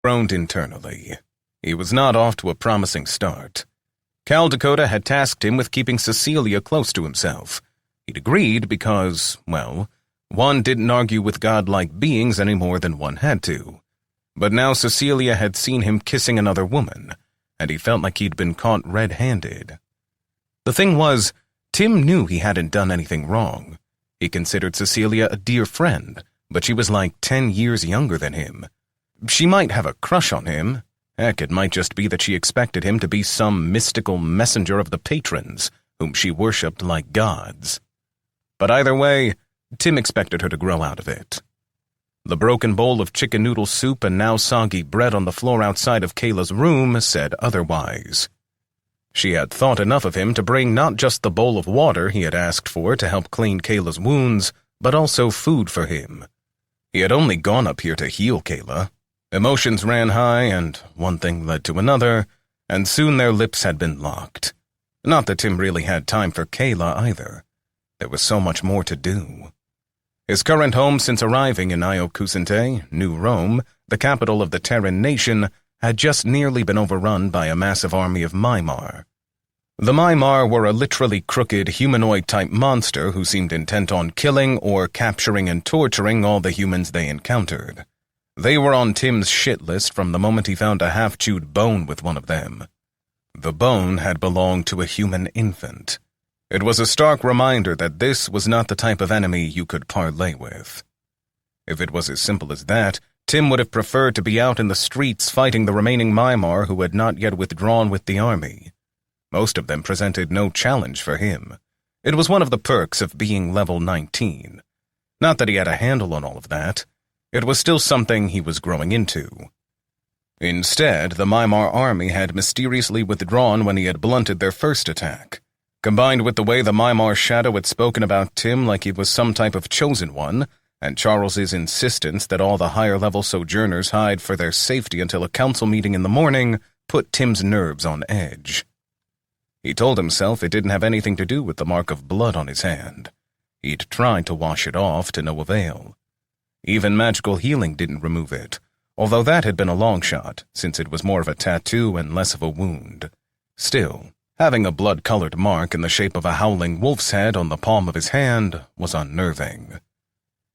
groaned internally. He was not off to a promising start. Cal Dakota had tasked him with keeping Cecilia close to himself. He'd agreed because, well, one didn't argue with godlike beings any more than one had to. But now Cecilia had seen him kissing another woman, and he felt like he'd been caught red-handed. The thing was, Tim knew he hadn't done anything wrong. He considered Cecilia a dear friend, but she was like 10 years younger than him. She might have a crush on him. Heck, it might just be that she expected him to be some mystical messenger of the patrons, whom she worshipped like gods. But either way, Tim expected her to grow out of it. The broken bowl of chicken noodle soup and now soggy bread on the floor outside of Kayla's room said otherwise. She had thought enough of him to bring not just the bowl of water he had asked for to help clean Kayla's wounds, but also food for him. He had only gone up here to heal Kayla. Emotions ran high, and one thing led to another, and soon their lips had been locked. Not that Tim really had time for Kayla either. There was so much more to do. His current home since arriving in Iokusente, New Rome, the capital of the Terran nation, had just nearly been overrun by a massive army of Mimar. The Mimar were a literally crooked humanoid-type monster who seemed intent on killing or capturing and torturing all the humans they encountered. They were on Tim's shit list from the moment he found a half-chewed bone with one of them. The bone had belonged to a human infant. It was a stark reminder that this was not the type of enemy you could parlay with. If it was as simple as that, Tim would have preferred to be out in the streets fighting the remaining Mimar who had not yet withdrawn with the army. Most of them presented no challenge for him. It was one of the perks of being level 19. Not that he had a handle on all of that. It was still something he was growing into. Instead, the Mimar army had mysteriously withdrawn when he had blunted their first attack. Combined with the way the Mimar Shadow had spoken about Tim like he was some type of chosen one, and Charles's insistence that all the higher-level sojourners hide for their safety until a council meeting in the morning, put Tim's nerves on edge. He told himself it didn't have anything to do with the mark of blood on his hand. He'd tried to wash it off to no avail. Even magical healing didn't remove it, although that had been a long shot, since it was more of a tattoo and less of a wound. Still, having a blood-colored mark in the shape of a howling wolf's head on the palm of his hand was unnerving.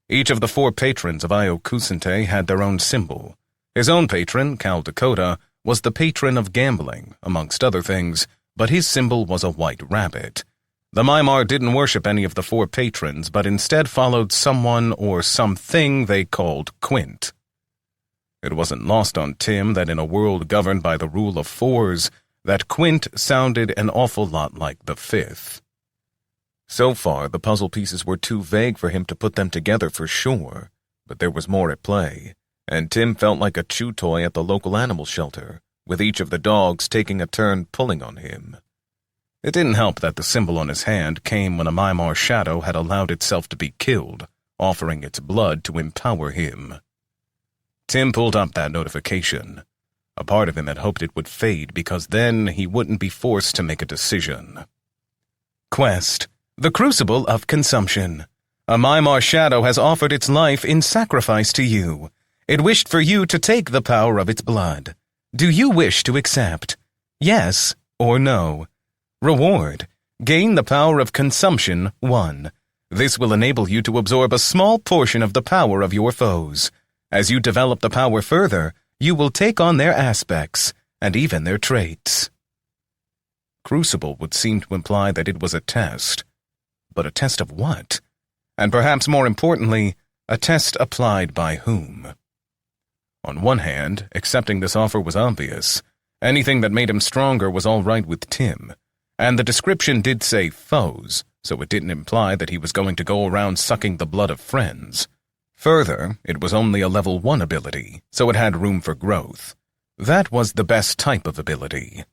Each of the 4 patrons of Iokusente had their own symbol. His own patron, Cal Dakota, was the patron of gambling, amongst other things, but his symbol was a white rabbit. The Mimar didn't worship any of the 4 patrons, but instead followed someone or something they called Quint. It wasn't lost on Tim that in a world governed by the rule of 4s, that Quint sounded an awful lot like the 5th. So far, the puzzle pieces were too vague for him to put them together for sure, but there was more at play, and Tim felt like a chew toy at the local animal shelter, with each of the dogs taking a turn pulling on him. It didn't help that the symbol on his hand came when a Mimar shadow had allowed itself to be killed, offering its blood to empower him. Tim pulled up that notification. A part of him had hoped it would fade because then he wouldn't be forced to make a decision. Quest: The Crucible of Consumption. A Mimar shadow has offered its life in sacrifice to you. It wished for you to take the power of its blood. Do you wish to accept? Yes or no? Reward: Gain the power of consumption 1. This will enable you to absorb a small portion of the power of your foes. As you develop the power further, you will take on their aspects, and even their traits. Crucible would seem to imply that it was a test. But a test of what? And perhaps more importantly, a test applied by whom? On one hand, accepting this offer was obvious. Anything that made him stronger was all right with Tim. And the description did say foes, so it didn't imply that he was going to go around sucking the blood of friends. Further, it was only a level 1 ability, so it had room for growth. That was the best type of ability.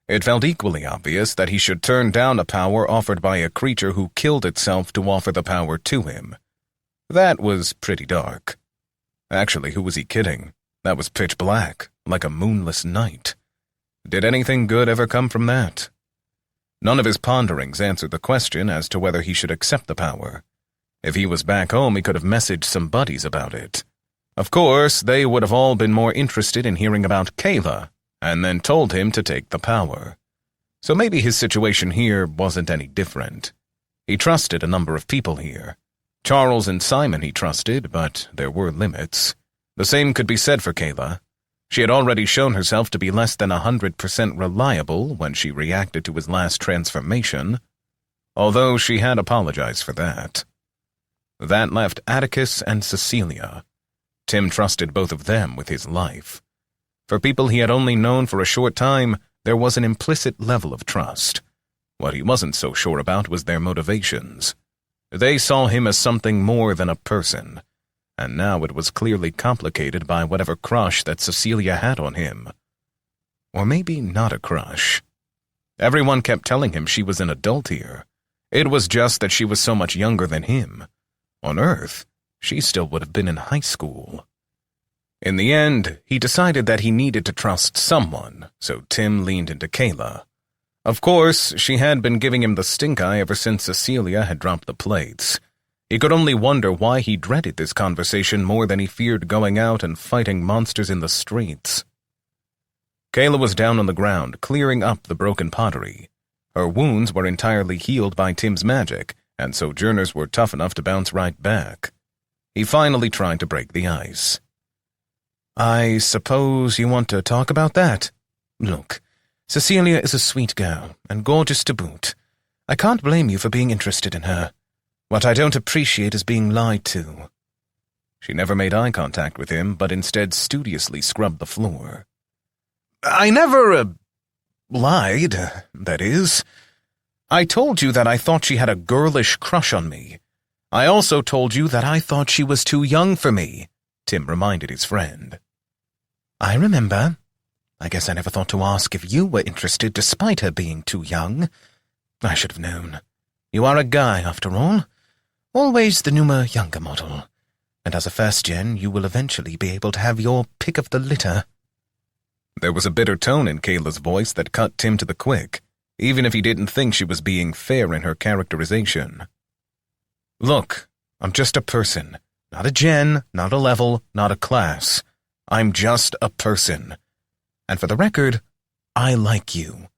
It felt equally obvious that he should turn down a power offered by a creature who killed itself to offer the power to him. That was pretty dark. Actually, who was he kidding? That was pitch black, like a moonless night. Did anything good ever come from that? None of his ponderings answered the question as to whether he should accept the power. If he was back home, he could have messaged some buddies about it. Of course, they would have all been more interested in hearing about Kayla, and then told him to take the power. So maybe his situation here wasn't any different. He trusted a number of people here. Charles and Simon he trusted, but there were limits. The same could be said for Kayla. She had already shown herself to be less than 100% reliable when she reacted to his last transformation, although she had apologized for that. That left Atticus and Cecilia. Tim trusted both of them with his life. For people he had only known for a short time, there was an implicit level of trust. What he wasn't so sure about was their motivations. They saw him as something more than a person, and now it was clearly complicated by whatever crush that Cecilia had on him. Or maybe not a crush. Everyone kept telling him she was an adult here. It was just that she was so much younger than him. On Earth, she still would have been in high school. In the end, he decided that he needed to trust someone, so Tim leaned into Kayla. Of course, she had been giving him the stink eye ever since Cecilia had dropped the plates. He could only wonder why he dreaded this conversation more than he feared going out and fighting monsters in the streets. Kayla was down on the ground, clearing up the broken pottery. Her wounds were entirely healed by Tim's magic, and sojourners were tough enough to bounce right back. He finally tried to break the ice. "I suppose you want to talk about that? Look, Cecilia is a sweet girl, and gorgeous to boot. I can't blame you for being interested in her. What I don't appreciate is being lied to." She never made eye contact with him, but instead studiously scrubbed the floor. "I never, lied, that is. I told you that I thought she had a girlish crush on me. I also told you that I thought she was too young for me," Tim reminded his friend. "I remember. I guess I never thought to ask if you were interested despite her being too young. I should have known. You are a guy, after all. Always the newer, younger model. And as a first-gen, you will eventually be able to have your pick of the litter." There was a bitter tone in Kayla's voice that cut Tim to the quick, even if he didn't think she was being fair in her characterization. "Look, I'm just a person. Not a gen, not a level, not a class. I'm just a person. And for the record, I like you.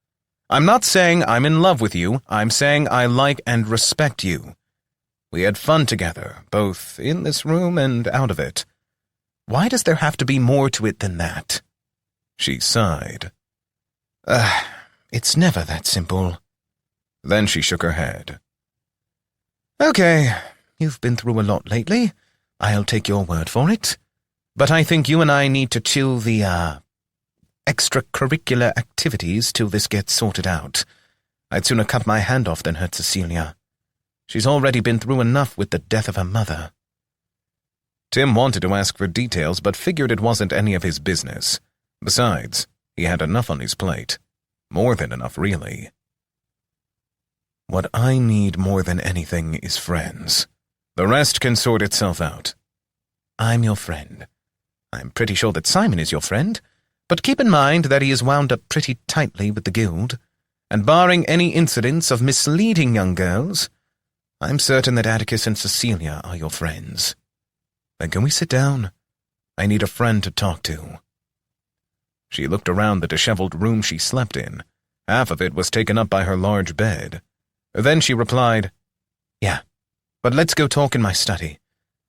I'm not saying I'm in love with you, I'm saying I like and respect you. We had fun together, both in this room and out of it. Why does there have to be more to it than that?" She sighed. It's never that simple." Then she shook her head. "Okay, you've been through a lot lately. I'll take your word for it. But I think you and I need to chill the, extracurricular activities till this gets sorted out. I'd sooner cut my hand off than hurt Cecilia. She's already been through enough with the death of her mother." Tim wanted to ask for details, but figured it wasn't any of his business. Besides, he had enough on his plate. More than enough, really. "What I need more than anything is friends. The rest can sort itself out." "I'm your friend. I'm pretty sure that Simon is your friend, but keep in mind that he is wound up pretty tightly with the guild, and barring any incidents of misleading young girls, I'm certain that Atticus and Cecilia are your friends. Then can we sit down? I need a friend to talk to." She looked around the disheveled room she slept in. Half of it was taken up by her large bed. Then she replied, "Yeah, but let's go talk in my study.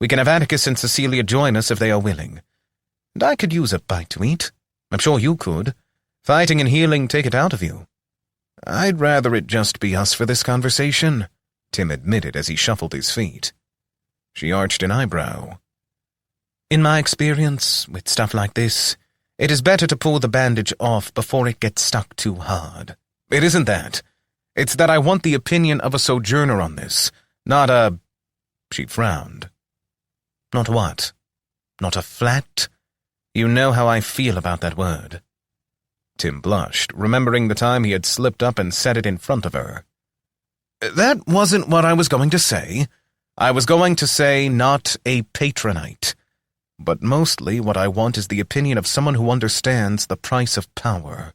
We can have Atticus and Cecilia join us if they are willing. And I could use a bite to eat. I'm sure you could. Fighting and healing take it out of you." "I'd rather it just be us for this conversation," Tim admitted as he shuffled his feet. She arched an eyebrow. "In my experience, with stuff like this, it is better to pull the bandage off before it gets stuck too hard." "It isn't that. It's that I want the opinion of a sojourner on this, not a—" She frowned. "Not what? Not a flat? You know how I feel about that word." Tim blushed, remembering the time he had slipped up and said it in front of her. "That wasn't what I was going to say. I was going to say not a patronite. But mostly what I want is the opinion of someone who understands the price of power."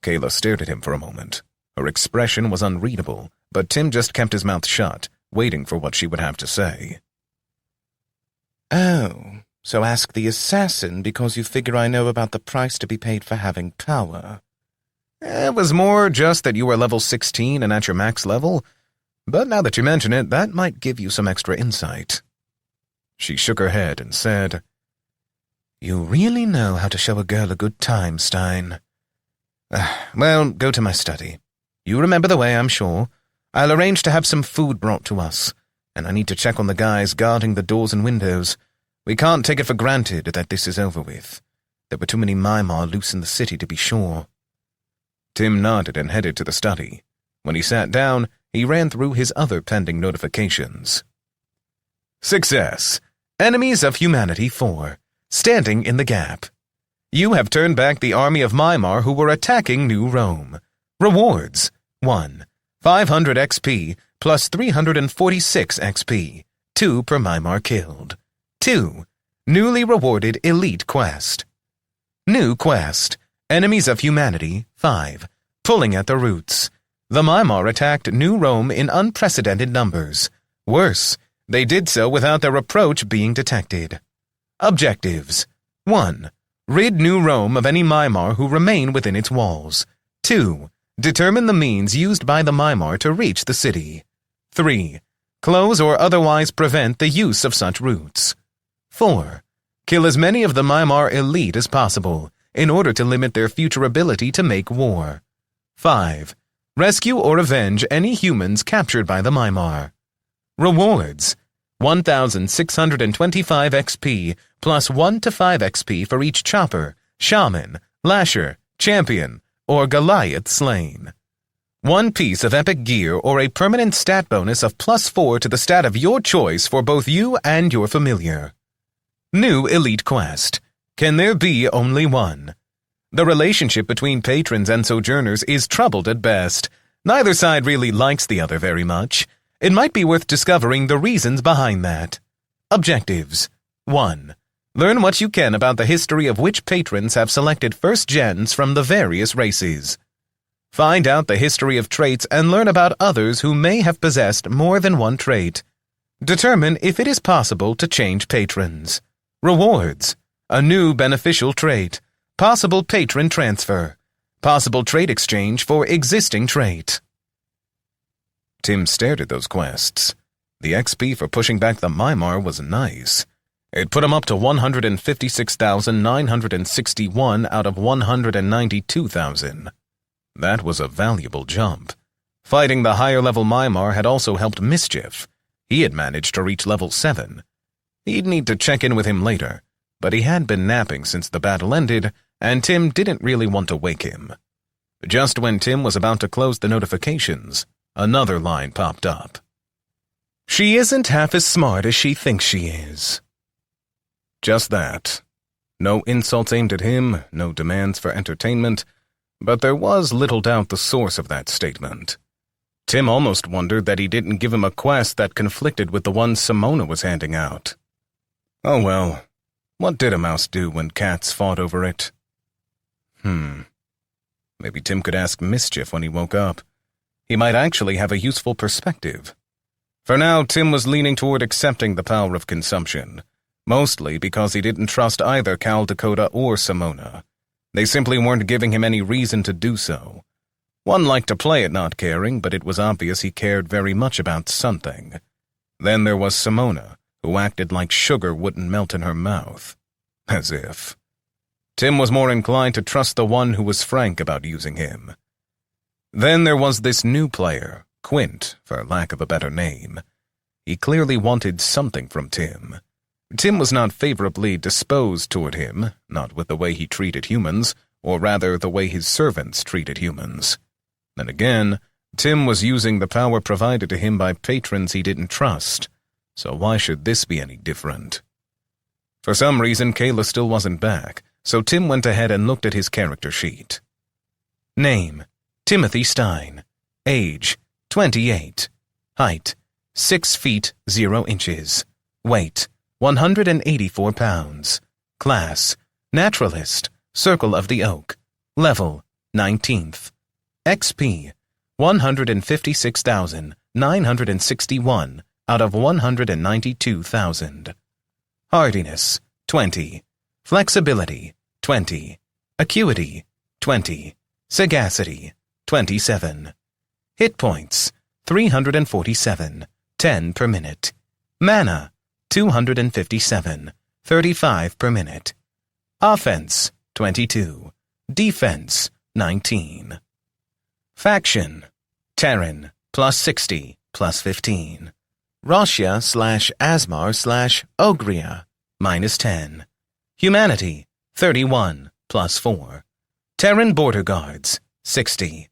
Kayla stared at him for a moment. Her expression was unreadable, but Tim just kept his mouth shut, waiting for what she would have to say. "Oh, So ask the assassin because you figure I know about the price to be paid for having power. It was more just that you were level 16 and at your max level, but now that you mention it, that might give you some extra insight. She shook her head and said, You really know how to show a girl a good time, Stein. Well, go to my study. You remember the way, I'm sure. I'll arrange to have some food brought to us, and I need to check on the guys guarding the doors and windows. We can't take it for granted that this is over with. There were too many Mimar loose in the city to be sure. Tim nodded and headed to the study. When he sat down, he ran through his other pending notifications. Success. Enemies of Humanity 4. Standing in the gap. You have turned back the army of Mimar who were attacking New Rome. Rewards. 1. 500 XP plus 346 XP. 2 per Mimar killed. 2. Newly rewarded Elite Quest. New Quest. Enemies of Humanity 5. Pulling at the roots. The Mimar attacked New Rome in unprecedented numbers. Worse, they did so without their approach being detected. Objectives. 1. Rid New Rome of any Mimar who remain within its walls. 2. Determine the means used by the Mimar to reach the city. 3. Close or otherwise prevent the use of such routes. 4. Kill as many of the Mimar elite as possible, in order to limit their future ability to make war. 5. Rescue or avenge any humans captured by the Mimar. Rewards. 1,625 XP, plus 1 to 5 XP for each chopper, shaman, lasher, champion, or Goliath slain. 1 piece of epic gear or a permanent stat bonus of plus 4 to the stat of your choice for both you and your familiar. New Elite Quest. Can there be only one? The relationship between patrons and sojourners is troubled at best. Neither side really likes the other very much. It might be worth discovering the reasons behind that. Objectives. 1. Learn what you can about the history of which patrons have selected first gens from the various races. Find out the history of traits and learn about others who may have possessed more than one trait. Determine if it is possible to change patrons. Rewards. A new beneficial trait. Possible patron transfer. Possible trait exchange for existing trait. Tim stared at those quests. The XP for pushing back the Mimar was nice. It put him up to 156,961 out of 192,000. That was a valuable jump. Fighting the higher-level Mimar had also helped Mischief. He had managed to reach level 7. He'd need to check in with him later, but he had been napping since the battle ended, and Tim didn't really want to wake him. Just when Tim was about to close the notifications, another line popped up. She isn't half as smart as she thinks she is. Just that. No insults aimed at him, no demands for entertainment, but there was little doubt the source of that statement. Tim almost wondered that he didn't give him a quest that conflicted with the one Simona was handing out. Oh well, what did a mouse do when cats fought over it? Maybe Tim could ask Mischief when he woke up. He might actually have a useful perspective. For now, Tim was leaning toward accepting the power of consumption, mostly because he didn't trust either Cal Dakota or Simona. They simply weren't giving him any reason to do so. One liked to play at not caring, but it was obvious he cared very much about something. Then there was Simona, who acted like sugar wouldn't melt in her mouth. As if. Tim was more inclined to trust the one who was frank about using him. Then there was this new player, Quint, for lack of a better name. He clearly wanted something from Tim. Tim was not favorably disposed toward him, not with the way he treated humans, or rather the way his servants treated humans. Then again, Tim was using the power provided to him by patrons he didn't trust, so why should this be any different? For some reason, Kayla still wasn't back, so Tim went ahead and looked at his character sheet. Name, Timothy Stein. Age, 28. Height, 6 feet 0 inches. Weight, 184 pounds. Class, Naturalist, Circle of the Oak. Level, 19th. XP, 156,961 out of 192,000. Hardiness, 20. Flexibility, 20. Acuity, 20. Sagacity, 27. Hit points, 347, 10 per minute. Mana, 257, 35 per minute. Offense, 22. Defense, 19. Faction, Terran, plus 60, plus 15. Roshia/Asmar/Ogria, minus 10. Humanity, 31, plus 4. Terran Border Guards, 60.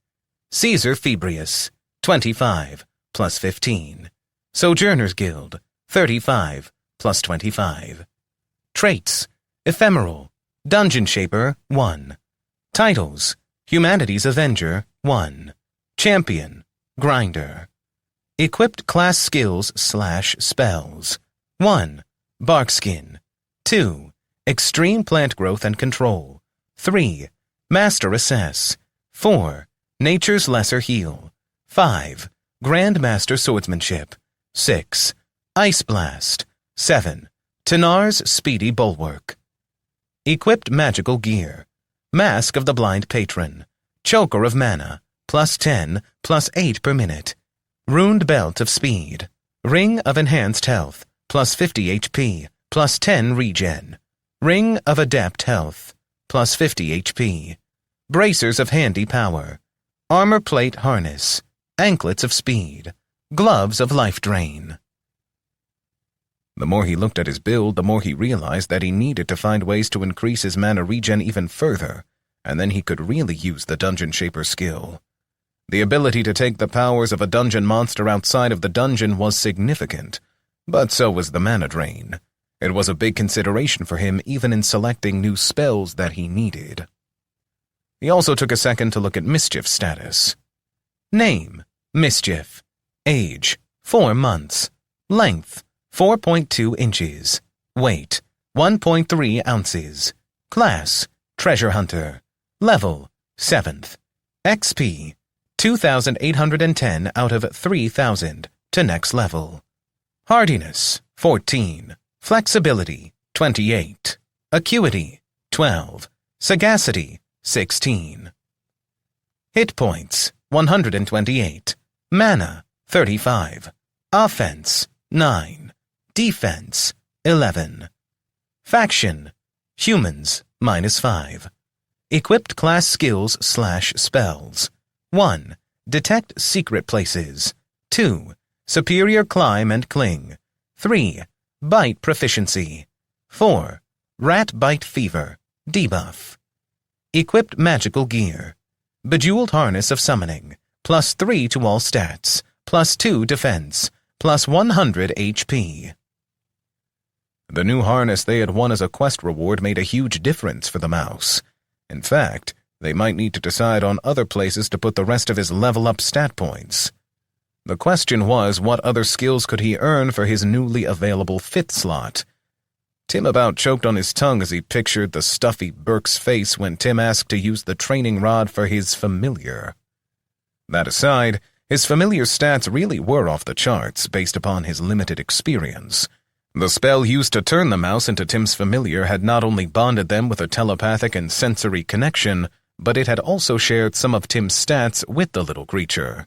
Caesar Febrius, 25, plus 15. Sojourners Guild, 35, plus 25. Traits, Ephemeral, Dungeon Shaper, 1. Titles, Humanity's Avenger, 1. Champion, Grinder. Equipped class skills/spells. 1. Barkskin. 2. Extreme plant growth and control. 3. Master Assess. 4. Nature's Lesser Heal. 5. Grandmaster Swordsmanship. 6. Ice Blast. 7. Tanar's Speedy Bulwark. Equipped magical gear. Mask of the Blind Patron. Choker of Mana, plus 10, plus 8 per minute. Runed Belt of Speed. Ring of Enhanced Health, plus 50 HP, plus 10 regen. Ring of Adept Health, plus 50 HP. Bracers of Handy Power. Armor Plate Harness. Anklets of Speed. Gloves of Life Drain. The more he looked at his build, the more he realized that he needed to find ways to increase his mana regen even further, and then he could really use the Dungeon Shaper skill. The ability to take the powers of a dungeon monster outside of the dungeon was significant, but so was the mana drain. It was a big consideration for him even in selecting new spells that he needed. He also took a second to look at Mischief's status. Name, Mischief. Age, 4 months. Length, 4.2 inches. Weight, 1.3 ounces. Class, Treasure Hunter. Level, 7th. XP, 2,810 out of 3,000 to next level. Hardiness, 14. Flexibility, 28. Acuity, 12. Sagacity, 16. Hit points, 128. Mana, 35. Offense, 9. Defense, 11. Faction, Humans, minus 5. Equipped class skills/spells. 1. Detect secret places. 2. Superior climb and cling. 3. Bite proficiency. 4. Rat bite fever. Debuff. Equipped magical gear. Bejeweled harness of summoning. Plus 3 to all stats. Plus 2 defense. Plus 100 HP. The new harness they had won as a quest reward made a huge difference for the mouse. In fact, they might need to decide on other places to put the rest of his level-up stat points. The question was, what other skills could he earn for his newly available 5th slot? Tim about choked on his tongue as he pictured the stuffy Burke's face when Tim asked to use the training rod for his familiar. That aside, his familiar stats really were off the charts based upon his limited experience. The spell used to turn the mouse into Tim's familiar had not only bonded them with a telepathic and sensory connection, but it had also shared some of Tim's stats with the little creature.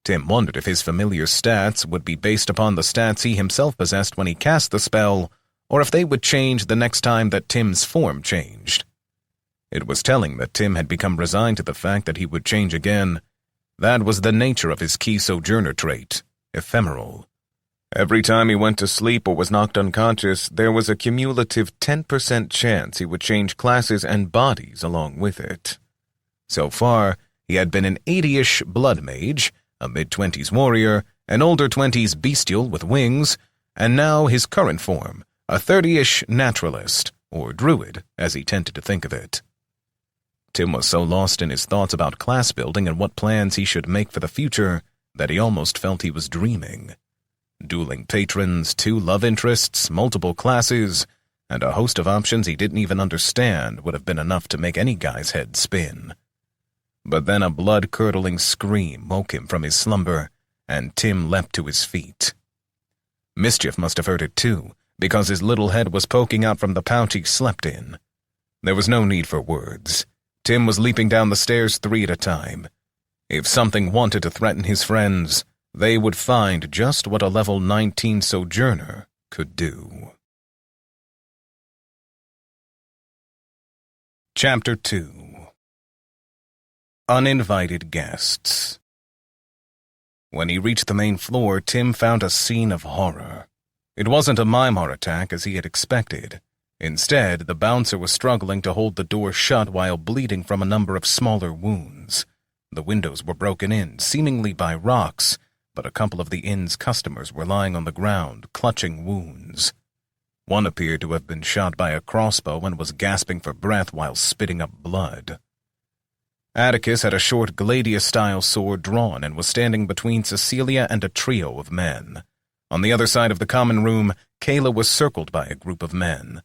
Tim wondered if his familiar stats would be based upon the stats he himself possessed when he cast the spell, or if they would change the next time that Tim's form changed. It was telling that Tim had become resigned to the fact that he would change again. That was the nature of his key sojourner trait, ephemeral. Every time he went to sleep or was knocked unconscious, there was a cumulative 10% chance he would change classes and bodies along with it. So far, he had been an 80-ish blood mage, a mid-20s warrior, an older 20s bestial with wings, and now his current form, a 30-ish naturalist, or druid, as he tended to think of it. Tim was so lost in his thoughts about class building and what plans he should make for the future that he almost felt he was dreaming. Dueling patrons, 2 love interests, multiple classes, and a host of options he didn't even understand would have been enough to make any guy's head spin. But then a blood-curdling scream woke him from his slumber, and Tim leapt to his feet. Mischief must have heard it too, because his little head was poking out from the pouch he slept in. There was no need for words. Tim was leaping down the stairs 3 at a time. If something wanted to threaten his friends, they would find just what a level 19 Sojourner could do. Chapter 2. Uninvited Guests. When he reached the main floor, Tim found a scene of horror. It wasn't a Mimar attack as he had expected. Instead, the bouncer was struggling to hold the door shut while bleeding from a number of smaller wounds. The windows were broken in, seemingly by rocks, but a couple of the inn's customers were lying on the ground, clutching wounds. One appeared to have been shot by a crossbow and was gasping for breath while spitting up blood. Atticus had a short gladius-style sword drawn and was standing between Cecilia and a trio of men. On the other side of the common room, Kayla was circled by a group of men.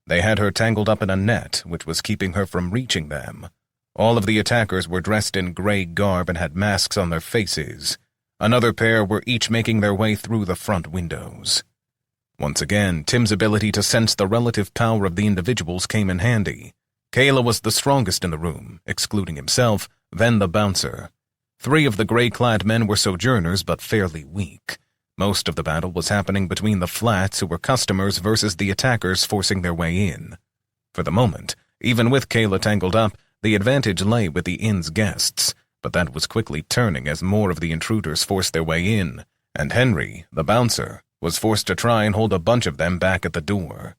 They had her tangled up in a net, which was keeping her from reaching them. All of the attackers were dressed in gray garb and had masks on their faces. Another pair were each making their way through the front windows. Once again, Tim's ability to sense the relative power of the individuals came in handy. Kayla was the strongest in the room, excluding himself, then the bouncer. 3 of the gray-clad men were sojourners, but fairly weak. Most of the battle was happening between the flats, who were customers, versus the attackers forcing their way in. For the moment, even with Kayla tangled up, the advantage lay with the inn's guests, but that was quickly turning as more of the intruders forced their way in, and Henry, the bouncer, was forced to try and hold a bunch of them back at the door.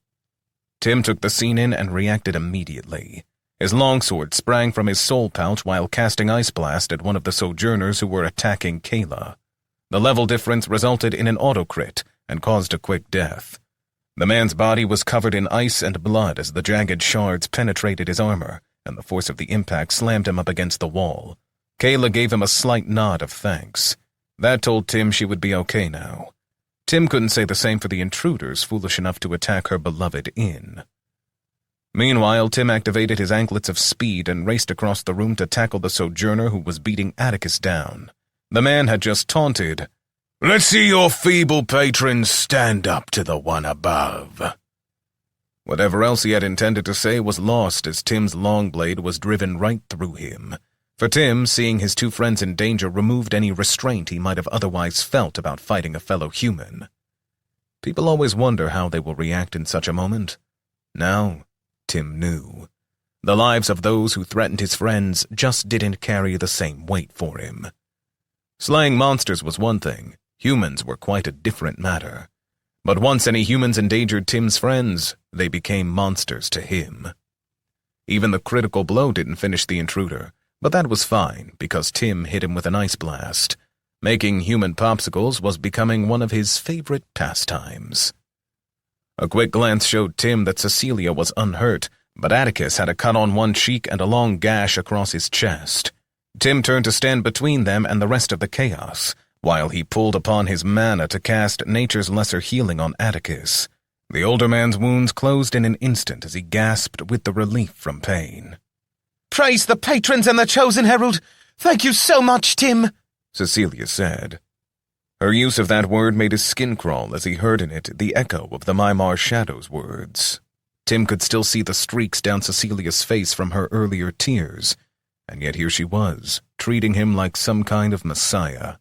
Tim took the scene in and reacted immediately. His longsword sprang from his soul pouch while casting Ice Blast at one of the sojourners who were attacking Kayla. The level difference resulted in an auto-crit and caused a quick death. The man's body was covered in ice and blood as the jagged shards penetrated his armor, and the force of the impact slammed him up against the wall. Kayla gave him a slight nod of thanks. That told Tim she would be okay now. Tim couldn't say the same for the intruders foolish enough to attack her beloved inn. Meanwhile, Tim activated his anklets of speed and raced across the room to tackle the sojourner who was beating Atticus down. The man had just taunted, "Let's see your feeble patrons stand up to the one above." Whatever else he had intended to say was lost as Tim's long blade was driven right through him. For Tim, seeing his 2 friends in danger removed any restraint he might have otherwise felt about fighting a fellow human. People always wonder how they will react in such a moment. Now, Tim knew. The lives of those who threatened his friends just didn't carry the same weight for him. Slaying monsters was one thing. Humans were quite a different matter. But once any humans endangered Tim's friends, they became monsters to him. Even the critical blow didn't finish the intruder, but that was fine because Tim hit him with an ice blast. Making human popsicles was becoming one of his favorite pastimes. A quick glance showed Tim that Cecilia was unhurt, but Atticus had a cut on one cheek and a long gash across his chest. Tim turned to stand between them and the rest of the chaos, while he pulled upon his mana to cast Nature's Lesser Healing on Atticus. The older man's wounds closed in an instant as he gasped with the relief from pain. "Praise the patrons and the chosen herald! Thank you so much, Tim!" Cecilia said. Her use of that word made his skin crawl as he heard in it the echo of the Mimar Shadow's words. Tim could still see the streaks down Cecilia's face from her earlier tears, and yet here she was, treating him like some kind of messiah.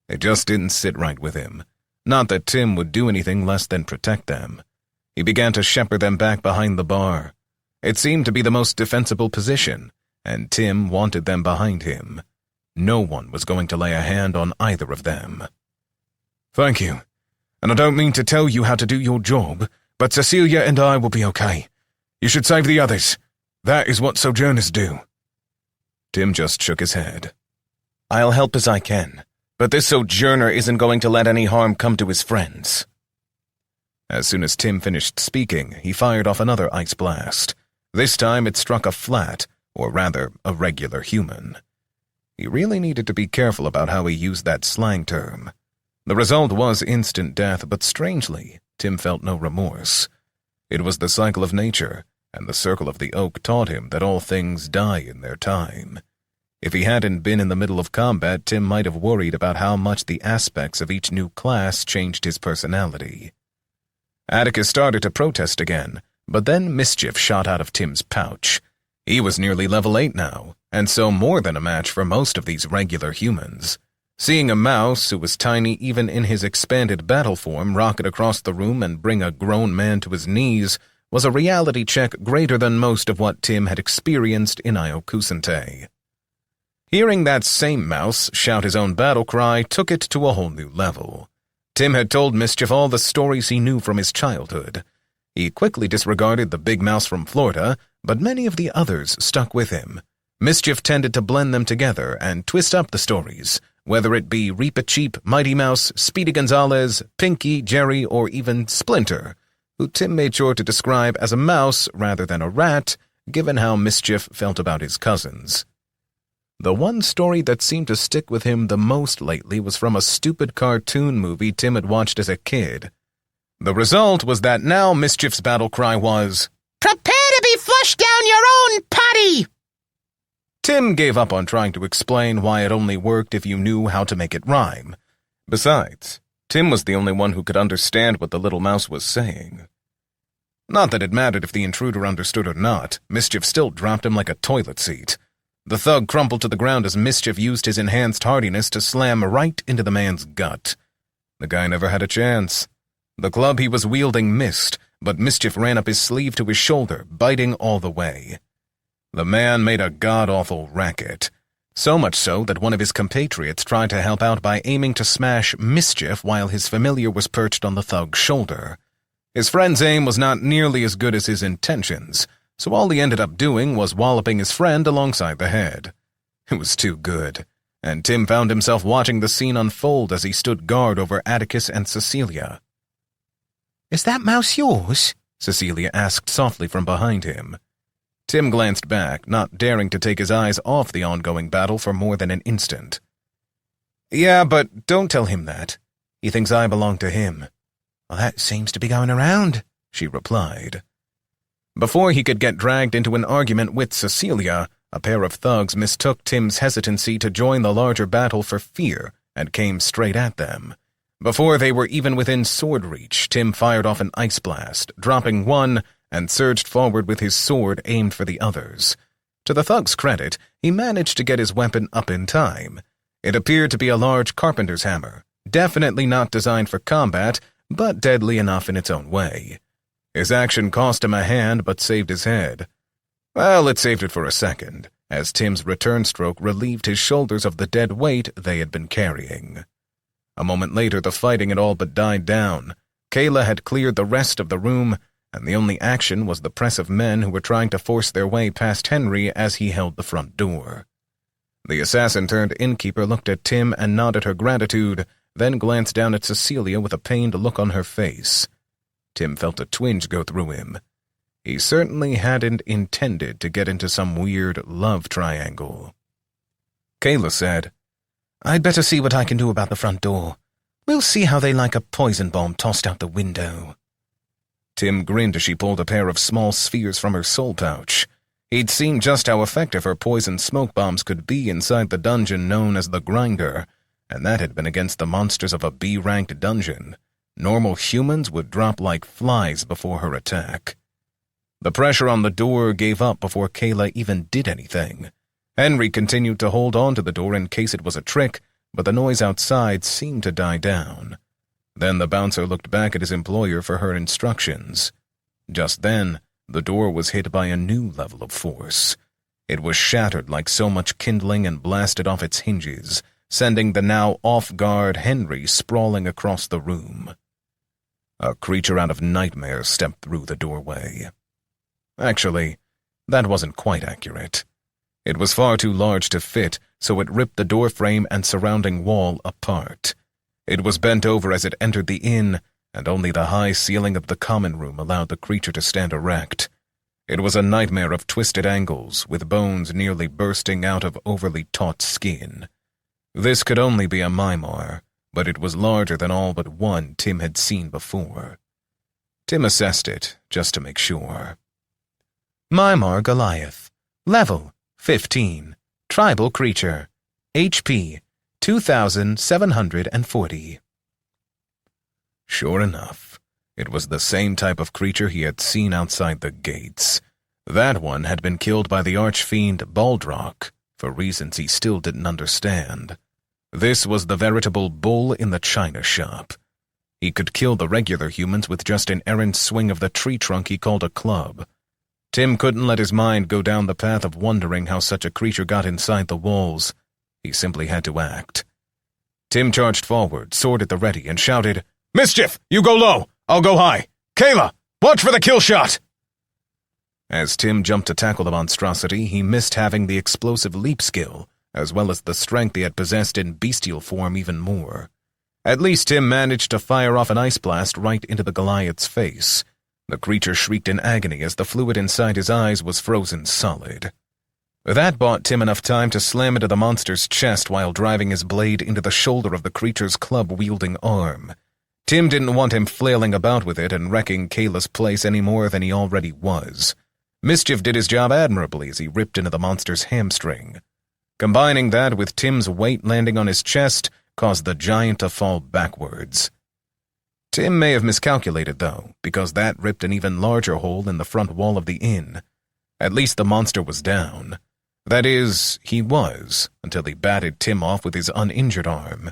It just didn't sit right with him. Not that Tim would do anything less than protect them. He began to shepherd them back behind the bar. It seemed to be the most defensible position, and Tim wanted them behind him. No one was going to lay a hand on either of them. "Thank you, and I don't mean to tell you how to do your job, but Cecilia and I will be okay. You should save the others. That is what sojourners do." Tim just shook his head. "I'll help as I can, but this sojourner isn't going to let any harm come to his friends." As soon as Tim finished speaking, he fired off another ice blast. This time it struck a flat, or rather, a regular human. He really needed to be careful about how he used that slang term. The result was instant death, but strangely, Tim felt no remorse. It was the cycle of nature, and the circle of the oak taught him that all things die in their time. If he hadn't been in the middle of combat, Tim might have worried about how much the aspects of each new class changed his personality. Atticus started to protest again, but then mischief shot out of Tim's pouch. He was nearly level 8 now, and so more than a match for most of these regular humans. Seeing a mouse who was tiny even in his expanded battle form rocket across the room and bring a grown man to his knees was a reality check greater than most of what Tim had experienced in Iokusente. Hearing that same mouse shout his own battle cry took it to a whole new level. Tim had told Mischief all the stories he knew from his childhood. He quickly disregarded the big mouse from Florida, but many of the others stuck with him. Mischief tended to blend them together and twist up the stories, whether it be Reepa-Cheep, Mighty Mouse, Speedy Gonzales, Pinky, Jerry, or even Splinter, who Tim made sure to describe as a mouse rather than a rat, given how Mischief felt about his cousins. The one story that seemed to stick with him the most lately was from a stupid cartoon movie Tim had watched as a kid. The result was that now Mischief's battle cry was, "Prepare to be flushed down your own potty!" Tim gave up on trying to explain why it only worked if you knew how to make it rhyme. Besides, Tim was the only one who could understand what the little mouse was saying. Not that it mattered if the intruder understood or not, Mischief still dropped him like a toilet seat. The thug crumpled to the ground as Mischief used his enhanced hardiness to slam right into the man's gut. The guy never had a chance. The club he was wielding missed, but Mischief ran up his sleeve to his shoulder, biting all the way. The man made a god-awful racket, so much so that one of his compatriots tried to help out by aiming to smash Mischief while his familiar was perched on the thug's shoulder. His friend's aim was not nearly as good as his intentions, so all he ended up doing was walloping his friend alongside the head. It was too good, and Tim found himself watching the scene unfold as he stood guard over Atticus and Cecilia. "Is that mouse yours?" Cecilia asked softly from behind him. Tim glanced back, not daring to take his eyes off the ongoing battle for more than an instant. "Yeah, but don't tell him that. He thinks I belong to him." "Well, that seems to be going around," she replied. Before he could get dragged into an argument with Cecilia, a pair of thugs mistook Tim's hesitancy to join the larger battle for fear and came straight at them. Before they were even within sword reach, Tim fired off an ice blast, dropping one, and surged forward with his sword aimed for the others. To the thug's credit, he managed to get his weapon up in time. It appeared to be a large carpenter's hammer, definitely not designed for combat, but deadly enough in its own way. His action cost him a hand but saved his head. Well, it saved it for a second, as Tim's return stroke relieved his shoulders of the dead weight they had been carrying. A moment later, the fighting had all but died down. Kayla had cleared the rest of the room, and the only action was the press of men who were trying to force their way past Henry as he held the front door. The assassin-turned-innkeeper looked at Tim and nodded her gratitude, then glanced down at Cecilia with a pained look on her face. Tim felt a twinge go through him. He certainly hadn't intended to get into some weird love triangle. Kayla said, "I'd better see what I can do about the front door. We'll see how they like a poison bomb tossed out the window." Tim grinned as she pulled a pair of small spheres from her soul pouch. He'd seen just how effective her poison smoke bombs could be inside the dungeon known as the Grinder, and that had been against the monsters of a B-ranked dungeon. Normal humans would drop like flies before her attack. The pressure on the door gave up before Kayla even did anything. Henry continued to hold on to the door in case it was a trick, but the noise outside seemed to die down. Then the bouncer looked back at his employer for her instructions. Just then, the door was hit by a new level of force. It was shattered like so much kindling and blasted off its hinges, sending the now off-guard Henry sprawling across the room. A creature out of nightmare stepped through the doorway. Actually, that wasn't quite accurate. It was far too large to fit, so it ripped the doorframe and surrounding wall apart. It was bent over as it entered the inn, and only the high ceiling of the common room allowed the creature to stand erect. It was a nightmare of twisted angles, with bones nearly bursting out of overly taut skin. This could only be a Mimar, but it was larger than all but one Tim had seen before. Tim assessed it, just to make sure. Mimar Goliath. Level 15. Tribal creature. HP 2,740. Sure enough, It was the same type of creature he had seen outside the gates. That one had been killed by the archfiend Baldrock, for reasons he still didn't understand. This was the veritable bull in the china shop. He could kill the regular humans with just an errant swing of the tree trunk he called a club. Tim couldn't let his mind go down the path of wondering how such a creature got inside the walls. He simply had to act. Tim charged forward, sword at the ready, and shouted, "Mischief! You go low! I'll go high! Kayla, watch for the kill shot!" As Tim jumped to tackle the monstrosity, he missed having the explosive leap skill, as well as the strength he had possessed in bestial form even more. At least Tim managed to fire off an ice blast right into the Goliath's face. The creature shrieked in agony as the fluid inside his eyes was frozen solid. That bought Tim enough time to slam into the monster's chest while driving his blade into the shoulder of the creature's club-wielding arm. Tim didn't want him flailing about with it and wrecking Kayla's place any more than he already was. Mischief did his job admirably as he ripped into the monster's hamstring. Combining that with Tim's weight landing on his chest caused the giant to fall backwards. Tim may have miscalculated, though, because that ripped an even larger hole in the front wall of the inn. At least the monster was down. That is, he was, until he batted Tim off with his uninjured arm.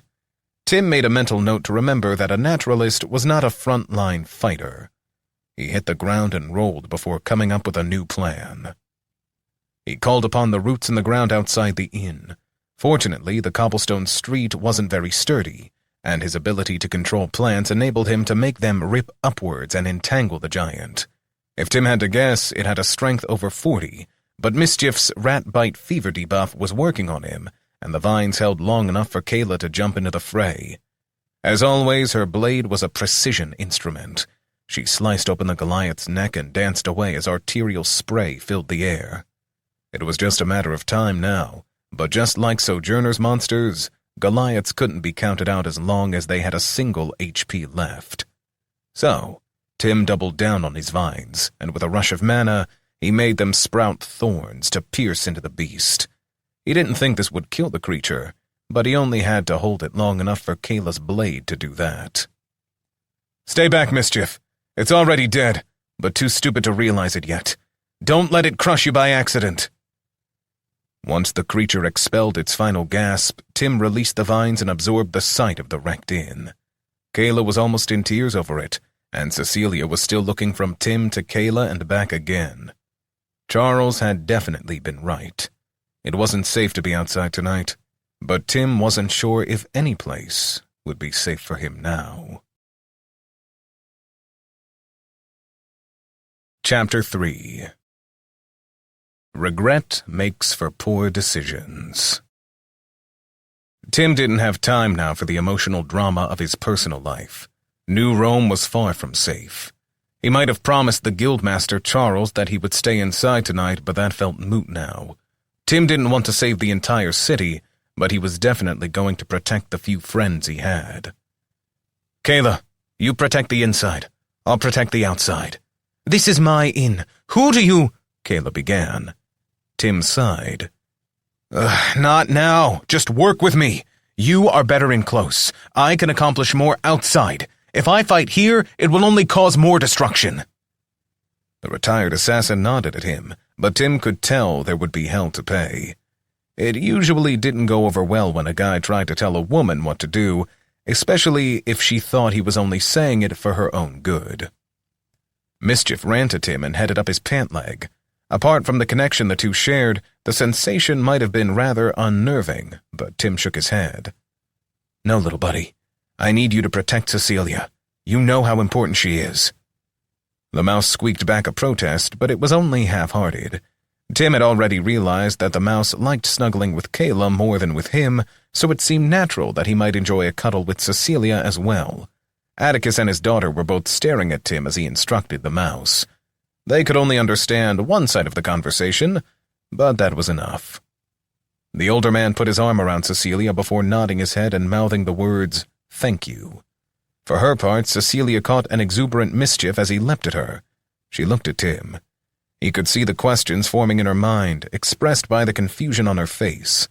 Tim made a mental note to remember that a naturalist was not a front-line fighter. He hit the ground and rolled before coming up with a new plan. He called upon the roots in the ground outside the inn. Fortunately, the cobblestone street wasn't very sturdy, and his ability to control plants enabled him to make them rip upwards and entangle the giant. If Tim had to guess, it had a strength over 40, but Mischief's rat bite fever debuff was working on him, and the vines held long enough for Kayla to jump into the fray. As always, her blade was a precision instrument. She sliced open the Goliath's neck and danced away as arterial spray filled the air. It was just a matter of time now, but just like Sojourner's monsters, Goliaths couldn't be counted out as long as they had a single HP left. So, Tim doubled down on his vines, and with a rush of mana, he made them sprout thorns to pierce into the beast. He didn't think this would kill the creature, but he only had to hold it long enough for Kayla's blade to do that. "Stay back, Mischief. It's already dead, but too stupid to realize it yet. Don't let it crush you by accident." Once the creature expelled its final gasp, Tim released the vines and absorbed the sight of the wrecked inn. Kayla was almost in tears over it, and Cecilia was still looking from Tim to Kayla and back again. Charles had definitely been right. It wasn't safe to be outside tonight, but Tim wasn't sure if any place would be safe for him now. Chapter 3. Regret makes for poor decisions. Tim didn't have time now for the emotional drama of his personal life. New Rome was far from safe. He might have promised the guildmaster Charles that he would stay inside tonight, but that felt moot now. Tim didn't want to save the entire city, but he was definitely going to protect the few friends he had. "Kayla, you protect the inside. I'll protect the outside." "This is my inn. Who do you—" Kayla began. Tim sighed. "Not now. Just work with me. You are better in close. I can accomplish more outside. If I fight here, it will only cause more destruction." The retired assassin nodded at him, but Tim could tell there would be hell to pay. It usually didn't go over well when a guy tried to tell a woman what to do, especially if she thought he was only saying it for her own good. Mischief ran to Tim and headed up his pant leg. Apart from the connection the two shared, the sensation might have been rather unnerving, but Tim shook his head. "No, little buddy. I need you to protect Cecilia. You know how important she is." The mouse squeaked back a protest, but it was only half-hearted. Tim had already realized that the mouse liked snuggling with Kayla more than with him, so it seemed natural that he might enjoy a cuddle with Cecilia as well. Atticus and his daughter were both staring at Tim as he instructed the mouse. They could only understand one side of the conversation, but that was enough. The older man put his arm around Cecilia before nodding his head and mouthing the words, "Thank you." For her part, Cecilia caught an exuberant mischief as he leapt at her. She looked at Tim. He could see the questions forming in her mind, expressed by the confusion on her face.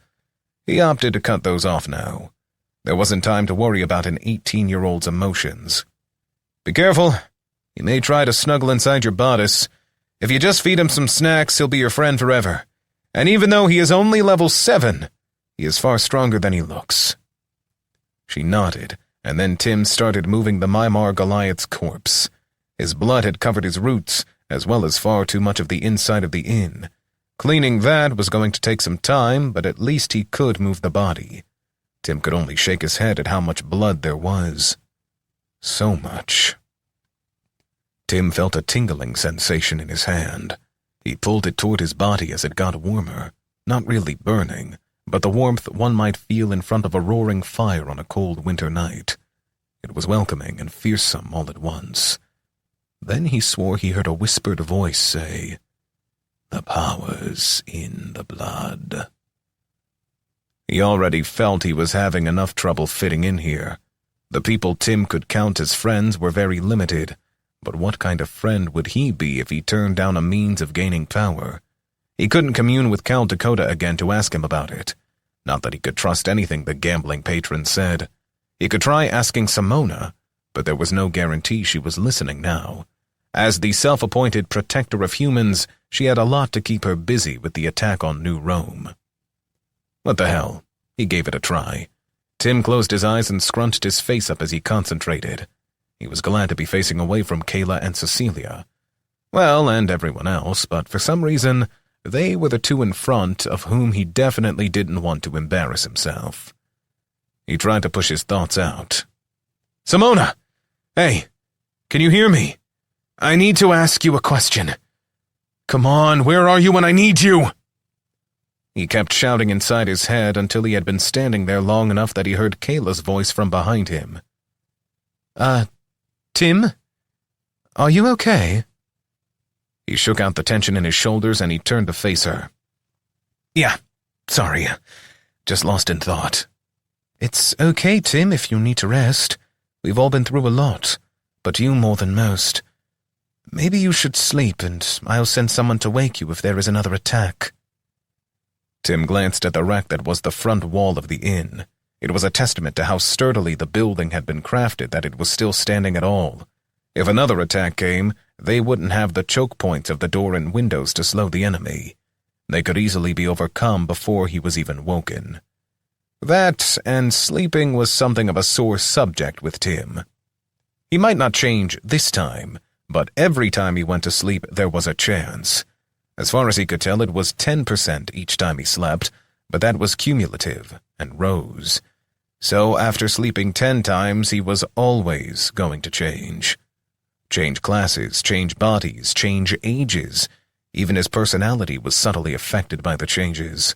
He opted to cut those off now. There wasn't time to worry about an 18-year-old's emotions. "Be careful. He may try to snuggle inside your bodice. If you just feed him some snacks, he'll be your friend forever. And even though he is only level 7, he is far stronger than he looks." She nodded, and then Tim started moving the Mimar Goliath's corpse. His blood had covered his roots, as well as far too much of the inside of the inn. Cleaning that was going to take some time, but at least he could move the body. Tim could only shake his head at how much blood there was. So much. Tim felt a tingling sensation in his hand. He pulled it toward his body as it got warmer, not really burning, but the warmth one might feel in front of a roaring fire on a cold winter night. It was welcoming and fearsome all at once. Then he swore he heard a whispered voice say, "The power's in the blood." He already felt he was having enough trouble fitting in here. The people Tim could count as friends were very limited, but what kind of friend would he be if he turned down a means of gaining power? He couldn't commune with Cal Dakota again to ask him about it. Not that he could trust anything the gambling patron said. He could try asking Simona, but there was no guarantee she was listening now. As the self-appointed protector of humans, she had a lot to keep her busy with the attack on New Rome. What the hell? He gave it a try. Tim closed his eyes and scrunched his face up as he concentrated. He was glad to be facing away from Kayla and Cecilia. Well, and everyone else, but for some reason, they were the two in front of whom he definitely didn't want to embarrass himself. He tried to push his thoughts out. "Simona! Hey, can you hear me? I need to ask you a question. Come on, where are you when I need you?" He kept shouting inside his head until he had been standing there long enough that he heard Kayla's voice from behind him. Tim? Are you okay?" He shook out the tension in his shoulders and he turned to face her. "Yeah, sorry. Just lost in thought." "It's okay, Tim, if you need to rest. We've all been through a lot, but you more than most. Maybe you should sleep, and I'll send someone to wake you if there is another attack." Tim glanced at the wreck that was the front wall of the inn. It was a testament to how sturdily the building had been crafted that it was still standing at all. If another attack came, they wouldn't have the choke points of the door and windows to slow the enemy. They could easily be overcome before he was even woken. That and sleeping was something of a sore subject with Tim. He might not change this time, but every time he went to sleep there was a chance. As far as he could tell, it was 10% each time he slept, but that was cumulative and rose. So after sleeping 10 times, he was always going to change. Change classes, change bodies, change ages. Even his personality was subtly affected by the changes.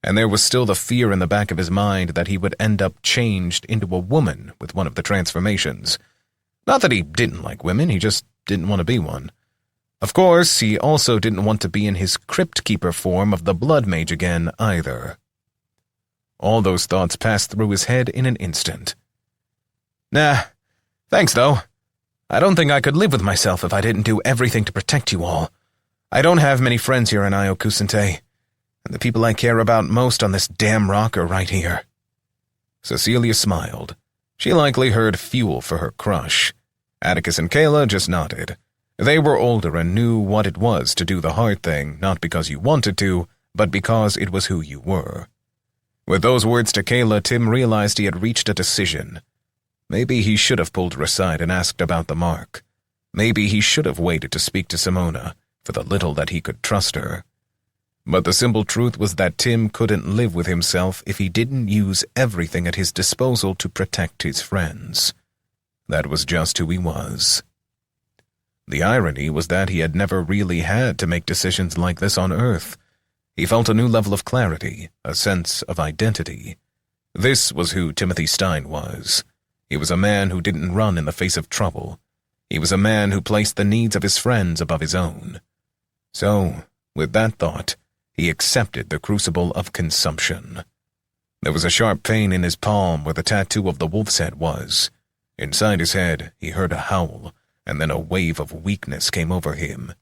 And there was still the fear in the back of his mind that he would end up changed into a woman with one of the transformations. Not that he didn't like women, he just didn't want to be one. Of course, he also didn't want to be in his Crypt Keeper form of the Blood Mage again, either. All those thoughts passed through his head in an instant. "Nah, thanks though. I don't think I could live with myself if I didn't do everything to protect you all. I don't have many friends here in Io Kusente, and the people I care about most on this damn rock are right here." Cecilia smiled. She likely heard fuel for her crush. Atticus and Kayla just nodded. They were older and knew what it was to do the hard thing, not because you wanted to, but because it was who you were. With those words to Kayla, Tim realized he had reached a decision. Maybe he should have pulled her aside and asked about the mark. Maybe he should have waited to speak to Simona, for the little that he could trust her. But the simple truth was that Tim couldn't live with himself if he didn't use everything at his disposal to protect his friends. That was just who he was. The irony was that he had never really had to make decisions like this on Earth. He felt a new level of clarity, a sense of identity. This was who Timothy Stein was. He was a man who didn't run in the face of trouble. He was a man who placed the needs of his friends above his own. So, with that thought, he accepted the crucible of consumption. There was a sharp pain in his palm where the tattoo of the wolf's head was. Inside his head, he heard a howl, and then a wave of weakness came over him.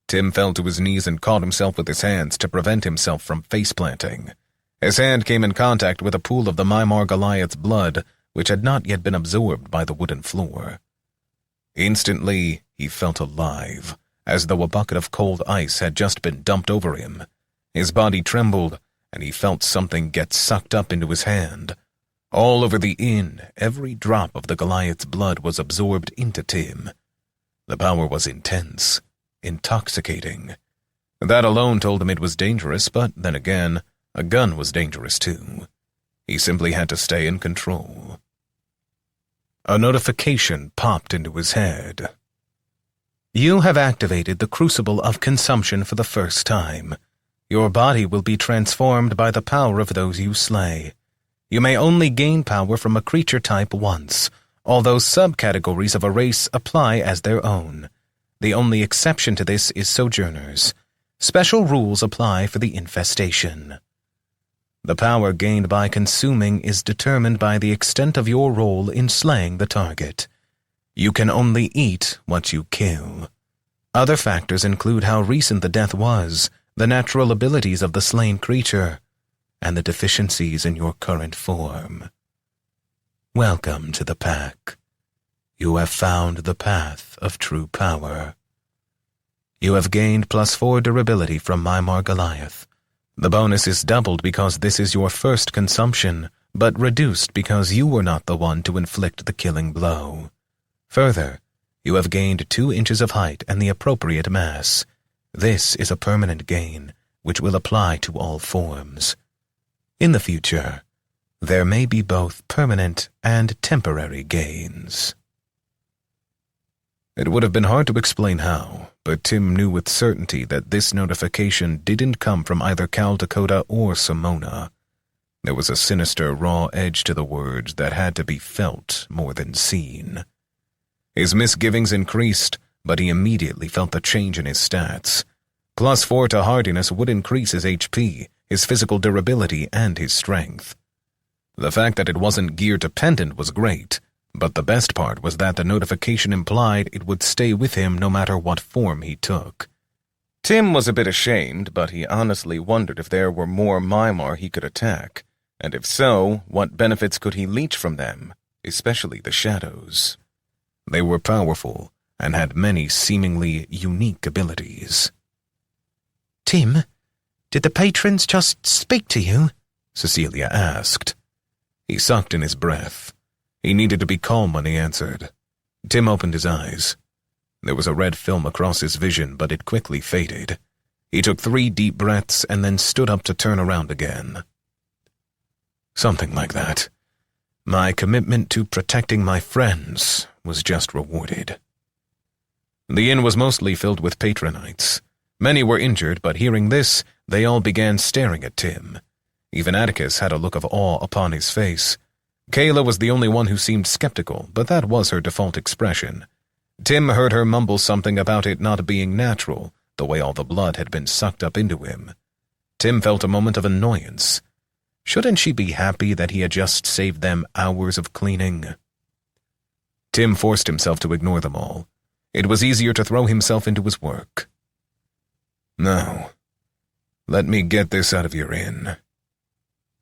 Tim fell to his knees and caught himself with his hands to prevent himself from face-planting. His hand came in contact with a pool of the Mimar Goliath's blood, which had not yet been absorbed by the wooden floor. Instantly, he felt alive, as though a bucket of cold ice had just been dumped over him. His body trembled, and he felt something get sucked up into his hand. All over the inn, every drop of the Goliath's blood was absorbed into Tim. The power was intense, intoxicating. That alone told him it was dangerous, but then again, a gun was dangerous too. He simply had to stay in control. A notification popped into his head. You have activated the crucible of consumption for the first time. Your body will be transformed by the power of those you slay. You may only gain power from a creature type once, although subcategories of a race apply as their own. The only exception to this is sojourners. Special rules apply for the infestation. The power gained by consuming is determined by the extent of your role in slaying the target. You can only eat what you kill. Other factors include how recent the death was, the natural abilities of the slain creature, and the deficiencies in your current form. Welcome to the pack. You have found the path of true power. You have gained +4 durability from Mimar Goliath. The bonus is doubled because this is your first consumption, but reduced because you were not the one to inflict the killing blow. Further, you have gained 2 inches of height and the appropriate mass. This is a permanent gain, which will apply to all forms. In the future, there may be both permanent and temporary gains. It would have been hard to explain how, but Tim knew with certainty that this notification didn't come from either Caldecota or Simona. There was a sinister, raw edge to the words that had to be felt more than seen. His misgivings increased, but he immediately felt the change in his stats. +4 to hardiness would increase his HP, his physical durability, and his strength. The fact that it wasn't gear-dependent was great, but the best part was that the notification implied it would stay with him no matter what form he took. Tim was a bit ashamed, but he honestly wondered if there were more Mimar he could attack, and if so, what benefits could he leech from them, especially the shadows. They were powerful, and had many seemingly unique abilities. Tim, did the patrons just speak to you? Cecilia asked. He sucked in his breath. He needed to be calm when he answered. Tim opened his eyes. There was a red film across his vision, but it quickly faded. He took 3 deep breaths and then stood up to turn around again. Something like that. My commitment to protecting my friends was just rewarded. The inn was mostly filled with patronites. Many were injured, but hearing this, they all began staring at Tim. Even Atticus had a look of awe upon his face. Kayla was the only one who seemed skeptical, but that was her default expression. Tim heard her mumble something about it not being natural, the way all the blood had been sucked up into him. Tim felt a moment of annoyance. Shouldn't she be happy that he had just saved them hours of cleaning? Tim forced himself to ignore them all. It was easier to throw himself into his work. Now, let me get this out of your inn.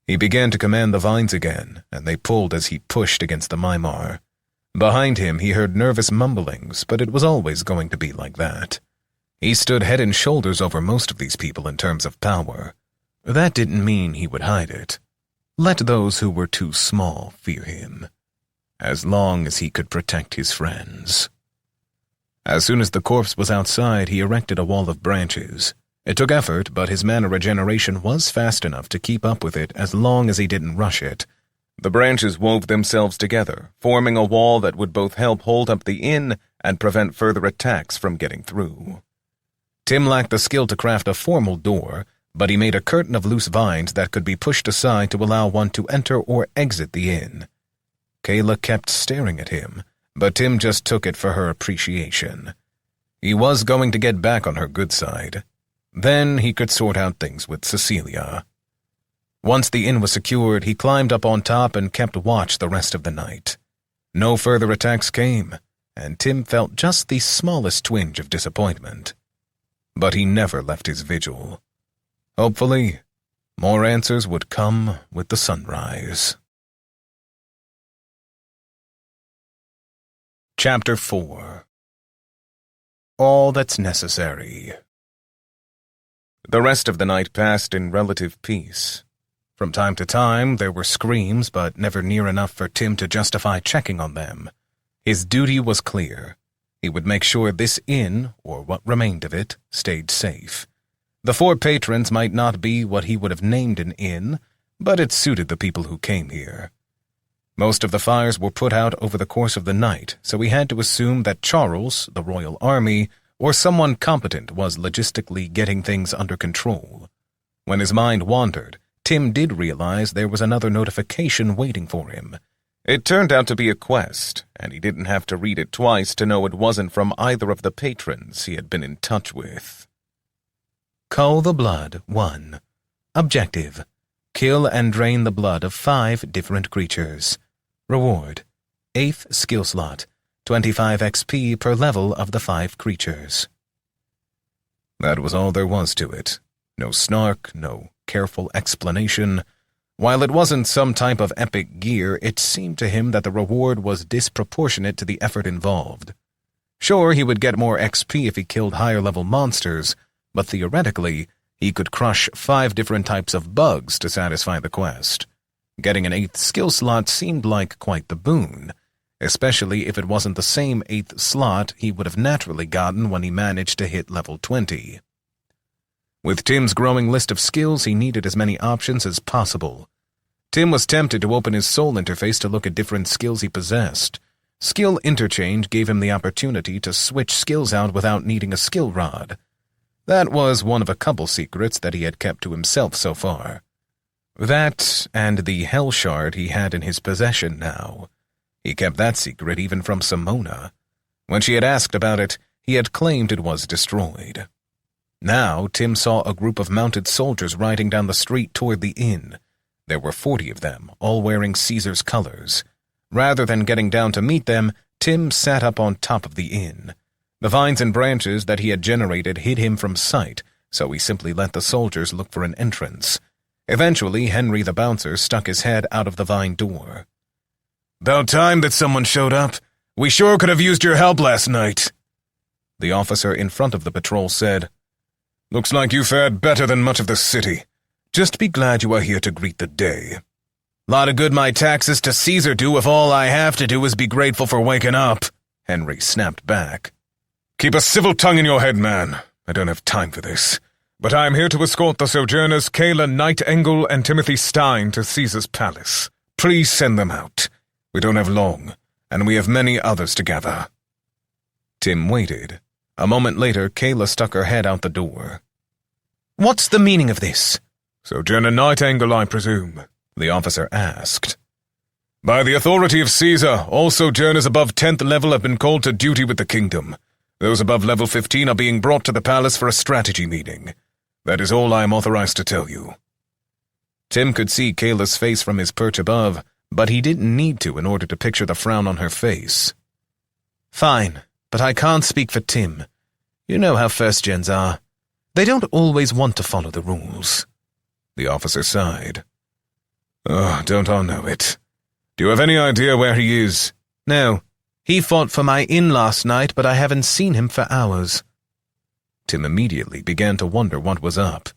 He began to command the vines again, and they pulled as he pushed against the Mimar. Behind him he heard nervous mumblings, but it was always going to be like that. He stood head and shoulders over most of these people in terms of power. That didn't mean he would hide it. Let those who were too small fear him, as long as he could protect his friends. As soon as the corpse was outside, he erected a wall of branches. It took effort, but his mana regeneration was fast enough to keep up with it as long as he didn't rush it. The branches wove themselves together, forming a wall that would both help hold up the inn and prevent further attacks from getting through. Tim lacked the skill to craft a formal door, but he made a curtain of loose vines that could be pushed aside to allow one to enter or exit the inn. Kayla kept staring at him, but Tim just took it for her appreciation. He was going to get back on her good side. Then he could sort out things with Cecilia. Once the inn was secured, he climbed up on top and kept watch the rest of the night. No further attacks came, and Tim felt just the smallest twinge of disappointment. But he never left his vigil. Hopefully, more answers would come with the sunrise. Chapter 4 all that's necessary. The rest of the night passed in relative peace. From time to time, there were screams, but never near enough for Tim to justify checking on them. His duty was clear. He would make sure this inn, or what remained of it, stayed safe. The Four Patrons might not be what he would have named an inn, but it suited the people who came here. Most of the fires were put out over the course of the night, so we had to assume that Charles, the royal army, or someone competent was logistically getting things under control. When his mind wandered, Tim did realize there was another notification waiting for him. It turned out to be a quest, and he didn't have to read it twice to know it wasn't from either of the patrons he had been in touch with. Cull the Blood 1. Objective: kill and drain the blood of 5 different creatures. Reward: 8th skill slot, 25 XP per level of the 5 creatures. That was all there was to it. No snark, no careful explanation. While it wasn't some type of epic gear, it seemed to him that the reward was disproportionate to the effort involved. Sure, he would get more XP if he killed higher-level monsters, but theoretically, he could crush 5 different types of bugs to satisfy the quest. Getting an 8th skill slot seemed like quite the boon, especially if it wasn't the same 8th slot he would have naturally gotten when he managed to hit level 20. With Tim's growing list of skills, he needed as many options as possible. Tim was tempted to open his soul interface to look at different skills he possessed. Skill interchange gave him the opportunity to switch skills out without needing a skill rod. That was one of a couple secrets that he had kept to himself so far. That and the Hell Shard he had in his possession now. He kept that secret even from Simona. When she had asked about it, he had claimed it was destroyed. Now, Tim saw a group of mounted soldiers riding down the street toward the inn. There were 40 of them, all wearing Caesar's colors. Rather than getting down to meet them, Tim sat up on top of the inn. The vines and branches that he had generated hid him from sight, so he simply let the soldiers look for an entrance. Eventually, Henry the bouncer stuck his head out of the vine door. "About time that someone showed up. We sure could have used your help last night." The officer in front of the patrol said, "Looks like you fared better than much of the city. Just be glad you are here to greet the day." "Lot of good my taxes to Caesar do if all I have to do is be grateful for waking up," Henry snapped back. "Keep a civil tongue in your head, man. I don't have time for this. But I am here to escort the sojourners Kayla Nightingale and Timothy Stein to Caesar's palace. Please send them out. We don't have long, and we have many others to gather." Tim waited. A moment later, Kayla stuck her head out the door. "What's the meaning of this?" "Sojourner Nightingale, I presume?" the officer asked. "By the authority of Caesar, all sojourners above 10th level have been called to duty with the kingdom. Those above level 15 are being brought to the palace for a strategy meeting. That is all I am authorized to tell you." Tim could see Kayla's face from his perch above, but he didn't need to in order to picture the frown on her face. "Fine, but I can't speak for Tim. You know how first-gens are. They don't always want to follow the rules." The officer sighed. "Oh, don't I know it. Do you have any idea where he is?" "No. He fought for my inn last night, but I haven't seen him for hours." Tim immediately began to wonder what was up.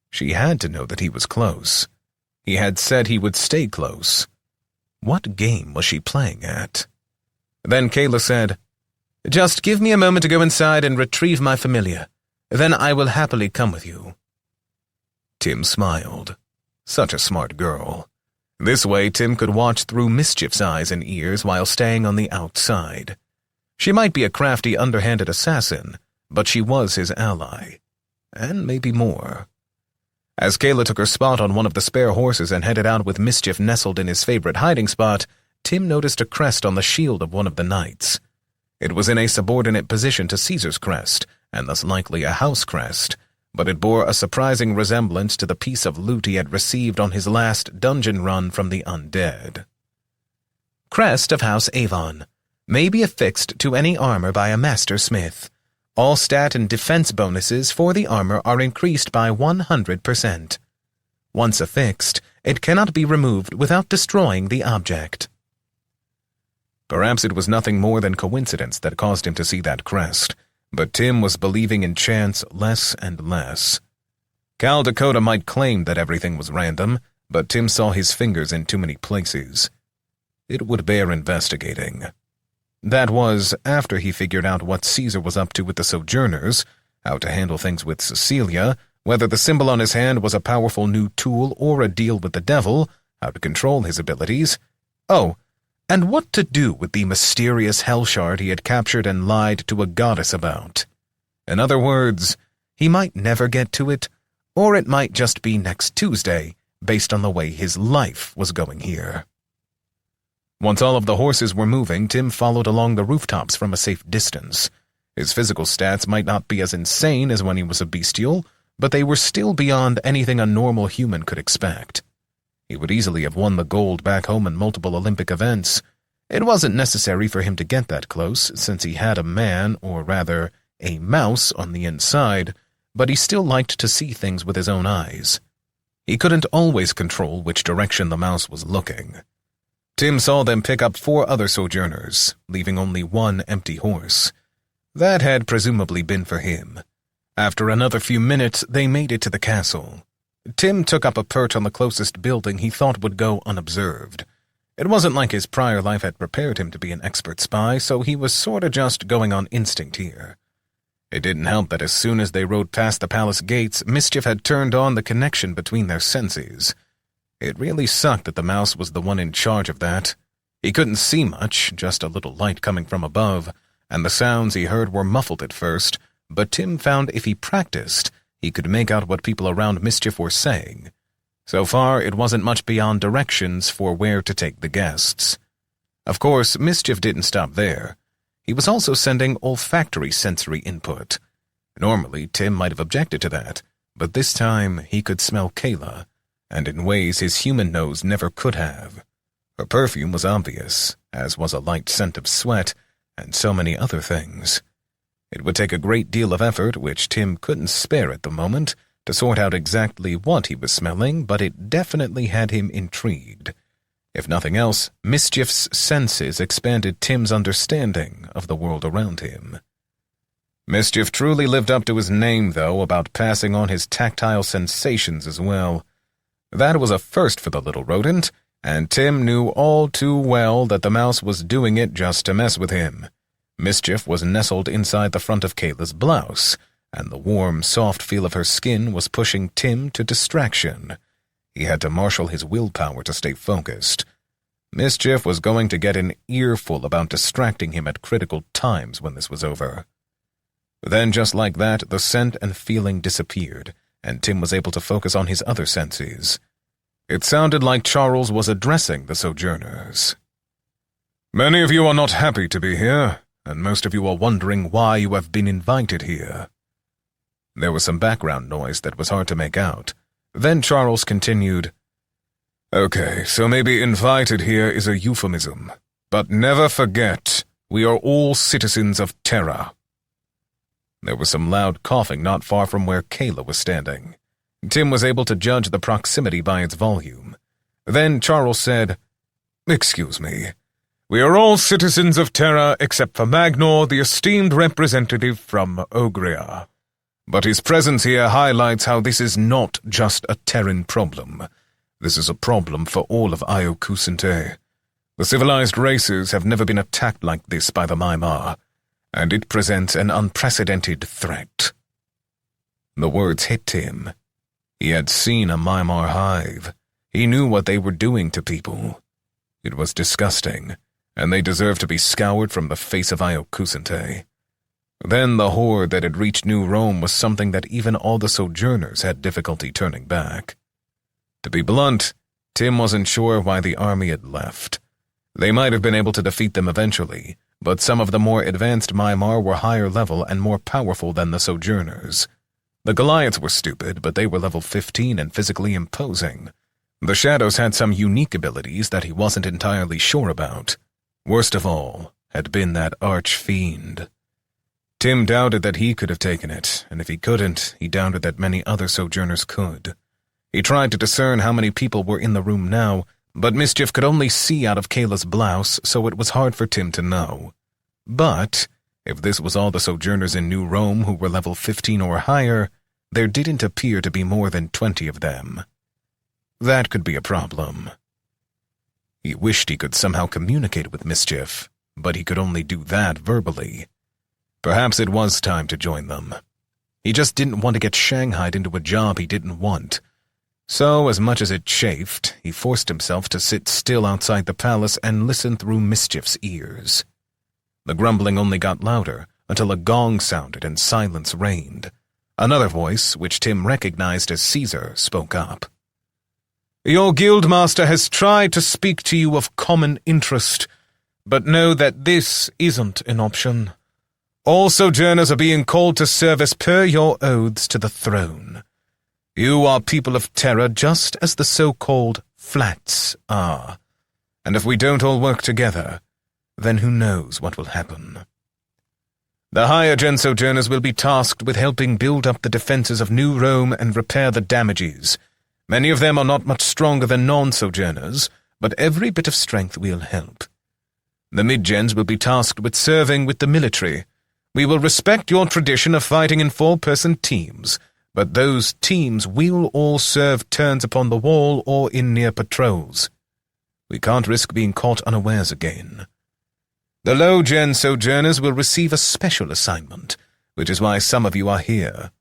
She had to know that he was close. He had said he would stay close. What game was she playing at? Then Kayla said, "Just give me a moment to go inside and retrieve my familiar. Then I will happily come with you." Tim smiled. Such a smart girl. This way, Tim could watch through Mischief's eyes and ears while staying on the outside. She might be a crafty, underhanded assassin, but she was his ally. And maybe more. As Kayla took her spot on one of the spare horses and headed out with Mischief nestled in his favorite hiding spot, Tim noticed a crest on the shield of one of the knights. It was in a subordinate position to Caesar's crest, and thus likely a house crest, but it bore a surprising resemblance to the piece of loot he had received on his last dungeon run from the undead. Crest of House Avon. May be affixed to any armor by a master smith. All stat and defense bonuses for the armor are increased by 100%. Once affixed, it cannot be removed without destroying the object. Perhaps it was nothing more than coincidence that caused him to see that crest, but Tim was believing in chance less and less. Caldecott might claim that everything was random, but Tim saw his fingers in too many places. It would bear investigating. That was after he figured out what Caesar was up to with the Sojourners, how to handle things with Cecilia, whether the symbol on his hand was a powerful new tool or a deal with the devil, how to control his abilities. Oh, and what to do with the mysterious hell shard he had captured and lied to a goddess about. In other words, he might never get to it, or it might just be next Tuesday, based on the way his life was going here. Once all of the horses were moving, Tim followed along the rooftops from a safe distance. His physical stats might not be as insane as when he was a bestial, but they were still beyond anything a normal human could expect. He would easily have won the gold back home in multiple Olympic events. It wasn't necessary for him to get that close, since he had a man, or rather, a mouse on the inside, but he still liked to see things with his own eyes. He couldn't always control which direction the mouse was looking. Tim saw them pick up 4 other Sojourners, leaving only 1 empty horse. That had presumably been for him. After another few minutes, they made it to the castle. Tim took up a perch on the closest building he thought would go unobserved. It wasn't like his prior life had prepared him to be an expert spy, so he was sorta just going on instinct here. It didn't help that as soon as they rode past the palace gates, Mischief had turned on the connection between their senses. It really sucked that the mouse was the one in charge of that. He couldn't see much, just a little light coming from above, and the sounds he heard were muffled at first, but Tim found if he practiced, he could make out what people around Mischief were saying. So far, it wasn't much beyond directions for where to take the guests. Of course, Mischief didn't stop there. He was also sending olfactory sensory input. Normally, Tim might have objected to that, but this time he could smell Kayla, and in ways his human nose never could have. Her perfume was obvious, as was a light scent of sweat, and so many other things. It would take a great deal of effort, which Tim couldn't spare at the moment, to sort out exactly what he was smelling, but it definitely had him intrigued. If nothing else, Mischief's senses expanded Tim's understanding of the world around him. Mischief truly lived up to his name, though, about passing on his tactile sensations as well. That was a first for the little rodent, and Tim knew all too well that the mouse was doing it just to mess with him. Mischief was nestled inside the front of Kayla's blouse, and the warm, soft feel of her skin was pushing Tim to distraction. He had to marshal his willpower to stay focused. Mischief was going to get an earful about distracting him at critical times when this was over. Then, just like that, the scent and feeling disappeared, and Tim was able to focus on his other senses. It sounded like Charles was addressing the Sojourners. "Many of you are not happy to be here, and most of you are wondering why you have been invited here." There was some background noise that was hard to make out. Then Charles continued, "Okay, so maybe invited here is a euphemism. But never forget, we are all citizens of Terra." There was some loud coughing not far from where Kayla was standing. Tim was able to judge the proximity by its volume. Then Charles said, "Excuse me. We are all citizens of Terra except for Magnor, the esteemed representative from Ogria. But his presence here highlights how this is not just a Terran problem. This is a problem for all of Io Kusente. The civilized races have never been attacked like this by the Maimar, and it presents an unprecedented threat." The words hit him. He had seen a Maimar hive. He knew what they were doing to people. It was disgusting, and they deserved to be scoured from the face of Io Kusente. Then the horde that had reached New Rome was something that even all the Sojourners had difficulty turning back. To be blunt, Tim wasn't sure why the army had left. They might have been able to defeat them eventually, but some of the more advanced Maimar were higher level and more powerful than the Sojourners. The Goliaths were stupid, but they were level 15 and physically imposing. The Shadows had some unique abilities that he wasn't entirely sure about. Worst of all had been that arch-fiend. Tim doubted that he could have taken it, and if he couldn't, he doubted that many other Sojourners could. He tried to discern how many people were in the room now, but Mischief could only see out of Kayla's blouse, so it was hard for Tim to know. But If this was all the sojourners in New Rome who were level 15 or higher, there didn't appear to be more than 20 of them. That could be a problem. He wished he could somehow communicate with Mischief, but he could only do that verbally. Perhaps it was time to join them. He just didn't want to get shanghaied into a job he didn't want. So, as much as it chafed, he forced himself to sit still outside the palace and listen through Mischief's ears. The grumbling only got louder until a gong sounded and silence reigned. Another voice, which Tim recognized as Caesar, spoke up. "Your guildmaster has tried to speak to you of common interest, but know that this isn't an option. All sojourners are being called to service per your oaths to the throne. You are people of terror just as the so-called flats are, and if we don't all work together, then who knows what will happen. The higher-gen sojourners will be tasked with helping build up the defenses of New Rome and repair the damages. Many of them are not much stronger than non-sojourners, but every bit of strength will help. The mid-gens will be tasked with serving with the military. We will respect your tradition of fighting in 4-person teams, but those teams will all serve turns upon the wall or in near patrols. We can't risk being caught unawares again. The low-gen sojourners will receive a special assignment, which is why some of you are here.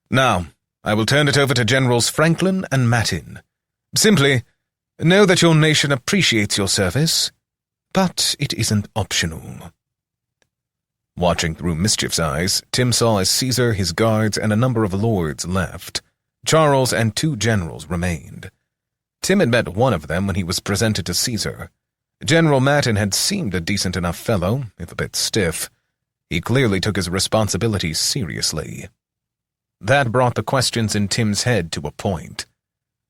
Now, I will turn it over to Generals Franklin and Matin. Simply, know that your nation appreciates your service, but it isn't optional." Watching through Mischief's eyes, Tim saw as Caesar, his guards, and a number of lords left. Charles and 2 generals remained. Tim had met one of them when he was presented to Caesar. General Matin had seemed a decent enough fellow, if a bit stiff. He clearly took his responsibilities seriously. That brought the questions in Tim's head to a point.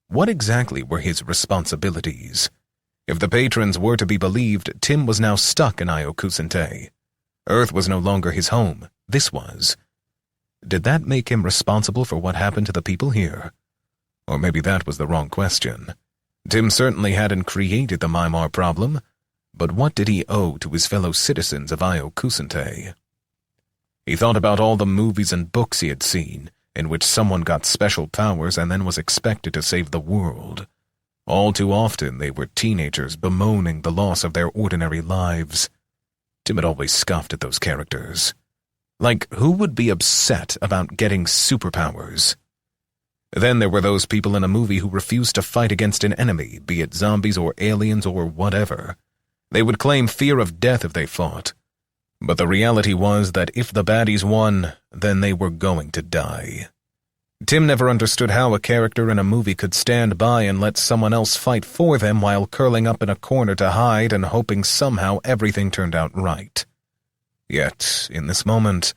What exactly were his responsibilities? If the patrons were to be believed, Tim was now stuck in Io Kusente. Earth was no longer his home. This was. Did that make him responsible for what happened to the people here? Or maybe that was the wrong question. Tim certainly hadn't created the Mimar problem, but what did he owe to his fellow citizens of Io Kusente? He thought about all the movies and books he had seen, in which someone got special powers and then was expected to save the world. All too often they were teenagers bemoaning the loss of their ordinary lives. Tim had always scoffed at those characters. Like, who would be upset about getting superpowers? Then there were those people in a movie who refused to fight against an enemy, be it zombies or aliens or whatever. They would claim fear of death if they fought. But the reality was that if the baddies won, then they were going to die. Tim never understood how a character in a movie could stand by and let someone else fight for them while curling up in a corner to hide and hoping somehow everything turned out right. Yet, in this moment,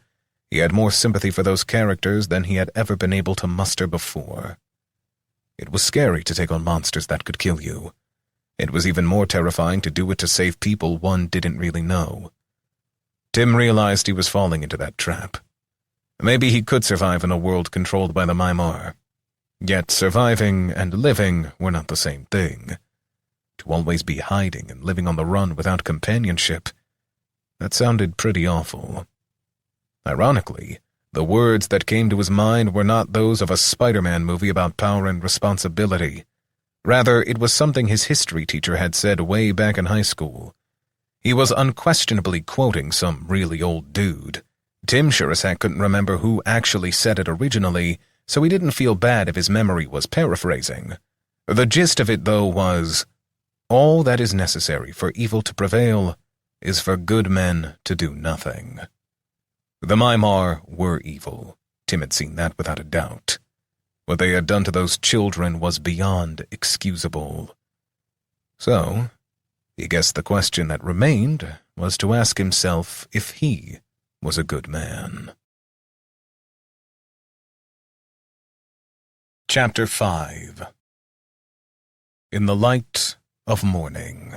he had more sympathy for those characters than he had ever been able to muster before. It was scary to take on monsters that could kill you. It was even more terrifying to do it to save people one didn't really know. Tim realized he was falling into that trap. Maybe he could survive in a world controlled by the Mimar. Yet surviving and living were not the same thing. To always be hiding and living on the run without companionship, that sounded pretty awful. Ironically, the words that came to his mind were not those of a Spider-Man movie about power and responsibility. Rather, it was something his history teacher had said way back in high school. He was unquestionably quoting some really old dude. Tim sure as heck couldn't remember who actually said it originally, so he didn't feel bad if his memory was paraphrasing. The gist of it, though, was, all that is necessary for evil to prevail is for good men to do nothing. The Mimar were evil. Tim had seen that without a doubt. What they had done to those children was beyond excusable. So, he guessed the question that remained was to ask himself if he was a good man. Chapter 5. In the Light of Morning.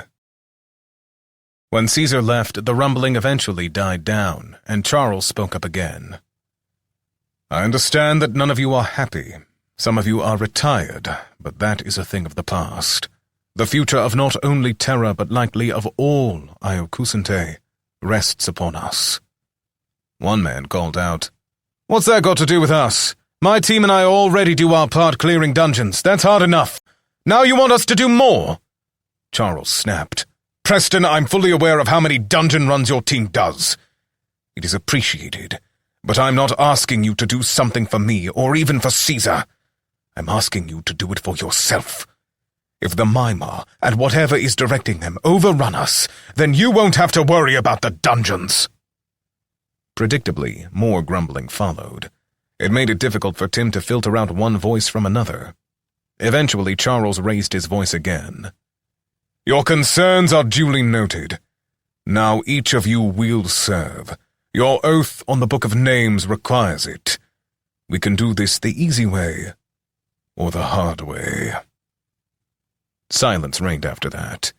When Caesar left, the rumbling eventually died down, and Charles spoke up again. I understand that none of you are happy. Some of you are retired, but that is a thing of the past. The future of not only Terra, but likely of all Io Kusente, rests upon us. One man called out, "What's that got to do with us? My team and I already do our part clearing dungeons. That's hard enough. Now you want us to do more?" Charles snapped. "Preston, I'm fully aware of how many dungeon runs your team does. It is appreciated, but I'm not asking you to do something for me or even for Caesar. I'm asking you to do it for yourself. If the Mimar and whatever is directing them overrun us, then you won't have to worry about the dungeons." Predictably, more grumbling followed. It made it difficult for Tim to filter out one voice from another. Eventually, Charles raised his voice again. "Your concerns are duly noted. Now each of you will serve. Your oath on the Book of Names requires it. We can do this the easy way, or the hard way." Silence reigned after that.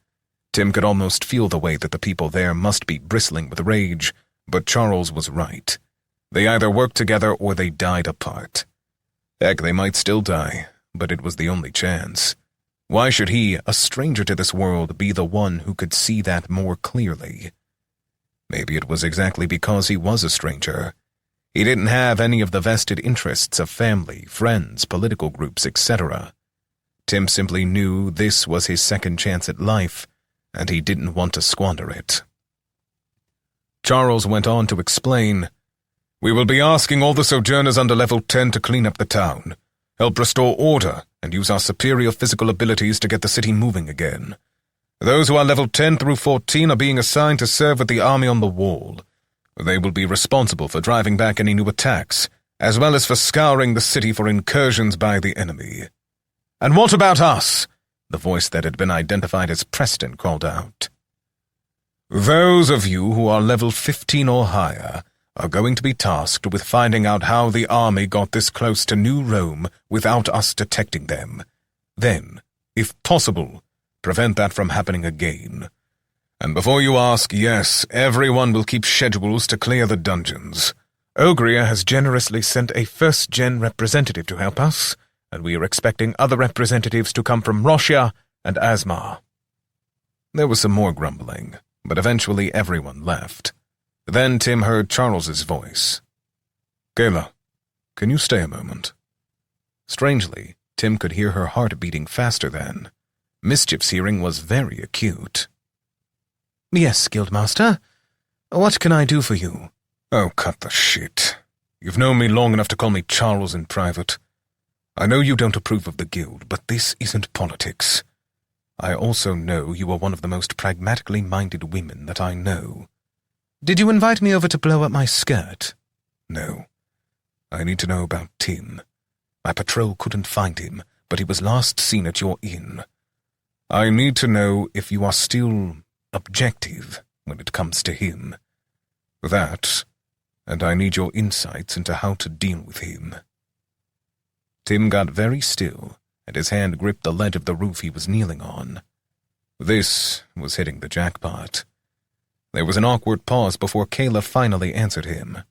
Tim could almost feel the way that the people there must be bristling with rage, but Charles was right. They either worked together or they died apart. Heck, they might still die, but it was the only chance. Why should he, a stranger to this world, be the one who could see that more clearly? Maybe it was exactly because he was a stranger. He didn't have any of the vested interests of family, friends, political groups, etc. Tim simply knew this was his second chance at life, and he didn't want to squander it. Charles went on to explain, "We will be asking all the sojourners under level 10 to clean up the town, help restore order, and use our superior physical abilities to get the city moving again. Those who are level 10 through 14 are being assigned to serve with the army on the wall. They will be responsible for driving back any new attacks, as well as for scouring the city for incursions by the enemy." "And what about us?" the voice that had been identified as Preston called out. "Those of you who are level 15 or higher are going to be tasked with finding out how the army got this close to New Rome without us detecting them. Then, if possible, prevent that from happening again. And before you ask, yes, everyone will keep schedules to clear the dungeons. Ogria has generously sent a first-gen representative to help us, and we are expecting other representatives to come from Roshia and Asmar." There was some more grumbling, but eventually everyone left. Then Tim heard Charles's voice. "Kayla, can you stay a moment?" Strangely, Tim could hear her heart beating faster then. Mischief's hearing was very acute. "Yes, Guildmaster. What can I do for you?" "Oh, cut the shit. You've known me long enough to call me Charles in private. I know you don't approve of the guild, but this isn't politics. I also know you are one of the most pragmatically minded women that I know." "Did you invite me over to blow up my skirt?" "No. I need to know about Tim. My patrol couldn't find him, but he was last seen at your inn. I need to know if you are still objective when it comes to him. That, and I need your insights into how to deal with him." Tim got very still, and his hand gripped the ledge of the roof he was kneeling on. This was hitting the jackpot. There was an awkward pause before Kayla finally answered him.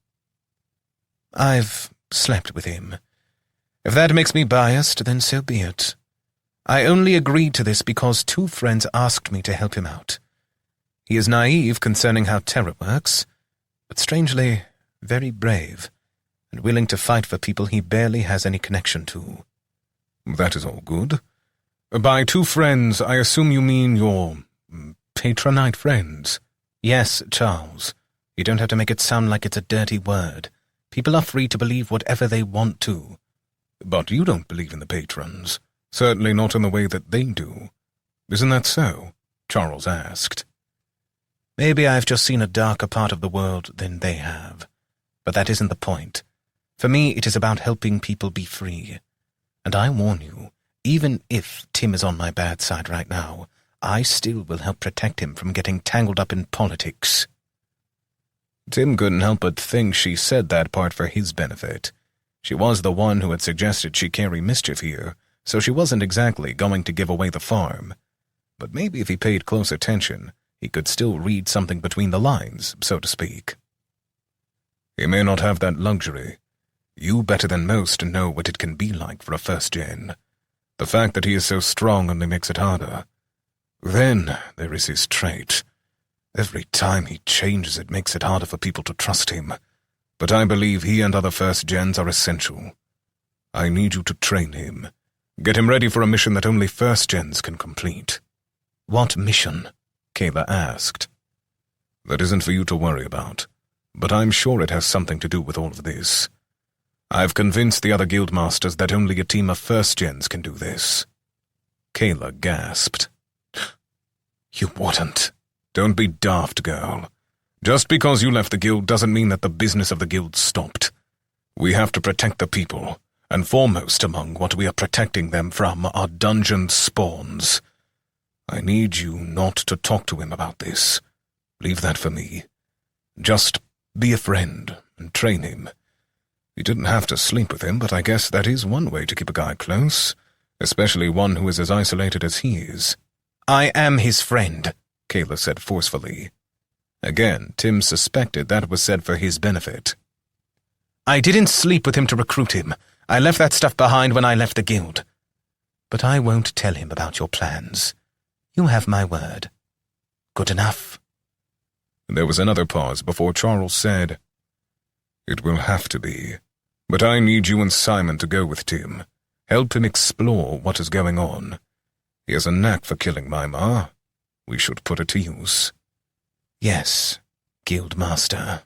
"I've slept with him. If that makes me biased, then so be it. I only agreed to this because 2 friends asked me to help him out. He is naive concerning how terror works, but strangely very brave, and willing to fight for people he barely has any connection to." "That is all good. By 2 friends, I assume you mean your patronite friends?" "Yes, Charles. You don't have to make it sound like it's a dirty word. People are free to believe whatever they want to." "But you don't believe in the patrons. Certainly not in the way that they do. Isn't that so?" Charles asked. "Maybe I've just seen a darker part of the world than they have. But that isn't the point. For me, it is about helping people be free. And I warn you, even if Tim is on my bad side right now, I still will help protect him from getting tangled up in politics." Tim couldn't help but think she said that part for his benefit. She was the one who had suggested she carry Mischief here, so she wasn't exactly going to give away the farm. But maybe if he paid close attention, he could still read something between the lines, so to speak. "He may not have that luxury. You better than most know what it can be like for a first-gen. The fact that he is so strong only makes it harder. Then there is his trait. Every time he changes, it makes it harder for people to trust him. but I believe he and other first-gens are essential. I need you to train him. Get him ready for a mission that only first-gens can complete." "What mission?" Kayla asked. "That isn't for you to worry about, but I'm sure it has something to do with all of this. I've convinced the other guildmasters that only a team of first-gens can do this." Kayla gasped. "You wouldn't." "Don't be daft, girl. Just because you left the guild doesn't mean that the business of the guild stopped. We have to protect the people, and foremost among what we are protecting them from are dungeon spawns. I need you not to talk to him about this. Leave that for me. Just be a friend and train him. You didn't have to sleep with him, but I guess that is one way to keep a guy close, especially one who is as isolated as he is." "I am his friend," Kayla said forcefully. Again, Tim suspected that was said for his benefit. "I didn't sleep with him to recruit him. I left that stuff behind when I left the guild. But I won't tell him about your plans. You have my word. Good enough." There was another pause before Charles said, "It will have to be, but I need you and Simon to go with Tim. Help him explore what is going on. He has a knack for killing my ma. We should put it to use." "Yes, Guildmaster."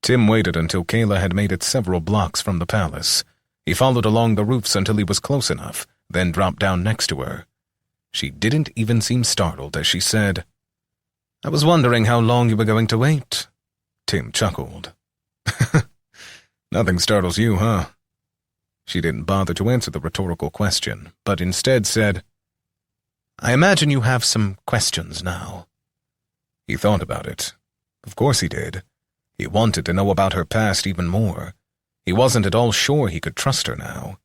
Tim waited until Kayla had made it several blocks from the palace. He followed along the roofs until he was close enough, then dropped down next to her. She didn't even seem startled as she said, "I was wondering how long you were going to wait." Tim chuckled. "Nothing startles you, huh?" She didn't bother to answer the rhetorical question, but instead said, "I imagine you have some questions now." He thought about it. Of course he did. He wanted to know about her past even more. He wasn't at all sure he could trust her now.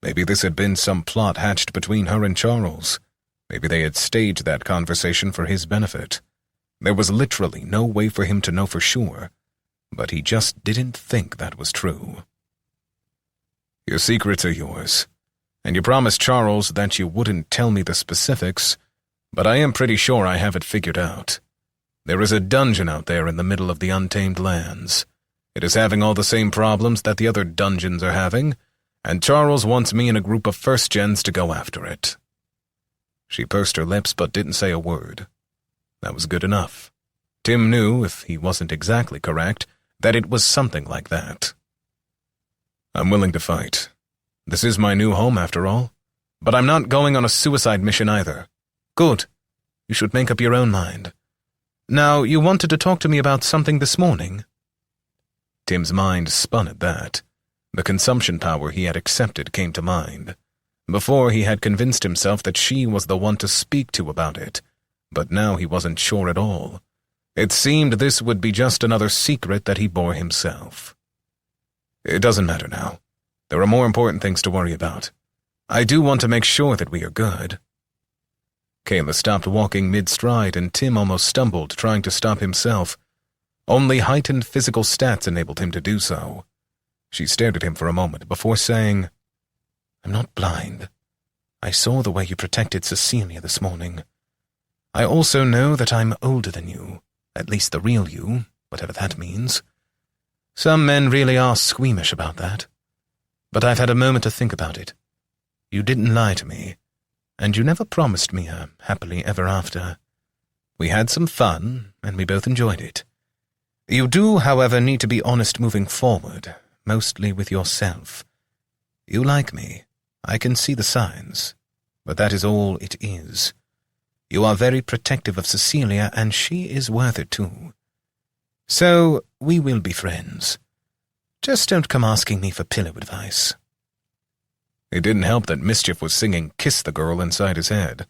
Maybe this had been some plot hatched between her and Charles. Maybe they had staged that conversation for his benefit. There was literally no way for him to know for sure, but he just didn't think that was true. "Your secrets are yours, and you promised Charles that you wouldn't tell me the specifics, but I am pretty sure I have it figured out. There is a dungeon out there in the middle of the Untamed Lands. It is having all the same problems that the other dungeons are having, and Charles wants me and a group of first-gens to go after it." She pursed her lips but didn't say a word. That was good enough. Tim knew, if he wasn't exactly correct, that it was something like that. "I'm willing to fight. This is my new home, after all. But I'm not going on a suicide mission either." "Good. You should make up your own mind. Now, you wanted to talk to me about something this morning?" Tim's mind spun at that. The consumption power he had accepted came to mind. Before, he had convinced himself that she was the one to speak to about it, but now he wasn't sure at all. It seemed this would be just another secret that he bore himself. "It doesn't matter now. There are more important things to worry about. I do want to make sure that we are good." Kayla stopped walking mid-stride, and Tim almost stumbled, trying to stop himself. Only heightened physical stats enabled him to do so. She stared at him for a moment before saying, "I'm not blind. I saw the way you protected Cecilia this morning. I also know that I'm older than you, at least the real you, whatever that means. Some men really are squeamish about that. But I've had a moment to think about it. You didn't lie to me, and you never promised me a happily ever after. We had some fun, and we both enjoyed it. You do, however, need to be honest moving forward, mostly with yourself. You like me. I can see the signs, but that is all it is. You are very protective of Cecilia, and she is worth it too. So, we will be friends. Just don't come asking me for pillow advice." It didn't help that Mischief was singing Kiss the Girl inside his head.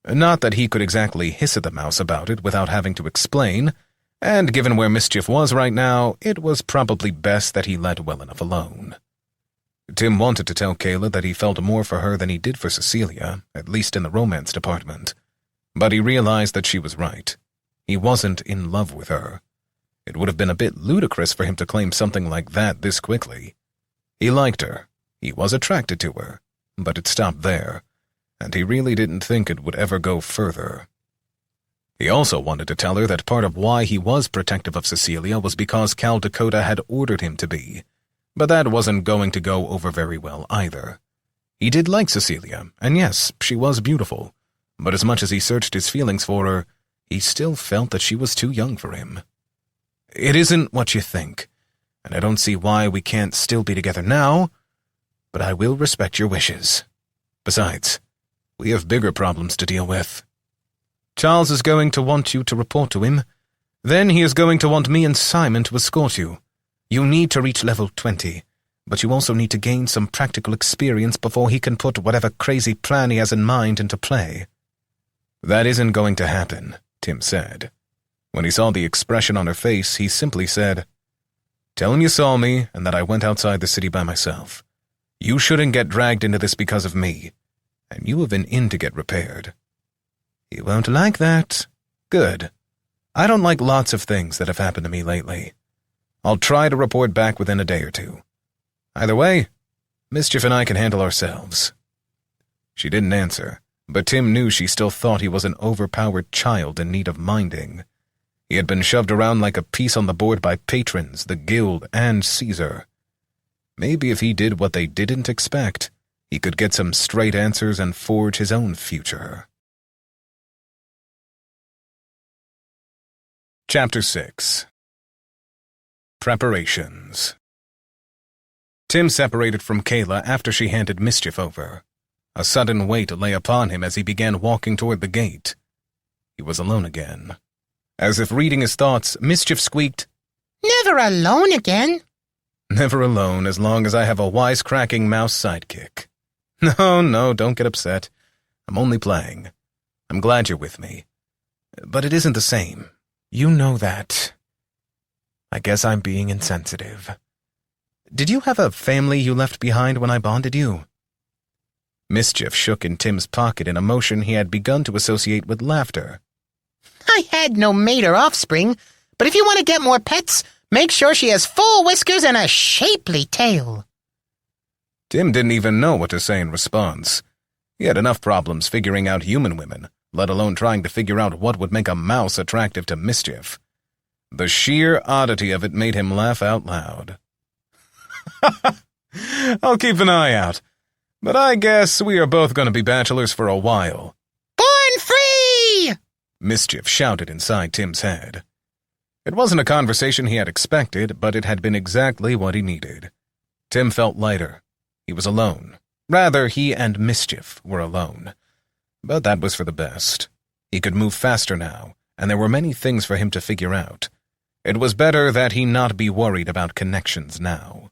Not that he could exactly hiss at the mouse about it without having to explain, and given where Mischief was right now, it was probably best that he let well enough alone. Tim wanted to tell Kayla that he felt more for her than he did for Cecilia, at least in the romance department. But he realized that she was right. He wasn't in love with her. It would have been a bit ludicrous for him to claim something like that this quickly. He liked her. He was attracted to her. But it stopped there, and he really didn't think it would ever go further. He also wanted to tell her that part of why he was protective of Cecilia was because Cal Dakota had ordered him to be, but that wasn't going to go over very well either. He did like Cecilia, and yes, she was beautiful, but as much as he searched his feelings for her, he still felt that she was too young for him. It isn't what you think, and I don't see why we can't still be together now, but I will respect your wishes. Besides, we have bigger problems to deal with. Charles is going to want you to report to him. Then he is going to want me and Simon to escort you. You need to reach level 20, but you also need to gain some practical experience before he can put whatever crazy plan he has in mind into play. That isn't going to happen, Tim said. When he saw the expression on her face, he simply said, "Tell him you saw me and that I went outside the city by myself. You shouldn't get dragged into this because of me, and you have an inn to get repaired." "He won't like that." "Good. I don't like lots of things that have happened to me lately. I'll try to report back within a day or two. Either way, Mischief and I can handle ourselves." She didn't answer, but Tim knew she still thought he was an overpowered child in need of minding. He had been shoved around like a piece on the board by patrons, the guild, and Caesar. Maybe if he did what they didn't expect, he could get some straight answers and forge his own future. Chapter 6. Preparations. Tim separated from Kayla after she handed Mischief over. A sudden weight lay upon him as he began walking toward the gate. He was alone again. As if reading his thoughts, Mischief squeaked, "Never alone again." "Never alone as long as I have a wisecracking mouse sidekick. No, don't get upset. I'm only playing. I'm glad you're with me. But it isn't the same. You know that. I guess I'm being insensitive. Did you have a family you left behind when I bonded you?" Mischief shook in Tim's pocket in a motion he had begun to associate with laughter. "I had no mate or offspring, but if you want to get more pets, make sure she has full whiskers and a shapely tail." Tim didn't even know what to say in response. He had enough problems figuring out human women, let alone trying to figure out what would make a mouse attractive to Mischief. The sheer oddity of it made him laugh out loud. "I'll keep an eye out, but I guess we are both going to be bachelors for a while." "Born free!" Mischief shouted inside Tim's head. It wasn't a conversation he had expected, but it had been exactly what he needed. Tim felt lighter. He was alone. Rather, he and Mischief were alone. But that was for the best. He could move faster now, and there were many things for him to figure out. It was better that he not be worried about connections now.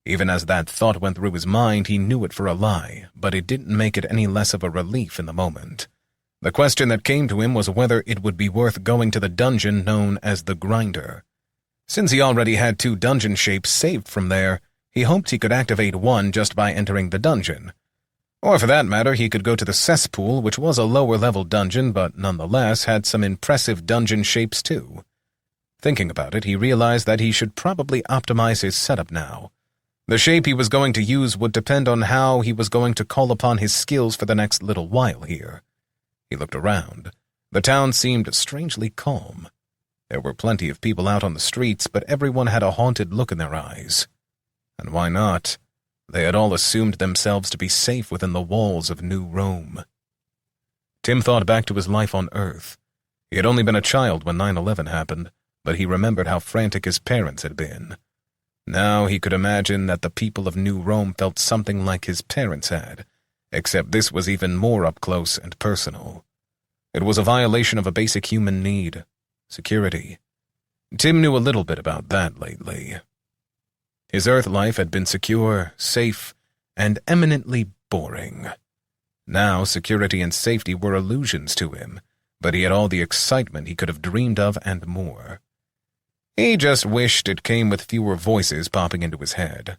Even as that thought went through his mind, he knew it for a lie, but it didn't make it any less of a relief in the moment. The question that came to him was whether it would be worth going to the dungeon known as the Grinder. Since he already had 2 dungeon shapes saved from there, he hoped he could activate one just by entering the dungeon. Or for that matter, he could go to the Cesspool, which was a lower-level dungeon, but nonetheless had some impressive dungeon shapes too. Thinking about it, he realized that he should probably optimize his setup now. The shape he was going to use would depend on how he was going to call upon his skills for the next little while here. He looked around. The town seemed strangely calm. There were plenty of people out on the streets, but everyone had a haunted look in their eyes. And why not? They had all assumed themselves to be safe within the walls of New Rome. Tim thought back to his life on Earth. He had only been a child when 9/11 happened, but he remembered how frantic his parents had been. Now he could imagine that the people of New Rome felt something like his parents had, except this was even more up close and personal. It was a violation of a basic human need, security. Tim knew a little bit about that lately. His Earth life had been secure, safe, and eminently boring. Now security and safety were illusions to him, but he had all the excitement he could have dreamed of and more. He just wished it came with fewer voices popping into his head.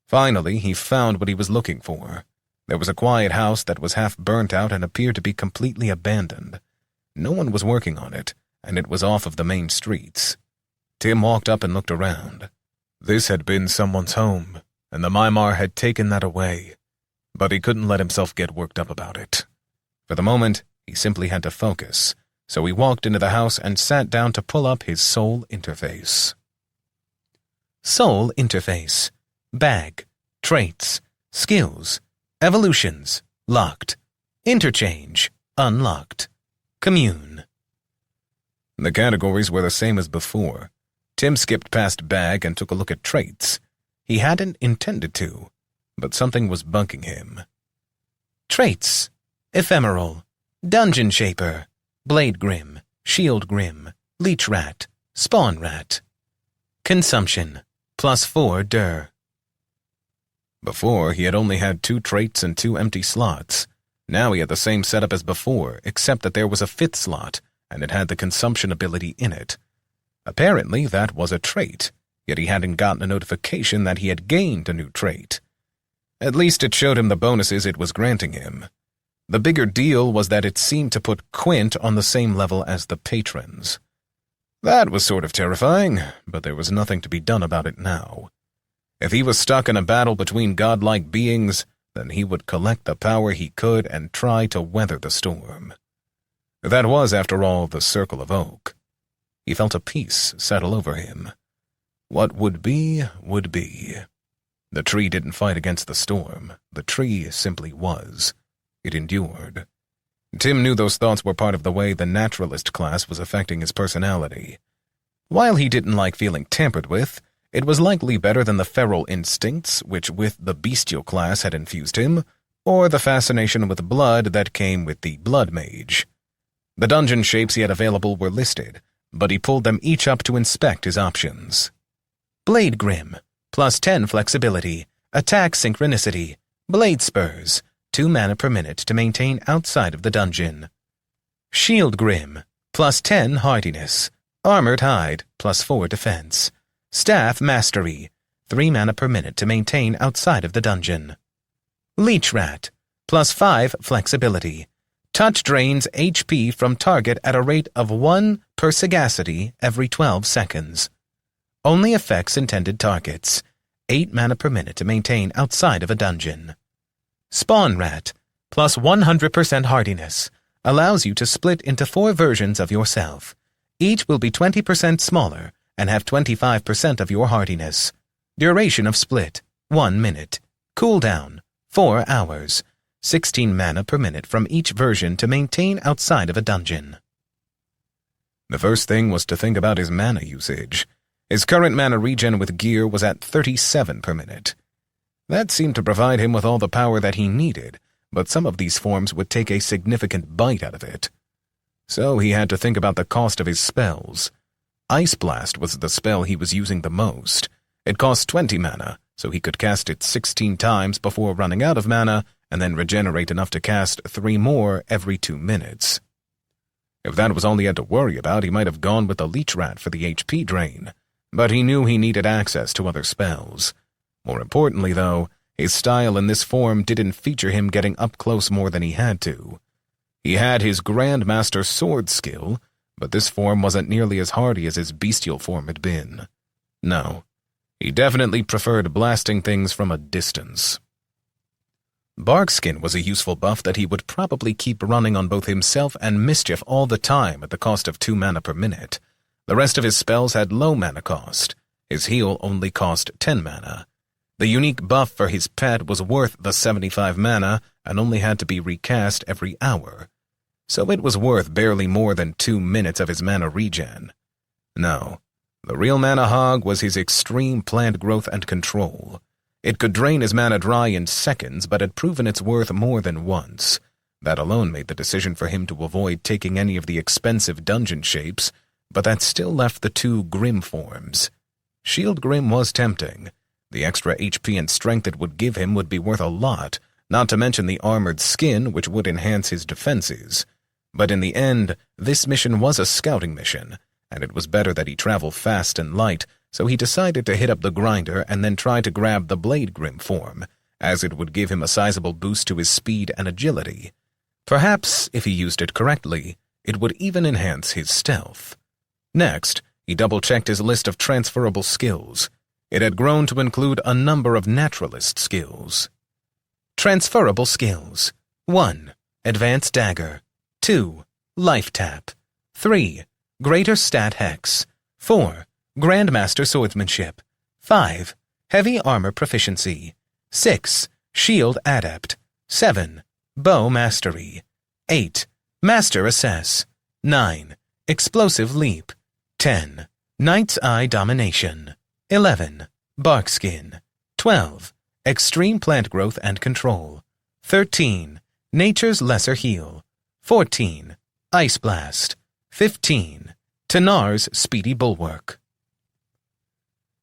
Finally, he found what he was looking for. There was a quiet house that was half burnt out and appeared to be completely abandoned. No one was working on it, and it was off of the main streets. Tim walked up and looked around. This had been someone's home, and the Mimar had taken that away. But he couldn't let himself get worked up about it. For the moment, he simply had to focus. so he walked into the house and sat down to pull up his soul interface. Soul interface. Bag. Traits. Skills. Evolutions. Locked. Interchange. Unlocked. Commune. The categories were the same as before. Tim skipped past bag and took a look at traits. He hadn't intended to, but something was bugging him. Traits. Ephemeral. Dungeon Shaper. Blade Grim. Shield Grim. Leech Rat. Spawn Rat. Consumption. +4 dir. Before, he had only had 2 traits and 2 empty slots. Now he had the same setup as before, except that there was a 5th slot, and it had the consumption ability in it. Apparently, that was a trait, yet he hadn't gotten a notification that he had gained a new trait. At least it showed him the bonuses it was granting him. The bigger deal was that it seemed to put Quint on the same level as the patrons. That was sort of terrifying, but there was nothing to be done about it now. If he was stuck in a battle between godlike beings, then he would collect the power he could and try to weather the storm. That was, after all, the Circle of Oak. He felt a peace settle over him. What would be, would be. The tree didn't fight against the storm. The tree simply was. It endured. Tim knew those thoughts were part of the way the naturalist class was affecting his personality. While he didn't like feeling tampered with, it was likely better than the feral instincts which with the bestial class had infused him, or the fascination with blood that came with the blood mage. The dungeon shapes he had available were listed, but he pulled them each up to inspect his options. Blade Grim, +10 flexibility, attack synchronicity, blade spurs, 2 mana per minute to maintain outside of the dungeon. Shield Grim, +10 hardiness, armored hide, +4 defense. Staff Mastery, 3 mana per minute to maintain outside of the dungeon. Leech Rat, +5 flexibility. Touch drains HP from target at a rate of 1 per sagacity every 12 seconds. Only affects intended targets. 8 mana per minute to maintain outside of a dungeon. Spawn Rat, +100% hardiness. Allows you to split into 4 versions of yourself. Each will be 20% smaller and have 25% of your hardiness. Duration of split, 1 minute. Cooldown, 4 hours. 16 mana per minute from each version to maintain outside of a dungeon. The first thing was to think about his mana usage. His current mana regen with gear was at 37 per minute. That seemed to provide him with all the power that he needed, but some of these forms would take a significant bite out of it. So he had to think about the cost of his spells. Ice Blast was the spell he was using the most. It cost 20 mana, so he could cast it 16 times before running out of mana, and then regenerate enough to cast 3 more every 2 minutes. If that was all he had to worry about, he might have gone with the Leech Rat for the HP drain, but he knew he needed access to other spells. More importantly, though, his style in this form didn't feature him getting up close more than he had to. He had his Grandmaster sword skill, but this form wasn't nearly as hardy as his bestial form had been. No, he definitely preferred blasting things from a distance. Barkskin was a useful buff that he would probably keep running on both himself and Mischief all the time at the cost of 2 mana per minute. The rest of his spells had low mana cost. His heal only cost 10 mana. The unique buff for his pet was worth the 75 mana and only had to be recast every hour. So it was worth barely more than 2 minutes of his mana regen. No, the real mana hog was his extreme plant growth and control. It could drain his mana dry in seconds, but had proven its worth more than once. That alone made the decision for him to avoid taking any of the expensive dungeon shapes, but that still left the 2 Grim forms. Shield Grim was tempting. The extra HP and strength it would give him would be worth a lot, not to mention the armored skin, which would enhance his defenses. But in the end, this mission was a scouting mission, and it was better that he travel fast and light, so he decided to hit up the grinder and then try to grab the Blade Grim form, as it would give him a sizable boost to his speed and agility. Perhaps, if he used it correctly, it would even enhance his stealth. Next, he double-checked his list of transferable skills. It had grown to include a number of naturalist skills. Transferable skills. 1. Advanced Dagger. 2. Life Tap. 3. Greater Stat Hex. 4. Grandmaster Swordsmanship. 5. Heavy Armor Proficiency. 6. Shield Adept. 7. Bow Mastery. 8. Master Assess. 9. Explosive Leap. 10. Knight's Eye Domination. 11. Barkskin. 12. Extreme Plant Growth and Control. 13. Nature's Lesser Heal. 14. Ice Blast. 15. Tanar's Speedy Bulwark.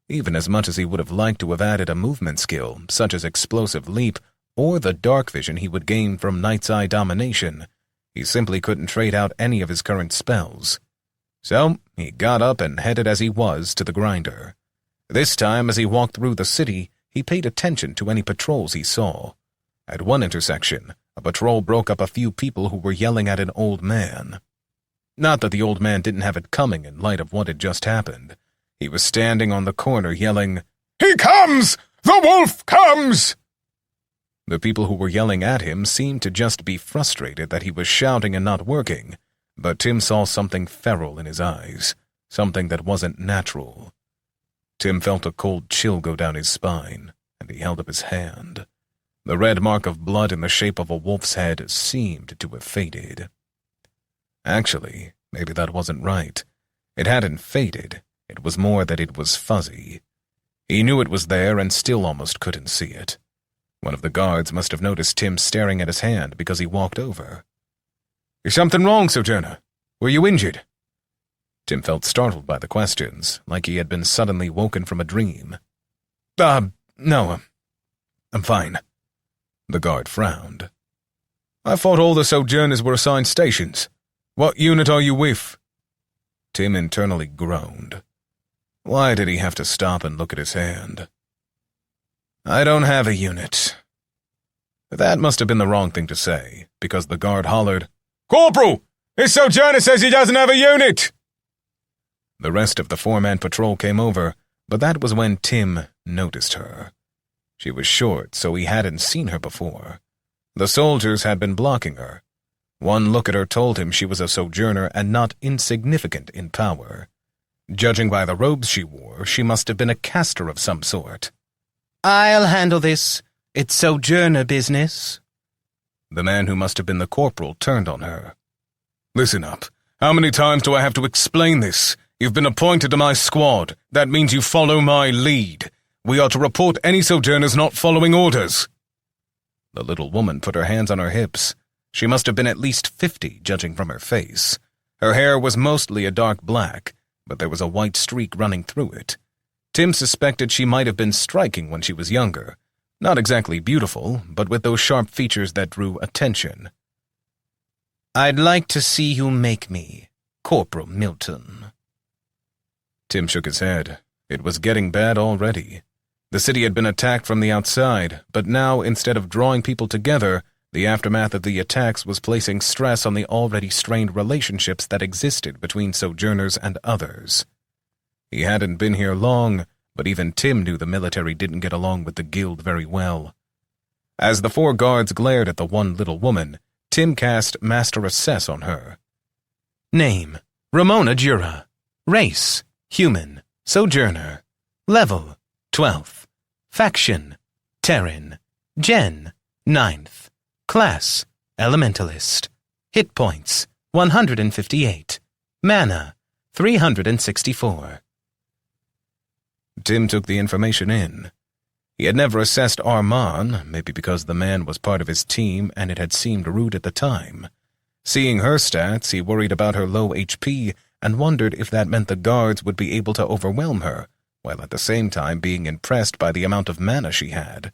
Even as much as he would have liked to have added a movement skill, such as Explosive Leap, or the dark vision he would gain from Knight's Eye Domination, he simply couldn't trade out any of his current spells. So he got up and headed as he was to the grinder. This time, as he walked through the city, he paid attention to any patrols he saw. At one intersection, a patrol broke up a few people who were yelling at an old man. Not that the old man didn't have it coming in light of what had just happened. He was standing on the corner yelling, "He comes! The wolf comes!" The people who were yelling at him seemed to just be frustrated that he was shouting and not working, but Tim saw something feral in his eyes, something that wasn't natural. Tim felt a cold chill go down his spine, and he held up his hand. The red mark of blood in the shape of a wolf's head seemed to have faded. Actually, maybe that wasn't right. It hadn't faded. It was more that it was fuzzy. He knew it was there and still almost couldn't see it. One of the guards must have noticed Tim staring at his hand because he walked over. "Is something wrong, Sojourner? Were you injured?" Tim felt startled by the questions, like he had been suddenly woken from a dream. No, I'm fine." The guard frowned. "I thought all the Sojourners were assigned stations. What unit are you with?" Tim internally groaned. Why did he have to stop and look at his hand? "I don't have a unit." That must have been the wrong thing to say, because the guard hollered, "Corporal! This Sojourner says he doesn't have a unit!" The rest of the four-man patrol came over, but that was when Tim noticed her. She was short, so he hadn't seen her before. The soldiers had been blocking her. One look at her told him she was a Sojourner and not insignificant in power. Judging by the robes she wore, she must have been a caster of some sort. "I'll handle this. It's Sojourner business." The man who must have been the corporal turned on her. "Listen up. How many times do I have to explain this? You've been appointed to my squad. That means you follow my lead. We are to report any Sojourners not following orders." The little woman put her hands on her hips. She must have been at least 50, judging from her face. Her hair was mostly a dark black, but there was a white streak running through it. Tim suspected she might have been striking when she was younger. Not exactly beautiful, but with those sharp features that drew attention. "I'd like to see you make me, Corporal Milton." Tim shook his head. It was getting bad already. The city had been attacked from the outside, but now, instead of drawing people together, the aftermath of the attacks was placing stress on the already strained relationships that existed between Sojourners and others. He hadn't been here long, but even Tim knew the military didn't get along with the guild very well. As the four guards glared at the one little woman, Tim cast Master Assess on her. Name: Ramona Jura. Race: Human. Sojourner. Level: 12th. Faction: Terran. Gen: 9th. Class: Elementalist. Hit points: 158. Mana: 364. Tim took the information in. He had never assessed Armand, maybe because the man was part of his team and it had seemed rude at the time. Seeing her stats, he worried about her low HP and wondered if that meant the guards would be able to overwhelm her, while at the same time being impressed by the amount of mana she had.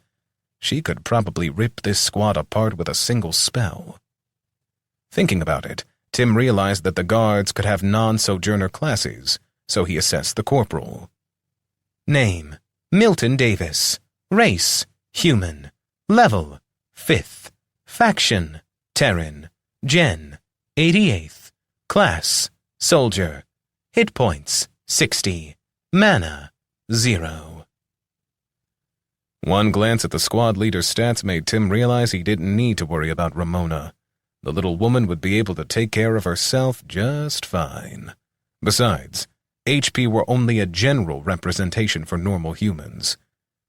She could probably rip this squad apart with a single spell. Thinking about it, Tim realized that the guards could have non-Sojourner classes, so he assessed the corporal. Name: Milton Davis. Race: Human. Level: 5th. Faction: Terran. Gen: 88th. Class: Soldier. Hit points: 60. Mana: 0. One glance at the squad leader's stats made Tim realize he didn't need to worry about Ramona. The little woman would be able to take care of herself just fine. Besides, HP were only a general representation for normal humans.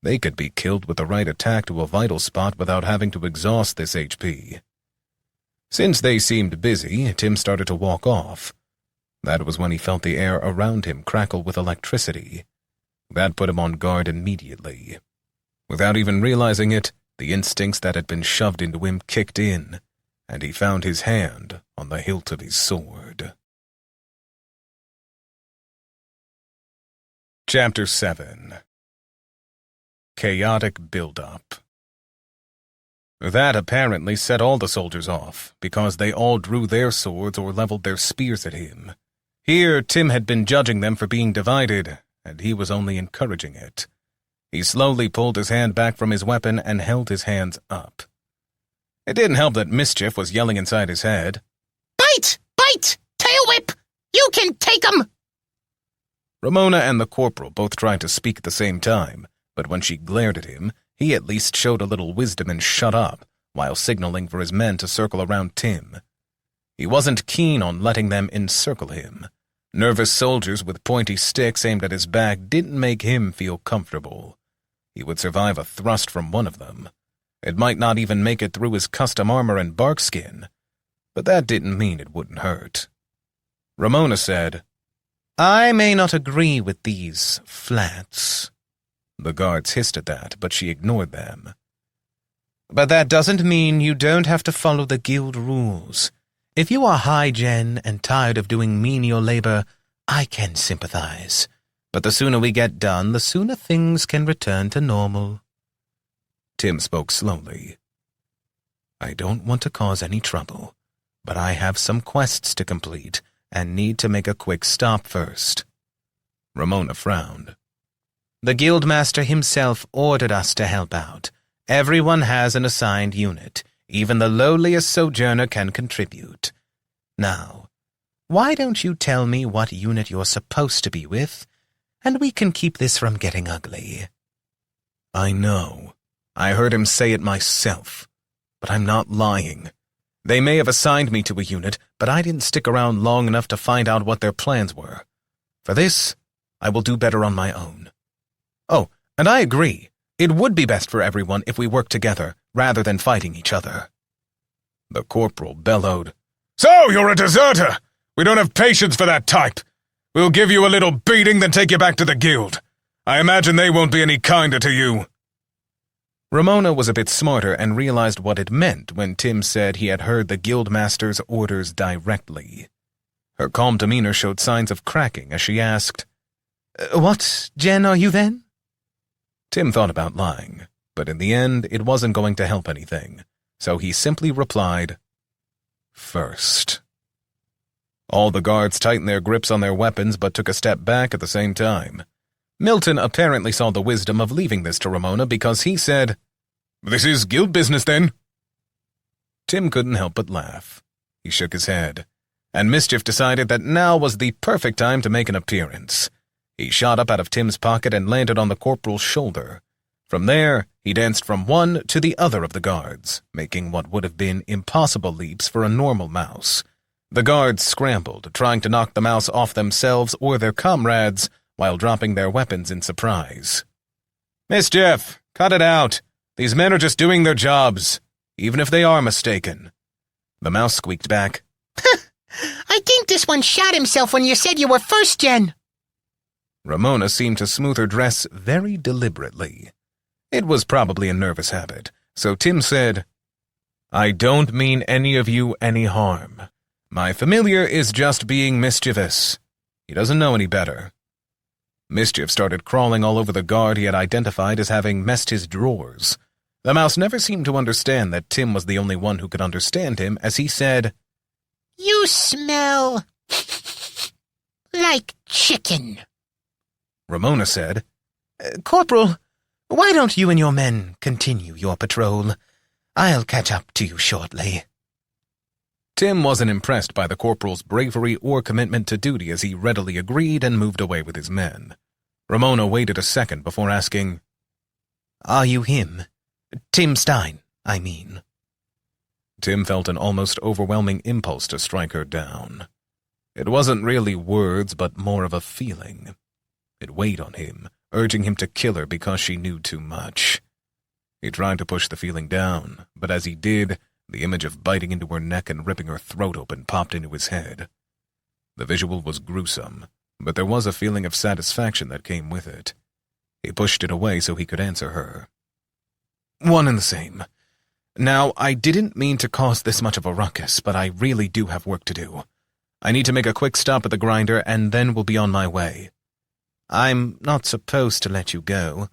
They could be killed with the right attack to a vital spot without having to exhaust this HP. Since they seemed busy, Tim started to walk off. That was when he felt the air around him crackle with electricity. That put him on guard immediately. Without even realizing it, the instincts that had been shoved into him kicked in, and he found his hand on the hilt of his sword. Chapter 7. Chaotic Build-Up. That apparently set all the soldiers off, because they all drew their swords or leveled their spears at him. Here, Tim had been judging them for being divided, and he was only encouraging it. He slowly pulled his hand back from his weapon and held his hands up. It didn't help that Mischief was yelling inside his head. Bite! Bite! Tail whip! You can take 'em! Ramona and the corporal both tried to speak at the same time, but when she glared at him, he at least showed a little wisdom and shut up, while signaling for his men to circle around Tim. He wasn't keen on letting them encircle him. Nervous soldiers with pointy sticks aimed at his back didn't make him feel comfortable. He would survive a thrust from one of them. It might not even make it through his custom armor and bark skin, but that didn't mean it wouldn't hurt. Ramona said, I may not agree with these flats. The guards hissed at that, but she ignored them. But that doesn't mean you don't have to follow the guild rules. If you are high gen and tired of doing menial labor, I can sympathize. But the sooner we get done, the sooner things can return to normal. Tim spoke slowly. I don't want to cause any trouble, but I have some quests to complete and need to make a quick stop first. Ramona frowned. The guildmaster himself ordered us to help out. Everyone has an assigned unit. Even the lowliest sojourner can contribute. Now, why don't you tell me what unit you're supposed to be with, and we can keep this from getting ugly. I know. I heard him say it myself, but I'm not lying. They may have assigned me to a unit, but I didn't stick around long enough to find out what their plans were. For this, I will do better on my own. Oh, and I agree. It would be best for everyone if we worked together, rather than fighting each other. The corporal bellowed, So, you're a deserter! We don't have patience for that type. We'll give you a little beating, then take you back to the guild. I imagine they won't be any kinder to you. Ramona was a bit smarter and realized what it meant when Tim said he had heard the guildmaster's orders directly. Her calm demeanor showed signs of cracking as she asked, What gen are you then? Tim thought about lying, but in the end it wasn't going to help anything, so he simply replied, First. All the guards tightened their grips on their weapons but took a step back at the same time. Milton apparently saw the wisdom of leaving this to Ramona because he said, This is guild business then. Tim couldn't help but laugh. He shook his head, and Mischief decided that now was the perfect time to make an appearance. He shot up out of Tim's pocket and landed on the corporal's shoulder. From there, he danced from one to the other of the guards, making what would have been impossible leaps for a normal mouse. The guards scrambled, trying to knock the mouse off themselves or their comrades, while dropping their weapons in surprise. Mischief, cut it out. These men are just doing their jobs, even if they are mistaken. The mouse squeaked back. I think this one shot himself when you said you were first gen. Ramona seemed to smooth her dress very deliberately. It was probably a nervous habit, so Tim said, I don't mean any of you any harm. My familiar is just being mischievous. He doesn't know any better. Mischief started crawling all over the guard he had identified as having messed his drawers. The mouse never seemed to understand that Tim was the only one who could understand him, as he said, You smell like chicken. Ramona said, Corporal, why don't you and your men continue your patrol? I'll catch up to you shortly. Tim wasn't impressed by the corporal's bravery or commitment to duty as he readily agreed and moved away with his men. Ramona waited a second before asking, Are you him? Tim Stein, I mean. Tim felt an almost overwhelming impulse to strike her down. It wasn't really words, but more of a feeling. It weighed on him, urging him to kill her because she knew too much. He tried to push the feeling down, but as he did, the image of biting into her neck and ripping her throat open popped into his head. The visual was gruesome, but there was a feeling of satisfaction that came with it. He pushed it away so he could answer her. One and the same. Now, I didn't mean to cause this much of a ruckus, but I really do have work to do. I need to make a quick stop at the grinder, and then we'll be on my way. I'm not supposed to let you go.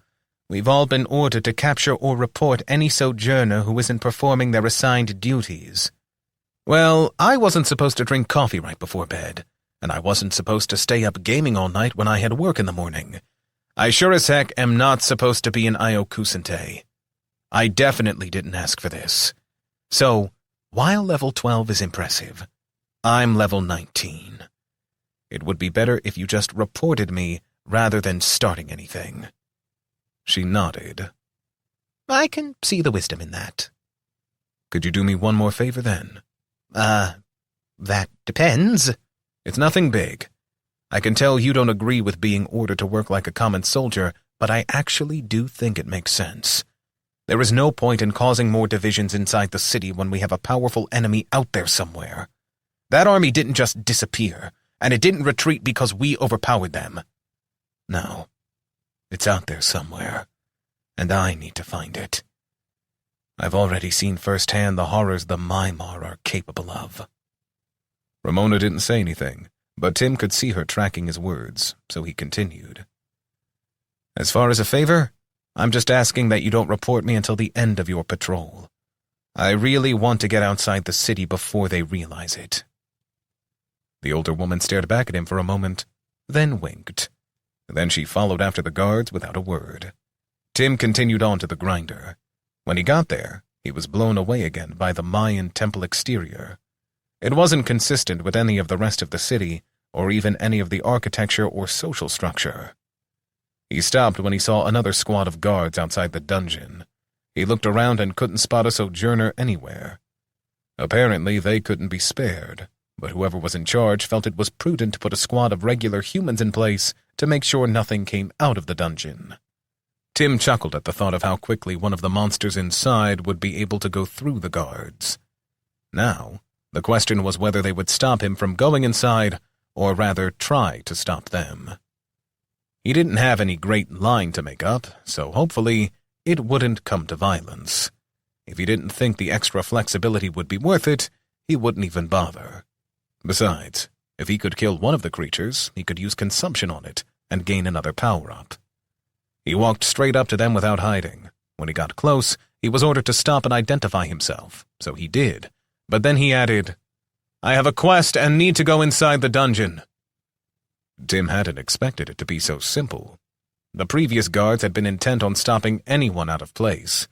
We've all been ordered to capture or report any sojourner who isn't performing their assigned duties. Well, I wasn't supposed to drink coffee right before bed, and I wasn't supposed to stay up gaming all night when I had work in the morning. I sure as heck am not supposed to be an Iokusente. I definitely didn't ask for this. So, while level 12 is impressive, I'm level 19. It would be better if you just reported me rather than starting anything. She nodded. I can see the wisdom in that. Could you do me one more favor then? That depends. It's nothing big. I can tell you don't agree with being ordered to work like a common soldier, but I actually do think it makes sense. There is no point in causing more divisions inside the city when we have a powerful enemy out there somewhere. That army didn't just disappear, and it didn't retreat because we overpowered them. No, it's out there somewhere, and I need to find it. I've already seen firsthand the horrors the Mimar are capable of. Ramona didn't say anything, but Tim could see her tracking his words, so he continued. As far as a favor, I'm just asking that you don't report me until the end of your patrol. I really want to get outside the city before they realize it. The older woman stared back at him for a moment, then winked. Then she followed after the guards without a word. Tim continued on to the grinder. When he got there, he was blown away again by the Mayan temple exterior. It wasn't consistent with any of the rest of the city, or even any of the architecture or social structure. He stopped when he saw another squad of guards outside the dungeon. He looked around and couldn't spot a sojourner anywhere. Apparently, they couldn't be spared, but whoever was in charge felt it was prudent to put a squad of regular humans in place to make sure nothing came out of the dungeon. Tim chuckled at the thought of how quickly one of the monsters inside would be able to go through the guards. Now, the question was whether they would stop him from going inside, or rather try to stop them. He didn't have any great line to make up, so hopefully it wouldn't come to violence. If he didn't think the extra flexibility would be worth it, he wouldn't even bother. Besides, if he could kill one of the creatures, he could use consumption on it and gain another power-up. He walked straight up to them without hiding. When he got close, he was ordered to stop and identify himself, so he did. But then he added, "I have a quest and need to go inside the dungeon." Tim hadn't expected it to be so simple. The previous guards had been intent on stopping anyone out of place.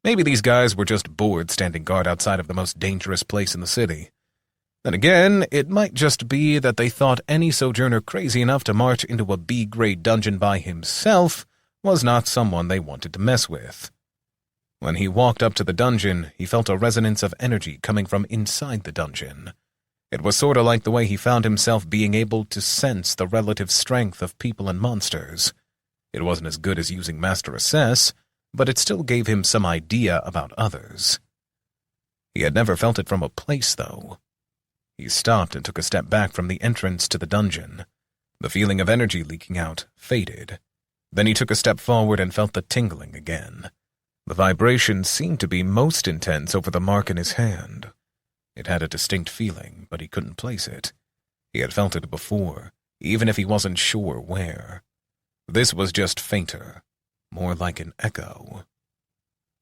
Maybe these guys were just bored standing guard outside of the most dangerous place in the city. Then again, it might just be that they thought any sojourner crazy enough to march into a B-grade dungeon by himself was not someone they wanted to mess with. When he walked up to the dungeon, he felt a resonance of energy coming from inside the dungeon. It was sort of like the way he found himself being able to sense the relative strength of people and monsters. It wasn't as good as using Master Assess, but it still gave him some idea about others. He had never felt it from a place, though. He stopped and took a step back from the entrance to the dungeon. The feeling of energy leaking out faded. Then he took a step forward and felt the tingling again. The vibration seemed to be most intense over the mark in his hand. It had a distinct feeling, but he couldn't place it. He had felt it before, even if he wasn't sure where. This was just fainter, more like an echo.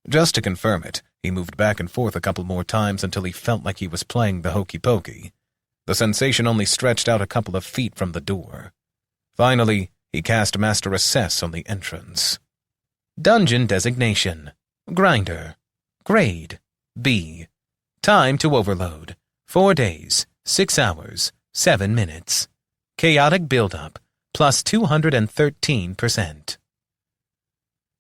Just to confirm it, he moved back and forth a couple more times until he felt like he was playing the hokey-pokey. The sensation only stretched out a couple of feet from the door. Finally, he cast Master Assess on the entrance. Dungeon designation: Grinder. Grade: B. Time to overload: 4 days, 6 hours, 7 minutes. Chaotic buildup: plus 213%.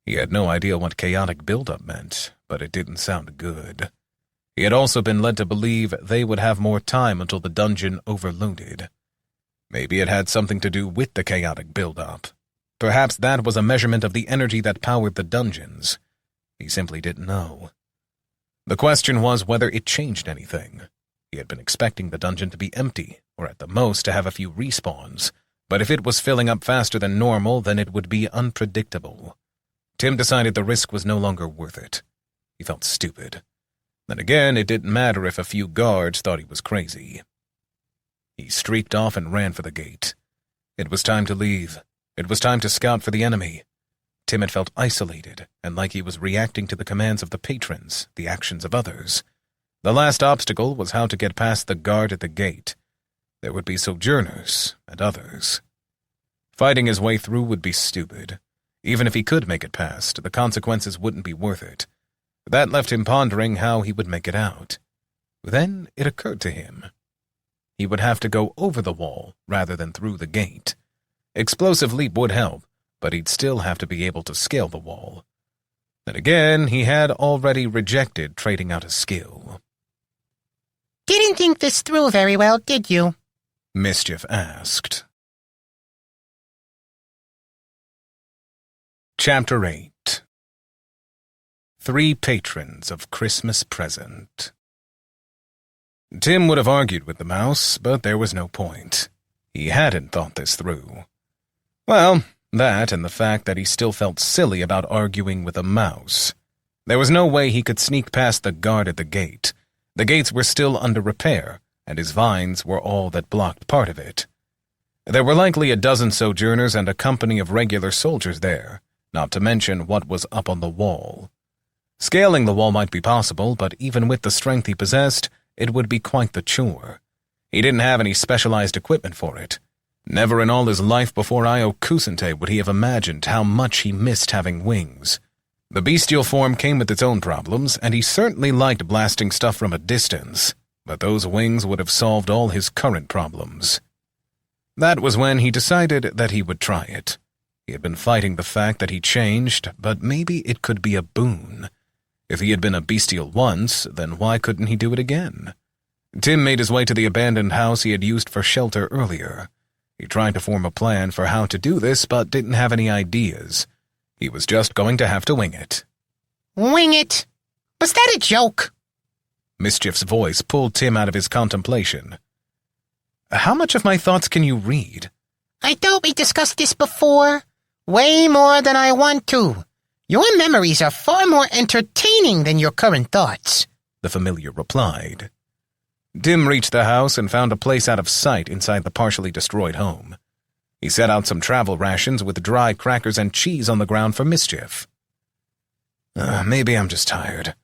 He had no idea what chaotic buildup meant, but it didn't sound good. He had also been led to believe they would have more time until the dungeon overloaded. Maybe it had something to do with the chaotic build-up. Perhaps that was a measurement of the energy that powered the dungeons. He simply didn't know. The question was whether it changed anything. He had been expecting the dungeon to be empty, or at the most to have a few respawns, but if it was filling up faster than normal, then it would be unpredictable. Tim decided the risk was no longer worth it. He felt stupid. Then again, it didn't matter if a few guards thought he was crazy. He streaked off and ran for the gate. It was time to leave. It was time to scout for the enemy. Tim had felt isolated, and like he was reacting to the commands of the patrons, the actions of others. The last obstacle was how to get past the guard at the gate. There would be sojourners and others. Fighting his way through would be stupid. Even if he could make it past, the consequences wouldn't be worth it. That left him pondering how he would make it out. Then it occurred to him. He would have to go over the wall rather than through the gate. Explosive leap would help, but he'd still have to be able to scale the wall. Then again, he had already rejected trading out a skill. Didn't think this through very well, did you? Mischief asked. Chapter 8. 3 Patrons of Christmas Present. Tim would have argued with the mouse, but there was no point. He hadn't thought this through. Well, that and the fact that he still felt silly about arguing with a mouse. There was no way he could sneak past the guard at the gate. The gates were still under repair, and his vines were all that blocked part of it. There were likely a dozen sojourners and a company of regular soldiers there, not to mention what was up on the wall. Scaling the wall might be possible, but even with the strength he possessed, it would be quite the chore. He didn't have any specialized equipment for it. Never in all his life before Io Kusente would he have imagined how much he missed having wings. The bestial form came with its own problems, and he certainly liked blasting stuff from a distance, but those wings would have solved all his current problems. That was when he decided that he would try it. He had been fighting the fact that he changed, but maybe it could be a boon. If he had been a bestial once, then why couldn't he do it again? Tim made his way to the abandoned house he had used for shelter earlier. He tried to form a plan for how to do this, but didn't have any ideas. He was just going to have to wing it. Wing it? Was that a joke? Mischief's voice pulled Tim out of his contemplation. How much of my thoughts can you read? I thought we discussed this before. Way more than I want to. Your memories are far more entertaining than your current thoughts, the familiar replied. Tim reached the house and found a place out of sight inside the partially destroyed home. He set out some travel rations with dry crackers and cheese on the ground for Mischief. Maybe I'm just tired.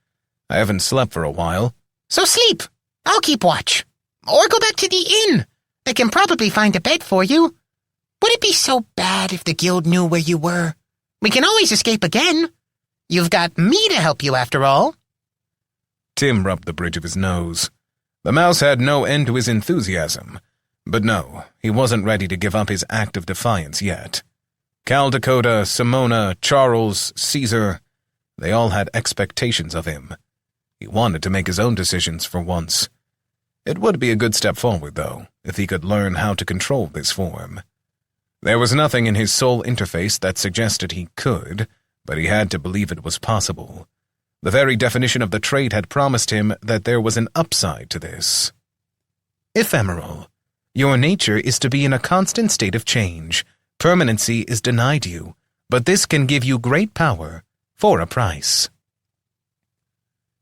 I haven't slept for a while. So sleep. I'll keep watch. Or go back to the inn. They can probably find a bed for you. Would it be so bad if the guild knew where you were? We can always escape again. You've got me to help you after all. Tim rubbed the bridge of his nose. The mouse had no end to his enthusiasm. But no, he wasn't ready to give up his act of defiance yet. Caldecota, Simona, Charles, Caesar, they all had expectations of him. He wanted to make his own decisions for once. It would be a good step forward, though, if he could learn how to control this form. There was nothing in his soul interface that suggested he could, but he had to believe it was possible. The very definition of the trait had promised him that there was an upside to this. Ephemeral. Your nature is to be in a constant state of change. Permanency is denied you, but this can give you great power for a price.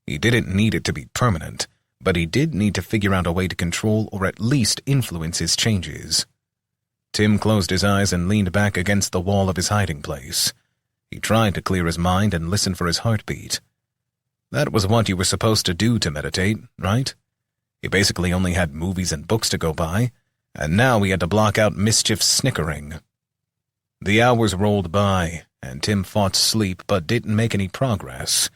He didn't need it to be permanent, but he did need to figure out a way to control or at least influence his changes. Tim closed his eyes and leaned back against the wall of his hiding place. He tried to clear his mind and listen for his heartbeat. That was what you were supposed to do to meditate, right? He basically only had movies and books to go by, and now he had to block out Mischief's snickering. The hours rolled by, and Tim fought sleep but didn't make any progress.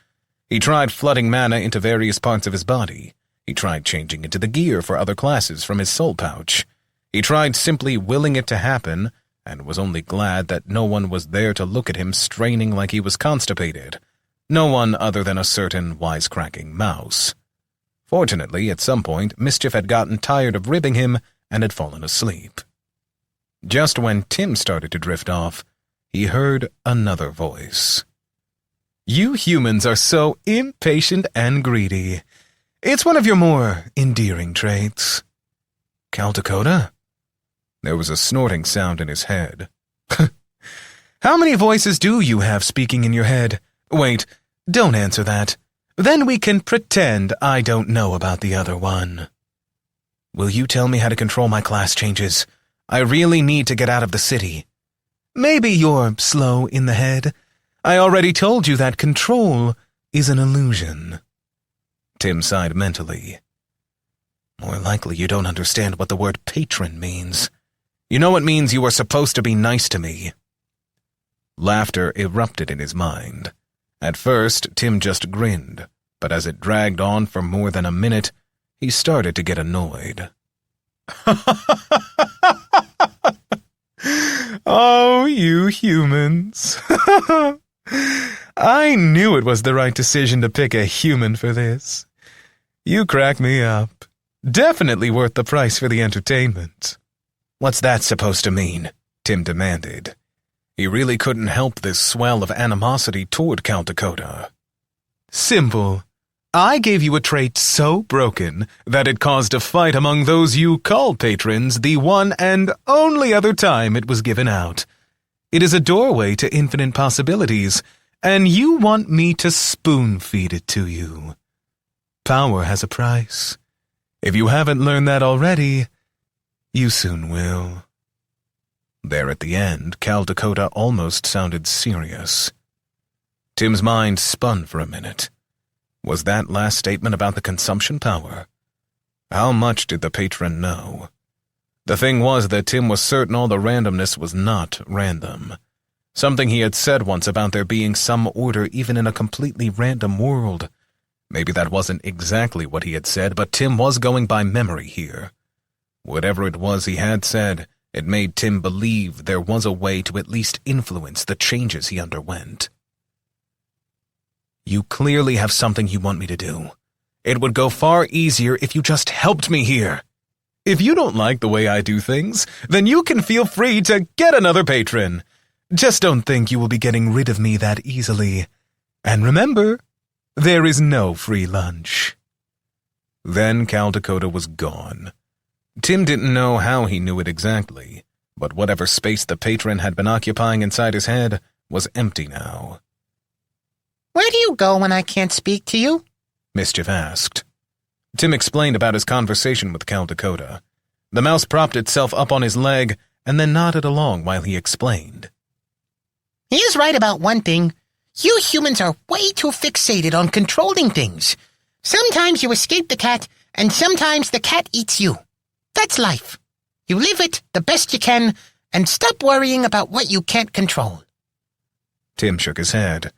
He tried flooding mana into various parts of his body. He tried changing into the gear for other classes from his soul pouch. He tried simply willing it to happen, and was only glad that no one was there to look at him straining like he was constipated. No one other than a certain wisecracking mouse. Fortunately, at some point, Mischief had gotten tired of ribbing him and had fallen asleep. Just when Tim started to drift off, he heard another voice. "You humans are so impatient and greedy. It's one of your more endearing traits." "Caldecota?" There was a snorting sound in his head. "How many voices do you have speaking in your head? Wait, don't answer that. Then we can pretend I don't know about the other one. Will you tell me how to control my class changes? I really need to get out of the city. Maybe you're slow in the head. I already told you that control is an illusion." Tim sighed mentally. "More likely you don't understand what the word patron means. You know it means you are supposed to be nice to me." Laughter erupted in his mind. At first, Tim just grinned, but as it dragged on for more than a minute, he started to get annoyed. "Oh, you humans. I knew it was the right decision to pick a human for this. You crack me up. Definitely worth the price for the entertainment." "What's that supposed to mean?" Tim demanded. He really couldn't help this swell of animosity toward Caldecota. "Simple. I gave you a trait so broken that it caused a fight among those you call patrons the one and only other time it was given out. It is a doorway to infinite possibilities, and you want me to spoon-feed it to you. Power has a price. If you haven't learned that already, you soon will." There at the end, Caldecota almost sounded serious. Tim's mind spun for a minute. Was that last statement about the consumption power? How much did the patron know? The thing was that Tim was certain all the randomness was not random. Something he had said once about there being some order even in a completely random world. Maybe that wasn't exactly what he had said, but Tim was going by memory here. Whatever it was he had said, it made Tim believe there was a way to at least influence the changes he underwent. "You clearly have something you want me to do. It would go far easier if you just helped me here. If you don't like the way I do things, then you can feel free to get another patron. Just don't think you will be getting rid of me that easily. And remember, there is no free lunch." Then Caldecota was gone. Tim didn't know how he knew it exactly, but whatever space the patron had been occupying inside his head was empty now. "Where do you go when I can't speak to you?" Mischief asked. Tim explained about his conversation with Caldecota. The mouse propped itself up on his leg and then nodded along while he explained. "He is right about one thing. You humans are way too fixated on controlling things. Sometimes you escape the cat, and sometimes the cat eats you. That's life. You live it the best you can, and stop worrying about what you can't control." Tim shook his head.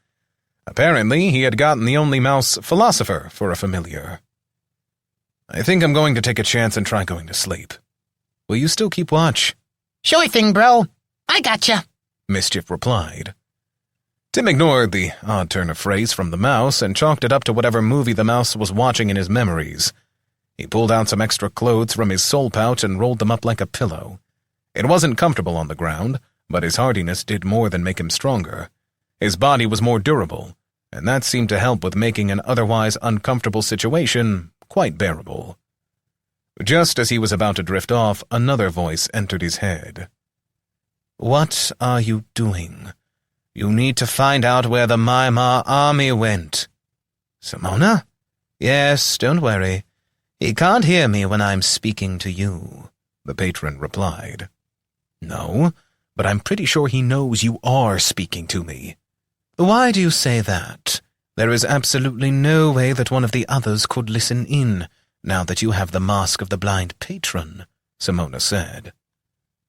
Apparently, he had gotten the only mouse philosopher for a familiar. "I think I'm going to take a chance and try going to sleep. Will you still keep watch?" "Sure thing, bro. I gotcha," Mischief replied. Tim ignored the odd turn of phrase from the mouse and chalked it up to whatever movie the mouse was watching in his memories. He pulled out some extra clothes from his soul pouch and rolled them up like a pillow. It wasn't comfortable on the ground, but his hardiness did more than make him stronger. His body was more durable, and that seemed to help with making an otherwise uncomfortable situation quite bearable. Just as he was about to drift off, another voice entered his head. "What are you doing? You need to find out where the Maimar army went." "Simona?" "Yes, don't worry. He can't hear me when I'm speaking to you," the patron replied. "No, but I'm pretty sure he knows you are speaking to me." "Why do you say that? There is absolutely no way that one of the others could listen in, now that you have the mask of the blind patron," Simona said.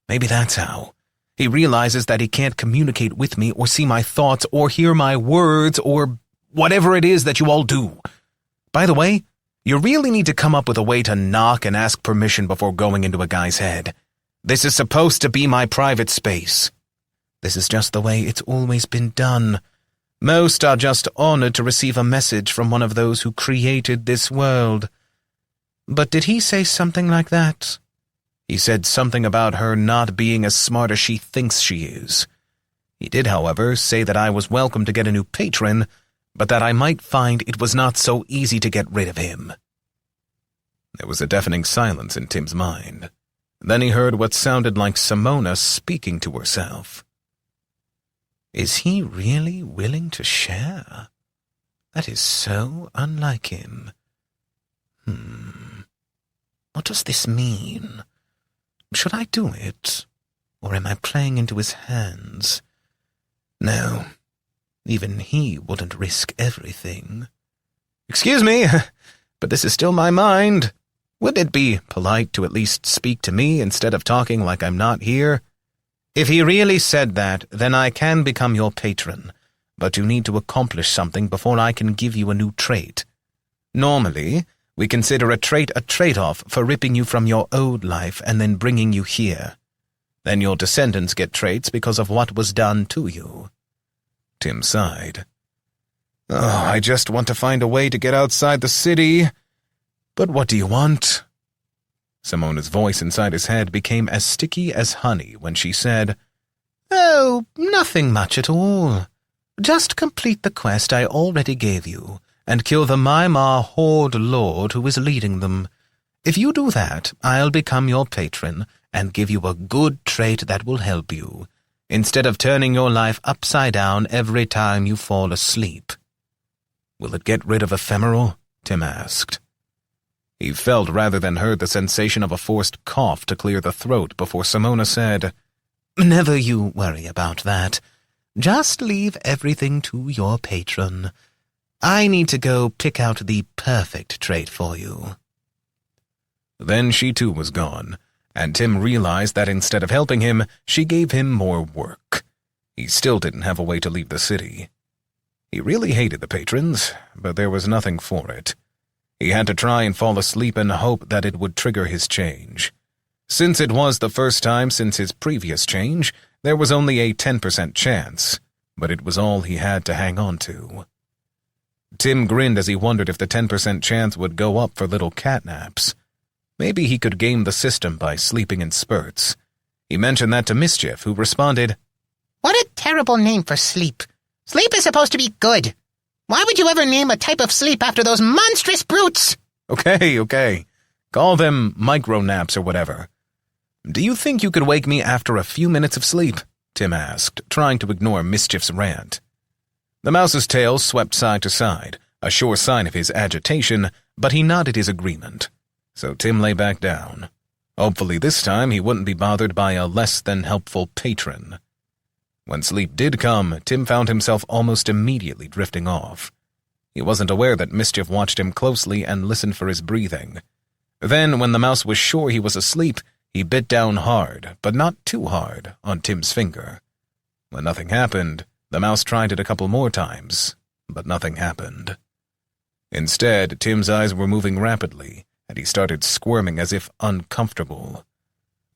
"Maybe that's how. He realizes that he can't communicate with me or see my thoughts or hear my words or whatever it is that you all do. By the way, you really need to come up with a way to knock and ask permission before going into a guy's head. This is supposed to be my private space. This is just the way it's always been done. Most are just honored to receive a message from one of those who created this world. But did he say something like that? He said something about her not being as smart as she thinks she is. He did, however, say that I was welcome to get a new patron, but that I might find it was not so easy to get rid of him. There was a deafening silence in Tim's mind. Then he heard what sounded like Simona speaking to herself. Is he really willing to share? That is so unlike him. What does this mean? Should I do it? Or am I playing into his hands? No, even he wouldn't risk everything. Excuse me, but this is still my mind. Wouldn't it be polite to at least speak to me instead of talking like I'm not here? If he really said that, then I can become your patron, but you need to accomplish something before I can give you a new trait. Normally, we consider a trait a trade-off for ripping you from your old life and then bringing you here. Then your descendants get traits because of what was done to you. Tim sighed. Oh, I just want to find a way to get outside the city. But what do you want? Simona's voice inside his head became as sticky as honey when she said, Oh, nothing much at all. Just complete the quest I already gave you, and kill the Mimar Horde Lord who is leading them. If you do that, I'll become your patron and give you a good trait that will help you, instead of turning your life upside down every time you fall asleep. Will it get rid of ephemeral? Tim asked. He felt rather than heard the sensation of a forced cough to clear the throat before Simona said, Never you worry about that. Just leave everything to your patron. I need to go pick out the perfect trait for you. Then she too was gone, and Tim realized that instead of helping him, she gave him more work. He still didn't have a way to leave the city. He really hated the patrons, but there was nothing for it. He had to try and fall asleep and hope that it would trigger his change. Since it was the first time since his previous change, there was only a 10% chance, but it was all he had to hang on to. Tim grinned as he wondered if the 10% chance would go up for little catnaps. Maybe he could game the system by sleeping in spurts. He mentioned that to Mischief, who responded, What a terrible name for sleep. Sleep is supposed to be good. Why would you ever name a type of sleep after those monstrous brutes? Okay. Call them micro-naps or whatever. Do you think you could wake me after a few minutes of sleep? Tim asked, trying to ignore Mischief's rant. The mouse's tail swept side to side, a sure sign of his agitation, but he nodded his agreement. So Tim lay back down. Hopefully this time he wouldn't be bothered by a less-than-helpful patron. When sleep did come, Tim found himself almost immediately drifting off. He wasn't aware that Mischief watched him closely and listened for his breathing. Then, when the mouse was sure he was asleep, he bit down hard, but not too hard, on Tim's finger. When nothing happened, the mouse tried it a couple more times, but nothing happened. Instead, Tim's eyes were moving rapidly, and he started squirming as if uncomfortable.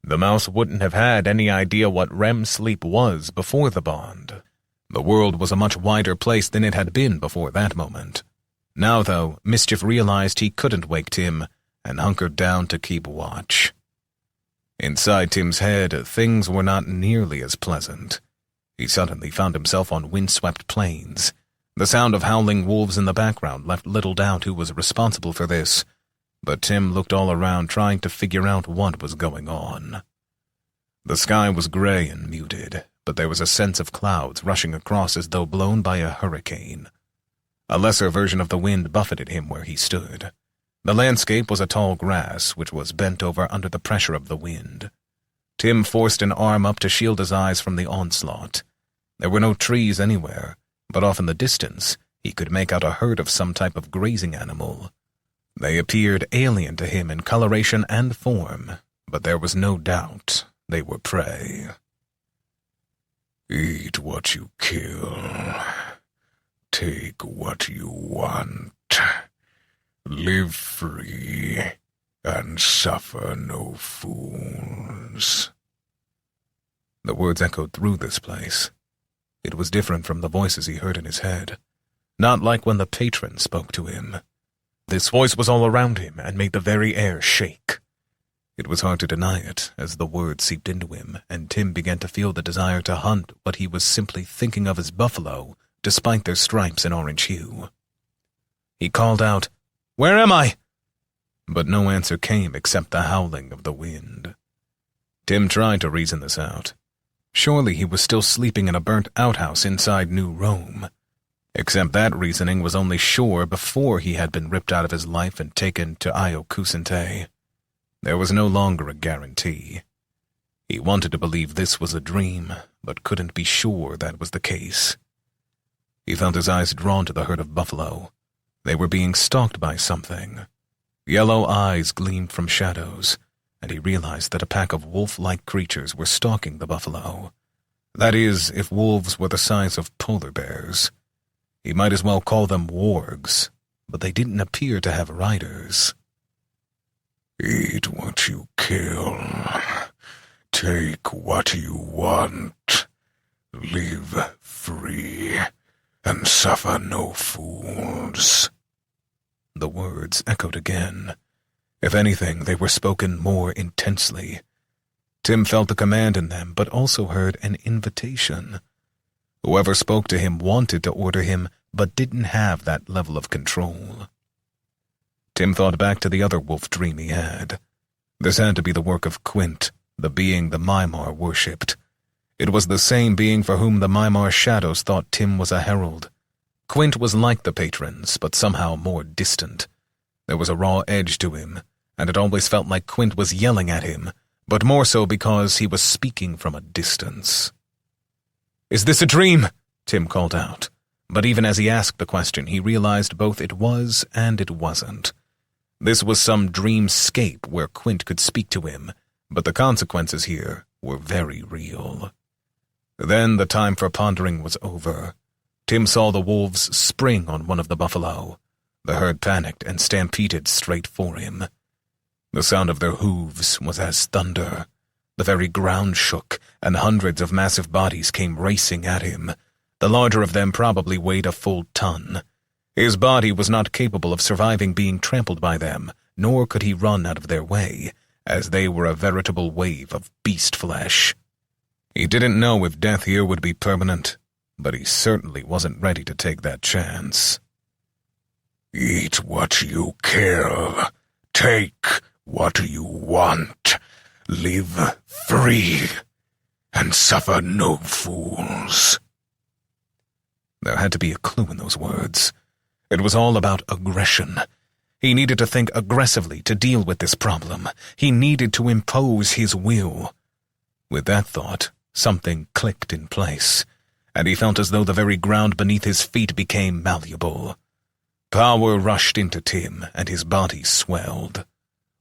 The mouse wouldn't have had any idea what REM sleep was before the bond. The world was a much wider place than it had been before that moment. Now, though, Mischief realized he couldn't wake Tim, and hunkered down to keep watch. Inside Tim's head, things were not nearly as pleasant. He suddenly found himself on windswept plains. The sound of howling wolves in the background left little doubt who was responsible for this, but Tim looked all around trying to figure out what was going on. The sky was gray and muted, but there was a sense of clouds rushing across as though blown by a hurricane. A lesser version of the wind buffeted him where he stood. The landscape was a tall grass, which was bent over under the pressure of the wind. Tim forced an arm up to shield his eyes from the onslaught. There were no trees anywhere, but off in the distance, he could make out a herd of some type of grazing animal. They appeared alien to him in coloration and form, but there was no doubt they were prey. Eat what you kill. Take what you want. Live free, and suffer no fools. The words echoed through this place. It was different from the voices he heard in his head, not like when the patron spoke to him. This voice was all around him and made the very air shake. It was hard to deny it as the words seeped into him, and Tim began to feel the desire to hunt what he was simply thinking of as buffalo, despite their stripes and orange hue. He called out, "Where am I?" But no answer came except the howling of the wind. Tim tried to reason this out. Surely he was still sleeping in a burnt outhouse inside New Rome. Except that reasoning was only sure before he had been ripped out of his life and taken to Iokusente. There was no longer a guarantee. He wanted to believe this was a dream, but couldn't be sure that was the case. He felt his eyes drawn to the herd of buffalo. They were being stalked by something. Yellow eyes gleamed from shadows, and he realized that a pack of wolf-like creatures were stalking the buffalo. That is, if wolves were the size of polar bears. He might as well call them wargs, but they didn't appear to have riders. Eat what you kill. Take what you want. Live free, and suffer no fools. The words echoed again. If anything, they were spoken more intensely. Tim felt the command in them, but also heard an invitation. Whoever spoke to him wanted to order him, but didn't have that level of control. Tim thought back to the other wolf dream he had. This had to be the work of Quint, the being the Mimar worshipped. It was the same being for whom the Mimar shadows thought Tim was a herald. Quint was like the patrons, but somehow more distant. There was a raw edge to him, and it always felt like Quint was yelling at him, but more so because he was speaking from a distance. "Is this a dream?" Tim called out. But even as he asked the question, he realized both it was and it wasn't. This was some dreamscape where Quint could speak to him, but the consequences here were very real. Then the time for pondering was over. Tim saw the wolves spring on one of the buffalo. The herd panicked and stampeded straight for him. The sound of their hooves was as thunder. The very ground shook, and hundreds of massive bodies came racing at him. The larger of them probably weighed a full ton. His body was not capable of surviving being trampled by them, nor could he run out of their way, as they were a veritable wave of beast flesh. He didn't know if death here would be permanent, but he certainly wasn't ready to take that chance. Eat what you kill. Take what you want. Live free, and suffer no fools. There had to be a clue in those words. It was all about aggression. He needed to think aggressively to deal with this problem. He needed to impose his will. With that thought, something clicked in place, and he felt as though the very ground beneath his feet became malleable. Power rushed into Tim, and his body swelled.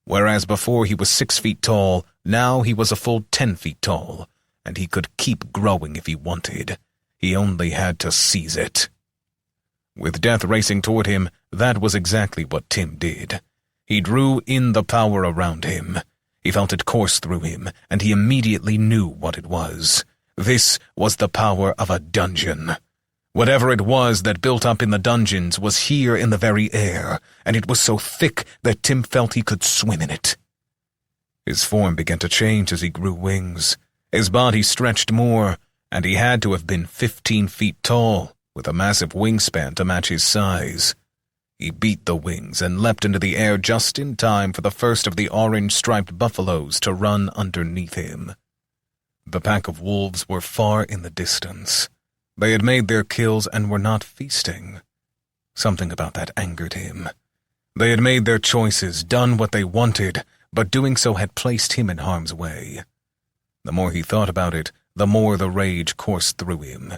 Whereas before he was 6 feet tall, now he was a full 10 feet tall, and he could keep growing if he wanted. He only had to seize it. With death racing toward him, that was exactly what Tim did. He drew in the power around him. He felt it course through him, and he immediately knew what it was. This was the power of a dungeon. Whatever it was that built up in the dungeons was here in the very air, and it was so thick that Tim felt he could swim in it. His form began to change as he grew wings. His body stretched more, and he had to have been 15 feet tall, with a massive wingspan to match his size. He beat the wings and leapt into the air just in time for the first of the orange-striped buffaloes to run underneath him. The pack of wolves were far in the distance. They had made their kills and were not feasting. Something about that angered him. They had made their choices, done what they wanted, but doing so had placed him in harm's way. The more he thought about it, the more the rage coursed through him.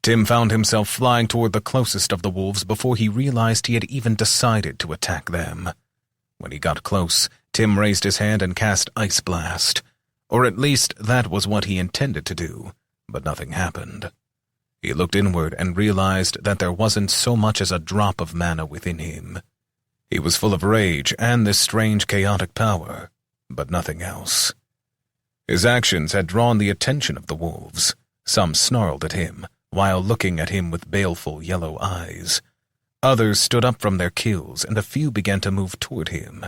Tim found himself flying toward the closest of the wolves before he realized he had even decided to attack them. When he got close, Tim raised his hand and cast Ice Blast. Or at least that was what he intended to do, but nothing happened. He looked inward and realized that there wasn't so much as a drop of mana within him. He was full of rage and this strange chaotic power, but nothing else. His actions had drawn the attention of the wolves. Some snarled at him, while looking at him with baleful yellow eyes. Others stood up from their kills, and a few began to move toward him.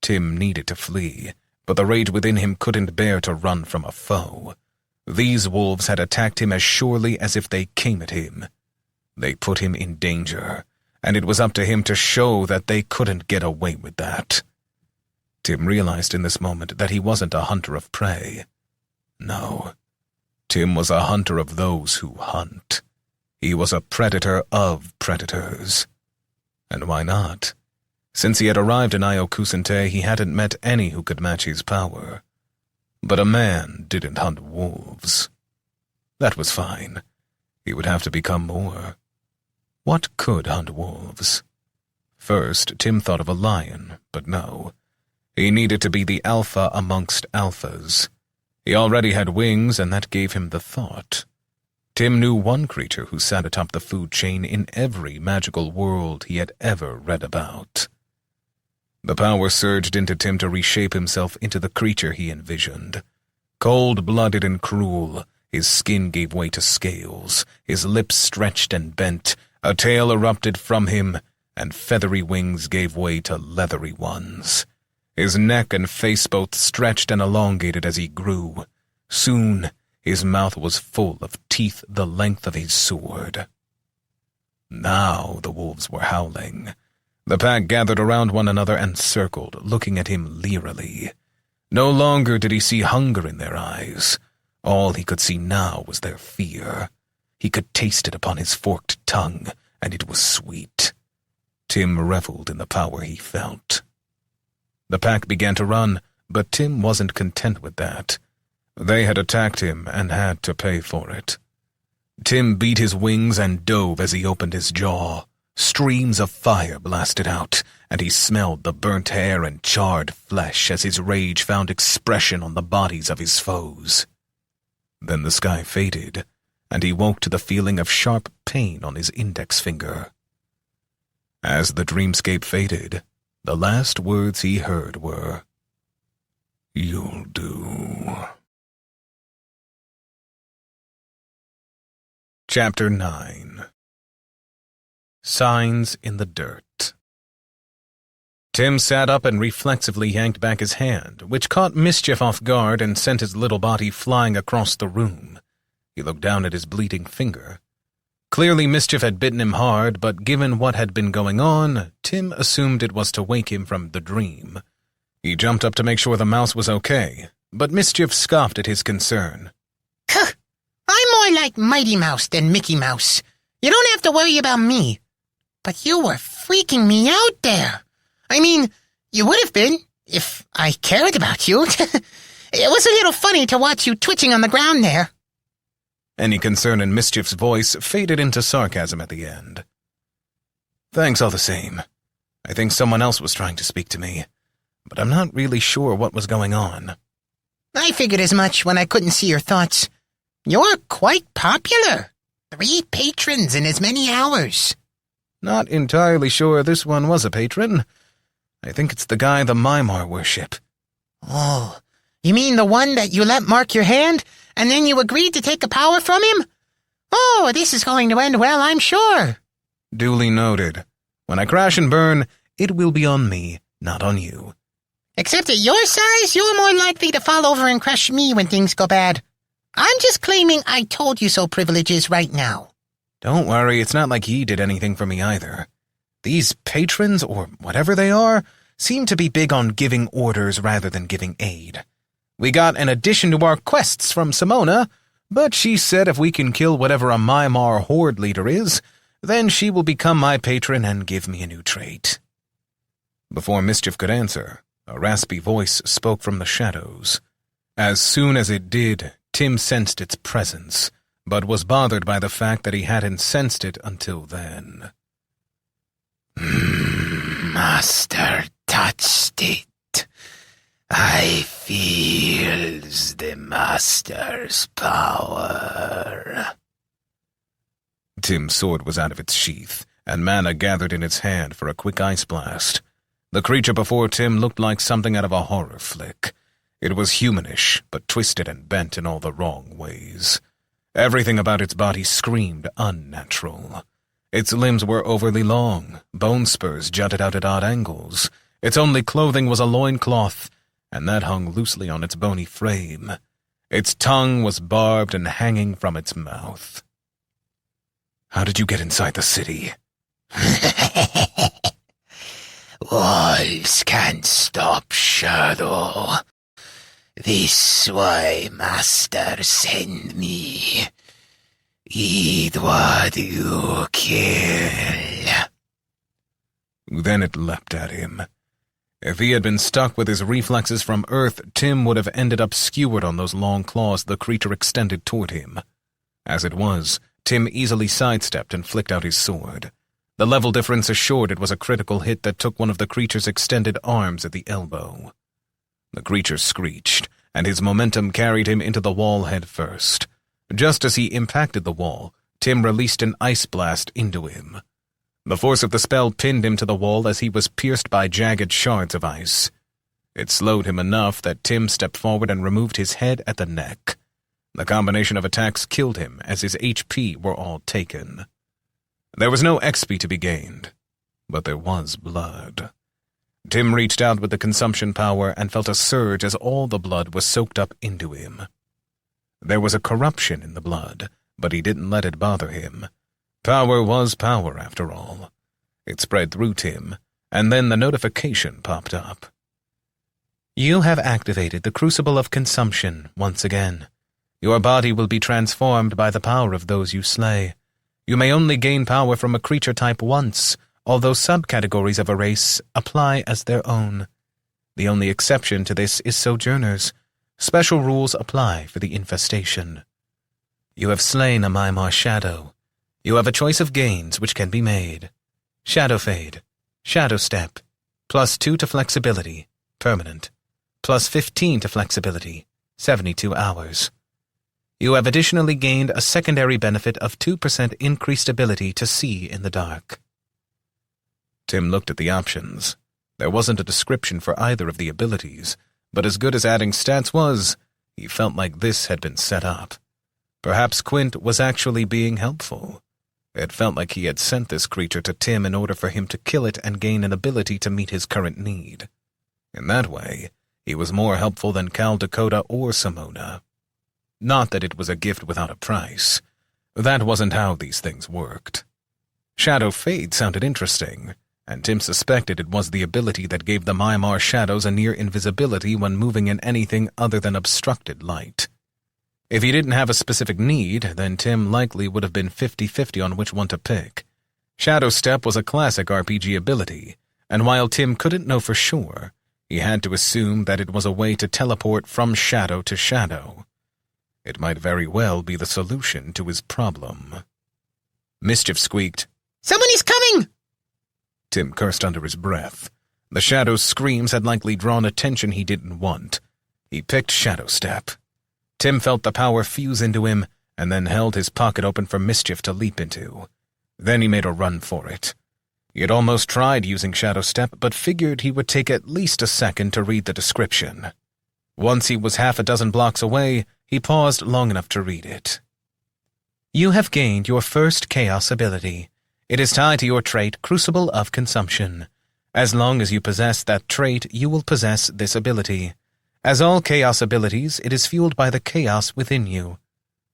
Tim needed to flee, but the rage within him couldn't bear to run from a foe. These wolves had attacked him as surely as if they came at him. They put him in danger, and it was up to him to show that they couldn't get away with that. Tim realized in this moment that he wasn't a hunter of prey. No, Tim was a hunter of those who hunt. He was a predator of predators. And why not? Since he had arrived in Iokusente, he hadn't met any who could match his power. But a man didn't hunt wolves. That was fine. He would have to become more. What could hunt wolves? First, Tim thought of a lion, but no. He needed to be the alpha amongst alphas. He already had wings, and that gave him the thought. Tim knew one creature who sat atop the food chain in every magical world he had ever read about. The power surged into Tim to reshape himself into the creature he envisioned. Cold-blooded and cruel, his skin gave way to scales, his lips stretched and bent, a tail erupted from him, and feathery wings gave way to leathery ones. His neck and face both stretched and elongated as he grew. Soon, his mouth was full of teeth the length of his sword. Now the wolves were howling. The pack gathered around one another and circled, looking at him leerily. No longer did he see hunger in their eyes. All he could see now was their fear. He could taste it upon his forked tongue, and it was sweet. Tim reveled in the power he felt. The pack began to run, but Tim wasn't content with that. They had attacked him and had to pay for it. Tim beat his wings and dove as he opened his jaw. Streams of fire blasted out, and he smelled the burnt hair and charred flesh as his rage found expression on the bodies of his foes. Then the sky faded, and he woke to the feeling of sharp pain on his index finger. As the dreamscape faded, the last words he heard were, "You'll do." Chapter 9. Signs in the Dirt. Tim sat up and reflexively yanked back his hand, which caught Mischief off guard and sent his little body flying across the room. He looked down at his bleeding finger. Clearly Mischief had bitten him hard, but given what had been going on, Tim assumed it was to wake him from the dream. He jumped up to make sure the mouse was okay, but Mischief scoffed at his concern. I'm more like Mighty Mouse than Mickey Mouse. You don't have to worry about me. But you were freaking me out there. I mean, you would have been, if I cared about you. It was a little funny to watch you twitching on the ground there. Any concern in Mischief's voice faded into sarcasm at the end. Thanks all the same. I think someone else was trying to speak to me, but I'm not really sure what was going on. I figured as much when I couldn't see your thoughts. You're quite popular. 3 patrons in as many hours. Not entirely sure this one was a patron. I think it's the guy the Mimar worship. Oh, you mean the one that you let mark your hand, and then you agreed to take the power from him? Oh, this is going to end well, I'm sure. Duly noted. When I crash and burn, it will be on me, not on you. Except at your size, you're more likely to fall over and crush me when things go bad. I'm just claiming I told you so privileges right now. Don't worry, it's not like he did anything for me either. These patrons, or whatever they are, seem to be big on giving orders rather than giving aid. We got an addition to our quests from Simona, but she said if we can kill whatever a Mimar horde leader is, then she will become my patron and give me a new trait. Before Mischief could answer, a raspy voice spoke from the shadows. As soon as it did, Tim sensed its presence, but was bothered by the fact that he hadn't sensed it until then. Master touched it. I feels the Master's power. Tim's sword was out of its sheath, and mana gathered in its hand for a quick ice blast. The creature before Tim looked like something out of a horror flick. It was humanish, but twisted and bent in all the wrong ways. Everything about its body screamed unnatural. Its limbs were overly long, bone spurs jutted out at odd angles. Its only clothing was a loincloth, and that hung loosely on its bony frame. Its tongue was barbed and hanging from its mouth. "How did you get inside the city?" "Walls can't stop Shadow. This why Master send me. Eat what you kill." Then it leapt at him. If he had been stuck with his reflexes from Earth, Tim would have ended up skewered on those long claws the creature extended toward him. As it was, Tim easily sidestepped and flicked out his sword. The level difference assured it was a critical hit that took one of the creature's extended arms at the elbow. The creature screeched, and his momentum carried him into the wall head first. Just as he impacted the wall, Tim released an ice blast into him. The force of the spell pinned him to the wall as he was pierced by jagged shards of ice. It slowed him enough that Tim stepped forward and removed his head at the neck. The combination of attacks killed him as his HP were all taken. There was no XP to be gained, but there was blood. Tim reached out with the consumption power and felt a surge as all the blood was soaked up into him. There was a corruption in the blood, but he didn't let it bother him. Power was power, after all. It spread through Tim, and then the notification popped up. "You have activated the Crucible of Consumption once again. Your body will be transformed by the power of those you slay. You may only gain power from a creature type once, although subcategories of a race apply as their own. The only exception to this is Sojourners. Special rules apply for the infestation. You have slain a Mimar Shadow. You have a choice of gains which can be made. Shadow Fade, Shadow Step, +2 to flexibility, permanent, +15 to flexibility, 72 hours. You have additionally gained a secondary benefit of 2% increased ability to see in the dark." Tim looked at the options. There wasn't a description for either of the abilities, but as good as adding stats was, he felt like this had been set up. Perhaps Quint was actually being helpful. It felt like he had sent this creature to Tim in order for him to kill it and gain an ability to meet his current need. In that way, he was more helpful than Cal Dakota or Simona. Not that it was a gift without a price. That wasn't how these things worked. Shadow Fade sounded interesting, and Tim suspected it was the ability that gave the Mimar shadows a near invisibility when moving in anything other than obstructed light. If he didn't have a specific need, then Tim likely would have been 50-50 on which one to pick. Shadow Step was a classic RPG ability, and while Tim couldn't know for sure, he had to assume that it was a way to teleport from shadow to shadow. It might very well be the solution to his problem. Mischief squeaked, "Someone is coming!" Tim cursed under his breath. The shadow's screams had likely drawn attention he didn't want. He picked Shadow Step. Tim felt the power fuse into him, and then held his pocket open for Mischief to leap into. Then he made a run for it. He had almost tried using Shadow Step, but figured he would take at least a second to read the description. Once he was half a dozen blocks away, he paused long enough to read it. You have gained your first Chaos ability. It is tied to your trait, Crucible of Consumption. As long as you possess that trait, you will possess this ability. As all Chaos abilities, it is fueled by the Chaos within you.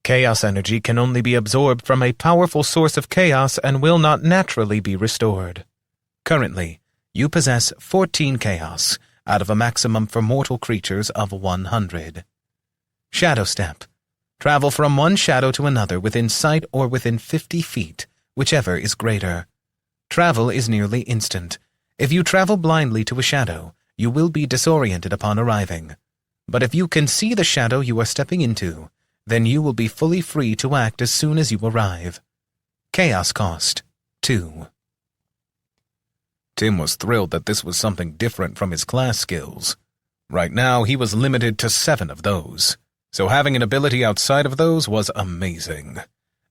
Chaos energy can only be absorbed from a powerful source of Chaos and will not naturally be restored. Currently, you possess 14 Chaos, out of a maximum for mortal creatures of 100. Shadow Step. Travel from one shadow to another within sight or within 50 feet, whichever is greater. Travel is nearly instant. If you travel blindly to a shadow, you will be disoriented upon arriving. But if you can see the shadow you are stepping into, then you will be fully free to act as soon as you arrive. Chaos cost, 2. Tim was thrilled that this was something different from his class skills. Right now, he was limited to 7 of those, so having an ability outside of those was amazing.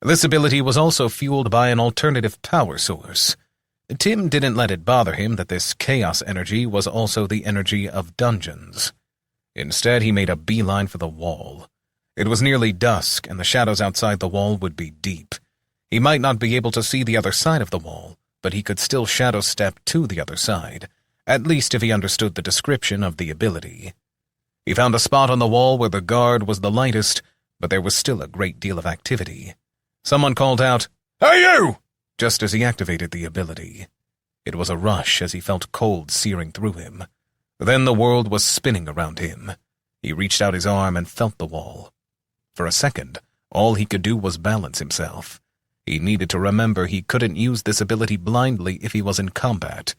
This ability was also fueled by an alternative power source. Tim didn't let it bother him that this chaos energy was also the energy of dungeons. Instead, he made a beeline for the wall. It was nearly dusk, and the shadows outside the wall would be deep. He might not be able to see the other side of the wall, but he could still shadow step to the other side, at least if he understood the description of the ability. He found a spot on the wall where the guard was the lightest, but there was still a great deal of activity. Someone called out, "Hey, you!" just as he activated the ability. It was a rush as he felt cold searing through him. Then the world was spinning around him. He reached out his arm and felt the wall. For a second, all he could do was balance himself. He needed to remember he couldn't use this ability blindly if he was in combat.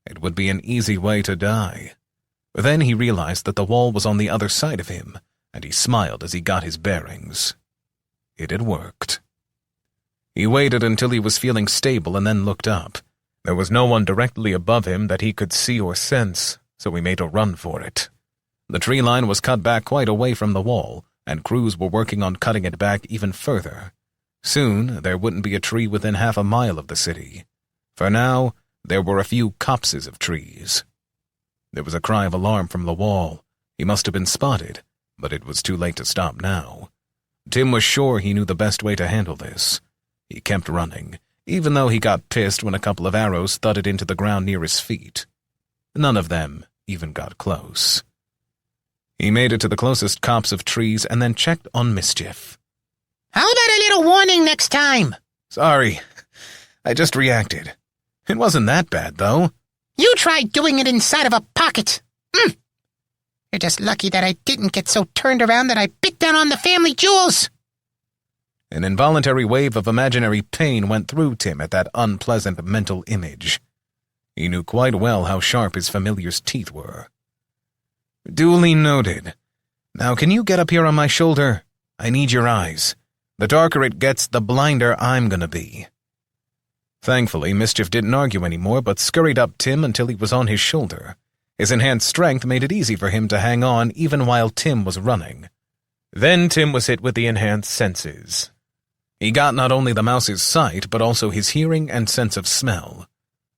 It would be an easy way to die. Then he realized that the wall was on the other side of him, and he smiled as he got his bearings. It had worked. He waited until he was feeling stable and then looked up. There was no one directly above him that he could see or sense, so he made a run for it. The tree line was cut back quite away from the wall, and crews were working on cutting it back even further. Soon, there wouldn't be a tree within half a mile of the city. For now, there were a few copses of trees. There was a cry of alarm from the wall. He must have been spotted, but it was too late to stop now. Tim was sure he knew the best way to handle this. He kept running, even though he got pissed when a couple of arrows thudded into the ground near his feet. None of them even got close. He made it to the closest copse of trees and then checked on Mischief. How about a little warning next time? Sorry, I just reacted. It wasn't that bad, though. You tried doing it inside of a pocket. You're just lucky that I didn't get so turned around that I bit down on the family jewels. An involuntary wave of imaginary pain went through Tim at that unpleasant mental image. He knew quite well how sharp his familiar's teeth were. Duly noted. Now can you get up here on my shoulder? I need your eyes. The darker it gets, the blinder I'm gonna be. Thankfully, Mischief didn't argue anymore, but scurried up Tim until he was on his shoulder. His enhanced strength made it easy for him to hang on even while Tim was running. Then Tim was hit with the enhanced senses. He got not only the mouse's sight, but also his hearing and sense of smell.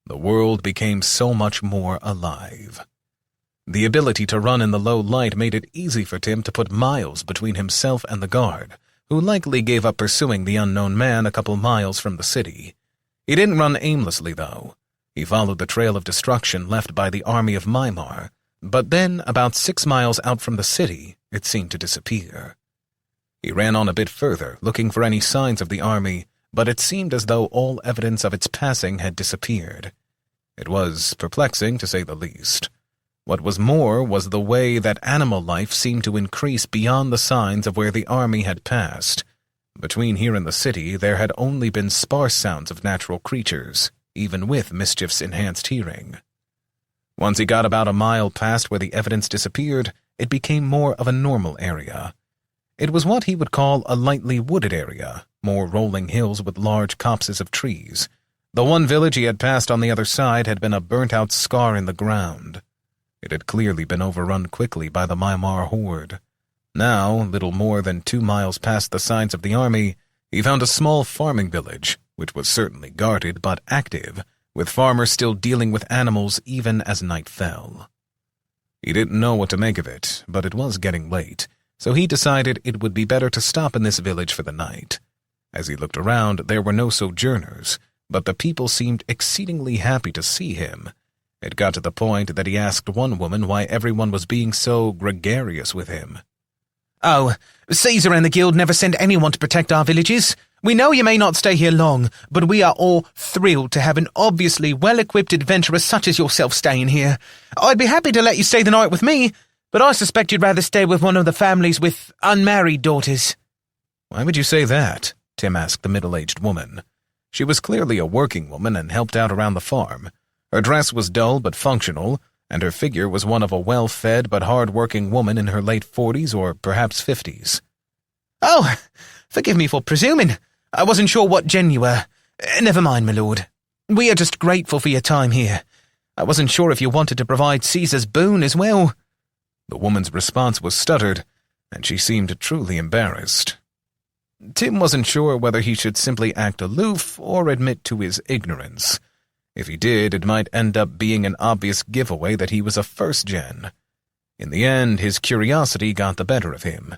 The world became so much more alive. The ability to run in the low light made it easy for Tim to put miles between himself and the guard, who likely gave up pursuing the unknown man a couple miles from the city. He didn't run aimlessly, though. He followed the trail of destruction left by the army of Mimar, but then, about 6 miles out from the city, it seemed to disappear. He ran on a bit further, looking for any signs of the army, but it seemed as though all evidence of its passing had disappeared. It was perplexing, to say the least. What was more was the way that animal life seemed to increase beyond the signs of where the army had passed. Between here and the city, there had only been sparse sounds of natural creatures, even with Mischief's enhanced hearing. Once he got about a mile past where the evidence disappeared, it became more of a normal area. It was what he would call a lightly wooded area, more rolling hills with large copses of trees. The one village he had passed on the other side had been a burnt-out scar in the ground. It had clearly been overrun quickly by the Mimar horde. Now, little more than 2 miles past the signs of the army, he found a small farming village, which was certainly guarded but active, with farmers still dealing with animals even as night fell. He didn't know what to make of it, but it was getting late, so he decided it would be better to stop in this village for the night. As he looked around, there were no sojourners, but the people seemed exceedingly happy to see him. It got to the point that he asked one woman why everyone was being so gregarious with him. "Oh, Caesar and the guild never send anyone to protect our villages. We know you may not stay here long, but we are all thrilled to have an obviously well-equipped adventurer such as yourself staying here. I'd be happy to let you stay the night with me, but I suspect you'd rather stay with one of the families with unmarried daughters." "Why would you say that?" Tim asked the middle-aged woman. She was clearly a working woman and helped out around the farm. Her dress was dull but functional, and her figure was one of a well-fed but hard-working woman in her late 40s or perhaps 50s. "Oh, forgive me for presuming. I wasn't sure what gen you were. Never mind, my lord. We are just grateful for your time here. I wasn't sure if you wanted to provide Caesar's boon as well." The woman's response was stuttered, and she seemed truly embarrassed. Tim wasn't sure whether he should simply act aloof or admit to his ignorance. If he did, it might end up being an obvious giveaway that he was a first-gen. In the end, his curiosity got the better of him.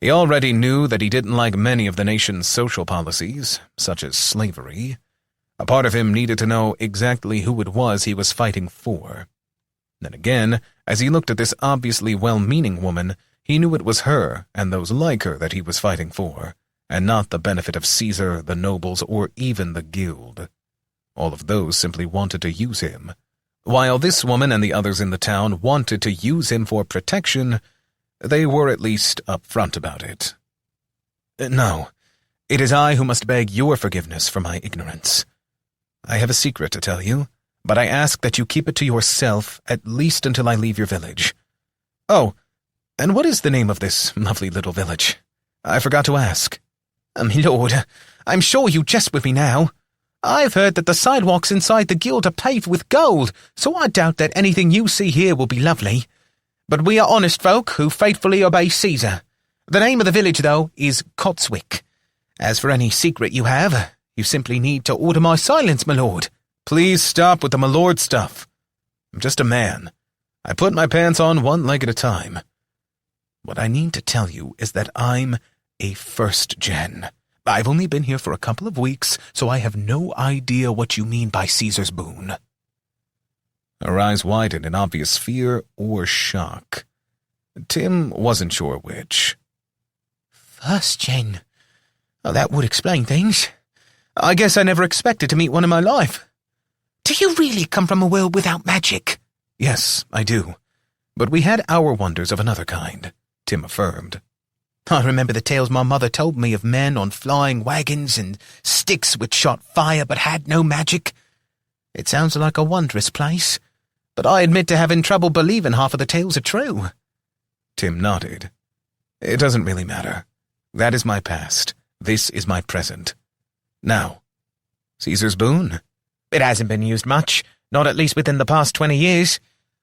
He already knew that he didn't like many of the nation's social policies, such as slavery. A part of him needed to know exactly who it was he was fighting for. Then again, as he looked at this obviously well-meaning woman, he knew it was her and those like her that he was fighting for, and not the benefit of Caesar, the nobles, or even the guild. All of those simply wanted to use him. While this woman and the others in the town wanted to use him for protection, they were at least upfront about it. No, it is I who must beg your forgiveness for my ignorance. I have a secret to tell you, but I ask that you keep it to yourself at least until I leave your village. Oh, and what is the name of this lovely little village? I forgot to ask. My lord, I'm sure you jest with me now. I've heard that the sidewalks inside the guild are paved with gold, so I doubt that anything you see here will be lovely. But we are honest folk who faithfully obey Caesar. The name of the village, though, is Cotswick. As for any secret you have, you simply need to order my silence, my lord. Please stop with the my lord stuff. I'm just a man. I put my pants on one leg at a time. What I need to tell you is that I'm a first gen. I've only been here for a couple of weeks, so I have no idea what you mean by Caesar's boon. Her eyes widened in obvious fear or shock. Tim wasn't sure which. First gen? Oh, that would explain things. I guess I never expected to meet one in my life. Do you really come from a world without magic? Yes, I do. But we had our wonders of another kind, Tim affirmed. I remember the tales my mother told me of men on flying wagons and sticks which shot fire but had no magic. It sounds like a wondrous place, but I admit to having trouble believing half of the tales are true. Tim nodded. It doesn't really matter. That is my past. This is my present. Now, Caesar's boon? It hasn't been used much, not at least within the past 20 years.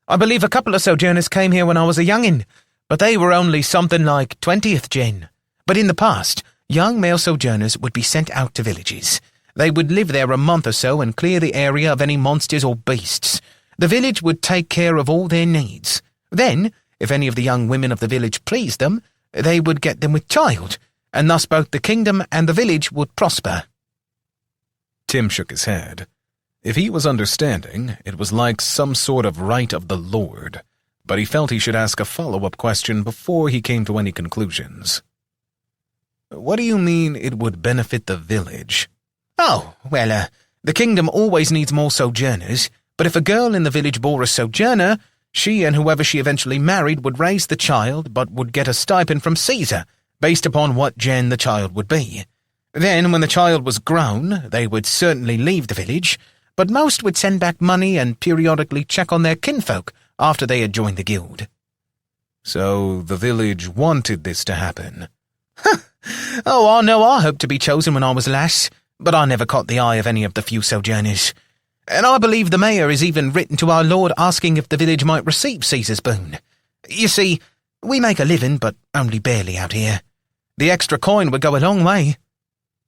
I believe a couple of sojourners came here when I was a young'un, but they were only something like 20th gen. But in the past, young male sojourners would be sent out to villages. They would live there a month or so and clear the area of any monsters or beasts. The village would take care of all their needs. Then, if any of the young women of the village pleased them, they would get them with child, and thus both the kingdom and the village would prosper. Tim shook his head. If he was understanding, it was like some sort of right of the Lord, but he felt he should ask a follow-up question before he came to any conclusions. What do you mean it would benefit the village? Oh, well, the kingdom always needs more sojourners, but if a girl in the village bore a sojourner, she and whoever she eventually married would raise the child, but would get a stipend from Caesar, based upon what gen the child would be. Then, when the child was grown, they would certainly leave the village, but most would send back money and periodically check on their kinfolk after they had joined the guild. So the village wanted this to happen? Oh, I know I hoped to be chosen when I was a lass, but I never caught the eye of any of the few sojourners. And I believe the mayor has even written to our lord asking if the village might receive Caesar's boon. You see, we make a living, but only barely out here. The extra coin would go a long way.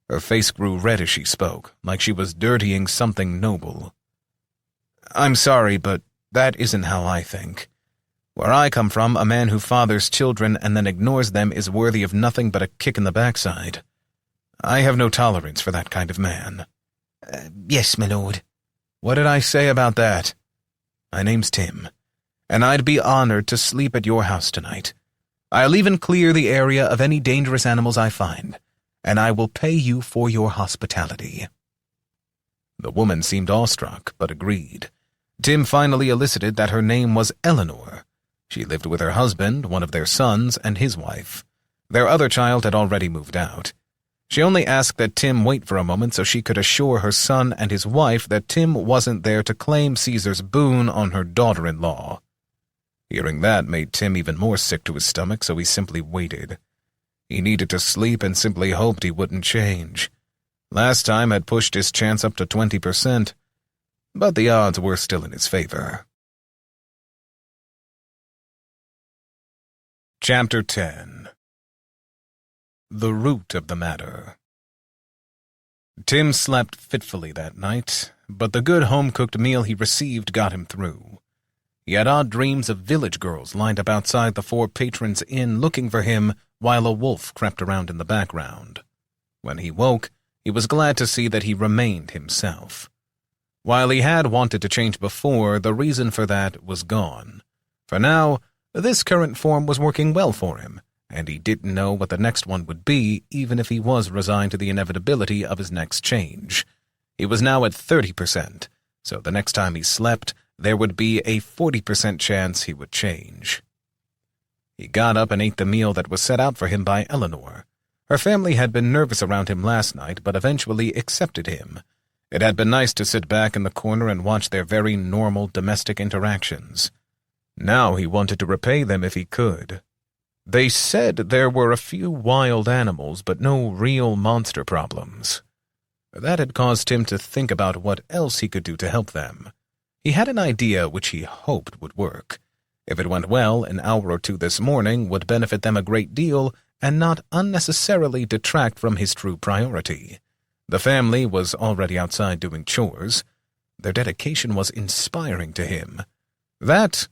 Her face grew red as she spoke, like she was dirtying something noble. I'm sorry, but that isn't how I think. Where I come from, a man who fathers children and then ignores them is worthy of nothing but a kick in the backside. I have no tolerance for that kind of man. Yes, my lord. What did I say about that? My name's Tim, and I'd be honored to sleep at your house tonight. I'll even clear the area of any dangerous animals I find, and I will pay you for your hospitality. The woman seemed awestruck, but agreed. Tim finally elicited that her name was Eleanor. She lived with her husband, one of their sons, and his wife. Their other child had already moved out. She only asked that Tim wait for a moment so she could assure her son and his wife that Tim wasn't there to claim Caesar's boon on her daughter-in-law. Hearing that made Tim even more sick to his stomach, so he simply waited. He needed to sleep and simply hoped he wouldn't change. Last time had pushed his chance up to 20%, but the odds were still in his favor. Chapter 10. The Root of the Matter. Tim slept fitfully that night, but the good home-cooked meal he received got him through. He had odd dreams of village girls lined up outside the Four Patrons Inn looking for him while a wolf crept around in the background. When he woke, he was glad to see that he remained himself. While he had wanted to change before, the reason for that was gone. For now, this current form was working well for him, and he didn't know what the next one would be, even if he was resigned to the inevitability of his next change. He was now at 30%, so the next time he slept, there would be a 40% chance he would change. He got up and ate the meal that was set out for him by Eleanor. Her family had been nervous around him last night, but eventually accepted him. It had been nice to sit back in the corner and watch their very normal domestic interactions. Now he wanted to repay them if he could. They said there were a few wild animals, but no real monster problems. That had caused him to think about what else he could do to help them. He had an idea which he hoped would work. If it went well, an hour or two this morning would benefit them a great deal and not unnecessarily detract from his true priority. The family was already outside doing chores. Their dedication was inspiring to him. That,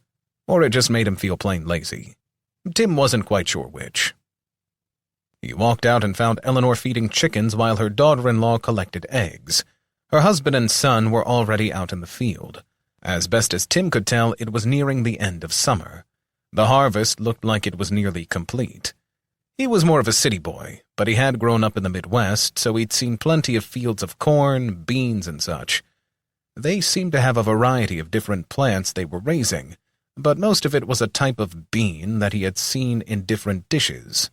or it just made him feel plain lazy. Tim wasn't quite sure which. He walked out and found Eleanor feeding chickens while her daughter-in-law collected eggs. Her husband and son were already out in the field. As best as Tim could tell, it was nearing the end of summer. The harvest looked like it was nearly complete. He was more of a city boy, but he had grown up in the Midwest, so he'd seen plenty of fields of corn, beans, and such. They seemed to have a variety of different plants they were raising, but most of it was a type of bean that he had seen in different dishes.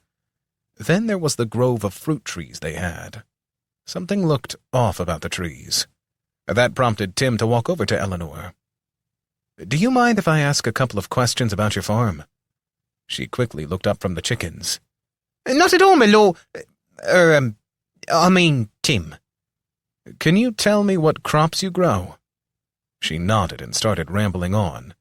Then there was the grove of fruit trees they had. Something looked off about the trees. That prompted Tim to walk over to Eleanor. "Do you mind if I ask a couple of questions about your farm?" She quickly looked up from the chickens. Not at all, my lord. Tim. "Can you tell me what crops you grow?" She nodded and started rambling on.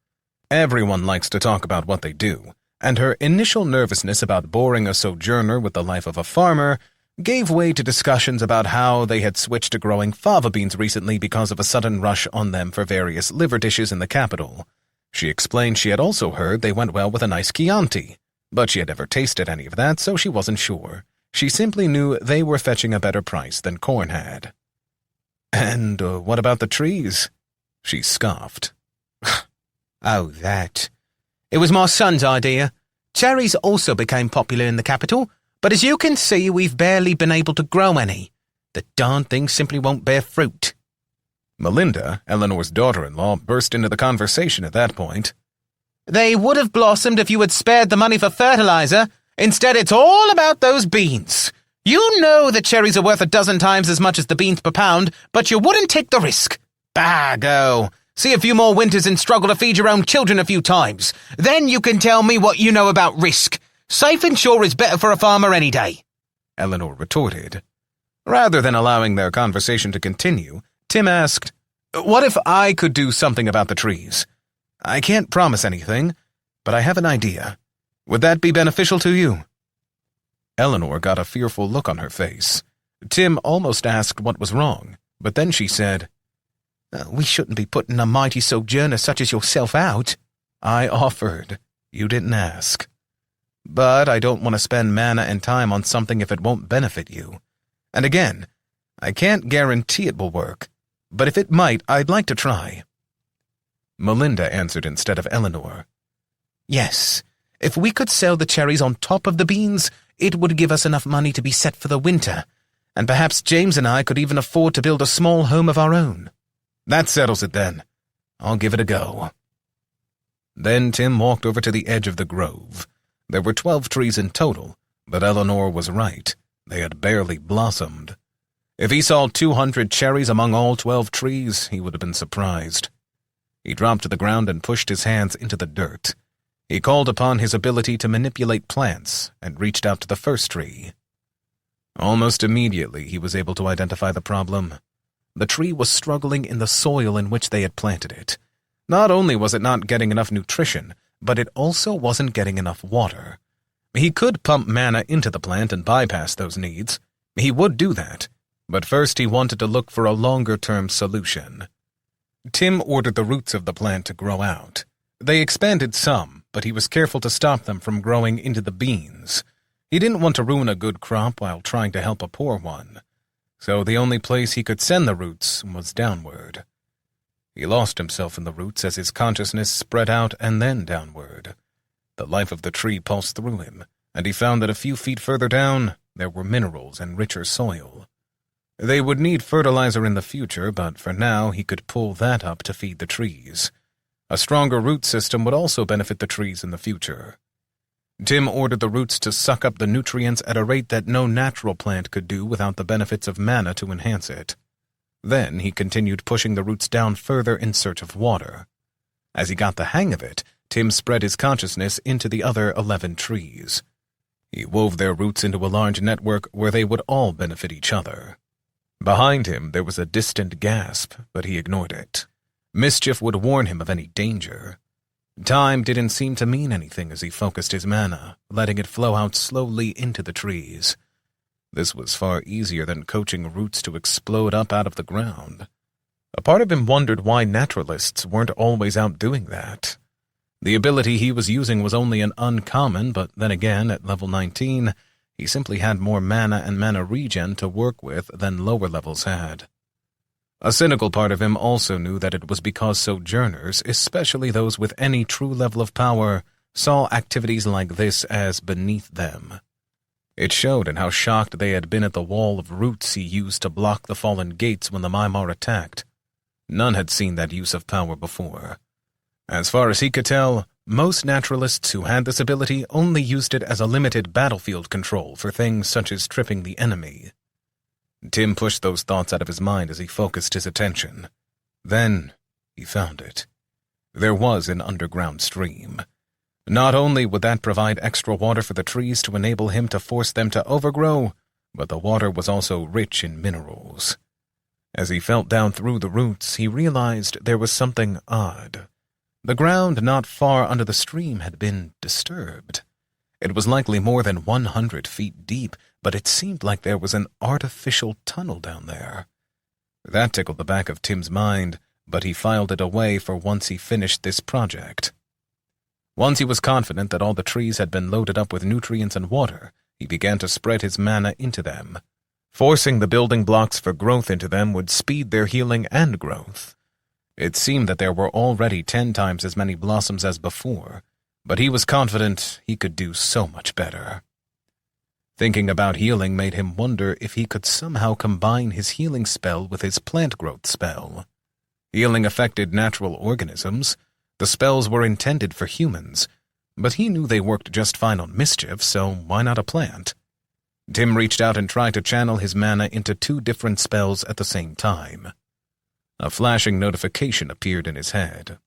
Everyone likes to talk about what they do, and her initial nervousness about boring a sojourner with the life of a farmer gave way to discussions about how they had switched to growing fava beans recently because of a sudden rush on them for various liver dishes in the capital. She explained she had also heard they went well with a nice Chianti, but she had never tasted any of that, so she wasn't sure. She simply knew they were fetching a better price than corn had. "And what about the trees?" She scoffed. Oh, that. It was my son's idea. Cherries also became popular in the capital, but as you can see, we've barely been able to grow any. The darn thing simply won't bear fruit. Melinda, Eleanor's daughter-in-law, burst into the conversation at that point. They would have blossomed if you had spared the money for fertilizer. Instead, it's all about those beans. You know the cherries are worth 12 times as much as the beans per pound, but you wouldn't take the risk. Bah, go. See a few more winters and struggle to feed your own children a few times. Then you can tell me what you know about risk. Safe and sure is better for a farmer any day," Eleanor retorted. Rather than allowing their conversation to continue, Tim asked, "What if I could do something about the trees? I can't promise anything, but I have an idea. Would that be beneficial to you?" Eleanor got a fearful look on her face. Tim almost asked what was wrong, but then she said, "We shouldn't be putting a mighty sojourner such as yourself out." "I offered. You didn't ask. But I don't want to spend mana and time on something if it won't benefit you. And again, I can't guarantee it will work, but if it might, I'd like to try." Melinda answered instead of Eleanor. "Yes, if we could sell the cherries on top of the beans, it would give us enough money to be set for the winter, and perhaps James and I could even afford to build a small home of our own." "That settles it then. I'll give it a go." Then Tim walked over to the edge of the grove. There were 12 trees in total, but Eleanor was right. They had barely blossomed. If he saw 200 cherries among all 12 trees, he would have been surprised. He dropped to the ground and pushed his hands into the dirt. He called upon his ability to manipulate plants and reached out to the first tree. Almost immediately, he was able to identify the problem. The tree was struggling in the soil in which they had planted it. Not only was it not getting enough nutrition, but it also wasn't getting enough water. He could pump mana into the plant and bypass those needs. He would do that, but first he wanted to look for a longer-term solution. Tim ordered the roots of the plant to grow out. They expanded some, but he was careful to stop them from growing into the beans. He didn't want to ruin a good crop while trying to help a poor one, so the only place he could send the roots was downward. He lost himself in the roots as his consciousness spread out and then downward. The life of the tree pulsed through him, and he found that a few feet further down there were minerals and richer soil. They would need fertilizer in the future, but for now he could pull that up to feed the trees. A stronger root system would also benefit the trees in the future. Tim ordered the roots to suck up the nutrients at a rate that no natural plant could do without the benefits of mana to enhance it. Then he continued pushing the roots down further in search of water. As he got the hang of it, Tim spread his consciousness into the other 11 trees. He wove their roots into a large network where they would all benefit each other. Behind him there was a distant gasp, but he ignored it. Mischief would warn him of any danger. Time didn't seem to mean anything as he focused his mana, letting it flow out slowly into the trees. This was far easier than coaching roots to explode up out of the ground. A part of him wondered why naturalists weren't always out doing that. The ability he was using was only an uncommon, but then again, at level 19, he simply had more mana and mana regen to work with than lower levels had. A cynical part of him also knew that it was because sojourners, especially those with any true level of power, saw activities like this as beneath them. It showed in how shocked they had been at the wall of roots he used to block the fallen gates when the Mimar attacked. None had seen that use of power before. As far as he could tell, most naturalists who had this ability only used it as a limited battlefield control for things such as tripping the enemy. Tim pushed those thoughts out of his mind as he focused his attention. Then he found it. There was an underground stream. Not only would that provide extra water for the trees to enable him to force them to overgrow, but the water was also rich in minerals. As he felt down through the roots, he realized there was something odd. The ground not far under the stream had been disturbed. It was likely more than 100 feet deep, but it seemed like there was an artificial tunnel down there. That tickled the back of Tim's mind, but he filed it away for once he finished this project. Once he was confident that all the trees had been loaded up with nutrients and water, he began to spread his mana into them. Forcing the building blocks for growth into them would speed their healing and growth. It seemed that there were already 10 times as many blossoms as before, but he was confident he could do so much better. Thinking about healing made him wonder if he could somehow combine his healing spell with his plant growth spell. Healing affected natural organisms. The spells were intended for humans, but he knew they worked just fine on mischief, so why not a plant? Tim reached out and tried to channel his mana into 2 different spells at the same time. A flashing notification appeared in his head.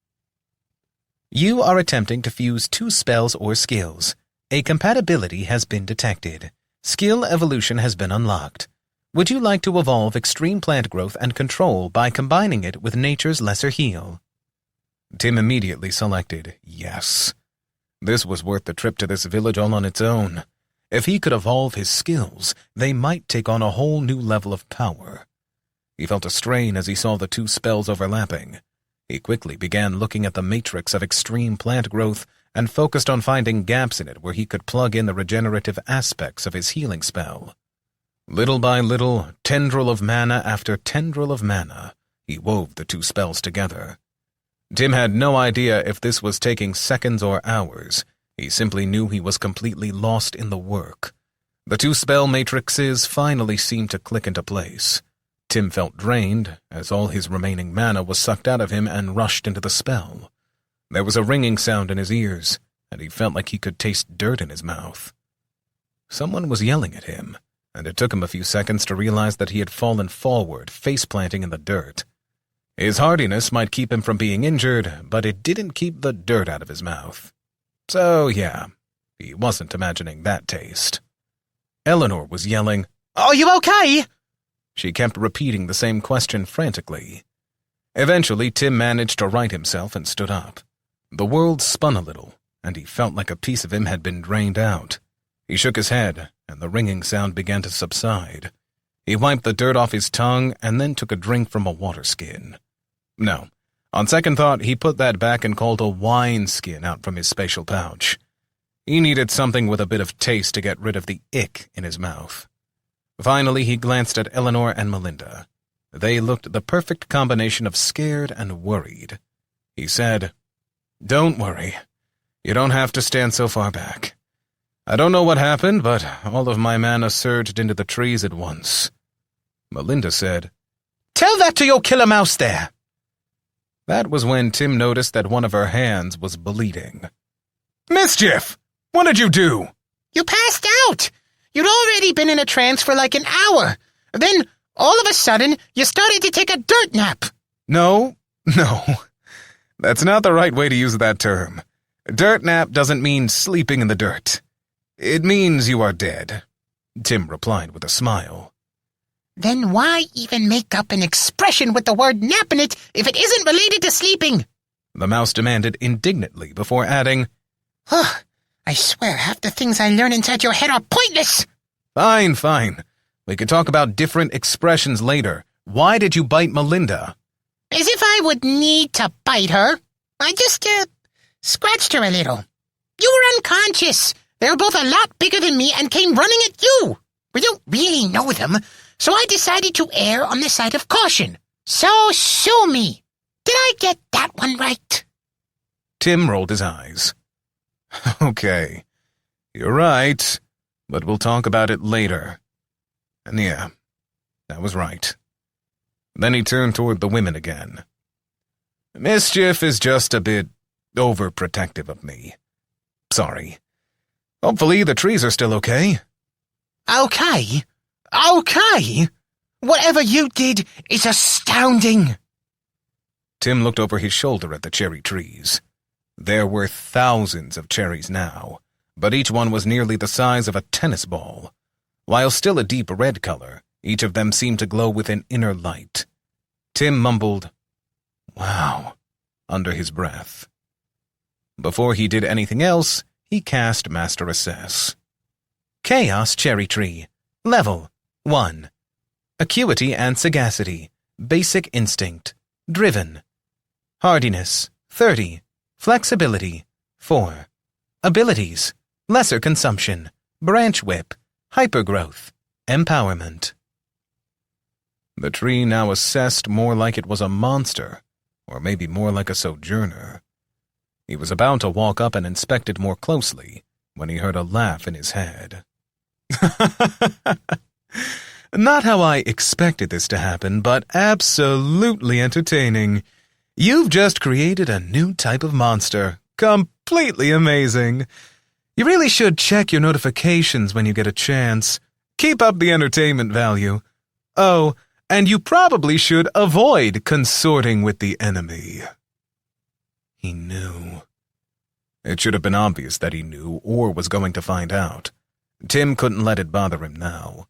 You are attempting to fuse 2 spells or skills. A compatibility has been detected. Skill evolution has been unlocked. Would you like to evolve extreme plant growth and control by combining it with nature's lesser heal? Tim immediately selected yes. This was worth the trip to this village all on its own. If he could evolve his skills, they might take on a whole new level of power. He felt a strain as he saw the 2 spells overlapping. He quickly began looking at the matrix of extreme plant growth and focused on finding gaps in it where he could plug in the regenerative aspects of his healing spell. Little by little, tendril of mana after tendril of mana, he wove the 2 spells together. Tim had no idea if this was taking seconds or hours. He simply knew he was completely lost in the work. The 2 spell matrices finally seemed to click into place. Tim felt drained, as all his remaining mana was sucked out of him and rushed into the spell. There was a ringing sound in his ears, and he felt like he could taste dirt in his mouth. Someone was yelling at him, and it took him a few seconds to realize that he had fallen forward, face-planting in the dirt. His hardiness might keep him from being injured, but it didn't keep the dirt out of his mouth. So, yeah, he wasn't imagining that taste. Eleanor was yelling, Are you okay? She kept repeating the same question frantically. Eventually, Tim managed to right himself and stood up. The world spun a little, and he felt like a piece of him had been drained out. He shook his head, and the ringing sound began to subside. He wiped the dirt off his tongue and then took a drink from a water skin. No, on second thought, he put that back and called a wine skin out from his spatial pouch. He needed something with a bit of taste to get rid of the ick in his mouth. Finally, he glanced at Eleanor and Melinda. They looked the perfect combination of scared and worried. He said, "Don't worry. You don't have to stand so far back. I don't know what happened, but all of my mana surged into the trees at once." Melinda said, "Tell that to your killer mouse there." That was when Tim noticed that one of her hands was bleeding. "Mischief! What did you do?" You passed out. You'd already been in a trance for like an hour. Then, all of a sudden, you started to take a dirt nap. No. That's not the right way to use that term. Dirt nap doesn't mean sleeping in the dirt. It means you are dead, Tim replied with a smile. Then why even make up an expression with the word nap in it if it isn't related to sleeping? The mouse demanded indignantly before adding, I swear half the things I learn inside your head are pointless. Fine. We could talk about different expressions later. Why did you bite Melinda? As if I would need to bite her. I just, scratched her a little. You were unconscious. They were both a lot bigger than me and came running at you. We don't really know them, so I decided to err on the side of caution. So sue me. Did I get that one right? Tim rolled his eyes. Okay, you're right, but we'll talk about it later. And yeah, that was right. Then he turned toward the women again. Mischief is just a bit overprotective of me. Sorry. Hopefully the trees are still okay. Okay. Whatever you did is astounding. Tim looked over his shoulder at the cherry trees. There were thousands of cherries now, but each one was nearly the size of a tennis ball. While still a deep red color, each of them seemed to glow with an inner light. Tim mumbled, "Wow," under his breath. Before he did anything else, he cast Master Assess. Chaos Cherry Tree. Level 1. Acuity and Sagacity. Basic Instinct. Driven. Hardiness 30. Flexibility 4. Abilities: Lesser Consumption, Branch Whip, Hypergrowth, Empowerment. The tree now assessed more like it was a monster, or maybe more like a sojourner. He was about to walk up and inspect it more closely when he heard a laugh in his head. Not how I expected this to happen, but absolutely entertaining. You've just created a new type of monster. Completely amazing. You really should check your notifications when you get a chance. Keep up the entertainment value. Oh, and you probably should avoid consorting with the enemy. He knew. It should have been obvious that he knew or was going to find out. Tim couldn't let it bother him now.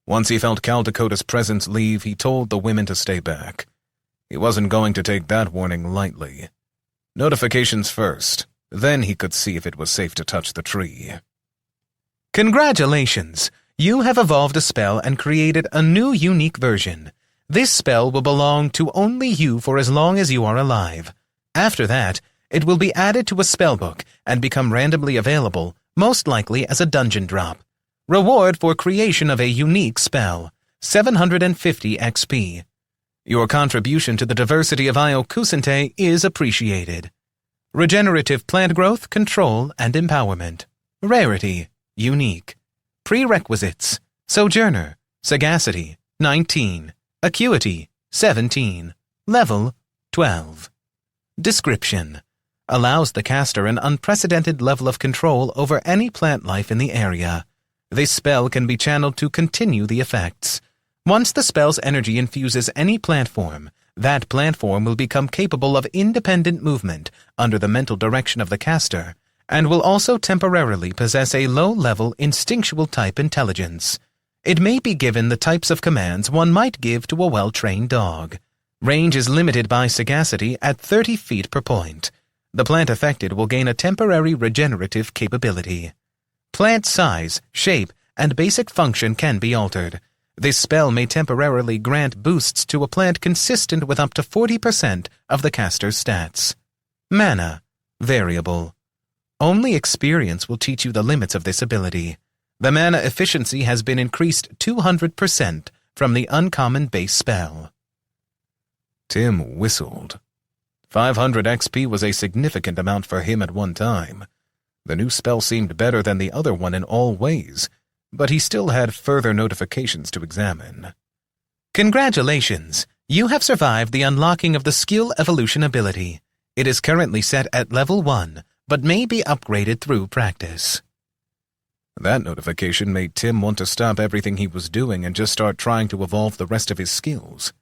Once he felt Caldakota's presence leave, he told the women to stay back. He wasn't going to take that warning lightly. Notifications first, then he could see if it was safe to touch the tree. Congratulations! You have evolved a spell and created a new unique version. This spell will belong to only you for as long as you are alive. After that, it will be added to a spellbook and become randomly available, most likely as a dungeon drop. Reward for creation of a unique spell: 750 XP. Your contribution to the diversity of Io Kusente is appreciated. Regenerative plant growth, control, and empowerment. Rarity: unique. Prerequisites: Sojourner, Sagacity, 19. Acuity, 17. Level, 12. Description: allows the caster an unprecedented level of control over any plant life in the area. This spell can be channeled to continue the effects. Once the spell's energy infuses any plant form, that plant form will become capable of independent movement under the mental direction of the caster, and will also temporarily possess a low-level instinctual type intelligence. It may be given the types of commands one might give to a well-trained dog. Range is limited by sagacity at 30 feet per point. The plant affected will gain a temporary regenerative capability. Plant size, shape, and basic function can be altered. This spell may temporarily grant boosts to a plant consistent with up to 40% of the caster's stats. Mana, variable. Only experience will teach you the limits of this ability. The mana efficiency has been increased 200% from the uncommon base spell. Tim whistled. 500 XP was a significant amount for him at one time. The new spell seemed better than the other one in all ways, but he still had further notifications to examine. Congratulations! You have survived the unlocking of the Skill Evolution ability. It is currently set at level 1, but may be upgraded through practice. That notification made Tim want to stop everything he was doing and just start trying to evolve the rest of his skills.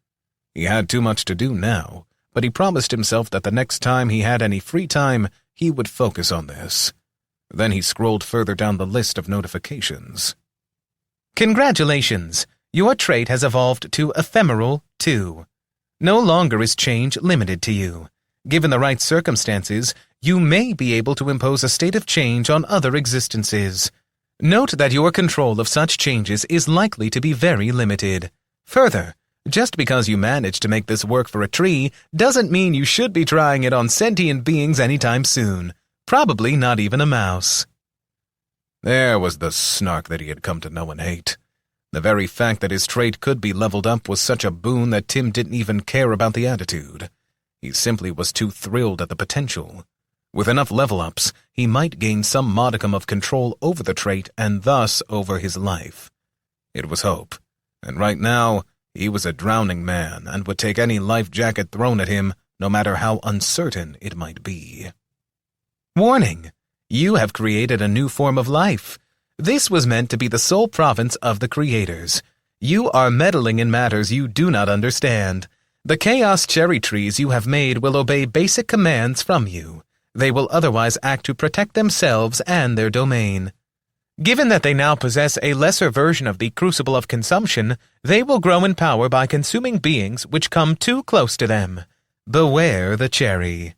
He had too much to do now, but he promised himself that the next time he had any free time, he would focus on this. Then he scrolled further down the list of notifications. Congratulations! Your trait has evolved to Ephemeral 2. No longer is change limited to you. Given the right circumstances, you may be able to impose a state of change on other existences. Note that your control of such changes is likely to be very limited. Further, just because you managed to make this work for a tree doesn't mean you should be trying it on sentient beings anytime soon. Probably not even a mouse. There was the snark that he had come to know and hate. The very fact that his trait could be leveled up was such a boon that Tim didn't even care about the attitude. He simply was too thrilled at the potential. With enough level-ups, he might gain some modicum of control over the trait and thus over his life. It was hope, and right now, he was a drowning man and would take any life jacket thrown at him, no matter how uncertain it might be. Warning! You have created a new form of life. This was meant to be the sole province of the creators. You are meddling in matters you do not understand. The chaos cherry trees you have made will obey basic commands from you. They will otherwise act to protect themselves and their domain. Given that they now possess a lesser version of the Crucible of Consumption, they will grow in power by consuming beings which come too close to them. Beware the cherry.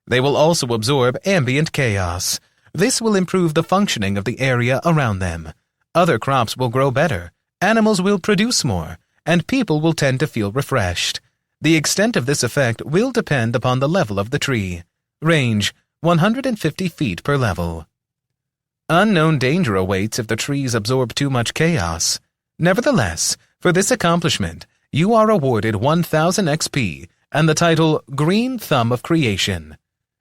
They will also absorb ambient chaos. This will improve the functioning of the area around them. Other crops will grow better, animals will produce more, and people will tend to feel refreshed. The extent of this effect will depend upon the level of the tree. Range, 150 feet per level. Unknown danger awaits if the trees absorb too much chaos. Nevertheless, for this accomplishment, you are awarded 1,000 XP and the title Green Thumb of Creation.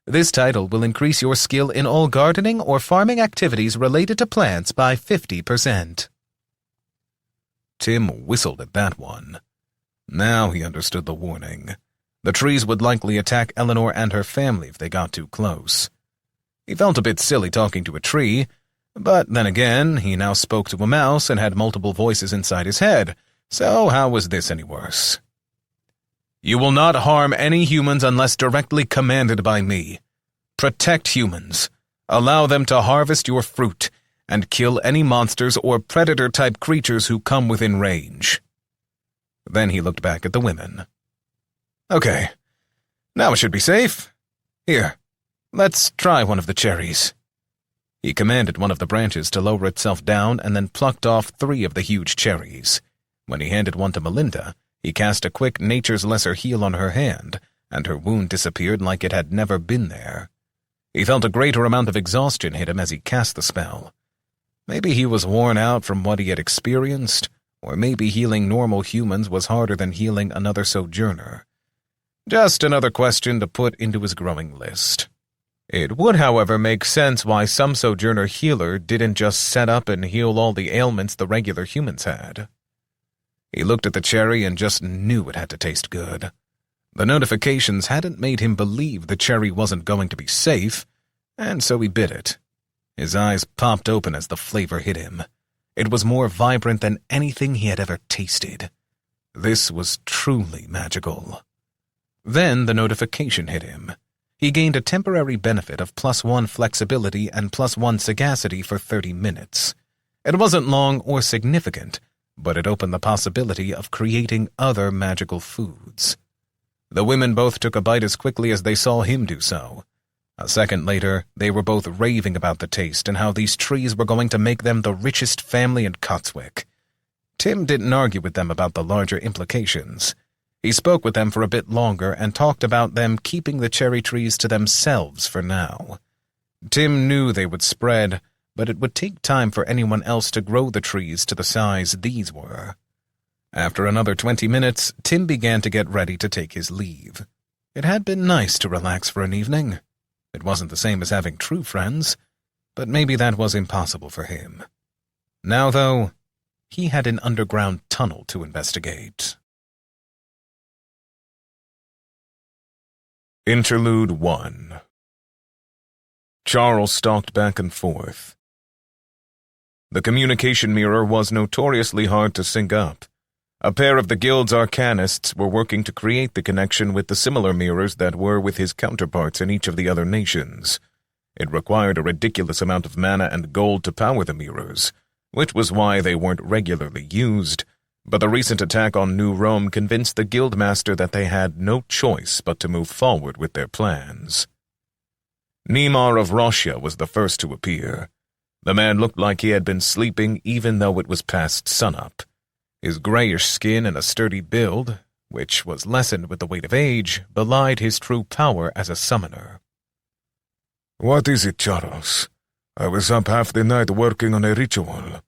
This title will increase your skill in all gardening or farming activities related to plants by 50%. Tim whistled at that one. Now he understood the warning. The trees would likely attack Eleanor and her family if they got too close. He felt a bit silly talking to a tree, but then again, he now spoke to a mouse and had multiple voices inside his head, so how was this any worse? You will not harm any humans unless directly commanded by me. Protect humans. Allow them to harvest your fruit, and kill any monsters or predator-type creatures who come within range. Then he looked back at the women. Okay, now it should be safe. Here, let's try one of the cherries. He commanded one of the branches to lower itself down and then plucked off 3 of the huge cherries. When he handed one to Melinda, he cast a quick Nature's Lesser Heal on her hand, and her wound disappeared like it had never been there. He felt a greater amount of exhaustion hit him as he cast the spell. Maybe he was worn out from what he had experienced, or maybe healing normal humans was harder than healing another sojourner. Just another question to put into his growing list. It would, however, make sense why some sojourner healer didn't just set up and heal all the ailments the regular humans had. He looked at the cherry and just knew it had to taste good. The notifications hadn't made him believe the cherry wasn't going to be safe, and so he bit it. His eyes popped open as the flavor hit him. It was more vibrant than anything he had ever tasted. This was truly magical. Then the notification hit him. He gained a temporary benefit of +1 flexibility and +1 sagacity for 30 minutes. It wasn't long or significant, but it opened the possibility of creating other magical foods. The women both took a bite as quickly as they saw him do so. A second later, they were both raving about the taste and how these trees were going to make them the richest family in Cotswick. Tim didn't argue with them about the larger implications. He spoke with them for a bit longer and talked about them keeping the cherry trees to themselves for now. Tim knew they would spread, but it would take time for anyone else to grow the trees to the size these were. After another 20 minutes, Tim began to get ready to take his leave. It had been nice to relax for an evening. It wasn't the same as having true friends, but maybe that was impossible for him. Now, though, he had an underground tunnel to investigate. Interlude 1. Charles stalked back and forth. The communication mirror was notoriously hard to sync up. A pair of the guild's arcanists were working to create the connection with the similar mirrors that were with his counterparts in each of the other nations. It required a ridiculous amount of mana and gold to power the mirrors, which was why they weren't regularly used, but the recent attack on New Rome convinced the guildmaster that they had no choice but to move forward with their plans. Neymar of Russia was the first to appear. The man looked like he had been sleeping even though it was past sunup. His grayish skin and a sturdy build, which was lessened with the weight of age, belied his true power as a summoner. "What is it, Charles? I was up half the night working on a ritual."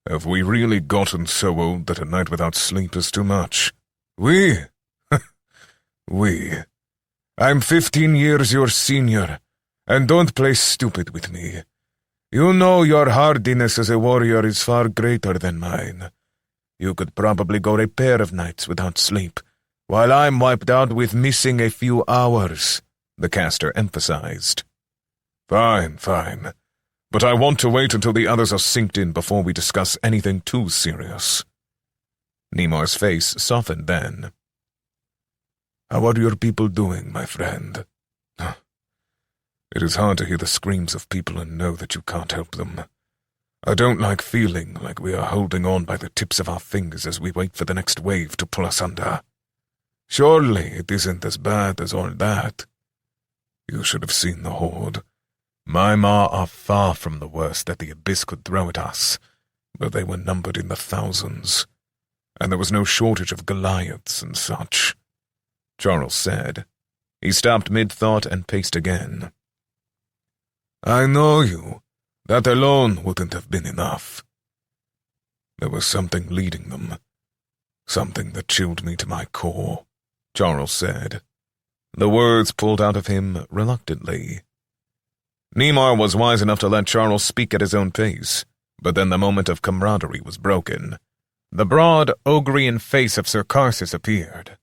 "Have we really gotten so old that a night without sleep is too much?" "We? We. I'm 15 years your senior, and don't play stupid with me. You know your hardiness as a warrior is far greater than mine. You could probably go a pair of nights without sleep, while I'm wiped out with missing a few hours," the caster emphasized. Fine. But I want to wait until the others are synced in before we discuss anything too serious. Neymar's face softened then. "How are your people doing, my friend?" "It is hard to hear the screams of people and know that you can't help them. I don't like feeling like we are holding on by the tips of our fingers as we wait for the next wave to pull us under. Surely it isn't as bad as all that. You should have seen the horde. My Ma are far from the worst that the abyss could throw at us, but they were numbered in the thousands, and there was no shortage of Goliaths and such," Charles said. He stopped mid-thought and paced again. "I know you. That alone wouldn't have been enough. There was something leading them, something that chilled me to my core," Charles said. The words pulled out of him reluctantly. Neymar was wise enough to let Charles speak at his own pace, but then the moment of camaraderie was broken. The broad, ogrian face of Sir Carsus appeared.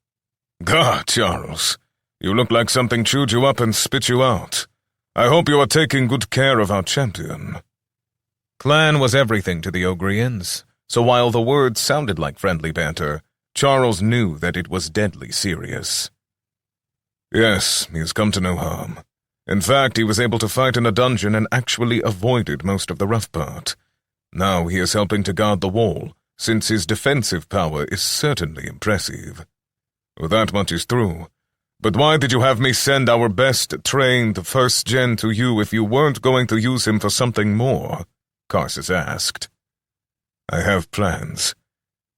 "God, Charles, you look like something chewed you up and spit you out. I hope you are taking good care of our champion." Clan was everything to the Ogrians, so while the words sounded like friendly banter, Charles knew that it was deadly serious. "Yes, he has come to no harm. In fact, he was able to fight in a dungeon and actually avoided most of the rough part. Now he is helping to guard the wall, since his defensive power is certainly impressive. Well, that much is true. But why did you have me send our best-trained first-gen to you if you weren't going to use him for something more?" Carsus asked. "I have plans,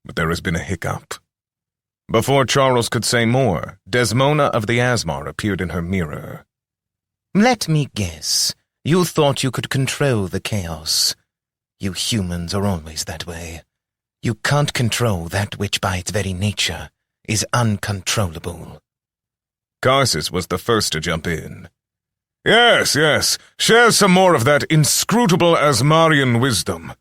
but there has been a hiccup." Before Charles could say more, Desmona of the Asmar appeared in her mirror. "Let me guess. You thought you could control the chaos. You humans are always that way. You can't control that which by its very nature is uncontrollable." Carsus was the first to jump in. Yes. Share some more of that inscrutable Asmarian wisdom.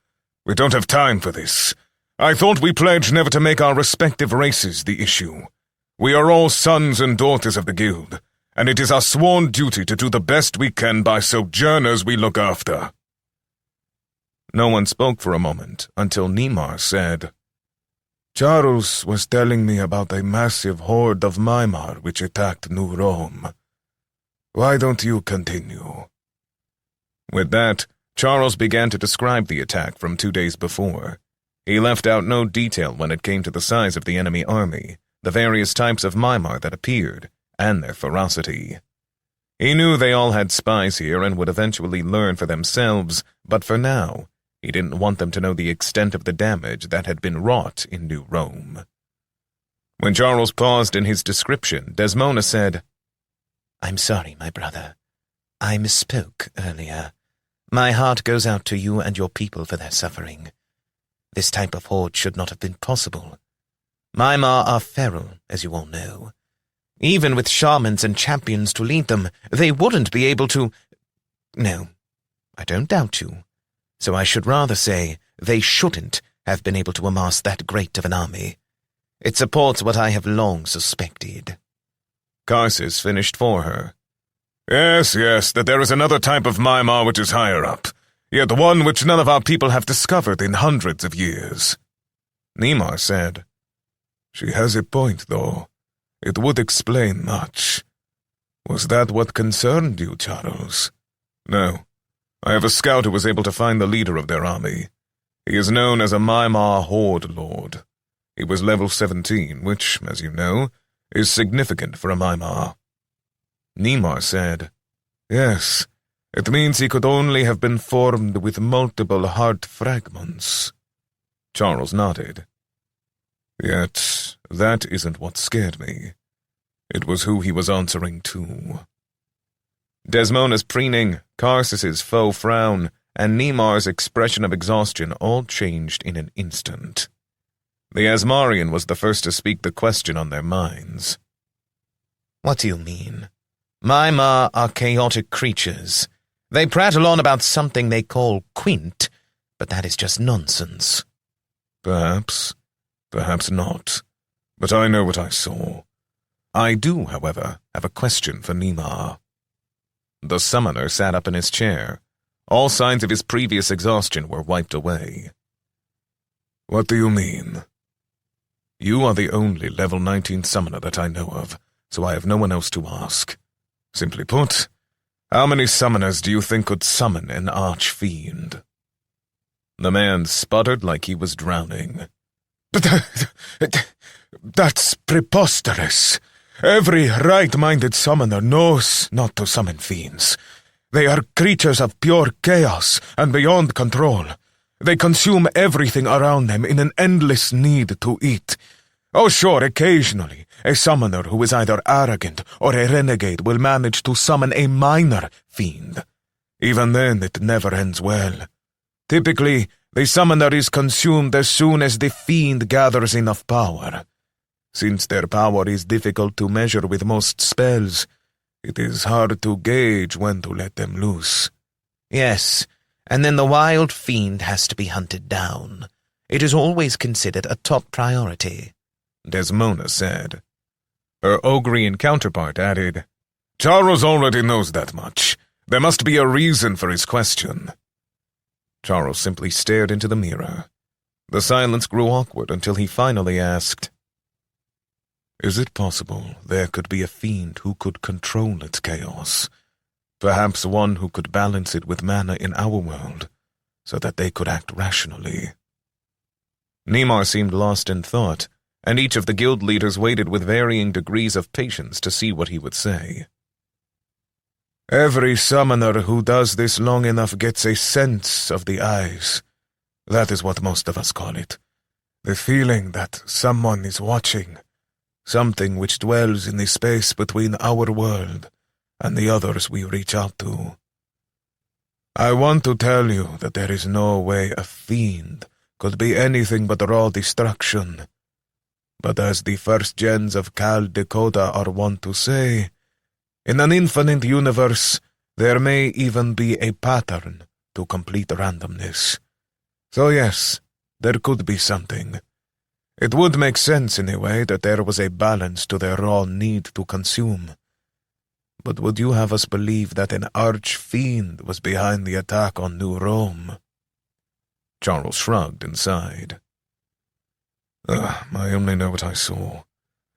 We don't have time for this. I thought we pledged never to make our respective races the issue. We are all sons and daughters of the guild, and it is our sworn duty to do the best we can by sojourners we look after. No one spoke for a moment until Neymar said, Charles was telling me about a massive horde of Mimar which attacked New Rome. Why don't you continue? With that, Charles began to describe the attack from 2 days before. He left out no detail when it came to the size of the enemy army, the various types of Mimar that appeared, and their ferocity. He knew they all had spies here and would eventually learn for themselves, but for now, he didn't want them to know the extent of the damage that had been wrought in New Rome. When Charles paused in his description, Desmona said, "I'm sorry, my brother. I misspoke earlier. My heart goes out to you and your people for their suffering. This type of horde should not have been possible. Mimar are feral, as you all know. Even with shamans and champions to lead them, they wouldn't be able to— No, I don't doubt you. So I should rather say they shouldn't have been able to amass that great of an army. It supports what I have long suspected. Karsus finished for her. Yes, that there is another type of Mimar which is higher up, yet one which none of our people have discovered in hundreds of years. Nemar said, She has a point, though. It would explain much. Was that what concerned you, Charles? No. I have a scout who was able to find the leader of their army. He is known as a Mimar Horde Lord. He was level 17, which, as you know, is significant for a Mimar. Nemar said, Yes, it means he could only have been formed with multiple heart fragments. Charles nodded. Yet, that isn't what scared me. It was who he was answering to. Desmona's preening, Karsus's faux frown, and Nemar's expression of exhaustion all changed in an instant. The Asmarian was the first to speak the question on their minds. What do you mean? Mimar are chaotic creatures. They prattle on about something they call quint, but that is just nonsense. Perhaps not. But I know what I saw. I do, however, have a question for Nemar. The summoner sat up in his chair. All signs of his previous exhaustion were wiped away. What do you mean? You are the only level 19 summoner that I know of, so I have no one else to ask. Simply put, how many summoners do you think could summon an archfiend? The man sputtered like he was drowning. That's preposterous. Every right-minded summoner knows not to summon fiends. They are creatures of pure chaos and beyond control. They consume everything around them in an endless need to eat. Oh, sure, occasionally, a summoner who is either arrogant or a renegade will manage to summon a minor fiend. Even then, it never ends well. Typically, the summoner is consumed as soon as the fiend gathers enough power. Since their power is difficult to measure with most spells, it is hard to gauge when to let them loose. Yes, and then the wild fiend has to be hunted down. It is always considered a top priority, Desmona said. Her Ogrian counterpart added, Charles already knows that much. There must be a reason for his question. Charles simply stared into the mirror. The silence grew awkward until he finally asked, Is it possible there could be a fiend who could control its chaos? Perhaps one who could balance it with mana in our world, so that they could act rationally. Nemar seemed lost in thought, and each of the guild leaders waited with varying degrees of patience to see what he would say. Every summoner who does this long enough gets a sense of the eyes. That is what most of us call it. The feeling that someone is watching. Something which dwells in the space between our world and the others we reach out to. I want to tell you that there is no way a fiend could be anything but raw destruction. But as the first gens of Cal Dakota are wont to say, in an infinite universe, there may even be a pattern to complete randomness. So yes, there could be something. It would make sense in a way that there was a balance to their raw need to consume. But would you have us believe that an arch-fiend was behind the attack on New Rome? Charles shrugged and sighed. I only know what I saw.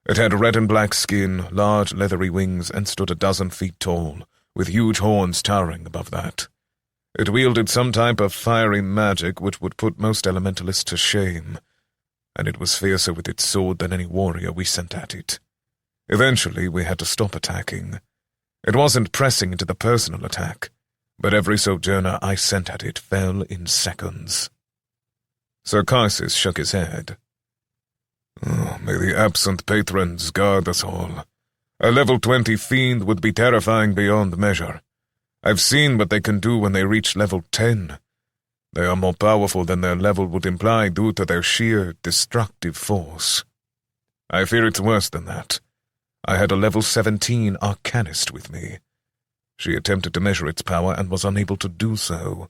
It had red and black skin, large leathery wings, and stood 12 feet tall, with huge horns towering above that. It wielded some type of fiery magic which would put most elementalists to shame, and it was fiercer with its sword than any warrior we sent at it. Eventually, we had to stop attacking. It wasn't pressing into the personal attack, but every sojourner I sent at it fell in seconds. Sir Karsus shook his head. Oh, may the absent patrons guard us all. A level 20 fiend would be terrifying beyond measure. I've seen what they can do when they reach level 10. They are more powerful than their level would imply due to their sheer destructive force. I fear it's worse than that. I had a level 17 arcanist with me. She attempted to measure its power and was unable to do so.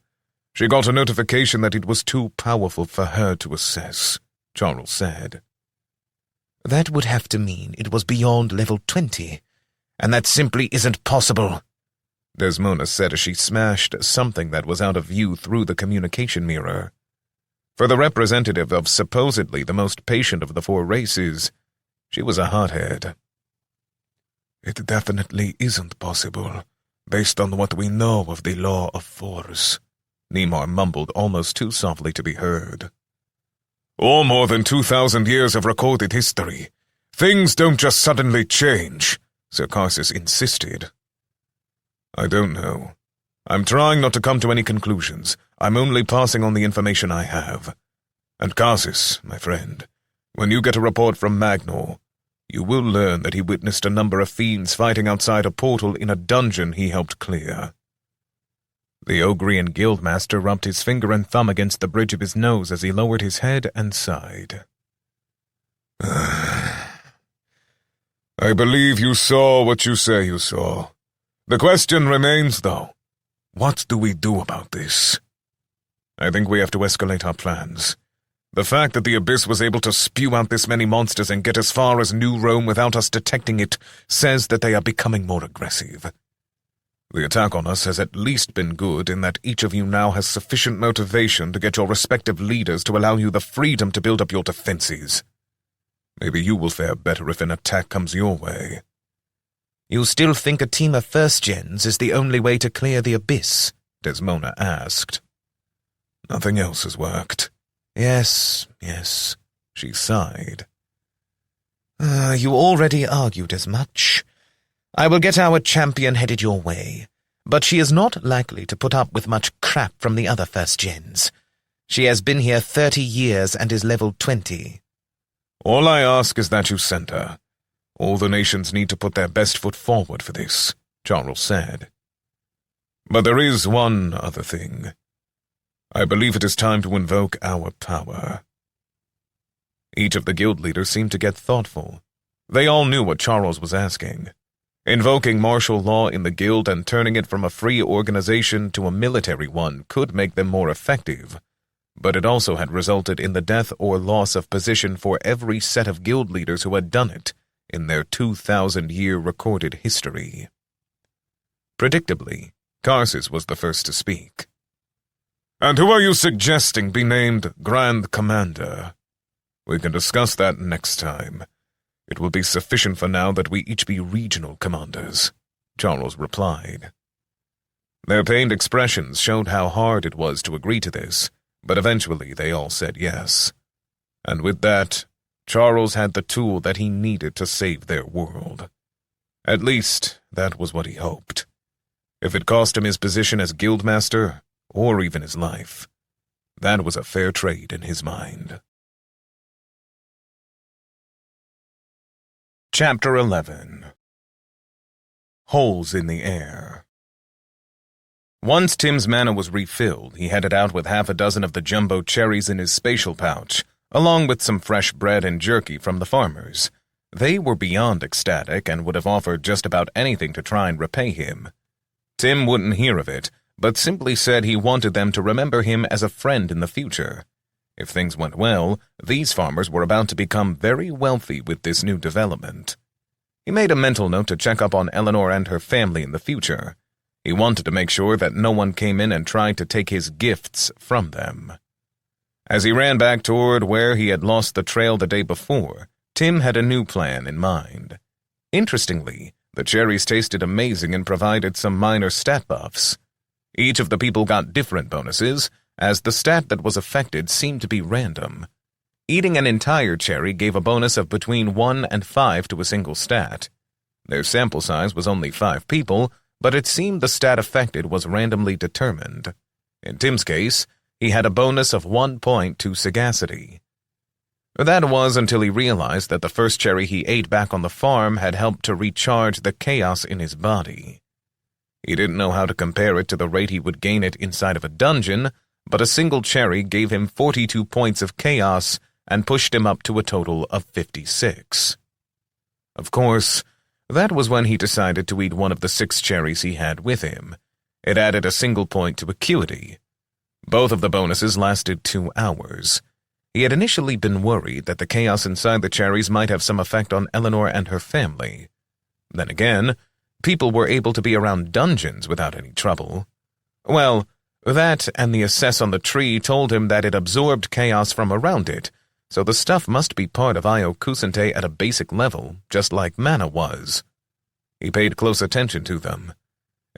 She got a notification that it was too powerful for her to assess, Charles said. That would have to mean it was beyond level 20, and that simply isn't possible, Desmona said as she smashed something that was out of view through the communication mirror. For the representative of supposedly the most patient of the four races, she was a hothead. It definitely isn't possible, based on what we know of the law of force, Nemar mumbled almost too softly to be heard. Or more than 2,000 years of recorded history. Things don't just suddenly change, Sir Karsus insisted. I don't know. I'm trying not to come to any conclusions. I'm only passing on the information I have. And Karsus, my friend, when you get a report from Magnor, you will learn that he witnessed a number of fiends fighting outside a portal in a dungeon he helped clear. The Ogrian guildmaster rubbed his finger and thumb against the bridge of his nose as he lowered his head and sighed. I believe you saw what you say you saw. The question remains, though, what do we do about this? I think we have to escalate our plans. The fact that the Abyss was able to spew out this many monsters and get as far as New Rome without us detecting it says that they are becoming more aggressive. The attack on us has at least been good in that each of you now has sufficient motivation to get your respective leaders to allow you the freedom to build up your defenses. Maybe you will fare better if an attack comes your way. You still think a team of first-gens is the only way to clear the Abyss? Desmona asked. Nothing else has worked. Yes, she sighed. You already argued as much. I will get our champion headed your way, but she is not likely to put up with much crap from the other first-gens. She has been here 30 years and is level 20. All I ask is that you send her. All the nations need to put their best foot forward for this, Charles said. But there is one other thing. I believe it is time to invoke our power. Each of the guild leaders seemed to get thoughtful. They all knew what Charles was asking. Invoking martial law in the guild and turning it from a free organization to a military one could make them more effective, but it also had resulted in the death or loss of position for every set of guild leaders who had done it in their 2,000-year recorded history. Predictably, Karsus was the first to speak. And who are you suggesting be named Grand Commander? We can discuss that next time. It will be sufficient for now that we each be regional commanders, Charles replied. Their pained expressions showed how hard it was to agree to this, but eventually they all said yes. And with that, Charles had the tool that he needed to save their world. At least, that was what he hoped. If it cost him his position as guildmaster, or even his life, that was a fair trade in his mind. Chapter 11. Holes in the Air. Once Tim's mana was refilled, he headed out with half a dozen of the jumbo cherries in his spatial pouch, along with some fresh bread and jerky from the farmers. They were beyond ecstatic and would have offered just about anything to try and repay him. Tim wouldn't hear of it, but simply said he wanted them to remember him as a friend in the future. If things went well, these farmers were about to become very wealthy with this new development. He made a mental note to check up on Eleanor and her family in the future. He wanted to make sure that no one came in and tried to take his gifts from them. As he ran back toward where he had lost the trail the day before, Tim had a new plan in mind. Interestingly, the cherries tasted amazing and provided some minor stat buffs. Each of the people got different bonuses, as the stat that was affected seemed to be random. Eating an entire cherry gave a bonus of between 1 and 5 to a single stat. Their sample size was only 5 people, but it seemed the stat affected was randomly determined. In Tim's case, he had a bonus of 1 point to sagacity. That was until he realized that the first cherry he ate back on the farm had helped to recharge the chaos in his body. He didn't know how to compare it to the rate he would gain it inside of a dungeon, but a single cherry gave him 42 points of chaos and pushed him up to a total of 56. Of course, that was when he decided to eat one of the 6 cherries he had with him. It added a single point to acuity. Both of the bonuses lasted 2 hours. He had initially been worried that the chaos inside the cherries might have some effect on Eleanor and her family. Then again, people were able to be around dungeons without any trouble. Well, that and the assess on the tree told him that it absorbed chaos from around it, so the stuff must be part of Io Kusente at a basic level, just like mana was. He paid close attention to them.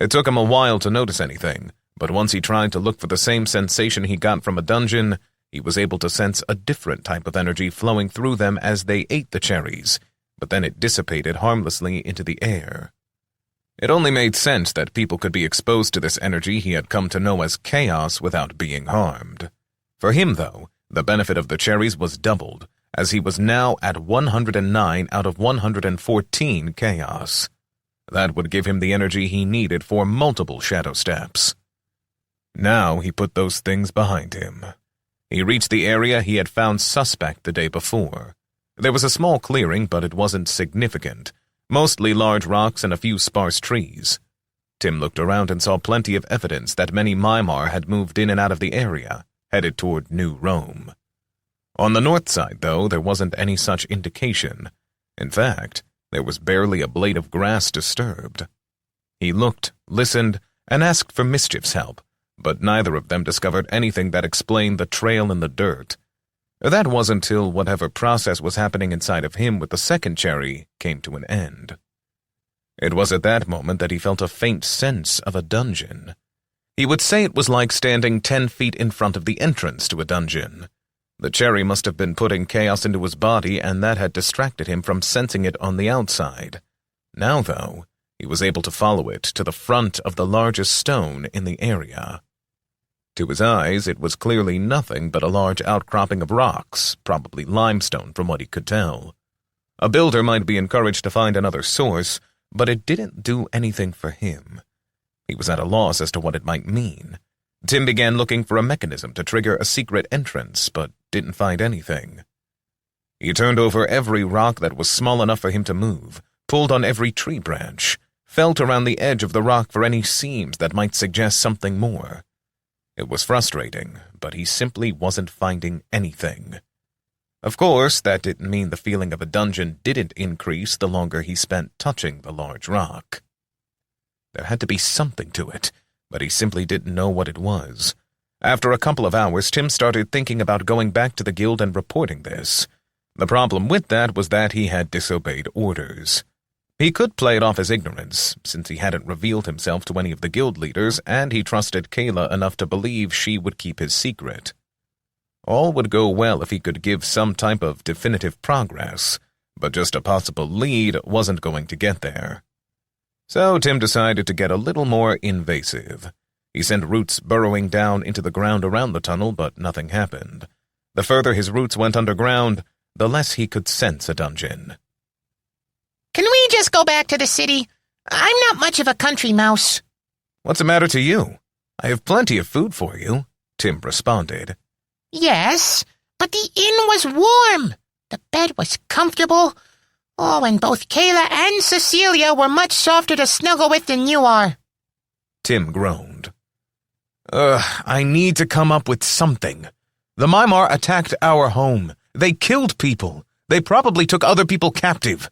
It took him a while to notice anything, but once he tried to look for the same sensation he got from a dungeon, he was able to sense a different type of energy flowing through them as they ate the cherries, but then it dissipated harmlessly into the air. It only made sense that people could be exposed to this energy he had come to know as chaos without being harmed. For him, though, the benefit of the cherries was doubled, as he was now at 109 out of 114 chaos. That would give him the energy he needed for multiple shadow steps. Now he put those things behind him. He reached the area he had found suspect the day before. There was a small clearing, but it wasn't significant, mostly large rocks and a few sparse trees. Tim looked around and saw plenty of evidence that many Mimar had moved in and out of the area, headed toward New Rome. On the north side, though, there wasn't any such indication. In fact, there was barely a blade of grass disturbed. He looked, listened, and asked for Mischief's help, but neither of them discovered anything that explained the trail in the dirt. That was until whatever process was happening inside of him with the second cherry came to an end. It was at that moment that he felt a faint sense of a dungeon. He would say it was like standing 10 feet in front of the entrance to a dungeon. The cherry must have been putting chaos into his body, and that had distracted him from sensing it on the outside. Now, though, he was able to follow it to the front of the largest stone in the area. To his eyes, it was clearly nothing but a large outcropping of rocks, probably limestone from what he could tell. A builder might be encouraged to find another source, but it didn't do anything for him. He was at a loss as to what it might mean. Tim began looking for a mechanism to trigger a secret entrance, but didn't find anything. He turned over every rock that was small enough for him to move, pulled on every tree branch, felt around the edge of the rock for any seams that might suggest something more. It was frustrating, but he simply wasn't finding anything. Of course, that didn't mean the feeling of a dungeon didn't increase the longer he spent touching the large rock. There had to be something to it, but he simply didn't know what it was. After a couple of hours, Tim started thinking about going back to the guild and reporting this. The problem with that was that he had disobeyed orders. He could play it off as ignorance, since he hadn't revealed himself to any of the guild leaders, and he trusted Kayla enough to believe she would keep his secret. All would go well if he could give some type of definitive progress, but just a possible lead wasn't going to get there. So Tim decided to get a little more invasive. He sent roots burrowing down into the ground around the tunnel, but nothing happened. The further his roots went underground, the less he could sense a dungeon. Can we just go back to the city? I'm not much of a country mouse. What's the matter to you? I have plenty of food for you, Tim responded. Yes, but the inn was warm. The bed was comfortable. Oh, and both Kayla and Cecilia were much softer to snuggle with than you are. Tim groaned. I need to come up with something. The Mimar attacked our home. They killed people. They probably took other people captive.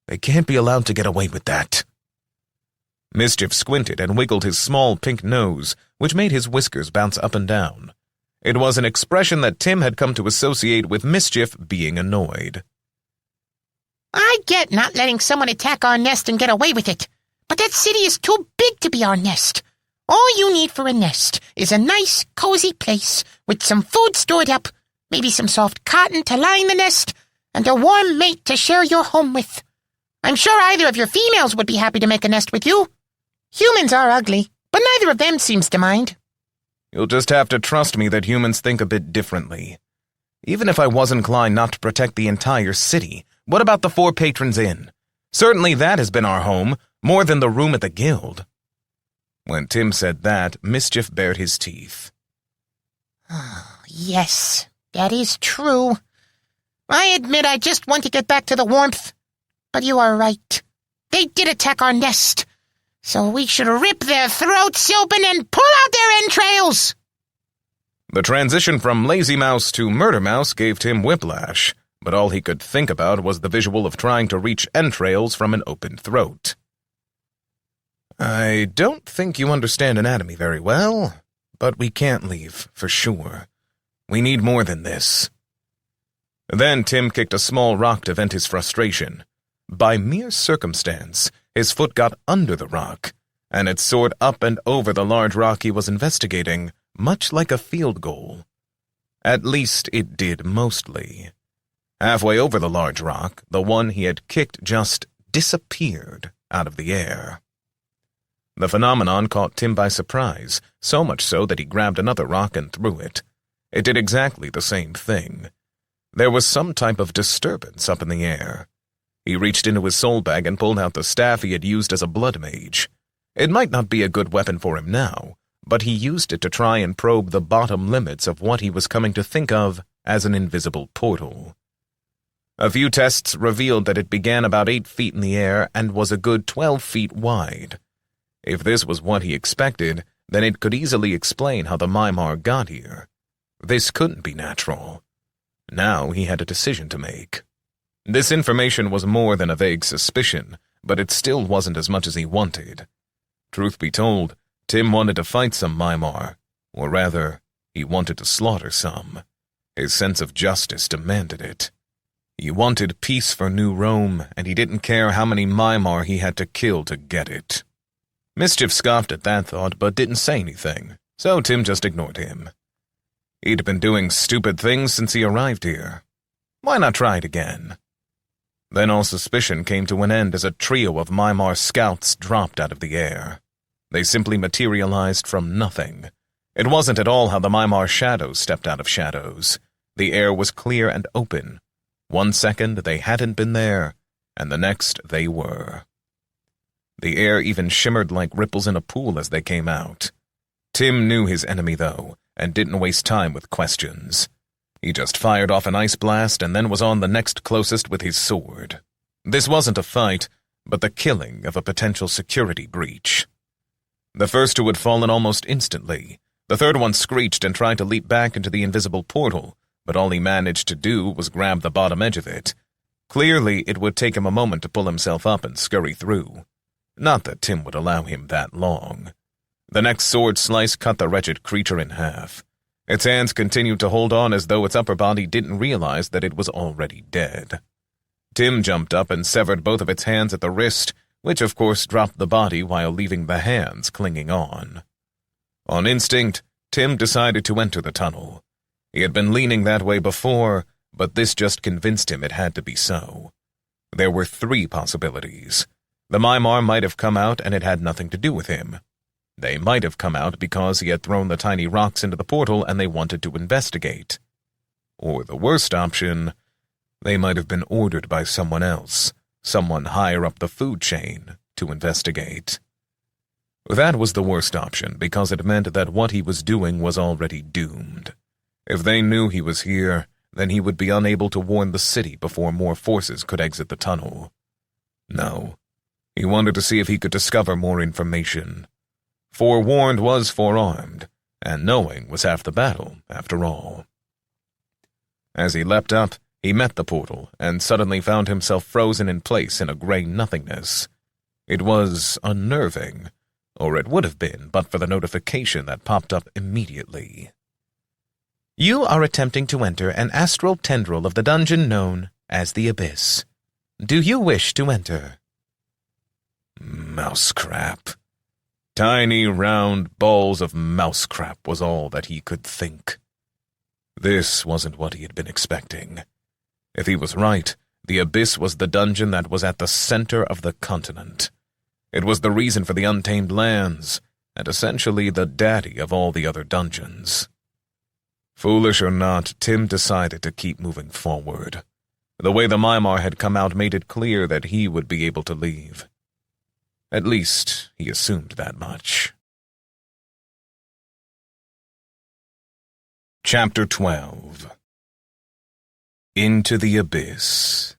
They can't be allowed to get away with that. Mischief squinted and wiggled his small pink nose, which made his whiskers bounce up and down. It was an expression that Tim had come to associate with Mischief being annoyed. I get not letting someone attack our nest and get away with it, but that city is too big to be our nest. All you need for a nest is a nice, cozy place with some food stored up, maybe some soft cotton to line the nest, and a warm mate to share your home with. I'm sure either of your females would be happy to make a nest with you. Humans are ugly, but neither of them seems to mind. You'll just have to trust me that humans think a bit differently. Even if I was inclined not to protect the entire city, what about the 4 Patrons Inn? Certainly that has been our home, more than the room at the guild. When Tim said that, Mischief bared his teeth. Yes, that is true. I admit I just want to get back to the warmth. But you are right. They did attack our nest. So we should rip their throats open and pull out their entrails. The transition from Lazy Mouse to Murder Mouse gave Tim whiplash, but all he could think about was the visual of trying to reach entrails from an open throat. I don't think you understand anatomy very well, but we can't leave, for sure. We need more than this. Then Tim kicked a small rock to vent his frustration. By mere circumstance, his foot got under the rock, and it soared up and over the large rock he was investigating, much like a field goal. At least it did mostly. Halfway over the large rock, the one he had kicked just disappeared out of the air. The phenomenon caught Tim by surprise, so much so that he grabbed another rock and threw it. It did exactly the same thing. There was some type of disturbance up in the air. He reached into his soul bag and pulled out the staff he had used as a blood mage. It might not be a good weapon for him now, but he used it to try and probe the bottom limits of what he was coming to think of as an invisible portal. A few tests revealed that it began about 8 feet in the air and was a good 12 feet wide. If this was what he expected, then it could easily explain how the Mimar got here. This couldn't be natural. Now he had a decision to make. This information was more than a vague suspicion, but it still wasn't as much as he wanted. Truth be told, Tim wanted to fight some Mimar, or rather, he wanted to slaughter some. His sense of justice demanded it. He wanted peace for New Rome, and he didn't care how many Mimar he had to kill to get it. Mischief scoffed at that thought, but didn't say anything, so Tim just ignored him. He'd been doing stupid things since he arrived here. Why not try it again? Then all suspicion came to an end as a trio of Mimar scouts dropped out of the air. They simply materialized from nothing. It wasn't at all how the Mimar shadows stepped out of shadows. The air was clear and open. 1 second they hadn't been there, and the next they were. The air even shimmered like ripples in a pool as they came out. Tim knew his enemy, though, and didn't waste time with questions. He just fired off an ice blast and then was on the next closest with his sword. This wasn't a fight, but the killing of a potential security breach. The first two had fallen almost instantly. The third one screeched and tried to leap back into the invisible portal, but all he managed to do was grab the bottom edge of it. Clearly, it would take him a moment to pull himself up and scurry through. Not that Tim would allow him that long. The next sword slice cut the wretched creature in half. Its hands continued to hold on as though its upper body didn't realize that it was already dead. Tim jumped up and severed both of its hands at the wrist, which of course dropped the body while leaving the hands clinging on. On instinct, Tim decided to enter the tunnel. He had been leaning that way before, but this just convinced him it had to be so. There were 3 possibilities. The Mimar might have come out and it had nothing to do with him. They might have come out because he had thrown the tiny rocks into the portal and they wanted to investigate. Or the worst option, they might have been ordered by someone else, someone higher up the food chain, to investigate. That was the worst option because it meant that what he was doing was already doomed. If they knew he was here, then he would be unable to warn the city before more forces could exit the tunnel. No, he wanted to see if he could discover more information. Forewarned was forearmed, and knowing was half the battle, after all. As he leapt up, he met the portal, and suddenly found himself frozen in place in a gray nothingness. It was unnerving, or it would have been but for the notification that popped up immediately. You are attempting to enter an astral tendril of the dungeon known as the Abyss. Do you wish to enter? Mousecrap. Tiny, round balls of mousecrap was all that he could think. This wasn't what he had been expecting. If he was right, the Abyss was the dungeon that was at the center of the continent. It was the reason for the Untamed Lands, and essentially the daddy of all the other dungeons. Foolish or not, Tim decided to keep moving forward. The way the Mimar had come out made it clear that he would be able to leave. At least, he assumed that much. Chapter 12 Into the Abyss.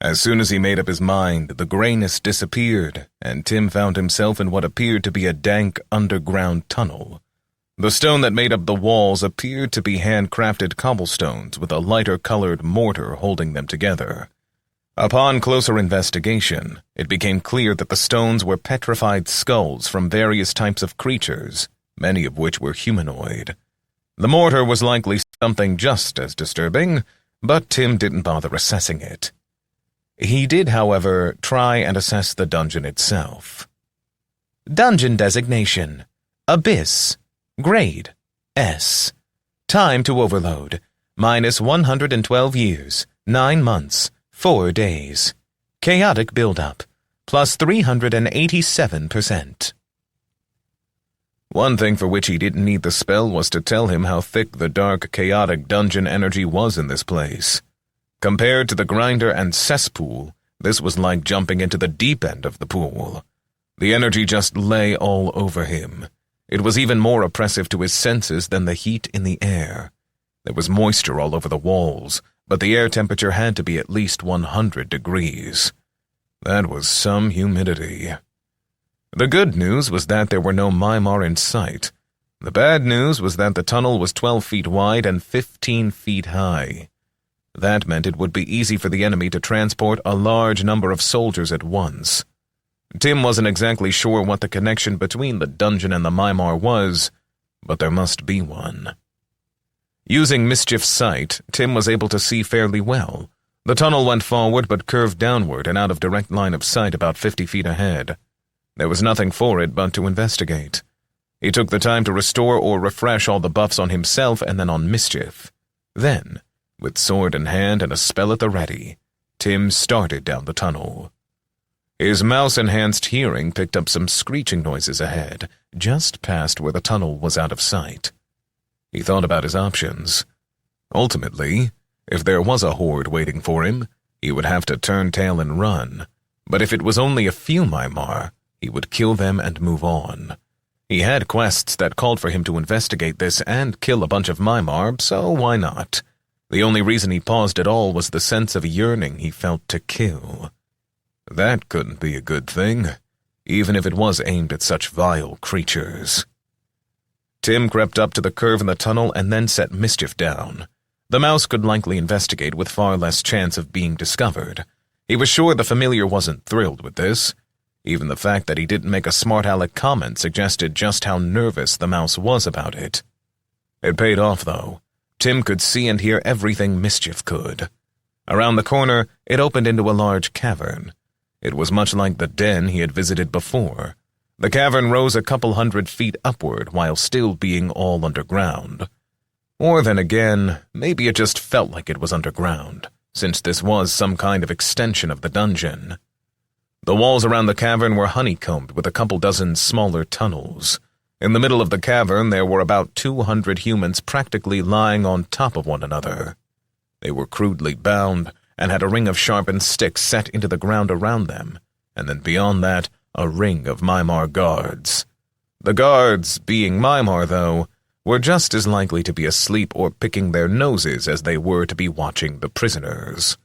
As soon as he made up his mind, the grayness disappeared, and Tim found himself in what appeared to be a dank underground tunnel. The stone that made up the walls appeared to be handcrafted cobblestones with a lighter-colored mortar holding them together. Upon closer investigation, it became clear that the stones were petrified skulls from various types of creatures, many of which were humanoid. The mortar was likely something just as disturbing, but Tim didn't bother assessing it. He did, however, try and assess the dungeon itself. Dungeon designation: Abyss. Grade: S. Time to overload: minus 112 years, 9 months, 4 days. Chaotic buildup: plus 387%. One thing for which he didn't need the spell was to tell him how thick the dark, chaotic dungeon energy was in this place. Compared to the grinder and cesspool, this was like jumping into the deep end of the pool. The energy just lay all over him. It was even more oppressive to his senses than the heat in the air. There was moisture all over the walls, but the air temperature had to be at least 100 degrees. That was some humidity. The good news was that there were no Mimar in sight. The bad news was that the tunnel was 12 feet wide and 15 feet high. That meant it would be easy for the enemy to transport a large number of soldiers at once. Tim wasn't exactly sure what the connection between the dungeon and the Mimar was, but there must be one. Using Mischief's sight, Tim was able to see fairly well. The tunnel went forward but curved downward and out of direct line of sight about 50 feet ahead. There was nothing for it but to investigate. He took the time to restore or refresh all the buffs on himself and then on Mischief. Then, with sword in hand and a spell at the ready, Tim started down the tunnel. His mouse-enhanced hearing picked up some screeching noises ahead, just past where the tunnel was out of sight. He thought about his options. Ultimately, if there was a horde waiting for him, he would have to turn tail and run. But if it was only a few Mimar, he would kill them and move on. He had quests that called for him to investigate this and kill a bunch of Mimar, so why not? The only reason he paused at all was the sense of yearning he felt to kill. That couldn't be a good thing, even if it was aimed at such vile creatures. Tim crept up to the curve in the tunnel and then set Mischief down. The mouse could likely investigate with far less chance of being discovered. He was sure the familiar wasn't thrilled with this. Even the fact that he didn't make a smart-aleck comment suggested just how nervous the mouse was about it. It paid off, though. Tim could see and hear everything Mischief could. Around the corner, it opened into a large cavern. It was much like the den he had visited before. The cavern rose a couple 100 feet upward while still being all underground. Or then again, maybe it just felt like it was underground, since this was some kind of extension of the dungeon. The walls around the cavern were honeycombed with a couple dozen smaller tunnels. In the middle of the cavern there were about 200 humans practically lying on top of one another. They were crudely bound and had a ring of sharpened sticks set into the ground around them, and then beyond that, a ring of Mimar guards. The guards, being Mimar, though, were just as likely to be asleep or picking their noses as they were to be watching the prisoners.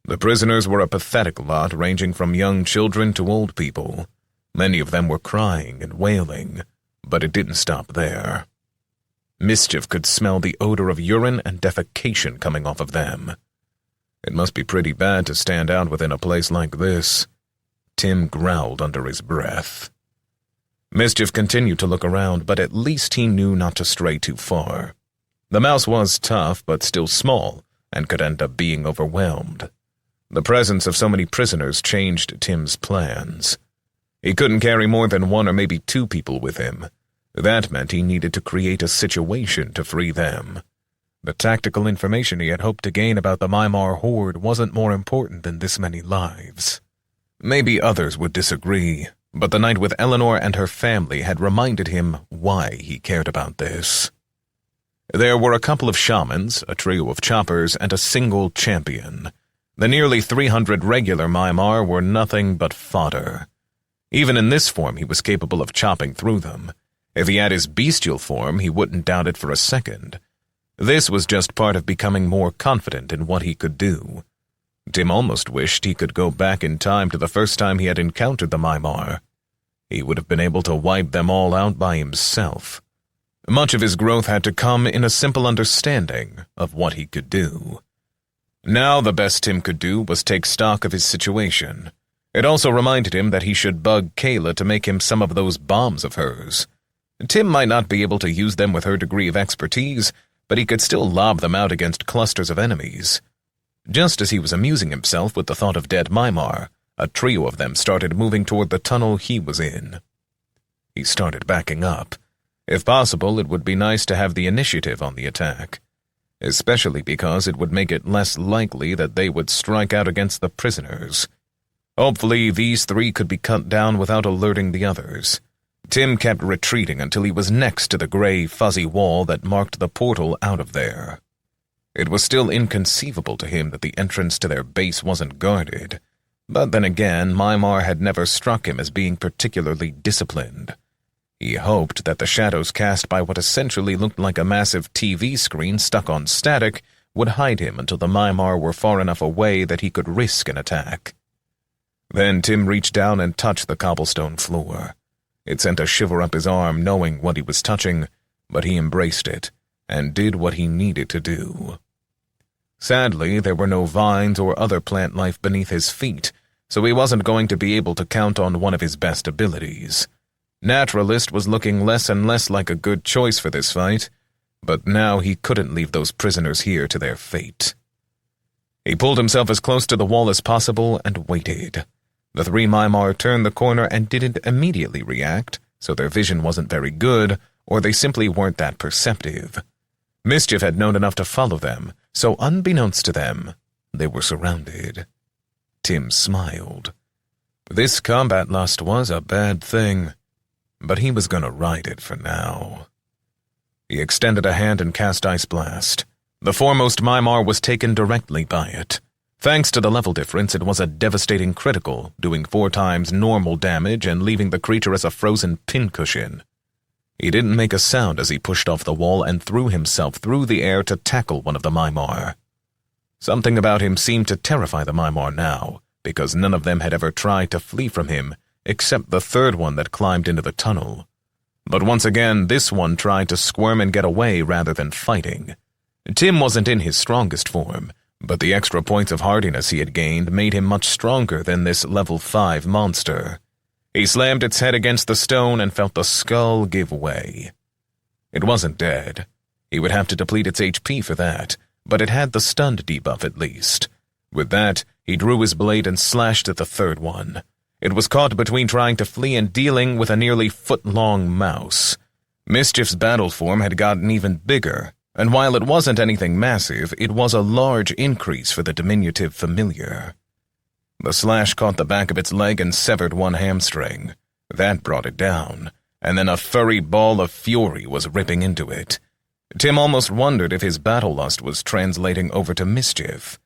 The prisoners were a pathetic lot, ranging from young children to old people. Many of them were crying and wailing, but it didn't stop there. Mischief could smell the odor of urine and defecation coming off of them. It must be pretty bad to stand out within a place like this. Tim growled under his breath. Mischief continued to look around, but at least he knew not to stray too far. The mouse was tough, but still small, and could end up being overwhelmed. The presence of so many prisoners changed Tim's plans. He couldn't carry more than 1 or maybe 2 people with him. That meant he needed to create a situation to free them. The tactical information he had hoped to gain about the Mimar horde wasn't more important than this many lives. Maybe others would disagree, but the night with Eleanor and her family had reminded him why he cared about this. There were a couple of shamans, a trio of choppers, and a single champion. The nearly 300 regular Mimar were nothing but fodder. Even in this form he was capable of chopping through them. If he had his bestial form, he wouldn't doubt it for a second. This was just part of becoming more confident in what he could do. Tim almost wished he could go back in time to the first time he had encountered the Mimar. He would have been able to wipe them all out by himself. Much of his growth had to come in a simple understanding of what he could do. Now the best Tim could do was take stock of his situation. It also reminded him that he should bug Kayla to make him some of those bombs of hers. Tim might not be able to use them with her degree of expertise, but he could still lob them out against clusters of enemies. Just as he was amusing himself with the thought of dead Mimar, a trio of them started moving toward the tunnel he was in. He started backing up. If possible, it would be nice to have the initiative on the attack, especially because it would make it less likely that they would strike out against the prisoners. Hopefully, these three could be cut down without alerting the others. Tim kept retreating until he was next to the gray, fuzzy wall that marked the portal out of there. It was still inconceivable to him that the entrance to their base wasn't guarded, but then again, Mimar had never struck him as being particularly disciplined. He hoped that the shadows cast by what essentially looked like a massive TV screen stuck on static would hide him until the Mimar were far enough away that he could risk an attack. Then Tim reached down and touched the cobblestone floor. It sent a shiver up his arm knowing what he was touching, but he embraced it and did what he needed to do. Sadly, there were no vines or other plant life beneath his feet, so he wasn't going to be able to count on one of his best abilities. Naturalist was looking less and less like a good choice for this fight, but now he couldn't leave those prisoners here to their fate. He pulled himself as close to the wall as possible and waited. The three Mimar turned the corner and didn't immediately react, so their vision wasn't very good, or they simply weren't that perceptive. Mischief had known enough to follow them, so unbeknownst to them, they were surrounded. Tim smiled. This combat lust was a bad thing, but he was gonna ride it for now. He extended a hand and cast Ice Blast. The foremost Mimar was taken directly by it. Thanks to the level difference, it was a devastating critical, doing 4 times normal damage and leaving the creature as a frozen pincushion. He didn't make a sound as he pushed off the wall and threw himself through the air to tackle one of the Mimar. Something about him seemed to terrify the Mimar now, because none of them had ever tried to flee from him, except the third one that climbed into the tunnel. But once again, this one tried to squirm and get away rather than fighting. Tim wasn't in his strongest form, but the extra points of hardiness he had gained made him much stronger than this level 5 monster. He slammed its head against the stone and felt the skull give way. It wasn't dead. He would have to deplete its HP for that, but it had the stunned debuff at least. With that, he drew his blade and slashed at the third one. It was caught between trying to flee and dealing with a nearly foot-long mouse. Mischief's battle form had gotten even bigger, and while it wasn't anything massive, it was a large increase for the diminutive familiar. The slash caught the back of its leg and severed one hamstring. That brought it down, and then a furry ball of fury was ripping into it. Tim almost wondered if his battle lust was translating over to mischief.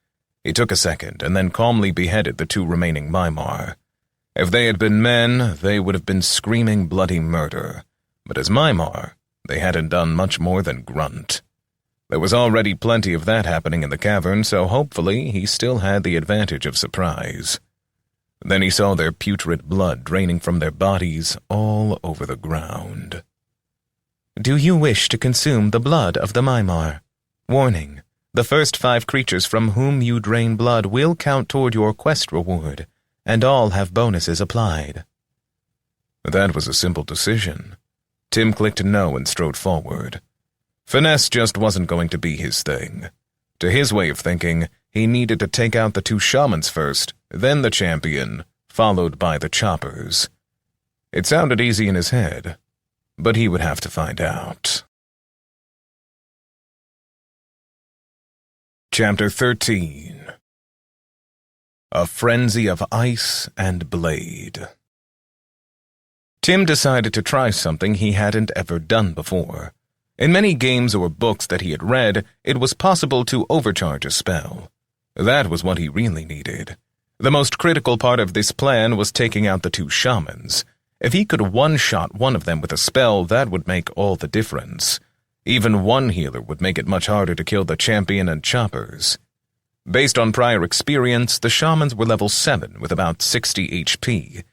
He took a second and then calmly beheaded the 2 remaining Mimar. If they had been men, they would have been screaming bloody murder, but as Mimar, they hadn't done much more than grunt. There was already plenty of that happening in the cavern, so hopefully he still had the advantage of surprise. Then he saw their putrid blood draining from their bodies all over the ground. Do you wish to consume the blood of the Mimar? Warning, the first 5 creatures from whom you drain blood will count toward your quest reward, and all have bonuses applied. That was a simple decision. Tim clicked no and strode forward. Finesse just wasn't going to be his thing. To his way of thinking, he needed to take out the 2 shamans first, then the champion, followed by the choppers. It sounded easy in his head, but he would have to find out. Chapter 13. A Frenzy of Ice and Blade. Tim decided to try something he hadn't ever done before. In many games or books that he had read, it was possible to overcharge a spell. That was what he really needed. The most critical part of this plan was taking out the 2 shamans. If he could one-shot one of them with a spell, that would make all the difference. Even one healer would make it much harder to kill the champion and choppers. Based on prior experience, the shamans were level 7 with about 60 HP.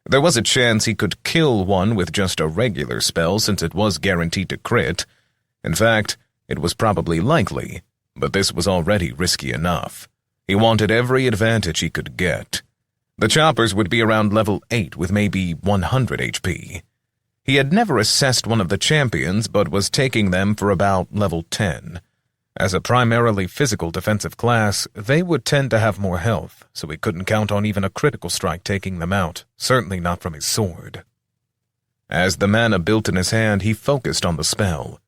There was a chance he could kill one with just a regular spell since it was guaranteed to crit. In fact, it was probably likely, but this was already risky enough. He wanted every advantage he could get. The choppers would be around level 8 with maybe 100 HP. He had never assessed one of the champions, but was taking them for about level 10. As a primarily physical defensive class, they would tend to have more health, so he couldn't count on even a critical strike taking them out, certainly not from his sword. As the mana built in his hand, he focused on the spell.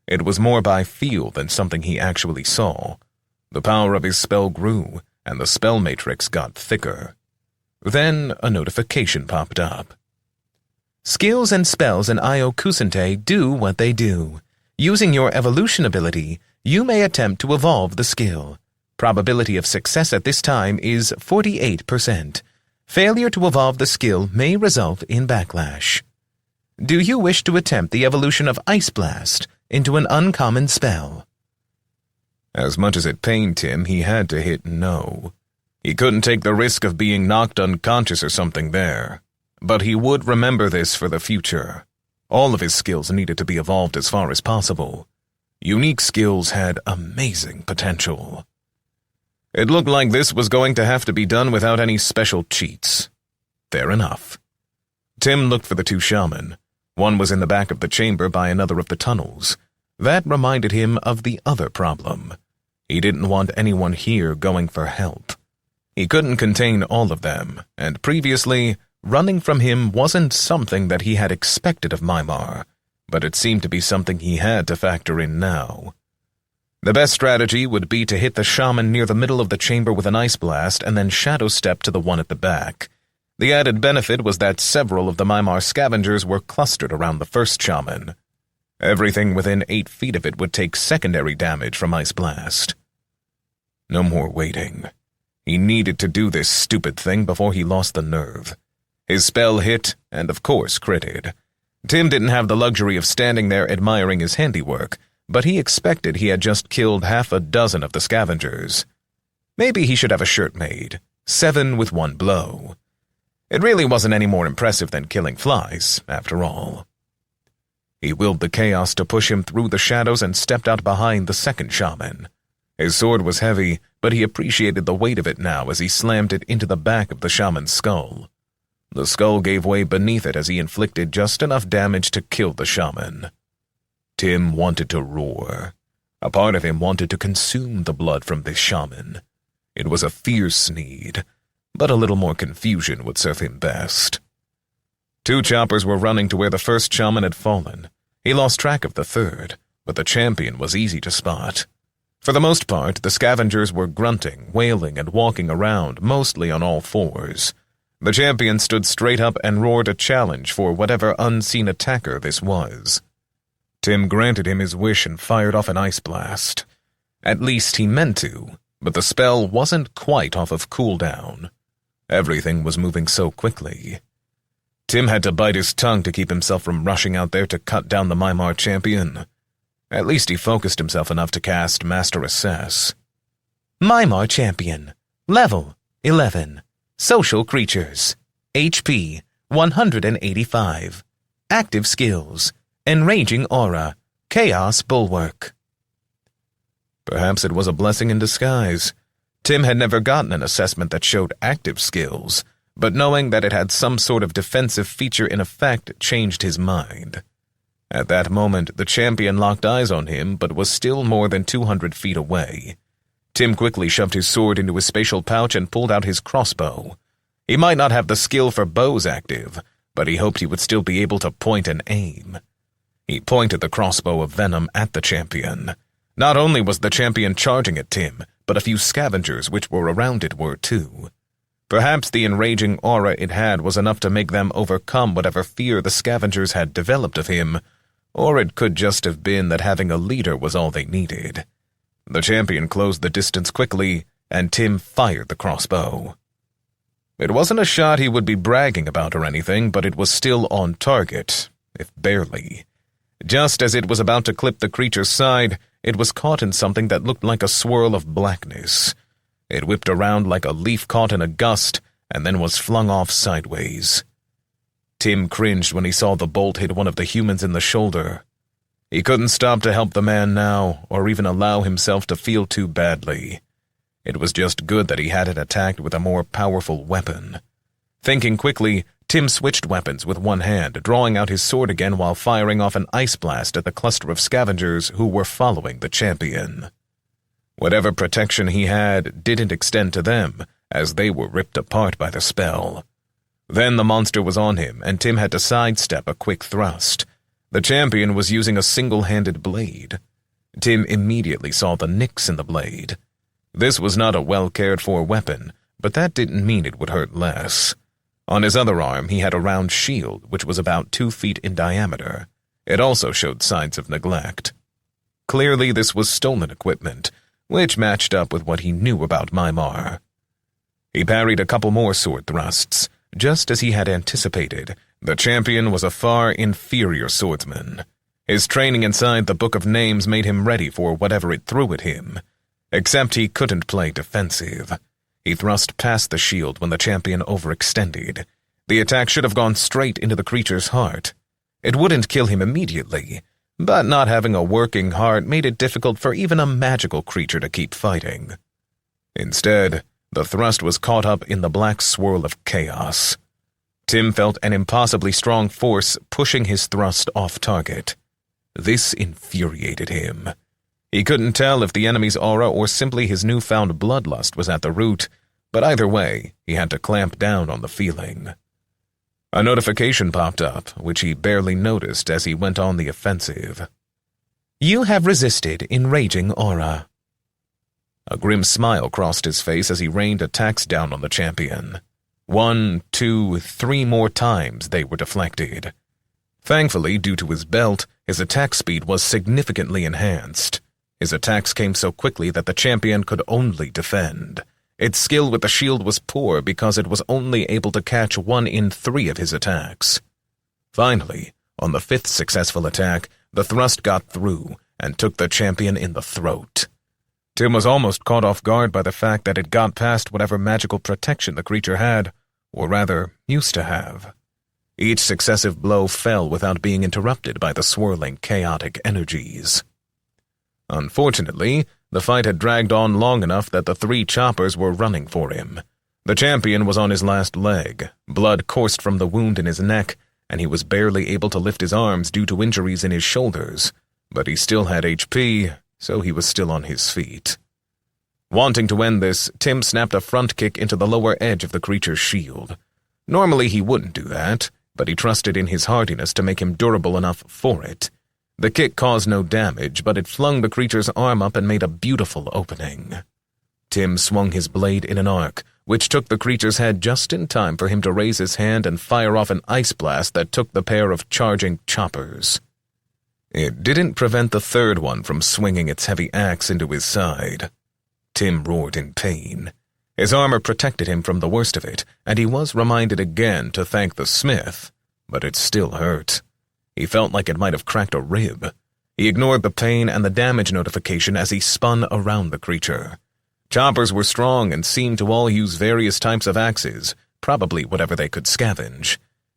It was more by feel than something he actually saw. The power of his spell grew, and the spell matrix got thicker. Then a notification popped up. Skills and spells in Io Kusente do what they do. Using your evolution ability, you may attempt to evolve the skill. Probability of success at this time is 48%. Failure to evolve the skill may result in backlash. Do you wish to attempt the evolution of Ice Blast into an uncommon spell? As much as it pained Tim, he had to hit no. He couldn't take the risk of being knocked unconscious or something there. But he would remember this for the future. All of his skills needed to be evolved as far as possible. Unique skills had amazing potential. It looked like this was going to have to be done without any special cheats. Fair enough. Tim looked for the two shaman. One was in the back of the chamber by another of the tunnels. That reminded him of the other problem. He didn't want anyone here going for help. He couldn't contain all of them, and previously, running from him wasn't something that he had expected of Mimar, but it seemed to be something he had to factor in now. The best strategy would be to hit the shaman near the middle of the chamber with an ice blast and then shadow step to the one at the back. The added benefit was that several of the Mimar scavengers were clustered around the first shaman. Everything within 8 feet of it would take secondary damage from ice blast. No more waiting. He needed to do this stupid thing before he lost the nerve. His spell hit, and of course critted. Tim didn't have the luxury of standing there admiring his handiwork, but he expected he had just killed half a dozen of the scavengers. Maybe he should have a shirt made. 7 with 1 blow. It really wasn't any more impressive than killing flies, after all. He willed the chaos to push him through the shadows and stepped out behind the second shaman. His sword was heavy, but he appreciated the weight of it now as he slammed it into the back of the shaman's skull. The skull gave way beneath it as he inflicted just enough damage to kill the shaman. Tim wanted to roar. A part of him wanted to consume the blood from this shaman. It was a fierce need, but a little more confusion would serve him best. 2 choppers were running to where the first shaman had fallen. He lost track of the third, but the champion was easy to spot. For the most part, the scavengers were grunting, wailing, and walking around, mostly on all fours. The champion stood straight up and roared a challenge for whatever unseen attacker this was. Tim granted him his wish and fired off an ice blast. At least he meant to, but the spell wasn't quite off of cooldown. Everything was moving so quickly. Tim had to bite his tongue to keep himself from rushing out there to cut down the Mimar champion. At least he focused himself enough to cast Master Assess. Mimar champion. Level 11. Social creatures. HP 185. Active skills. Enraging aura. Chaos bulwark. Perhaps it was a blessing in disguise. Tim had never gotten an assessment that showed active skills, but knowing that it had some sort of defensive feature in effect changed his mind. At that moment, the champion locked eyes on him, but was still more than 200 feet away. Tim quickly shoved his sword into his spatial pouch and pulled out his crossbow. He might not have the skill for bows active, but he hoped he would still be able to point and aim. He pointed the crossbow of venom at the champion. Not only was the champion charging at Tim, but a few scavengers which were around it were too. Perhaps the enraging aura it had was enough to make them overcome whatever fear the scavengers had developed of him, or it could just have been that having a leader was all they needed. The champion closed the distance quickly, and Tim fired the crossbow. It wasn't a shot he would be bragging about or anything, but it was still on target, if barely. Just as it was about to clip the creature's side, it was caught in something that looked like a swirl of blackness. It whipped around like a leaf caught in a gust, and then was flung off sideways. Tim cringed when he saw the bolt hit one of the humans in the shoulder. He couldn't stop to help the man now, or even allow himself to feel too badly. It was just good that he had it attacked with a more powerful weapon. Thinking quickly, Tim switched weapons with one hand, drawing out his sword again while firing off an ice blast at the cluster of scavengers who were following the champion. Whatever protection he had didn't extend to them, as they were ripped apart by the spell. Then the monster was on him, and Tim had to sidestep a quick thrust. The champion was using a single-handed blade. Tim immediately saw the nicks in the blade. This was not a well-cared-for weapon, but that didn't mean it would hurt less. On his other arm, he had a round shield, which was about 2 feet in diameter. It also showed signs of neglect. Clearly, this was stolen equipment, which matched up with what he knew about Mimar. He parried a couple more sword thrusts. Just as he had anticipated, the champion was a far inferior swordsman. His training inside the Book of Names made him ready for whatever it threw at him. Except he couldn't play defensive. He thrust past the shield when the champion overextended. The attack should have gone straight into the creature's heart. It wouldn't kill him immediately, but not having a working heart made it difficult for even a magical creature to keep fighting. Instead, the thrust was caught up in the black swirl of chaos. Tim felt an impossibly strong force pushing his thrust off target. This infuriated him. He couldn't tell if the enemy's aura or simply his newfound bloodlust was at the root, but either way, he had to clamp down on the feeling. A notification popped up, which he barely noticed as he went on the offensive. You have resisted enraging aura. A grim smile crossed his face as he rained attacks down on the champion. 1, 2, 3 more times they were deflected. Thankfully, due to his belt, his attack speed was significantly enhanced. His attacks came so quickly that the champion could only defend. Its skill with the shield was poor because it was only able to catch 1 in 3 of his attacks. Finally, on the 5th successful attack, the thrust got through and took the champion in the throat. Tim was almost caught off guard by the fact that it got past whatever magical protection the creature had, or rather, used to have. Each successive blow fell without being interrupted by the swirling, chaotic energies. Unfortunately, the fight had dragged on long enough that the 3 choppers were running for him. The champion was on his last leg, blood coursed from the wound in his neck, and he was barely able to lift his arms due to injuries in his shoulders, but he still had HP, so he was still on his feet. Wanting to end this, Tim snapped a front kick into the lower edge of the creature's shield. Normally he wouldn't do that, but he trusted in his hardiness to make him durable enough for it. The kick caused no damage, but it flung the creature's arm up and made a beautiful opening. Tim swung his blade in an arc, which took the creature's head just in time for him to raise his hand and fire off an ice blast that took the pair of charging choppers. It didn't prevent the 3rd one from swinging its heavy axe into his side. Tim roared in pain. His armor protected him from the worst of it, and he was reminded again to thank the smith, but it still hurt. He felt like it might have cracked a rib. He ignored the pain and the damage notification as he spun around the creature. Choppers were strong and seemed to all use various types of axes, probably whatever they could scavenge.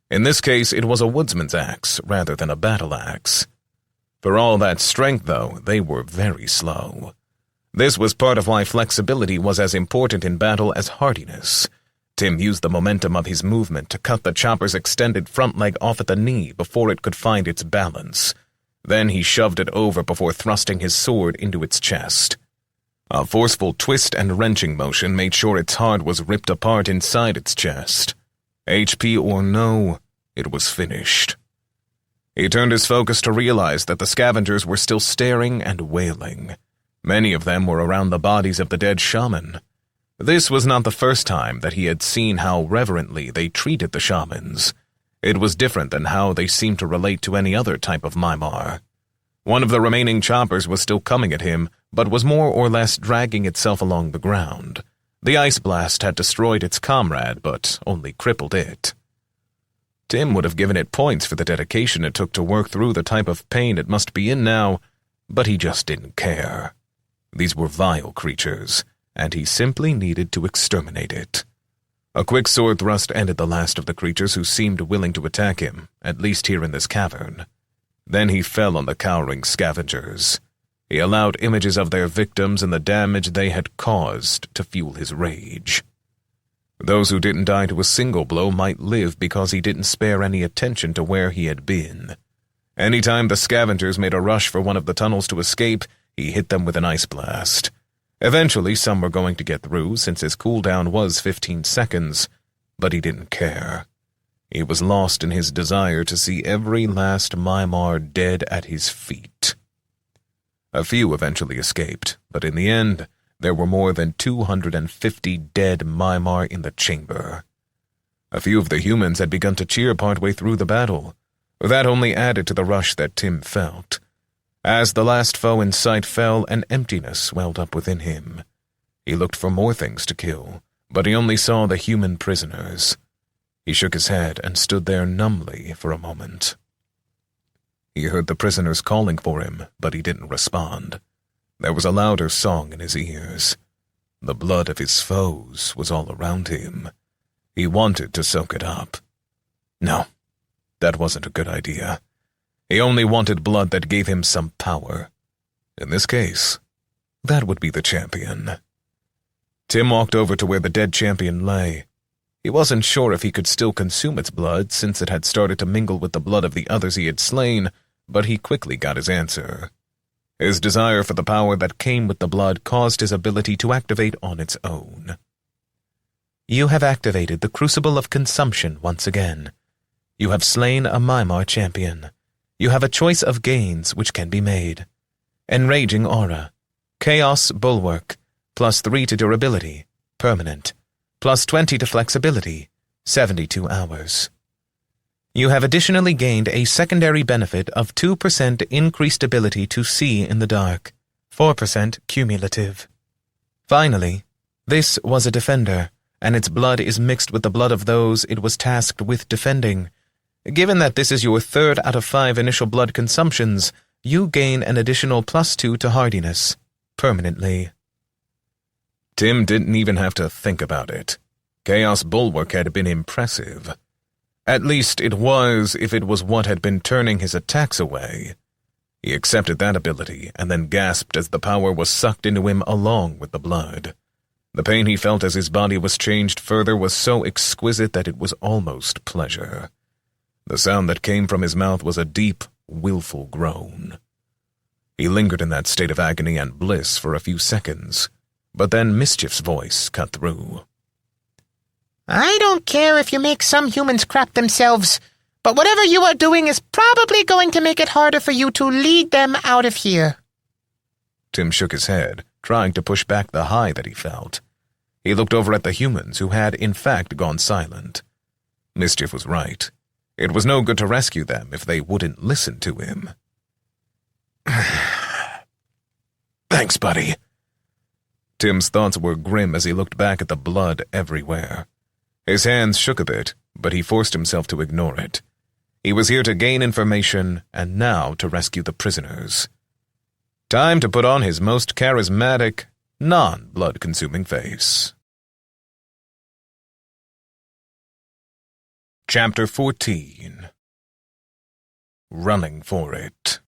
In this case, it was a woodsman's axe rather than a battle axe. For all that strength, though, they were very slow. This was part of why flexibility was as important in battle as hardiness. Tim used the momentum of his movement to cut the chopper's extended front leg off at the knee before it could find its balance. Then he shoved it over before thrusting his sword into its chest. A forceful twist and wrenching motion made sure its heart was ripped apart inside its chest. HP or no, it was finished. He turned his focus to realize that the scavengers were still staring and wailing. Many of them were around the bodies of the dead shaman. This was not the first time that he had seen how reverently they treated the shamans. It was different than how they seemed to relate to any other type of Mimar. One of the remaining choppers was still coming at him, but was more or less dragging itself along the ground. The ice blast had destroyed its comrade, but only crippled it. Tim would have given it points for the dedication it took to work through the type of pain it must be in now, but he just didn't care. These were vile creatures, and he simply needed to exterminate it. A quick sword thrust ended the last of the creatures who seemed willing to attack him, at least here in this cavern. Then he fell on the cowering scavengers. He allowed images of their victims and the damage they had caused to fuel his rage. Those who didn't die to a single blow might live because he didn't spare any attention to where he had been. Anytime the scavengers made a rush for one of the tunnels to escape, he hit them with an ice blast. Eventually, some were going to get through since his cooldown was 15 seconds, but he didn't care. He was lost in his desire to see every last Mimar dead at his feet. A few eventually escaped, but in the end, there were more than 250 dead Mimar in the chamber. A few of the humans had begun to cheer partway through the battle. That only added to the rush that Tim felt. As the last foe in sight fell, an emptiness welled up within him. He looked for more things to kill, but he only saw the human prisoners. He shook his head and stood there numbly for a moment. He heard the prisoners calling for him, but he didn't respond. There was a louder song in his ears. The blood of his foes was all around him. He wanted to soak it up. No, that wasn't a good idea. He only wanted blood that gave him some power. In this case, that would be the champion. Tim walked over to where the dead champion lay. He wasn't sure if he could still consume its blood since it had started to mingle with the blood of the others he had slain, but he quickly got his answer. His desire for the power that came with the blood caused his ability to activate on its own. You have activated the Crucible of Consumption once again. You have slain a Mimar champion. You have a choice of gains which can be made. Enraging Aura. Chaos Bulwark. +3 to durability. Permanent. +20 to flexibility. 72 hours. You have additionally gained a secondary benefit of 2% increased ability to see in the dark. 4% cumulative. Finally, this was a defender, and its blood is mixed with the blood of those it was tasked with defending. Given that this is your 3rd out of 5 initial blood consumptions, you gain an additional +2 to hardiness, permanently. Tim didn't even have to think about it. Chaos Bulwark had been impressive. At least it was if it was what had been turning his attacks away. He accepted that ability and then gasped as the power was sucked into him along with the blood. The pain he felt as his body was changed further was so exquisite that it was almost pleasure. The sound that came from his mouth was a deep, willful groan. He lingered in that state of agony and bliss for a few seconds, but then Mischief's voice cut through. I don't care if you make some humans crap themselves, but whatever you are doing is probably going to make it harder for you to lead them out of here. Tim shook his head, trying to push back the high that he felt. He looked over at the humans who had, in fact, gone silent. Mischief was right. It was no good to rescue them if they wouldn't listen to him. Thanks, buddy. Tim's thoughts were grim as he looked back at the blood everywhere. His hands shook a bit, but he forced himself to ignore it. He was here to gain information, and now to rescue the prisoners. Time to put on his most charismatic, non-blood-consuming face. Chapter 14. Running for it.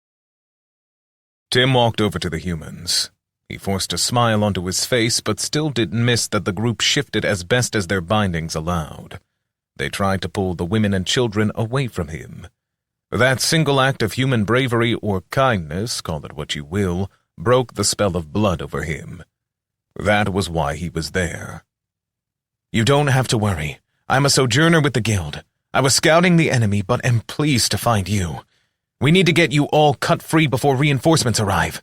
Tim walked over to the humans. He forced a smile onto his face, but still didn't miss that the group shifted as best as their bindings allowed. They tried to pull the women and children away from him. That single act of human bravery or kindness, call it what you will, broke the spell of blood over him. That was why he was there. You don't have to worry. I'm a sojourner with the guild. I was scouting the enemy, but am pleased to find you. We need to get you all cut free before reinforcements arrive.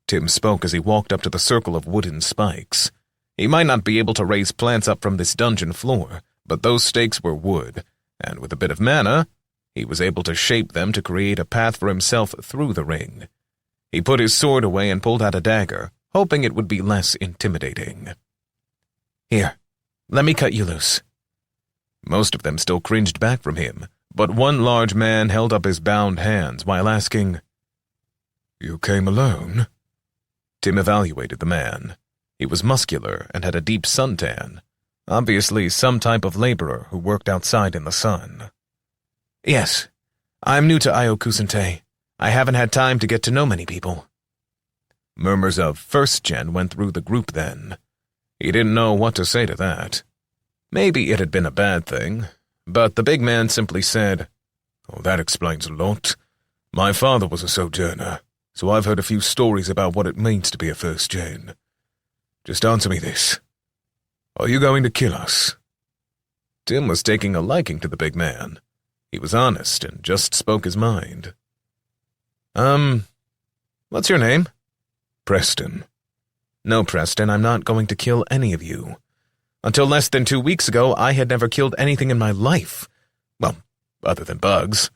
Tim spoke as he walked up to the circle of wooden spikes. He might not be able to raise plants up from this dungeon floor, but those stakes were wood, and with a bit of mana, he was able to shape them to create a path for himself through the ring. He put his sword away and pulled out a dagger, hoping it would be less intimidating. Here, let me cut you loose. Most of them still cringed back from him, but one large man held up his bound hands while asking, You came alone? Tim evaluated the man. He was muscular and had a deep suntan, obviously some type of laborer who worked outside in the sun. Yes, I'm new to Iokusente. I haven't had time to get to know many people. Murmurs of first gen went through the group then. He didn't know what to say to that. Maybe it had been a bad thing, but the big man simply said, Oh, that explains a lot. My father was a sojourner, so I've heard a few stories about what it means to be a first gen. Just answer me this. Are you going to kill us? Tim was taking a liking to the big man. He was honest and just spoke his mind. What's your name? Preston. No, Preston, I'm not going to kill any of you. Until less than 2 weeks ago, I had never killed anything in my life. Well, other than bugs.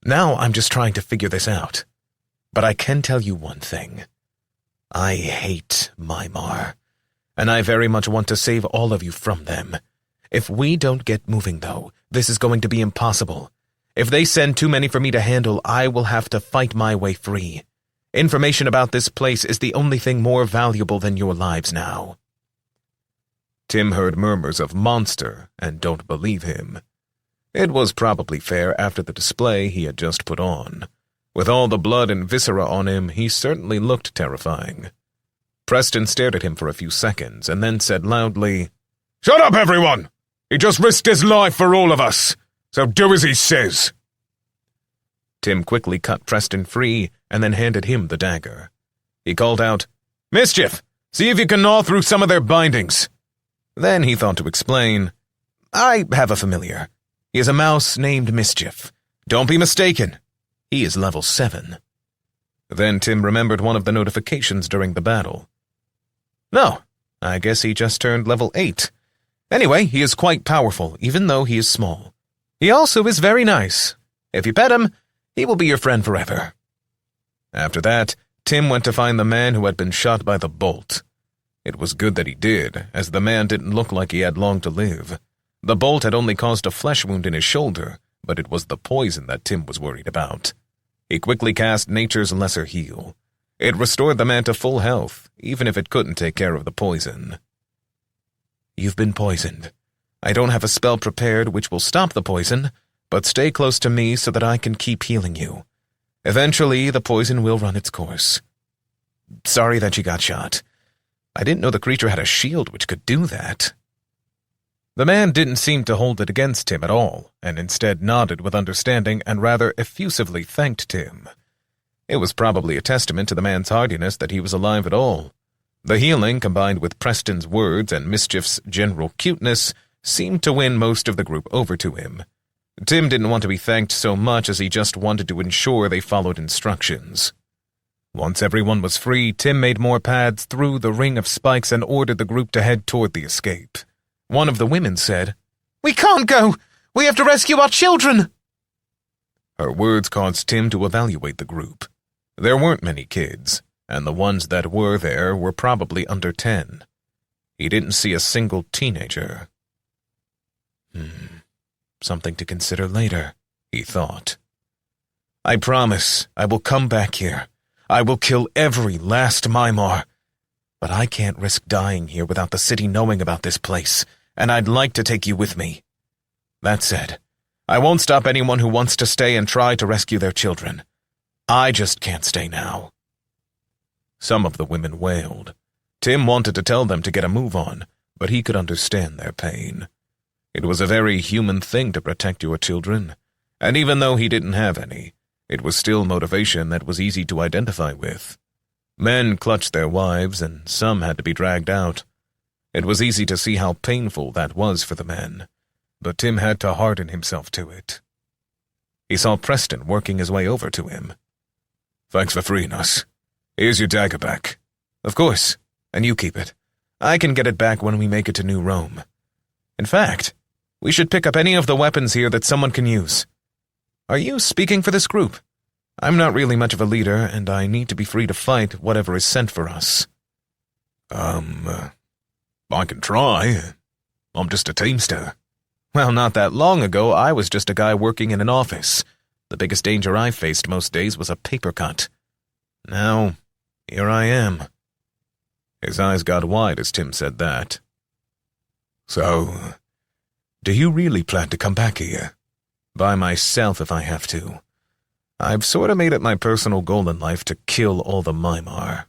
Now I'm just trying to figure this out. But I can tell you one thing. I hate Mimar, and I very much want to save all of you from them. If we don't get moving, though, this is going to be impossible. If they send too many for me to handle, I will have to fight my way free. Information about this place is the only thing more valuable than your lives now. Tim heard murmurs of monster and don't believe him. It was probably fair after the display he had just put on. With all the blood and viscera on him, he certainly looked terrifying. Preston stared at him for a few seconds and then said loudly, Shut up, everyone! He just risked his life for all of us, so do as he says. Tim quickly cut Preston free and then handed him the dagger. He called out, Mischief! See if you can gnaw through some of their bindings. Then he thought to explain, I have a familiar. He is a mouse named Mischief. Don't be mistaken. He is level 7. Then Tim remembered one of the notifications during the battle. No, I guess he just turned level 8. Anyway, he is quite powerful, even though he is small. He also is very nice. If you pet him, he will be your friend forever. After that, Tim went to find the man who had been shot by the bolt. It was good that he did, as the man didn't look like he had long to live. The bolt had only caused a flesh wound in his shoulder, but it was the poison that Tim was worried about. He quickly cast Nature's Lesser Heal. It restored the man to full health, even if it couldn't take care of the poison. You've been poisoned. I don't have a spell prepared which will stop the poison, but stay close to me so that I can keep healing you. Eventually, the poison will run its course. Sorry that you got shot. I didn't know the creature had a shield which could do that. The man didn't seem to hold it against Tim at all, and instead nodded with understanding and rather effusively thanked Tim. It was probably a testament to the man's hardiness that he was alive at all. The healing, combined with Preston's words and Mischief's general cuteness, seemed to win most of the group over to him. Tim didn't want to be thanked so much as he just wanted to ensure they followed instructions. Once everyone was free, Tim made more paths through the ring of spikes and ordered the group to head toward the escape. One of the women said, We can't go! We have to rescue our children! Her words caused Tim to evaluate the group. There weren't many kids, and the ones that were there were probably under 10. He didn't see a single teenager. Something to consider later, he thought. I promise I will come back here. I will kill every last Mimar. But I can't risk dying here without the city knowing about this place, and I'd like to take you with me. That said, I won't stop anyone who wants to stay and try to rescue their children. I just can't stay now. Some of the women wailed. Tim wanted to tell them to get a move on, but he could understand their pain. It was a very human thing to protect your children, and even though he didn't have any, it was still motivation that was easy to identify with. Men clutched their wives, and some had to be dragged out. It was easy to see how painful that was for the men, but Tim had to harden himself to it. He saw Preston working his way over to him. Thanks for freeing us. Here's your dagger back. Of course, and you keep it. I can get it back when we make it to New Rome. In fact, we should pick up any of the weapons here that someone can use. Are you speaking for this group? I'm not really much of a leader, and I need to be free to fight whatever is sent for us. I can try. I'm just a teamster. Well, not that long ago, I was just a guy working in an office. The biggest danger I faced most days was a paper cut. Now, here I am. His eyes got wide as Tim said that. So, do you really plan to come back here? By myself if I have to. I've sort of made it my personal goal in life to kill all the Mimar.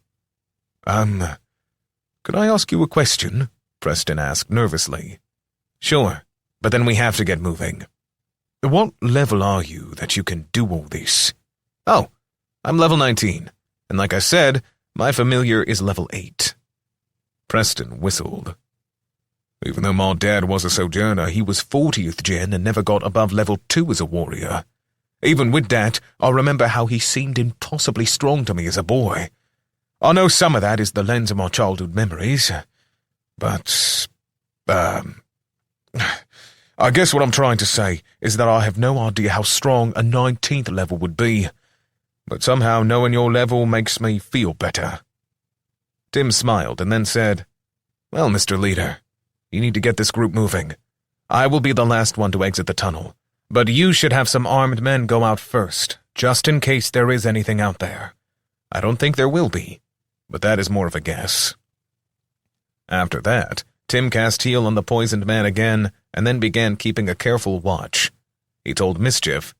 Could I ask you a question? Preston asked nervously. Sure, but then we have to get moving. What level are you that you can do all this? Oh, I'm level 19, and like I said, my familiar is level 8. Preston whistled. Even though my dad was a sojourner, he was 40th gen and never got above level 2 as a warrior. Even with that, I remember how he seemed impossibly strong to me as a boy. I know some of that is the lens of my childhood memories, but, I guess what I'm trying to say is that I have no idea how strong a 19th level would be, but somehow knowing your level makes me feel better. Tim smiled and then said, Well, Mr. Leader, you need to get this group moving. I will be the last one to exit the tunnel, but you should have some armed men go out first, just in case there is anything out there. I don't think there will be, but that is more of a guess. After that, Tim cast heal on the poisoned man again, and then began keeping a careful watch. He told Mischief,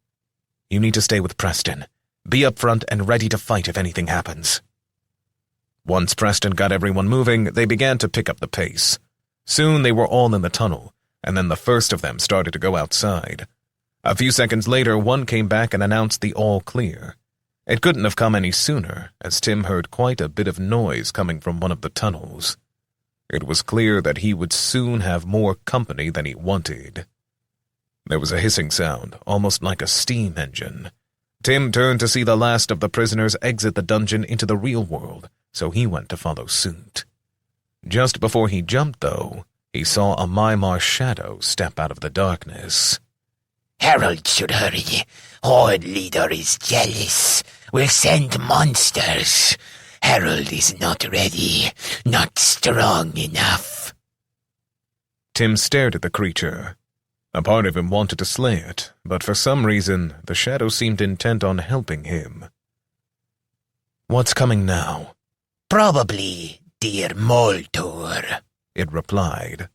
You need to stay with Preston. Be up front and ready to fight if anything happens. Once Preston got everyone moving, they began to pick up the pace. Soon they were all in the tunnel, and then the first of them started to go outside. A few seconds later, one came back and announced the all clear. It couldn't have come any sooner, as Tim heard quite a bit of noise coming from one of the tunnels. It was clear that he would soon have more company than he wanted. There was a hissing sound, almost like a steam engine. Tim turned to see the last of the prisoners exit the dungeon into the real world, so he went to follow suit. Just before he jumped, though, he saw a Mimar shadow step out of the darkness. Herald should hurry. Horde leader is jealous. We'll send monsters. Herald is not ready. Not strong enough. Tim stared at the creature. A part of him wanted to slay it, but for some reason, the shadow seemed intent on helping him. What's coming now? Probably dear Moltor, it replied.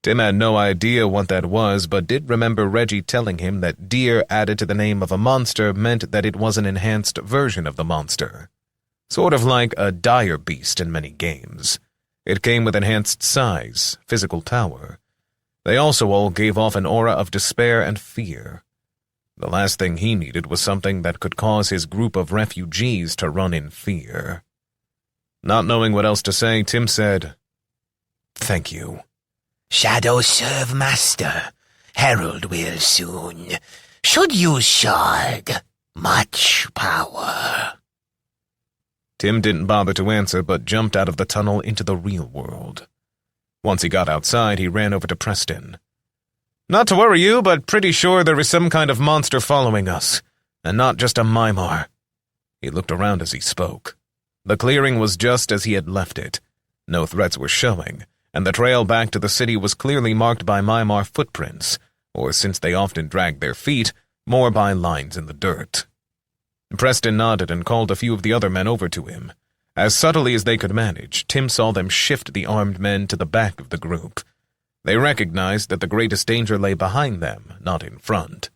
Tim had no idea what that was, but did remember Reggie telling him that deer added to the name of a monster meant that it was an enhanced version of the monster. Sort of like a dire beast in many games. It came with enhanced size, physical power. They also all gave off an aura of despair and fear. The last thing he needed was something that could cause his group of refugees to run in fear. Not knowing what else to say, Tim said, Thank you. Shadow serve master. Herald will soon. Should use shard. Much power. Tim didn't bother to answer, but jumped out of the tunnel into the real world. Once he got outside, he ran over to Preston. Not to worry you, but pretty sure there is some kind of monster following us, and not just a Mimar. He looked around as he spoke. The clearing was just as he had left it. No threats were showing, and the trail back to the city was clearly marked by Mimar footprints, or since they often dragged their feet, more by lines in the dirt. Preston nodded and called a few of the other men over to him. As subtly as they could manage, Tim saw them shift the armed men to the back of the group. They recognized that the greatest danger lay behind them, not in front.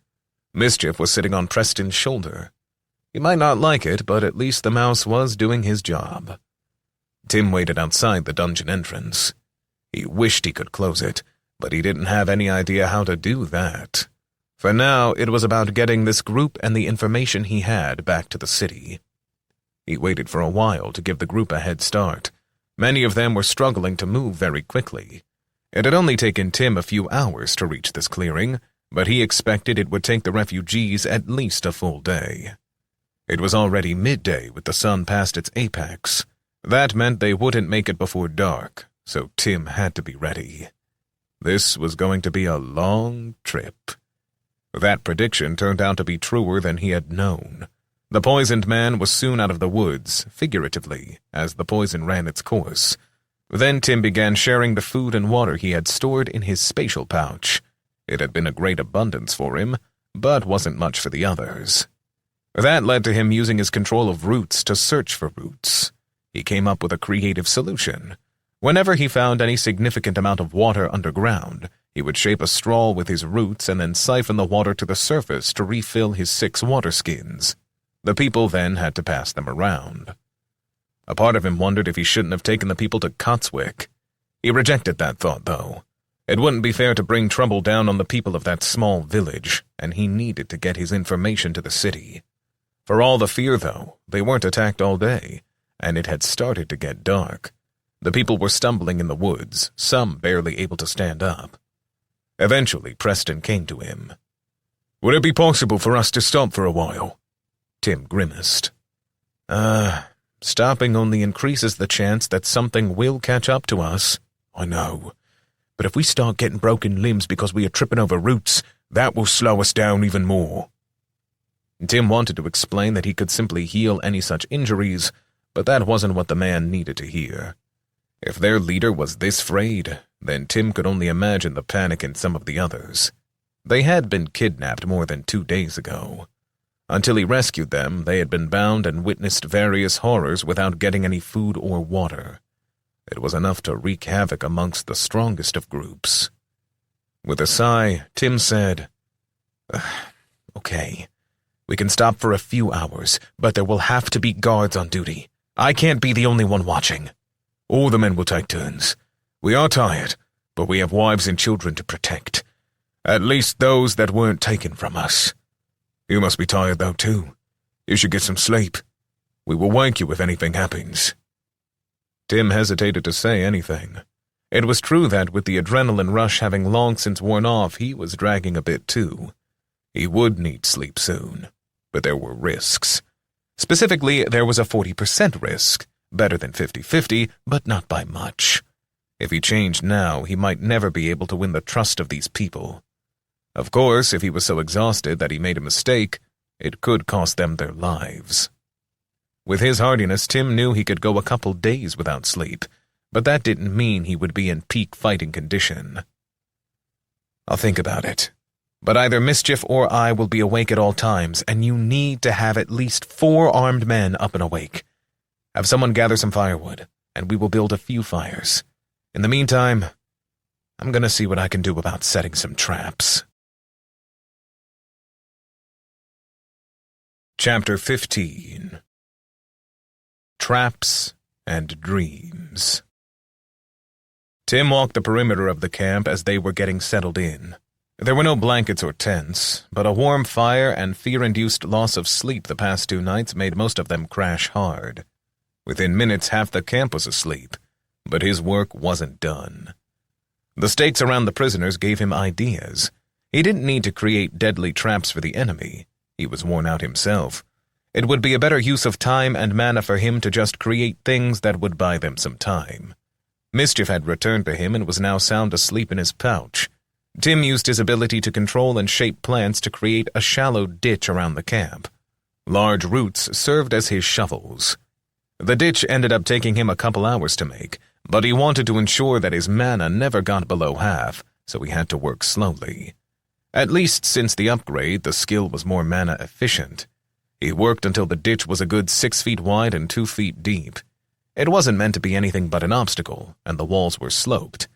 Mischief was sitting on Preston's shoulder. He might not like it, but at least the mouse was doing his job. Tim waited outside the dungeon entrance. He wished he could close it, but he didn't have any idea how to do that. For now, it was about getting this group and the information he had back to the city. He waited for a while to give the group a head start. Many of them were struggling to move very quickly. It had only taken Tim a few hours to reach this clearing, but he expected it would take the refugees at least a full day. It was already midday with the sun past its apex. That meant they wouldn't make it before dark, so Tim had to be ready. This was going to be a long trip. That prediction turned out to be truer than he had known. The poisoned man was soon out of the woods, figuratively, as the poison ran its course. Then Tim began sharing the food and water he had stored in his spatial pouch. It had been a great abundance for him, but wasn't much for the others. That led to him using his control of roots to search for roots. He came up with a creative solution. Whenever he found any significant amount of water underground, he would shape a straw with his roots and then siphon the water to the surface to refill his 6 water skins. The people then had to pass them around. A part of him wondered if he shouldn't have taken the people to Cotswick. He rejected that thought, though. It wouldn't be fair to bring trouble down on the people of that small village, and he needed to get his information to the city. For all the fear, though, they weren't attacked all day, and it had started to get dark. The people were stumbling in the woods, some barely able to stand up. Eventually, Preston came to him. "Would it be possible for us to stop for a while?" Tim grimaced. Stopping only increases the chance that something will catch up to us." "I know. But if we start getting broken limbs because we are tripping over roots, that will slow us down even more." Tim wanted to explain that he could simply heal any such injuries, but that wasn't what the man needed to hear. If their leader was this frayed, then Tim could only imagine the panic in some of the others. They had been kidnapped more than 2 days ago. Until he rescued them, they had been bound and witnessed various horrors without getting any food or water. It was enough to wreak havoc amongst the strongest of groups. With a sigh, Tim said, "Okay, we can stop for a few hours, but there will have to be guards on duty. I can't be the only one watching. All the men will take turns. We are tired, but we have wives and children to protect. At least those that weren't taken from us. You must be tired, though, too. You should get some sleep. We will wake you if anything happens." Tim hesitated to say anything. It was true that with the adrenaline rush having long since worn off, he was dragging a bit too. He would need sleep soon, but there were risks. Specifically, there was a 40% risk, better than 50-50, but not by much. If he changed now, he might never be able to win the trust of these people. Of course, if he was so exhausted that he made a mistake, it could cost them their lives. With his hardiness, Tim knew he could go a couple days without sleep, but that didn't mean he would be in peak fighting condition. "I'll think about it. But either Mischief or I will be awake at all times, and you need to have at least 4 armed men up and awake. Have someone gather some firewood, and we will build a few fires. In the meantime, I'm going to see what I can do about setting some traps." Chapter 15. Traps and Dreams. Tim walked the perimeter of the camp as they were getting settled in. There were no blankets or tents, but a warm fire and fear-induced loss of sleep the past 2 nights made most of them crash hard. Within minutes, half the camp was asleep, but his work wasn't done. The stakes around the prisoners gave him ideas. He didn't need to create deadly traps for the enemy. He was worn out himself. It would be a better use of time and mana for him to just create things that would buy them some time. Mischief had returned to him and was now sound asleep in his pouch. Tim used his ability to control and shape plants to create a shallow ditch around the camp. Large roots served as his shovels. The ditch ended up taking him a couple hours to make, but he wanted to ensure that his mana never got below half, so he had to work slowly. At least since the upgrade, the skill was more mana efficient. He worked until the ditch was a good 6 feet wide and 2 feet deep. It wasn't meant to be anything but an obstacle, and the walls were sloped.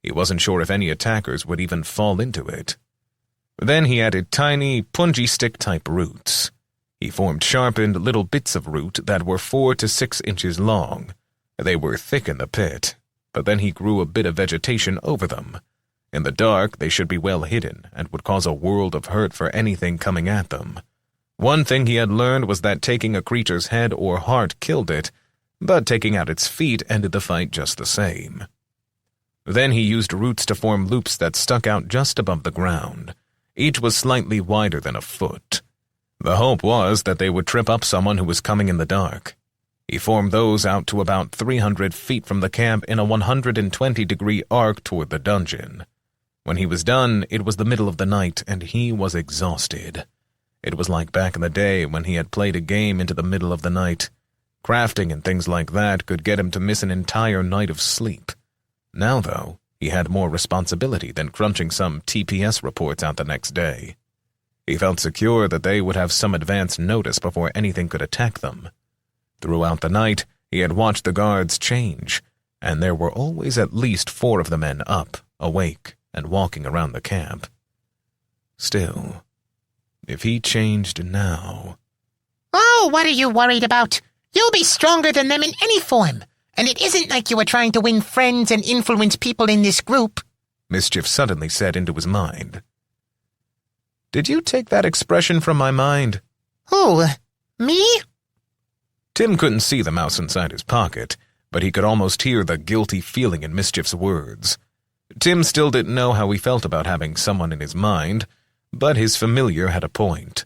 He wasn't sure if any attackers would even fall into it. Then he added tiny, punji stick-type roots. He formed sharpened little bits of root that were 4 to 6 inches long. They were thick in the pit, but then he grew a bit of vegetation over them. In the dark, they should be well hidden and would cause a world of hurt for anything coming at them. One thing he had learned was that taking a creature's head or heart killed it, but taking out its feet ended the fight just the same. Then he used roots to form loops that stuck out just above the ground. Each was slightly wider than a foot. The hope was that they would trip up someone who was coming in the dark. He formed those out to about 300 feet from the camp in a 120-degree arc toward the dungeon. When he was done, it was the middle of the night, and he was exhausted. It was like back in the day when he had played a game into the middle of the night. Crafting and things like that could get him to miss an entire night of sleep. Now, though, he had more responsibility than crunching some TPS reports out the next day. He felt secure that they would have some advance notice before anything could attack them. Throughout the night, he had watched the guards change, and there were always at least 4 of the men up, awake, and walking around the camp. Still, if he changed now... Oh, what are you worried about? You'll be stronger than them in any form, and it isn't like you were trying to win friends and influence people in this group, Mischief suddenly said into his mind. Did you take that expression from my mind? Who? Me? Tim couldn't see the mouse inside his pocket, but he could almost hear the guilty feeling in Mischief's words. Tim still didn't know how he felt about having someone in his mind, but his familiar had a point.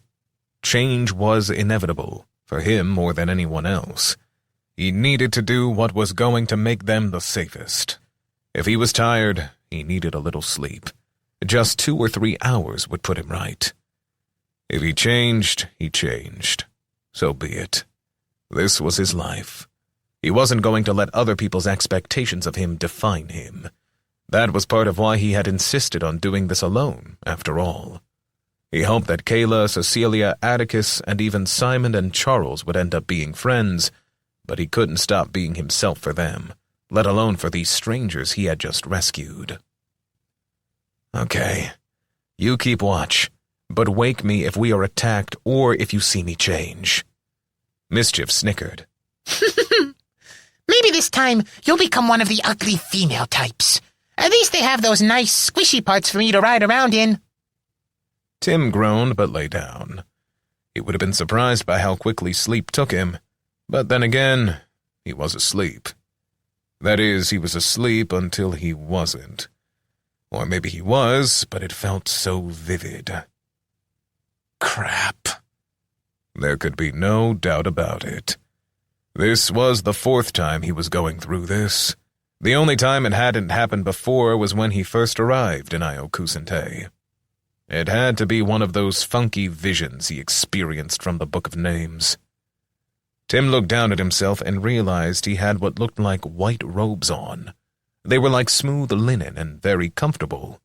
Change was inevitable, for him more than anyone else. He needed to do what was going to make them the safest. If he was tired, he needed a little sleep. Just 2 or 3 hours would put him right. If he changed, he changed. So be it. This was his life. He wasn't going to let other people's expectations of him define him. That was part of why he had insisted on doing this alone, after all. He hoped that Kayla, Cecilia, Atticus, and even Simon and Charles would end up being friends, but he couldn't stop being himself for them, let alone for these strangers he had just rescued. Okay, you keep watch, but wake me if we are attacked or if you see me change. Mischief snickered. Maybe this time you'll become one of the ugly female types. At least they have those nice squishy parts for me to ride around in. Tim groaned but lay down. He would have been surprised by how quickly sleep took him, but then again, he was asleep. That is, he was asleep until he wasn't. Or maybe he was, but it felt so vivid. Crap. There could be no doubt about it. This was the 4th time he was going through this. The only time it hadn't happened before was when he first arrived in Iokusente. It had to be one of those funky visions he experienced from the Book of Names. Tim looked down at himself and realized he had what looked like white robes on. They were like smooth linen and very comfortable.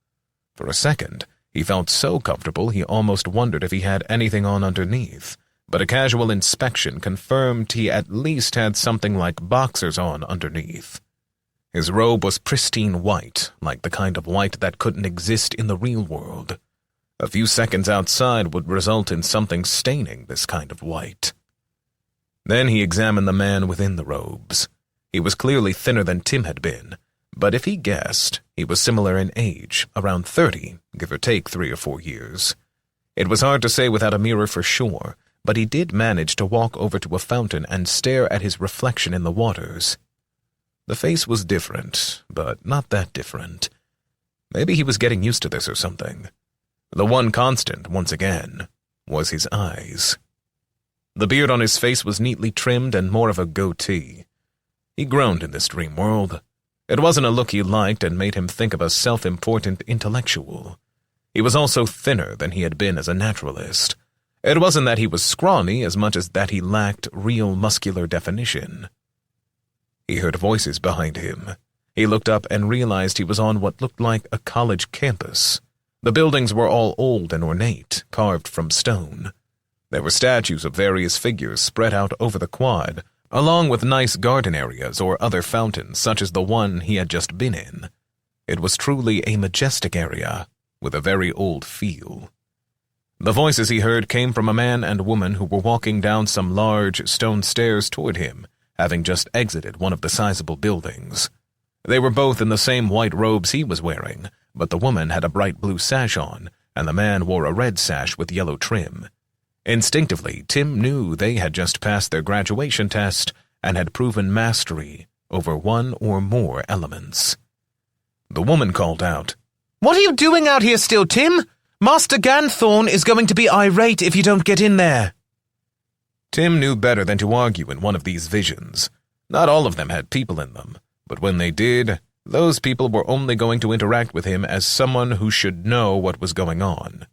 For a second, he felt so comfortable he almost wondered if he had anything on underneath, but a casual inspection confirmed he at least had something like boxers on underneath. His robe was pristine white, like the kind of white that couldn't exist in the real world. A few seconds outside would result in something staining this kind of white. Then he examined the man within the robes. He was clearly thinner than Tim had been, but if he guessed, he was similar in age, around 30, give or take 3 or 4 years. It was hard to say without a mirror for sure, but he did manage to walk over to a fountain and stare at his reflection in the waters. The face was different, but not that different. Maybe he was getting used to this or something. The one constant, once again, was his eyes. The beard on his face was neatly trimmed and more of a goatee. He groaned in this dream world. It wasn't a look he liked and made him think of a self-important intellectual. He was also thinner than he had been as a naturalist. It wasn't that he was scrawny as much as that he lacked real muscular definition. He heard voices behind him. He looked up and realized he was on what looked like a college campus. The buildings were all old and ornate, carved from stone. There were statues of various figures spread out over the quad, along with nice garden areas or other fountains such as the one he had just been in. It was truly a majestic area, with a very old feel. The voices he heard came from a man and woman who were walking down some large stone stairs toward him, having just exited one of the sizable buildings. They were both in the same white robes he was wearing, but the woman had a bright blue sash on, and the man wore a red sash with yellow trim. Instinctively, Tim knew they had just passed their graduation test and had proven mastery over one or more elements. The woman called out, "What are you doing out here still, Tim? Master Ganthorn is going to be irate if you don't get in there." Tim knew better than to argue in one of these visions. Not all of them had people in them, but when they did, those people were only going to interact with him as someone who should know what was going on.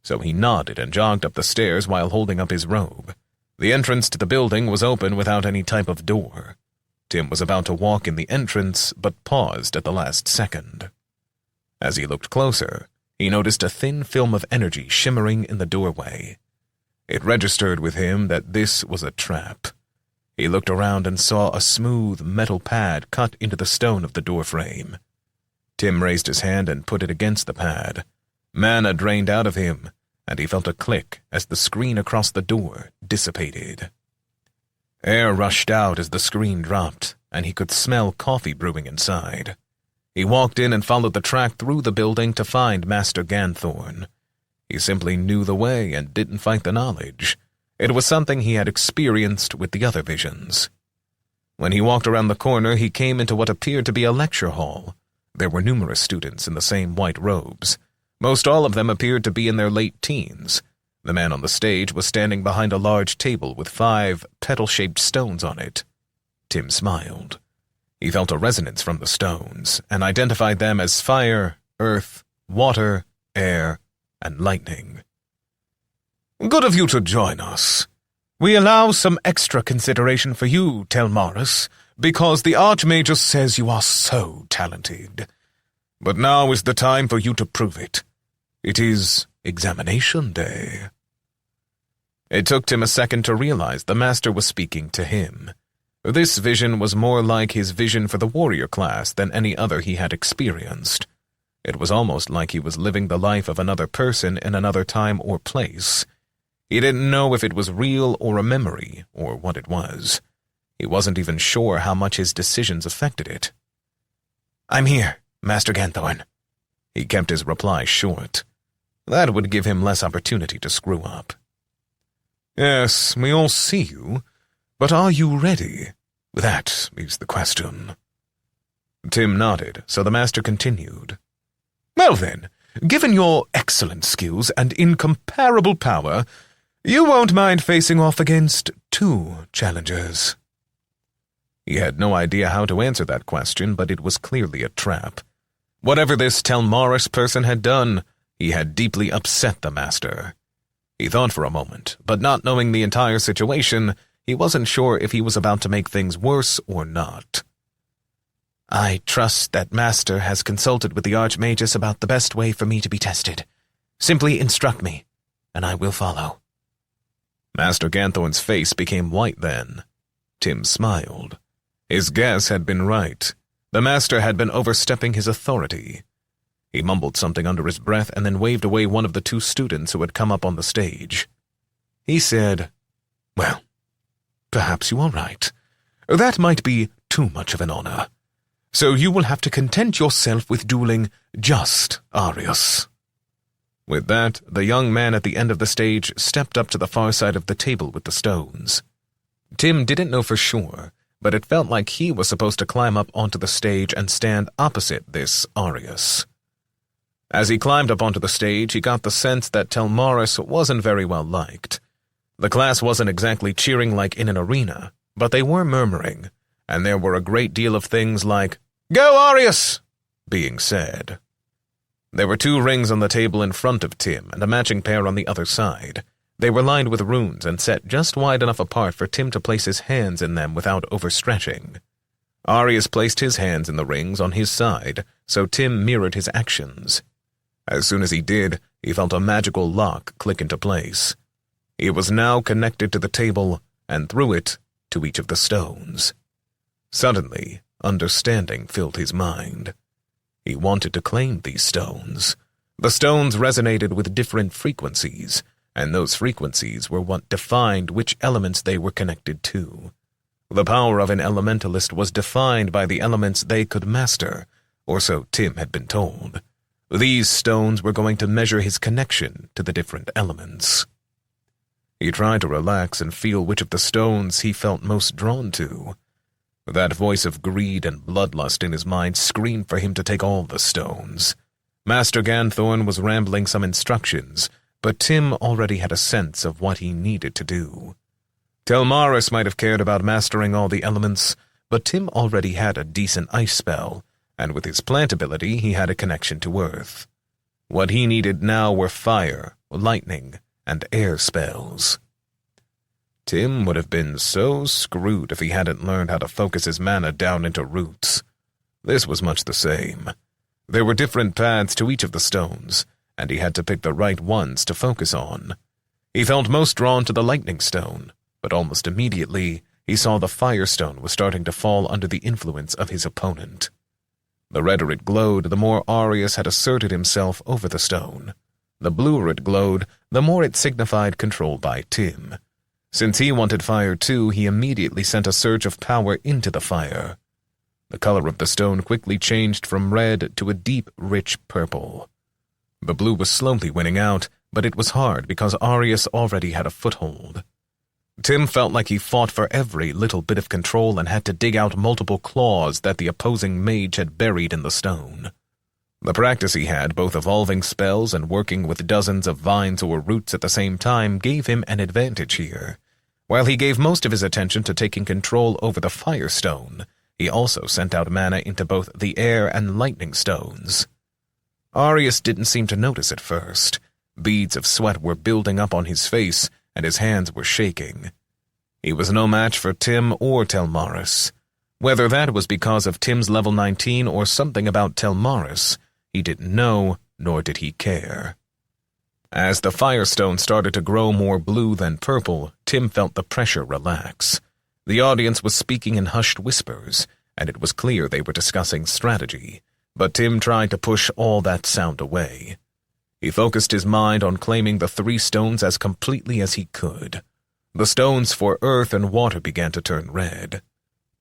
So he nodded and jogged up the stairs while holding up his robe. The entrance to the building was open without any type of door. Tim was about to walk in the entrance, but paused at the last second. As he looked closer, he noticed a thin film of energy shimmering in the doorway. It registered with him that this was a trap. He looked around and saw a smooth metal pad cut into the stone of the doorframe. Tim raised his hand and put it against the pad. Mana drained out of him, and he felt a click as the screen across the door dissipated. Air rushed out as the screen dropped, and he could smell coffee brewing inside. He walked in and followed the track through the building to find Master Ganthorn. He simply knew the way and didn't fight the knowledge. It was something he had experienced with the other visions. When he walked around the corner, he came into what appeared to be a lecture hall. There were numerous students in the same white robes. Most all of them appeared to be in their late teens. The man on the stage was standing behind a large table with 5 petal-shaped stones on it. Tim smiled. He felt a resonance from the stones and identified them as fire, earth, water, air, and lightning. Good of you to join us. We allow some extra consideration for you, Telmaris, because the Archmagus says you are so talented. But now is the time for you to prove it. It is examination day. It took Tim a second to realize the master was speaking to him. This vision was more like his vision for the warrior class than any other he had experienced. It was almost like he was living the life of another person in another time or place. He didn't know if it was real or a memory, or what it was. He wasn't even sure how much his decisions affected it. "I'm here, Master Ganthorn." He kept his reply short. That would give him less opportunity to screw up. Yes, we all see you, but are you ready? That is the question. Tim nodded, so the master continued. Well then, given your excellent skills and incomparable power, you won't mind facing off against 2 challengers. He had no idea how to answer that question, but it was clearly a trap. Whatever this Telmaris person had done, he had deeply upset the master. He thought for a moment, but not knowing the entire situation, he wasn't sure if he was about to make things worse or not. I trust that Master has consulted with the Archmagus about the best way for me to be tested. Simply instruct me, and I will follow. Master Ganthorn's face became white then. Tim smiled. His guess had been right. The master had been overstepping his authority. He mumbled something under his breath and then waved away one of the 2 students who had come up on the stage. He said, "Well, perhaps you are right. That might be too much of an honor. So you will have to content yourself with dueling just Arius." With that, the young man at the end of the stage stepped up to the far side of the table with the stones. Tim didn't know for sure, but it felt like he was supposed to climb up onto the stage and stand opposite this Arius. As he climbed up onto the stage, he got the sense that Telmaris wasn't very well liked. The class wasn't exactly cheering like in an arena, but they were murmuring, and there were a great deal of things like, "Go, Arius!" being said. There were 2 rings on the table in front of Tim and a matching pair on the other side. They were lined with runes and set just wide enough apart for Tim to place his hands in them without overstretching. Arius placed his hands in the rings on his side, so Tim mirrored his actions. As soon as he did, he felt a magical lock click into place. He was now connected to the table, and through it, to each of the stones. Suddenly, understanding filled his mind. He wanted to claim these stones. The stones resonated with different frequencies, and those frequencies were what defined which elements they were connected to. The power of an elementalist was defined by the elements they could master, or so Tim had been told. These stones were going to measure his connection to the different elements. He tried to relax and feel which of the stones he felt most drawn to. That voice of greed and bloodlust in his mind screamed for him to take all the stones. Master Ganthorn was rambling some instructions, but Tim already had a sense of what he needed to do. Telmaris might have cared about mastering all the elements, but Tim already had a decent ice spell, and with his plant ability he had a connection to earth. What he needed now were fire, lightning, and air spells. Tim would have been so screwed if he hadn't learned how to focus his mana down into roots. This was much the same. There were different paths to each of the stones, and he had to pick the right ones to focus on. He felt most drawn to the lightning stone, but almost immediately he saw the fire stone was starting to fall under the influence of his opponent. The redder it glowed, the more Arius had asserted himself over the stone. The bluer it glowed, the more it signified control by Tim. Since he wanted fire too, he immediately sent a surge of power into the fire. The color of the stone quickly changed from red to a deep, rich purple. The blue was slowly winning out, but it was hard because Arius already had a foothold. Tim felt like he fought for every little bit of control and had to dig out multiple claws that the opposing mage had buried in the stone. The practice he had, both evolving spells and working with dozens of vines or roots at the same time, gave him an advantage here. While he gave most of his attention to taking control over the fire stone, he also sent out mana into both the air and lightning stones. Arius didn't seem to notice at first. Beads of sweat were building up on his face, and his hands were shaking. He was no match for Tim or Telmaris. Whether that was because of Tim's level 19 or something about Telmaris, he didn't know, nor did he care. As the firestone started to grow more blue than purple, Tim felt the pressure relax. The audience was speaking in hushed whispers, and it was clear they were discussing strategy, but Tim tried to push all that sound away. He focused his mind on claiming the 3 stones as completely as he could. The stones for earth and water began to turn red.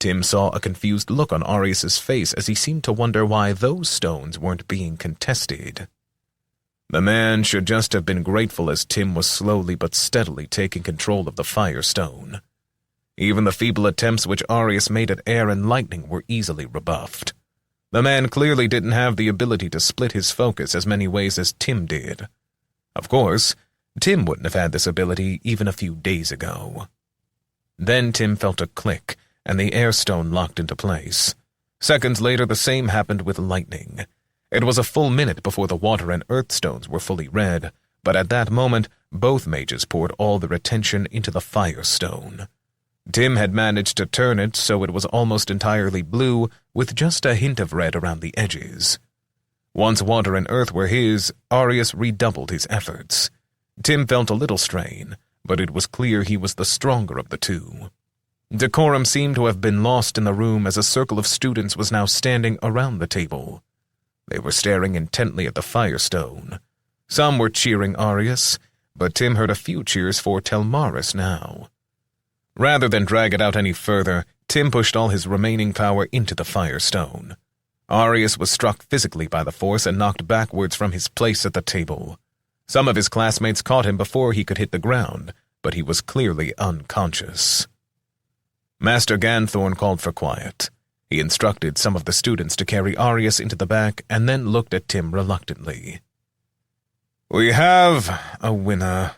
Tim saw a confused look on Arius's face as he seemed to wonder why those stones weren't being contested. The man should just have been grateful as Tim was slowly but steadily taking control of the firestone. Even the feeble attempts which Arius made at air and lightning were easily rebuffed. The man clearly didn't have the ability to split his focus as many ways as Tim did. Of course, Tim wouldn't have had this ability even a few days ago. Then Tim felt a click, and the air stone locked into place. Seconds later, the same happened with lightning. It was a full minute before the water and earth stones were fully red, but at that moment, both mages poured all their attention into the firestone. Tim had managed to turn it so it was almost entirely blue, with just a hint of red around the edges. Once water and earth were his, Arius redoubled his efforts. Tim felt a little strain, but it was clear he was the stronger of the two. Decorum seemed to have been lost in the room as a circle of students was now standing around the table. They were staring intently at the firestone. Some were cheering Arius, but Tim heard a few cheers for Telmaris now. Rather than drag it out any further, Tim pushed all his remaining power into the firestone. Arius was struck physically by the force and knocked backwards from his place at the table. Some of his classmates caught him before he could hit the ground, but he was clearly unconscious. Master Ganthorn called for quiet. He instructed some of the students to carry Arius into the back and then looked at Tim reluctantly. "We have a winner.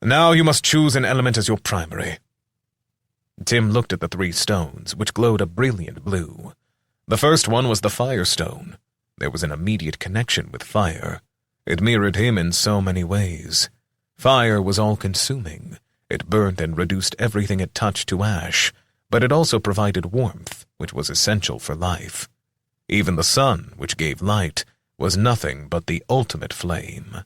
Now you must choose an element as your primary." Tim looked at the 3 stones, which glowed a brilliant blue. The first one was the firestone. There was an immediate connection with fire. It mirrored him in so many ways. Fire was all-consuming. It burned and reduced everything it touched to ash, but it also provided warmth, which was essential for life. Even the sun, which gave light, was nothing but the ultimate flame.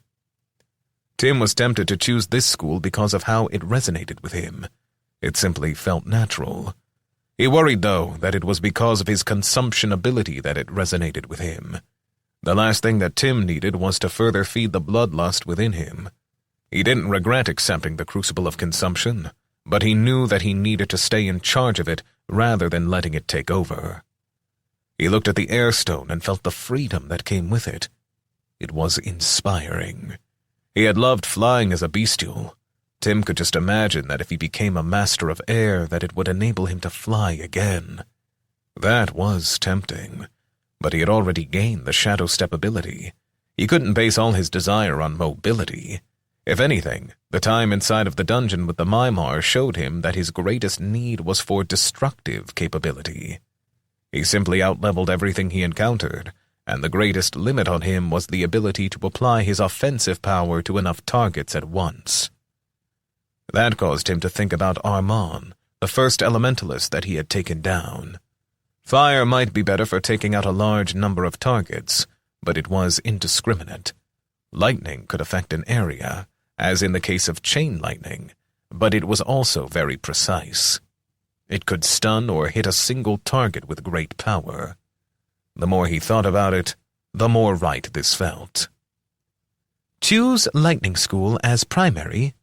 Tim was tempted to choose this school because of how it resonated with him. It simply felt natural. He worried, though, that it was because of his consumption ability that it resonated with him. The last thing that Tim needed was to further feed the bloodlust within him. He didn't regret accepting the crucible of consumption, but he knew that he needed to stay in charge of it rather than letting it take over. He looked at the air stone and felt the freedom that came with it. It was inspiring. He had loved flying as a bestial. Tim could just imagine that if he became a master of air, that it would enable him to fly again. That was tempting, but he had already gained the shadow step ability. He couldn't base all his desire on mobility. If anything, the time inside of the dungeon with the Mimar showed him that his greatest need was for destructive capability. He simply outleveled everything he encountered, and the greatest limit on him was the ability to apply his offensive power to enough targets at once. That caused him to think about Armand, the first elementalist that he had taken down. Fire might be better for taking out a large number of targets, but it was indiscriminate. Lightning could affect an area, as in the case of chain lightning, but it was also very precise. It could stun or hit a single target with great power. The more he thought about it, the more right this felt. Choose Lightning School as primary.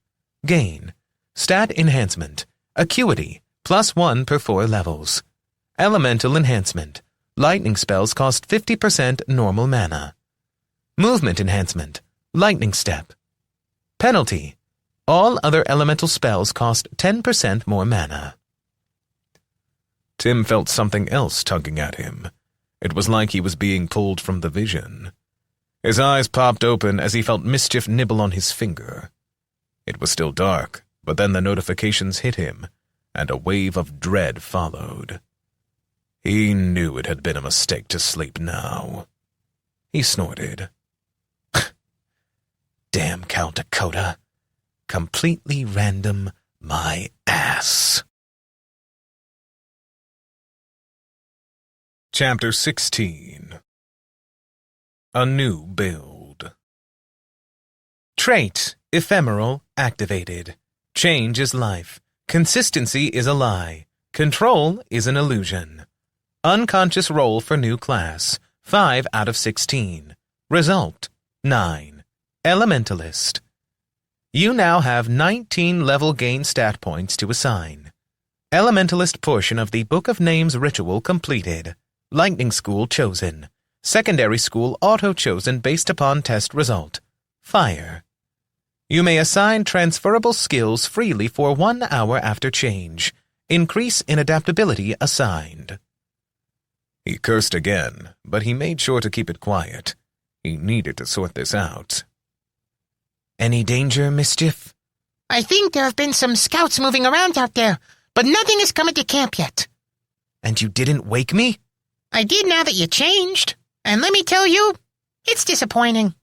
Gain. Stat Enhancement. Acuity. +1 per 4 levels. Elemental Enhancement. Lightning spells cost 50% normal mana. Movement Enhancement. Lightning Step. Penalty. All other elemental spells cost 10% more mana. Tim felt something else tugging at him. It was like he was being pulled from the vision. His eyes popped open as he felt mischief nibble on his finger. It was still dark, but then the notifications hit him, and a wave of dread followed. He knew it had been a mistake to sleep now. He snorted. Damn Count Dakota. Completely random my ass. Chapter 16. A New Build. Trait, ephemeral, activated. Change is life. Consistency is a lie. Control is an illusion. Unconscious roll for new class, 5 out of 16. Result, 9. Elementalist. You now have 19 level gain stat points to assign. Elementalist portion of the Book of Names ritual completed. Lightning School chosen. Secondary School auto-chosen based upon test result. Fire. You may assign transferable skills freely for 1 hour after change. Increase in adaptability assigned. He cursed again, but he made sure to keep it quiet. He needed to sort this out. Any danger, Mischief? I think there have been some scouts moving around out there, but nothing has come into camp yet. And you didn't wake me? I did now that you changed. And let me tell you, it's disappointing.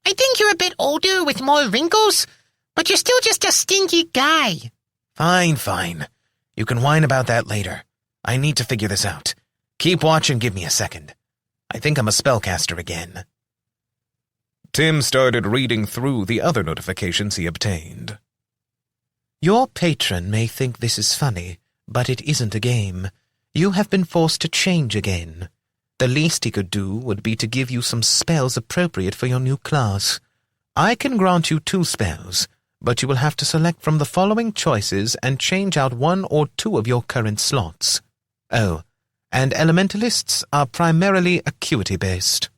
I think you're a bit older with more wrinkles, but you're still just a stinky guy. Fine. You can whine about that later. I need to figure this out. Keep watch and give me a second. I think I'm a spellcaster again. Tim started reading through the other notifications he obtained. Your patron may think this is funny, but it isn't a game. You have been forced to change again. The least he could do would be to give you some spells appropriate for your new class. I can grant you 2 spells, but you will have to select from the following choices and change out 1 or 2 of your current slots. Oh, and elementalists are primarily acuity-based.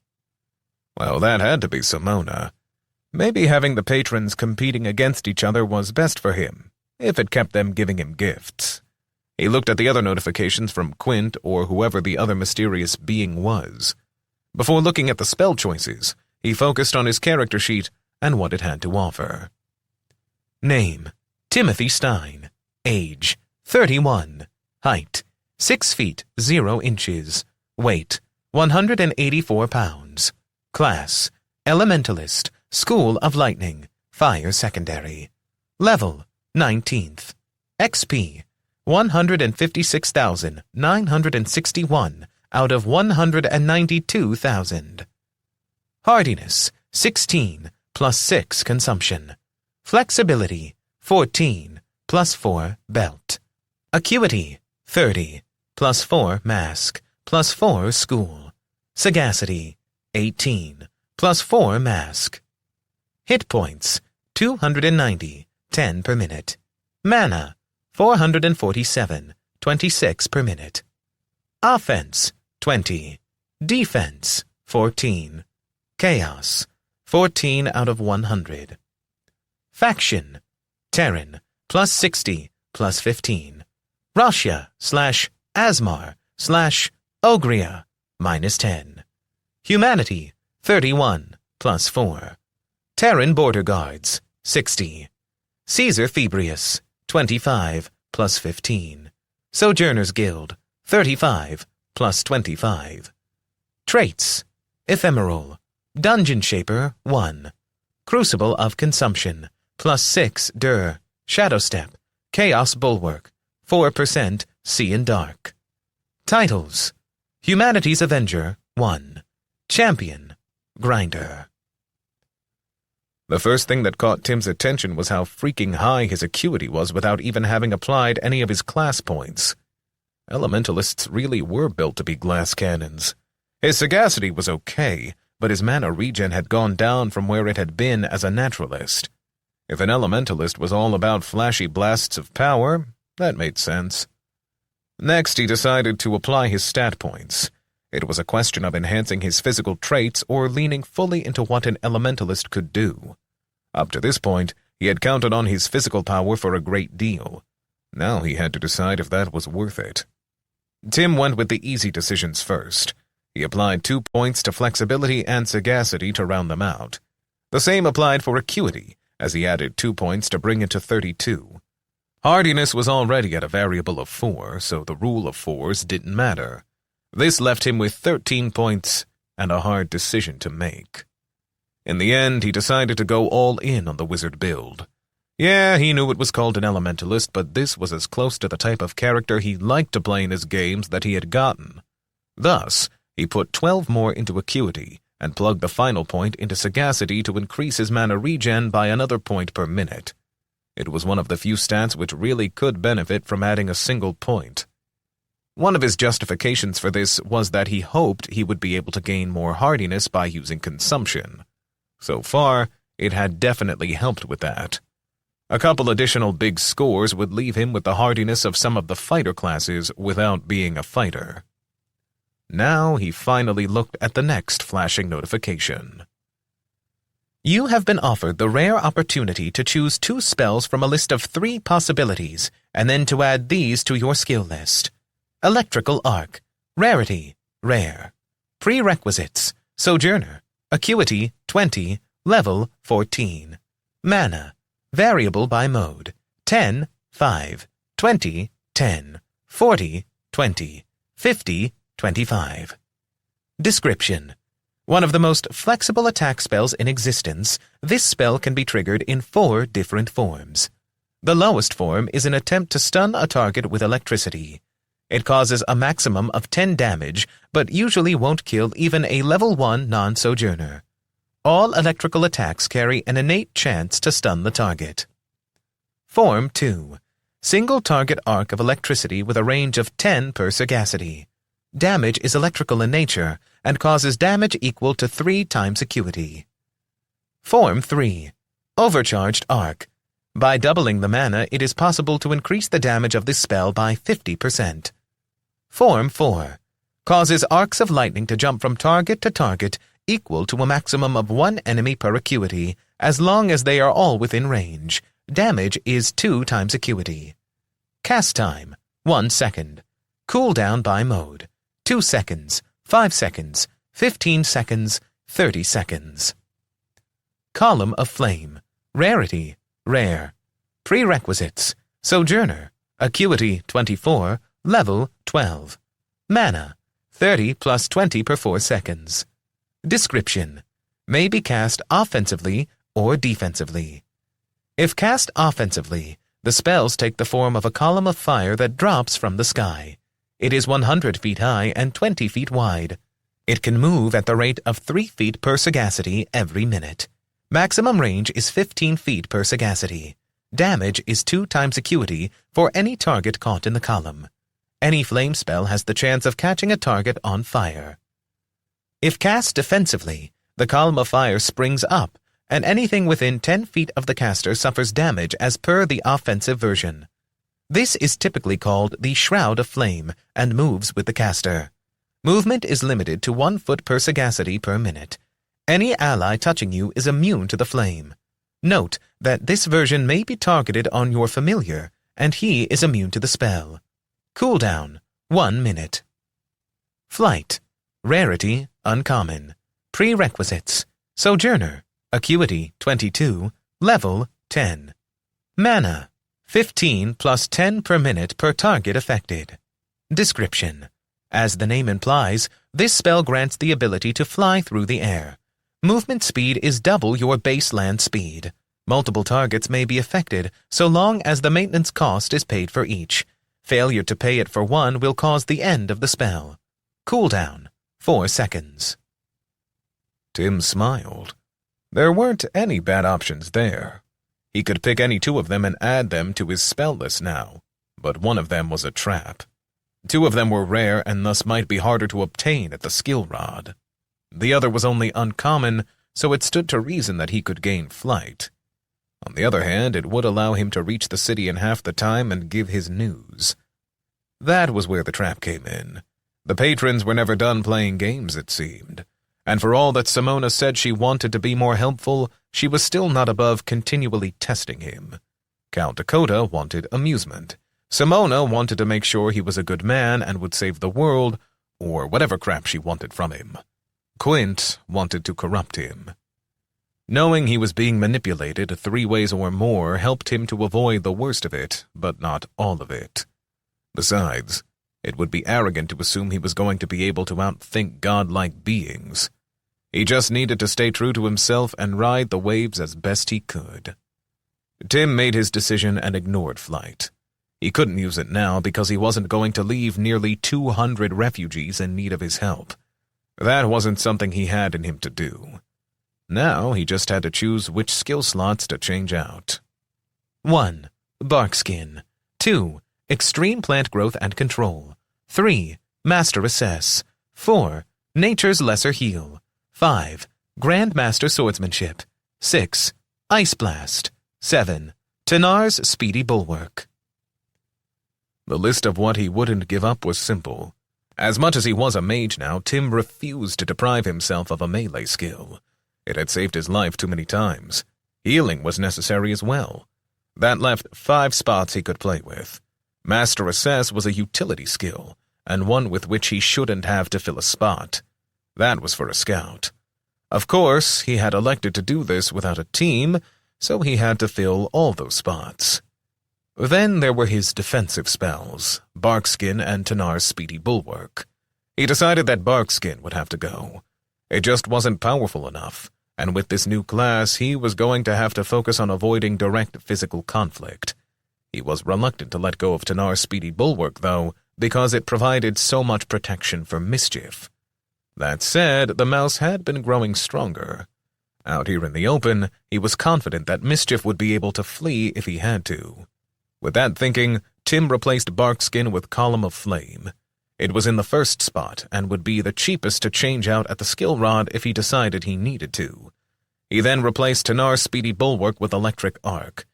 Well, that had to be Simona. Maybe having the patrons competing against each other was best for him, if it kept them giving him gifts. He looked at the other notifications from Quint or whoever the other mysterious being was. Before looking at the spell choices, he focused on his character sheet and what it had to offer. Name, Timothy Stein. Age, 31. Height, 6 feet, 0 inches. Weight, 184 pounds. Class, Elementalist, School of Lightning, Fire Secondary. Level, 19th. XP, 156,961 out of 192,000. Hardiness, 16, +6 consumption. Flexibility, 14, +4 belt. Acuity, 30, +4 mask, +4 school. Sagacity, 18, +4 mask. Hit points, 290, 10 per minute. Mana, 447, 26 per minute. Offense, 20. Defense, 14. Chaos, 14 out of 100. Faction, Terran, +60, +15. Russia / Asmar / Ogria, -10. Humanity, 31, +4. Terran Border Guards, 60. Caesar Febrius, 25, +15. Sojourner's Guild, 35, +25. Traits, Ephemeral. Dungeon Shaper, 1. Crucible of Consumption, +6 dir. Shadow Step, Chaos Bulwark, 4% See in Dark. Titles: Humanity's Avenger, 1. Champion, Grinder. The first thing that caught Tim's attention was how freaking high his acuity was without even having applied any of his class points. Elementalists really were built to be glass cannons. His sagacity was okay, but his mana regen had gone down from where it had been as a naturalist. If an elementalist was all about flashy blasts of power, that made sense. Next, he decided to apply his stat points. It was a question of enhancing his physical traits or leaning fully into what an elementalist could do. Up to this point, he had counted on his physical power for a great deal. Now he had to decide if that was worth it. Tim went with the easy decisions first. He applied 2 points to flexibility and sagacity to round them out. The same applied for acuity, as he added 2 points to bring it to 32. Hardiness was already at a variable of 4, so the rule of 4s didn't matter. This left him with 13 points and a hard decision to make. In the end, he decided to go all in on the wizard build. Yeah, he knew it was called an elementalist, but this was as close to the type of character he liked to play in his games that he had gotten. Thus, he put 12 more into acuity and plugged the final point into sagacity to increase his mana regen by another point per minute. It was one of the few stats which really could benefit from adding a single point. One of his justifications for this was that he hoped he would be able to gain more hardiness by using consumption. So far, it had definitely helped with that. A couple additional big scores would leave him with the hardiness of some of the fighter classes without being a fighter. Now he finally looked at the next flashing notification. You have been offered the rare opportunity to choose 2 spells from a list of 3 possibilities, and then to add these to your skill list. Electrical Arc, Rarity, Rare. Prerequisites, Sojourner, Acuity, 20, Level, 14. Mana, Variable by Mode, 10, 5, 20, 10, 40, 20, 50, 25. Description: one of the most flexible attack spells in existence, this spell can be triggered in 4 different forms. The lowest form is an attempt to stun a target with electricity. It causes a maximum of 10 damage, but usually won't kill even a level 1 non-sojourner. All electrical attacks carry an innate chance to stun the target. Form 2. Single target arc of electricity with a range of 10 per sagacity. Damage is electrical in nature and causes damage equal to 3 times acuity. Form 3. Overcharged Arc. By doubling the mana, it is possible to increase the damage of this spell by 50%. Form 4. Causes arcs of lightning to jump from target to target equal to a maximum of 1 enemy per acuity, as long as they are all within range. Damage is 2 times acuity. Cast time, 1 second. Cooldown by mode, 2 seconds, 5 seconds, 15 seconds, 30 seconds. Column of Flame. Rarity, Rare. Prerequisites, Sojourner. Acuity, 24. Level, 12. Mana, 30 plus 20 per 4 seconds. Description: may be cast offensively or defensively. If cast offensively, the spells take the form of a column of fire that drops from the sky. It is 100 feet high and 20 feet wide. It can move at the rate of 3 feet per sagacity every minute. Maximum range is 15 feet per sagacity. Damage is 2 times acuity for any target caught in the column. Any flame spell has the chance of catching a target on fire. If cast defensively, the column of fire springs up, and anything within 10 feet of the caster suffers damage as per the offensive version. This is typically called the Shroud of Flame and moves with the caster. Movement is limited to 1 foot per sagacity per minute. Any ally touching you is immune to the flame. Note that this version may be targeted on your familiar, and he is immune to the spell. Cooldown, 1 minute. Flight. Rarity, Uncommon. Prerequisites, Sojourner. Acuity, 22. Level, 10. Mana, 15 plus 10 per minute per target affected. Description: as the name implies, this spell grants the ability to fly through the air. Movement speed is double your base land speed. Multiple targets may be affected so long as the maintenance cost is paid for each. Failure to pay it for one will cause the end of the spell. Cooldown, 4 seconds. Tim smiled. There weren't any bad options there. He could pick any 2 of them and add them to his spell list now, but one of them was a trap. 2 of them were rare and thus might be harder to obtain at the skill rod. The other was only uncommon, so it stood to reason that he could gain flight. On the other hand, it would allow him to reach the city in half the time and give his news. That was where the trap came in. The patrons were never done playing games, it seemed. And for all that Simona said she wanted to be more helpful, she was still not above continually testing him. Count Dakota wanted amusement. Simona wanted to make sure he was a good man and would save the world, or whatever crap she wanted from him. Quint wanted to corrupt him. Knowing he was being manipulated 3 ways or more helped him to avoid the worst of it, but not all of it. Besides, it would be arrogant to assume he was going to be able to outthink godlike beings. He just needed to stay true to himself and ride the waves as best he could. Tim made his decision and ignored flight. He couldn't use it now because he wasn't going to leave nearly 200 refugees in need of his help. That wasn't something he had in him to do. Now he just had to choose which skill slots to change out. 1. Barkskin. 2. Extreme plant growth and control. 3. Master assess. 4. Nature's lesser heal. 5. Grandmaster swordsmanship. 6. Ice blast. 7. Tanar's speedy bulwark. The list of what he wouldn't give up was simple. As much as he was a mage now, Tim refused to deprive himself of a melee skill. It had saved his life too many times. Healing was necessary as well. That left 5 spots he could play with. Master Assess was a utility skill, and one with which he shouldn't have to fill a spot. That was for a scout. Of course, he had elected to do this without a team, so he had to fill all those spots. Then there were his defensive spells, Barkskin and Tanar's speedy bulwark. He decided that Barkskin would have to go. It just wasn't powerful enough, and with this new class, he was going to have to focus on avoiding direct physical conflict. He was reluctant to let go of Tanar's speedy bulwark, though, because it provided so much protection for mischief. That said, the mouse had been growing stronger. Out here in the open, he was confident that mischief would be able to flee if he had to. With that thinking, Tim replaced Barkskin with Column of Flame. It was in the first spot and would be the cheapest to change out at the skill rod if he decided he needed to. He then replaced Tanar's speedy bulwark with Electric Arc.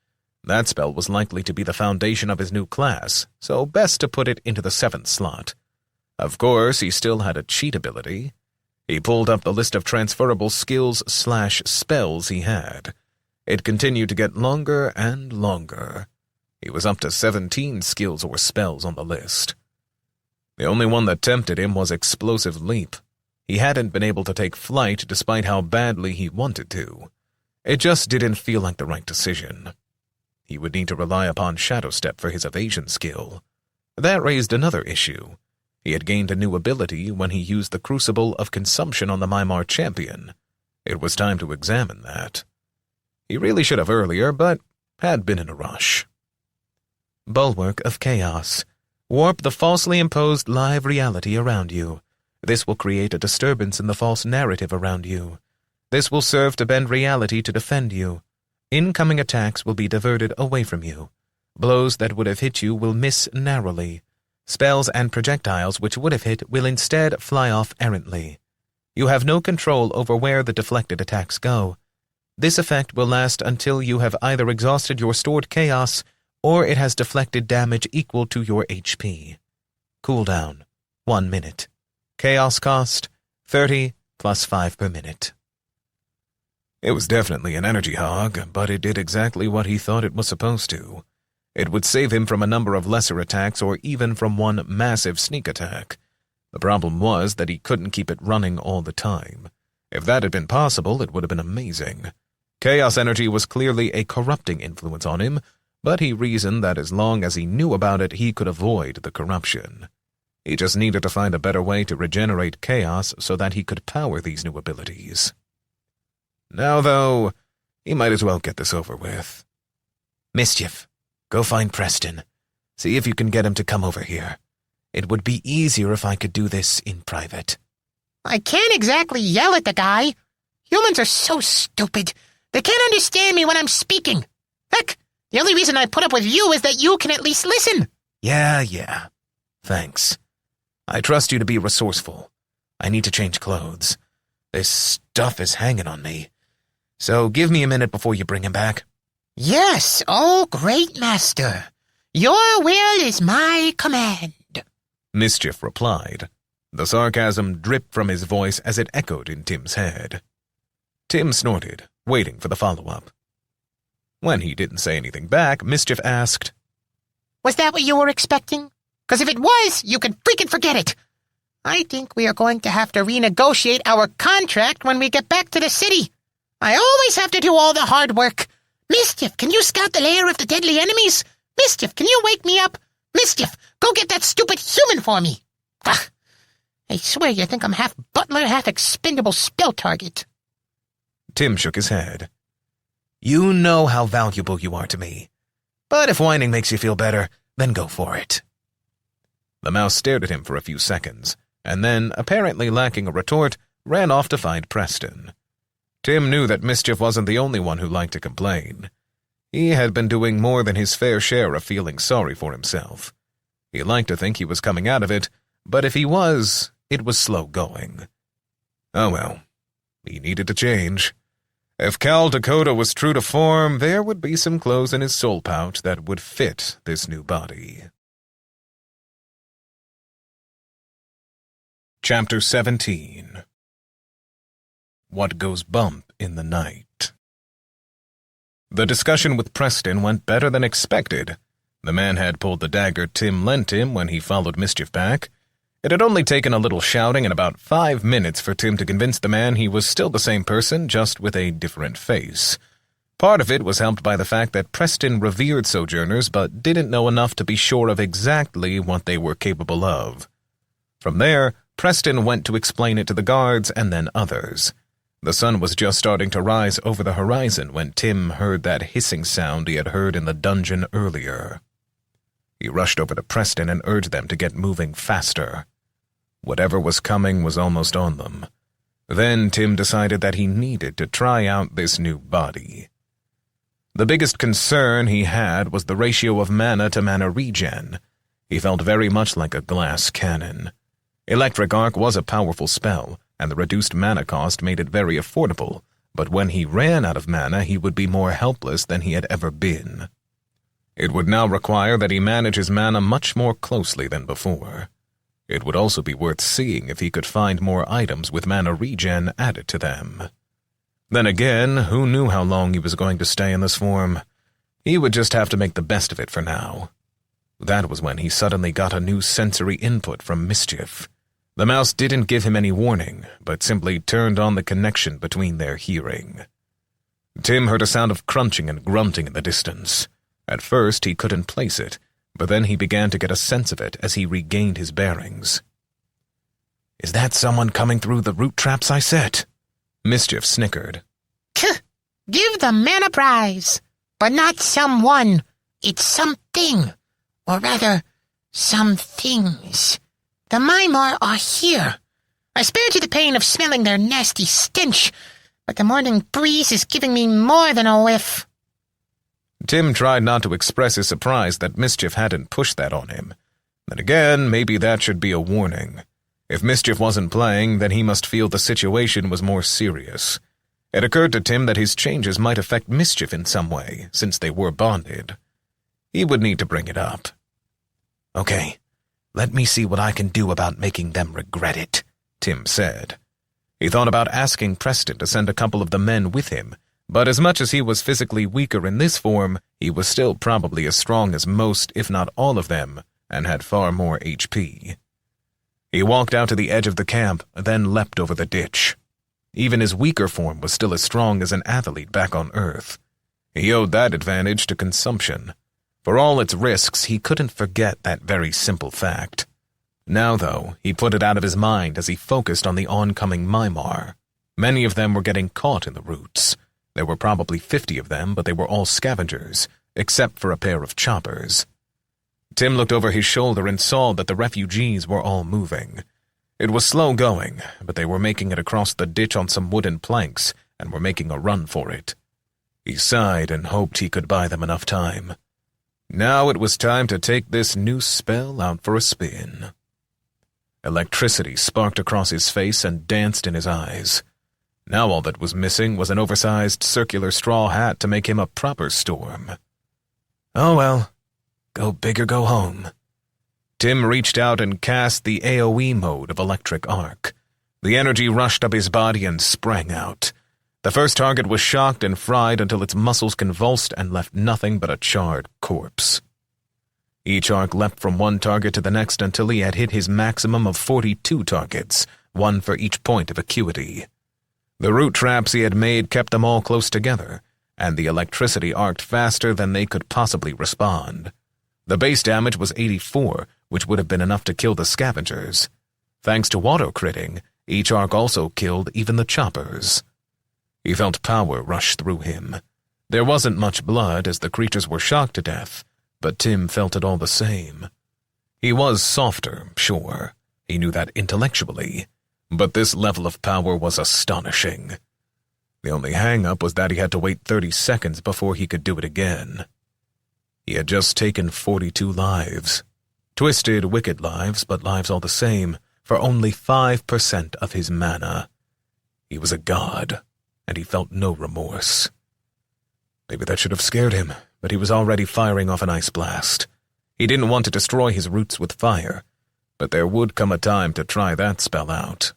That spell was likely to be the foundation of his new class, so best to put it into the 7th slot. Of course, he still had a cheat ability. He pulled up the list of transferable skills/spells he had. It continued to get longer and longer. He was up to 17 skills or spells on the list. The only one that tempted him was Explosive Leap. He hadn't been able to take flight despite how badly he wanted to. It just didn't feel like the right decision. He would need to rely upon Shadow Step for his evasion skill. That raised another issue. He had gained a new ability when he used the Crucible of Consumption on the Mimar champion. It was time to examine that. He really should have earlier, but had been in a rush. Bulwark of Chaos. Warp the falsely imposed live reality around you. This will create a disturbance in the false narrative around you. This will serve to bend reality to defend you. Incoming attacks will be diverted away from you. Blows that would have hit you will miss narrowly. Spells and projectiles which would have hit will instead fly off errantly. You have no control over where the deflected attacks go. This effect will last until you have either exhausted your stored chaos or it has deflected damage equal to your HP. Cooldown, 1 minute. Chaos cost, 30 plus 5 per minute. It was definitely an energy hog, but it did exactly what he thought it was supposed to. It would save him from a number of lesser attacks or even from one massive sneak attack. The problem was that he couldn't keep it running all the time. If that had been possible, it would have been amazing. Chaos energy was clearly a corrupting influence on him, but he reasoned that as long as he knew about it, he could avoid the corruption. He just needed to find a better way to regenerate chaos so that he could power these new abilities. Now, though, He might as well get this over with. Mischief, go find Preston. See if you can get him to come over here. It would be easier if I could do this in private. I can't exactly yell at the guy. Humans are so stupid. They can't understand me when I'm speaking. Heck, the only reason I put up with you is that you can at least listen. Yeah. Thanks. I trust you to be resourceful. I need to change clothes. This stuff is hanging on me. So give me a minute before you bring him back. Yes, oh great master. Your will is my command. Mischief replied. The sarcasm dripped from his voice as it echoed in Tim's head. Tim snorted, waiting for the follow-up. When he didn't say anything back, Mischief asked, Was that what you were expecting? Because if it was, you can freaking forget it. I think we are going to have to renegotiate our contract when we get back to the city. I always have to do all the hard work. Mischief, can you scout the lair of the deadly enemies? Mischief, can you wake me up? Mischief, go get that stupid human for me. Ugh. I swear you think I'm half butler, half expendable spell target. Tim shook his head. You know how valuable you are to me. But if whining makes you feel better, then go for it. The mouse stared at him for a few seconds, and then, apparently lacking a retort, ran off to find Preston. Tim knew that Mischief wasn't the only one who liked to complain. He had been doing more than his fair share of feeling sorry for himself. He liked to think he was coming out of it, but if he was, it was slow going. Oh well, he needed to change. If Cal Dakota was true to form, there would be some clothes in his soul pouch that would fit this new body. Chapter 17. What Goes Bump in the Night. The discussion with Preston went better than expected. The man had pulled the dagger Tim lent him when he followed Mischief back. It had only taken a little shouting and about 5 minutes for Tim to convince the man he was still the same person, just with a different face. Part of it was helped by the fact that Preston revered Sojourners but didn't know enough to be sure of exactly what they were capable of. From there, Preston went to explain it to the guards and then others. The sun was just starting to rise over the horizon when Tim heard that hissing sound he had heard in the dungeon earlier. He rushed over to Preston and urged them to get moving faster. Whatever was coming was almost on them. Then Tim decided that he needed to try out this new body. The biggest concern he had was the ratio of mana to mana regen. He felt very much like a glass cannon. Electric Arc was a powerful spell, and the reduced mana cost made it very affordable, but when he ran out of mana, he would be more helpless than he had ever been. It would now require that he manage his mana much more closely than before. It would also be worth seeing if he could find more items with mana regen added to them. Then again, who knew how long he was going to stay in this form? He would just have to make the best of it for now. That was when he suddenly got a new sensory input from Mischief. The mouse didn't give him any warning, but simply turned on the connection between their hearing. Tim heard a sound of crunching and grunting in the distance. At first he couldn't place it, but then he began to get a sense of it as he regained his bearings. Is that someone coming through the root traps I set? Mischief snickered. Give the man a prize, but not someone. It's something, or rather, some things. The Mimar are here. I spared you the pain of smelling their nasty stench, but the morning breeze is giving me more than a whiff. Tim tried not to express his surprise that Mischief hadn't pushed that on him. Then again, maybe that should be a warning. If Mischief wasn't playing, then he must feel the situation was more serious. It occurred to Tim that his changes might affect Mischief in some way, since they were bonded. He would need to bring it up. Okay, let me see what I can do about making them regret it, Tim said. He thought about asking Preston to send a couple of the men with him, but as much as he was physically weaker in this form, he was still probably as strong as most, if not all of them, and had far more HP. He walked out to the edge of the camp, then leapt over the ditch. Even his weaker form was still as strong as an athlete back on Earth. He owed that advantage to consumption. For all its risks, he couldn't forget that very simple fact. Now, though, he put it out of his mind as he focused on the oncoming Mimar. Many of them were getting caught in the roots. There were probably 50 of them, but they were all scavengers, except for a pair of choppers. Tim looked over his shoulder and saw that the refugees were all moving. It was slow going, but they were making it across the ditch on some wooden planks and were making a run for it. He sighed and hoped he could buy them enough time. Now it was time to take this new spell out for a spin. Electricity sparked across his face and danced in his eyes. Now all that was missing was an oversized circular straw hat to make him a proper storm. Oh well, go big or go home. Tim reached out and cast the AoE mode of electric arc. The energy rushed up his body and sprang out. The first target was shocked and fried until its muscles convulsed and left nothing but a charred corpse. Each arc leapt from one target to the next until he had hit his maximum of 42 targets, one for each point of acuity. The root traps he had made kept them all close together, and the electricity arced faster than they could possibly respond. The base damage was 84, which would have been enough to kill the scavengers. Thanks to auto-critting, each arc also killed even the choppers. He felt power rush through him. There wasn't much blood as the creatures were shocked to death, but Tim felt it all the same. He was softer, sure. He knew that intellectually. But this level of power was astonishing. The only hang-up was that he had to wait 30 seconds before he could do it again. He had just taken 42 lives. Twisted, wicked lives, but lives all the same, for only 5% of his mana. He was a god, and he felt no remorse. Maybe that should have scared him, but he was already firing off an ice blast. He didn't want to destroy his roots with fire, but there would come a time to try that spell out.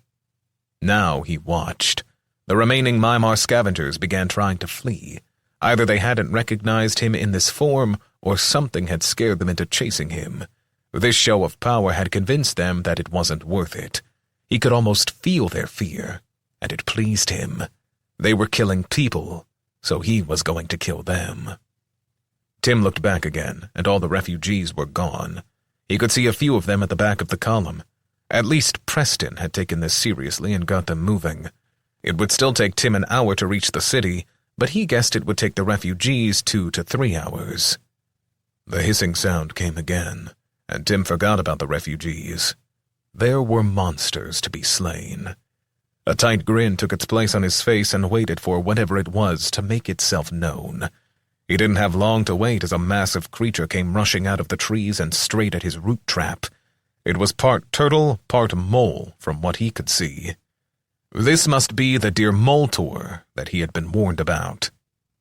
Now he watched. The remaining Mimar scavengers began trying to flee. Either they hadn't recognized him in this form, or something had scared them into chasing him. This show of power had convinced them that it wasn't worth it. He could almost feel their fear, and it pleased him. They were killing people, so he was going to kill them. Tim looked back again, and all the refugees were gone. He could see a few of them at the back of the column. At least Preston had taken this seriously and got them moving. It would still take Tim an hour to reach the city, but he guessed it would take the refugees 2 to 3 hours. The hissing sound came again, and Tim forgot about the refugees. There were monsters to be slain. A tight grin took its place on his face and waited for whatever it was to make itself known. He didn't have long to wait as a massive creature came rushing out of the trees and straight at his root trap. It was part turtle, part mole, from what he could see. This must be the deer Moltor that he had been warned about.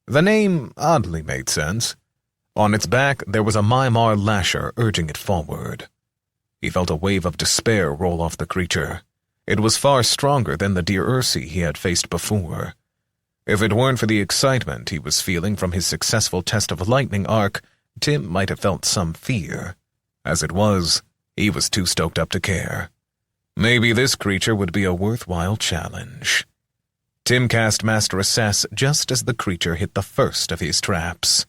The name oddly made sense. On its back there was a Mimar lasher urging it forward. He felt a wave of despair roll off the creature. It was far stronger than the deer Ursi he had faced before. If it weren't for the excitement he was feeling from his successful test of lightning arc, Tim might have felt some fear. As it was, he was too stoked up to care. Maybe this creature would be a worthwhile challenge. Tim cast Master Assess just as the creature hit the first of his traps.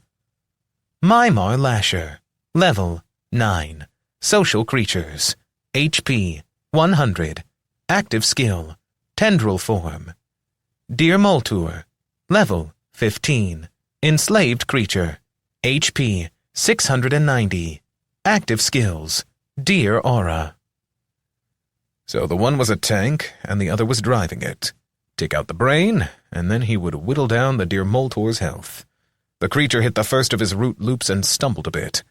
Mimar Lasher, Level 9, Social Creatures, HP 100, Active Skill, Tendril Form. Deer Moltor, Level 15, Enslaved Creature, HP 690, Active Skills, Deer Aura. So the one was a tank, and the other was driving it. Take out the brain, and then he would whittle down the deer Moltor's health. The creature hit the first of his root loops and stumbled a bit.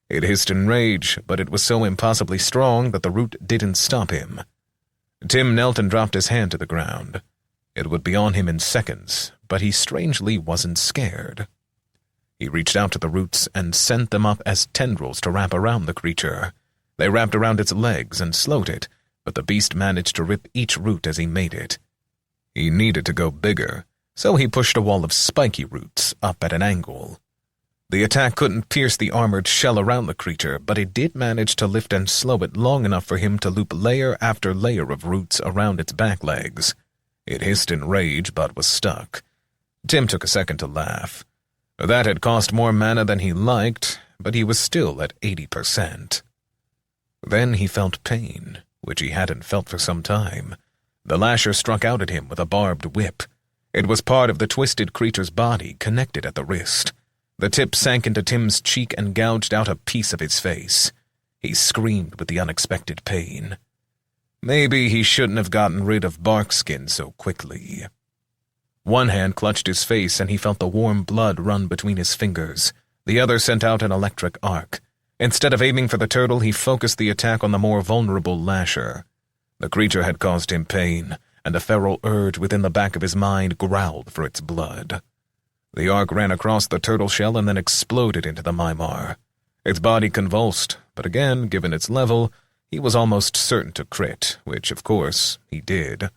It hissed in rage, but it was so impossibly strong that the root didn't stop him. Tim knelt and dropped his hand to the ground. It would be on him in seconds, but he strangely wasn't scared. He reached out to the roots and sent them up as tendrils to wrap around the creature. They wrapped around its legs and slowed it, but the beast managed to rip each root as he made it. He needed to go bigger, so he pushed a wall of spiky roots up at an angle. The attack couldn't pierce the armored shell around the creature, but it did manage to lift and slow it long enough for him to loop layer after layer of roots around its back legs. It hissed in rage, but was stuck. Tim took a second to laugh. That had cost more mana than he liked, but he was still at 80%. Then he felt pain, which he hadn't felt for some time. The lasher struck out at him with a barbed whip. It was part of the twisted creature's body, connected at the wrist. The tip sank into Tim's cheek and gouged out a piece of his face. He screamed with the unexpected pain. Maybe he shouldn't have gotten rid of Barkskin so quickly. One hand clutched his face and he felt the warm blood run between his fingers. The other sent out an electric arc. Instead of aiming for the turtle, he focused the attack on the more vulnerable lasher. The creature had caused him pain, and a feral urge within the back of his mind growled for its blood. The arc ran across the turtle shell and then exploded into the Mimar. Its body convulsed, but again, given its level, he was almost certain to crit, which, of course, he did.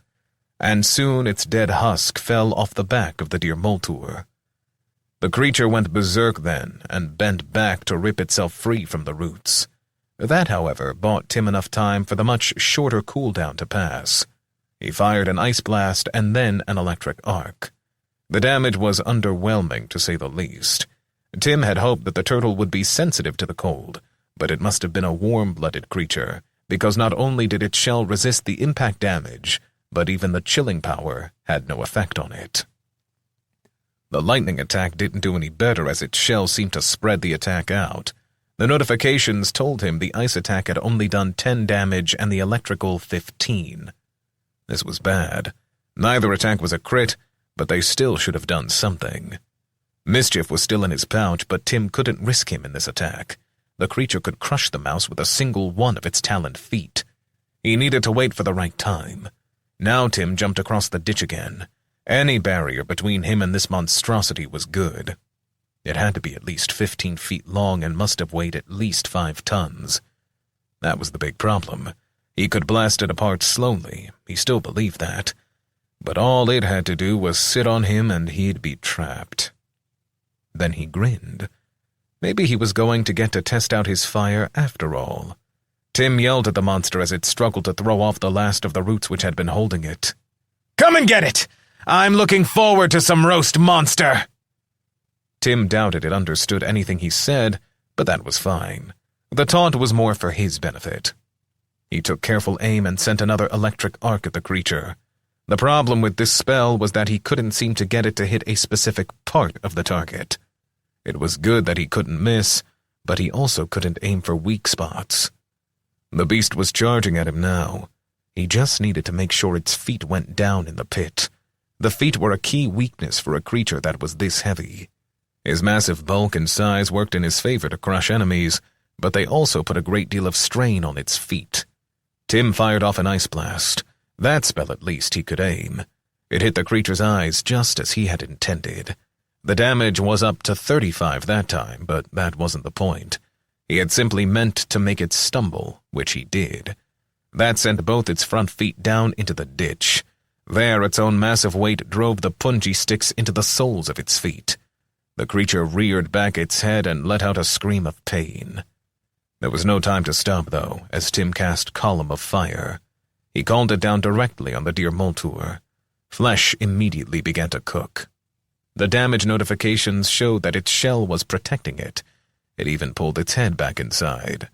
And soon its dead husk fell off the back of the deer Moltur. The creature went berserk then, and bent back to rip itself free from the roots. That, however, bought Tim enough time for the much shorter cooldown to pass. He fired an ice blast and then an electric arc. The damage was underwhelming, to say the least. Tim had hoped that the turtle would be sensitive to the cold, but it must have been a warm-blooded creature, because not only did its shell resist the impact damage, but even the chilling power had no effect on it. The lightning attack didn't do any better as its shell seemed to spread the attack out. The notifications told him the ice attack had only done 10 damage and the electrical 15. This was bad. Neither attack was a crit, but they still should have done something. Mischief was still in his pouch, but Tim couldn't risk him in this attack. The creature could crush the mouse with a single one of its taloned feet. He needed to wait for the right time. Now Tim jumped across the ditch again. Any barrier between him and this monstrosity was good. It had to be at least 15 feet long and must have weighed at least 5 tons. That was the big problem. He could blast it apart slowly. He still believed that. But all it had to do was sit on him and he'd be trapped. Then he grinned. Maybe he was going to get to test out his fire after all. Tim yelled at the monster as it struggled to throw off the last of the roots which had been holding it. "Come and get it! I'm looking forward to some roast monster!" Tim doubted it understood anything he said, but that was fine. The taunt was more for his benefit. He took careful aim and sent another electric arc at the creature. The problem with this spell was that he couldn't seem to get it to hit a specific part of the target. It was good that he couldn't miss, but he also couldn't aim for weak spots. The beast was charging at him now. He just needed to make sure its feet went down in the pit. The feet were a key weakness for a creature that was this heavy. His massive bulk and size worked in his favor to crush enemies, but they also put a great deal of strain on its feet. Tim fired off an ice blast. That spell at least he could aim. It hit the creature's eyes just as he had intended. The damage was up to 35 that time, but that wasn't the point. He had simply meant to make it stumble, which he did. That sent both its front feet down into the ditch. There, its own massive weight drove the punji sticks into the soles of its feet. The creature reared back its head and let out a scream of pain. There was no time to stop, though, as Tim cast Column of Fire. He called it down directly on the deer Moltur. Flesh immediately began to cook. The damage notifications showed that its shell was protecting it. It even pulled its head back inside.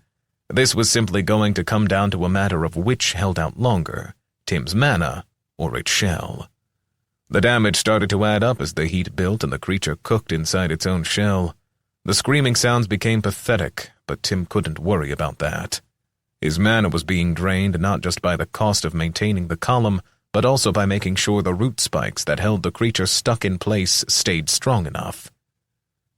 This was simply going to come down to a matter of which held out longer, Tim's mana or its shell. The damage started to add up as the heat built and the creature cooked inside its own shell. The screaming sounds became pathetic, but Tim couldn't worry about that. His mana was being drained not just by the cost of maintaining the column, but also by making sure the root spikes that held the creature stuck in place stayed strong enough.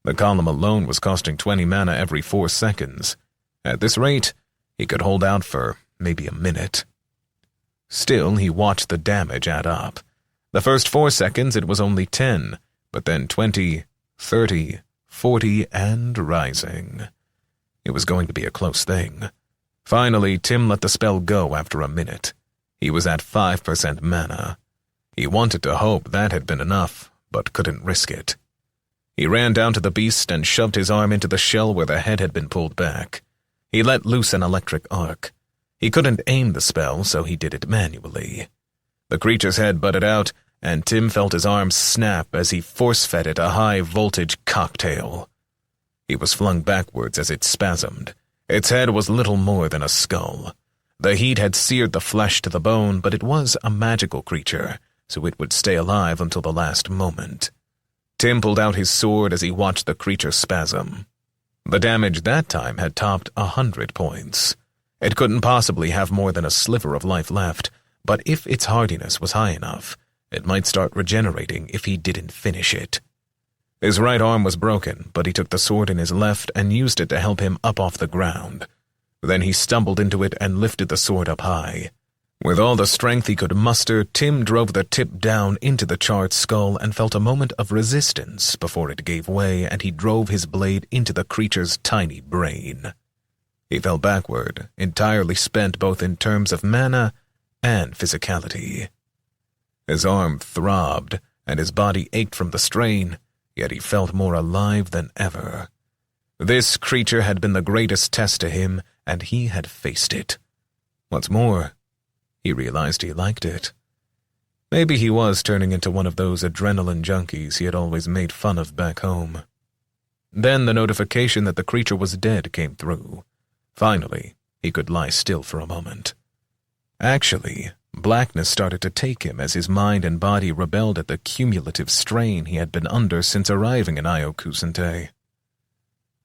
The column alone was costing 20 mana every 4 seconds. At this rate, he could hold out for maybe a minute. Still, he watched the damage add up. The first 4 seconds it was only 10, but then 20, 30, 40, and rising. It was going to be a close thing. Finally, Tim let the spell go after a minute. He was at 5% mana. He wanted to hope that had been enough, but couldn't risk it. He ran down to the beast and shoved his arm into the shell where the head had been pulled back. He let loose an electric arc. He couldn't aim the spell, so he did it manually. The creature's head butted out, and Tim felt his arm snap as he force-fed it a high-voltage cocktail. He was flung backwards as it spasmed. Its head was little more than a skull. The heat had seared the flesh to the bone, but it was a magical creature, so it would stay alive until the last moment. Tim pulled out his sword as he watched the creature spasm. The damage that time had topped 100 points. It couldn't possibly have more than a sliver of life left, but if its hardiness was high enough, it might start regenerating if he didn't finish it. His right arm was broken, but he took the sword in his left and used it to help him up off the ground. Then he stumbled into it and lifted the sword up high. With all the strength he could muster, Tim drove the tip down into the charred skull and felt a moment of resistance before it gave way and he drove his blade into the creature's tiny brain. He fell backward, entirely spent both in terms of mana and physicality. His arm throbbed, and his body ached from the strain, yet he felt more alive than ever. This creature had been the greatest test to him, and he had faced it. What's more, he realized he liked it. Maybe he was turning into one of those adrenaline junkies he had always made fun of back home. Then the notification that the creature was dead came through. Finally, he could lie still for a moment. Actually, blackness started to take him as his mind and body rebelled at the cumulative strain he had been under since arriving in Io-Kusente.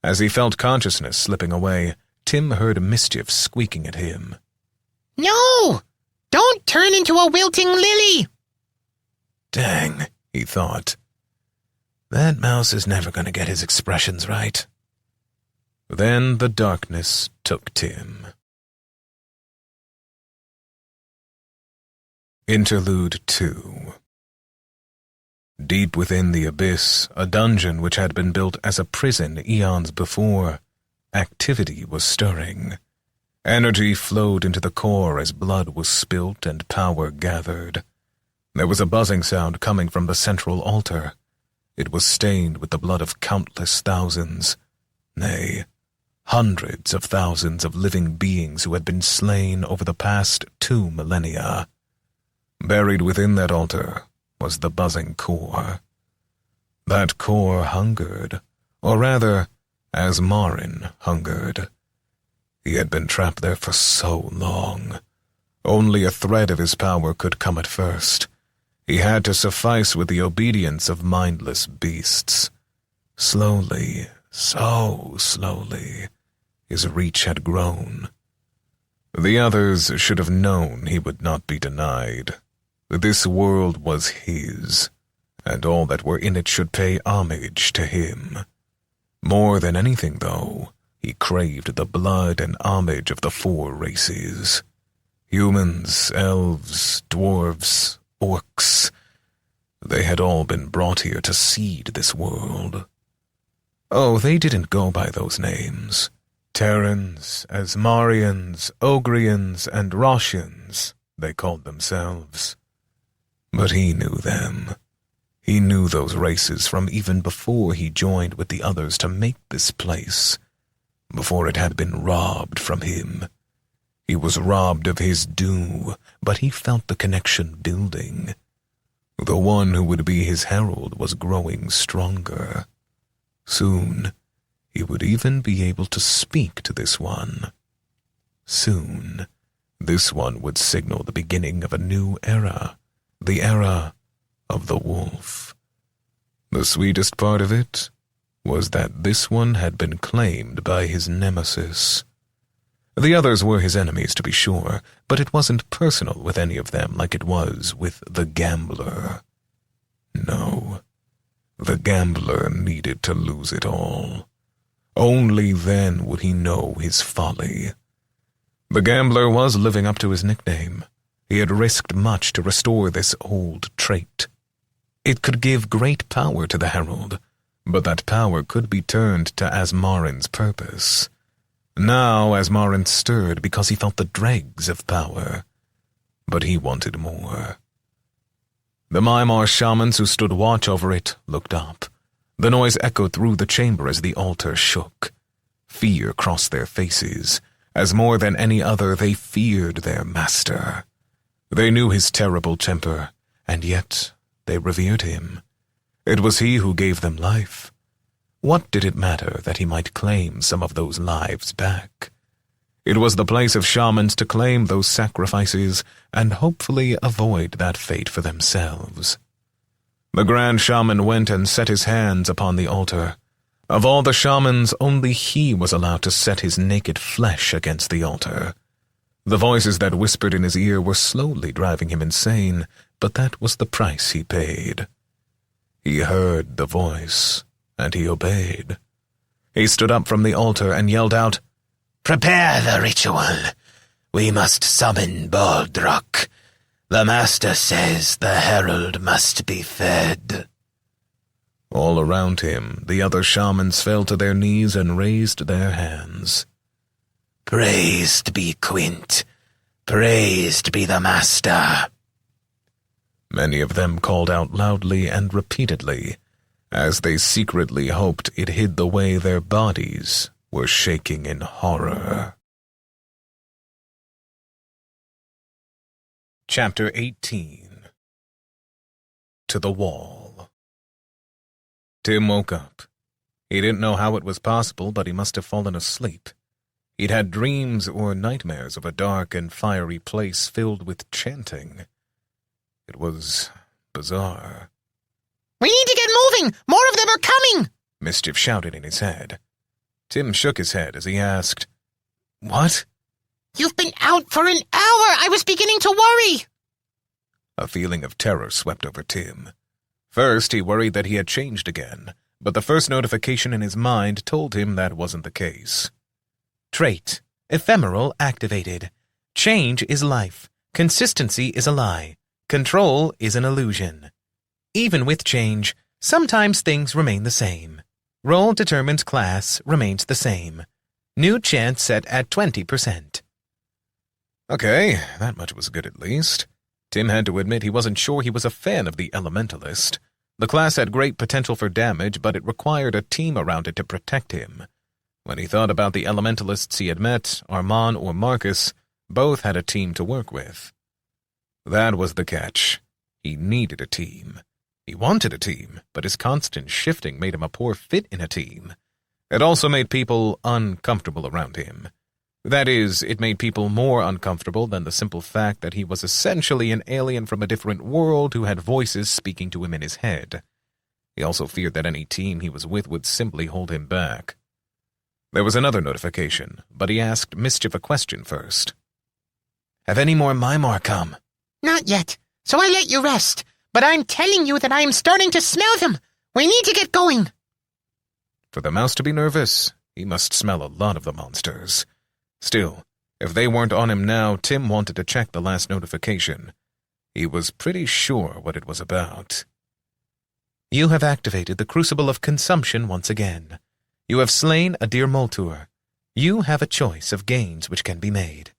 As he felt consciousness slipping away, Tim heard mischief squeaking at him. No! Don't turn into a wilting lily! Dang, he thought. That mouse is never going to get his expressions right. Then the darkness took Tim. Interlude 2. Deep within the abyss, a dungeon which had been built as a prison eons before, activity was stirring. Energy flowed into the core as blood was spilt and power gathered. There was a buzzing sound coming from the central altar. It was stained with the blood of countless thousands, nay, hundreds of thousands of living beings who had been slain over the past 2 millennia. Buried within that altar was the buzzing core. That core hungered, or rather, Asmarin hungered. He had been trapped there for so long. Only a thread of his power could come at first. He had to suffice with the obedience of mindless beasts. Slowly, so slowly, his reach had grown. The others should have known he would not be denied. This world was his, and all that were in it should pay homage to him. More than anything, though, he craved the blood and homage of the 4 races. Humans, elves, dwarves, orcs. They had all been brought here to seed this world. Oh, they didn't go by those names. Terrans, Asmarians, Ogrians, and Roshians, they called themselves. But he knew them. He knew those races from even before he joined with the others to make this place, before it had been robbed from him. He was robbed of his due, but he felt the connection building. The one who would be his herald was growing stronger. Soon, he would even be able to speak to this one. Soon, this one would signal the beginning of a new era, the era of the wolf. The sweetest part of it was that this one had been claimed by his nemesis. The others were his enemies, to be sure, but it wasn't personal with any of them like it was with the gambler. No, the gambler needed to lose it all. Only then would he know his folly. The gambler was living up to his nickname. He had risked much to restore this old trait. It could give great power to the herald, but that power could be turned to Asmarin's purpose. Now Asmarin stirred because he felt the dregs of power, but he wanted more. The Mimar shamans who stood watch over it looked up. The noise echoed through the chamber as the altar shook. Fear crossed their faces, as more than any other they feared their master. They knew his terrible temper, and yet they revered him. It was he who gave them life. What did it matter that he might claim some of those lives back? It was the place of shamans to claim those sacrifices and hopefully avoid that fate for themselves. The Grand Shaman went and set his hands upon the altar. Of all the shamans, only he was allowed to set his naked flesh against the altar. The voices that whispered in his ear were slowly driving him insane, but that was the price he paid. He heard the voice, and he obeyed. He stood up from the altar and yelled out, "Prepare the ritual. We must summon Baldrock. The master says the herald must be fed." All around him, the other shamans fell to their knees and raised their hands. "Praised be Quint. Praised be the master." Many of them called out loudly and repeatedly, as they secretly hoped it hid the way their bodies were shaking in horror. Chapter 18. To the Wall. Tim woke up. He didn't know how it was possible, but he must have fallen asleep. He'd had dreams or nightmares of a dark and fiery place filled with chanting. It was bizarre. "We need to get moving! More of them are coming!" Mischief shouted in his head. Tim shook his head as he asked, "What?" "You've been out for an hour! I was beginning to worry!" A feeling of terror swept over Tim. First, he worried that he had changed again, but the first notification in his mind told him that wasn't the case. Trait: ephemeral activated. Change is life. Consistency is a lie. Control is an illusion. Even with change, sometimes things remain the same. Role determines class remains the same. New chance set at 20%. Okay, that much was good at least. Tim had to admit he wasn't sure he was a fan of the Elementalist. The class had great potential for damage, but it required a team around it to protect him. When he thought about the Elementalists he had met, Armand or Marcus, both had a team to work with. That was the catch. He needed a team. He wanted a team, but his constant shifting made him a poor fit in a team. It also made people uncomfortable around him. That is, it made people more uncomfortable than the simple fact that he was essentially an alien from a different world who had voices speaking to him in his head. He also feared that any team he was with would simply hold him back. There was another notification, but he asked Mischief a question first. Have any more Mimar come? "Not yet, so I let you rest. But I'm telling you that I am starting to smell them. We need to get going." For the mouse to be nervous, he must smell a lot of the monsters. Still, if they weren't on him now, Tim wanted to check the last notification. He was pretty sure what it was about. You have activated the Crucible of Consumption once again. You have slain a deer Moltur. You have a choice of gains which can be made.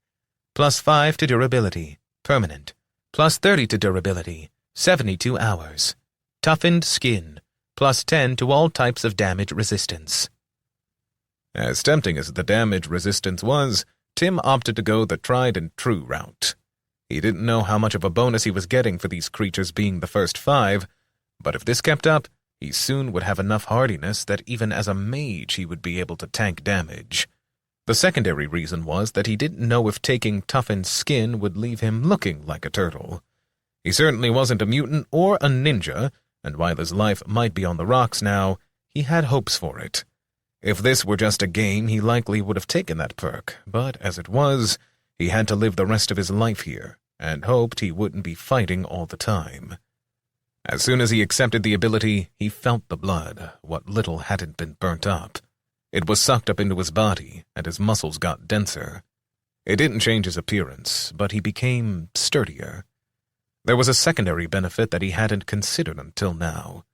+5 to durability, permanent. +30 to durability, 72 hours. Toughened skin, +10 to all types of damage resistance. As tempting as the damage resistance was, Tim opted to go the tried-and-true route. He didn't know how much of a bonus he was getting for these creatures being the first 5, but if this kept up, he soon would have enough hardiness that even as a mage he would be able to tank damage. The secondary reason was that he didn't know if taking toughened skin would leave him looking like a turtle. He certainly wasn't a mutant or a ninja, and while his life might be on the rocks now, he had hopes for it. If this were just a game, he likely would have taken that perk, but as it was, he had to live the rest of his life here, and hoped he wouldn't be fighting all the time. As soon as he accepted the ability, he felt the blood, what little hadn't been burnt up. It was sucked up into his body, and his muscles got denser. It didn't change his appearance, but he became sturdier. There was a secondary benefit that he hadn't considered until now.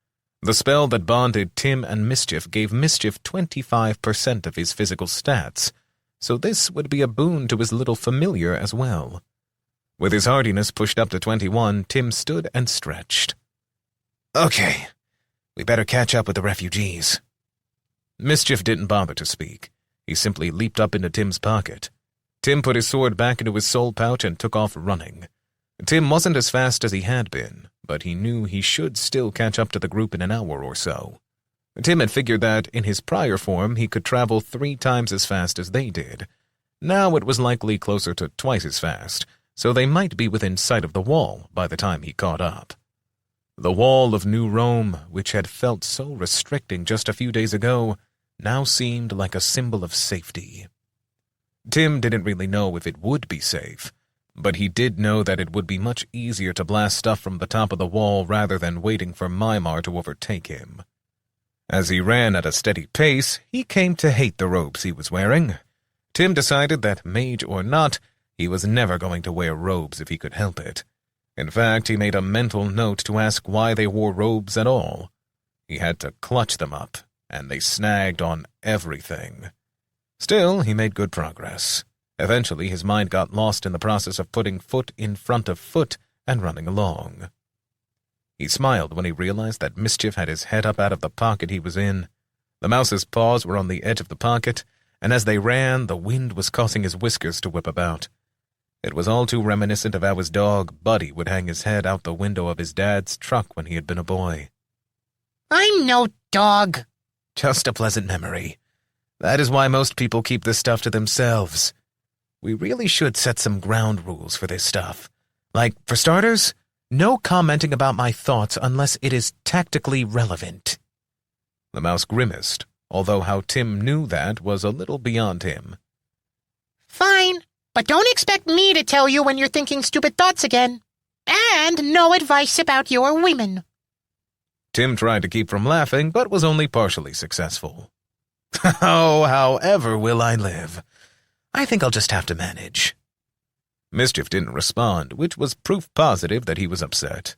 The spell that bonded Tim and Mischief gave Mischief 25% of his physical stats, so this would be a boon to his little familiar as well. With his hardiness pushed up to 21, Tim stood and stretched. Okay, we better catch up with the refugees. Mischief didn't bother to speak. He simply leaped up into Tim's pocket. Tim put his sword back into his soul pouch and took off running. Tim wasn't as fast as he had been, but he knew he should still catch up to the group in an hour or so. Tim had figured that, in his prior form, he could travel 3 times as fast as they did. Now it was likely closer to twice as fast, so they might be within sight of the wall by the time he caught up. The wall of New Rome, which had felt so restricting just a few days ago, now seemed like a symbol of safety. Tim didn't really know if it would be safe, but he did know that it would be much easier to blast stuff from the top of the wall rather than waiting for Mimar to overtake him. As he ran at a steady pace, he came to hate the robes he was wearing. Tim decided that, mage or not, he was never going to wear robes if he could help it. In fact, he made a mental note to ask why they wore robes at all. He had to clutch them up, and they snagged on everything. Still, he made good progress. Eventually, his mind got lost in the process of putting foot in front of foot and running along. He smiled when he realized that Mischief had his head up out of the pocket he was in. The mouse's paws were on the edge of the pocket, and as they ran, the wind was causing his whiskers to whip about. It was all too reminiscent of how his dog, Buddy, would hang his head out the window of his dad's truck when he had been a boy. I'm no dog. Just a pleasant memory. That is why most people keep this stuff to themselves. We really should set some ground rules for this stuff. Like, for starters, no commenting about my thoughts unless it is tactically relevant. The mouse grimaced, although how Tim knew that was a little beyond him. Fine, but don't expect me to tell you when you're thinking stupid thoughts again. And no advice about your women. Tim tried to keep from laughing, but was only partially successful. Oh, however will I live? I think I'll just have to manage. Mischief didn't respond, which was proof positive that he was upset.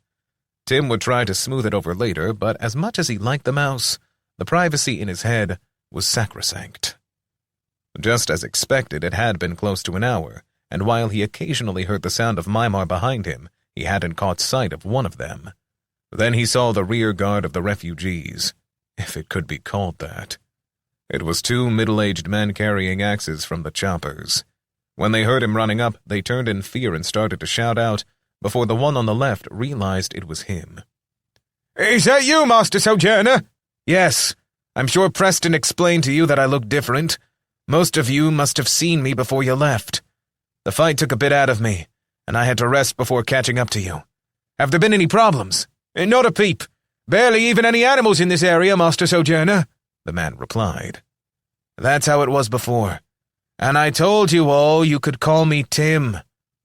Tim would try to smooth it over later, but as much as he liked the mouse, the privacy in his head was sacrosanct. Just as expected, it had been close to an hour, and while he occasionally heard the sound of Mimar behind him, he hadn't caught sight of one of them. Then he saw the rear guard of the refugees, if it could be called that. It was two middle-aged men carrying axes from the choppers. When they heard him running up, they turned in fear and started to shout out, before the one on the left realized it was him. Is that you, Master Sojourner? Yes. I'm sure Preston explained to you that I look different. Most of you must have seen me before you left. The fight took a bit out of me, and I had to rest before catching up to you. Have there been any problems? Not a peep. Barely even any animals in this area, Master Sojourner, the man replied. That's how it was before. And I told you all you could call me Tim.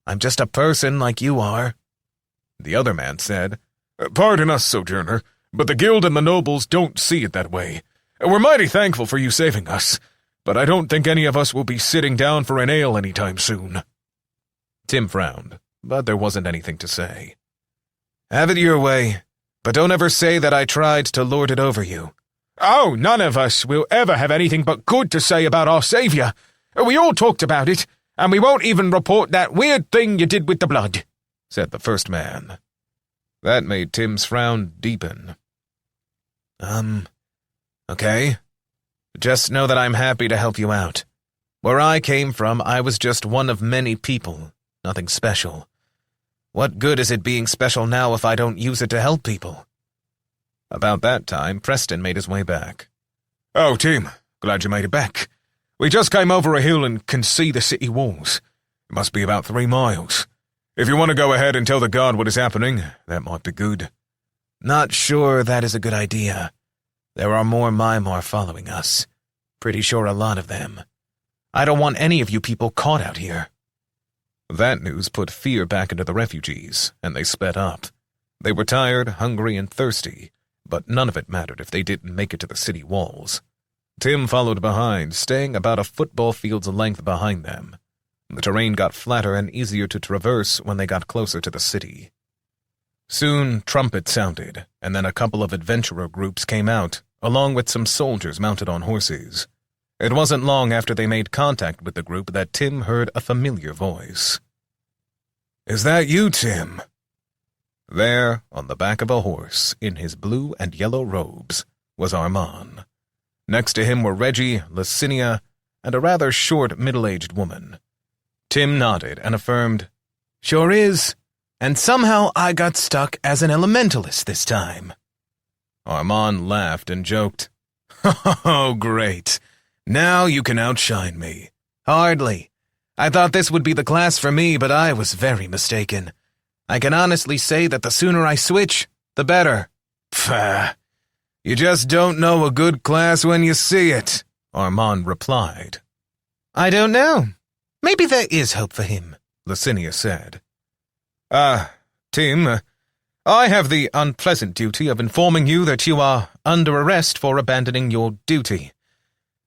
I'm just a person like you are. The other man said, Pardon us, Sojourner, but the guild and the nobles don't see it that way. We're mighty thankful for you saving us, but I don't think any of us will be sitting down for an ale anytime soon. Tim frowned, but there wasn't anything to say. Have it your way, but don't ever say that I tried to lord it over you. Oh, none of us will ever have anything but good to say about our savior. We all talked about it, and we won't even report that weird thing you did with the blood, said the first man. That made Tim's frown deepen. Okay. Just know that I'm happy to help you out. Where I came from, I was just one of many people, nothing special. What good is it being special now if I don't use it to help people? About that time, Preston made his way back. Oh, Tim, glad you made it back. We just came over a hill and can see the city walls. It must be about 3 miles. If you want to go ahead and tell the guard what is happening, that might be good. Not sure that is a good idea. There are more Mimar following us. Pretty sure a lot of them. I don't want any of you people caught out here. That news put fear back into the refugees, and they sped up. They were tired, hungry, and thirsty, but none of it mattered if they didn't make it to the city walls. Tim followed behind, staying about a football field's length behind them. The terrain got flatter and easier to traverse when they got closer to the city. Soon, trumpets sounded, and then a couple of adventurer groups came out, along with some soldiers mounted on horses. It wasn't long after they made contact with the group that Tim heard a familiar voice. Is that you, Tim? There, on the back of a horse, in his blue and yellow robes, was Armand. Next to him were Reggie, Licinia, and a rather short middle-aged woman. Tim nodded and affirmed, Sure is. And somehow I got stuck as an elementalist this time. Armand laughed and joked, Oh, great. Now you can outshine me. Hardly. I thought this would be the class for me, but I was very mistaken. I can honestly say that the sooner I switch, the better. Pfft. You just don't know a good class when you see it, Armand replied. I don't know. Maybe there is hope for him, Licinia said. Tim, I have the unpleasant duty of informing you that you are under arrest for abandoning your duty.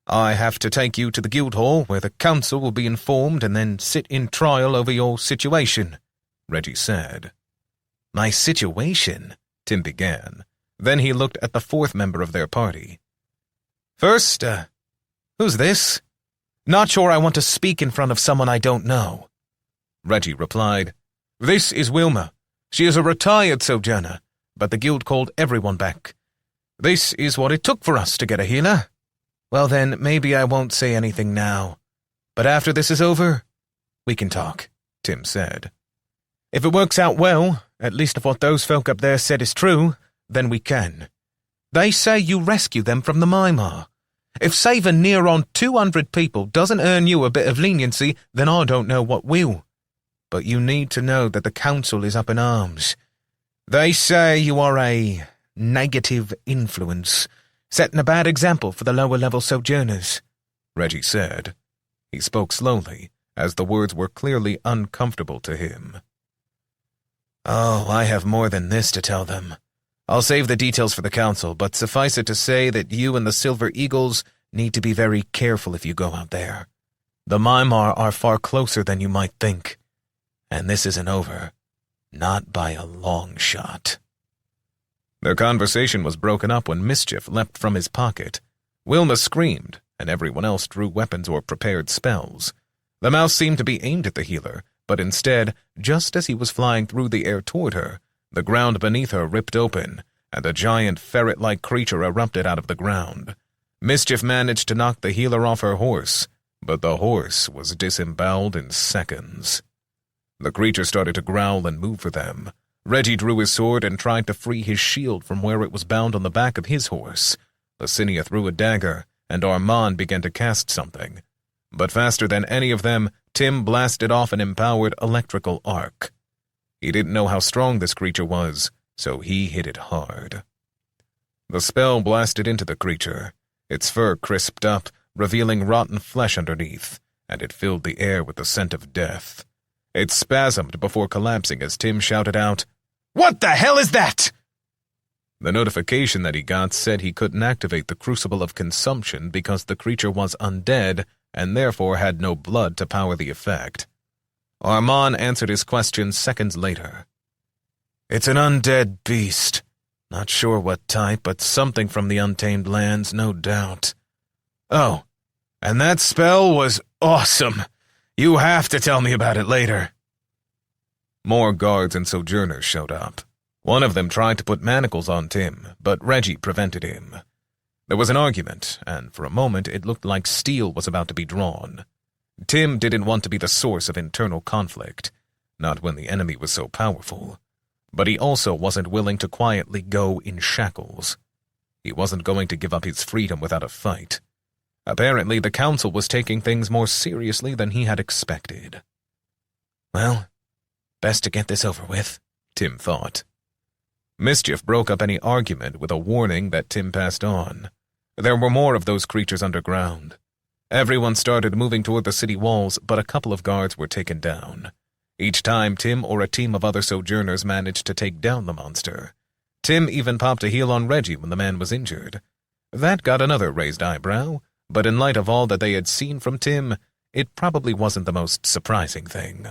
I have to take you to the Guildhall, where the council will be informed and then sit in trial over your situation, Reggie said. My situation? Tim began. Then he looked at the fourth member of their party. First, who's this? Not sure I want to speak in front of someone I don't know. Reggie replied, This is Wilma. She is a retired sojourner, but the guild called everyone back. This is what it took for us to get a healer. Well then, maybe I won't say anything now. But after this is over, we can talk, Tim said. If it works out well, at least if what those folk up there said is true, then we can. They say you rescue them from the Mimar. If saving near on 200 people doesn't earn you a bit of leniency, then I don't know what will. But you need to know that the council is up in arms. They say you are a negative influence, setting a bad example for the lower-level sojourners, Reggie said. He spoke slowly, as the words were clearly uncomfortable to him. Oh, I have more than this to tell them. I'll save the details for the council, but suffice it to say that you and the Silver Eagles need to be very careful if you go out there. The Mimar are far closer than you might think. And this isn't over. Not by a long shot. Their conversation was broken up when Mischief leapt from his pocket. Wilma screamed, and everyone else drew weapons or prepared spells. The mouse seemed to be aimed at the healer, but instead, just as he was flying through the air toward her, the ground beneath her ripped open, and a giant ferret-like creature erupted out of the ground. Mischief managed to knock the healer off her horse, but the horse was disemboweled in seconds. The creature started to growl and move for them. Reggie drew his sword and tried to free his shield from where it was bound on the back of his horse. Licinia threw a dagger, and Armand began to cast something. But faster than any of them, Tim blasted off an empowered electrical arc. He didn't know how strong this creature was, so he hit it hard. The spell blasted into the creature. Its fur crisped up, revealing rotten flesh underneath, and it filled the air with the scent of death. It spasmed before collapsing as Tim shouted out, "What the hell is that?" The notification that he got said he couldn't activate the Crucible of Consumption because the creature was undead and therefore had no blood to power the effect. Armand answered his question seconds later. It's an undead beast. Not sure what type, but something from the Untamed Lands, no doubt. Oh, and that spell was awesome. You have to tell me about it later. More guards and sojourners showed up. One of them tried to put manacles on Tim, but Reggie prevented him. There was an argument, and for a moment it looked like steel was about to be drawn. Tim didn't want to be the source of internal conflict, not when the enemy was so powerful. But he also wasn't willing to quietly go in shackles. He wasn't going to give up his freedom without a fight. Apparently, the council was taking things more seriously than he had expected. Well, best to get this over with, Tim thought. Mischief broke up any argument with a warning that Tim passed on. There were more of those creatures underground. Everyone started moving toward the city walls, but a couple of guards were taken down. Each time, Tim or a team of other sojourners managed to take down the monster. Tim even popped a heal on Reggie when the man was injured. That got another raised eyebrow, but in light of all that they had seen from Tim, it probably wasn't the most surprising thing.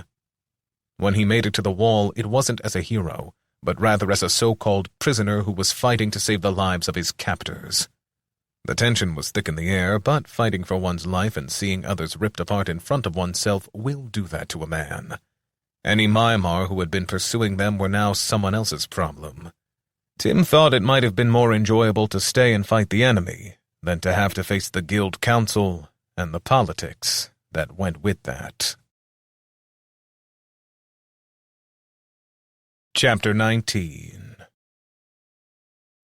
When he made it to the wall, it wasn't as a hero, but rather as a so-called prisoner who was fighting to save the lives of his captors. The tension was thick in the air, but fighting for one's life and seeing others ripped apart in front of oneself will do that to a man. Any Mimar who had been pursuing them were now someone else's problem. Tim thought it might have been more enjoyable to stay and fight the enemy than to have to face the guild council and the politics that went with that. Chapter 19.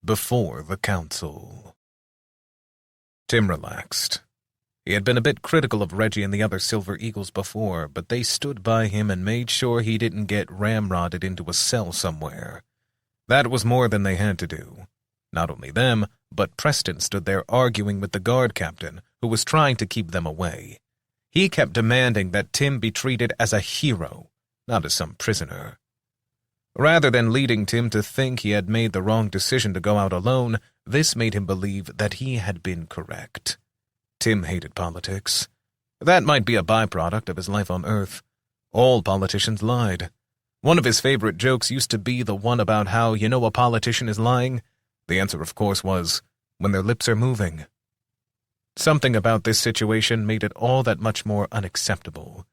Before the Council. Tim relaxed. He had been a bit critical of Reggie and the other Silver Eagles before, but they stood by him and made sure he didn't get ramrodded into a cell somewhere. That was more than they had to do. Not only them, but Preston stood there arguing with the guard captain, who was trying to keep them away. He kept demanding that Tim be treated as a hero, not as some prisoner. Rather than leading Tim to think he had made the wrong decision to go out alone, this made him believe that he had been correct. Tim hated politics. That might be a byproduct of his life on Earth. All politicians lied. One of his favorite jokes used to be the one about how you know a politician is lying. The answer, of course, was, when their lips are moving. Something about this situation made it all that much more unacceptable.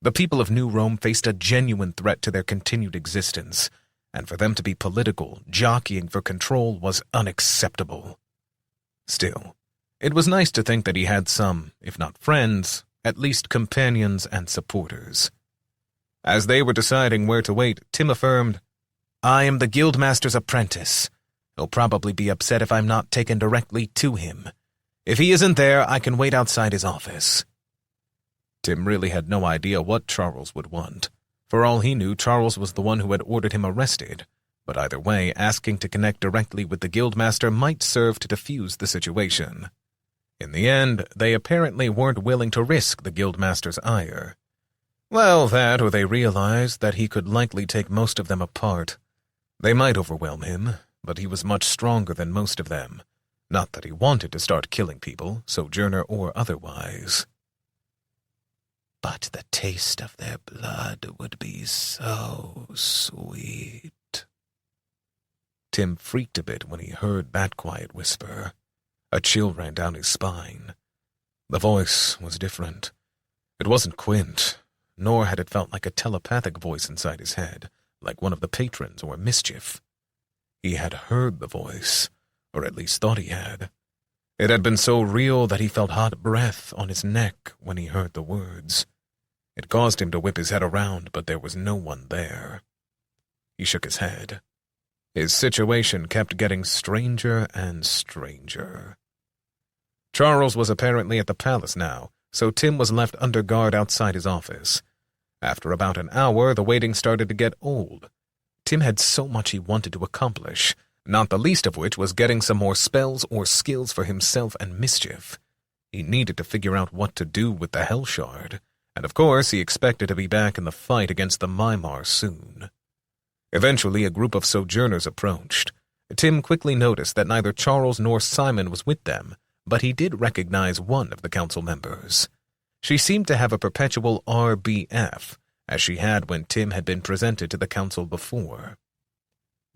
The people of New Rome faced a genuine threat to their continued existence, and for them to be political, jockeying for control was unacceptable. Still, it was nice to think that he had some, if not friends, at least companions and supporters. As they were deciding where to wait, Tim affirmed, "I am the Guildmaster's apprentice. He'll probably be upset if I'm not taken directly to him. If he isn't there, I can wait outside his office." Tim really had no idea what Charles would want. For all he knew, Charles was the one who had ordered him arrested. But either way, asking to connect directly with the Guildmaster might serve to defuse the situation. In the end, they apparently weren't willing to risk the Guildmaster's ire. Well, that or they realized that he could likely take most of them apart. They might overwhelm him, but he was much stronger than most of them. Not that he wanted to start killing people, sojourner or otherwise. But the taste of their blood would be so sweet. Tim freaked a bit when he heard that quiet whisper. A chill ran down his spine. The voice was different. It wasn't Quint, nor had it felt like a telepathic voice inside his head, like one of the patrons or Mischief. He had heard the voice, or at least thought he had. It had been so real that he felt hot breath on his neck when he heard the words. It caused him to whip his head around, but there was no one there. He shook his head. His situation kept getting stranger and stranger. Charles was apparently at the palace now, so Tim was left under guard outside his office. After about an hour, the waiting started to get old. Tim had so much he wanted to accomplish, not the least of which was getting some more spells or skills for himself and Mischief. He needed to figure out what to do with the Hell Shard, and of course he expected to be back in the fight against the Mimar soon. Eventually, a group of sojourners approached. Tim quickly noticed that neither Charles nor Simon was with them, but he did recognize one of the council members. She seemed to have a perpetual RBF, as she had when Tim had been presented to the council before.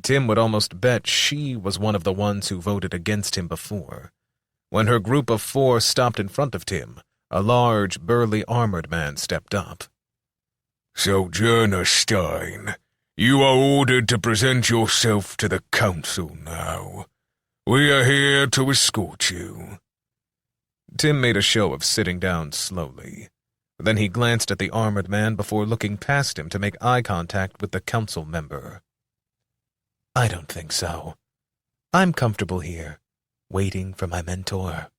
Tim would almost bet she was one of the ones who voted against him before. When her group of 4 stopped in front of Tim, a large, burly armored man stepped up. "Sojourner Stein, you are ordered to present yourself to the council now. We are here to escort you." Tim made a show of sitting down slowly. Then he glanced at the armored man before looking past him to make eye contact with the council member. "I don't think so. I'm comfortable here, waiting for my mentor."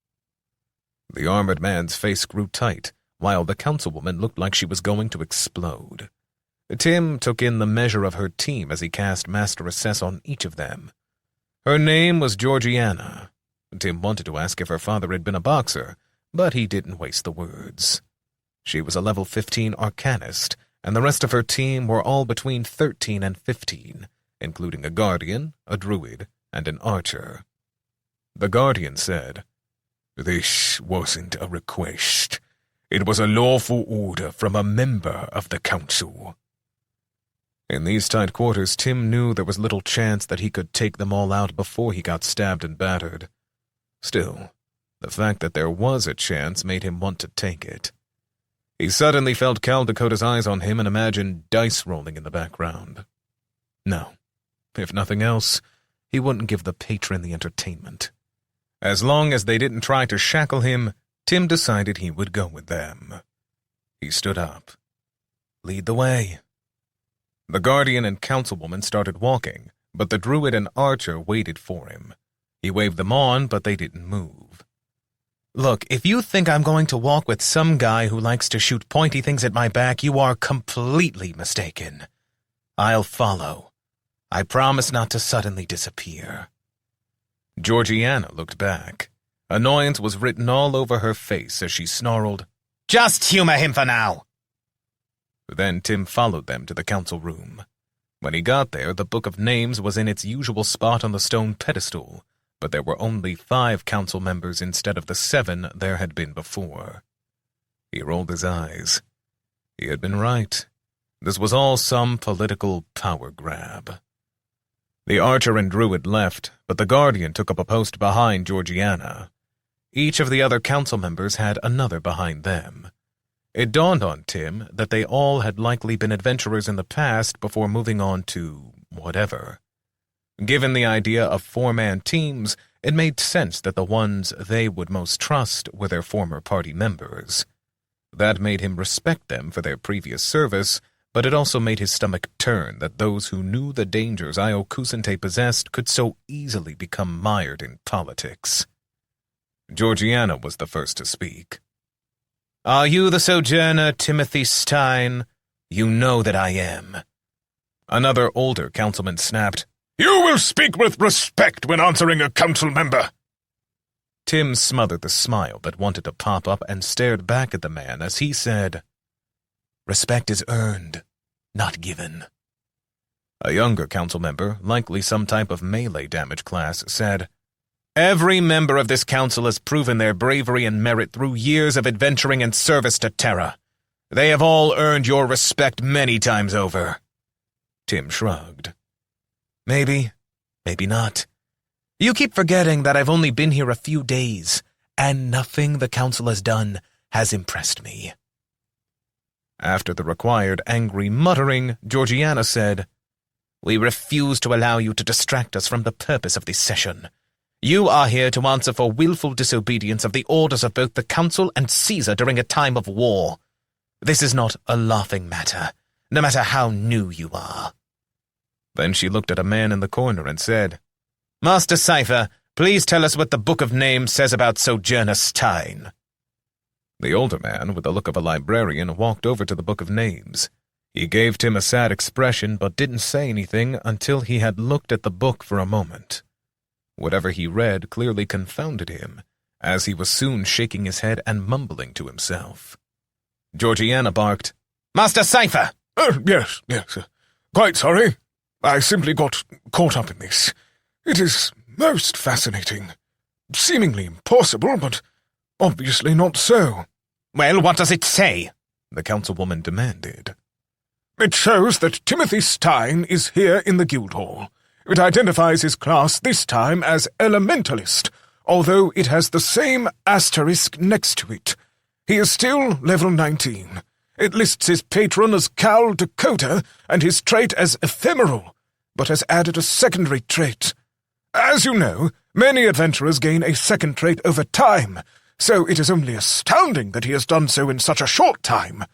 The armored man's face grew tight, while the councilwoman looked like she was going to explode. Tim took in the measure of her team as he cast Master Assess on each of them. Her name was Georgiana. Tim wanted to ask if her father had been a boxer, but he didn't waste the words. She was a level 15 Arcanist, and the rest of her team were all between 13 and 15, including a Guardian, a Druid, and an Archer. The Guardian said, "This wasn't a request. It was a lawful order from a member of the council." In these tight quarters, Tim knew there was little chance that he could take them all out before he got stabbed and battered. Still, the fact that there was a chance made him want to take it. He suddenly felt Caldakota's eyes on him and imagined dice rolling in the background. No, if nothing else, he wouldn't give the patron the entertainment. As long as they didn't try to shackle him, Tim decided he would go with them. He stood up. "Lead the way." The Guardian and Councilwoman started walking, but the Druid and Archer waited for him. He waved them on, but they didn't move. Look, if you think I'm going to walk with some guy who likes to shoot pointy things at my back, you are completely mistaken. I'll follow. I promise not to suddenly disappear. Georgiana looked back. Annoyance was written all over her face as she snarled, Just humor him for now. Then Tim followed them to the council room. When he got there, the Book of Names was in its usual spot on the stone pedestal, but there were only 5 council members instead of the 7 there had been before. He rolled his eyes. He had been right. This was all some political power grab. The archer and druid left, but the guardian took up a post behind Georgiana. Each of the other council members had another behind them. It dawned on Tim that they all had likely been adventurers in the past before moving on to whatever. Given the idea of 4-man teams, it made sense that the ones they would most trust were their former party members. That made him respect them for their previous service, but it also made his stomach turn that those who knew the dangers Io Kusente possessed could so easily become mired in politics. Georgiana was the first to speak. Are you the sojourner Timothy Stein? You know that I am. Another older councilman snapped, You will speak with respect when answering a council member. Tim smothered the smile that wanted to pop up and stared back at the man as he said, Respect is earned, not given. A younger council member, likely some type of melee damage class, said, Every member of this council has proven their bravery and merit through years of adventuring and service to Terra. They have all earned your respect many times over. Tim shrugged. Maybe, maybe not. You keep forgetting that I've only been here a few days, and nothing the council has done has impressed me. After the required angry muttering, Georgiana said, We refuse to allow you to distract us from the purpose of this session. You are here to answer for willful disobedience of the orders of both the council and Caesar during a time of war. This is not a laughing matter, no matter how new you are. Then she looked at a man in the corner and said, Master Cypher, please tell us what the Book of Names says about Sojourner Stein. The older man, with the look of a librarian, walked over to the Book of Names. He gave Tim a sad expression, but didn't say anything until he had looked at the book for a moment. Whatever he read clearly confounded him, as he was soon shaking his head and mumbling to himself. Georgiana barked, Master Cypher! Yes. Quite sorry. I simply got caught up in this. It is most fascinating. Seemingly impossible, but obviously not so. Well, what does it say? The councilwoman demanded. It shows that Timothy Stein is here in the Guildhall. It identifies his class this time as Elementalist, although it has the same asterisk next to it. He is still level 19. It lists his patron as Cal Dakota and his trait as Ephemeral, but has added a secondary trait. As you know, many adventurers gain a second trait over time, so it is only astounding that he has done so in such a short time.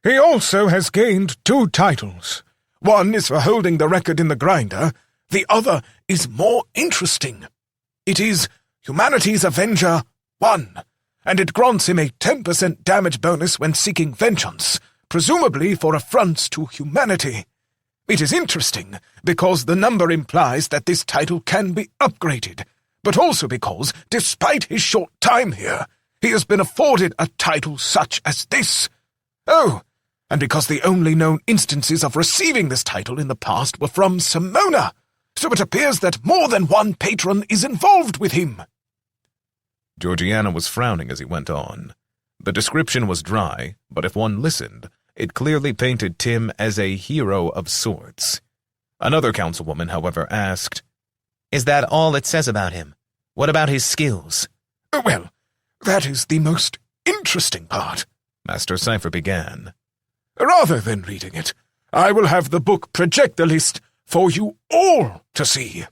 He also has gained 2 titles. One is for holding the record in the grinder. The other is more interesting. It is Humanity's Avenger 1, and it grants him a 10% damage bonus when seeking vengeance, presumably for affronts to humanity. It is interesting because the number implies that this title can be upgraded, but also because, despite his short time here, he has been afforded a title such as this. Oh, and because the only known instances of receiving this title in the past were from Simona, so it appears that more than one patron is involved with him. Georgiana was frowning as he went on. The description was dry, but if one listened, it clearly painted Tim as a hero of sorts. Another councilwoman, however, asked, Is that all it says about him? What about his skills? Well, that is the most interesting part, Master Cypher began. Rather than reading it, I will have the book project the list for you all to see.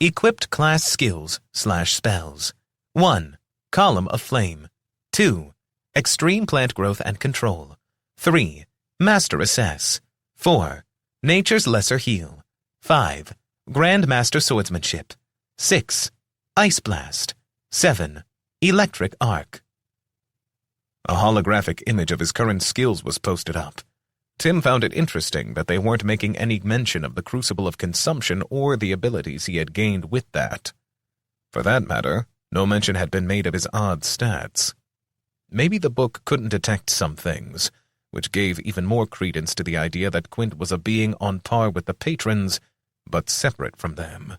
Equipped class skills / spells. 1. Column of Flame. 2. Extreme plant growth and control. 3. Master Assess. 4. Nature's Lesser Heal. 5. Grand Master Swordsmanship. 6. Ice Blast. 7. Electric arc. A holographic image of his current skills was posted up. Tim found it interesting that they weren't making any mention of the crucible of consumption or the abilities he had gained with that. For that matter, no mention had been made of his odd stats. Maybe the book couldn't detect some things, which gave even more credence to the idea that Quint was a being on par with the patrons, but separate from them.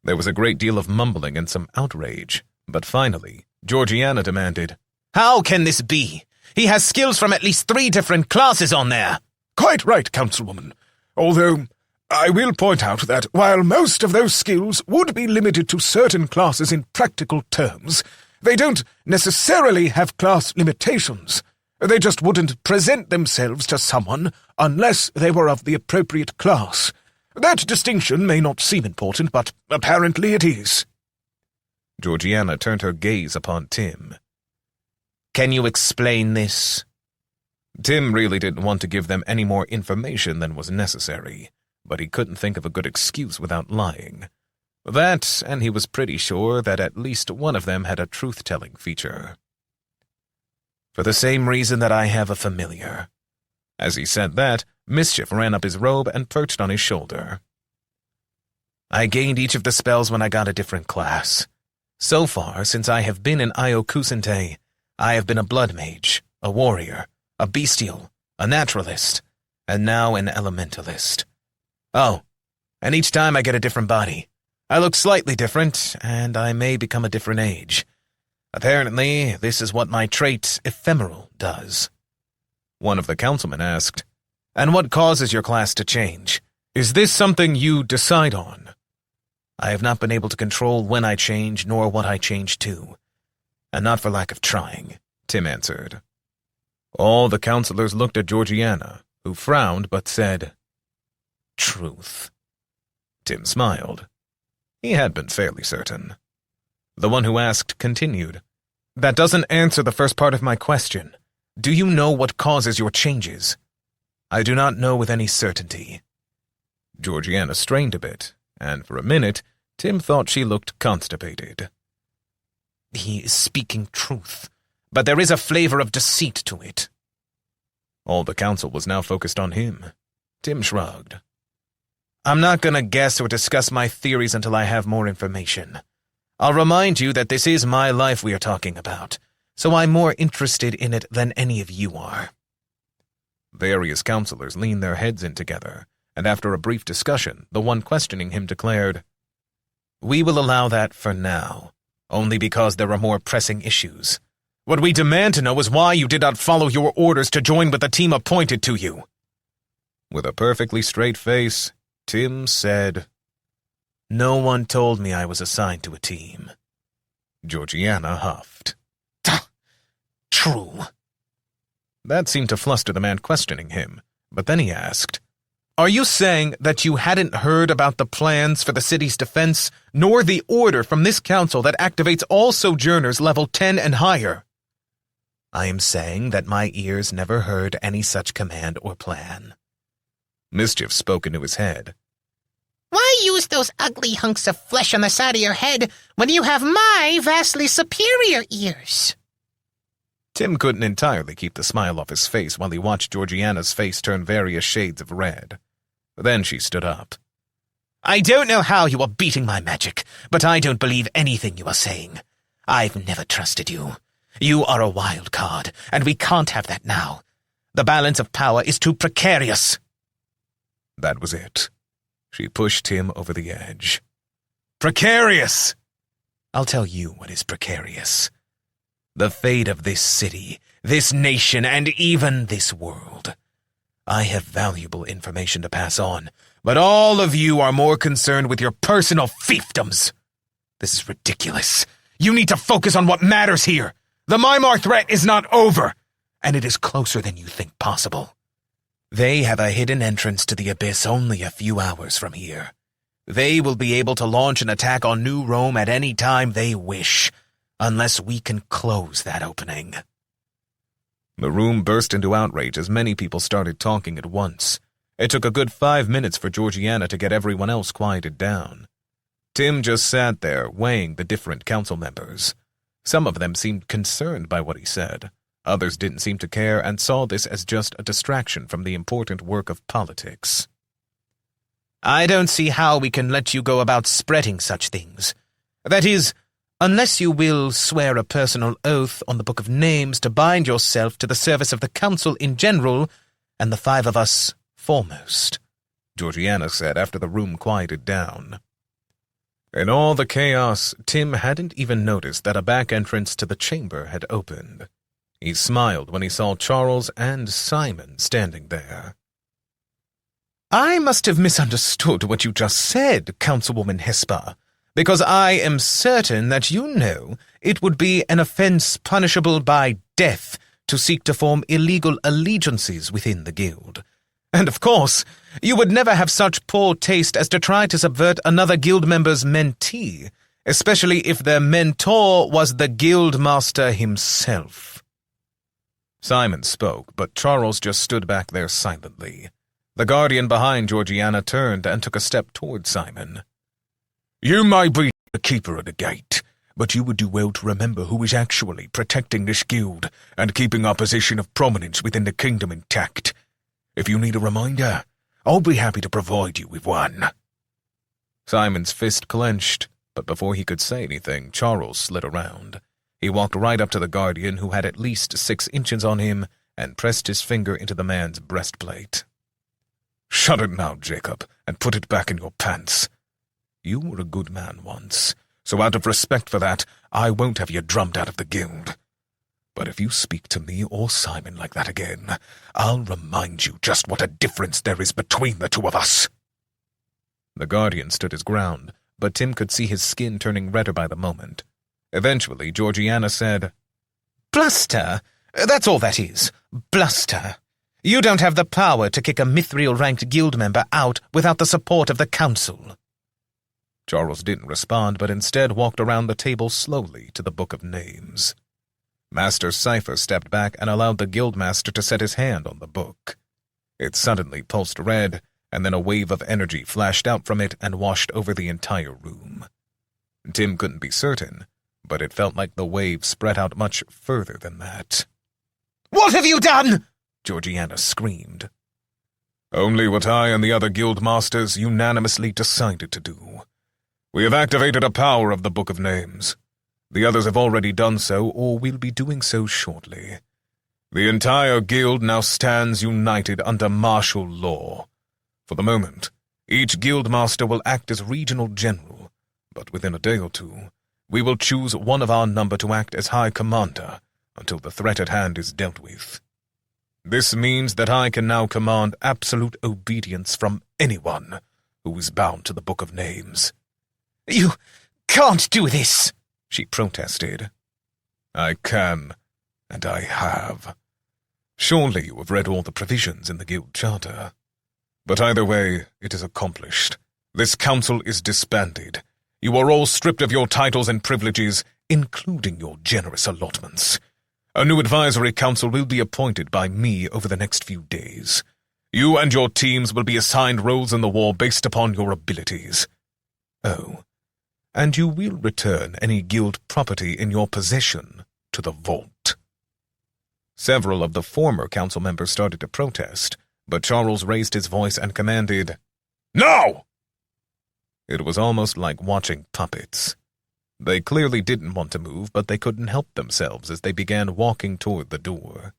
There was a great deal of mumbling and some outrage, but finally, Georgiana demanded, How can this be? He has skills from at least 3 different classes on there. Quite right, Councilwoman. Although, I will point out that while most of those skills would be limited to certain classes in practical terms, they don't necessarily have class limitations. They just wouldn't present themselves to someone unless they were of the appropriate class. That distinction may not seem important, but apparently it is. Georgiana turned her gaze upon Tim. Can you explain this? Tim really didn't want to give them any more information than was necessary, but he couldn't think of a good excuse without lying. That, and he was pretty sure that at least one of them had a truth-telling feature. For the same reason that I have a familiar. As he said that, Mischief ran up his robe and perched on his shoulder. I gained each of the spells when I got a different class. So far, since I have been in Iokusente, I have been a blood mage, a warrior, a bestial, a naturalist, and now an elementalist. Oh, and each time I get a different body. I look slightly different, and I may become a different age. Apparently, this is what my trait, Ephemeral, does. One of the councilmen asked, And what causes your class to change? Is this something you decide on? I have not been able to control when I change nor what I change to. And not for lack of trying, Tim answered. All the councilors looked at Georgiana, who frowned but said, Truth. Tim smiled. He had been fairly certain. The one who asked continued, That doesn't answer the first part of my question. Do you know what causes your changes? I do not know with any certainty. Georgiana strained a bit, and for a minute, Tim thought she looked constipated. He is speaking truth, but there is a flavor of deceit to it. All the council was now focused on him. Tim shrugged. I'm not going to guess or discuss my theories until I have more information. I'll remind you that this is my life we are talking about, so I'm more interested in it than any of you are. Various councilors leaned their heads in together, and after a brief discussion, the one questioning him declared, We will allow that for now, only because there are more pressing issues. What we demand to know is why you did not follow your orders to join with the team appointed to you. With a perfectly straight face, Tim said, No one told me I was assigned to a team. Georgiana huffed. True. That seemed to fluster the man questioning him, but then he asked, Are you saying that you hadn't heard about the plans for the city's defense, nor the order from this council that activates all sojourners level 10 and higher? I am saying that my ears never heard any such command or plan. Mischief spoke into his head. Why use those ugly hunks of flesh on the side of your head when you have my vastly superior ears? Tim couldn't entirely keep the smile off his face while he watched Georgiana's face turn various shades of red. Then she stood up. I don't know how you are beating my magic, but I don't believe anything you are saying. I've never trusted you. You are a wild card, and we can't have that now. The balance of power is too precarious. That was it. She pushed him over the edge. Precarious! I'll tell you what is precarious. The fate of this city, this nation, and even this world. I have valuable information to pass on, but all of you are more concerned with your personal fiefdoms. This is ridiculous. You need to focus on what matters here. The Mimar threat is not over, and it is closer than you think possible. They have a hidden entrance to the abyss only a few hours from here. They will be able to launch an attack on New Rome at any time they wish, unless we can close that opening. The room burst into outrage as many people started talking at once. It took a good 5 minutes for Georgiana to get everyone else quieted down. Tim just sat there, weighing the different council members. Some of them seemed concerned by what he said. Others didn't seem to care and saw this as just a distraction from the important work of politics. I don't see how we can let you go about spreading such things. That is, unless you will swear a personal oath on the Book of Names to bind yourself to the service of the Council in general, and the 5 of us foremost, Georgiana said after the room quieted down. In all the chaos, Tim hadn't even noticed that a back entrance to the chamber had opened. He smiled when he saw Charles and Simon standing there. I must have misunderstood what you just said, Councilwoman Hesper, because I am certain that you know it would be an offense punishable by death to seek to form illegal allegiances within the guild. And of course, you would never have such poor taste as to try to subvert another guild member's mentee, especially if their mentor was the guild master himself. Simon spoke, but Charles just stood back there silently. The guardian behind Georgiana turned and took a step toward Simon. You may be the keeper of the gate, but you would do well to remember who is actually protecting this guild and keeping our position of prominence within the kingdom intact. If you need a reminder, I'll be happy to provide you with one. Simon's fist clenched, but before he could say anything, Charles slid around. He walked right up to the guardian, who had at least 6 inches on him, and pressed his finger into the man's breastplate. Shut it now, Jacob, and put it back in your pants. You were a good man once, so out of respect for that, I won't have you drummed out of the guild. But if you speak to me or Simon like that again, I'll remind you just what a difference there is between the 2 of us. The guardian stood his ground, but Tim could see his skin turning redder by the moment. Eventually, Georgiana said, Bluster! That's all that is. Bluster. You don't have the power to kick a mithril-ranked guild member out without the support of the council. Charles didn't respond, but instead walked around the table slowly to the Book of Names. Master Cypher stepped back and allowed the guildmaster to set his hand on the book. It suddenly pulsed red, and then a wave of energy flashed out from it and washed over the entire room. Tim couldn't be certain, but it felt like the wave spread out much further than that. What have you done? Georgiana screamed. Only what I and the other guild masters unanimously decided to do. We have activated a power of the Book of Names. The others have already done so, or will be doing so shortly. The entire guild now stands united under martial law. For the moment, each guild master will act as regional general, but within a day or 2, we will choose one of our number to act as high commander until the threat at hand is dealt with. This means that I can now command absolute obedience from anyone who is bound to the Book of Names. You can't do this, she protested. I can, and I have. Surely you have read all the provisions in the guild charter. But either way, it is accomplished. This council is disbanded. You are all stripped of your titles and privileges, including your generous allotments. A new advisory council will be appointed by me over the next few days. You and your teams will be assigned roles in the war based upon your abilities. Oh, and you will return any guild property in your possession to the vault. Several of the former council members started to protest, but Charles raised his voice and commanded, "No!" It was almost like watching puppets. They clearly didn't want to move, but they couldn't help themselves as they began walking toward the door.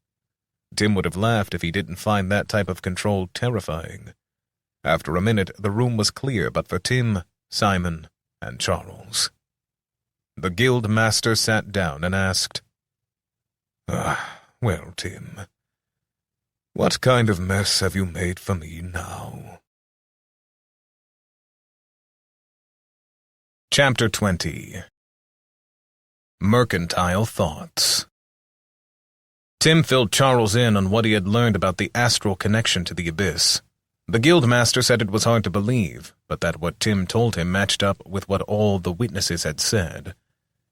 Tim would have laughed if he didn't find that type of control terrifying. After a minute, the room was clear but for Tim, Simon, and Charles. The guild master sat down and asked, Well, Tim, what kind of mess have you made for me now?" Chapter 20. Mercantile Thoughts. Tim filled Charles in on what he had learned about the astral connection to the abyss. The guildmaster said it was hard to believe, but that what Tim told him matched up with what all the witnesses had said.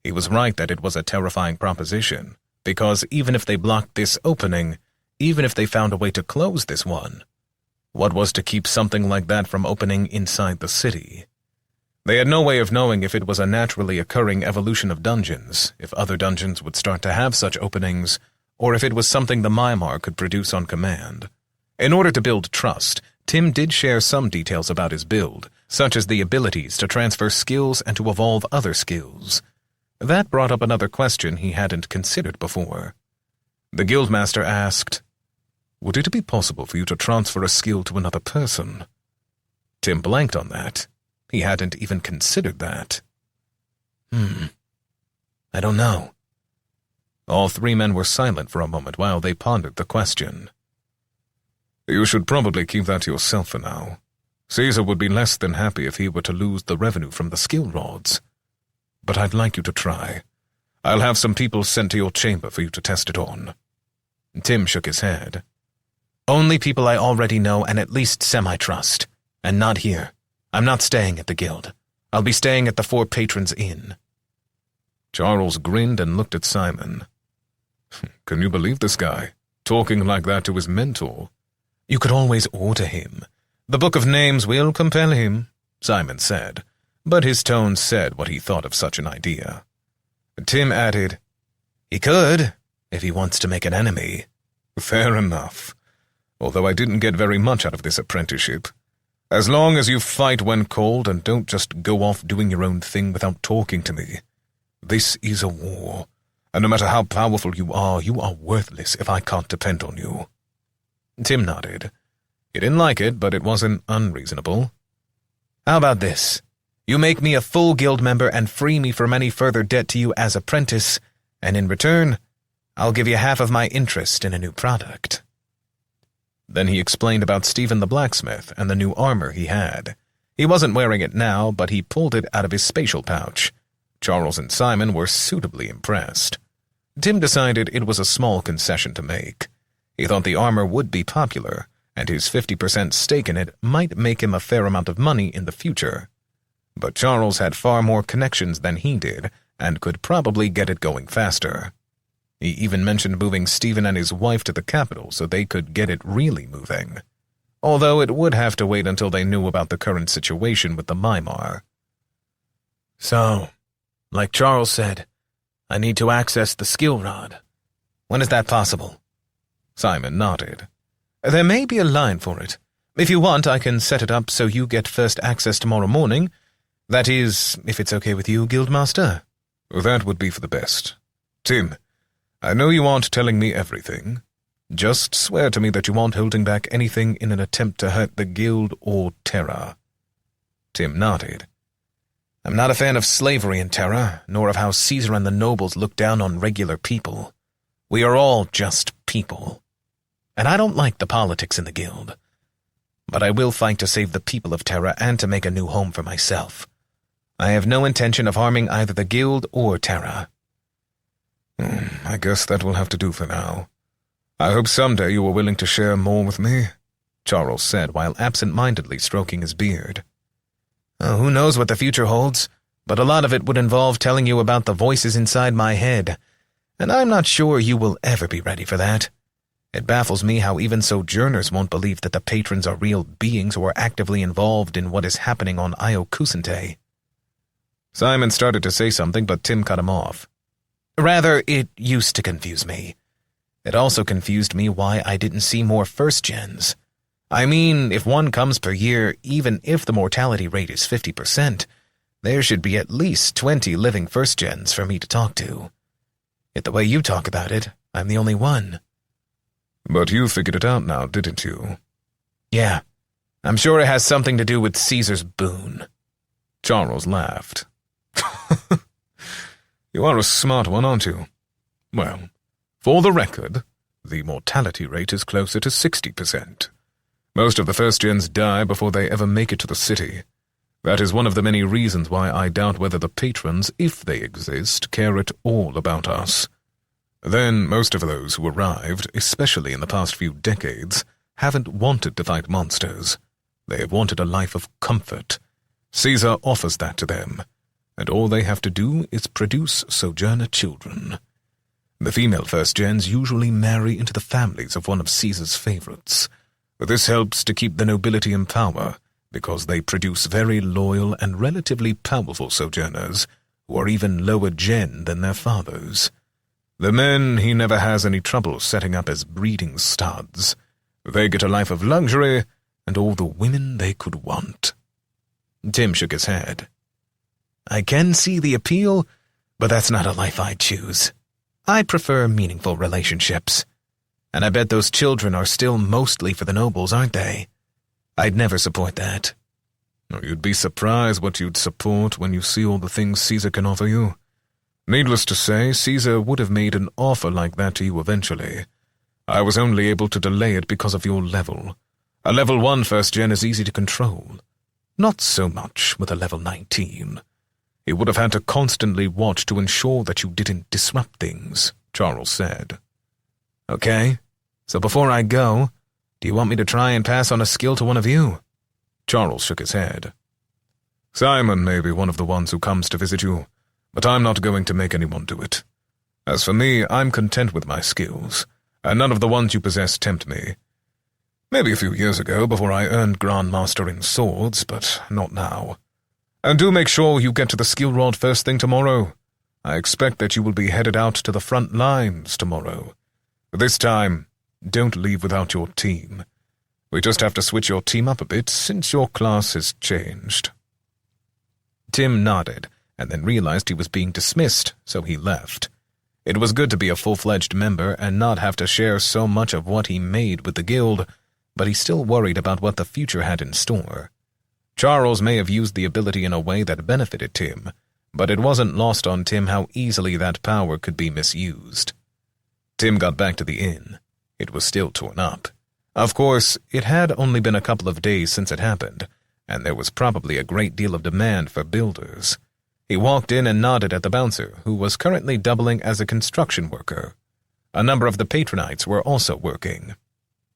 He was right that it was a terrifying proposition, because even if they blocked this opening, even if they found a way to close this one, what was to keep something like that from opening inside the city? They had no way of knowing if it was a naturally occurring evolution of dungeons, if other dungeons would start to have such openings, or if it was something the Mimar could produce on command. In order to build trust, Tim did share some details about his build, such as the abilities to transfer skills and to evolve other skills. That brought up another question he hadn't considered before. The Guildmaster asked, "Would it be possible for you to transfer a skill to another person?" Tim blanked on that. He hadn't even considered that. I don't know. All three men were silent for a moment while they pondered the question. "You should probably keep that to yourself for now. Caesar would be less than happy if he were to lose the revenue from the skill rods. But I'd like you to try. I'll have some people sent to your chamber for you to test it on." Tim shook his head. "Only people I already know and at least semi-trust. And not here. I'm not staying at the guild. I'll be staying at the Four Patrons Inn." Charles grinned and looked at Simon. "Can you believe this guy? Talking like that to his mentor?" "You could always order him. The Book of Names will compel him," Simon said, but his tone said what he thought of such an idea. Tim added, "He could, if he wants to make an enemy." "Fair enough. Although I didn't get very much out of this apprenticeship. As long as you fight when called and don't just go off doing your own thing without talking to me. This is a war, and no matter how powerful you are worthless if I can't depend on you." Tim nodded. He didn't like it, but it wasn't unreasonable. "How about this? You make me a full guild member and free me from any further debt to you as apprentice, and in return, I'll give you half of my interest in a new product." Then he explained about Stephen the blacksmith and the new armor he had. He wasn't wearing it now, but he pulled it out of his spatial pouch. Charles and Simon were suitably impressed. Tim decided it was a small concession to make. He thought the armor would be popular, and his 50% stake in it might make him a fair amount of money in the future. But Charles had far more connections than he did, and could probably get it going faster. He even mentioned moving Stephen and his wife to the capital so they could get it really moving. Although it would have to wait until they knew about the current situation with the Mimar. "So, like Charles said, I need to access the skill rod. When is that possible?" Simon nodded. "There may be a line for it. If you want, I can set it up so you get first access tomorrow morning. That is, if it's okay with you, Guildmaster." "That would be for the best. Tim, I know you aren't telling me everything. Just swear to me that you aren't holding back anything in an attempt to hurt the guild or Terra." Tim nodded. "I'm not a fan of slavery in Terra, nor of how Caesar and the nobles look down on regular people. We are all just people. And I don't like the politics in the guild. But I will fight to save the people of Terra and to make a new home for myself. I have no intention of harming either the guild or Terra." I guess that will have to do for now. I hope someday you are willing to share more with me," Charles said while absent-mindedly stroking his beard. "Oh, who knows what the future holds, but a lot of it would involve telling you about the voices inside my head, and I'm not sure you will ever be ready for that. It baffles me how even sojourners won't believe that the patrons are real beings who are actively involved in what is happening on Io Kusante." Simon started to say something, but Tim cut him off. "Rather, it used to confuse me. It also confused me why I didn't see more first-gens. I mean, if one comes per year, even if the mortality rate is 50%, there should be at least 20 living first-gens for me to talk to. Yet the way you talk about it, I'm the only one." "But you figured it out now, didn't you?" "Yeah. I'm sure it has something to do with Caesar's boon." Charles laughed. "You are a smart one, aren't you? Well, for the record, the mortality rate is closer to 60%. Most of the first-gens die before they ever make it to the city. That is one of the many reasons why I doubt whether the patrons, if they exist, care at all about us. Then, most of those who arrived, especially in the past few decades, haven't wanted to fight monsters. They have wanted a life of comfort. Caesar offers that to them, and all they have to do is produce sojourner children. The female first-gens usually marry into the families of one of Caesar's favorites. This helps to keep the nobility in power, because they produce very loyal and relatively powerful sojourners who are even lower gen than their fathers. The men he never has any trouble setting up as breeding studs. They get a life of luxury and all the women they could want. Tim shook his head. I can see the appeal, but that's not a life I'd choose. I prefer meaningful relationships. And I bet those children are still mostly for the nobles, aren't they? I'd never support that. You'd be surprised what you'd support when you see all the things Caesar can offer you. Needless to say, Caesar would have made an offer like that to you eventually. I was only able to delay it because of your level. A level 1 first gen is easy to control. Not so much with a level 19. He would have had to constantly watch to ensure that you didn't disrupt things, Charles said. Okay, so before I go, do you want me to try and pass on a skill to one of you? Charles shook his head. Simon may be one of the ones who comes to visit you, but I'm not going to make anyone do it. As for me, I'm content with my skills, and none of the ones you possess tempt me. Maybe a few years ago, before I earned Grand Master in swords, but not now. And do make sure you get to the skill rod first thing tomorrow. I expect that you will be headed out to the front lines tomorrow. This time, don't leave without your team. We just have to switch your team up a bit since your class has changed. Tim nodded, and then realized he was being dismissed, so he left. It was good to be a full-fledged member and not have to share so much of what he made with the guild, but he still worried about what the future had in store. Charles may have used the ability in a way that benefited Tim, but it wasn't lost on Tim how easily that power could be misused. Tim got back to the inn. It was still torn up. Of course, it had only been a couple of days since it happened, and there was probably a great deal of demand for builders. He walked in and nodded at the bouncer, who was currently doubling as a construction worker. A number of the patronites were also working.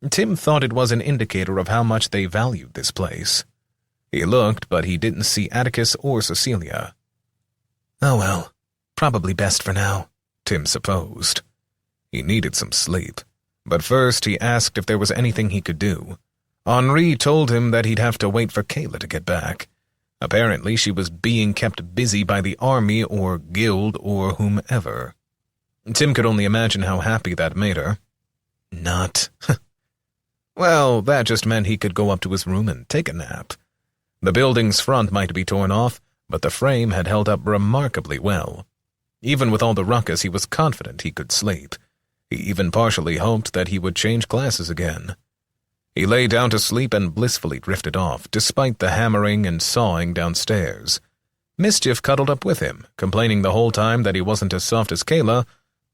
Tim thought it was an indicator of how much they valued this place. He looked, but he didn't see Atticus or Cecilia. Oh well, probably best for now, Tim supposed. He needed some sleep, but first he asked if there was anything he could do. Henri told him that he'd have to wait for Kayla to get back. Apparently she was being kept busy by the army or guild or whomever. Tim could only imagine how happy that made her. Not. Well, that just meant he could go up to his room and take a nap. The building's front might be torn off, but the frame had held up remarkably well. Even with all the ruckus, he was confident he could sleep. He even partially hoped that he would change classes again. He lay down to sleep and blissfully drifted off, despite the hammering and sawing downstairs. Mischief cuddled up with him, complaining the whole time that he wasn't as soft as Kayla,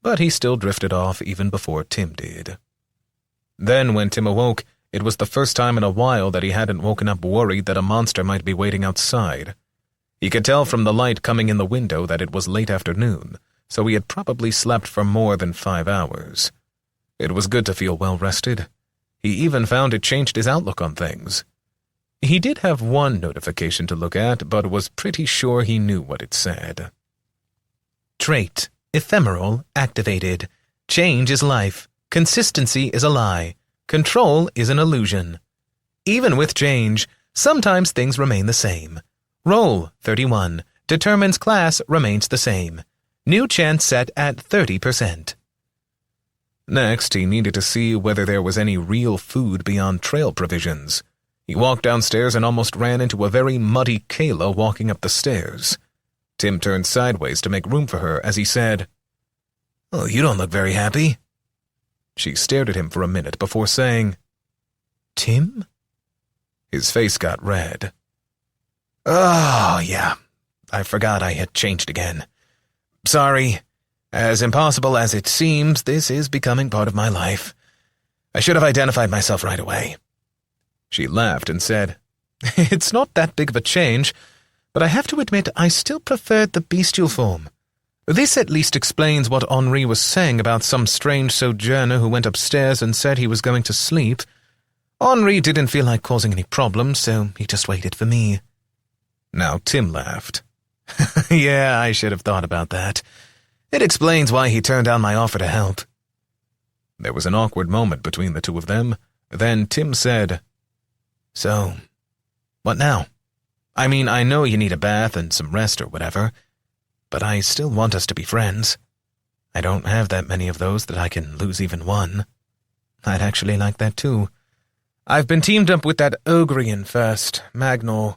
but he still drifted off even before Tim did. Then, when Tim awoke, it was the first time in a while that he hadn't woken up worried that a monster might be waiting outside. He could tell from the light coming in the window that it was late afternoon, so he had probably slept for more than 5 hours. It was good to feel well-rested. He even found it changed his outlook on things. He did have one notification to look at, but was pretty sure he knew what it said. Trait: Ephemeral activated. Change is life. Consistency is a lie. Control is an illusion. Even with change, sometimes things remain the same. Roll, 31. Determines class remains the same. New chance set at 30%. Next, he needed to see whether there was any real food beyond trail provisions. He walked downstairs and almost ran into a very muddy Kayla walking up the stairs. Tim turned sideways to make room for her as he said, "Oh, you don't look very happy." She stared at him for a minute before saying, "Tim?" His face got red. "Oh, yeah. I forgot I had changed again. Sorry. As impossible as it seems, this is becoming part of my life. I should have identified myself right away." She laughed and said, "It's not that big of a change, but I have to admit I still preferred the bestial form. This at least explains what Henri was saying about some strange sojourner who went upstairs and said he was going to sleep. Henri didn't feel like causing any problems, so he just waited for me." Now Tim laughed. "Yeah, I should have thought about that. It explains why he turned down my offer to help." There was an awkward moment between the two of them. Then Tim said, "So, What now? I mean, I know you need a bath and some rest or whatever, but I still want us to be friends. I don't have that many of those that I can lose even one. I'd actually like that too. I've been teamed up with that Ogrian first, Magnor.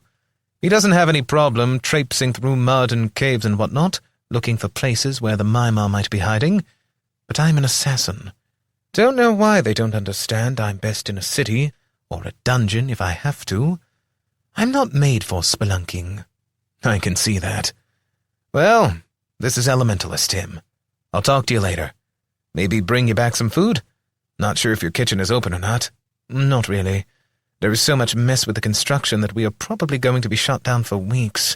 He doesn't have any problem traipsing through mud and caves and whatnot, looking for places where the Mimar might be hiding, but I'm an assassin. Don't know why they don't understand I'm best in a city, or a dungeon if I have to. I'm not made for spelunking. I can see that. Well, this is Elementalist, Tim. I'll talk to you later. Maybe bring you back some food? Not sure if your kitchen is open or not. Not really. There is so much mess with the construction that we are probably going to be shut down for weeks.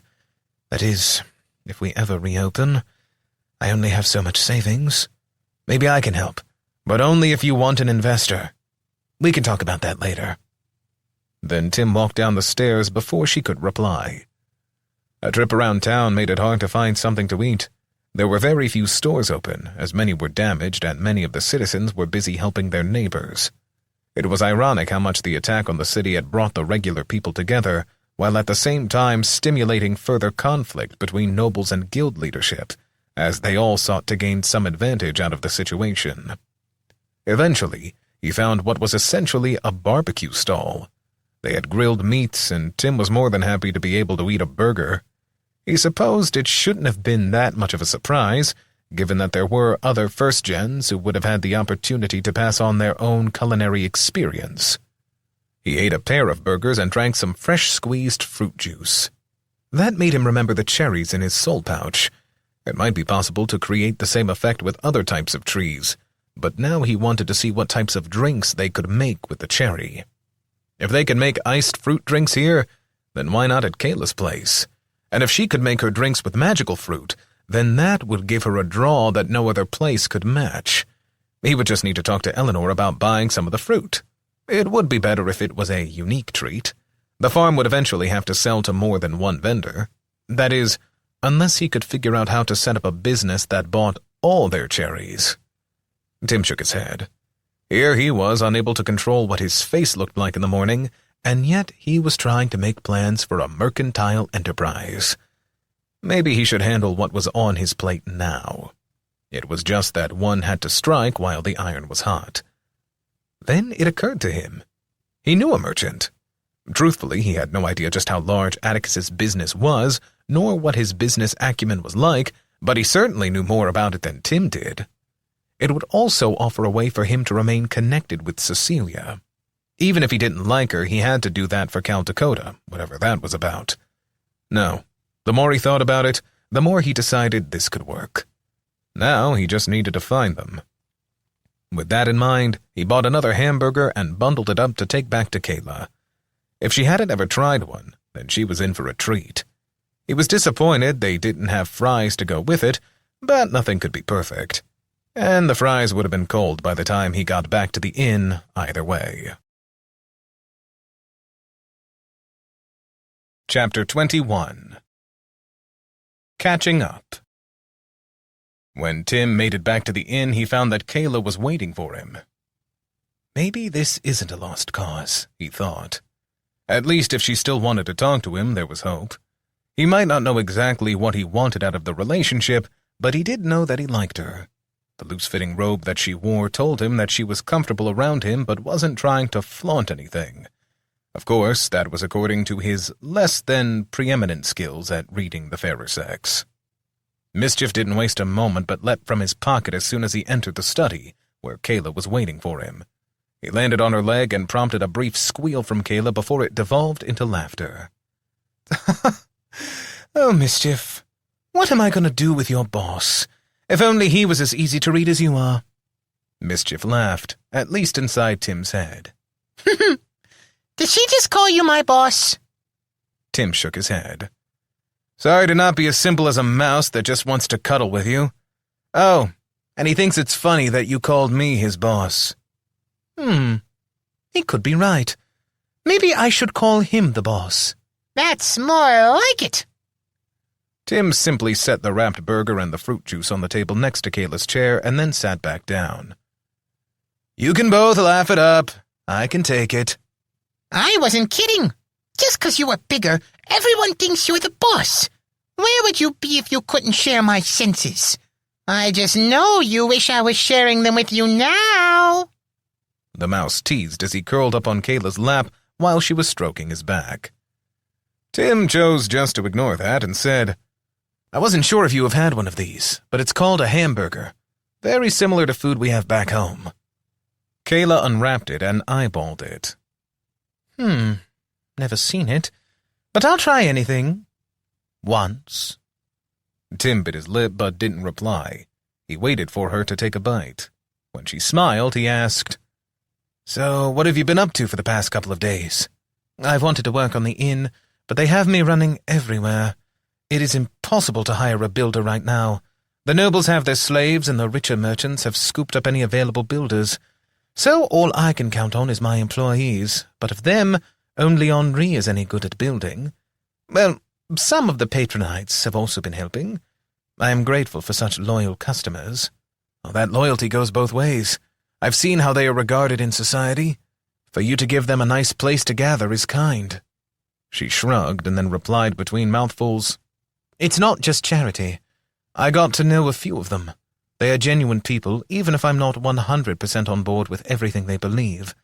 That is, if we ever reopen. I only have so much savings. Maybe I can help, but only if you want an investor. We can talk about that later. Then Tim walked down the stairs before she could reply. A trip around town made it hard to find something to eat. There were very few stores open, as many were damaged and many of the citizens were busy helping their neighbors. It was ironic how much the attack on the city had brought the regular people together, while at the same time stimulating further conflict between nobles and guild leadership, as they all sought to gain some advantage out of the situation. Eventually, he found what was essentially a barbecue stall. They had grilled meats, and Tim was more than happy to be able to eat a burger. He supposed it shouldn't have been that much of a surprise, given that there were other first-gens who would have had the opportunity to pass on their own culinary experience. He ate a pair of burgers and drank some fresh-squeezed fruit juice. That made him remember the cherries in his soul pouch. It might be possible to create the same effect with other types of trees, but now he wanted to see what types of drinks they could make with the cherry. If they could make iced fruit drinks here, then why not at Kayla's place? And if she could make her drinks with magical fruit, then that would give her a draw that no other place could match. He would just need to talk to Eleanor about buying some of the fruit. It would be better if it was a unique treat. The farm would eventually have to sell to more than one vendor. That is, unless he could figure out how to set up a business that bought all their cherries. Tim shook his head. Here he was, unable to control what his face looked like in the morning, and yet he was trying to make plans for a mercantile enterprise. Maybe he should handle what was on his plate now. It was just that one had to strike while the iron was hot. Then it occurred to him. He knew a merchant. Truthfully, he had no idea just how large Atticus's business was, nor what his business acumen was like, but he certainly knew more about it than Tim did. It would also offer a way for him to remain connected with Cecilia. Even if he didn't like her, he had to do that for Cal Dakota, whatever that was about. No, the more he thought about it, the more he decided this could work. Now he just needed to find them. With that in mind, he bought another hamburger and bundled it up to take back to Kayla. If she hadn't ever tried one, then she was in for a treat. He was disappointed they didn't have fries to go with it, but nothing could be perfect. And the fries would have been cold by the time he got back to the inn either way. Chapter 21. Catching Up. When Tim made it back to the inn, he found that Kayla was waiting for him. Maybe this isn't a lost cause, he thought. At least if she still wanted to talk to him, there was hope. He might not know exactly what he wanted out of the relationship, but he did know that he liked her. The loose-fitting robe that she wore told him that she was comfortable around him but wasn't trying to flaunt anything. Of course, that was according to his less-than-preeminent skills at reading the fairer sex. Mischief didn't waste a moment but leapt from his pocket as soon as he entered the study, where Kayla was waiting for him. He landed on her leg and prompted a brief squeal from Kayla before it devolved into laughter. Oh, Mischief, what am I going to do with your boss? If only he was as easy to read as you are. Mischief laughed, at least inside Tim's head. Did she just call you my boss? Tim shook his head. Sorry to not be as simple as a mouse that just wants to cuddle with you. Oh, and he thinks it's funny that you called me his boss. He could be right. Maybe I should call him the boss. That's more like it. Tim simply set the wrapped burger and the fruit juice on the table next to Kayla's chair and then sat back down. You can both laugh it up. I can take it. I wasn't kidding. Just 'cause you are bigger, everyone thinks you're the boss. Where would you be if you couldn't share my senses? I just know you wish I was sharing them with you now. The mouse teased as he curled up on Kayla's lap while she was stroking his back. Tim chose just to ignore that and said, I wasn't sure if you have had one of these, but it's called a hamburger. Very similar to food we have back home. Kayla unwrapped it and eyeballed it. Never seen it. But I'll try anything. Once. Tim bit his lip but didn't reply. He waited for her to take a bite. When she smiled, he asked, So, what have you been up to for the past couple of days? I've wanted to work on the inn, but they have me running everywhere. It is impossible to hire a builder right now. The nobles have their slaves, and the richer merchants have scooped up any available builders. So all I can count on is my employees, but of them, only Henri is any good at building. Well, some of the patronites have also been helping. I am grateful for such loyal customers. That loyalty goes both ways. I've seen how they are regarded in society. For you to give them a nice place to gather is kind. She shrugged and then replied between mouthfuls, It's not just charity. I got to know a few of them. They are genuine people, even if I'm not 100% on board with everything they believe.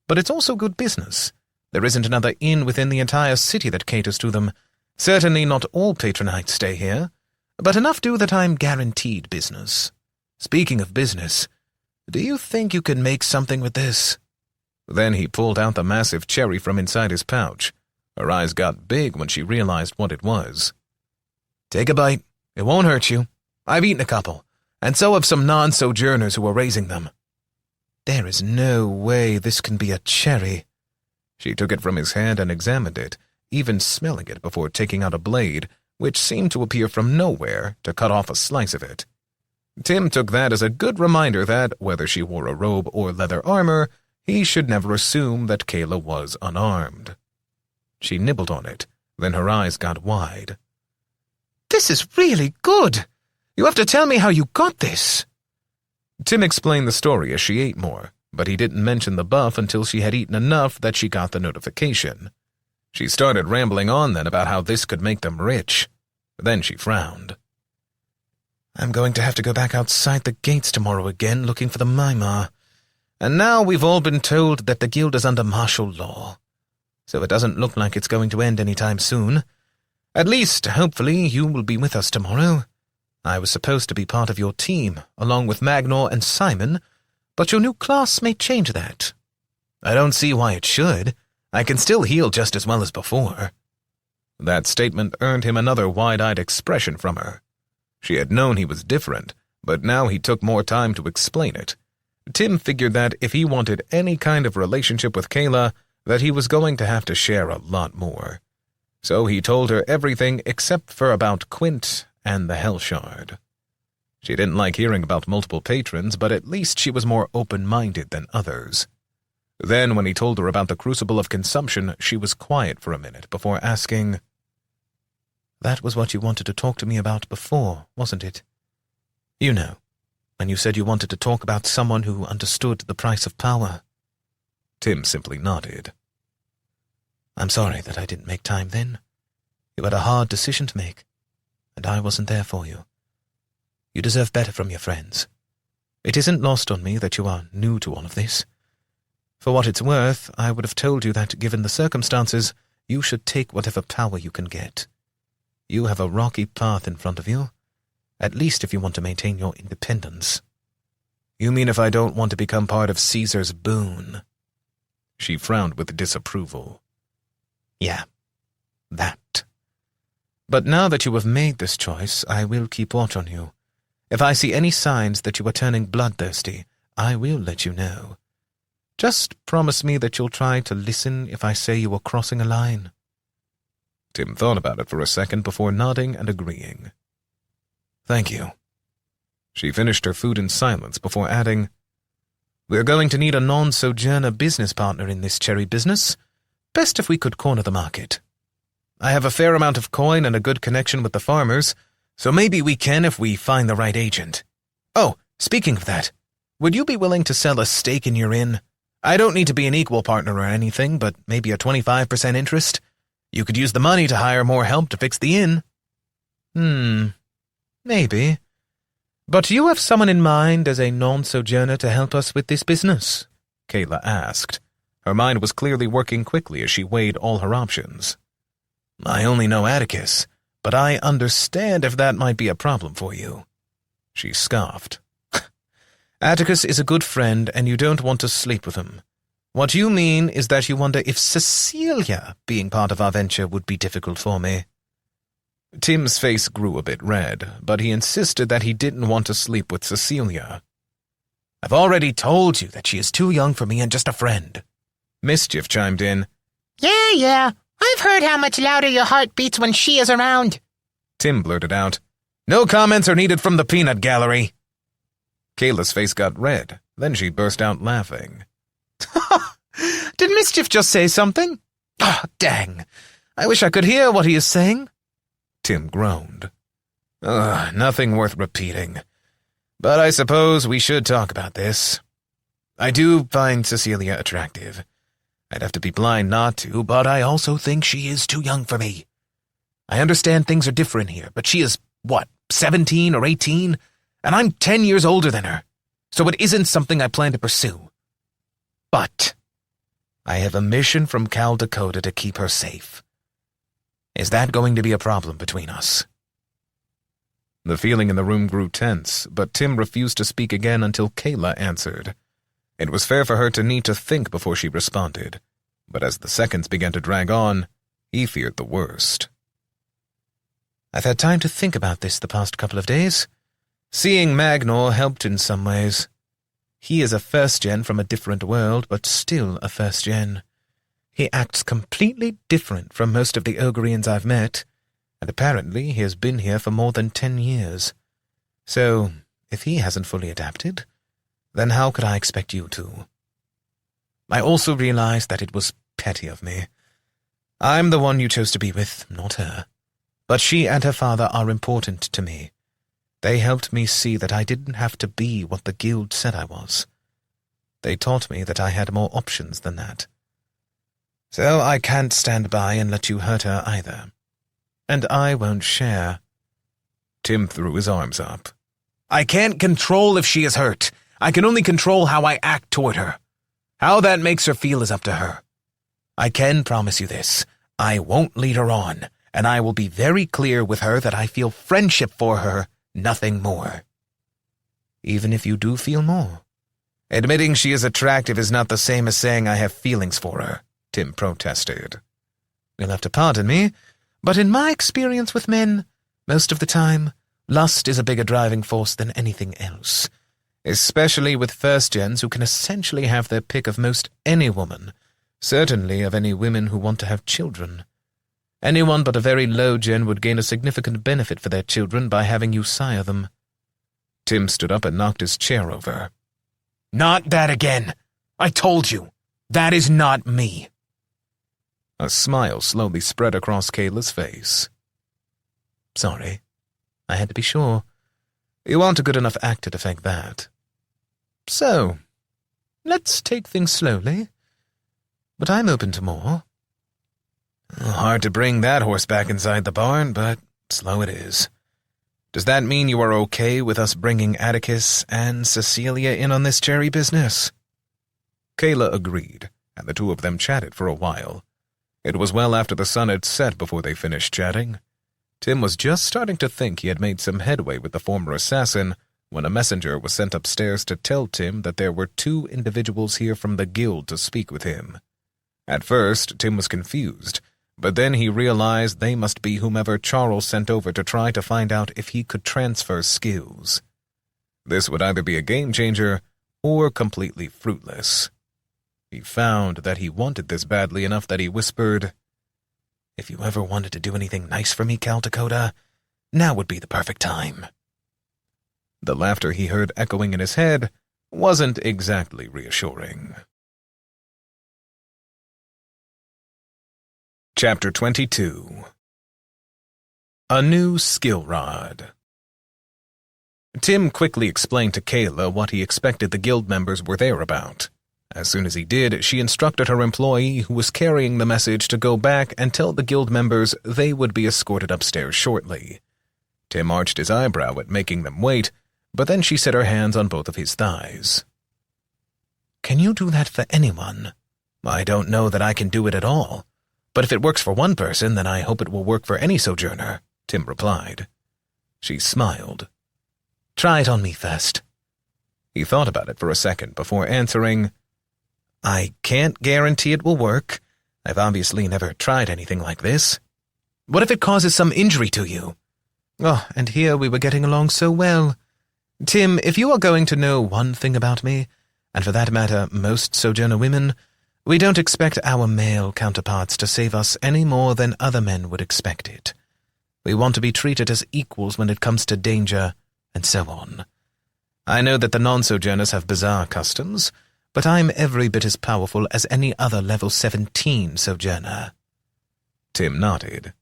But it's also good business. There isn't another inn within the entire city that caters to them. Certainly not all patronites stay here, but enough do that I'm guaranteed business. Speaking of business, do you think you could make something with this? Then he pulled out the massive cherry from inside his pouch. Her eyes got big when she realized what it was. Take a bite. It won't hurt you. I've eaten a couple, and so have some non-sojourners who are raising them. There is no way this can be a cherry. She took it from his hand and examined it, even smelling it before taking out a blade, which seemed to appear from nowhere to cut off a slice of it. Tim took that as a good reminder that, whether she wore a robe or leather armor, he should never assume that Kayla was unarmed. She nibbled on it, then her eyes got wide. This is really good. You have to tell me how you got this. Tim explained the story as she ate more, but he didn't mention the buff until she had eaten enough that she got the notification. She started rambling on then about how this could make them rich. Then she frowned. I'm going to have to go back outside the gates tomorrow again looking for the Mimar. And now we've all been told that the guild is under martial law. So it doesn't look like it's going to end anytime soon. At least, hopefully, you will be with us tomorrow. I was supposed to be part of your team, along with Magnor and Simon, but your new class may change that. I don't see why it should. I can still heal just as well as before. That statement earned him another wide-eyed expression from her. She had known he was different, but now he took more time to explain it. Tim figured that if he wanted any kind of relationship with Kayla, that he was going to have to share a lot more. So he told her everything except for about Quint and the Hell Shard. She didn't like hearing about multiple patrons, but at least she was more open-minded than others. Then, when he told her about the Crucible of Consumption, she was quiet for a minute before asking, That was what you wanted to talk to me about before, wasn't it? You know, when you said you wanted to talk about someone who understood the price of power. Tim simply nodded. I'm sorry that I didn't make time then. You had a hard decision to make, and I wasn't there for you. You deserve better from your friends. It isn't lost on me that you are new to all of this. For what it's worth, I would have told you that, given the circumstances, you should take whatever power you can get. You have a rocky path in front of you, at least if you want to maintain your independence. You mean if I don't want to become part of Caesar's boon? She frowned with disapproval. Yeah, that. But now that you have made this choice, I will keep watch on you. If I see any signs that you are turning bloodthirsty, I will let you know. Just promise me that you'll try to listen if I say you are crossing a line. Tim thought about it for a second before nodding and agreeing. Thank you. She finished her food in silence before adding, We're going to need a non-sojourner business partner in this cherry business. Best if we could corner the market. I have a fair amount of coin and a good connection with the farmers, so maybe we can if we find the right agent. Oh, speaking of that, would you be willing to sell a stake in your inn? I don't need to be an equal partner or anything, but maybe a 25% interest. You could use the money to hire more help to fix the inn. Maybe. But you have someone in mind as a non-sojourner to help us with this business? Kayla asked. Her mind was clearly working quickly as she weighed all her options. I only know Atticus, but I understand if that might be a problem for you. She scoffed. Atticus is a good friend, and you don't want to sleep with him. What you mean is that you wonder if Cecilia being part of our venture would be difficult for me. Tim's face grew a bit red, but he insisted that he didn't want to sleep with Cecilia. I've already told you that she is too young for me and just a friend. Mischief chimed in. Yeah. I've heard how much louder your heart beats when she is around. Tim blurted out. No comments are needed from the peanut gallery. Kayla's face got red. Then she burst out laughing. Did Mischief just say something? Oh, dang. I wish I could hear what he is saying. Tim groaned. Nothing worth repeating. But I suppose we should talk about this. I do find Cecilia attractive. I'd have to be blind not to, but I also think she is too young for me. I understand things are different here, but she is, 17 or 18? And I'm 10 years older than her, so it isn't something I plan to pursue. But I have a mission from Cal Dakota to keep her safe. Is that going to be a problem between us? The feeling in the room grew tense, but Tim refused to speak again until Kayla answered. It was fair for her to need to think before she responded, but as the seconds began to drag on, he feared the worst. I've had time to think about this the past couple of days. Seeing Magnor helped in some ways. He is a first-gen from a different world, but still a first-gen. He acts completely different from most of the Ogrians I've met, and apparently he has been here for more than 10 years. So, if he hasn't fully adapted, then how could I expect you to? I also realized that it was petty of me. I'm the one you chose to be with, not her. But she and her father are important to me. They helped me see that I didn't have to be what the guild said I was. They taught me that I had more options than that. So I can't stand by and let you hurt her either. And I won't share. Tim threw his arms up. I can't control if she is hurt. I can only control how I act toward her. How that makes her feel is up to her. I can promise you this. I won't lead her on, and I will be very clear with her that I feel friendship for her, nothing more. Even if you do feel more. Admitting she is attractive is not the same as saying I have feelings for her, Tim protested. You'll have to pardon me, but in my experience with men, most of the time, lust is a bigger driving force than anything else. Especially with first-gens who can essentially have their pick of most any woman, certainly of any women who want to have children. Anyone but a very low gen would gain a significant benefit for their children by having you sire them. Tim stood up and knocked his chair over. Not that again! I told you! That is not me! A smile slowly spread across Kayla's face. Sorry. I had to be sure. You aren't a good enough actor to fake that. So, let's take things slowly. But I'm open to more. Hard to bring that horse back inside the barn, but slow it is. Does that mean you are okay with us bringing Atticus and Cecilia in on this cherry business? Kayla agreed, and the two of them chatted for a while. It was well after the sun had set before they finished chatting. Tim was just starting to think he had made some headway with the former assassin when a messenger was sent upstairs to tell Tim that there were 2 individuals here from the guild to speak with him. At first, Tim was confused, but then he realized they must be whomever Charles sent over to try to find out if he could transfer skills. This would either be a game-changer or completely fruitless. He found that he wanted this badly enough that he whispered, If you ever wanted to do anything nice for me, Cal Dakota, now would be the perfect time. The laughter he heard echoing in his head wasn't exactly reassuring. Chapter 22. A New Skill Rod. Tim quickly explained to Kayla what he expected the guild members were there about. As soon as he did, she instructed her employee who was carrying the message to go back and tell the guild members they would be escorted upstairs shortly. Tim arched his eyebrow at making them wait, but then she set her hands on both of his thighs. "Can you do that for anyone? I don't know that I can do it at all, but if it works for one person, then I hope it will work for any sojourner," Tim replied. She smiled. "Try it on me first." He thought about it for a second before answering, "I can't guarantee it will work. I've obviously never tried anything like this. What if it causes some injury to you? Oh, and here we were getting along so well. Tim, if you are going to know one thing about me, and for that matter, most sojourner women, we don't expect our male counterparts to save us any more than other men would expect it. We want to be treated as equals when it comes to danger, and so on. I know that the non-sojourners have bizarre customs, but I'm every bit as powerful as any other level 17 sojourner." Tim nodded.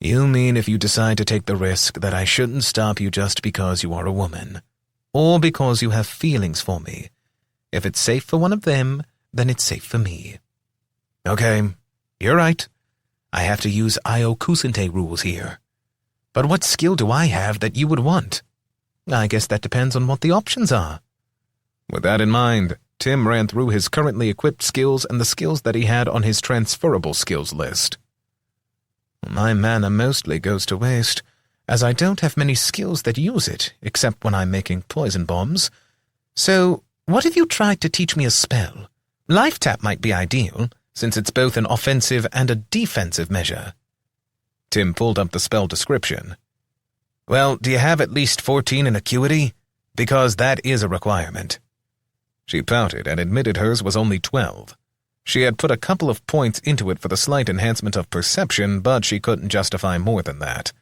"You mean if you decide to take the risk that I shouldn't stop you just because you are a woman, or because you have feelings for me. If it's safe for one of them, then it's safe for me." "Okay, you're right. I have to use Io Kusente rules here. But what skill do I have that you would want? I guess that depends on what the options are." With that in mind, Tim ran through his currently equipped skills and the skills that he had on his transferable skills list. "My mana mostly goes to waste, as I don't have many skills that use it, except when I'm making poison bombs. So, what if you tried to teach me a spell? Life Tap might be ideal, since it's both an offensive and a defensive measure." Tim pulled up the spell description. "Well, do you have at least 14 in acuity? Because that is a requirement." She pouted and admitted hers was only 12. She had put a couple of points into it for the slight enhancement of perception, but she couldn't justify more than that.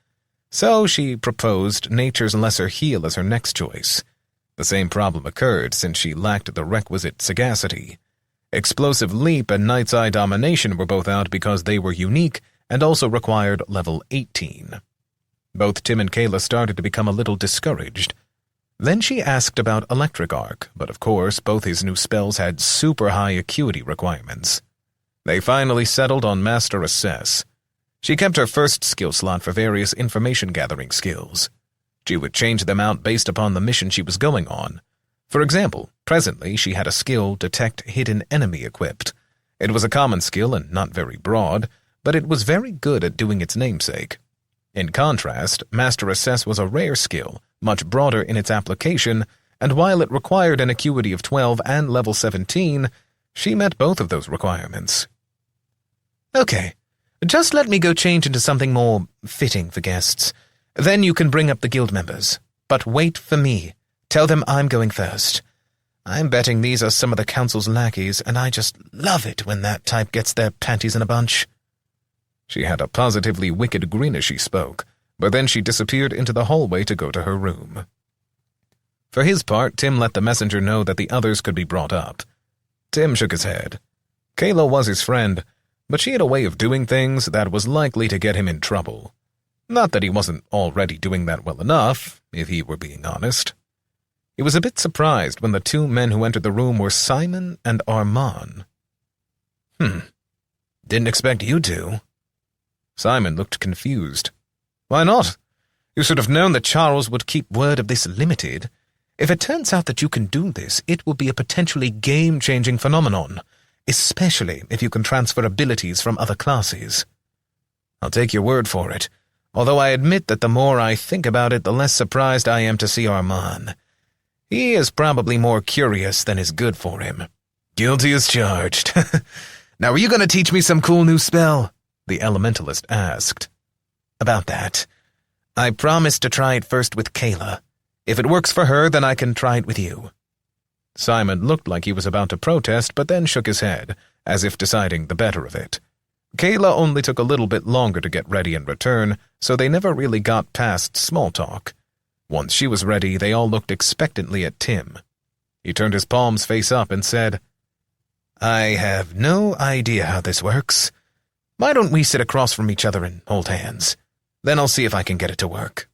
So she proposed Nature's Lesser Heal as her next choice. The same problem occurred since she lacked the requisite sagacity. Explosive Leap and Night's Eye Domination were both out because they were unique and also required level 18. Both Tim and Kayla started to become a little discouraged. Then she asked about Electric Arc, but of course both his new spells had super high acuity requirements. They finally settled on Master Assess. She kept her first skill slot for various information-gathering skills. She would change them out based upon the mission she was going on. For example, presently she had a skill Detect Hidden Enemy equipped. It was a common skill and not very broad, but it was very good at doing its namesake. In contrast, Master Assess was a rare skill, much broader in its application, and while it required an acuity of 12 and level 17, she met both of those requirements. "Okay, just let me go change into something more fitting for guests. Then you can bring up the guild members. But wait for me. Tell them I'm going first. I'm betting these are some of the council's lackeys, and I just love it when that type gets their panties in a bunch." She had a positively wicked grin as she spoke, but then she disappeared into the hallway to go to her room. For his part, Tim let the messenger know that the others could be brought up. Tim shook his head. Kayla was his friend, but she had a way of doing things that was likely to get him in trouble. Not that he wasn't already doing that well enough, if he were being honest. He was a bit surprised when the two men who entered the room were Simon and Armand. Didn't expect you to." Simon looked confused. "Why not? You should have known that Charles would keep word of this limited. If it turns out that you can do this, it will be a potentially game-changing phenomenon, especially if you can transfer abilities from other classes." "I'll take your word for it, although I admit that the more I think about it, the less surprised I am to see Armand. He is probably more curious than is good for him." "Guilty as charged. Now, are you going to teach me some cool new spell?" the elementalist asked. "About that, I promised to try it first with Kayla. If it works for her, then I can try it with you." Simon looked like he was about to protest, but then shook his head, as if deciding the better of it. Kayla only took a little bit longer to get ready and return, so they never really got past small talk. Once she was ready, they all looked expectantly at Tim. He turned his palms face up and said, "I have no idea how this works. Why don't we sit across from each other and hold hands? Then I'll see if I can get it to work."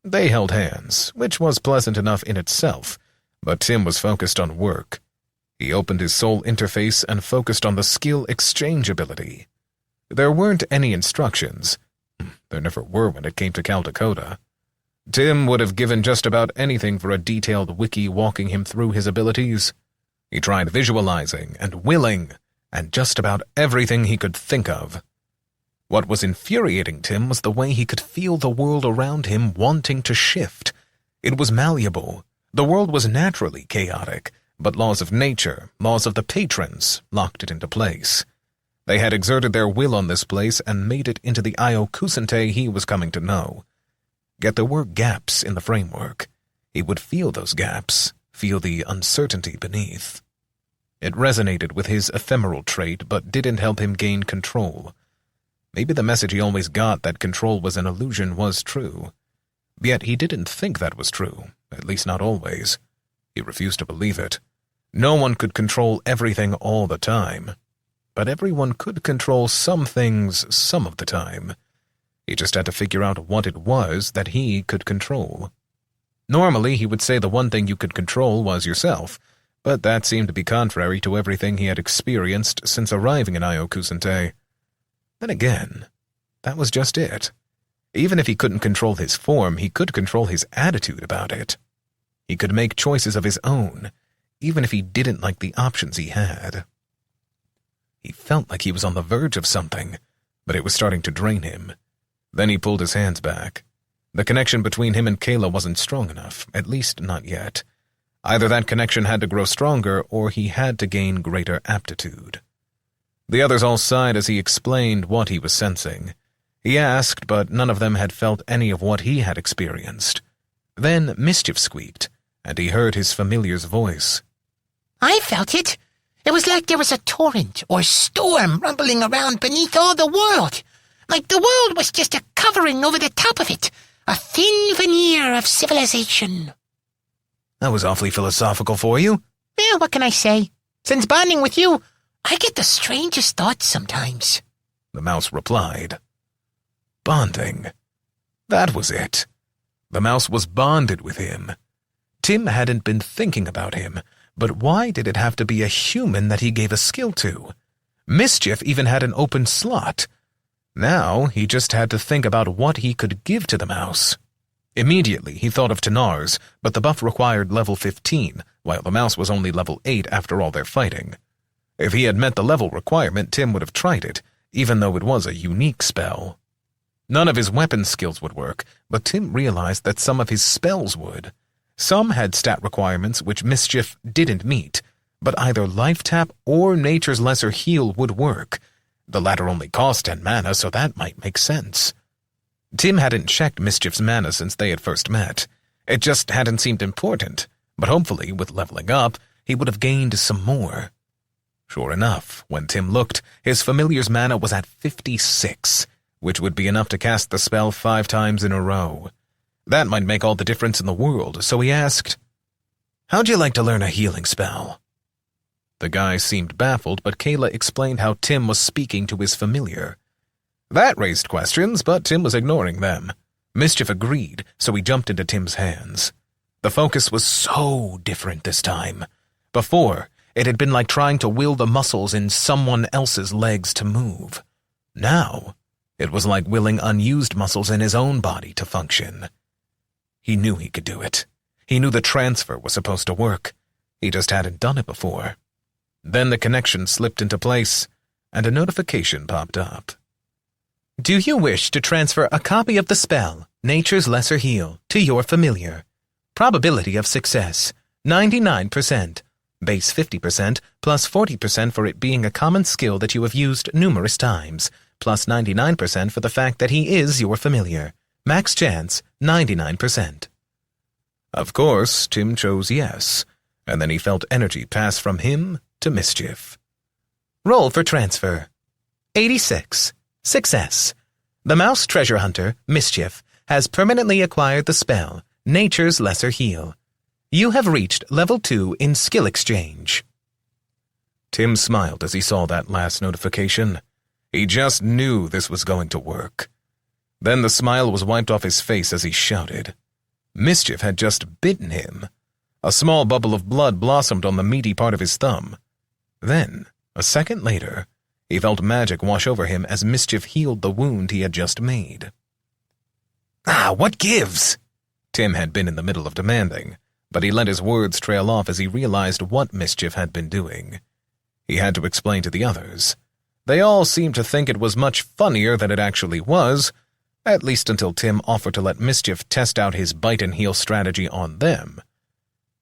They held hands, which was pleasant enough in itself, but Tim was focused on work. He opened his soul interface and focused on the skill exchange ability. There weren't any instructions. There never were when it came to Caldecota. Tim would have given just about anything for a detailed wiki walking him through his abilities. He tried visualizing and willing, and just about everything he could think of. What was infuriating Tim was the way he could feel the world around him wanting to shift. It was malleable. The world was naturally chaotic, but laws of nature, laws of the patrons, locked it into place. They had exerted their will on this place and made it into the Io Kusente he was coming to know. Yet there were gaps in the framework. He would feel those gaps, feel the uncertainty beneath. It resonated with his ephemeral trait, but didn't help him gain control. Maybe the message he always got that control was an illusion was true. Yet he didn't think that was true, at least not always. He refused to believe it. No one could control everything all the time. But everyone could control some things some of the time. He just had to figure out what it was that he could control. Normally, he would say the one thing you could control was yourself, but that seemed to be contrary to everything he had experienced since arriving in Io Kusente. Then again, that was just it. Even if he couldn't control his form, he could control his attitude about it. He could make choices of his own, even if he didn't like the options he had. He felt like he was on the verge of something, but it was starting to drain him. Then he pulled his hands back. The connection between him and Kayla wasn't strong enough, at least not yet. Either that connection had to grow stronger, or he had to gain greater aptitude. The others all sighed as he explained what he was sensing. He asked, but none of them had felt any of what he had experienced. Then Mischief squeaked, and he heard his familiar's voice. I felt it. It was like there was a torrent or storm rumbling around beneath all the world. Like the world was just a covering over the top of it. A thin veneer of civilization. That was awfully philosophical for you. Yeah, what can I say? Since bonding with you, I get the strangest thoughts sometimes. The mouse replied. Bonding. That was it. The mouse was bonded with him. Tim hadn't been thinking about him, but why did it have to be a human that he gave a skill to? Mischief even had an open slot. Now he just had to think about what he could give to the mouse. Immediately he thought of Tanar's, but the buff required level 15, while the mouse was only level 8 after all their fighting. If he had met the level requirement, Tim would have tried it, even though it was a unique spell. None of his weapon skills would work, but Tim realized that some of his spells would. Some had stat requirements which Mischief didn't meet, but either Life Tap or Nature's Lesser Heal would work. The latter only cost 10 mana, so that might make sense. Tim hadn't checked Mischief's mana since they had first met. It just hadn't seemed important, but hopefully, with leveling up, he would have gained some more. Sure enough, when Tim looked, his familiar's mana was at 56, which would be enough to cast the spell 5 times in a row. That might make all the difference in the world, so he asked, "How'd you like to learn a healing spell?" The guy seemed baffled, but Kayla explained how Tim was speaking to his familiar. That raised questions, but Tim was ignoring them. Mischief agreed, so he jumped into Tim's hands. The focus was so different this time. Before, it had been like trying to will the muscles in someone else's legs to move. Now, it was like willing unused muscles in his own body to function. He knew he could do it. He knew the transfer was supposed to work. He just hadn't done it before. Then the connection slipped into place, and a notification popped up. Do you wish to transfer a copy of the spell, Nature's Lesser Heal, to your familiar? Probability of success, 99%. Base 50%, plus 40% for it being a common skill that you have used numerous times, plus 99% for the fact that he is your familiar. Max chance, 99%. Of course, Tim chose yes, and then he felt energy pass from him to Mischief. Roll for transfer. 86. Success. The mouse treasure hunter, Mischief, has permanently acquired the spell, Nature's Lesser Heal. You have reached level 2 in skill exchange. Tim smiled as he saw that last notification. He just knew this was going to work. Then the smile was wiped off his face as he shouted. Mischief had just bitten him. A small bubble of blood blossomed on the meaty part of his thumb. Then, a second later, he felt magic wash over him as mischief healed the wound he had just made. "Ah, what gives?" Tim had been in the middle of demanding, but he let his words trail off as he realized what mischief had been doing. He had to explain to the others. They all seemed to think it was much funnier than it actually was, at least until Tim offered to let Mischief test out his bite-and-heal strategy on them.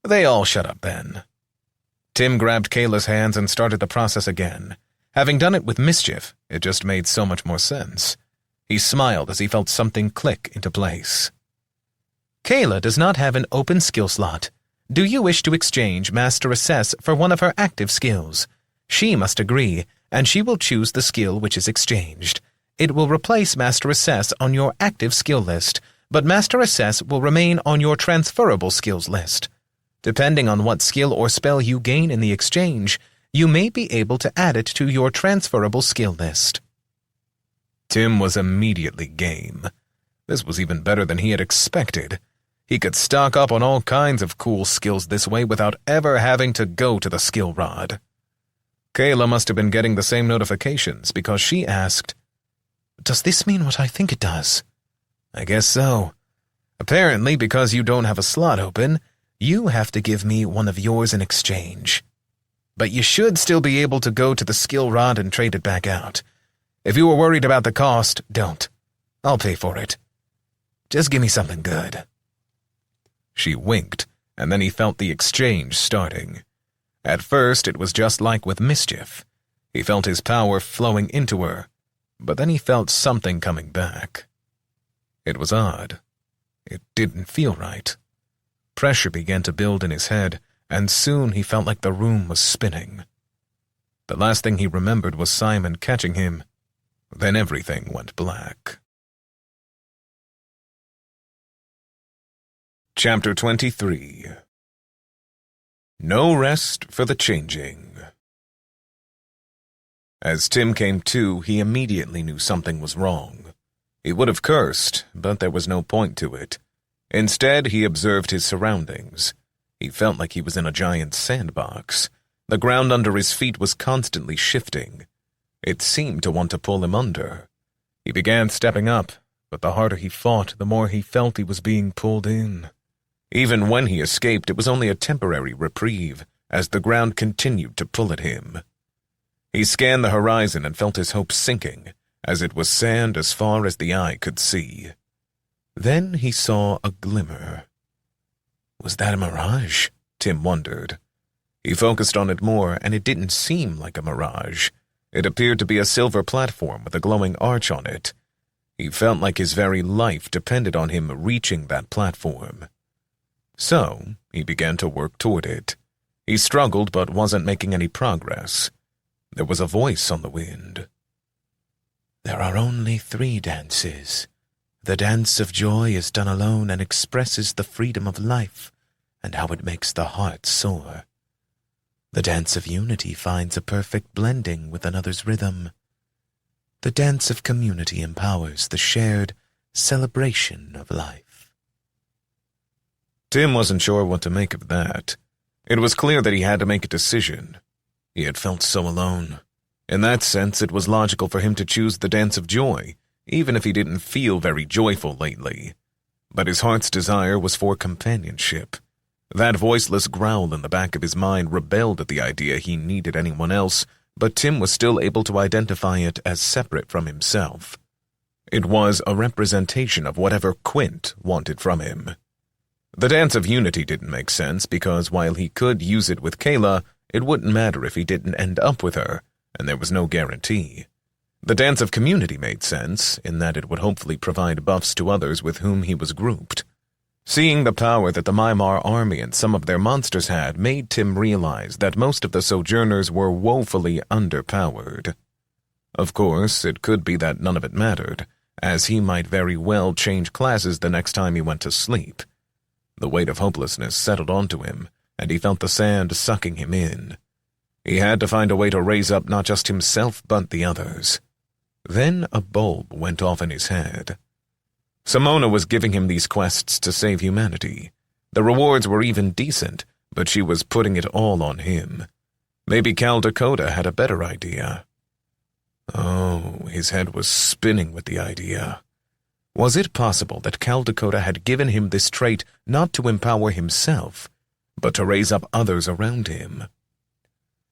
They all shut up then. Tim grabbed Kayla's hands and started the process again. Having done it with Mischief, it just made so much more sense. He smiled as he felt something click into place. "Kayla does not have an open skill slot. Do you wish to exchange Master Assess for one of her active skills? She must agree, and she will choose the skill which is exchanged. It will replace Master Assess on your active skill list, but Master Assess will remain on your transferable skills list. Depending on what skill or spell you gain in the exchange, you may be able to add it to your transferable skill list." Tim was immediately game. This was even better than he had expected. He could stock up on all kinds of cool skills this way without ever having to go to the skill rod. Kayla must have been getting the same notifications because she asked, "Does this mean what I think it does?" "I guess so. Apparently, because you don't have a slot open, you have to give me one of yours in exchange. But you should still be able to go to the skill rod and trade it back out. If you were worried about the cost, don't. I'll pay for it. Just give me something good." She winked, and then he felt the exchange starting. At first, it was just like with Mischief. He felt his power flowing into her, but then he felt something coming back. It was odd. It didn't feel right. Pressure began to build in his head, and soon he felt like the room was spinning. The last thing he remembered was Simon catching him. Then everything went black. Chapter 23. No Rest for the Changing. As Tim came to, he immediately knew something was wrong. He would have cursed, but there was no point to it. Instead, he observed his surroundings. He felt like he was in a giant sandbox. The ground under his feet was constantly shifting. It seemed to want to pull him under. He began stepping up, but the harder he fought, the more he felt he was being pulled in. Even when he escaped, it was only a temporary reprieve, as the ground continued to pull at him. He scanned the horizon and felt his hopes sinking, as it was sand as far as the eye could see. Then he saw a glimmer. Was that a mirage? Tim wondered. He focused on it more, and it didn't seem like a mirage. It appeared to be a silver platform with a glowing arch on it. He felt like his very life depended on him reaching that platform. So, he began to work toward it. He struggled but wasn't making any progress. There was a voice on the wind. "There are only 3 dances. The dance of joy is done alone and expresses the freedom of life and how it makes the heart soar. The dance of unity finds a perfect blending with another's rhythm. The dance of community empowers the shared celebration of life." Tim wasn't sure what to make of that. It was clear that he had to make a decision. He had felt so alone. In that sense, it was logical for him to choose the dance of joy, even if he didn't feel very joyful lately. But his heart's desire was for companionship. That voiceless growl in the back of his mind rebelled at the idea he needed anyone else, but Tim was still able to identify it as separate from himself. It was a representation of whatever Quint wanted from him. The dance of unity didn't make sense because while he could use it with Kayla, it wouldn't matter if he didn't end up with her, and there was no guarantee. The dance of community made sense, in that it would hopefully provide buffs to others with whom he was grouped. Seeing the power that the Mimar army and some of their monsters had made Tim realize that most of the Sojourners were woefully underpowered. Of course, it could be that none of it mattered, as he might very well change classes the next time he went to sleep. The weight of hopelessness settled onto him, and he felt the sand sucking him in. He had to find a way to raise up not just himself but the others. Then a bulb went off in his head. Simona was giving him these quests to save humanity. The rewards were even decent, but she was putting it all on him. Maybe Caldecota had a better idea. Oh, his head was spinning with the idea. Was it possible that Caldecota had given him this trait not to empower himself, but to raise up others around him?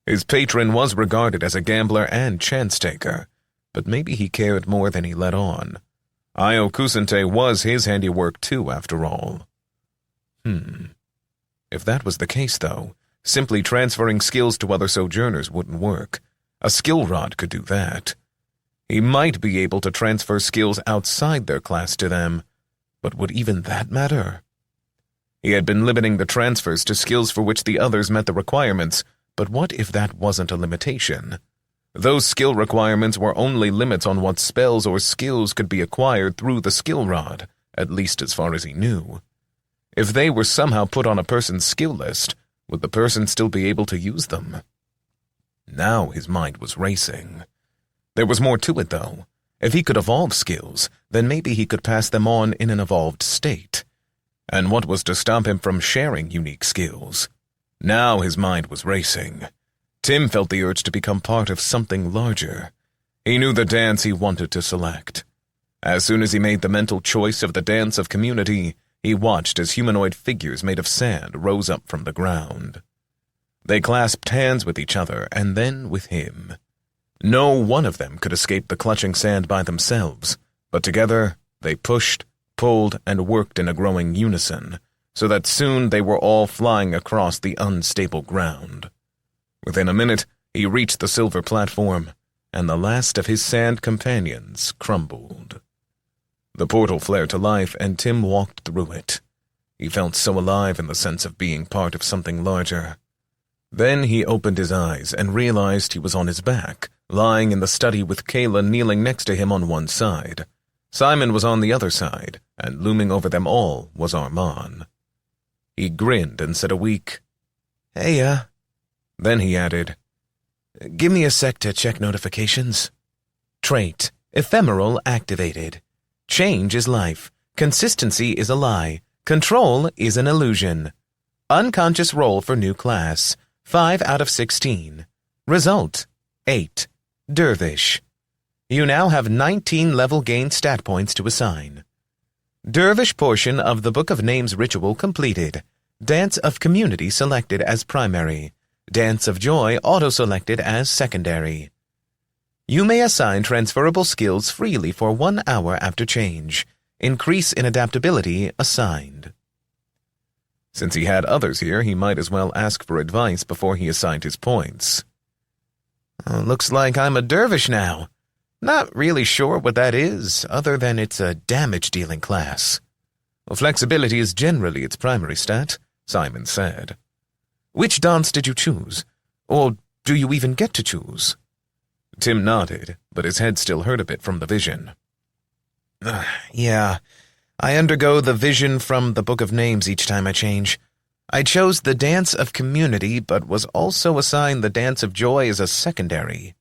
His patron was regarded as a gambler and chance-taker, but maybe he cared more than he let on. Io Kusente was his handiwork too, after all. If that was the case, though, simply transferring skills to other sojourners wouldn't work. A skill rod could do that. He might be able to transfer skills outside their class to them, but would even that matter? He had been limiting the transfers to skills for which the others met the requirements, but what if that wasn't a limitation? Those skill requirements were only limits on what spells or skills could be acquired through the skill rod, at least as far as he knew. If they were somehow put on a person's skill list, would the person still be able to use them? Now his mind was racing. There was more to it, though. If he could evolve skills, then maybe he could pass them on in an evolved state. And what was to stop him from sharing unique skills? Now his mind was racing. Tim felt the urge to become part of something larger. He knew the dance he wanted to select. As soon as he made the mental choice of the dance of community, he watched as humanoid figures made of sand rose up from the ground. They clasped hands with each other and then with him. No one of them could escape the clutching sand by themselves, but together they pushed, pulled, and worked in a growing unison, so that soon they were all flying across the unstable ground. Within a minute, he reached the silver platform, and the last of his sand companions crumbled. The portal flared to life, and Tim walked through it. He felt so alive in the sense of being part of something larger. Then he opened his eyes and realized he was on his back, lying in the study with Kayla kneeling next to him on one side. Simon was on the other side, and looming over them all was Armand. He grinned and said a weak, "Hey, Then he added, "Give me a sec to check notifications." Trait, ephemeral activated. Change is life. Consistency is a lie. Control is an illusion. Unconscious roll for new class. 5 out of 16. Result, 8. Dervish. You now have 19 level gain stat points to assign. Dervish portion of the Book of Names ritual completed. Dance of Community selected as primary. Dance of Joy auto-selected as secondary. You may assign transferable skills freely for 1 hour after change. Increase in adaptability assigned. Since he had others here, he might as well ask for advice before he assigned his points. Looks like I'm a dervish now. Not really sure what that is, other than it's a damage-dealing class. Well, flexibility is generally its primary stat, Simon said. Which dance did you choose? Or do you even get to choose? Tim nodded, but his head still hurt a bit from the vision. Yeah, I undergo the vision from the Book of Names each time I change. I chose the Dance of Community, but was also assigned the Dance of Joy as a secondary.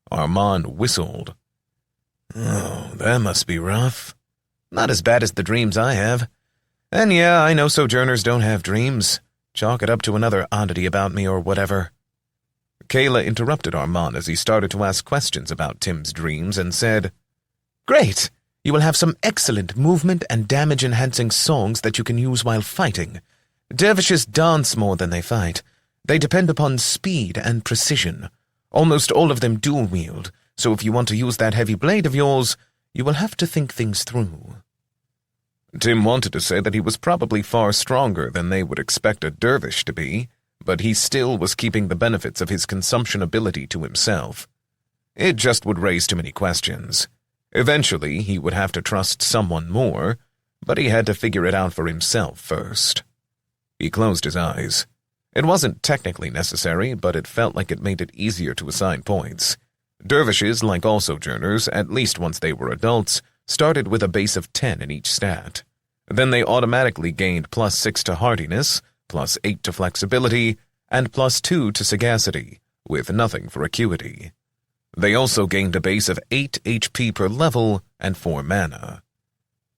Armand whistled. Oh, that must be rough. Not as bad as the dreams I have. And yeah, I know sojourners don't have dreams. Chalk it up to another oddity about me or whatever. Kayla interrupted Armand as he started to ask questions about Tim's dreams and said, Great! You will have some excellent movement and damage-enhancing songs that you can use while fighting. Dervishes dance more than they fight. They depend upon speed and precision. Almost all of them dual-wield, so if you want to use that heavy blade of yours, you will have to think things through. Tim wanted to say that he was probably far stronger than they would expect a dervish to be, but he still was keeping the benefits of his consumption ability to himself. It just would raise too many questions. Eventually, he would have to trust someone more, but he had to figure it out for himself first. He closed his eyes. It wasn't technically necessary, but it felt like it made it easier to assign points. Dervishes, like all sojourners, at least once they were adults, started with a base of 10 in each stat. Then they automatically gained +6 to hardiness, +8 to flexibility, and +2 to sagacity, with nothing for acuity. They also gained a base of 8 HP per level and 4 mana.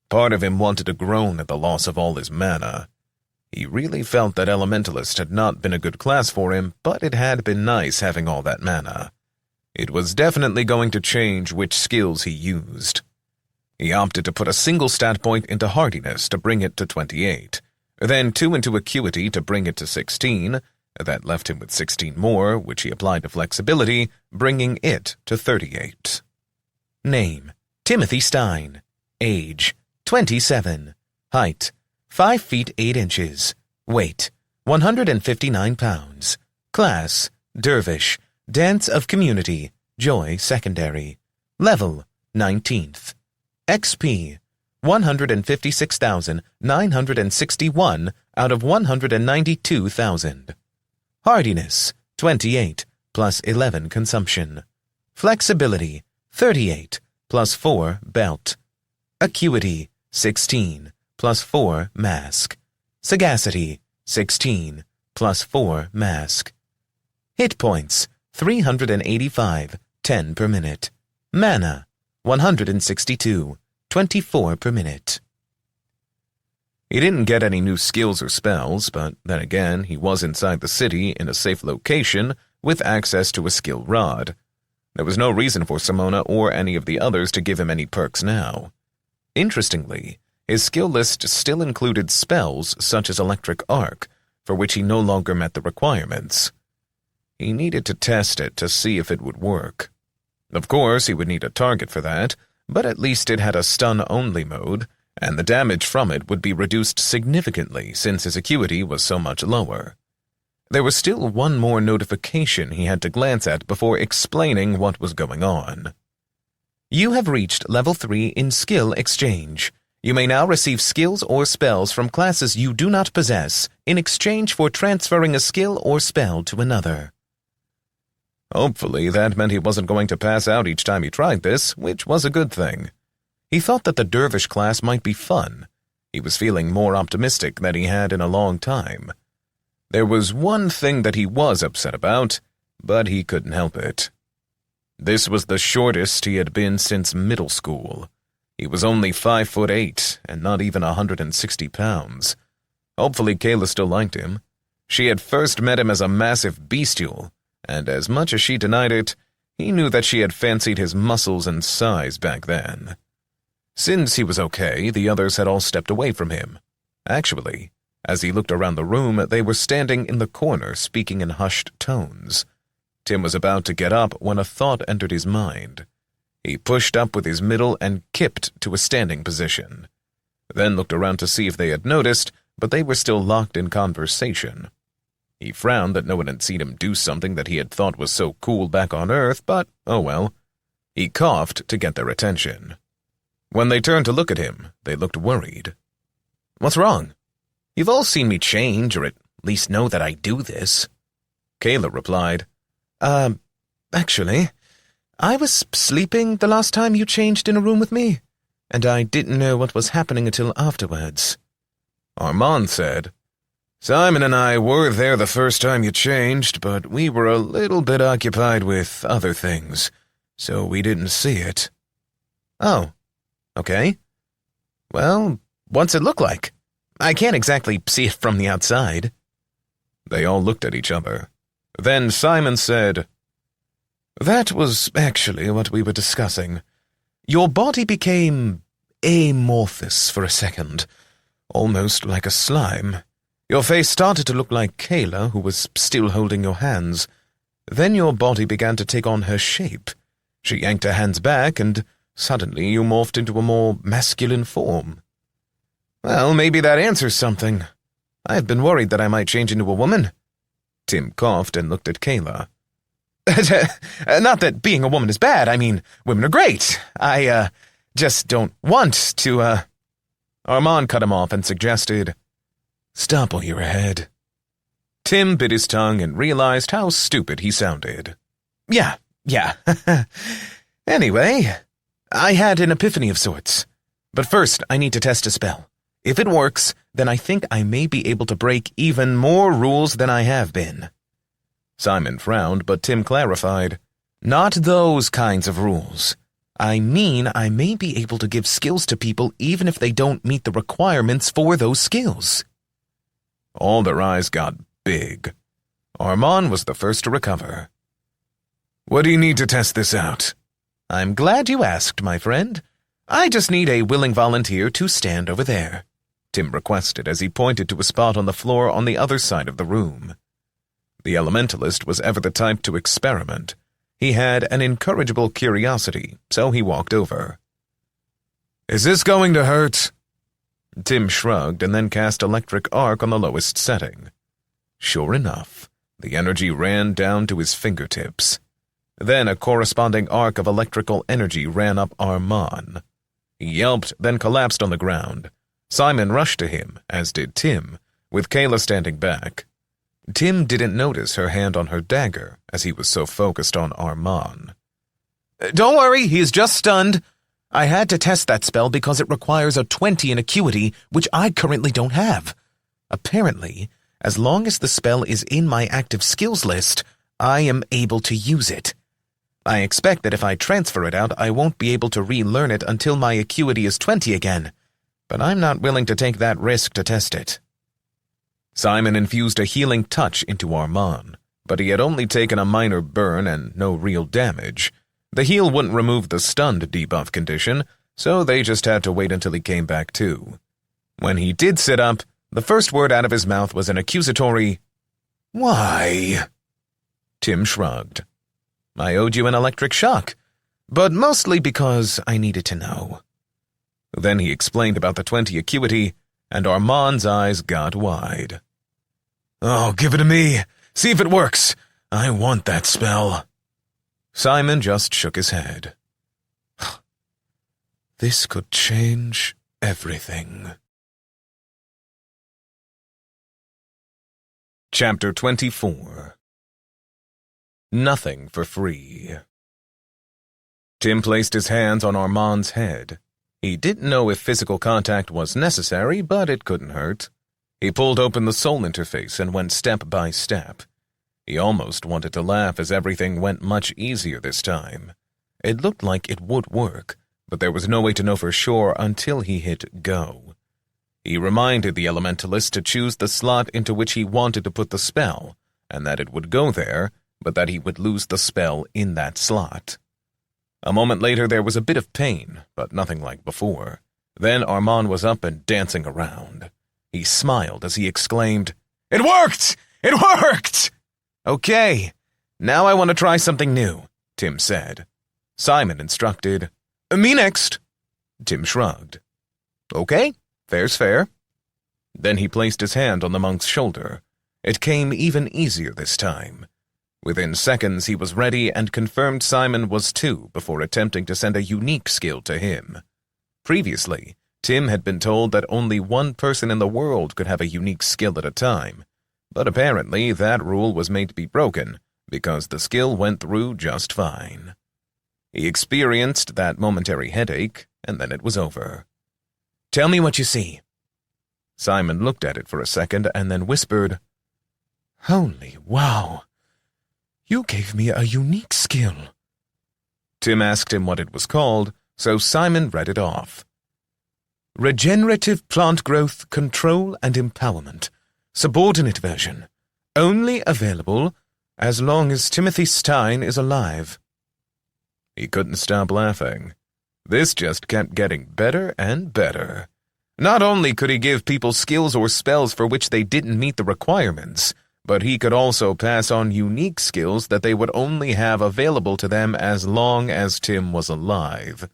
Part of him wanted to groan at the loss of all his mana. He really felt that Elementalist had not been a good class for him, but it had been nice having all that mana. It was definitely going to change which skills he used. He opted to put a single stat point into Hardiness to bring it to 28, then 2 into Acuity to bring it to 16, that left him with 16 more, which he applied to Flexibility, bringing it to 38. Name: Timothy Stein. Age: 27. Height: 5 feet 8 inches. Weight: 159 pounds. Class: Dervish. Dance of Community. Joy Secondary. Level: 19th. XP: 156,961 out of 192,000. Hardiness: 28, plus 11 consumption. Flexibility: 38, plus 4 belt. Acuity: 16, plus 4 mask. Sagacity: 16, plus 4 mask. Hit points: 385, 10 per minute. Mana: 162, 24 per minute. He didn't get any new skills or spells, but then again, he was inside the city in a safe location with access to a skill rod. There was no reason for Simona or any of the others to give him any perks now. Interestingly, his skill list still included spells such as Electric Arc, for which he no longer met the requirements. He needed to test it to see if it would work. Of course, he would need a target for that, but at least it had a stun-only mode, and the damage from it would be reduced significantly since his acuity was so much lower. There was still one more notification he had to glance at before explaining what was going on. You have reached level 3 in Skill Exchange. You may now receive skills or spells from classes you do not possess in exchange for transferring a skill or spell to another. Hopefully that meant he wasn't going to pass out each time he tried this, which was a good thing. He thought that the Dervish class might be fun. He was feeling more optimistic than he had in a long time. There was one thing that he was upset about, but he couldn't help it. This was the shortest he had been since middle school. He was only 5'8" and not even 160 pounds. Hopefully Kayla still liked him. She had first met him as a massive bestial, and as much as she denied it, he knew that she had fancied his muscles and size back then. Since he was okay, the others had all stepped away from him. Actually, as he looked around the room, they were standing in the corner speaking in hushed tones. Tim was about to get up when a thought entered his mind. He pushed up with his middle and kipped to a standing position. Then looked around to see if they had noticed, but they were still locked in conversation. He frowned that no one had seen him do something that he had thought was so cool back on Earth, but oh well. He coughed to get their attention. When they turned to look at him, they looked worried. What's wrong? You've all seen me change, or at least know that I do this. Kayla replied, Actually, I was sleeping the last time you changed in a room with me, and I didn't know what was happening until afterwards. Armand said, Simon and I were there the first time you changed, but we were a little bit occupied with other things, so we didn't see it. Oh. Okay. Well, what's it look like? I can't exactly see it from the outside. They all looked at each other. Then Simon said, That was actually what we were discussing. Your body became amorphous for a second, almost like a slime. Your face started to look like Kayla, who was still holding your hands. Then your body began to take on her shape. She yanked her hands back, and suddenly you morphed into a more masculine form. Well, maybe that answers something. I've been worried that I might change into a woman. Tim coughed and looked at Kayla. Not that being a woman is bad. I mean, women are great. I, just don't want to, Armand cut him off and suggested, Stop while you're ahead. Tim bit his tongue and realized how stupid he sounded. Yeah. Anyway, I had an epiphany of sorts. But first, I need to test a spell. If it works, then I think I may be able to break even more rules than I have been. Simon frowned, but Tim clarified, Not those kinds of rules. I mean, I may be able to give skills to people even if they don't meet the requirements for those skills. All their eyes got big. Armand was the first to recover. What do you need to test this out? I'm glad you asked, my friend. I just need a willing volunteer to stand over there, Tim requested as he pointed to a spot on the floor on the other side of the room. The elementalist was ever the type to experiment. He had an incorrigible curiosity, so he walked over. Is this going to hurt? Tim shrugged and then cast electric arc on the lowest setting. Sure enough, the energy ran down to his fingertips. Then a corresponding arc of electrical energy ran up Armand. He yelped, then collapsed on the ground. Simon rushed to him, as did Tim, with Kayla standing back. Tim didn't notice her hand on her dagger, as he was so focused on Armand. Don't worry, he's just stunned. I had to test that spell because it requires a 20 in acuity, which I currently don't have. Apparently, as long as the spell is in my active skills list, I am able to use it. I expect that if I transfer it out, I won't be able to relearn it until my acuity is 20 again, but I'm not willing to take that risk to test it. Simon infused a healing touch into Armand, but he had only taken a minor burn and no real damage. The heal wouldn't remove the stunned debuff condition, so they just had to wait until he came back too. When he did sit up, the first word out of his mouth was an accusatory, "Why?" Tim shrugged. I owed you an electric shock, but mostly because I needed to know. Then he explained about the 20 acuity, and Armand's eyes got wide. Oh, give it to me. See if it works. I want that spell. Simon just shook his head. This could change everything. Chapter 24. Nothing for free. Tim placed his hands on Armand's head. He didn't know if physical contact was necessary, but it couldn't hurt. He pulled open the soul interface and went step by step. He almost wanted to laugh as everything went much easier this time. It looked like it would work, but there was no way to know for sure until he hit go. He reminded the elementalist to choose the slot into which he wanted to put the spell, and that it would go there, but that he would lose the spell in that slot. A moment later there was a bit of pain, but nothing like before. Then Armand was up and dancing around. He smiled as he exclaimed, "It worked! It worked!" "Okay, now I want to try something new," Tim said. Simon instructed, "Me next." Tim shrugged. "Okay, fair's fair." Then he placed his hand on the monk's shoulder. It came even easier this time. Within seconds he was ready and confirmed Simon was too before attempting to send a unique skill to him. Previously, Tim had been told that only one person in the world could have a unique skill at a time, but apparently that rule was made to be broken because the skill went through just fine. He experienced that momentary headache, and then it was over. "Tell me what you see." Simon looked at it for a second and then whispered, "Holy wow! You gave me a unique skill." Tim asked him what it was called, so Simon read it off. "Regenerative Plant Growth, Control and Empowerment. Subordinate version. Only available as long as Timothy Stein is alive." He couldn't stop laughing. This just kept getting better and better. Not only could he give people skills or spells for which they didn't meet the requirements, but he could also pass on unique skills that they would only have available to them as long as Tim was alive.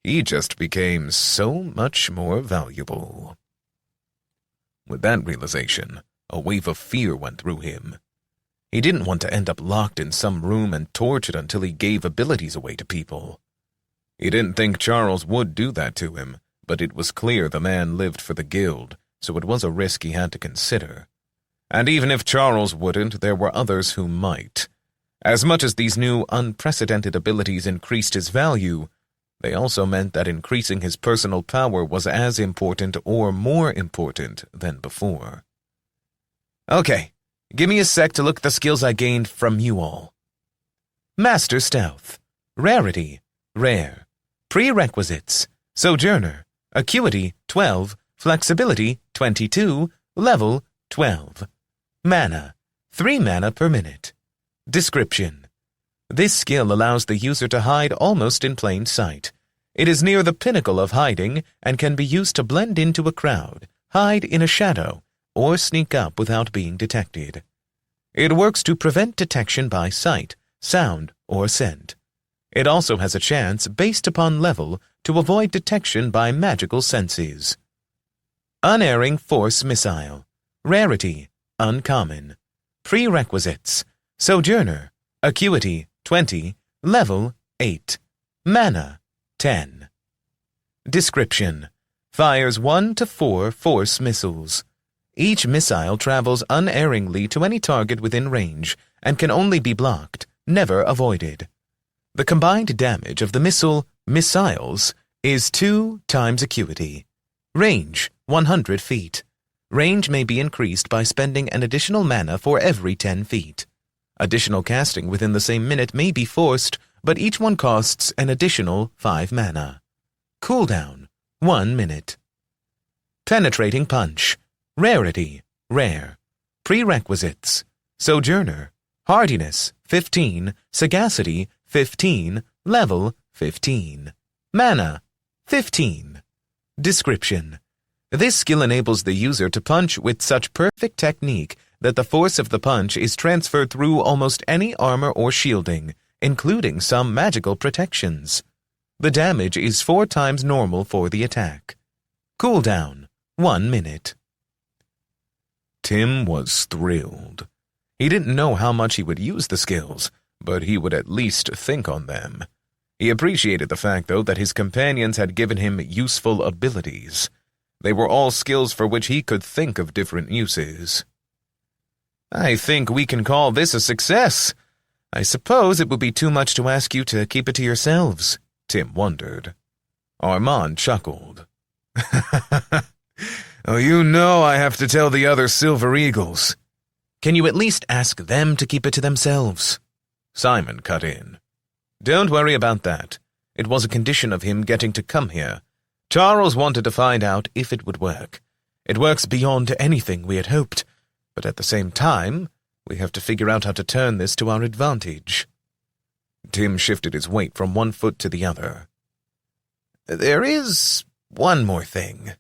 He just became so much more valuable. With that realization, a wave of fear went through him. He didn't want to end up locked in some room and tortured until he gave abilities away to people. He didn't think Charles would do that to him, but it was clear the man lived for the guild, so it was a risk he had to consider. And even if Charles wouldn't, there were others who might. As much as these new, unprecedented abilities increased his value, they also meant that increasing his personal power was as important or more important than before. "Okay, give me a sec to look at the skills I gained from you all." Master Stealth. Rarity, Rare. Prerequisites, Sojourner. Acuity, 12. Flexibility, 22. Level, 12. Mana, 3 mana per minute. Description: this skill allows the user to hide almost in plain sight. It is near the pinnacle of hiding and can be used to blend into a crowd, hide in a shadow, or sneak up without being detected. It works to prevent detection by sight, sound, or scent. It also has a chance, based upon level, to avoid detection by magical senses. Unerring Force Missile. Rarity, uncommon. Prerequisites: Sojourner, Acuity, 20, Level, 8. Mana, 10. Description: fires 1 to 4 force missiles. Each missile travels unerringly to any target within range and can only be blocked, never avoided. The combined damage of the missiles is 2 times Acuity. Range, 100 feet. Range may be increased by spending an additional mana for every 10 feet. Additional casting within the same minute may be forced, but each one costs an additional 5 mana. Cooldown, 1 minute. Penetrating Punch. Rarity, rare. Prerequisites: Sojourner, Hardiness, 15, Sagacity, 15, Level, 15. Mana, 15. Description: this skill enables the user to punch with such perfect technique that the force of the punch is transferred through almost any armor or shielding, including some magical protections. The damage is 4 times normal for the attack. Cooldown, 1 minute. Tim was thrilled. He didn't know how much he would use the skills, but he would at least think on them. He appreciated the fact, though, that his companions had given him useful abilities. They were all skills for which he could think of different uses. "I think we can call this a success. I suppose it would be too much to ask you to keep it to yourselves," Tim wondered. Armand chuckled. "Oh, you know I have to tell the other Silver Eagles." "Can you at least ask them to keep it to themselves?" Simon cut in. "Don't worry about that. It was a condition of him getting to come here. Charles wanted to find out if it would work. It works beyond anything we had hoped, but at the same time, we have to figure out how to turn this to our advantage." Tim shifted his weight from one foot to the other. "There is one more thing."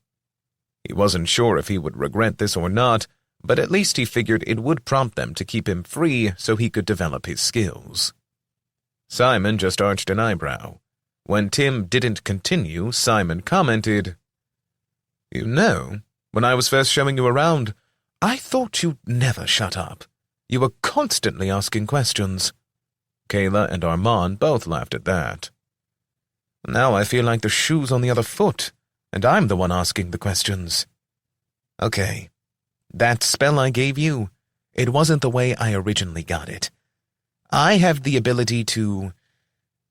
He wasn't sure if he would regret this or not, but at least he figured it would prompt them to keep him free so he could develop his skills. Simon just arched an eyebrow. When Tim didn't continue, Simon commented, "You know, when I was first showing you around, I thought you'd never shut up. You were constantly asking questions." Kayla and Armand both laughed at that. "Now I feel like the shoe's on the other foot, and I'm the one asking the questions." "Okay, that spell I gave you, it wasn't the way I originally got it. I have the ability to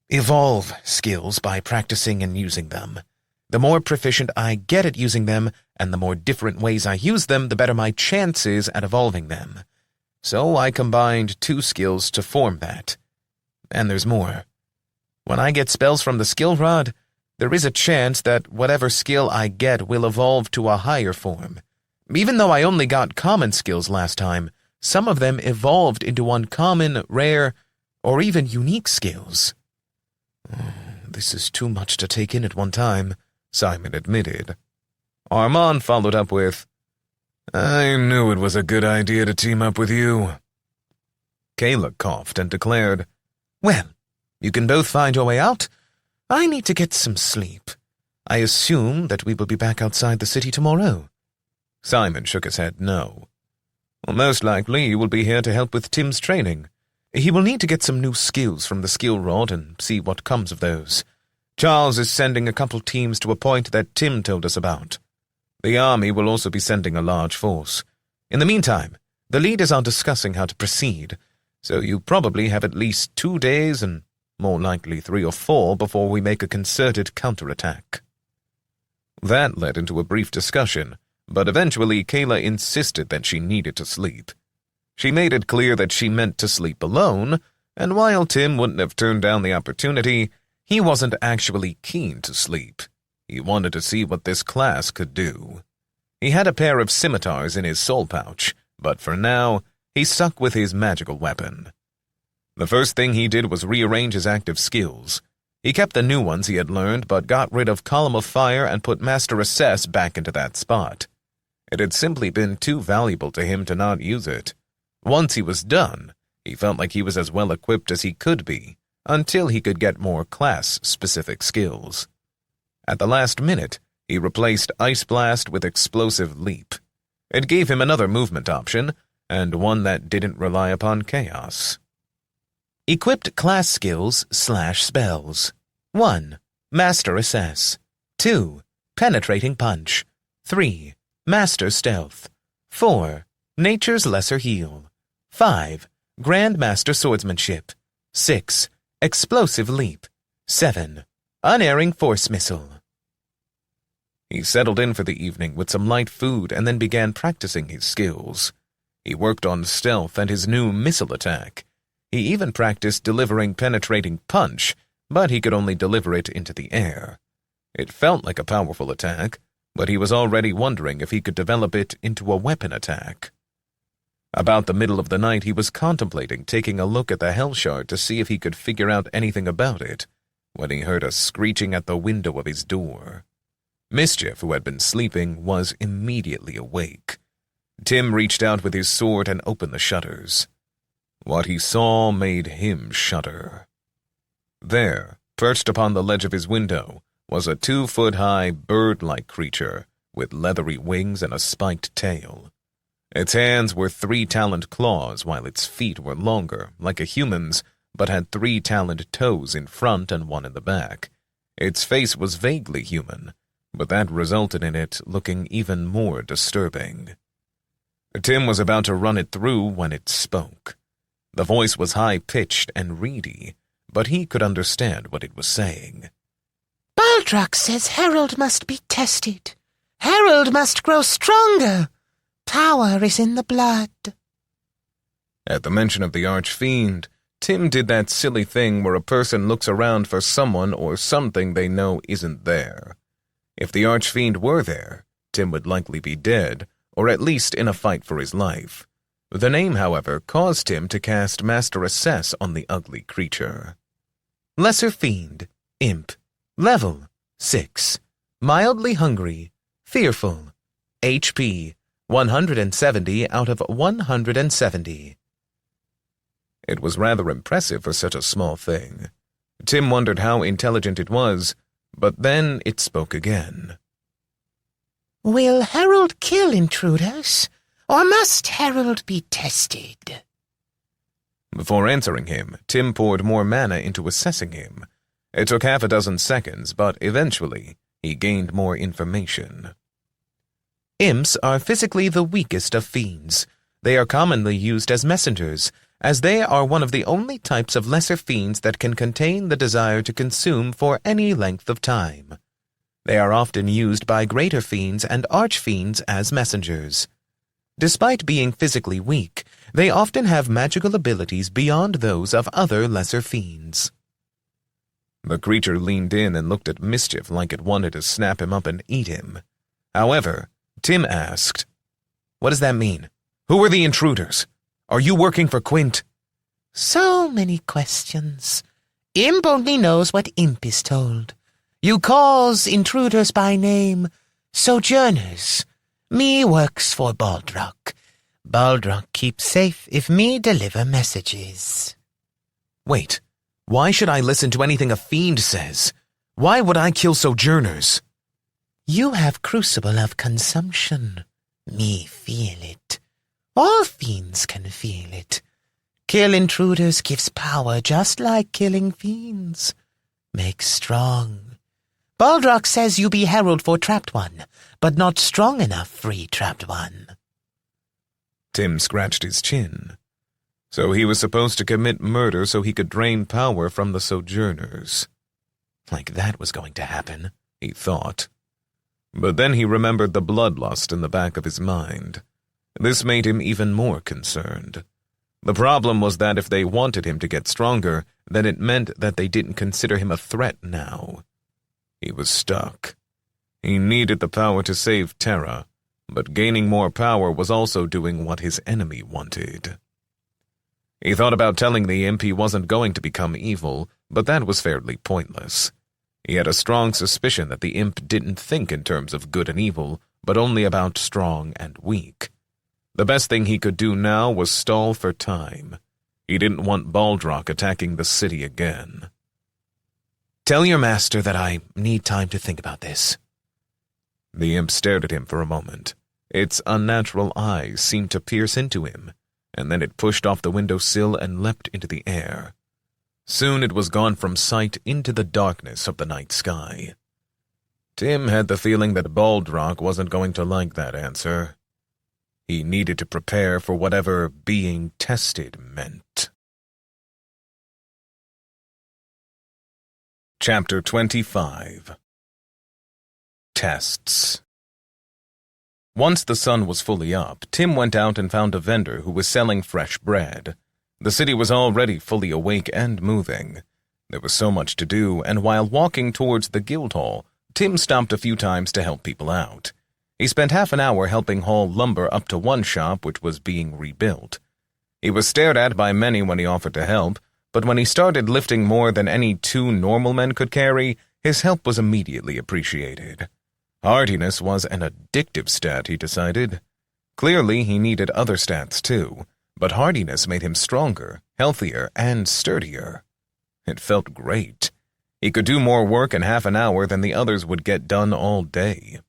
evolve skills by practicing and using them. The more proficient I get at using them, and the more different ways I use them, the better my chances at evolving them. So I combined 2 skills to form that. And there's more. When I get spells from the skill rod, there is a chance that whatever skill I get will evolve to a higher form. Even though I only got common skills last time, some of them evolved into uncommon, rare, or even unique skills." "This is too much to take in at one time," Simon admitted. Armand followed up with, "I knew it was a good idea to team up with you." Kayla coughed and declared, "Well, you can both find your way out. I need to get some sleep. I assume that we will be back outside the city tomorrow." Simon shook his head no. "Well, most likely you will be here to help with Tim's training. He will need to get some new skills from the skill rod and see what comes of those. Charles is sending a couple teams to a point that Tim told us about. The army will also be sending a large force. In the meantime, the leaders are discussing how to proceed, so you probably have at least 2 days and more likely 3 or 4 before we make a concerted counterattack." That led into a brief discussion, but eventually Kayla insisted that she needed to sleep. She made it clear that she meant to sleep alone, and while Tim wouldn't have turned down the opportunity, he wasn't actually keen to sleep. He wanted to see what this class could do. He had a pair of scimitars in his soul pouch, but for now, he stuck with his magical weapon. The first thing he did was rearrange his active skills. He kept the new ones he had learned, but got rid of Column of Fire and put Master Assess back into that spot. It had simply been too valuable to him to not use it. Once he was done, he felt like he was as well equipped as he could be, until he could get more class-specific skills. At the last minute, he replaced Ice Blast with Explosive Leap. It gave him another movement option, and one that didn't rely upon chaos. Equipped class skills / spells. 1. Master Assess. 2. Penetrating Punch. 3. Master Stealth. 4. Nature's Lesser Heal. 5. Grandmaster Swordsmanship. 6. Explosive Leap. 7. Unerring Force Missile. He settled in for the evening with some light food and then began practicing his skills. He worked on stealth and his new missile attack. He even practiced delivering Penetrating Punch, but he could only deliver it into the air. It felt like a powerful attack, but he was already wondering if he could develop it into a weapon attack. About the middle of the night, he was contemplating taking a look at the Hell Shard to see if he could figure out anything about it, when he heard a screeching at the window of his door. Mischief, who had been sleeping, was immediately awake. Tim reached out with his sword and opened the shutters. What he saw made him shudder. There, perched upon the ledge of his window, was a 2-foot-high, bird-like creature with leathery wings and a spiked tail. Its hands were 3-taloned claws, while its feet were longer, like a human's, but had 3-taloned toes in front and 1 in the back. Its face was vaguely human, but that resulted in it looking even more disturbing. Tim was about to run it through when it spoke. The voice was high-pitched and reedy, but he could understand what it was saying. Baldrock says Herald must be tested. Herald must grow stronger. Power is in the blood. At the mention of the Archfiend, Tim did that silly thing where a person looks around for someone or something they know isn't there. If the Archfiend were there, Tim would likely be dead, or at least in a fight for his life. The name, however, caused him to cast Master Assess on the ugly creature. Lesser Fiend, Imp, Level, 6, Mildly Hungry, Fearful, HP, 170 out of 170. It was rather impressive for such a small thing. Tim wondered how intelligent it was, but then it spoke again. Will Herald kill intruders, or must Herald be tested? Before answering him, Tim poured more mana into assessing him. It took 6 seconds, but eventually he gained more information. Imps are physically the weakest of fiends. They are commonly used as messengers, as they are one of the only types of lesser fiends that can contain the desire to consume for any length of time. They are often used by greater fiends and archfiends as messengers. Despite being physically weak, they often have magical abilities beyond those of other lesser fiends. The creature leaned in and looked at Mischief like it wanted to snap him up and eat him. However, Tim asked, "What does that mean? Who are the intruders? Are you working for Quint?" So many questions. Imp only knows what Imp is told. You calls intruders by name sojourners. Me works for Baldrock. Baldrock keeps safe if me deliver messages. Wait, why should I listen to anything a fiend says? Why would I kill sojourners? You have crucible of consumption. Me feel it. All fiends can feel it. Kill intruders gives power just like killing fiends. Makes strong. Baldrock says you be herald for Trapped One, but not strong enough free Trapped One. Tim scratched his chin. So he was supposed to commit murder so he could drain power from the sojourners. Like that was going to happen, he thought. But then he remembered the bloodlust in the back of his mind. This made him even more concerned. The problem was that if they wanted him to get stronger, then it meant that they didn't consider him a threat now. He was stuck. He needed the power to save Terra, but gaining more power was also doing what his enemy wanted. He thought about telling the imp he wasn't going to become evil, but that was fairly pointless. He had a strong suspicion that the imp didn't think in terms of good and evil, but only about strong and weak. The best thing he could do now was stall for time. He didn't want Baldrock attacking the city again. Tell your master that I need time to think about this. The imp stared at him for a moment. Its unnatural eyes seemed to pierce into him, and then it pushed off the windowsill and leapt into the air. Soon it was gone from sight into the darkness of the night sky. Tim had the feeling that Baldrock wasn't going to like that answer. He needed to prepare for whatever being tested meant. Chapter 25. Tests. Once the sun was fully up, Tim went out and found a vendor who was selling fresh bread. The city was already fully awake and moving. There was so much to do, and while walking towards the Guildhall, Tim stopped a few times to help people out. He spent half an hour helping haul lumber up to one shop which was being rebuilt. He was stared at by many when he offered to help, but when he started lifting more than any two normal men could carry, his help was immediately appreciated. Hardiness was an addictive stat, he decided. Clearly, he needed other stats too, but hardiness made him stronger, healthier, and sturdier. It felt great. He could do more work in half an hour than the others would get done all day.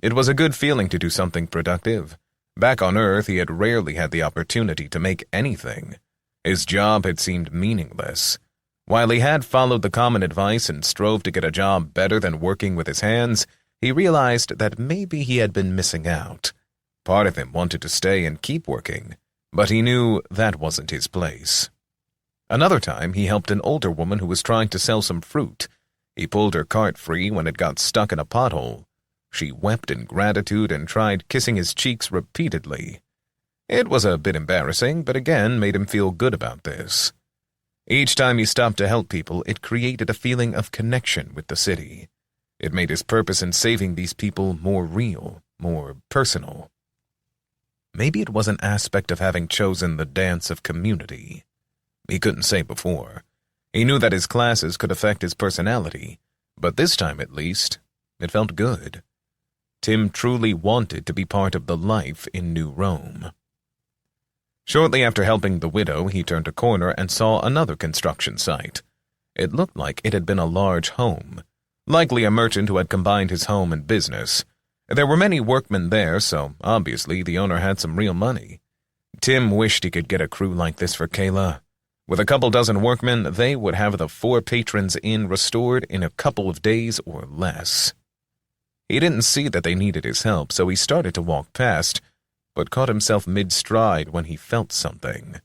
It was a good feeling to do something productive. Back on Earth, he had rarely had the opportunity to make anything. His job had seemed meaningless. While he had followed the common advice and strove to get a job better than working with his hands, he realized that maybe he had been missing out. Part of him wanted to stay and keep working, but he knew that wasn't his place. Another time, he helped an older woman who was trying to sell some fruit. He pulled her cart free when it got stuck in a pothole. She wept in gratitude and tried kissing his cheeks repeatedly. It was a bit embarrassing, but again made him feel good about this. Each time he stopped to help people, it created a feeling of connection with the city. It made his purpose in saving these people more real, more personal. Maybe it was an aspect of having chosen the dance of community. He couldn't say before. He knew that his classes could affect his personality, but this time at least, it felt good. Tim truly wanted to be part of the life in New Rome. Shortly after helping the widow, he turned a corner and saw another construction site. It looked like it had been a large home, likely a merchant who had combined his home and business. There were many workmen there, so obviously the owner had some real money. Tim wished he could get a crew like this for Kayla. With a couple dozen workmen, they would have the 4 patrons inn restored in a couple of days or less. He didn't see that they needed his help, so he started to walk past, but caught himself mid-stride when he felt something.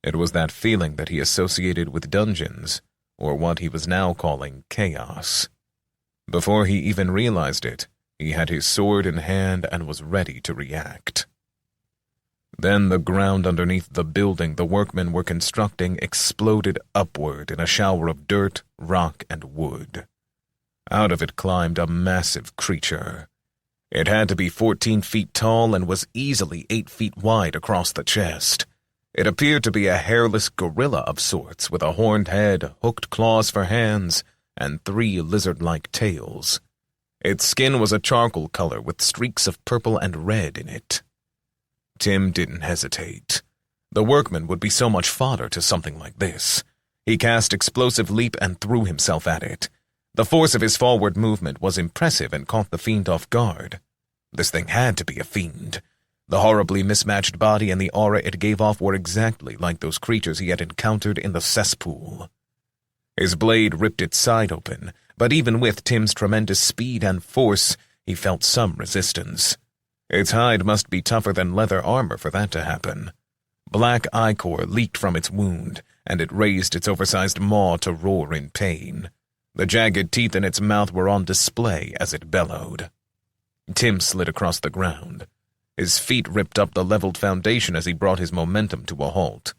It was that feeling that he associated with dungeons, or what he was now calling chaos. Before he even realized it, he had his sword in hand and was ready to react. Then the ground underneath the building the workmen were constructing exploded upward in a shower of dirt, rock, and wood. Out of it climbed a massive creature. It had to be 14 feet tall and was easily 8 feet wide across the chest. It appeared to be a hairless gorilla of sorts with a horned head, hooked claws for hands, and 3 lizard-like tails. Its skin was a charcoal color with streaks of purple and red in it. Tim didn't hesitate. The workman would be so much fodder to something like this. He cast Explosive Leap and threw himself at it. The force of his forward movement was impressive and caught the fiend off guard. This thing had to be a fiend. The horribly mismatched body and the aura it gave off were exactly like those creatures he had encountered in the cesspool. His blade ripped its side open, but even with Tim's tremendous speed and force, he felt some resistance. Its hide must be tougher than leather armor for that to happen. Black ichor leaked from its wound, and it raised its oversized maw to roar in pain. The jagged teeth in its mouth were on display as it bellowed. Tim slid across the ground. His feet ripped up the leveled foundation as he brought his momentum to a halt.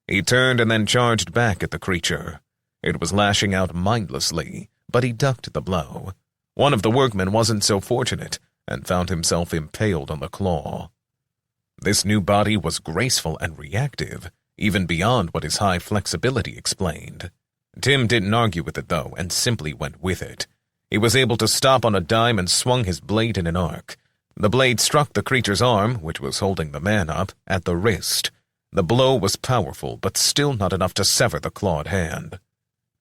He turned and then charged back at the creature. It was lashing out mindlessly, but he ducked the blow. One of the workmen wasn't so fortunate. and found himself impaled on the claw. This new body was graceful and reactive, even beyond what his high flexibility explained. Tim didn't argue with it, though, and simply went with it. He was able to stop on a dime and swung his blade in an arc. The blade struck the creature's arm, which was holding the man up, at the wrist. The blow was powerful, but still not enough to sever the clawed hand.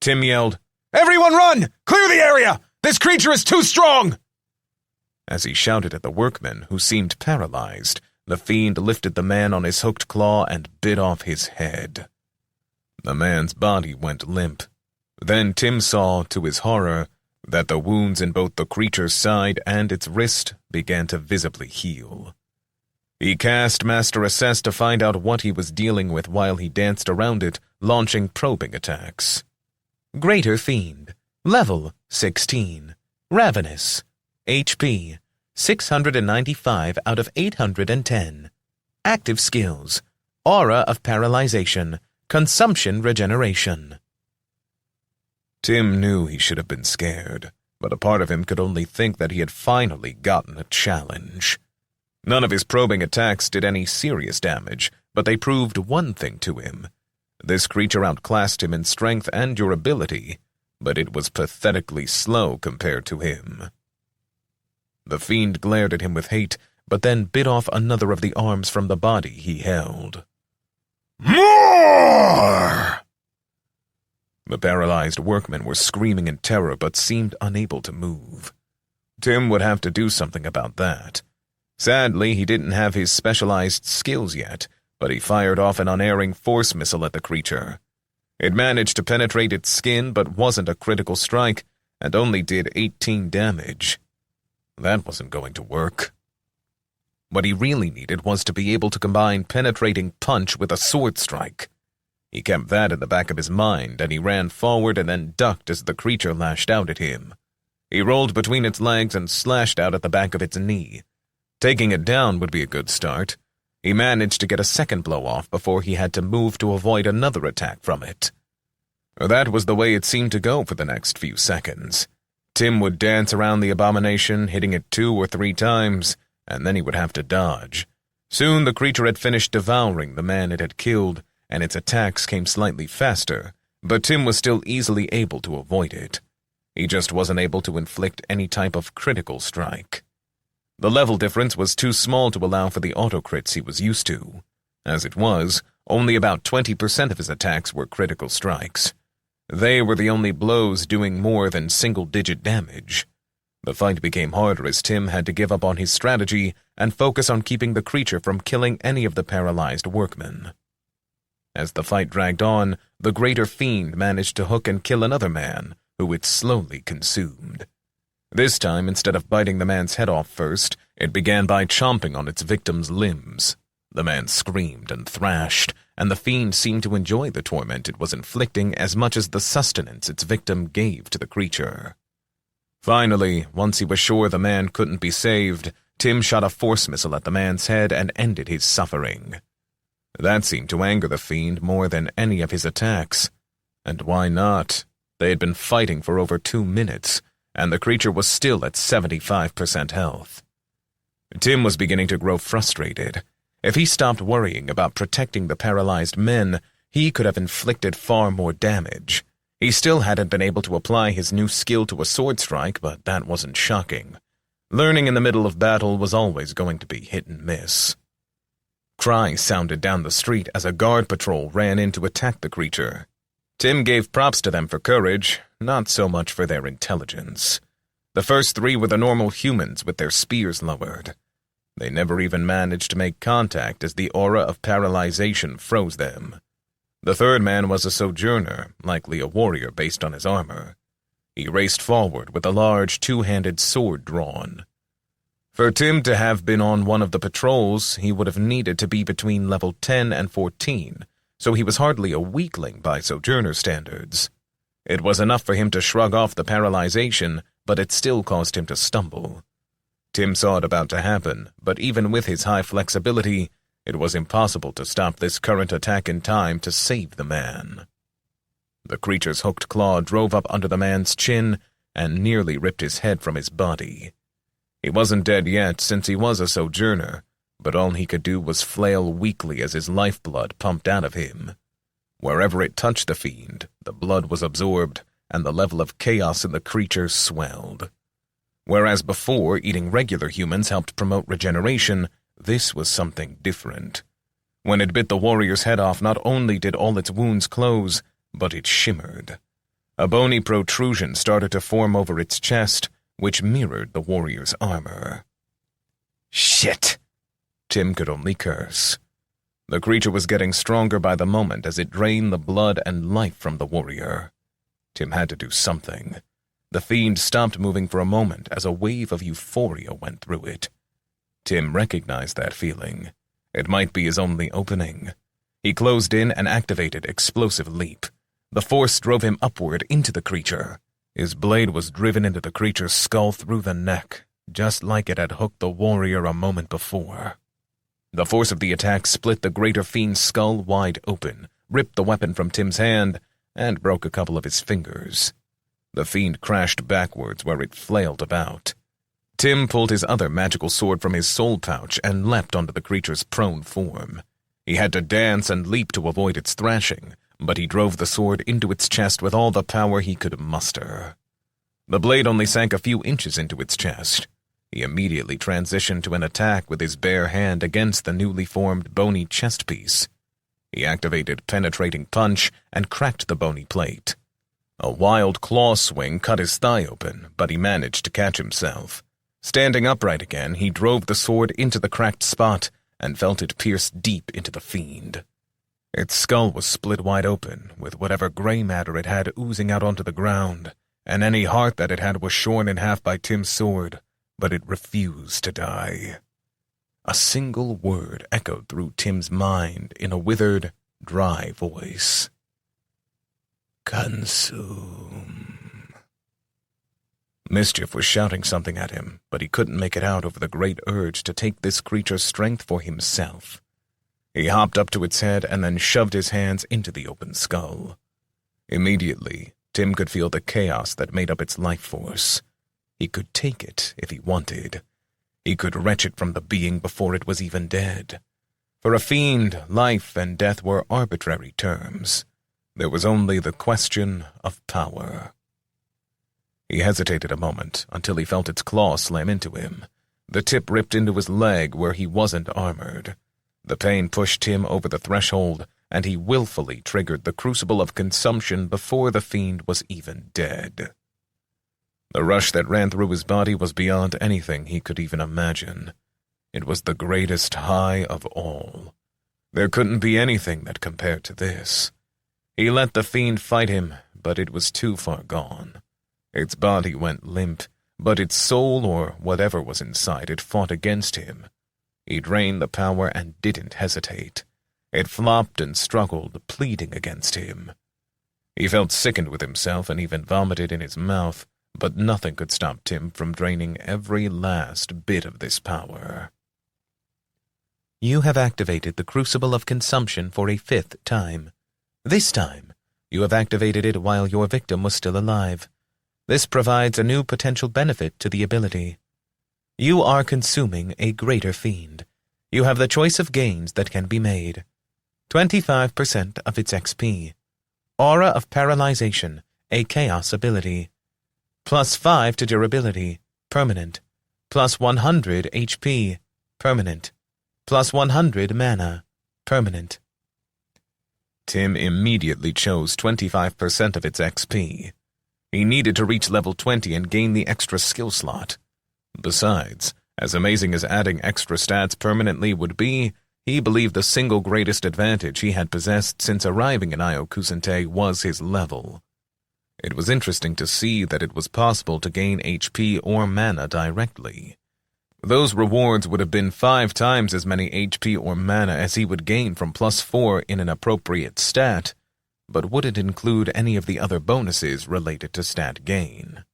Tim yelled, "Everyone run! Clear the area! This creature is too strong!" As he shouted at the workmen, who seemed paralyzed, the fiend lifted the man on his hooked claw and bit off his head. The man's body went limp. Then Tim saw, to his horror, that the wounds in both the creature's side and its wrist began to visibly heal. He cast Master Assess to find out what he was dealing with while he danced around it, launching probing attacks. Greater Fiend, Level 16, Ravenous, HP 695 out of 810. Active Skills, Aura of Paralyzation, Consumption Regeneration. Tim knew he should have been scared, but a part of him could only think that he had finally gotten a challenge. None of his probing attacks did any serious damage, but they proved one thing to him. This creature outclassed him in strength and durability, but it was pathetically slow compared to him. The fiend glared at him with hate, but then bit off another of the arms from the body he held. "More!" The paralyzed workmen were screaming in terror but seemed unable to move. Tim would have to do something about that. Sadly, he didn't have his specialized skills yet, but he fired off an unerring force missile at the creature. It managed to penetrate its skin but wasn't a critical strike, and only did 18 damage. That wasn't going to work. What he really needed was to be able to combine penetrating punch with a sword strike. He kept that in the back of his mind, and he ran forward and then ducked as the creature lashed out at him. He rolled between its legs and slashed out at the back of its knee. Taking it down would be a good start. He managed to get a second blow off before he had to move to avoid another attack from it. That was the way it seemed to go for the next few seconds. Tim would dance around the abomination, hitting it 2 or 3 times, and then he would have to dodge. Soon the creature had finished devouring the man it had killed, and its attacks came slightly faster, but Tim was still easily able to avoid it. He just wasn't able to inflict any type of critical strike. The level difference was too small to allow for the auto-crits he was used to. As it was, only about 20% of his attacks were critical strikes. They were the only blows doing more than single-digit damage. The fight became harder as Tim had to give up on his strategy and focus on keeping the creature from killing any of the paralyzed workmen. As the fight dragged on, the Greater Fiend managed to hook and kill another man, who it slowly consumed. This time, instead of biting the man's head off first, it began by chomping on its victim's limbs. The man screamed and thrashed, and the fiend seemed to enjoy the torment it was inflicting as much as the sustenance its victim gave to the creature. Finally, once he was sure the man couldn't be saved, Tim shot a force missile at the man's head and ended his suffering. That seemed to anger the fiend more than any of his attacks. And why not? They had been fighting for over 2 minutes, and the creature was still at 75% health. Tim was beginning to grow frustrated. If he stopped worrying about protecting the paralyzed men, he could have inflicted far more damage. He still hadn't been able to apply his new skill to a sword strike, but that wasn't shocking. Learning in the middle of battle was always going to be hit and miss. Cries sounded down the street as a guard patrol ran in to attack the creature. Tim gave props to them for courage, not so much for their intelligence. The first 3 were the normal humans with their spears lowered. They never even managed to make contact as the aura of paralyzation froze them. The third man was a sojourner, likely a warrior based on his armor. He raced forward with a large 2-handed sword drawn. For Tim to have been on one of the patrols, he would have needed to be between level 10 and 14, so he was hardly a weakling by Sojourner standards. It was enough for him to shrug off the paralyzation, but it still caused him to stumble. Tim saw it about to happen, but even with his high flexibility, it was impossible to stop this current attack in time to save the man. The creature's hooked claw drove up under the man's chin and nearly ripped his head from his body. He wasn't dead yet, since he was a sojourner, but all he could do was flail weakly as his lifeblood pumped out of him. Wherever it touched the fiend, the blood was absorbed, and the level of chaos in the creature swelled. Whereas before, eating regular humans helped promote regeneration, this was something different. When it bit the warrior's head off, not only did all its wounds close, but it shimmered. A bony protrusion started to form over its chest, which mirrored the warrior's armor. Shit! Tim could only curse. The creature was getting stronger by the moment as it drained the blood and life from the warrior. Tim had to do something. The fiend stopped moving for a moment as a wave of euphoria went through it. Tim recognized that feeling. It might be his only opening. He closed in and activated Explosive Leap. The force drove him upward into the creature. His blade was driven into the creature's skull through the neck, just like it had hooked the warrior a moment before. The force of the attack split the greater fiend's skull wide open, ripped the weapon from Tim's hand, and broke a couple of his fingers. The fiend crashed backwards where it flailed about. Tim pulled his other magical sword from his soul pouch and leapt onto the creature's prone form. He had to dance and leap to avoid its thrashing, but he drove the sword into its chest with all the power he could muster. The blade only sank a few inches into its chest. He immediately transitioned to an attack with his bare hand against the newly formed bony chest piece. He activated Penetrating Punch and cracked the bony plate. A wild claw swing cut his thigh open, but he managed to catch himself. Standing upright again, he drove the sword into the cracked spot and felt it pierce deep into the fiend. Its skull was split wide open, with whatever gray matter it had oozing out onto the ground, and any heart that it had was shorn in half by Tim's sword, but it refused to die. A single word echoed through Tim's mind in a withered, dry voice. Consume. Mischief was shouting something at him, but he couldn't make it out over the great urge to take this creature's strength for himself. He hopped up to its head and then shoved his hands into the open skull. Immediately, Tim could feel the chaos that made up its life force. He could take it if he wanted. He could wrench it from the being before it was even dead. For a fiend, life and death were arbitrary terms. There was only the question of power. He hesitated a moment until he felt its claw slam into him. The tip ripped into his leg where he wasn't armored. The pain pushed him over the threshold, and he willfully triggered the crucible of consumption before the fiend was even dead. The rush that ran through his body was beyond anything he could even imagine. It was the greatest high of all. There couldn't be anything that compared to this. He let the fiend fight him, but it was too far gone. Its body went limp, but its soul, or whatever was inside it, fought against him. He drained the power and didn't hesitate. It flopped and struggled, pleading against him. He felt sickened with himself and even vomited in his mouth, but nothing could stop Tim from draining every last bit of this power. You have activated the Crucible of Consumption for a 5th time. This time, you have activated it while your victim was still alive. This provides a new potential benefit to the ability. You are consuming a greater fiend. You have the choice of gains that can be made. 25% of its XP. Aura of Paralyzation, a Chaos ability. +5 to durability, permanent. +100 HP, permanent. +100 mana, permanent. Tim immediately chose 25% of its XP. He needed to reach level 20 and gain the extra skill slot. Besides, as amazing as adding extra stats permanently would be, he believed the single greatest advantage he had possessed since arriving in Iokusente was his level. It was interesting to see that it was possible to gain HP or mana directly. Those rewards would have been 5 times as many HP or mana as he would gain from +4 in an appropriate stat, but wouldn't include any of the other bonuses related to stat gain.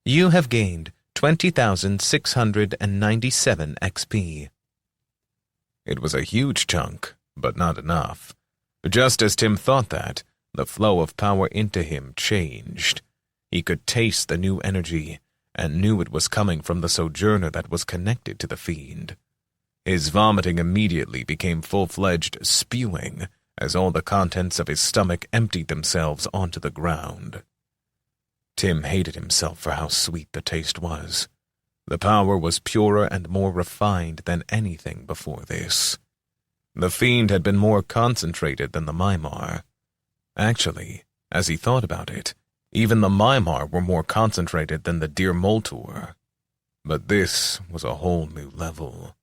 You have gained 20,697 XP. It was a huge chunk, but not enough. Just as Tim thought that, the flow of power into him changed. He could taste the new energy, and knew it was coming from the sojourner that was connected to the fiend. His vomiting immediately became full-fledged spewing as all the contents of his stomach emptied themselves onto the ground. Tim hated himself for how sweet the taste was. The power was purer and more refined than anything before this. The fiend had been more concentrated than the Mimar. Actually, as he thought about it, even the Mimar were more concentrated than the Dear Moltor. But this was a whole new level.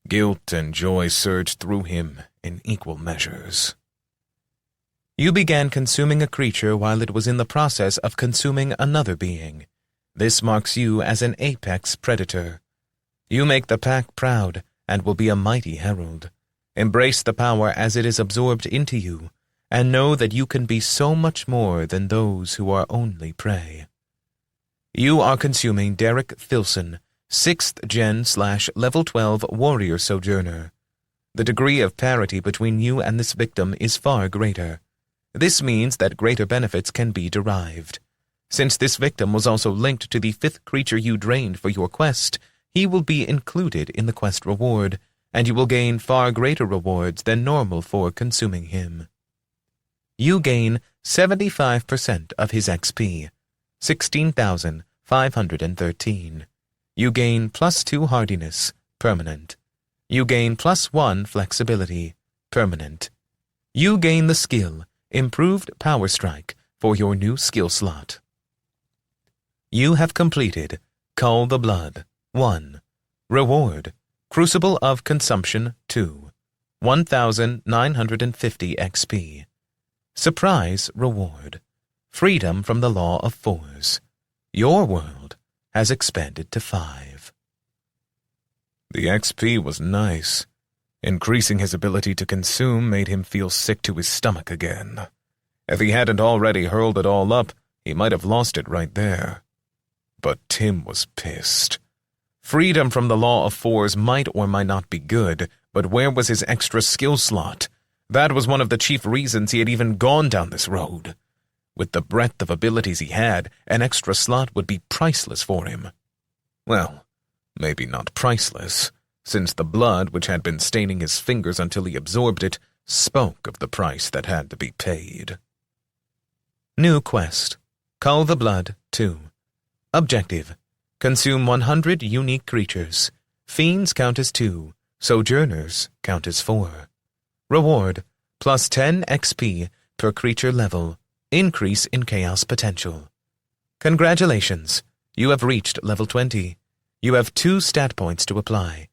Guilt and joy surged through him in equal measures. You began consuming a creature while it was in the process of consuming another being. This marks you as an apex predator. You make the pack proud and will be a mighty herald. Embrace the power as it is absorbed into you, and know that you can be so much more than those who are only prey. You are consuming Derek Filson, 6th Gen/Level 12 Warrior Sojourner. The degree of parity between you and this victim is far greater. This means that greater benefits can be derived. Since this victim was also linked to the 5th creature you drained for your quest, he will be included in the quest reward, and you will gain far greater rewards than normal for consuming him. You gain 75% of his XP, 16,513. You gain +2 hardiness, permanent. You gain +1 flexibility, permanent. You gain the skill, Improved Power Strike, for your new skill slot. You have completed Cull the Blood, 1. Reward, Crucible of Consumption, 2. 1,950 XP. Surprise Reward, Freedom from the Law of Fours. Your world has expanded to 5. The XP was nice. Increasing his ability to consume made him feel sick to his stomach again. If he hadn't already hurled it all up, he might have lost it right there. But Tim was pissed. Freedom from the Law of Fours might or might not be good, but where was his extra skill slot? That was one of the chief reasons he had even gone down this road. With the breadth of abilities he had, an extra slot would be priceless for him. Well, maybe not priceless, since the blood which had been staining his fingers until he absorbed it spoke of the price that had to be paid. New quest. Cull the Blood, 2. Objective. Consume 100 unique creatures. Fiends count as 2. Sojourners count as 4. Reward. +10 XP per creature level. Increase in chaos potential. Congratulations. You have reached level 20. You have 2 stat points to apply.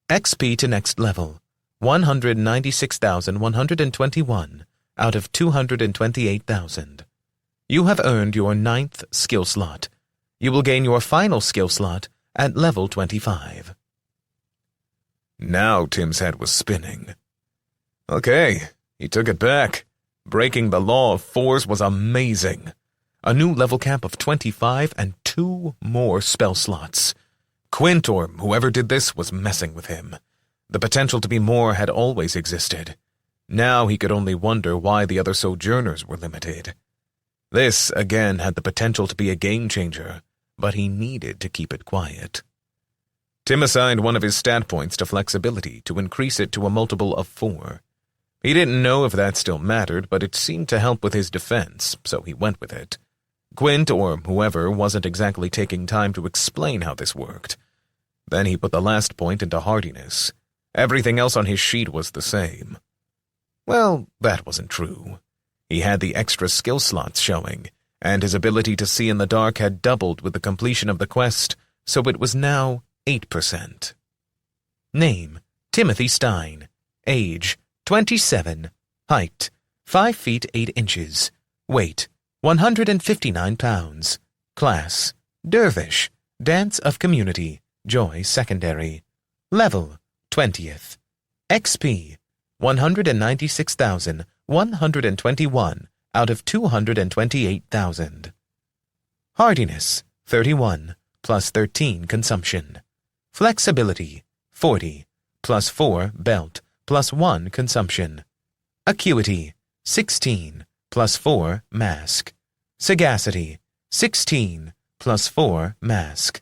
XP to next level. 196,121 out of 228,000. You have earned your 9th skill slot. You will gain your final skill slot at level 25. Now Tim's head was spinning. Okay, he took it back. Breaking the Law of Fours was amazing. A new level cap of 25 and 2 more spell slots. Quint, or whoever did this, was messing with him. The potential to be more had always existed. Now he could only wonder why the other Sojourners were limited. This, again, had the potential to be a game-changer, but he needed to keep it quiet. Tim assigned one of his stat points to flexibility to increase it to a multiple of 4. He didn't know if that still mattered, but it seemed to help with his defense, so he went with it. Quint, or whoever, wasn't exactly taking time to explain how this worked. Then he put the last point into hardiness. Everything else on his sheet was the same. Well, that wasn't true. He had the extra skill slots showing, and his ability to see in the dark had doubled with the completion of the quest, so it was now 8%. Name, Timothy Stein. Age, 27. Height, 5 feet 8 inches. Weight, 159 pounds. Class, Dervish. Dance of Community. Joy Secondary. Level, 20th. XP, 196,121 out of 228,000. Hardiness, 31, +13 consumption. Flexibility, 40, +4 belt, +1 consumption. Acuity, 16, +4 mask. Sagacity, 16, plus 4 mask.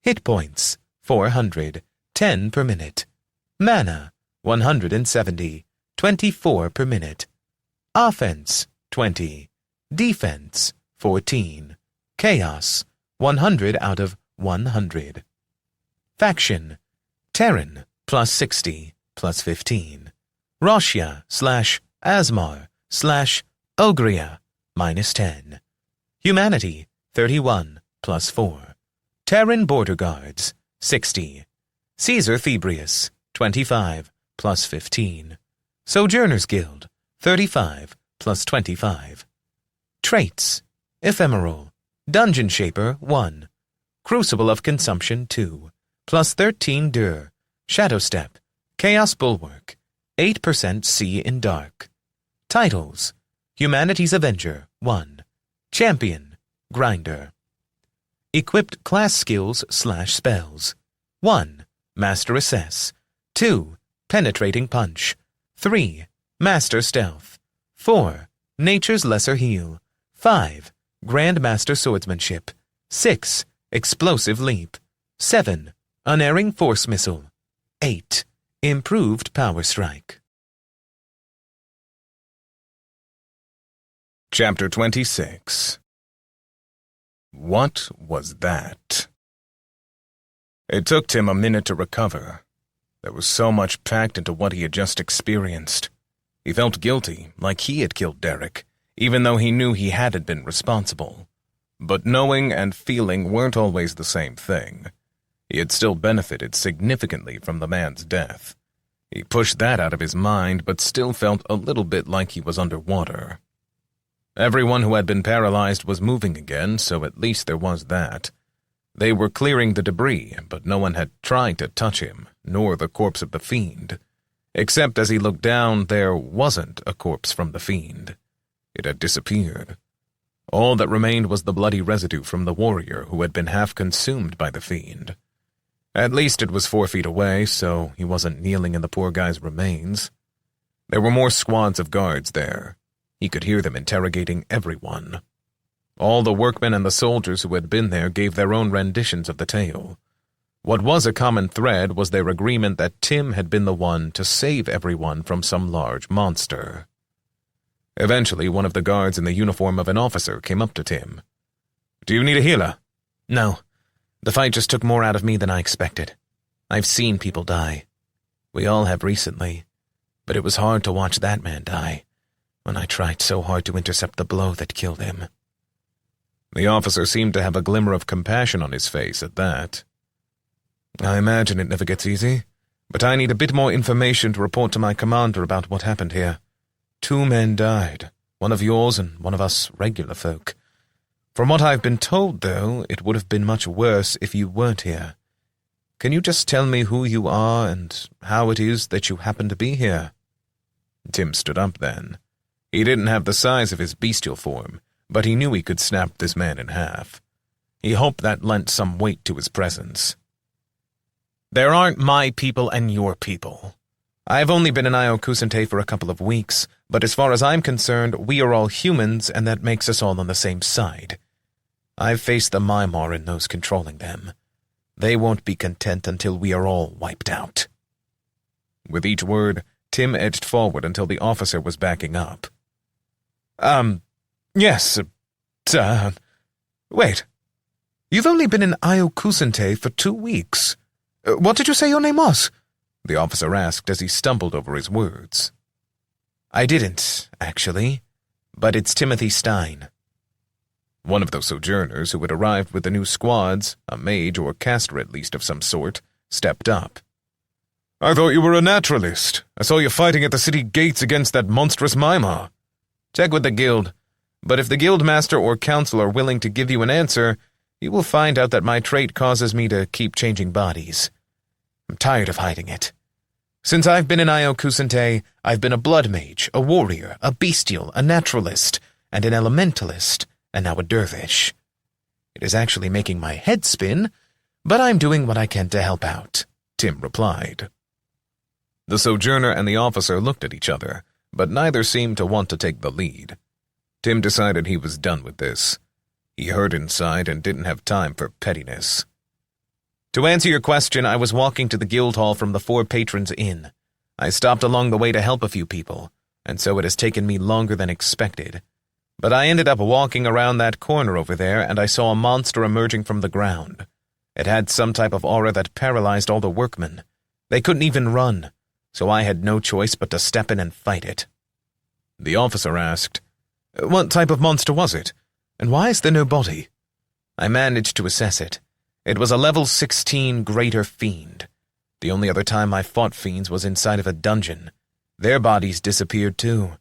Hit points, 400, 10 per minute. Mana, 170, 24 per minute. Offense, 20. Defense, 14. Chaos, 100 out of 100. Faction, Terran, plus 60, plus 15. Roshia / Asmar / Ogria, minus 10. Humanity, 31, plus 4. Terran Border Guards, 60. Caesar Thebrius, 25, plus 15. Sojourners Guild, 35, plus 25. Traits, Ephemeral, Dungeon Shaper, 1. Crucible of Consumption, 2, plus 13 Dur, Shadow Step, Chaos Bulwark, 8% See in Dark. Titles, Humanity's Avenger, 1. Champion, Grinder. Equipped class skills / spells. 1. Master Assess. 2. Penetrating Punch. 3. Master Stealth. 4. Nature's Lesser Heal. 5. Grandmaster Swordsmanship. 6. Explosive Leap. 7. Unerring Force Missile. 8. Improved Power Strike. Chapter 26. What was that? It took Tim a minute to recover. There was so much packed into what he had just experienced. He felt guilty, like he had killed Derek, even though he knew he hadn't been responsible. But knowing and feeling weren't always the same thing. He had still benefited significantly from the man's death. He pushed that out of his mind, but still felt a little bit like he was underwater. Everyone who had been paralyzed was moving again, so at least there was that. They were clearing the debris, but no one had tried to touch him, nor the corpse of the fiend. Except as he looked down, there wasn't a corpse from the fiend. It had disappeared. All that remained was the bloody residue from the warrior who had been half consumed by the fiend. At least it was 4 feet away, so he wasn't kneeling in the poor guy's remains. There were more squads of guards there. He could hear them interrogating everyone. All the workmen and the soldiers who had been there gave their own renditions of the tale. What was a common thread was their agreement that Tim had been the one to save everyone from some large monster. Eventually, one of the guards in the uniform of an officer came up to Tim. "Do you need a healer?" No. The fight just took more out of me than I expected. I've seen people die. We all have recently. But it was hard to watch that man die, when I tried so hard to intercept the blow that killed him. The officer seemed to have a glimmer of compassion on his face at that. "I imagine it never gets easy, but I need a bit more information to report to my commander about what happened here. 2 men died, one of yours and one of us regular folk. From what I've been told, though, it would have been much worse if you weren't here. Can you just tell me who you are and how it is that you happen to be here?" Tim stood up then. He didn't have the size of his bestial form, but he knew he could snap this man in half. He hoped that lent some weight to his presence. "There aren't my people and your people. I've only been in Io Kusente for a couple of weeks, but as far as I'm concerned, we are all humans, and that makes us all on the same side. I've faced the Mimar and those controlling them. They won't be content until we are all wiped out." With each word, Tim edged forward until the officer was backing up. Yes, sir. Wait. You've only been in Io Kusente for 2 weeks. What did you say your name was?" the officer asked as he stumbled over his words. "I didn't, actually, but it's Timothy Stein." One of those sojourners who had arrived with the new squads, a mage or caster at least of some sort, stepped up. "I thought you were a naturalist. I saw you fighting at the city gates against that monstrous Mimar." "Check with the guild, but if the guildmaster or council are willing to give you an answer, you will find out that my trait causes me to keep changing bodies. I'm tired of hiding it. Since I've been in Io Kusente, I've been a blood mage, a warrior, a bestial, a naturalist, and an elementalist, and now a dervish. It is actually making my head spin, but I'm doing what I can to help out," Tim replied. The sojourner and the officer looked at each other, but neither seemed to want to take the lead. Tim decided he was done with this. He hurt inside and didn't have time for pettiness. To answer your question, I was walking to the guild hall from the Four Patrons Inn. I stopped along the way to help a few people, and so it has taken me longer than expected. But I ended up walking around that corner over there, and I saw a monster emerging from the ground. It had some type of aura that paralyzed all the workmen. They couldn't even run, so I had no choice but to step in and fight it. The officer asked, "What type of monster was it? And why is there no body?" I managed to assess it. It was a level 16 greater fiend. The only other time I fought fiends was inside of a dungeon. Their bodies disappeared too.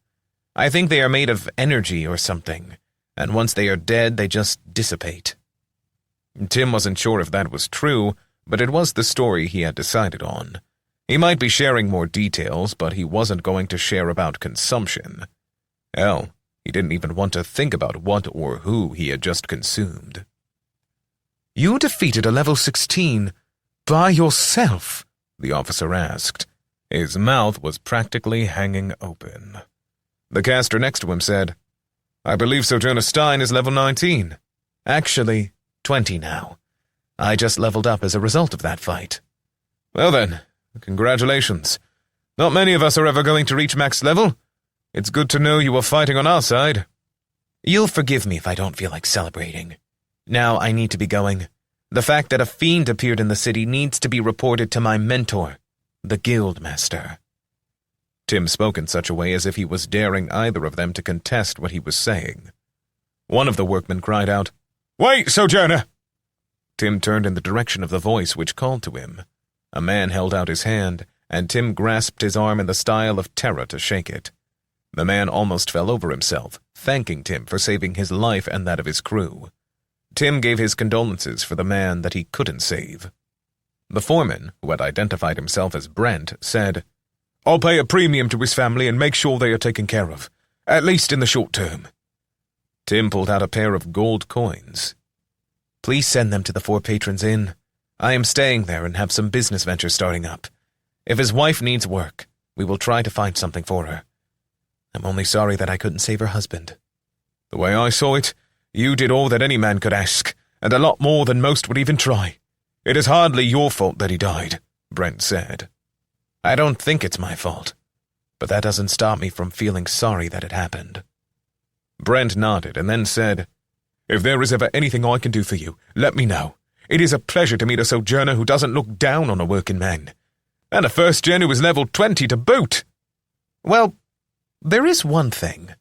I think they are made of energy or something, and once they are dead, they just dissipate. Tim wasn't sure if that was true, but it was the story he had decided on. He might be sharing more details, but he wasn't going to share about consumption. Hell, he didn't even want to think about what or who he had just consumed. "You defeated a level 16 by yourself?" the officer asked. His mouth was practically hanging open. The caster next to him said, "I believe Sojourner Stein is level 19. Actually, 20 now. I just leveled up as a result of that fight." "Well then, congratulations. Not many of us are ever going to reach max level. It's good to know you were fighting on our side." "You'll forgive me if I don't feel like celebrating. Now I need to be going. The fact that a fiend appeared in the city needs to be reported to my mentor, the guild master." Tim spoke in such a way as if he was daring either of them to contest what he was saying. One of the workmen cried out, "Wait, Sojourner!" Tim turned in the direction of the voice which called to him. A man held out his hand, and Tim grasped his arm in the style of terror to shake it. The man almost fell over himself, thanking Tim for saving his life and that of his crew. Tim gave his condolences for the man that he couldn't save. The foreman, who had identified himself as Brent, said, "I'll pay a premium to his family and make sure they are taken care of, at least in the short term." Tim pulled out a pair of gold coins. "Please send them to the Four Patrons Inn. I am staying there and have some business ventures starting up. If his wife needs work, we will try to find something for her. I'm only sorry that I couldn't save her husband." "The way I saw it, you did all that any man could ask, and a lot more than most would even try. It is hardly your fault that he died," Brent said. "I don't think it's my fault, but that doesn't stop me from feeling sorry that it happened." Brent nodded and then said, "If there is ever anything I can do for you, let me know. It is a pleasure to meet a sojourner who doesn't look down on a working man. And a first gen who is level 20 to boot." "Well, there is one thing.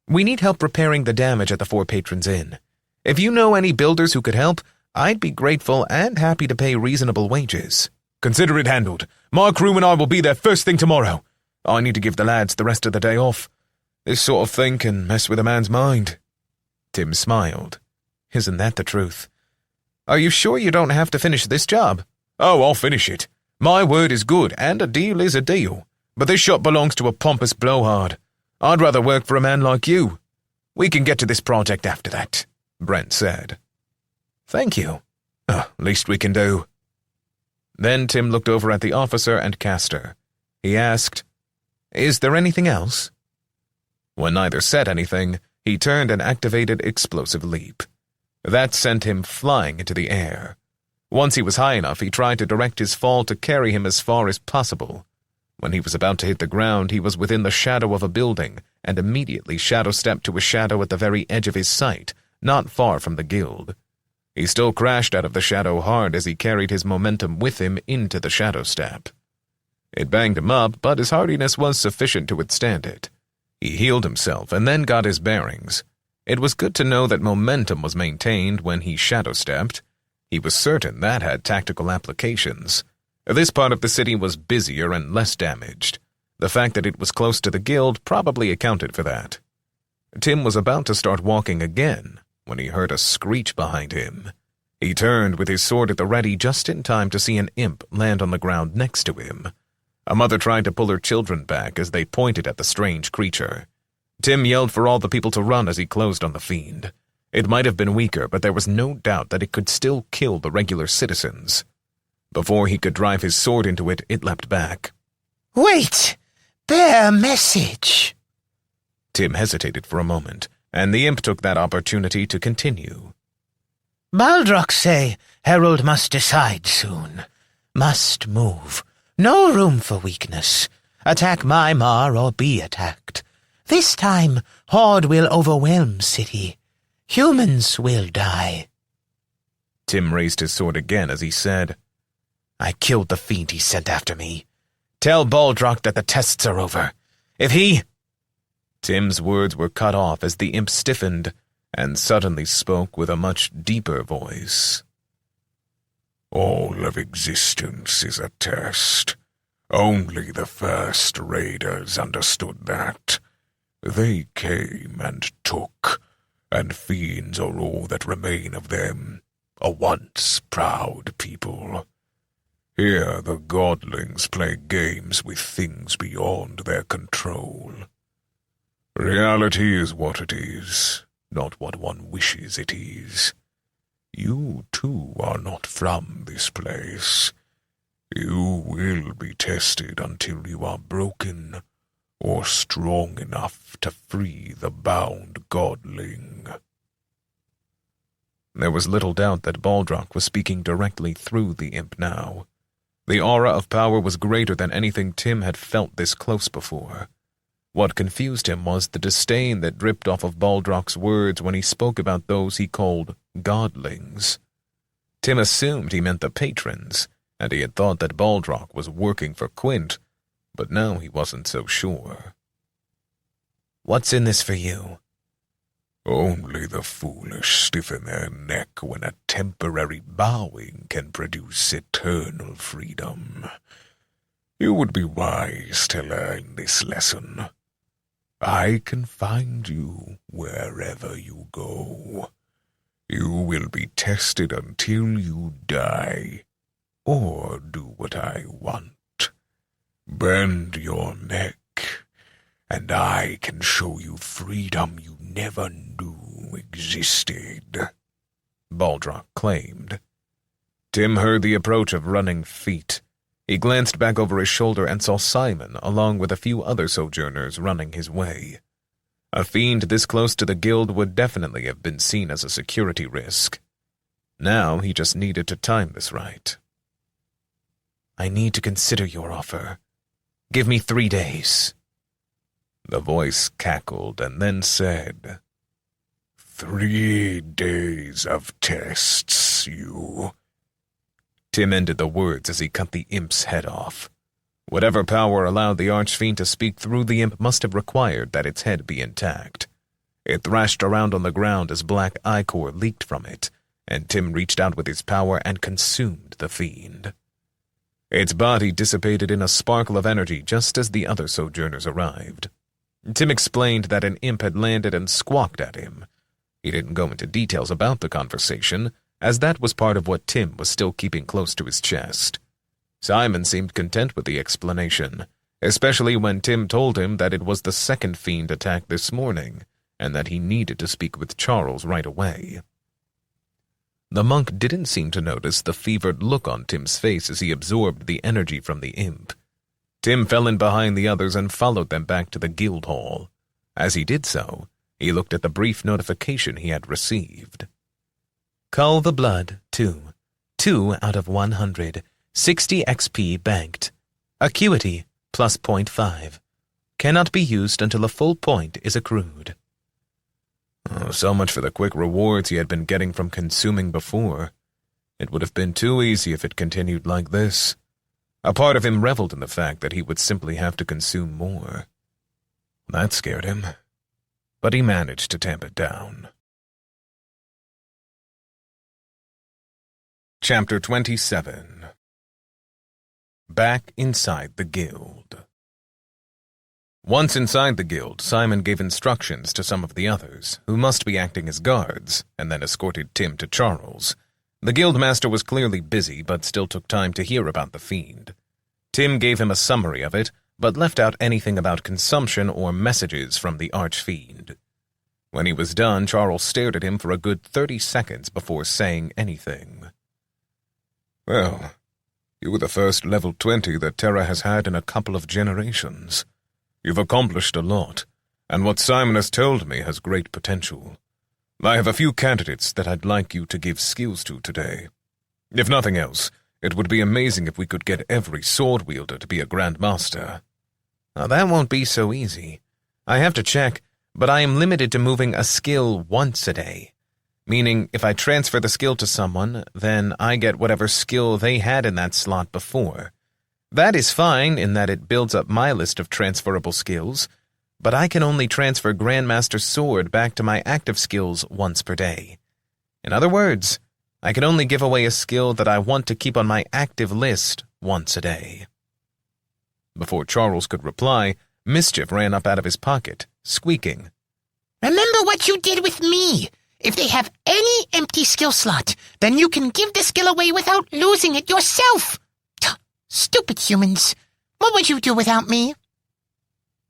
We need help repairing the damage at the Four Patrons Inn. If you know any builders who could help, I'd be grateful and happy to pay reasonable wages." "Consider it handled. My crew and I will be there first thing tomorrow. I need to give the lads the rest of the day off. This sort of thing can mess with a man's mind." Tim smiled. "Isn't that the truth? Are you sure you don't have to finish this job?" "Oh, I'll finish it. My word is good, and a deal is a deal. But this shop belongs to a pompous blowhard. I'd rather work for a man like you. We can get to this project after that," Brent said. "Thank you." "Least we can do." Then Tim looked over at the officer and caster. He asked, "Is there anything else?" When neither said anything, he turned and activated Explosive Leap. That sent him flying into the air. Once he was high enough, he tried to direct his fall to carry him as far as possible. When he was about to hit the ground, he was within the shadow of a building, and immediately shadow-stepped to a shadow at the very edge of his sight, not far from the guild. He still crashed out of the shadow hard as he carried his momentum with him into the shadow step. It banged him up, but his hardiness was sufficient to withstand it. He healed himself and then got his bearings. It was good to know that momentum was maintained when he shadow-stepped. He was certain that had tactical applications. This part of the city was busier and less damaged. The fact that it was close to the guild probably accounted for that. Tim was about to start walking again when he heard a screech behind him. He turned with his sword at the ready just in time to see an imp land on the ground next to him. A mother tried to pull her children back as they pointed at the strange creature. Tim yelled for all the people to run as he closed on the fiend. It might have been weaker, but there was no doubt that it could still kill the regular citizens. Before he could drive his sword into it, it leapt back. "Wait! Bear message!" Tim hesitated for a moment, and the imp took that opportunity to continue. Baldrach say Herald must decide soon. Must move. No room for weakness. Attack my mar or be attacked. This time, Horde will overwhelm city. Humans will die. Tim raised his sword again as he said, I killed the fiend he sent after me. Tell Baldrach that the tests are over. If he— Tim's words were cut off as the imp stiffened and suddenly spoke with a much deeper voice. All of existence is a test. Only the first raiders understood that. They came and took, and fiends are all that remain of them, a once proud people. Here the godlings play games with things beyond their control. Reality is what it is, not what one wishes it is. You too are not from this place. You will be tested until you are broken or strong enough to free the bound godling. There was little doubt that Baldrach was speaking directly through the imp now. The aura of power was greater than anything Tim had felt this close before. What confused him was the disdain that dripped off of Baldrach's words when he spoke about those he called godlings. Tim assumed he meant the patrons, and he had thought that Baldrach was working for Quint, but now he wasn't so sure. What's in this for you? Only the foolish stiffen their neck when a temporary bowing can produce eternal freedom. You would be wise to learn this lesson. I can find you wherever you go. You will be tested until you die, or do what I want. Bend your neck, and I can show you freedom you never knew existed, Baldrach claimed. Tim heard the approach of running feet. He glanced back over his shoulder and saw Simon, along with a few other sojourners, running his way. A fiend this close to the guild would definitely have been seen as a security risk. Now he just needed to time this right. I need to consider your offer. Give me 3 days. The voice cackled and then said, 3 days of tests, you. Tim ended the words as he cut the imp's head off. Whatever power allowed the archfiend to speak through the imp must have required that its head be intact. It thrashed around on the ground as black ichor leaked from it, and Tim reached out with his power and consumed the fiend. Its body dissipated in a sparkle of energy just as the other sojourners arrived. Tim explained that an imp had landed and squawked at him. He didn't go into details about the conversation, as that was part of what Tim was still keeping close to his chest. Simon seemed content with the explanation, especially when Tim told him that it was the second fiend attack this morning, and that he needed to speak with Charles right away. The monk didn't seem to notice the fevered look on Tim's face as he absorbed the energy from the imp. Tim fell in behind the others and followed them back to the guild hall. As he did so, he looked at the brief notification he had received. Cull the blood, 2. 2 out of 100. 60 XP banked. Acuity, plus 0.5. Cannot be used until a full point is accrued. Oh, so much for the quick rewards he had been getting from consuming before. It would have been too easy if it continued like this. A part of him reveled in the fact that he would simply have to consume more. That scared him, but he managed to tamp it down. Chapter 27. Back inside the guild. Once inside the guild, Simon gave instructions to some of the others, who must be acting as guards, and then escorted Tim to Charles. The guildmaster was clearly busy, but still took time to hear about the fiend. Tim gave him a summary of it, but left out anything about consumption or messages from the archfiend. When he was done, Charles stared at him for a good 30 seconds before saying anything. Well, you were the first level 20 that Terra has had in a couple of generations. You've accomplished a lot, and what Simon has told me has great potential. I have a few candidates that I'd like you to give skills to today. If nothing else, it would be amazing if we could get every sword wielder to be a Grand Master. Now, that won't be so easy. I have to check, but I am limited to moving a skill once a day. Meaning, if I transfer the skill to someone, then I get whatever skill they had in that slot before. That is fine in that it builds up my list of transferable skills, but I can only transfer Grandmaster Sword back to my active skills once per day. In other words, I can only give away a skill that I want to keep on my active list once a day. Before Charles could reply, Mischief ran up out of his pocket, squeaking. Remember what you did with me. If they have any empty skill slot, then you can give the skill away without losing it yourself. Stupid humans. What would you do without me?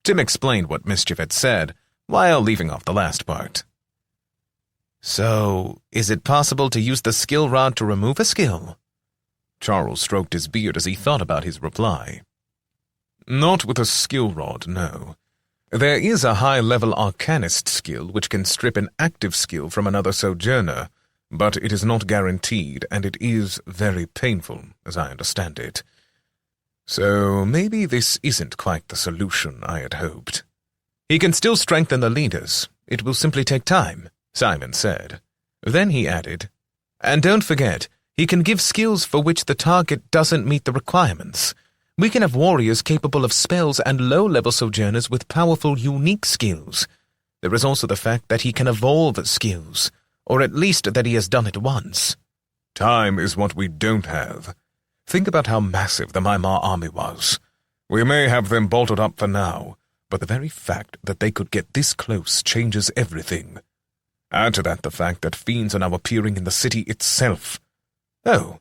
Tim explained what Mischief had said, while leaving off the last part. So, is it possible to use the skill rod to remove a skill? Charles stroked his beard as he thought about his reply. Not with a skill rod, no. There is a high-level Arcanist skill which can strip an active skill from another Sojourner, but it is not guaranteed, and it is very painful, as I understand it. So maybe this isn't quite the solution I had hoped. He can still strengthen the leaders. It will simply take time, Simon said. Then he added, and don't forget, he can give skills for which the target doesn't meet the requirements. We can have warriors capable of spells and low-level Sojourners with powerful, unique skills. There is also the fact that he can evolve skills, or at least that he has done it once. Time is what we don't have. Think about how massive the Mimar army was. We may have them bolted up for now, but the very fact that they could get this close changes everything. Add to that the fact that fiends are now appearing in the city itself. Oh,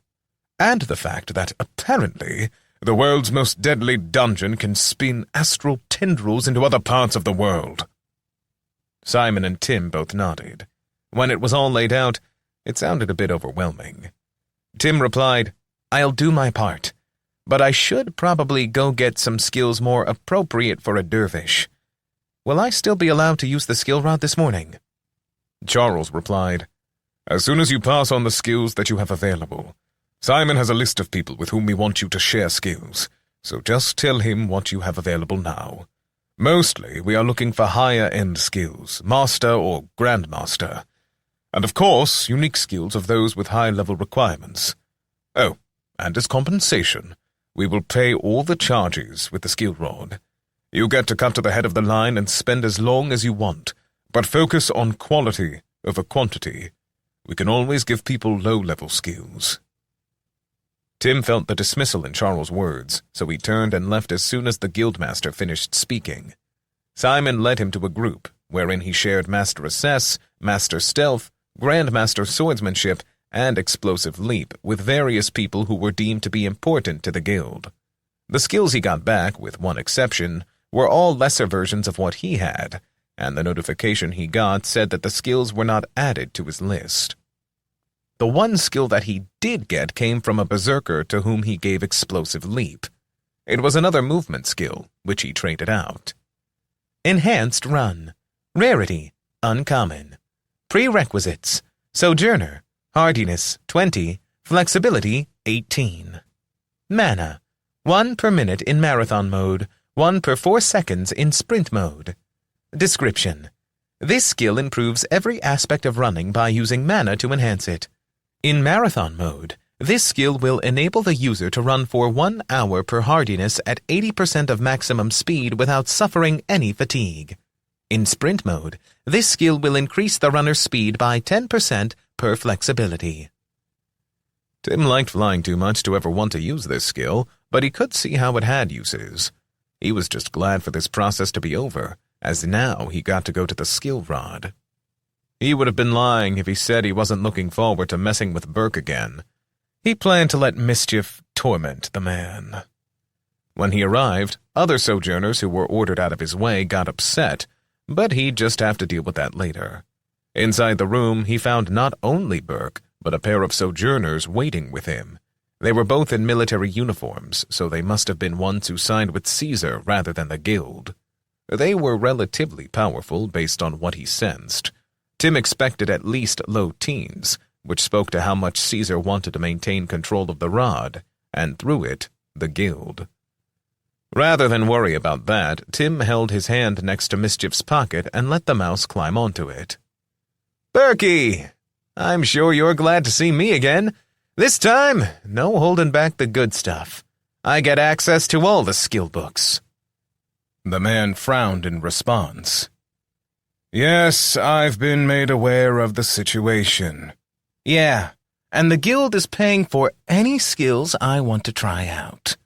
and the fact that, apparently, the world's most deadly dungeon can spin astral tendrils into other parts of the world. Simon and Tim both nodded. When it was all laid out, it sounded a bit overwhelming. Tim replied, I'll do my part, but I should probably go get some skills more appropriate for a dervish. Will I still be allowed to use the skill rod this morning? Charles replied, As soon as you pass on the skills that you have available. Simon has a list of people with whom we want you to share skills, so just tell him what you have available now. Mostly, we are looking for higher-end skills, Master or Grandmaster. And of course, unique skills of those with high-level requirements. Oh, and as compensation, we will pay all the charges with the skill rod. You get to cut to the head of the line and spend as long as you want, but focus on quality over quantity. We can always give people low-level skills. Tim felt the dismissal in Charles' words, so he turned and left as soon as the guildmaster finished speaking. Simon led him to a group, wherein he shared Master Assess, Master Stealth, Grandmaster Swordsmanship, and Explosive Leap with various people who were deemed to be important to the guild. The skills he got back, with one exception, were all lesser versions of what he had, and the notification he got said that the skills were not added to his list. The one skill that he did get came from a berserker to whom he gave Explosive Leap. It was another movement skill, which he traded out. Enhanced Run. Rarity, Uncommon. Prerequisites, Sojourner, Hardiness, 20, Flexibility, 18. Mana, 1 per minute in Marathon mode, 1 per 4 seconds in Sprint mode. Description. This skill improves every aspect of running by using mana to enhance it. In Marathon mode, this skill will enable the user to run for 1 hour per hardiness at 80% of maximum speed without suffering any fatigue. In Sprint mode, this skill will increase the runner's speed by 10% per flexibility. Tim liked flying too much to ever want to use this skill, but he could see how it had uses. He was just glad for this process to be over, as now he got to go to the skill rod. He would have been lying if he said he wasn't looking forward to messing with Burke again. He planned to let mischief torment the man. When he arrived, other sojourners who were ordered out of his way got upset, but he'd just have to deal with that later. Inside the room, he found not only Burke, but a pair of sojourners waiting with him. They were both in military uniforms, so they must have been ones who signed with Caesar rather than the guild. They were relatively powerful based on what he sensed, Tim expected at least low teens, which spoke to how much Caesar wanted to maintain control of the rod, and through it, the guild. Rather than worry about that, Tim held his hand next to Mischief's pocket and let the mouse climb onto it. "Berkey, I'm sure you're glad to see me again. This time, no holding back the good stuff. I get access to all the skill books." The man frowned in response. Yes, I've been made aware of the situation. Yeah, and the guild is paying for any skills I want to try out.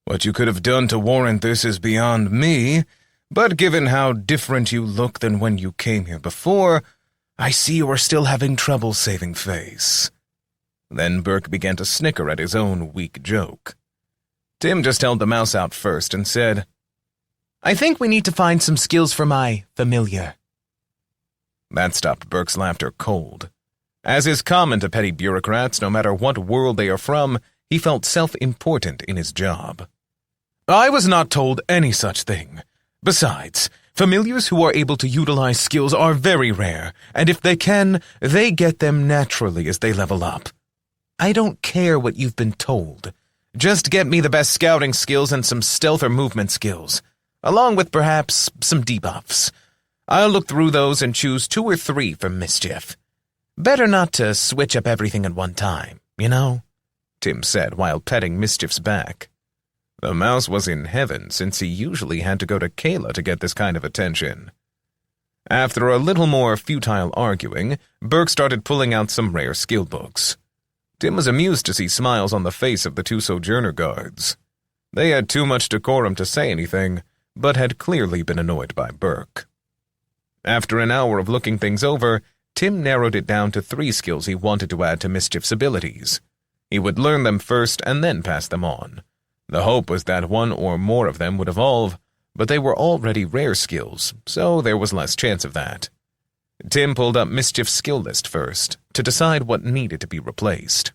What you could have done to warrant this is beyond me, but given how different you look than when you came here before, I see you are still having trouble saving face. Then Burke began to snicker at his own weak joke. Tim just held the mouse out first and said, "I think we need to find some skills for my familiar." That stopped Burke's laughter cold. As is common to petty bureaucrats, no matter what world they are from, he felt self-important in his job. "I was not told any such thing. Besides, familiars who are able to utilize skills are very rare, and if they can, they get them naturally as they level up. I don't care what you've been told. Just get me the best scouting skills and some stealth or movement skills, along with perhaps some debuffs. I'll look through those and choose 2 or 3 for Mischief. Better not to switch up everything at one time, you know?" Tim said while petting Mischief's back. The mouse was in heaven since he usually had to go to Kayla to get this kind of attention. After a little more futile arguing, Burke started pulling out some rare skill books. Tim was amused to see smiles on the face of the 2 Sojourner guards. They had too much decorum to say anything, but had clearly been annoyed by Burke. After an hour of looking things over, Tim narrowed it down to 3 skills he wanted to add to Mischief's abilities. He would learn them first and then pass them on. The hope was that 1 or more of them would evolve, but they were already rare skills, so there was less chance of that. Tim pulled up Mischief's skill list first, to decide what needed to be replaced.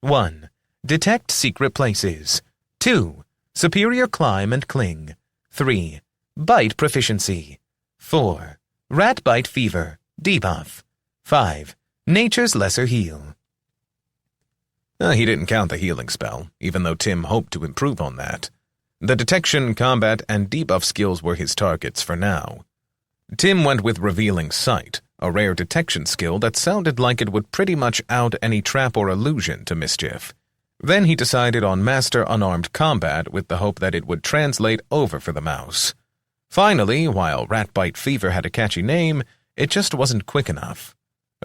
1. Detect secret places. 2. Superior climb and cling. 3. Bite proficiency. 4. Rat bite fever, debuff. 5. Nature's lesser heal. He didn't count the healing spell, even though Tim hoped to improve on that. The detection, combat, and debuff skills were his targets for now. Tim went with Revealing Sight, a rare detection skill that sounded like it would pretty much out any trap or illusion to Mischief. Then he decided on Master Unarmed Combat with the hope that it would translate over for the mouse. Finally, while Rat Bite Fever had a catchy name, it just wasn't quick enough.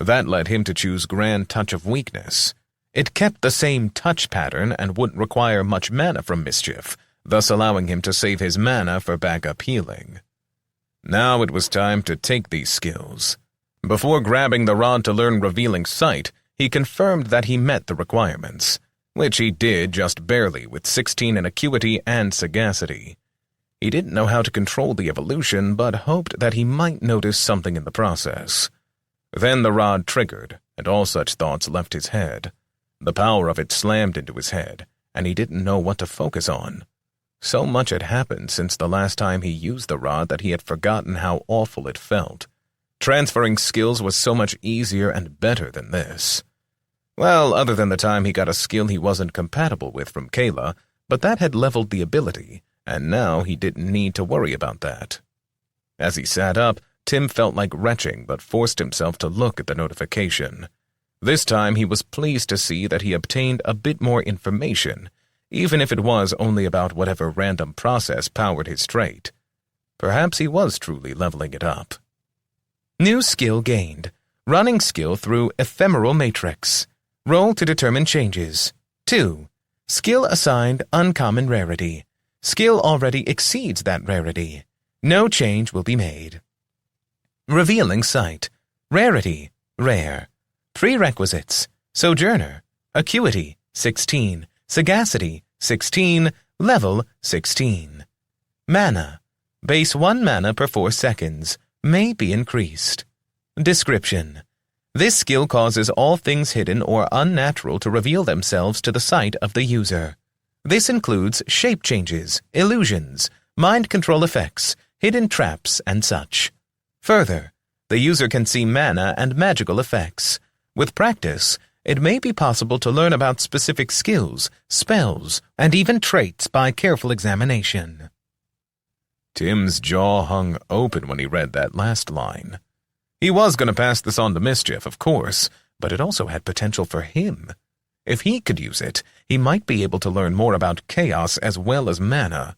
That led him to choose Grand Touch of Weakness. It kept the same touch pattern and wouldn't require much mana from Mischief, thus allowing him to save his mana for backup healing. Now it was time to take these skills. Before grabbing the rod to learn Revealing Sight, he confirmed that he met the requirements, which he did just barely with 16 in Acuity and Sagacity. He didn't know how to control the evolution, but hoped that he might notice something in the process. Then the rod triggered, and all such thoughts left his head. The power of it slammed into his head, and he didn't know what to focus on. So much had happened since the last time he used the rod that he had forgotten how awful it felt. Transferring skills was so much easier and better than this. Well, other than the time he got a skill he wasn't compatible with from Kayla, but that had leveled the ability, and now he didn't need to worry about that. As he sat up, Tim felt like retching but forced himself to look at the notification. This time he was pleased to see that he obtained a bit more information, even if it was only about whatever random process powered his trait. Perhaps he was truly leveling it up. New skill gained. Running skill through Ephemeral Matrix. Roll to determine changes. 2. Skill assigned Uncommon Rarity. Skill already exceeds that rarity. No change will be made. Revealing Sight. Rarity, Rare. Prerequisites: Sojourner, Acuity, 16, Sagacity, 16, Level, 16. Mana. Base 1 mana per 4 seconds. May be increased. Description: This skill causes all things hidden or unnatural to reveal themselves to the sight of the user. This includes shape changes, illusions, mind control effects, hidden traps, and such. Further, The user can see mana and magical effects. With practice, it may be possible to learn about specific skills, spells, and even traits by careful examination. Tim's jaw hung open when he read that last line. He was going to pass this on to Mischief, of course, but it also had potential for him. If he could use it, he might be able to learn more about chaos as well as mana.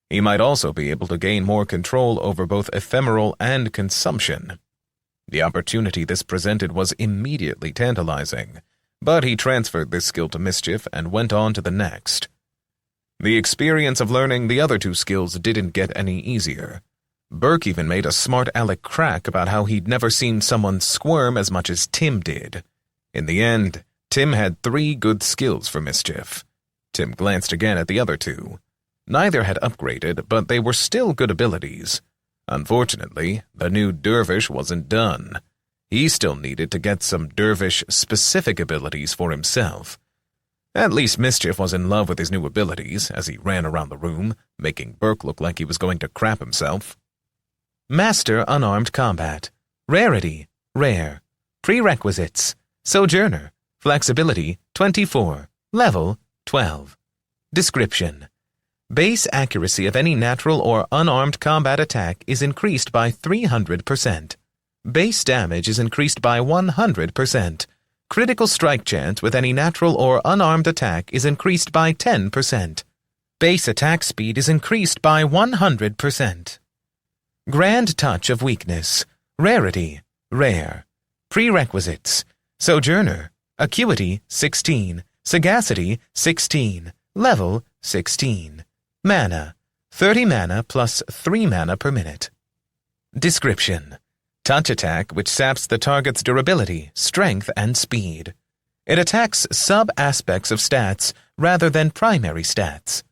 He might also be able to gain more control over both ephemeral and consumption. The opportunity this presented was immediately tantalizing, but he transferred this skill to Mischief and went on to the next. The experience of learning the other two skills didn't get any easier. Burke even made a smart aleck crack about how he'd never seen someone squirm as much as Tim did. In the end, Tim had 3 good skills for Mischief. Tim glanced again at the other 2. Neither had upgraded, but they were still good abilities. Unfortunately, the new dervish wasn't done. He still needed to get some dervish-specific abilities for himself. At least Mischief was in love with his new abilities as he ran around the room, making Burke look like he was going to crap himself. Master Unarmed Combat. Rarity, Rare. Prerequisites. Sojourner. Flexibility, 24. Level, 12. Description. Base accuracy of any natural or unarmed combat attack is increased by 300%. Base damage is increased by 100%. Critical strike chance with any natural or unarmed attack is increased by 10%. Base attack speed is increased by 100%. Grand Touch of Weakness. Rarity, Rare. Prerequisites. Sojourner. Acuity, 16. Sagacity, 16. Level, 16. Mana. 30 mana plus 3 mana per minute. Description. Touch attack which saps the target's durability, strength, and speed. It attacks sub-aspects of stats rather than primary stats.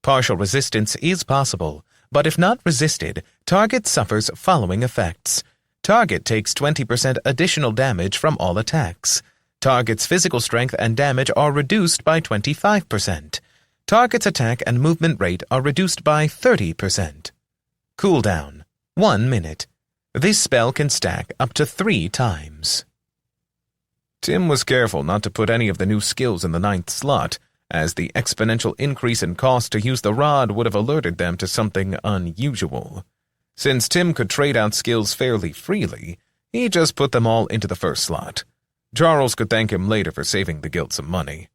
Partial resistance is possible, but if not resisted, target suffers following effects. Target takes 20% additional damage from all attacks. Target's physical strength and damage are reduced by 25%. Target's attack and movement rate are reduced by 30%. Cooldown, 1 minute. This spell can stack up to 3 times. Tim was careful not to put any of the new skills in the 9th slot, as the exponential increase in cost to use the rod would have alerted them to something unusual. Since Tim could trade out skills fairly freely, he just put them all into the 1st slot. Charles could thank him later for saving the guild some money.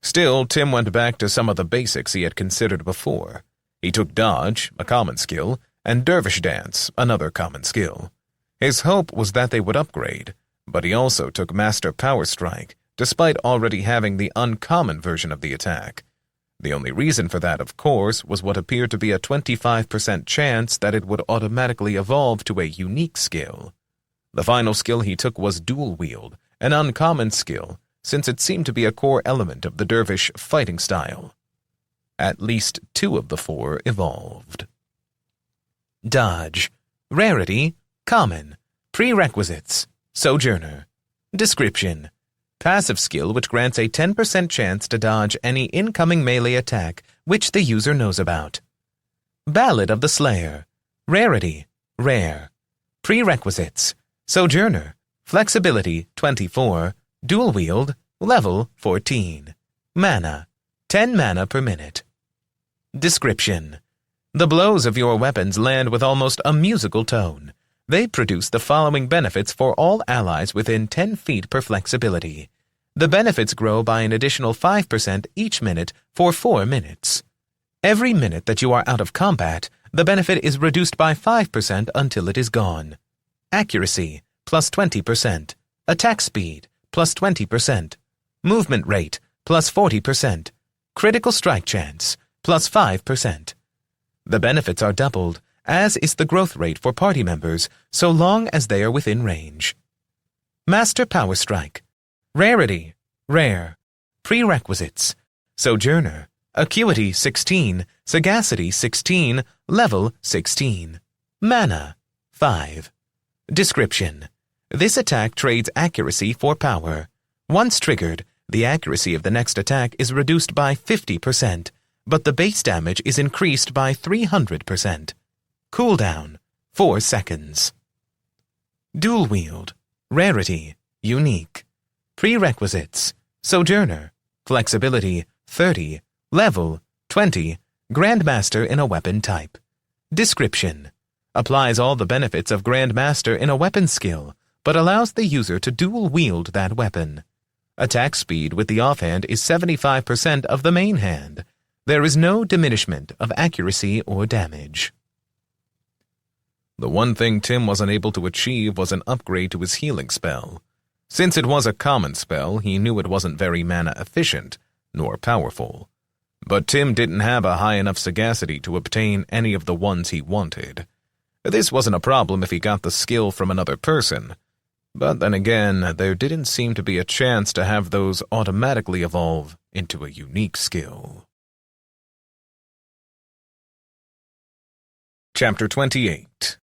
Still, Tim went back to some of the basics he had considered before. He took Dodge, a common skill, and Dervish Dance, another common skill. His hope was that they would upgrade, but he also took Master Power Strike, despite already having the uncommon version of the attack. The only reason for that, of course, was what appeared to be a 25% chance that it would automatically evolve to a unique skill. The final skill he took was Dual Wield, an uncommon skill, since it seemed to be a core element of the dervish fighting style. At least 2 of the 4 evolved. Dodge. Rarity, Common. Prerequisites. Sojourner. Description. Passive skill which grants a 10% chance to dodge any incoming melee attack which the user knows about. Ballad of the Slayer. Rarity, Rare. Prerequisites. Sojourner. Flexibility, 24. Dual Wield, Level, 14. Mana. 10 mana per minute. Description. The blows of your weapons land with almost a musical tone. They produce the following benefits for all allies within 10 feet per flexibility. The benefits grow by an additional 5% each minute for 4 minutes. Every minute that you are out of combat, the benefit is reduced by 5% until it is gone. Accuracy, plus 20%. Attack speed, plus 20%. Movement rate, plus 40%. Critical strike chance, plus 5%. The benefits are doubled, as is the growth rate for party members, so long as they are within range. Master Power Strike. Rarity, Rare. Prerequisites. Sojourner. Acuity, 16. Sagacity, 16. Level, 16. Mana, 5. Description. This attack trades accuracy for power. Once triggered, the accuracy of the next attack is reduced by 50%, but the base damage is increased by 300%. Cooldown, 4 seconds. Dual wield. Rarity. Unique. Prerequisites. Sojourner. Flexibility. 30. Level. 20. Grandmaster in a weapon type. Description. Applies all the benefits of Grandmaster in a weapon skill, but allows the user to dual wield that weapon. Attack speed with the offhand is 75% of the main hand. There is no diminishment of accuracy or damage. The one thing Tim wasn't able to achieve was an upgrade to his healing spell. Since it was a common spell, he knew it wasn't very mana efficient, nor powerful. But Tim didn't have a high enough sagacity to obtain any of the ones he wanted. This wasn't a problem if he got the skill from another person. But then again, there didn't seem to be a chance to have those automatically evolve into a unique skill. Chapter 28.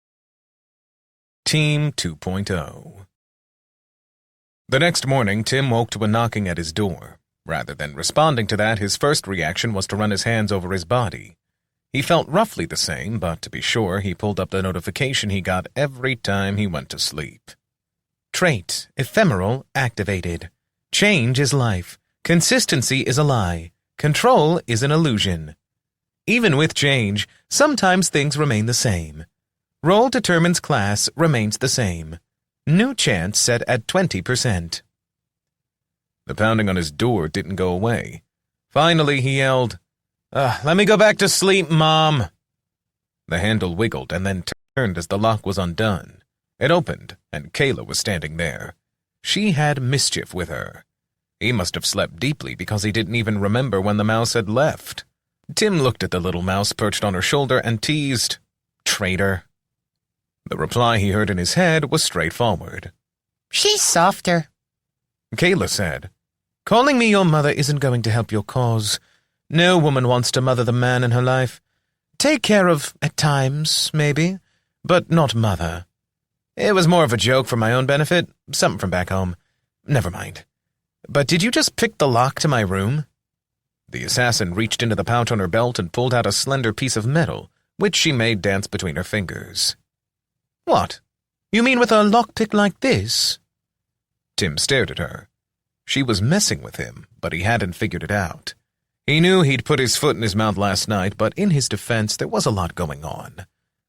Team 2.0. The next morning, Tim woke to a knocking at his door. Rather than responding to that, his first reaction was to run his hands over his body. He felt roughly the same, but to be sure, he pulled up the notification he got every time he went to sleep. Trait, ephemeral, activated. Change is life. Consistency is a lie. Control is an illusion. Even with change, sometimes things remain the same. Role determines class remains the same. New chance set at 20%. The pounding on his door didn't go away. Finally, he yelled, "Let me go back to sleep, Mom." The handle wiggled and then turned as the lock was undone. It opened, and Kayla was standing there. She had mischief with her. He must have slept deeply because he didn't even remember when the mouse had left. Tim looked at the little mouse perched on her shoulder and teased, "Traitor." The reply he heard in his head was straightforward. She's softer. Kayla said, "Calling me your mother isn't going to help your cause. No woman wants to mother the man in her life. Take care of, at times, maybe, but not mother. It was more of a joke for my own benefit, something from back home. Never mind. But did you just pick the lock to my room?" The assassin reached into the pouch on her belt and pulled out a slender piece of metal, which she made dance between her fingers. "What? You mean with a lockpick like this?" Tim stared at her. She was messing with him, but he hadn't figured it out. He knew he'd put his foot in his mouth last night, but in his defense there was a lot going on.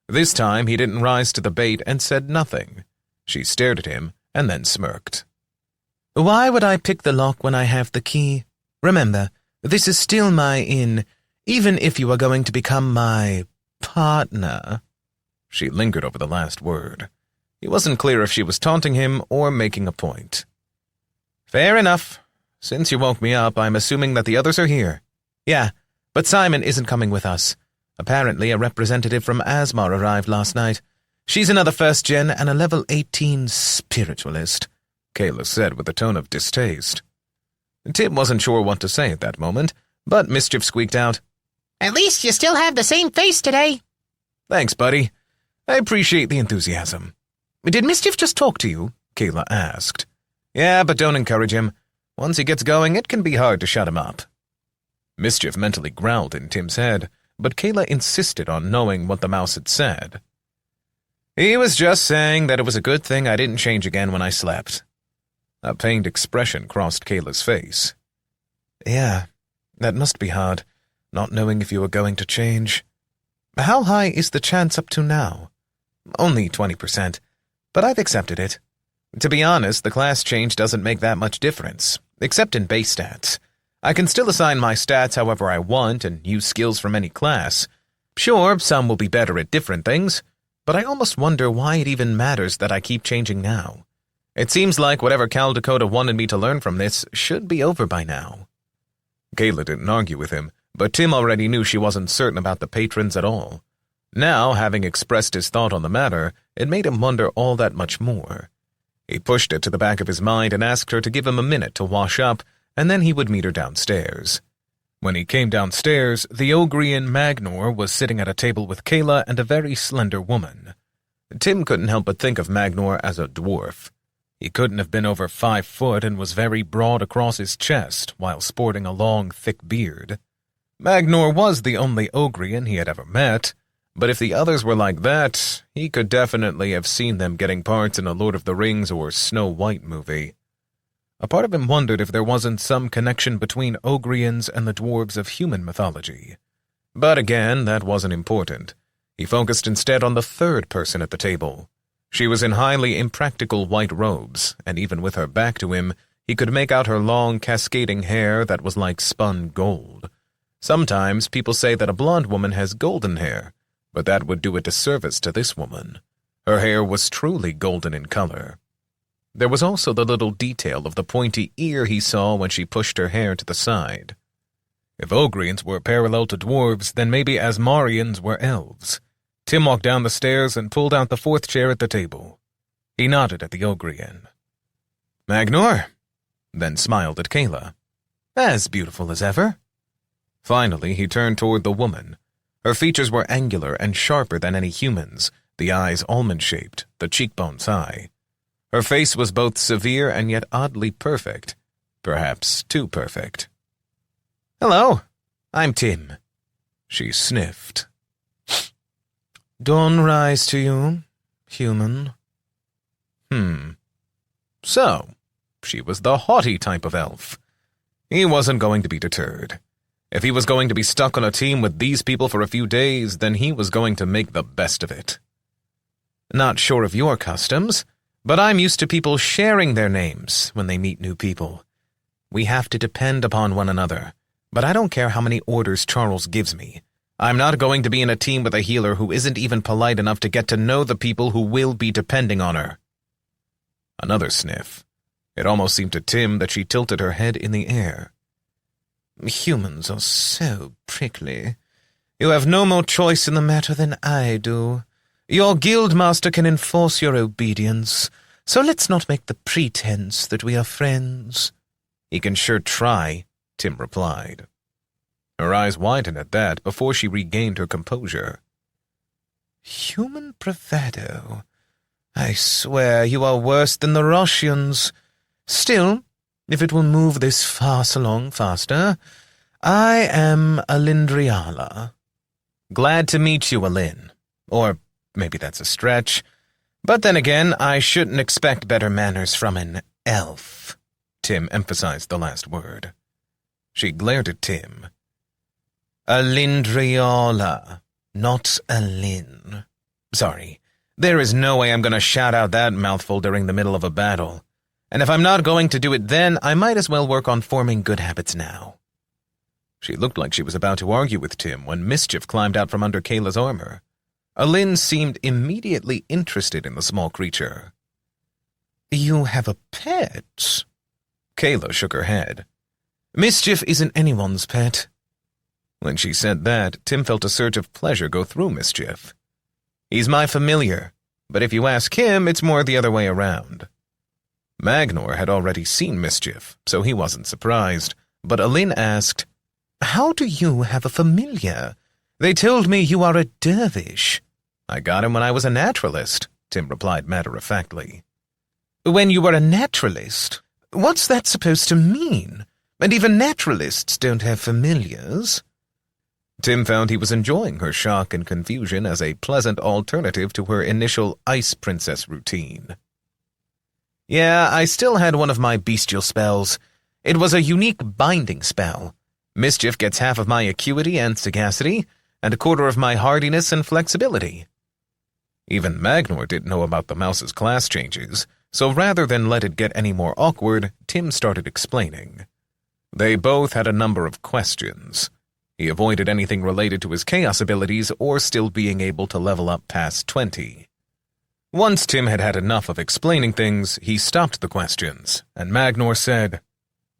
This time he didn't rise to the bait and said nothing. She stared at him and then smirked. "Why would I pick the lock when I have the key? Remember, this is still my inn, even if you are going to become my partner." She lingered over the last word. He wasn't clear if she was taunting him or making a point. "Fair enough. Since you woke me up, I'm assuming that the others are here." "Yeah, but Simon isn't coming with us. Apparently a representative from Asmar arrived last night. She's another first-gen and a level 18 spiritualist," Kayla said with a tone of distaste. Tim wasn't sure what to say at that moment, but Mischief squeaked out, At least you still have the same face today. "Thanks, buddy. I appreciate the enthusiasm." "Did Mischief just talk to you?" Kayla asked. "Yeah, but don't encourage him. Once he gets going, it can be hard to shut him up." Mischief mentally growled in Tim's head, but Kayla insisted on knowing what the mouse had said. "He was just saying that it was a good thing I didn't change again when I slept." A pained expression crossed Kayla's face. "Yeah, that must be hard, not knowing if you were going to change. How high is the chance up to now?" "Only 20%, but I've accepted it. To be honest, the class change doesn't make that much difference, except in base stats. I can still assign my stats however I want and use skills from any class. Sure, some will be better at different things, but I almost wonder why it even matters that I keep changing now. It seems like whatever Cal Dakota wanted me to learn from this should be over by now." Kayla didn't argue with him, but Tim already knew she wasn't certain about the patrons at all. Now, having expressed his thought on the matter, it made him wonder all that much more. He pushed it to the back of his mind and asked her to give him a minute to wash up, and then he would meet her downstairs. When he came downstairs, the Ogrian Magnor was sitting at a table with Kayla and a very slender woman. Tim couldn't help but think of Magnor as a dwarf. He couldn't have been over 5 foot and was very broad across his chest, while sporting a long, thick beard. Magnor was the only Ogrian he had ever met, but if the others were like that, he could definitely have seen them getting parts in a Lord of the Rings or Snow White movie. A part of him wondered if there wasn't some connection between Ogrians and the dwarves of human mythology. But again, that wasn't important. He focused instead on the third person at the table. She was in highly impractical white robes, and even with her back to him, he could make out her long, cascading hair that was like spun gold. Sometimes people say that a blonde woman has golden hair, but that would do a disservice to this woman. Her hair was truly golden in color. There was also the little detail of the pointy ear he saw when she pushed her hair to the side. If Ogrians were parallel to dwarves, then maybe Asmarians were elves. Tim walked down the stairs and pulled out the fourth chair at the table. He nodded at the Ogrian. "Magnor?" Then smiled at Kayla. "As beautiful as ever." Finally, he turned toward the woman. Her features were angular and sharper than any human's, the eyes almond-shaped, the cheekbones high. Her face was both severe and yet oddly perfect, perhaps too perfect. "Hello, I'm Tim." She sniffed. "Dawn rise to you, human." So, she was the haughty type of elf. He wasn't going to be deterred. If he was going to be stuck on a team with these people for a few days, then he was going to make the best of it. "Not sure of your customs, but I'm used to people sharing their names when they meet new people. We have to depend upon one another, but I don't care how many orders Charles gives me. I'm not going to be in a team with a healer who isn't even polite enough to get to know the people who will be depending on her." Another sniff. It almost seemed to Tim that she tilted her head in the air. "Humans are so prickly. You have no more choice in the matter than I do. Your guildmaster can enforce your obedience, so let's not make the pretense that we are friends." "He can sure try," Tim replied. Her eyes widened at that before she regained her composure. "Human bravado. I swear you are worse than the Roshians. Still, if it will move this farce along faster, I am Alindriala." "Glad to meet you, Alin. Or maybe that's a stretch. But then again, I shouldn't expect better manners from an elf." Tim emphasized the last word. She glared at Tim. "Alindriala, not Alin. Sorry, there is no way I'm going to shout out that mouthful during the middle of a battle. And if I'm not going to do it then, I might as well work on forming good habits now." She looked like she was about to argue with Tim when Mischief climbed out from under Kayla's armor. Alin seemed immediately interested in the small creature. "You have a pet?" Kayla shook her head. "Mischief isn't anyone's pet." When she said that, Tim felt a surge of pleasure go through Mischief. "He's my familiar, but if you ask him, it's more the other way around." Magnor had already seen Mischief, so he wasn't surprised, but Alin asked, "How do you have a familiar? They told me you are a dervish." "I got him when I was a naturalist," Tim replied matter-of-factly. "When you were a naturalist? What's that supposed to mean? And even naturalists don't have familiars." Tim found he was enjoying her shock and confusion as a pleasant alternative to her initial Ice Princess routine. "Yeah, I still had one of my bestial spells. It was a unique binding spell. Mischief gets half of my acuity and sagacity, and a quarter of my hardiness and flexibility." Even Magnor didn't know about the mouse's class changes, so rather than let it get any more awkward, Tim started explaining. They both had a number of questions. He avoided anything related to his chaos abilities or still being able to level up past 20. Once Tim had had enough of explaining things, he stopped the questions, and Magnor said,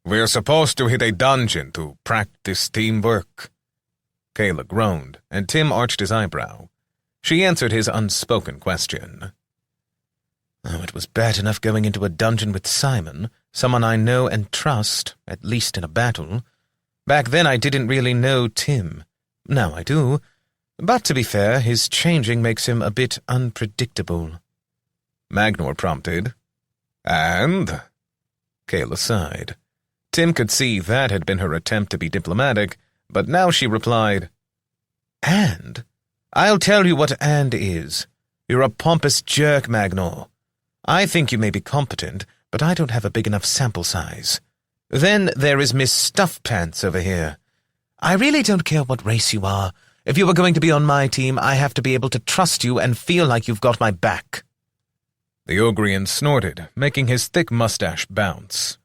"We're supposed to hit a dungeon to practice teamwork." Kayla groaned, and Tim arched his eyebrow. She answered his unspoken question. "Oh, it was bad enough going into a dungeon with Simon, someone I know and trust, at least in a battle. Back then I didn't really know Tim. Now I do. But to be fair, his changing makes him a bit unpredictable." Magnor prompted. "And?" Kayla sighed. Tim could see that had been her attempt to be diplomatic, but now she replied, "And? I'll tell you what and is. You're a pompous jerk, Magnor. I think you may be competent, but I don't have a big enough sample size. Then there is Miss Stuffpants over here. I really don't care what race you are. If you are going to be on my team, I have to be able to trust you and feel like you've got my back. The Ogrian snorted, making his thick mustache bounce.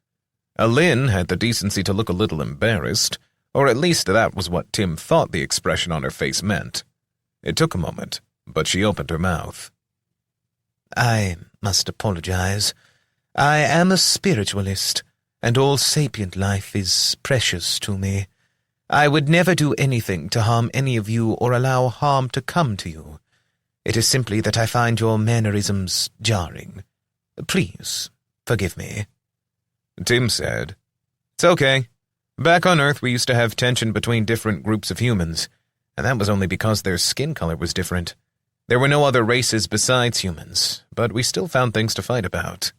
Alin had the decency to look a little embarrassed, or at least that was what Tim thought the expression on her face meant. It took a moment, but she opened her mouth. I must apologize. I am a spiritualist, and all sapient life is precious to me. I would never do anything to harm any of you or allow harm to come to you. It is simply that I find your mannerisms jarring. Please, forgive me. Tim said, It's okay. Back on Earth we used to have tension between different groups of humans, and that was only because their skin color was different. There were no other races besides humans, but we still found things to fight about.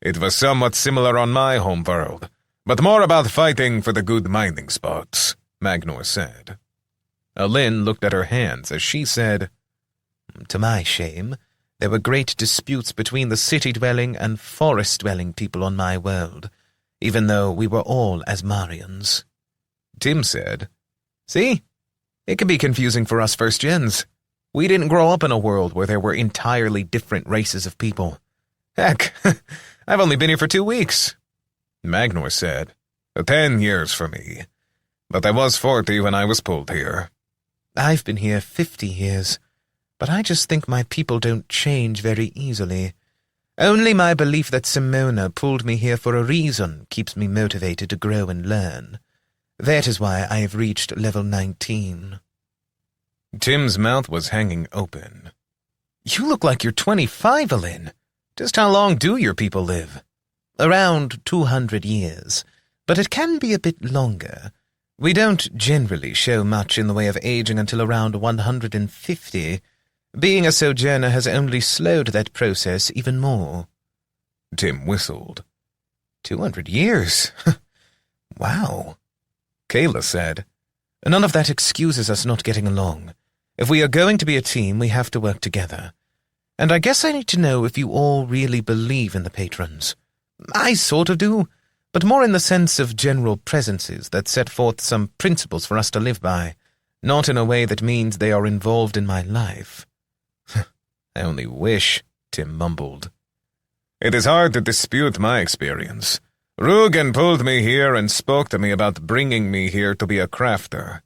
It was somewhat similar on my homeworld, but more about fighting for the good mining spots, Magnor said. Alin looked at her hands as she said, To my shame, there were great disputes between the city-dwelling and forest-dwelling people on my world, even though we were all Asmarians. Tim said, See? It can be confusing for us first-gens. We didn't grow up in a world where there were entirely different races of people. Heck, I've only been here for 2 weeks. Magnor said, 10 years for me. But I was 40 when I was pulled here. I've been here 50 years. But I just think my people don't change very easily. Only my belief that Simona pulled me here for a reason keeps me motivated to grow and learn. That is why I have reached level 19. Tim's mouth was hanging open. You look like you're 25, Alin. Just how long do your people live? Around 200 years, but it can be a bit longer. We don't generally show much in the way of aging until around 150. Being a sojourner has only slowed that process even more. Tim whistled. 200 years? Wow. Kayla said, None of that excuses us not getting along. If we are going to be a team, we have to work together. And I guess I need to know if you all really believe in the patrons. I sort of do, but more in the sense of general presences that set forth some principles for us to live by, not in a way that means they are involved in my life. I only wish, Tim mumbled. It is hard to dispute my experience. Rugen pulled me here and spoke to me about bringing me here to be a crafter.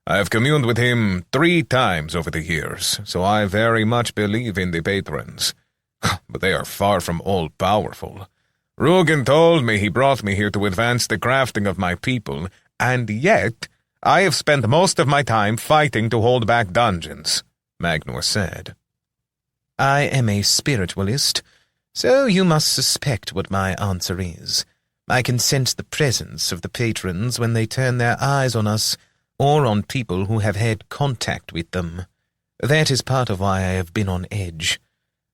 I have communed with him 3 times over the years, so I very much believe in the patrons. But they are far from all-powerful. Rugen told me he brought me here to advance the crafting of my people, and yet I have spent most of my time fighting to hold back dungeons, Magnor said. I am a spiritualist, so you must suspect what my answer is. I can sense the presence of the patrons when they turn their eyes on us, or on people who have had contact with them. That is part of why I have been on edge.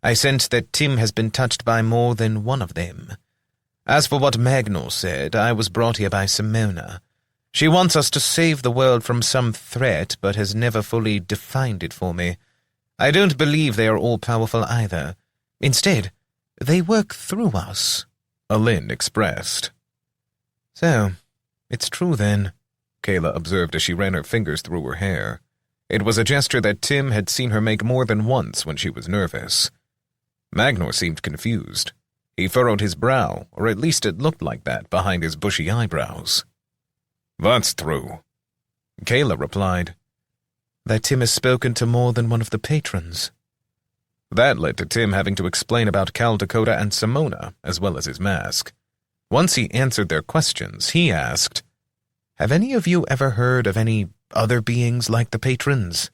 I sense that Tim has been touched by more than one of them. As for what Magnor said, I was brought here by Simona. She wants us to save the world from some threat, but has never fully defined it for me. I don't believe they are all-powerful either. Instead, they work through us, Alin expressed. So, it's true then, Kayla observed as she ran her fingers through her hair. It was a gesture that Tim had seen her make more than once when she was nervous. Magnor seemed confused. He furrowed his brow, or at least it looked like that behind his bushy eyebrows. That's true, Kayla replied. That Tim has spoken to more than one of the patrons. That led to Tim having to explain about Cal Dakota and Simona, as well as his mask. Once he answered their questions, he asked, Have any of you ever heard of any other beings like the patrons?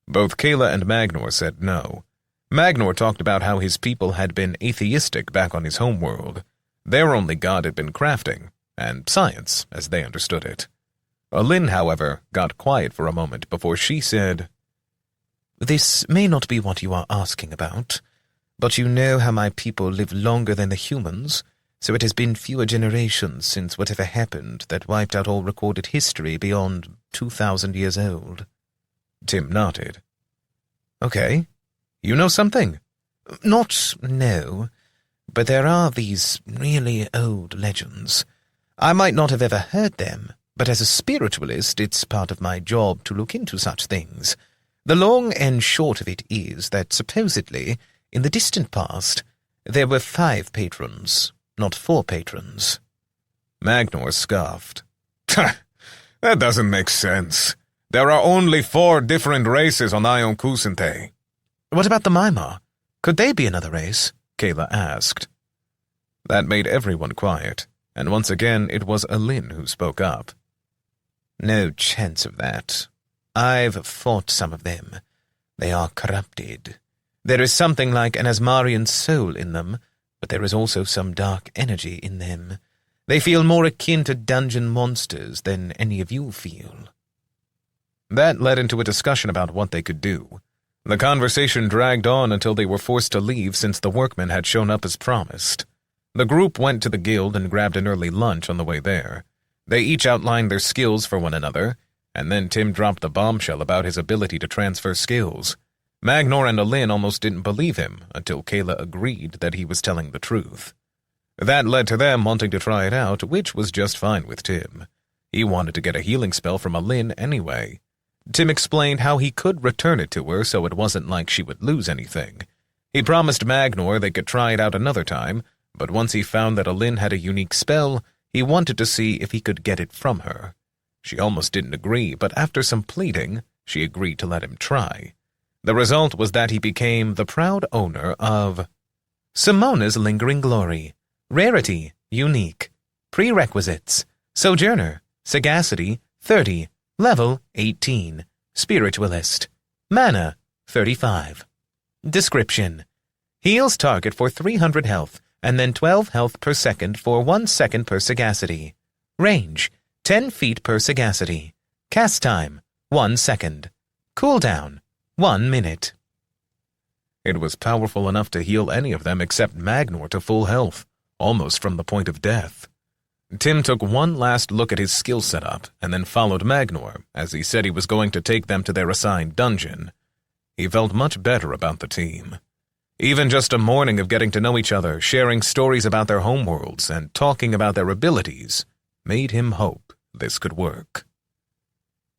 Both Kayla and Magnor said no. Magnor talked about how his people had been atheistic back on his homeworld. Their only god had been crafting, and science, as they understood it. Alin, however, got quiet for a moment before she said, This may not be what you are asking about, but you know how my people live longer than the humans, so it has been fewer generations since whatever happened that wiped out all recorded history beyond 2,000 years old. Tim nodded. Okay. You know something? Not no, but there are these really old legends. I might not have ever heard them, but as a spiritualist, it's part of my job to look into such things. The long and short of it is that supposedly, in the distant past, there were 5 patrons, not 4 patrons. Magnor scoffed. That doesn't make sense. There are only 4 different races on Ion Kusente. What about the Maimar? Could they be another race? Kayla asked. That made everyone quiet, and once again it was Alin who spoke up. No chance of that. I've fought some of them. They are corrupted. There is something like an Asmarian soul in them, but there is also some dark energy in them. They feel more akin to dungeon monsters than any of you feel. That led into a discussion about what they could do. The conversation dragged on until they were forced to leave since the workmen had shown up as promised. The group went to the guild and grabbed an early lunch on the way there. They each outlined their skills for one another, and then Tim dropped the bombshell about his ability to transfer skills. Magnor and Alin almost didn't believe him until Kayla agreed that he was telling the truth. That led to them wanting to try it out, which was just fine with Tim. He wanted to get a healing spell from Alin anyway. Tim explained how he could return it to her so it wasn't like she would lose anything. He promised Magnor they could try it out another time, but once he found that Alin had a unique spell, he wanted to see if he could get it from her. She almost didn't agree, but after some pleading, she agreed to let him try. The result was that he became the proud owner of Simona's Lingering Glory. Rarity, unique. Prerequisites, Sojourner, Sagacity, 30. Level, 18. Spiritualist. Mana, 35. Description: heals target for 300 health, and then 12 health per second for 1 second per sagacity. Range, 10 feet per sagacity. Cast time, 1 second. Cooldown, 1 minute. It was powerful enough to heal any of them except Magnor to full health, almost from the point of death. Tim took one last look at his skill setup and then followed Magnor, as he said he was going to take them to their assigned dungeon. He felt much better about the team. Even just a morning of getting to know each other, sharing stories about their homeworlds, and talking about their abilities made him hope this could work.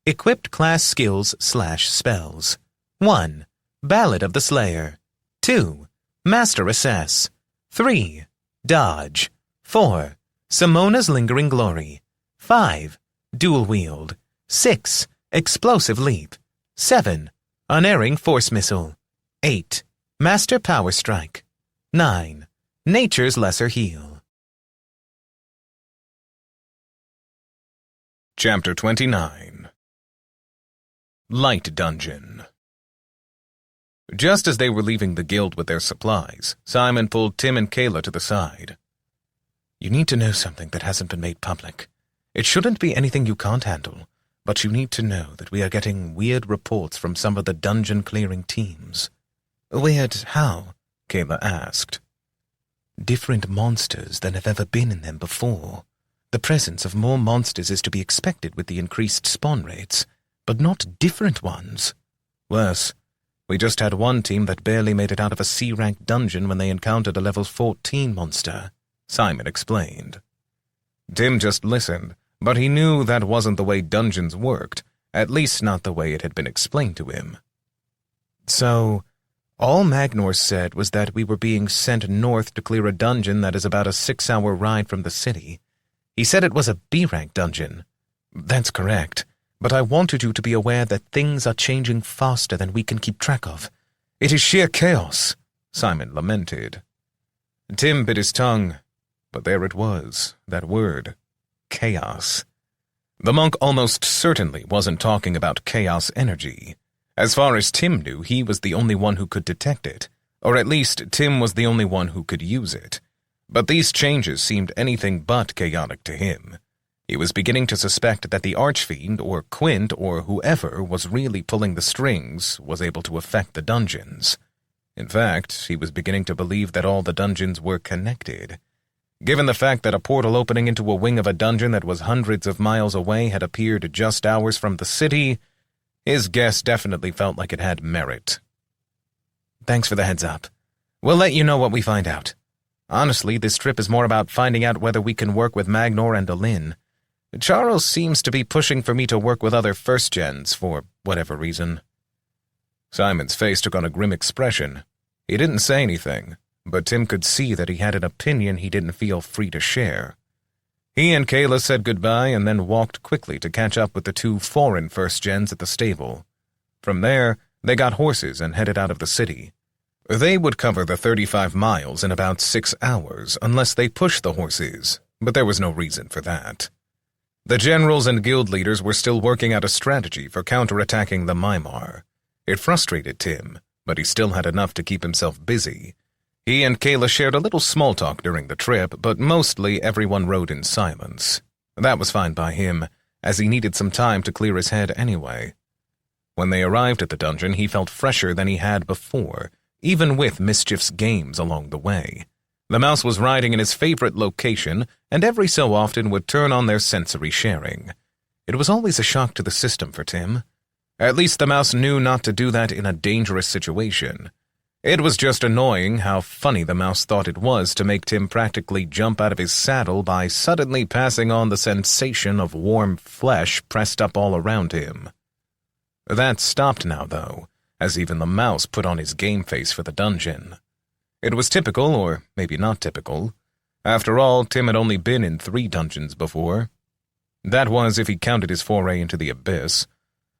Equipped class skills/spells. 1. Ballad of the Slayer. 2. Master Assess. 3. Dodge. 4. Simona's Lingering Glory. 5. Dual Wield. 6. Explosive Leap. 7. Unerring Force Missile. 8. Master Power Strike. 9. Nature's Lesser Heal. Chapter 29. Light Dungeon. Just as they were leaving the guild with their supplies, Simon pulled Tim and Kayla to the side. You need to know something that hasn't been made public. It shouldn't be anything you can't handle, but you need to know that we are getting weird reports from some of the dungeon-clearing teams. Weird how? Kayla asked. Different monsters than have ever been in them before. The presence of more monsters is to be expected with the increased spawn rates, but not different ones. Worse, we just had one team that barely made it out of a C-rank dungeon when they encountered a level 14 monster, Simon explained. Tim just listened, but he knew that wasn't the way dungeons worked, at least not the way it had been explained to him. So, all Magnor said was that we were being sent north to clear a dungeon that is about a 6-hour ride from the city. He said it was a B-rank dungeon. That's correct, but I wanted you to be aware that things are changing faster than we can keep track of. It is sheer chaos, Simon lamented. Tim bit his tongue, but there it was, that word, chaos. The monk almost certainly wasn't talking about chaos energy. As far as Tim knew, he was the only one who could detect it, or at least Tim was the only one who could use it. But these changes seemed anything but chaotic to him. He was beginning to suspect that the Archfiend, or Quint, or whoever was really pulling the strings, was able to affect the dungeons. In fact, he was beginning to believe that all the dungeons were connected. Given the fact that a portal opening into a wing of a dungeon that was hundreds of miles away had appeared just hours from the city, his guess definitely felt like it had merit. Thanks for the heads up. We'll let you know what we find out. Honestly, this trip is more about finding out whether we can work with Magnor and Alin. Charles seems to be pushing for me to work with other first-gens for whatever reason." Simon's face took on a grim expression. He didn't say anything, but Tim could see that he had an opinion he didn't feel free to share. He and Kayla said goodbye and then walked quickly to catch up with the 2 foreign first-gens at the stable. From there, they got horses and headed out of the city. They would cover the 35 miles in about 6 hours unless they pushed the horses, but there was no reason for that. The generals and guild leaders were still working out a strategy for counterattacking the Mimar. It frustrated Tim, but he still had enough to keep himself busy. He and Kayla shared a little small talk during the trip, but mostly everyone rode in silence. That was fine by him, as he needed some time to clear his head anyway. When they arrived at the dungeon, he felt fresher than he had before, even with Mischief's games along the way. The mouse was riding in his favorite location, and every so often would turn on their sensory sharing. It was always a shock to the system for Tim. At least the mouse knew not to do that in a dangerous situation. It was just annoying how funny the mouse thought it was to make Tim practically jump out of his saddle by suddenly passing on the sensation of warm flesh pressed up all around him. That stopped now, though, as even the mouse put on his game face for the dungeon. It was typical, or maybe not typical. After all, Tim had only been in 3 dungeons before. That was if he counted his foray into the abyss.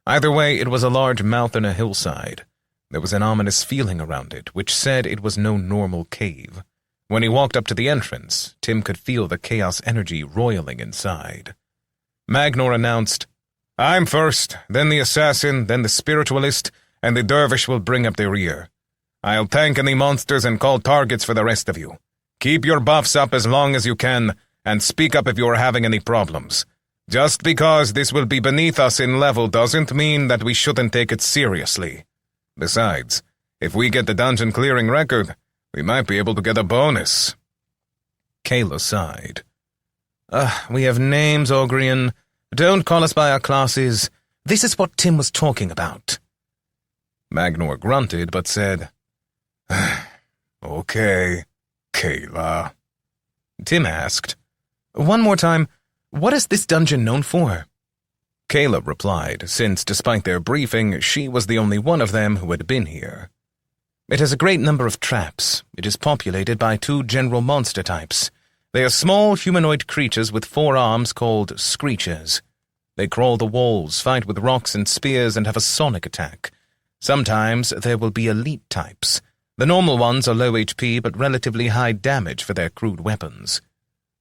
Either way, it was a large mouth in a hillside. There was an ominous feeling around it, which said it was no normal cave. When he walked up to the entrance, Tim could feel the chaos energy roiling inside. Magnor announced, "I'm first, then the assassin, then the spiritualist, and the dervish will bring up the rear. I'll tank any monsters and call targets for the rest of you. Keep your buffs up as long as you can, and speak up if you are having any problems. Just because this will be beneath us in level doesn't mean that we shouldn't take it seriously. Besides, if we get the dungeon clearing record, we might be able to get a bonus." Kayla sighed. We have names, Ogrian. Don't call us by our classes. This is what Tim was talking about." Magnor grunted, but said, "Okay, Kayla." Tim asked, "One more time, what is this dungeon known for?" Kayla replied, since despite their briefing, she was the only one of them who had been here. "It has a great number of traps. It is populated by 2 general monster types. They are small humanoid creatures with 4 arms called screechers. They crawl the walls, fight with rocks and spears, and have a sonic attack. Sometimes there will be elite types. The normal ones are low HP but relatively high damage for their crude weapons.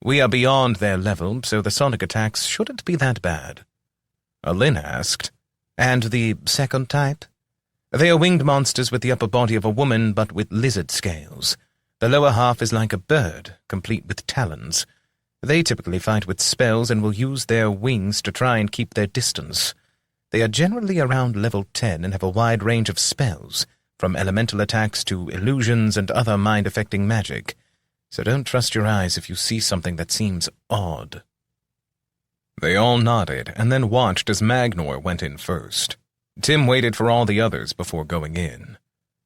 We are beyond their level, so the sonic attacks shouldn't be that bad." Alin asked, "And the second type?" "They are winged monsters with the upper body of a woman but with lizard scales. The lower half is like a bird, complete with talons. They typically fight with spells and will use their wings to try and keep their distance. They are generally around level 10 and have a wide range of spells, from elemental attacks to illusions and other mind-affecting magic. So don't trust your eyes if you see something that seems odd." They all nodded and then watched as Magnor went in first. Tim waited for all the others before going in.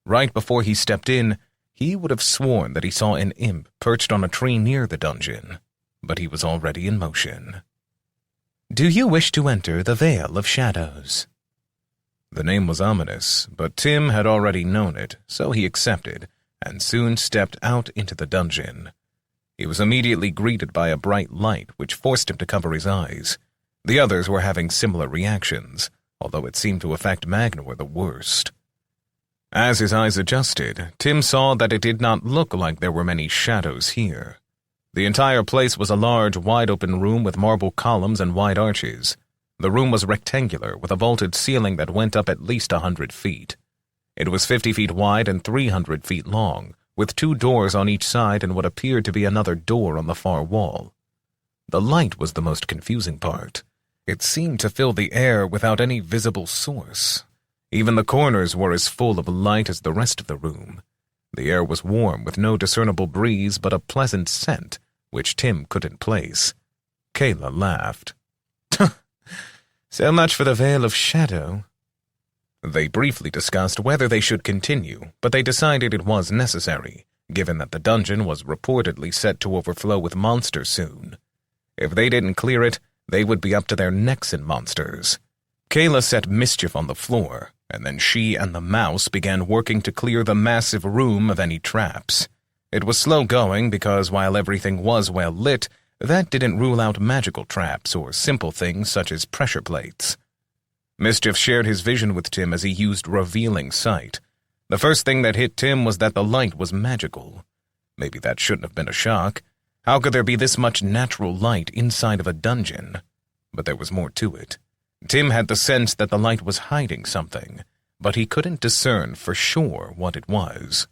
Right before he stepped in, he would have sworn that he saw an imp perched on a tree near the dungeon, but he was already in motion. "Do you wish to enter the Vale of Shadows?" The name was ominous, but Tim had already known it, so he accepted, and soon stepped out into the dungeon. He was immediately greeted by a bright light, which forced him to cover his eyes. The others were having similar reactions, although it seemed to affect Magnor the worst. As his eyes adjusted, Tim saw that it did not look like there were many shadows here. The entire place was a large, wide-open room with marble columns and wide arches. The room was rectangular, with a vaulted ceiling that went up at least 100 feet. It was 50 feet wide and 300 feet long, with 2 doors on each side and what appeared to be another door on the far wall. The light was the most confusing part. It seemed to fill the air without any visible source. Even the corners were as full of light as the rest of the room. The air was warm with no discernible breeze but a pleasant scent, which Tim couldn't place. Kayla laughed. "So much for the Vale of Shadow." They briefly discussed whether they should continue, but they decided it was necessary, given that the dungeon was reportedly set to overflow with monsters soon. If they didn't clear it, they would be up to their necks in monsters. Kayla set Mischief on the floor, and then she and the mouse began working to clear the massive room of any traps. It was slow going because while everything was well lit, that didn't rule out magical traps or simple things such as pressure plates. Mischief shared his vision with Tim as he used revealing sight. The first thing that hit Tim was that the light was magical. Maybe that shouldn't have been a shock. How could there be this much natural light inside of a dungeon? But there was more to it. Tim had the sense that the light was hiding something, but he couldn't discern for sure what it was.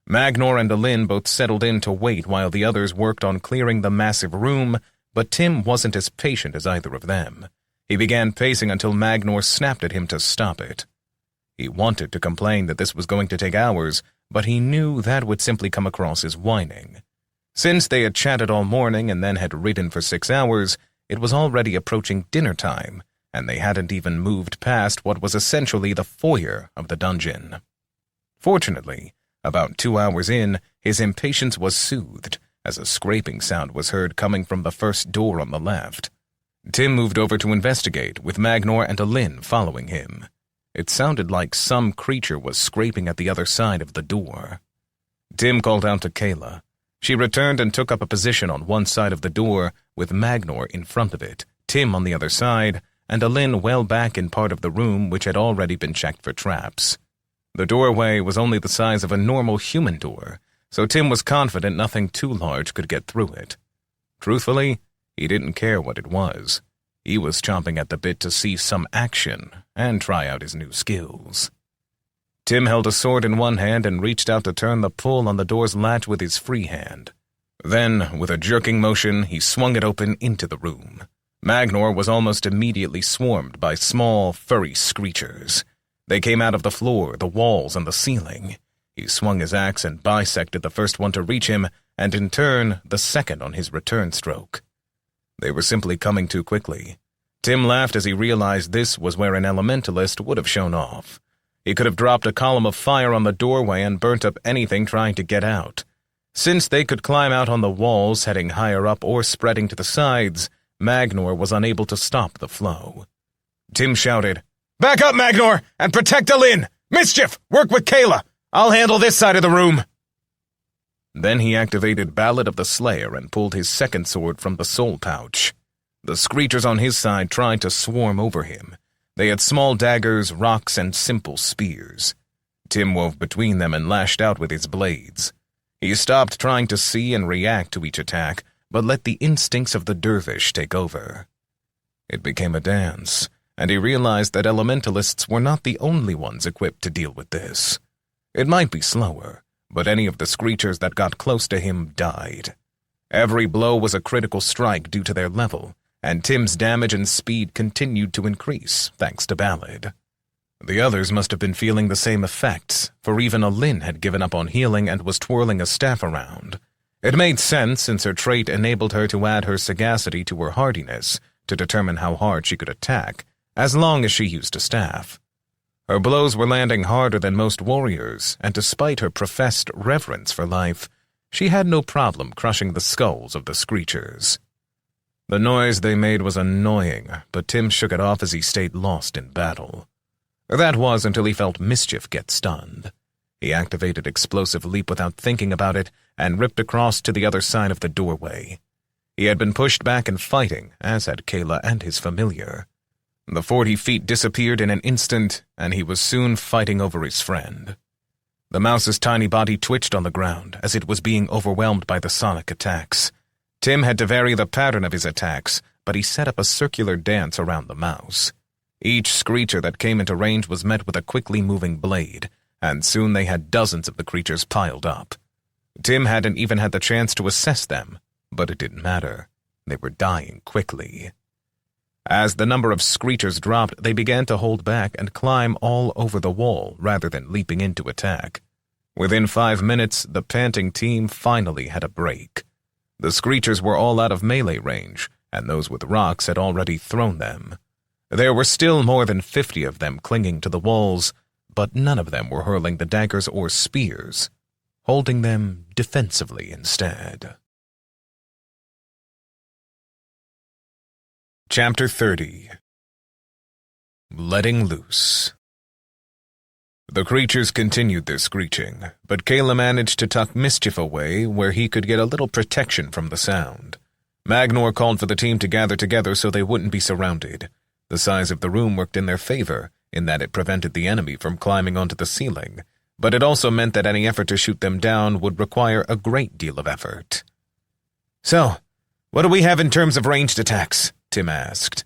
Magnor and Alin both settled in to wait while the others worked on clearing the massive room, but Tim wasn't as patient as either of them. He began pacing until Magnor snapped at him to stop it. He wanted to complain that this was going to take hours, but he knew that would simply come across as whining. Since they had chatted all morning and then had ridden for 6 hours, it was already approaching dinner time, and they hadn't even moved past what was essentially the foyer of the dungeon. Fortunately, about 2 hours in, his impatience was soothed, as a scraping sound was heard coming from the first door on the left. Tim moved over to investigate, with Magnor and Alin following him. It sounded like some creature was scraping at the other side of the door. Tim called out to Kayla. She returned and took up a position on one side of the door, with Magnor in front of it, Tim on the other side, and Alin well back in part of the room which had already been checked for traps. The doorway was only the size of a normal human door, so Tim was confident nothing too large could get through it. Truthfully, he didn't care what it was. He was chomping at the bit to see some action and try out his new skills. Tim held a sword in one hand and reached out to turn the pull on the door's latch with his free hand. Then, with a jerking motion, he swung it open into the room. Magnor was almost immediately swarmed by small, furry screechers. They came out of the floor, the walls, and the ceiling. He swung his axe and bisected the first one to reach him, and in turn, the second on his return stroke. They were simply coming too quickly. Tim laughed as he realized this was where an elementalist would have shown off. He could have dropped a column of fire on the doorway and burnt up anything trying to get out. Since they could climb out on the walls, heading higher up or spreading to the sides, Magnor was unable to stop the flow. Tim shouted, "Back up, Magnor, and protect Alin! Mischief, work with Kayla! I'll handle this side of the room!" Then he activated Ballad of the Slayer and pulled his second sword from the soul pouch. The screechers on his side tried to swarm over him. They had small daggers, rocks, and simple spears. Tim wove between them and lashed out with his blades. He stopped trying to see and react to each attack, but let the instincts of the dervish take over. It became a dance, and he realized that elementalists were not the only ones equipped to deal with this. It might be slower, but any of the screechers that got close to him died. Every blow was a critical strike due to their level, and Tim's damage and speed continued to increase, thanks to Ballad. The others must have been feeling the same effects, for even Alin had given up on healing and was twirling a staff around. It made sense since her trait enabled her to add her sagacity to her hardiness to determine how hard she could attack, as long as she used a staff. Her blows were landing harder than most warriors, and despite her professed reverence for life, she had no problem crushing the skulls of the screechers. The noise they made was annoying, but Tim shook it off as he stayed lost in battle. That was until he felt Mischief get stunned. He activated Explosive Leap without thinking about it and ripped across to the other side of the doorway. He had been pushed back and fighting, as had Kayla and his familiar. The 40 feet disappeared in an instant, and he was soon fighting over his friend. The mouse's tiny body twitched on the ground as it was being overwhelmed by the sonic attacks. Tim had to vary the pattern of his attacks, but he set up a circular dance around the mouse. Each screecher that came into range was met with a quickly moving blade, and soon they had dozens of the creatures piled up. Tim hadn't even had the chance to assess them, but it didn't matter. They were dying quickly. As the number of screechers dropped, they began to hold back and climb all over the wall rather than leaping in to attack. Within 5 minutes, the panting team finally had a break. The screechers were all out of melee range, and those with rocks had already thrown them. There were still more than 50 of them clinging to the walls, but none of them were hurling the daggers or spears, holding them defensively instead. Chapter 30. Letting Loose. The creatures continued their screeching, but Kayla managed to tuck Mischief away where he could get a little protection from the sound. Magnor called for the team to gather together so they wouldn't be surrounded. The size of the room worked in their favor, in that it prevented the enemy from climbing onto the ceiling, but it also meant that any effort to shoot them down would require a great deal of effort. So, what do we have in terms of ranged attacks? Tim asked.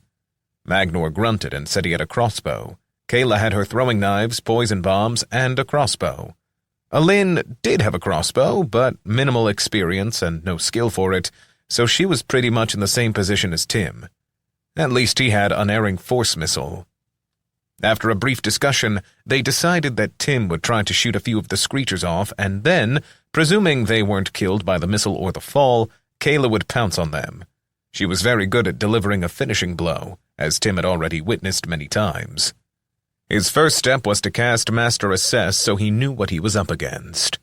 Magnor grunted and said he had a crossbow. Kayla had her throwing knives, poison bombs, and a crossbow. Alin did have a crossbow, but minimal experience and no skill for it, so she was pretty much in the same position as Tim. At least he had unerring force missile. After a brief discussion, they decided that Tim would try to shoot a few of the screechers off, and then, presuming they weren't killed by the missile or the fall, Kayla would pounce on them. She was very good at delivering a finishing blow, as Tim had already witnessed many times. His first step was to cast Master Assess so he knew what he was up against.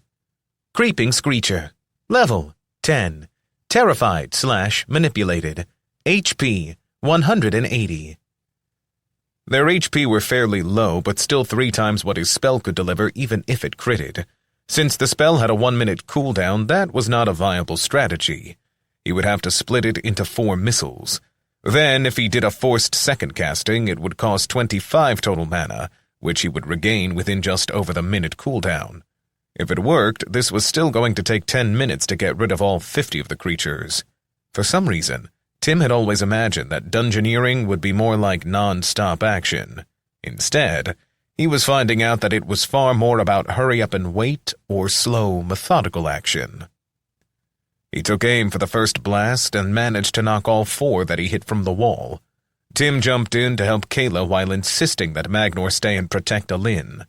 Creeping Screecher. Level 10. Terrified/manipulated. HP 180. Their HP were fairly low, but still 3 times what his spell could deliver even if it critted. Since the spell had a 1-minute cooldown, that was not a viable strategy. He would have to split it into 4 missiles. Then, if he did a forced second casting, it would cost 25 total mana, which he would regain within just over the minute cooldown. If it worked, this was still going to take 10 minutes to get rid of all 50 of the creatures. For some reason, Tim had always imagined that dungeoneering would be more like non-stop action. Instead, he was finding out that it was far more about hurry up and wait or slow, methodical action. He took aim for the first blast and managed to knock all 4 that he hit from the wall. Tim jumped in to help Kayla while insisting that Magnor stay and protect Alin.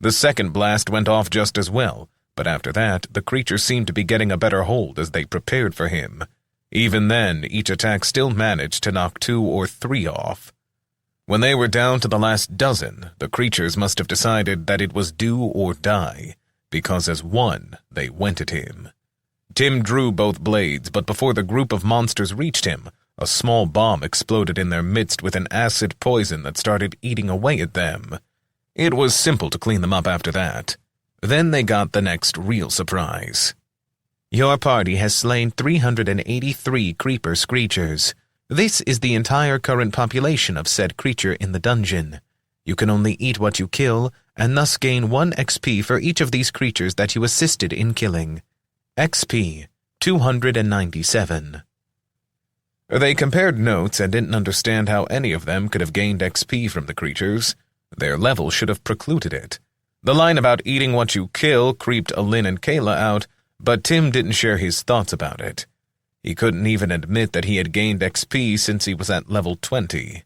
The second blast went off just as well, but after that, the creature seemed to be getting a better hold as they prepared for him. Even then, each attack still managed to knock 2 or 3 off. When they were down to the last dozen, the creatures must have decided that it was do or die, because as one, they went at him. Tim drew both blades, but before the group of monsters reached him, a small bomb exploded in their midst with an acid poison that started eating away at them. It was simple to clean them up after that. Then they got the next real surprise. Your party has slain 383 creeper screechers. This is the entire current population of said creature in the dungeon. You can only eat what you kill, and thus gain 1 XP for each of these creatures that you assisted in killing. XP 297. They compared notes and didn't understand how any of them could have gained XP from the creatures. Their level should have precluded it. The line about eating what you kill creeped Alin and Kayla out, but Tim didn't share his thoughts about it. He couldn't even admit that he had gained XP since he was at level 20.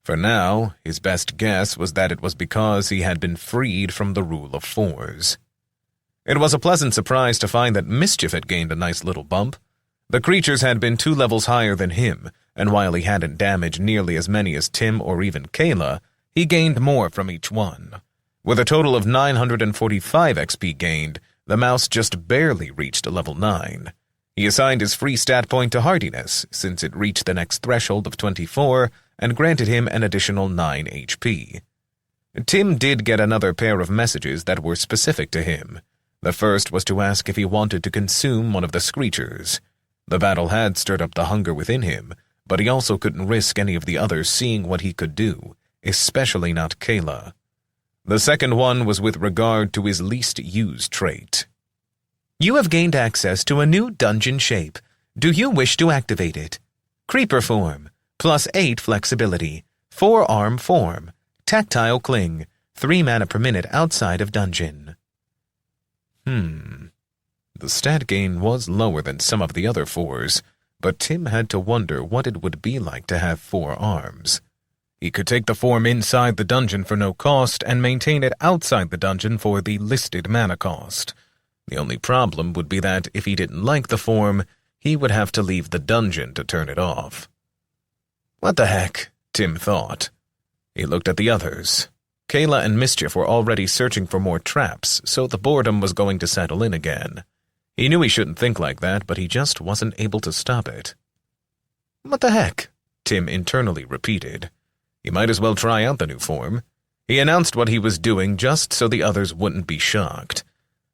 For now, his best guess was that it was because he had been freed from the rule of 4s. It was a pleasant surprise to find that Mischief had gained a nice little bump. The creatures had been 2 levels higher than him, and while he hadn't damaged nearly as many as Tim or even Kayla, he gained more from each one. With a total of 945 XP gained, the mouse just barely reached level 9. He assigned his free stat point to hardiness, since it reached the next threshold of 24, and granted him an additional 9 HP. Tim did get another pair of messages that were specific to him. The first was to ask if he wanted to consume one of the screechers. The battle had stirred up the hunger within him, but he also couldn't risk any of the others seeing what he could do, especially not Kayla. The second one was with regard to his least used trait. You have gained access to a new dungeon shape. Do you wish to activate it? Creeper form, +8 flexibility, 4-arm form, tactile cling, 3 mana per minute outside of dungeon. The stat gain was lower than some of the other 4s, but Tim had to wonder what it would be like to have 4 arms. He could take the form inside the dungeon for no cost and maintain it outside the dungeon for the listed mana cost. The only problem would be that if he didn't like the form, he would have to leave the dungeon to turn it off. What the heck, Tim thought. He looked at the others. Kayla and Mischief were already searching for more traps, so the boredom was going to settle in again. He knew he shouldn't think like that, but he just wasn't able to stop it. "What the heck?" Tim internally repeated. He might as well try out the new form. He announced what he was doing just so the others wouldn't be shocked.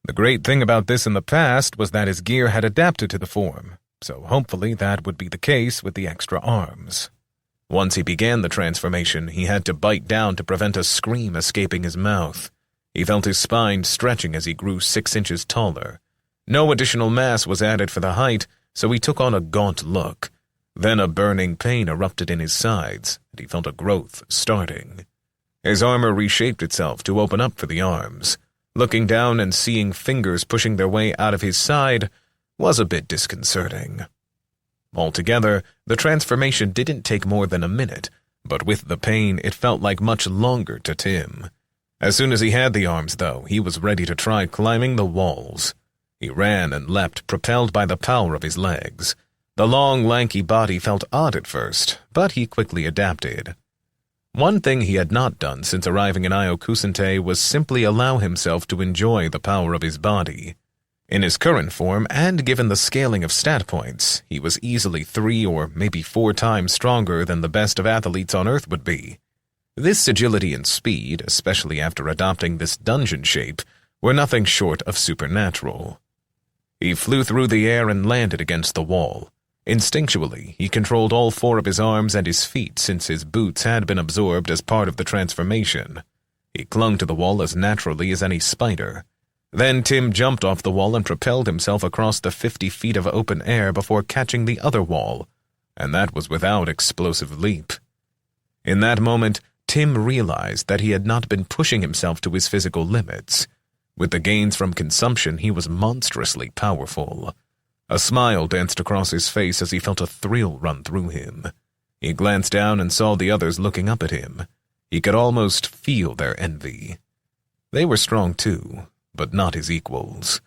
The great thing about this in the past was that his gear had adapted to the form, so hopefully that would be the case with the extra arms. Once he began the transformation, he had to bite down to prevent a scream escaping his mouth. He felt his spine stretching as he grew 6 inches taller. No additional mass was added for the height, so he took on a gaunt look. Then a burning pain erupted in his sides, and he felt a growth starting. His armor reshaped itself to open up for the arms. Looking down and seeing fingers pushing their way out of his side was a bit disconcerting. Altogether, the transformation didn't take more than a minute, but with the pain, it felt like much longer to Tim. As soon as he had the arms, though, he was ready to try climbing the walls. He ran and leapt, propelled by the power of his legs. The long, lanky body felt odd at first, but he quickly adapted. One thing he had not done since arriving in Iokusente was simply allow himself to enjoy the power of his body. In his current form, and given the scaling of stat points, he was easily 3 or maybe 4 times stronger than the best of athletes on Earth would be. This agility and speed, especially after adopting this dungeon shape, were nothing short of supernatural. He flew through the air and landed against the wall. Instinctually, he controlled all 4 of his arms and his feet since his boots had been absorbed as part of the transformation. He clung to the wall as naturally as any spider. Then Tim jumped off the wall and propelled himself across the 50 feet of open air before catching the other wall, and that was without explosive leap. In that moment, Tim realized that he had not been pushing himself to his physical limits. With the gains from consumption, he was monstrously powerful. A smile danced across his face as he felt a thrill run through him. He glanced down and saw the others looking up at him. He could almost feel their envy. They were strong too, but not his equals.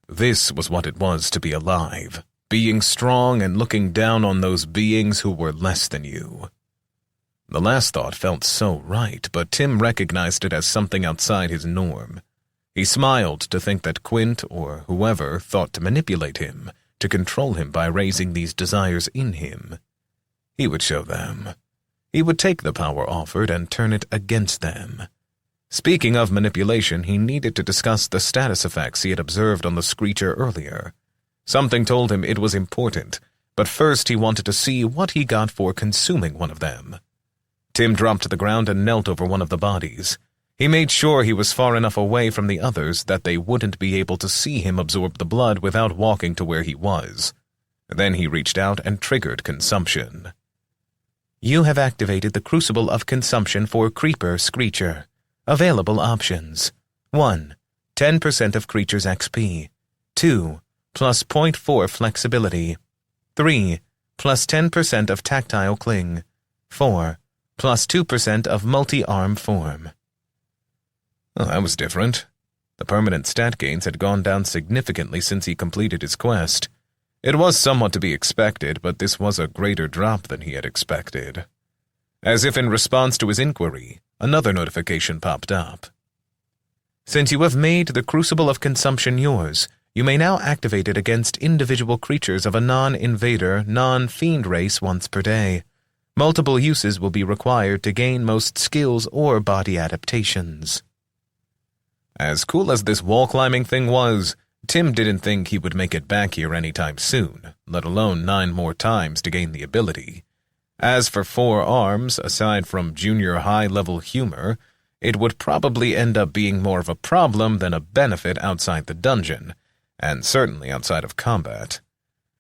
This was what it was to be alive, being strong and looking down on those beings who were less than you. The last thought felt so right, but Tim recognized it as something outside his norm. He smiled to think that Quint, or whoever, thought to manipulate him, to control him by raising these desires in him. He would show them. He would take the power offered and turn it against them. Speaking of manipulation, he needed to discuss the status effects he had observed on the Screecher earlier. Something told him it was important, but first he wanted to see what he got for consuming one of them. Tim dropped to the ground and knelt over one of the bodies. He made sure he was far enough away from the others that they wouldn't be able to see him absorb the blood without walking to where he was. Then he reached out and triggered consumption. You have activated the Crucible of Consumption for Creeper Screecher. Available options. 1. 10% of creature's XP. 2. Plus 0.4 flexibility. 3. Plus 10% of tactile cling. 4. Plus 2% of multi-arm form. Well, that was different. The permanent stat gains had gone down significantly since he completed his quest. It was somewhat to be expected, but this was a greater drop than he had expected. As if in response to his inquiry, another notification popped up. Since you have made the Crucible of Consumption yours, you may now activate it against individual creatures of a non-invader, non-fiend race once per day. Multiple uses will be required to gain most skills or body adaptations. As cool as this wall-climbing thing was, Tim didn't think he would make it back here anytime soon, let alone 9 more times to gain the ability. As for 4 arms, aside from junior high-level humor, it would probably end up being more of a problem than a benefit outside the dungeon, and certainly outside of combat.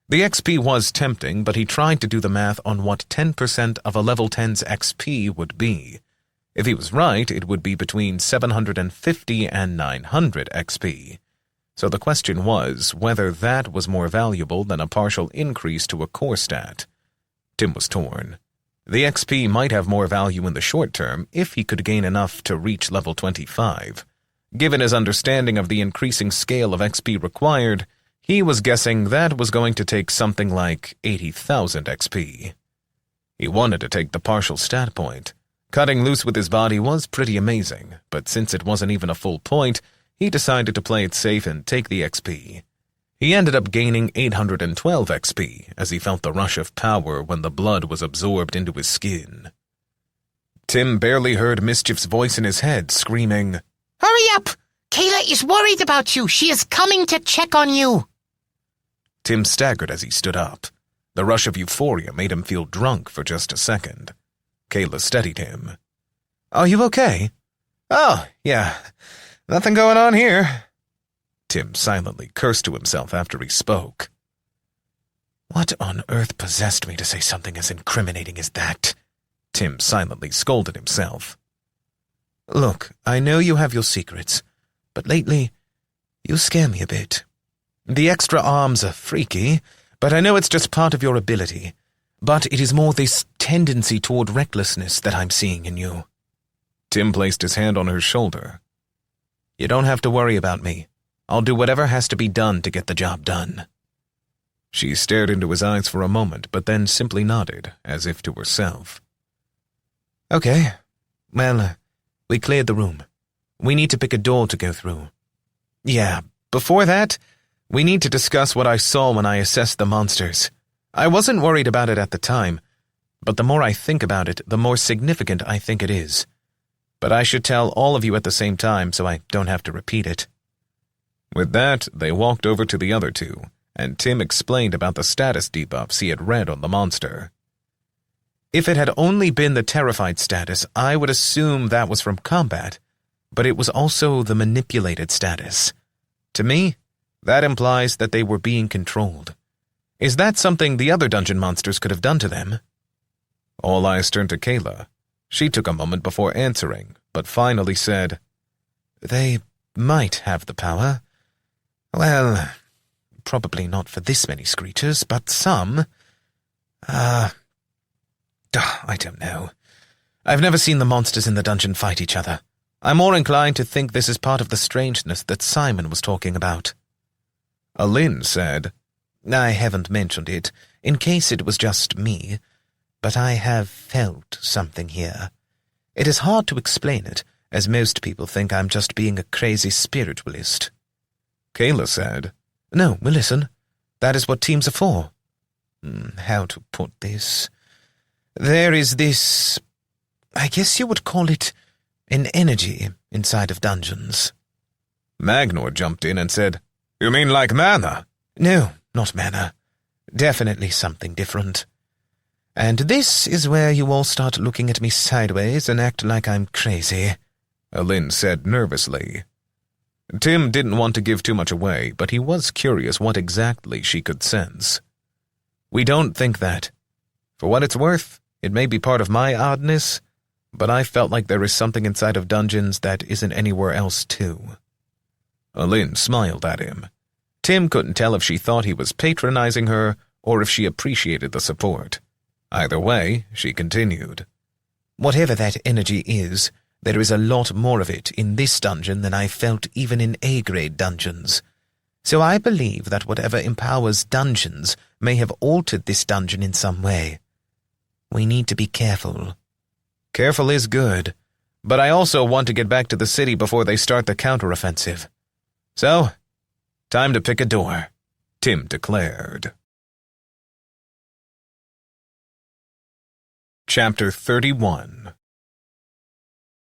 The XP was tempting, but he tried to do the math on what 10% of a level 10's XP would be. If he was right, it would be between 750 and 900 XP. So the question was whether that was more valuable than a partial increase to a core stat. Tim was torn. The XP might have more value in the short term if he could gain enough to reach level 25. Given his understanding of the increasing scale of XP required, he was guessing that was going to take something like 80,000 XP. He wanted to take the partial stat point. Cutting loose with his body was pretty amazing, but since it wasn't even a full point, he decided to play it safe and take the XP. He ended up gaining 812 XP as he felt the rush of power when the blood was absorbed into his skin. Tim barely heard Mischief's voice in his head, screaming, "Hurry up! Kayla is worried about you. She is coming to check on you." Tim staggered as he stood up. The rush of euphoria made him feel drunk for just a second. Kayla steadied him. "Are you okay?" "Oh, yeah. Nothing going on here." Tim silently cursed to himself after he spoke. "What on earth possessed me to say something as incriminating as that?" Tim silently scolded himself. "Look, I know you have your secrets, but lately, you scare me a bit. The extra arms are freaky, but I know it's just part of your ability. But it is more this tendency toward recklessness that I'm seeing in you." Tim placed his hand on her shoulder. "You don't have to worry about me. I'll do whatever has to be done to get the job done." She stared into his eyes for a moment, but then simply nodded, as if to herself. "Okay. Well, we cleared the room. We need to pick a door to go through. Yeah, before that, we need to discuss what I saw when I assessed the monsters. I wasn't worried about it at the time, but the more I think about it, the more significant I think it is. But I should tell all of you at the same time so I don't have to repeat it." With that, they walked over to the other two, and Tim explained about the status debuffs he had read on the monster. If it had only been the terrified status, I would assume that was from combat, but it was also the manipulated status. To me, that implies that they were being controlled. Is that something the other dungeon monsters could have done to them? All eyes turned to Kayla. She took a moment before answering, but finally said, "They might have the power. Well, probably not for this many screechers, but some. I don't know. I've never seen the monsters in the dungeon fight each other. I'm more inclined to think this is part of the strangeness that Simon was talking about." Alin said, "I haven't mentioned it, in case it was just me, but I have felt something here. It is hard to explain it, as most people think I'm just being a crazy spiritualist." Kayla said, "No, well, listen. That is what teams are for. How to put this? There is this, I guess you would call it, an energy inside of dungeons." Magnor jumped in and said, "You mean like mana?" "No, not mana. Definitely something different. And this is where you all start looking at me sideways and act like I'm crazy," Alin said nervously. Tim didn't want to give too much away, but he was curious what exactly she could sense. "We don't think that. For what it's worth, it may be part of my oddness, but I felt like there is something inside of dungeons that isn't anywhere else too." Alin smiled at him. Tim couldn't tell if she thought he was patronizing her or if she appreciated the support. Either way, she continued. "Whatever that energy is, there is a lot more of it in this dungeon than I felt even in A-grade dungeons. So I believe that whatever empowers dungeons may have altered this dungeon in some way. We need to be careful." "Careful is good, but I also want to get back to the city before they start the counteroffensive. So, time to pick a door," Tim declared. Chapter 31.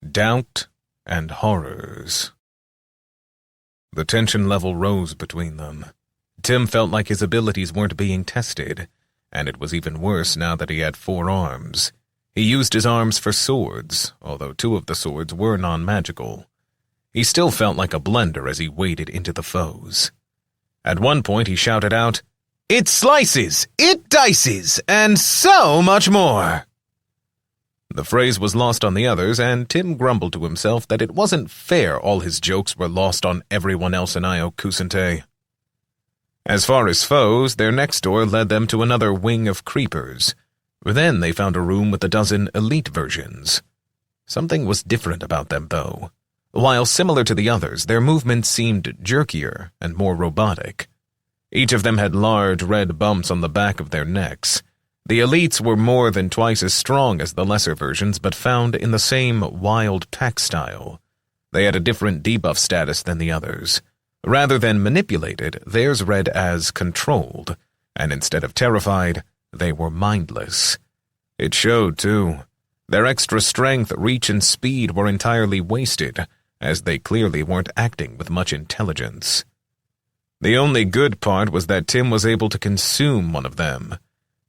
Doubt and Horrors. The tension level rose between them. Tim felt like his abilities weren't being tested, and it was even worse now that he had 4 arms. He used his arms for swords, although 2 of the swords were non-magical. He still felt like a blender as he waded into the foes. At one point he shouted out, "It slices! It dices! And so much more!" The phrase was lost on the others, and Tim grumbled to himself that it wasn't fair all his jokes were lost on everyone else in Io Kusente. As far as foes, their next door led them to another wing of creepers. Then they found a room with a dozen elite versions. Something was different about them, though. While similar to the others, their movements seemed jerkier and more robotic. Each of them had large red bumps on the back of their necks. The elites were more than twice as strong as the lesser versions, but found in the same wild pack style. They had a different debuff status than the others. Rather than manipulated, theirs read as controlled, and instead of terrified, they were mindless. It showed, too. Their extra strength, reach, and speed were entirely wasted, as they clearly weren't acting with much intelligence. The only good part was that Tim was able to consume one of them.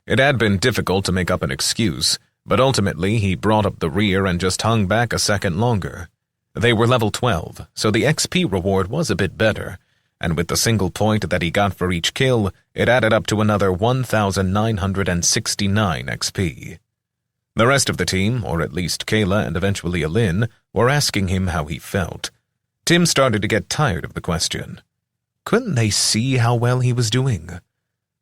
It had been difficult to make up an excuse, but ultimately he brought up the rear and just hung back a second longer. They were level 12, so the XP reward was a bit better, and with the single point that he got for each kill, it added up to another 1,969 XP. The rest of the team, or at least Kayla and eventually Alin, were asking him how he felt. Tim started to get tired of the question. Couldn't they see how well he was doing?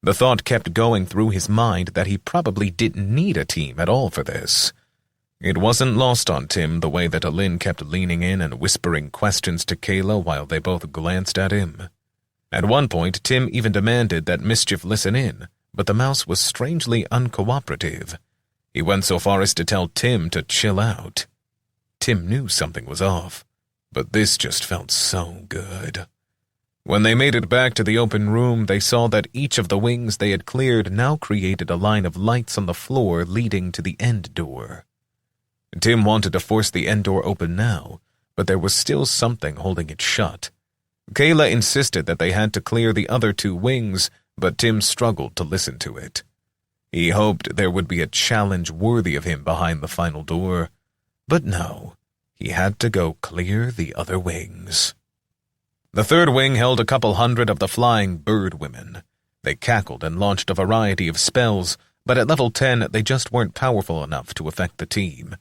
The thought kept going through his mind that he probably didn't need a team at all for this. It wasn't lost on Tim the way that Alin kept leaning in and whispering questions to Kayla while they both glanced at him. At one point, Tim even demanded that Mischief listen in, but the mouse was strangely uncooperative. He went so far as to tell Tim to chill out. Tim knew something was off, but this just felt so good. When they made it back to the open room, they saw that each of the wings they had cleared now created a line of lights on the floor leading to the end door. Tim wanted to force the end door open now, but there was still something holding it shut. Kayla insisted that they had to clear the other two wings, but Tim struggled to listen to it. He hoped there would be a challenge worthy of him behind the final door, but no, he had to go clear the other wings. The third wing held a couple hundred of the flying bird women. They cackled and launched a variety of spells, but at level 10 they just weren't powerful enough to affect the team.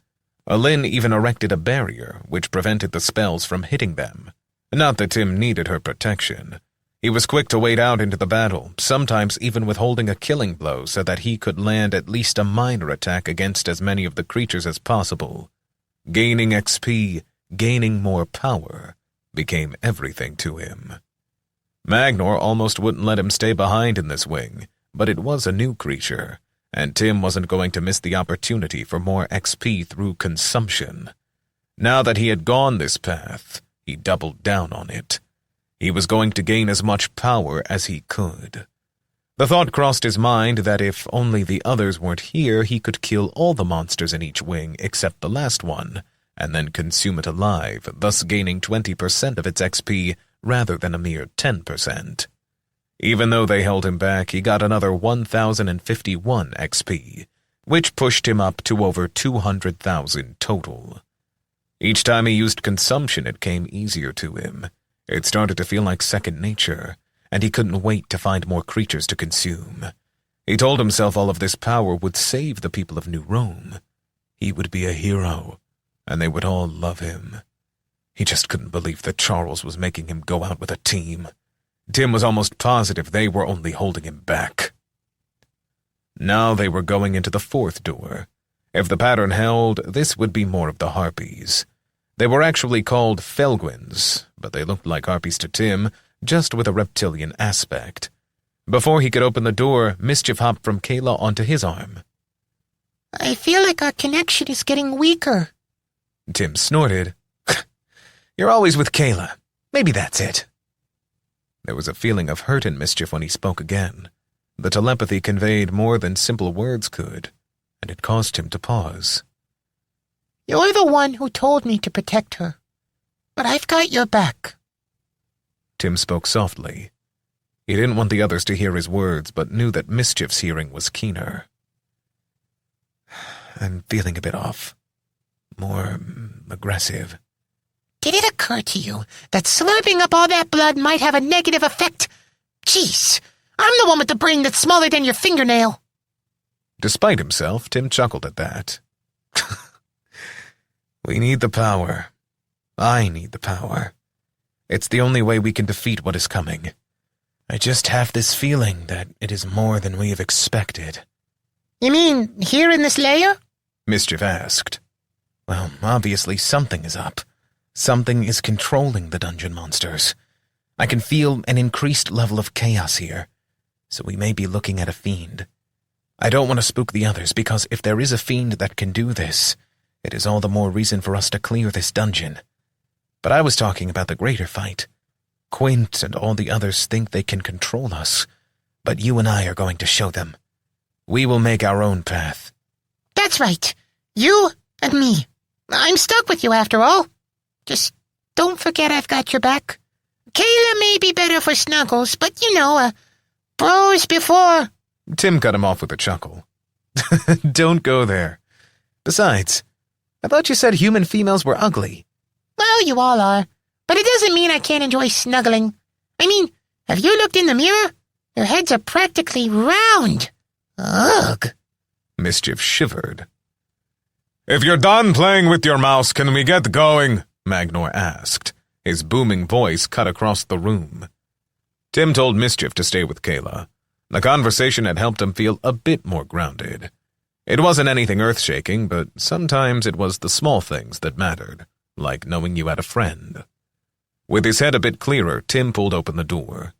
Alin even erected a barrier, which prevented the spells from hitting them. Not that Tim needed her protection. He was quick to wade out into the battle, sometimes even withholding a killing blow so that he could land at least a minor attack against as many of the creatures as possible. Gaining XP, gaining more power, became everything to him. Magnor almost wouldn't let him stay behind in this wing, but it was a new creature, and Tim wasn't going to miss the opportunity for more XP through consumption. Now that he had gone this path, he doubled down on it. He was going to gain as much power as he could. The thought crossed his mind that if only the others weren't here, he could kill all the monsters in each wing except the last one, and then consume it alive, thus gaining 20% of its XP rather than a mere 10%. Even though they held him back, he got another 1,051 XP, which pushed him up to over 200,000 total. Each time he used consumption, it came easier to him. It started to feel like second nature, and he couldn't wait to find more creatures to consume. He told himself all of this power would save the people of New Rome. He would be a hero, and they would all love him. He just couldn't believe that Charles was making him go out with a team. Tim was almost positive they were only holding him back. Now they were going into the fourth door. If the pattern held, this would be more of the harpies. They were actually called Felguins, but they looked like harpies to Tim, just with a reptilian aspect. Before he could open the door, Mischief hopped from Kayla onto his arm. I feel like our connection is getting weaker. Tim snorted. You're always with Kayla. Maybe that's it. There was a feeling of hurt in Mischief when he spoke again. The telepathy conveyed more than simple words could, and it caused him to pause. You're the one who told me to protect her, but I've got your back. Tim spoke softly. He didn't want the others to hear his words, but knew that Mischief's hearing was keener. I'm feeling a bit off. More aggressive. Did it occur to you that slurping up all that blood might have a negative effect? Jeez, I'm the one with the brain that's smaller than your fingernail. Despite himself, Tim chuckled at that. We need the power. I need the power. It's the only way we can defeat what is coming. I just have this feeling that it is more than we have expected. You mean here in this lair? Mischief asked. Well, obviously something is up. Something is controlling the dungeon monsters. I can feel an increased level of chaos here, so we may be looking at a fiend. I don't want to spook the others, because if there is a fiend that can do this, it is all the more reason for us to clear this dungeon. But I was talking about the greater fight. Quint and all the others think they can control us, but you and I are going to show them. We will make our own path. That's right. You and me. I'm stuck with you after all. Just don't forget I've got your back. Kayla may be better for snuggles, but bros before. Tim cut him off with a chuckle. Don't go there. Besides, I thought you said human females were ugly. Well, you all are. But it doesn't mean I can't enjoy snuggling. I mean, have you looked in the mirror? Your heads are practically round. Ugh. Mischief shivered. If you're done playing with your mouse, can we get going? Magnor asked. His booming voice cut across the room. Tim told Mischief to stay with Kayla. The conversation had helped him feel a bit more grounded. It wasn't anything earth-shaking, but sometimes it was the small things that mattered, like knowing you had a friend. With his head a bit clearer, Tim pulled open the door.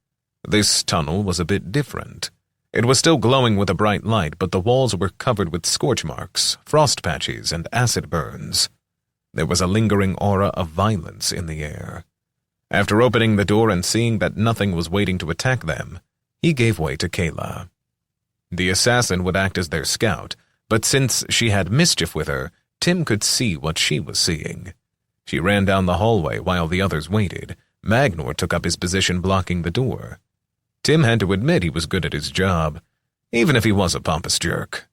This tunnel was a bit different. It was still glowing with a bright light, but the walls were covered with scorch marks, frost patches, and acid burns. There was a lingering aura of violence in the air. After opening the door and seeing that nothing was waiting to attack them, he gave way to Kayla. The assassin would act as their scout, but since she had Mischief with her, Tim could see what she was seeing. She ran down the hallway while the others waited. Magnor took up his position blocking the door. Tim had to admit he was good at his job, even if he was a pompous jerk.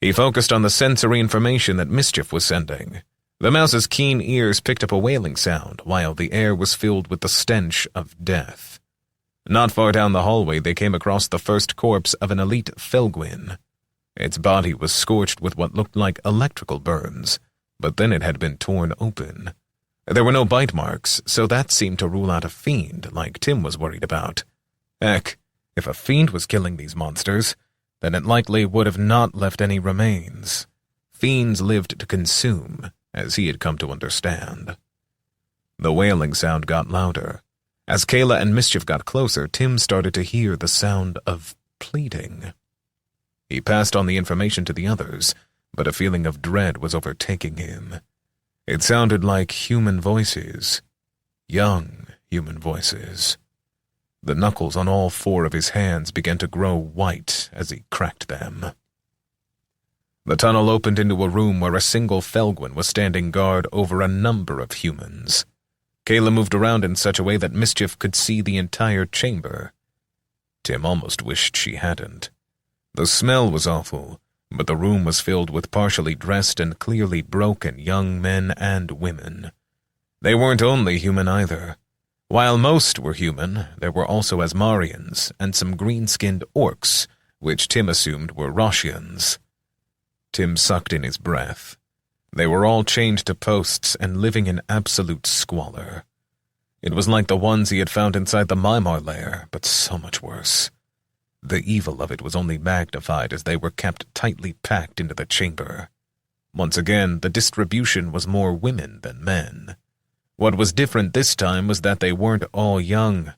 He focused on the sensory information that Mischief was sending. The mouse's keen ears picked up a wailing sound, while the air was filled with the stench of death. Not far down the hallway, they came across the first corpse of an elite Felguin. Its body was scorched with what looked like electrical burns, but then it had been torn open. There were no bite marks, so that seemed to rule out a fiend, like Tim was worried about. Heck, if a fiend was killing these monsters, then it likely would have not left any remains. Fiends lived to consume, as he had come to understand. The wailing sound got louder. As Kayla and Mischief got closer, Tim started to hear the sound of pleading. He passed on the information to the others, but a feeling of dread was overtaking him. It sounded like human voices. Young human voices. The knuckles on all four of his hands began to grow white as he cracked them. The tunnel opened into a room where a single Felguin was standing guard over a number of humans. Kayla moved around in such a way that Mischief could see the entire chamber. Tim almost wished she hadn't. The smell was awful, but the room was filled with partially dressed and clearly broken young men and women. They weren't only human either. While most were human, there were also Asmarians and some green-skinned orcs, which Tim assumed were Roshians. Tim sucked in his breath. They were all chained to posts and living in absolute squalor. It was like the ones he had found inside the Mimar lair, but so much worse. The evil of it was only magnified as they were kept tightly packed into the chamber. Once again, the distribution was more women than men. What was different this time was that they weren't all young.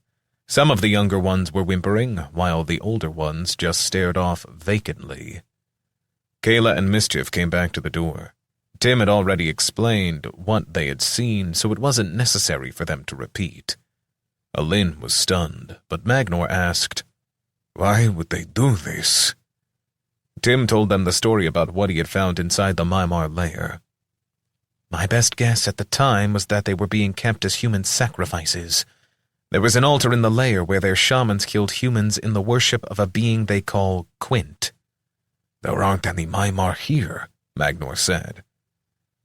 Some of the younger ones were whimpering, while the older ones just stared off vacantly. Kayla and Mischief came back to the door. Tim had already explained what they had seen, so it wasn't necessary for them to repeat. Alin was stunned, but Magnor asked, "Why would they do this?" Tim told them the story about what he had found inside the Mimar lair. My best guess at the time was that they were being kept as human sacrifices. There was an altar in the lair where their shamans killed humans in the worship of a being they call Quint. "There aren't any Mimar here," Magnor said.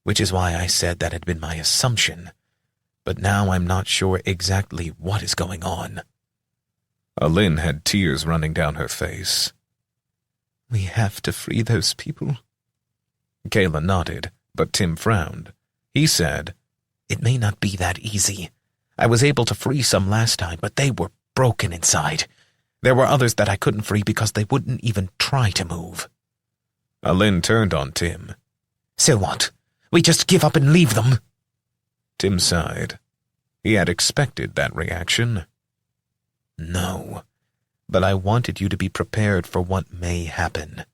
Which is why I said that had been my assumption. But now I'm not sure exactly what is going on. Alin had tears running down her face. We have to free those people. Kayla nodded, but Tim frowned. He said, It may not be that easy. I was able to free some last time, but they were broken inside. There were others that I couldn't free because they wouldn't even try to move. Alin turned on Tim. So what? We just give up and leave them? Tim sighed. He had expected that reaction. No. but I wanted you to be prepared for what may happen.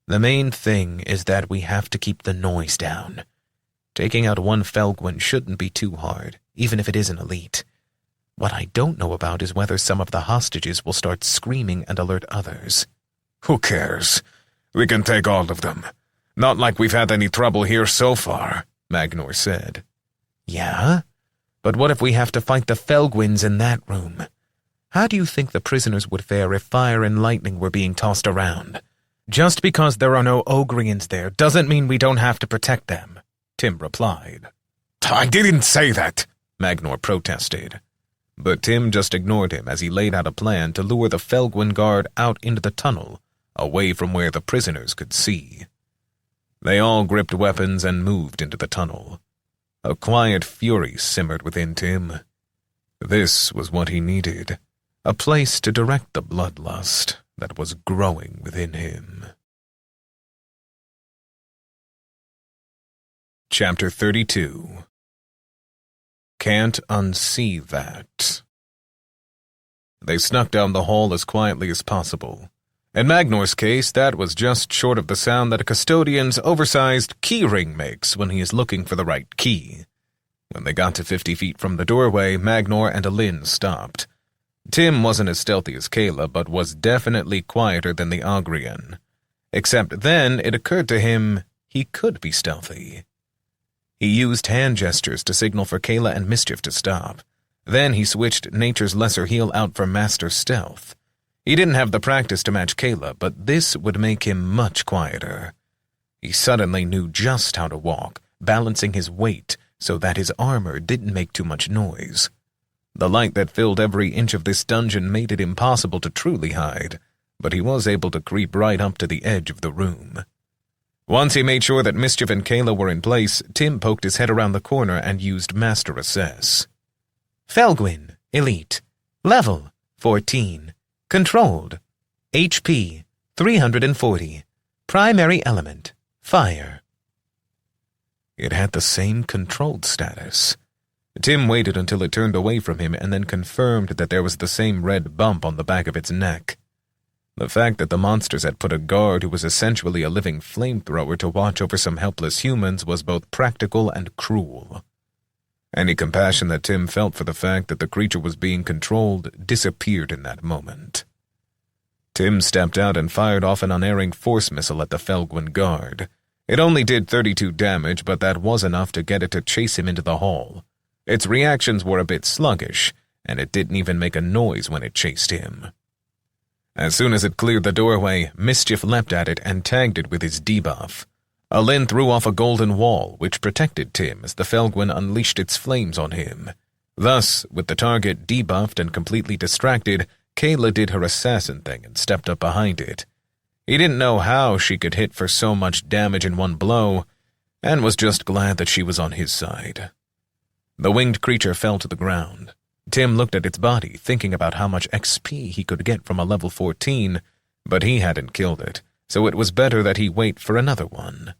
The main thing is that we have to keep the noise down. Taking out one Felguin shouldn't be too hard, even if it is an elite. What I don't know about is whether some of the hostages will start screaming and alert others. Who cares? We can take all of them. Not like we've had any trouble here so far, Magnor said. Yeah? But what if we have to fight the Felguins in that room? How do you think the prisoners would fare if fire and lightning were being tossed around? Just because there are no Ogrians there doesn't mean we don't have to protect them, Tim replied. I didn't say that, Magnor protested. But Tim just ignored him as he laid out a plan to lure the Felguin guard out into the tunnel, away from where the prisoners could see. They all gripped weapons and moved into the tunnel. A quiet fury simmered within Tim. This was what he needed, a place to direct the bloodlust that was growing within him. Chapter 32. Can't unsee that. They snuck down the hall as quietly as possible. In Magnor's case, that was just short of the sound that a custodian's oversized keyring makes when he is looking for the right key. When they got to 50 feet from the doorway, Magnor and Alin stopped. Tim wasn't as stealthy as Kayla, but was definitely quieter than the Ogrian. Except then it occurred to him he could be stealthy. He used hand gestures to signal for Kayla and Mischief to stop. Then he switched Nature's Lesser Heal out for Master Stealth. He didn't have the practice to match Kayla, but this would make him much quieter. He suddenly knew just how to walk, balancing his weight so that his armor didn't make too much noise. The light that filled every inch of this dungeon made it impossible to truly hide, but he was able to creep right up to the edge of the room. Once he made sure that Mischief and Kayla were in place, Tim poked his head around the corner and used Master Assess. Felguin, Elite, Level 14, Controlled, HP 340, Primary Element, Fire. It had the same controlled status. Tim waited until it turned away from him and then confirmed that there was the same red bump on the back of its neck. The fact that the monsters had put a guard who was essentially a living flamethrower to watch over some helpless humans was both practical and cruel. Any compassion that Tim felt for the fact that the creature was being controlled disappeared in that moment. Tim stepped out and fired off an unerring force missile at the Felguin guard. It only did 32 damage, but that was enough to get it to chase him into the hall. Its reactions were a bit sluggish, and it didn't even make a noise when it chased him. As soon as it cleared the doorway, Mischief leapt at it and tagged it with his debuff. Alin threw off a golden wall, which protected Tim as the Felguin unleashed its flames on him. Thus, with the target debuffed and completely distracted, Kayla did her assassin thing and stepped up behind it. He didn't know how she could hit for so much damage in one blow, and was just glad that she was on his side. The winged creature fell to the ground. Tim looked at its body, thinking about how much XP he could get from a level 14, but he hadn't killed it, so it was better that he wait for another one.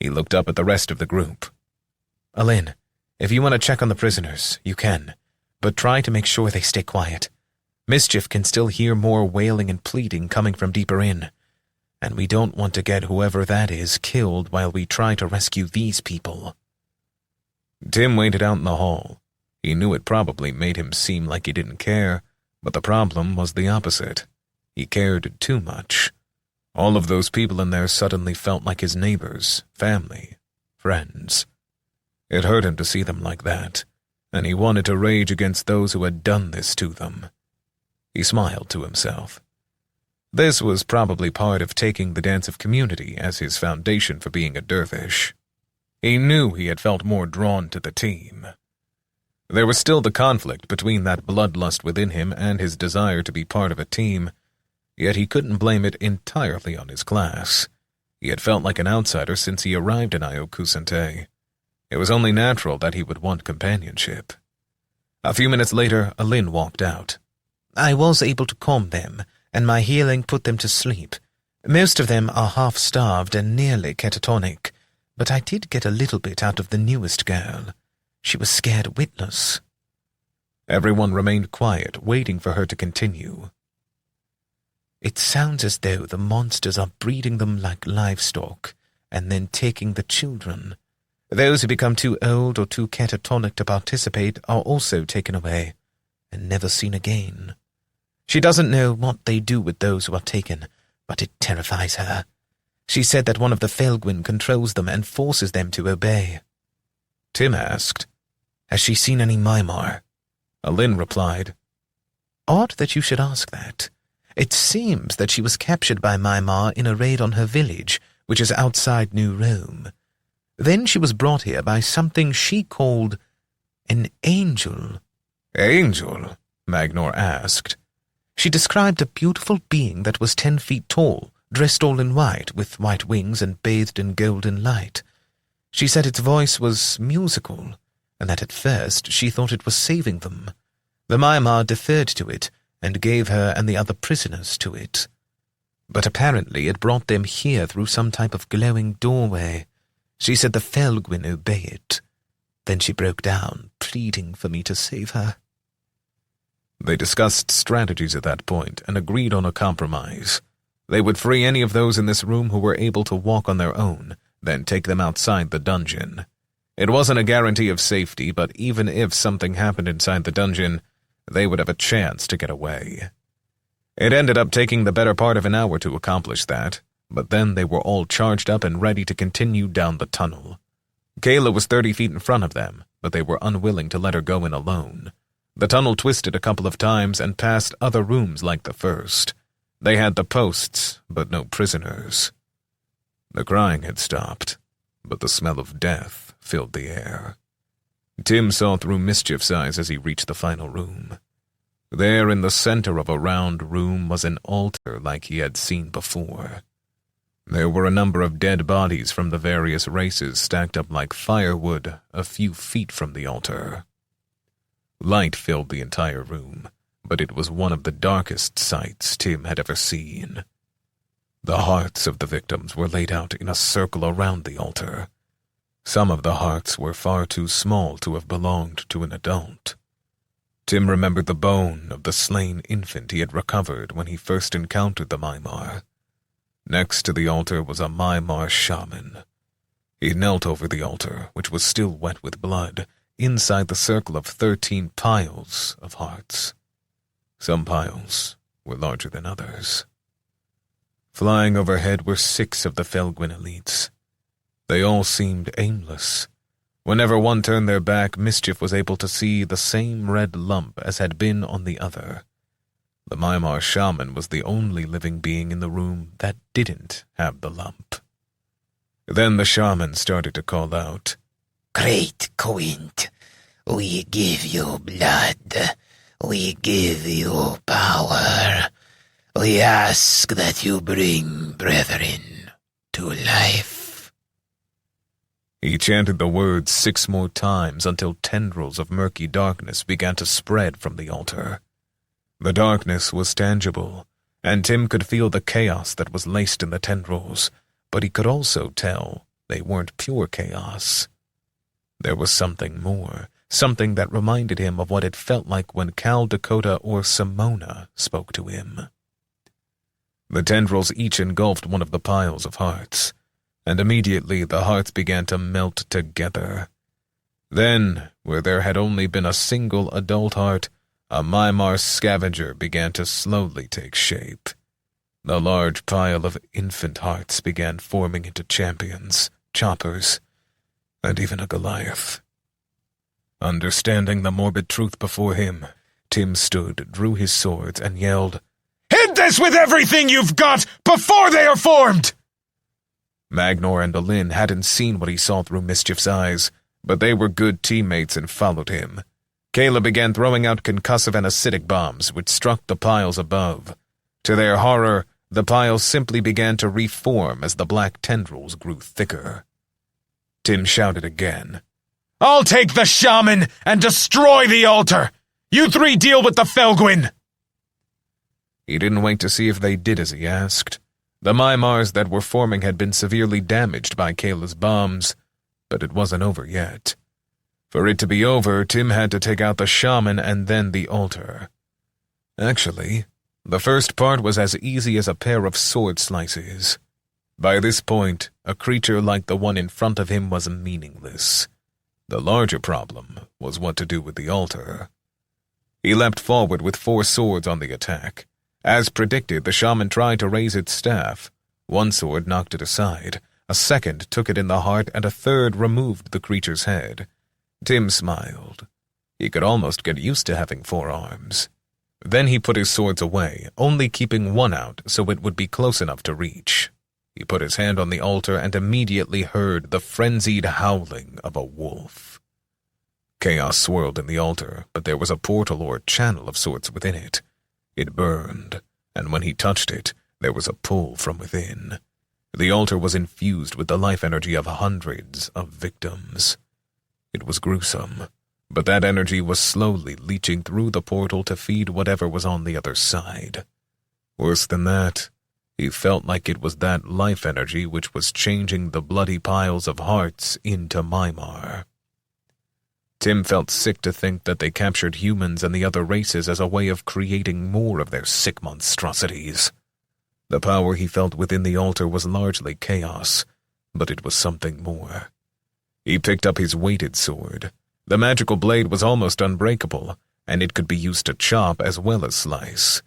He looked up at the rest of the group. Alin, if you want to check on the prisoners, you can, but try to make sure they stay quiet. Mischief can still hear more wailing and pleading coming from deeper in, and we don't want to get whoever that is killed while we try to rescue these people. Tim waited out in the hall. He knew it probably made him seem like he didn't care, but the problem was the opposite. He cared too much. All of those people in there suddenly felt like his neighbors, family, friends. It hurt him to see them like that, and he wanted to rage against those who had done this to them. He smiled to himself. This was probably part of taking the dance of community as his foundation for being a dervish. He knew he had felt more drawn to the team. There was still the conflict between that bloodlust within him and his desire to be part of a team, yet he couldn't blame it entirely on his class. He had felt like an outsider since he arrived in Iokusente. It was only natural that he would want companionship. A few minutes later, Alin walked out. I was able to calm them, and my healing put them to sleep. Most of them are half-starved and nearly catatonic, but I did get a little bit out of the newest girl. She was scared witless. Everyone remained quiet, waiting for her to continue. It sounds as though the monsters are breeding them like livestock and then taking the children. Those who become too old or too catatonic to participate are also taken away and never seen again. She doesn't know what they do with those who are taken, but it terrifies her. She said that one of the Felgwyn controls them and forces them to obey. Tim asked, Has she seen any Mymar? Alin replied, Odd that you should ask that. It seems that she was captured by Mymar in a raid on her village, which is outside New Rome. Then she was brought here by something she called an angel. Angel? Magnor asked. She described a beautiful being that was 10 feet tall, dressed all in white, with white wings and bathed in golden light. She said its voice was musical, and that at first she thought it was saving them. The Mymar deferred to it, and gave her and the other prisoners to it. But apparently it brought them here through some type of glowing doorway. She said the Felgwyn obey it. Then she broke down, pleading for me to save her. They discussed strategies at that point and agreed on a compromise. They would free any of those in this room who were able to walk on their own, then take them outside the dungeon. It wasn't a guarantee of safety, but even if something happened inside the dungeon, they would have a chance to get away. It ended up taking the better part of an hour to accomplish that, but then they were all charged up and ready to continue down the tunnel. Kayla was 30 feet in front of them, but they were unwilling to let her go in alone. The tunnel twisted a couple of times and passed other rooms like the first. They had the posts, but no prisoners. The crying had stopped, but the smell of death filled the air. Tim saw through Mischief's eyes as he reached the final room. There in the center of a round room was an altar like he had seen before. There were a number of dead bodies from the various races stacked up like firewood a few feet from the altar. Light filled the entire room, but it was one of the darkest sights Tim had ever seen. The hearts of the victims were laid out in a circle around the altar. Some of the hearts were far too small to have belonged to an adult. Tim remembered the bone of the slain infant he had recovered when he first encountered the Mymar. Next to the altar was a Mymar shaman. He knelt over the altar, which was still wet with blood, inside the circle of 13 piles of hearts. Some piles were larger than others. Flying overhead were 6 of the Felgwyn elites. They all seemed aimless. Whenever one turned their back, Mischief was able to see the same red lump as had been on the other. The Mymar shaman was the only living being in the room that didn't have the lump. Then the shaman started to call out, Great Quint, we give you blood. We give you power. We ask that you bring brethren to life. He chanted the words 6 more times until tendrils of murky darkness began to spread from the altar. The darkness was tangible, and Tim could feel the chaos that was laced in the tendrils, but he could also tell they weren't pure chaos. There was something more, something that reminded him of what it felt like when Cal Dakota or Simona spoke to him. The tendrils each engulfed one of the piles of hearts, and immediately the hearts began to melt together. Then, where there had only been a single adult heart, a Mymar scavenger began to slowly take shape. The large pile of infant hearts began forming into champions, choppers, and even a Goliath. Understanding the morbid truth before him, Tim stood, drew his swords, and yelled, "Hit this with everything you've got before they are formed!" Magnor and Alin hadn't seen what he saw through Mischief's eyes, but they were good teammates and followed him. Kayla began throwing out concussive and acidic bombs, which struck the piles above. To their horror, the piles simply began to reform as the black tendrils grew thicker. Tim shouted again, "I'll take the shaman and destroy the altar! You 3 deal with the Felgwyn!" He didn't wait to see if they did as he asked. The Mymars that were forming had been severely damaged by Kayla's bombs, but it wasn't over yet. For it to be over, Tim had to take out the shaman and then the altar. Actually, The first part was as easy as a pair of sword slices. By this point, a creature like the one in front of him was meaningless. The larger problem was what to do with the altar. He leapt forward with 4 swords on the attack. As predicted, the shaman tried to raise its staff. One sword knocked it aside, a second took it in the heart, and a third removed the creature's head. Tim smiled. He could almost get used to having 4 arms. Then he put his swords away, only keeping one out so it would be close enough to reach. He put his hand on the altar and immediately heard the frenzied howling of a wolf. Chaos swirled in the altar, but there was a portal or channel of sorts within it. It burned, and when he touched it, there was a pull from within. The altar was infused with the life energy of hundreds of victims. It was gruesome, but that energy was slowly leaching through the portal to feed whatever was on the other side. Worse than that, he felt like it was that life energy which was changing the bloody piles of hearts into Mimar. Tim felt sick to think that they captured humans and the other races as a way of creating more of their sick monstrosities. The power he felt within the altar was largely chaos, but it was something more. He picked up his weighted sword. The magical blade was almost unbreakable, and it could be used to chop as well as slice.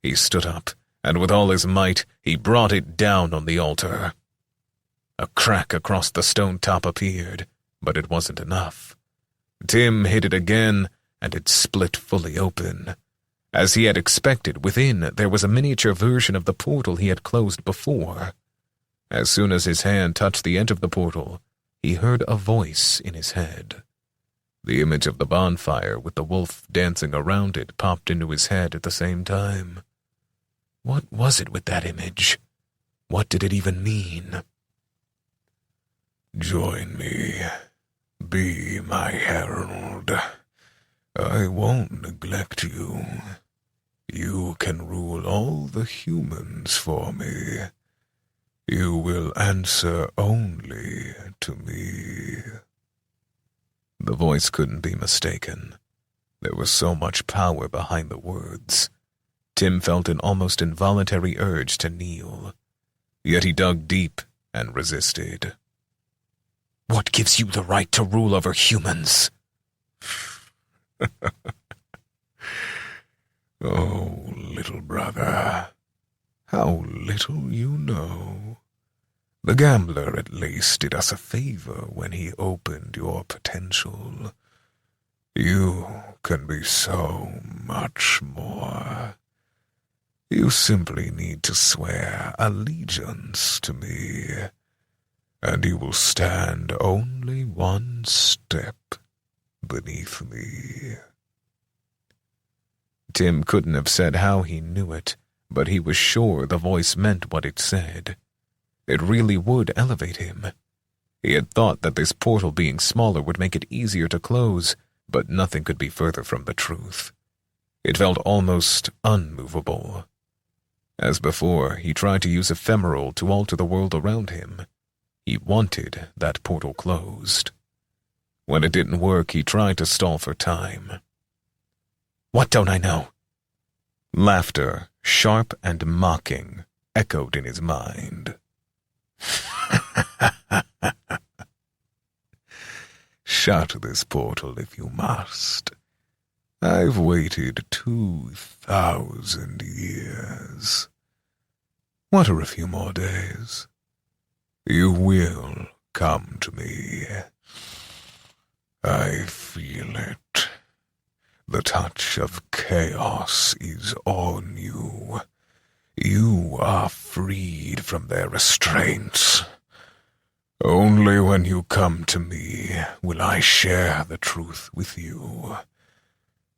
He stood up, and with all his might, he brought it down on the altar. A crack across the stone top appeared, but it wasn't enough. Tim hit it again, and it split fully open. As he had expected, within there was a miniature version of the portal he had closed before. As soon as his hand touched the edge of the portal, he heard a voice in his head. The image of the bonfire with the wolf dancing around it popped into his head at the same time. What was it with that image? What did it even mean? Join me. Be my herald. I won't neglect you. You can rule all the humans for me. You will answer only to me. The voice couldn't be mistaken. There was so much power behind the words. Tim felt an almost involuntary urge to kneel. Yet he dug deep and resisted. What gives you the right to rule over humans? Oh, little brother, how little you know. The gambler at least did us a favor when he opened your potential. You can be so much more. You simply need to swear allegiance to me, and you will stand only one step beneath me. Tim couldn't have said how he knew it, but he was sure the voice meant what it said. It really would elevate him. He had thought that this portal being smaller would make it easier to close, but nothing could be further from the truth. It felt almost unmovable. As before, he tried to use ephemeral to alter the world around him. He wanted that portal closed. When it didn't work, he tried to stall for time. What don't I know? Laughter, sharp and mocking, echoed in his mind. Shut this portal if you must. I've waited 2,000 years. What are a few more days? You will come to me. I feel it. The touch of chaos is on you. You are freed from their restraints. Only when you come to me will I share the truth with you.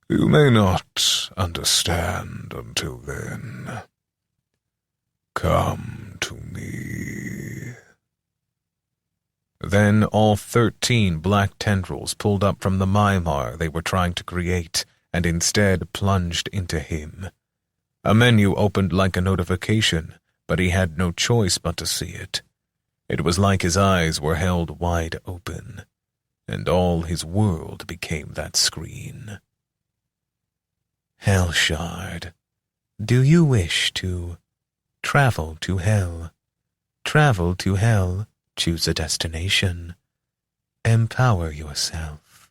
You may not understand until then. Come to me. Then all 13 black tendrils pulled up from the Mimar they were trying to create, and instead plunged into him. A menu opened like a notification, but he had no choice but to see it. It was like his eyes were held wide open, and all his world became that screen. Hell Shard. Do you wish to travel to hell? Travel to hell, choose a destination. Empower yourself.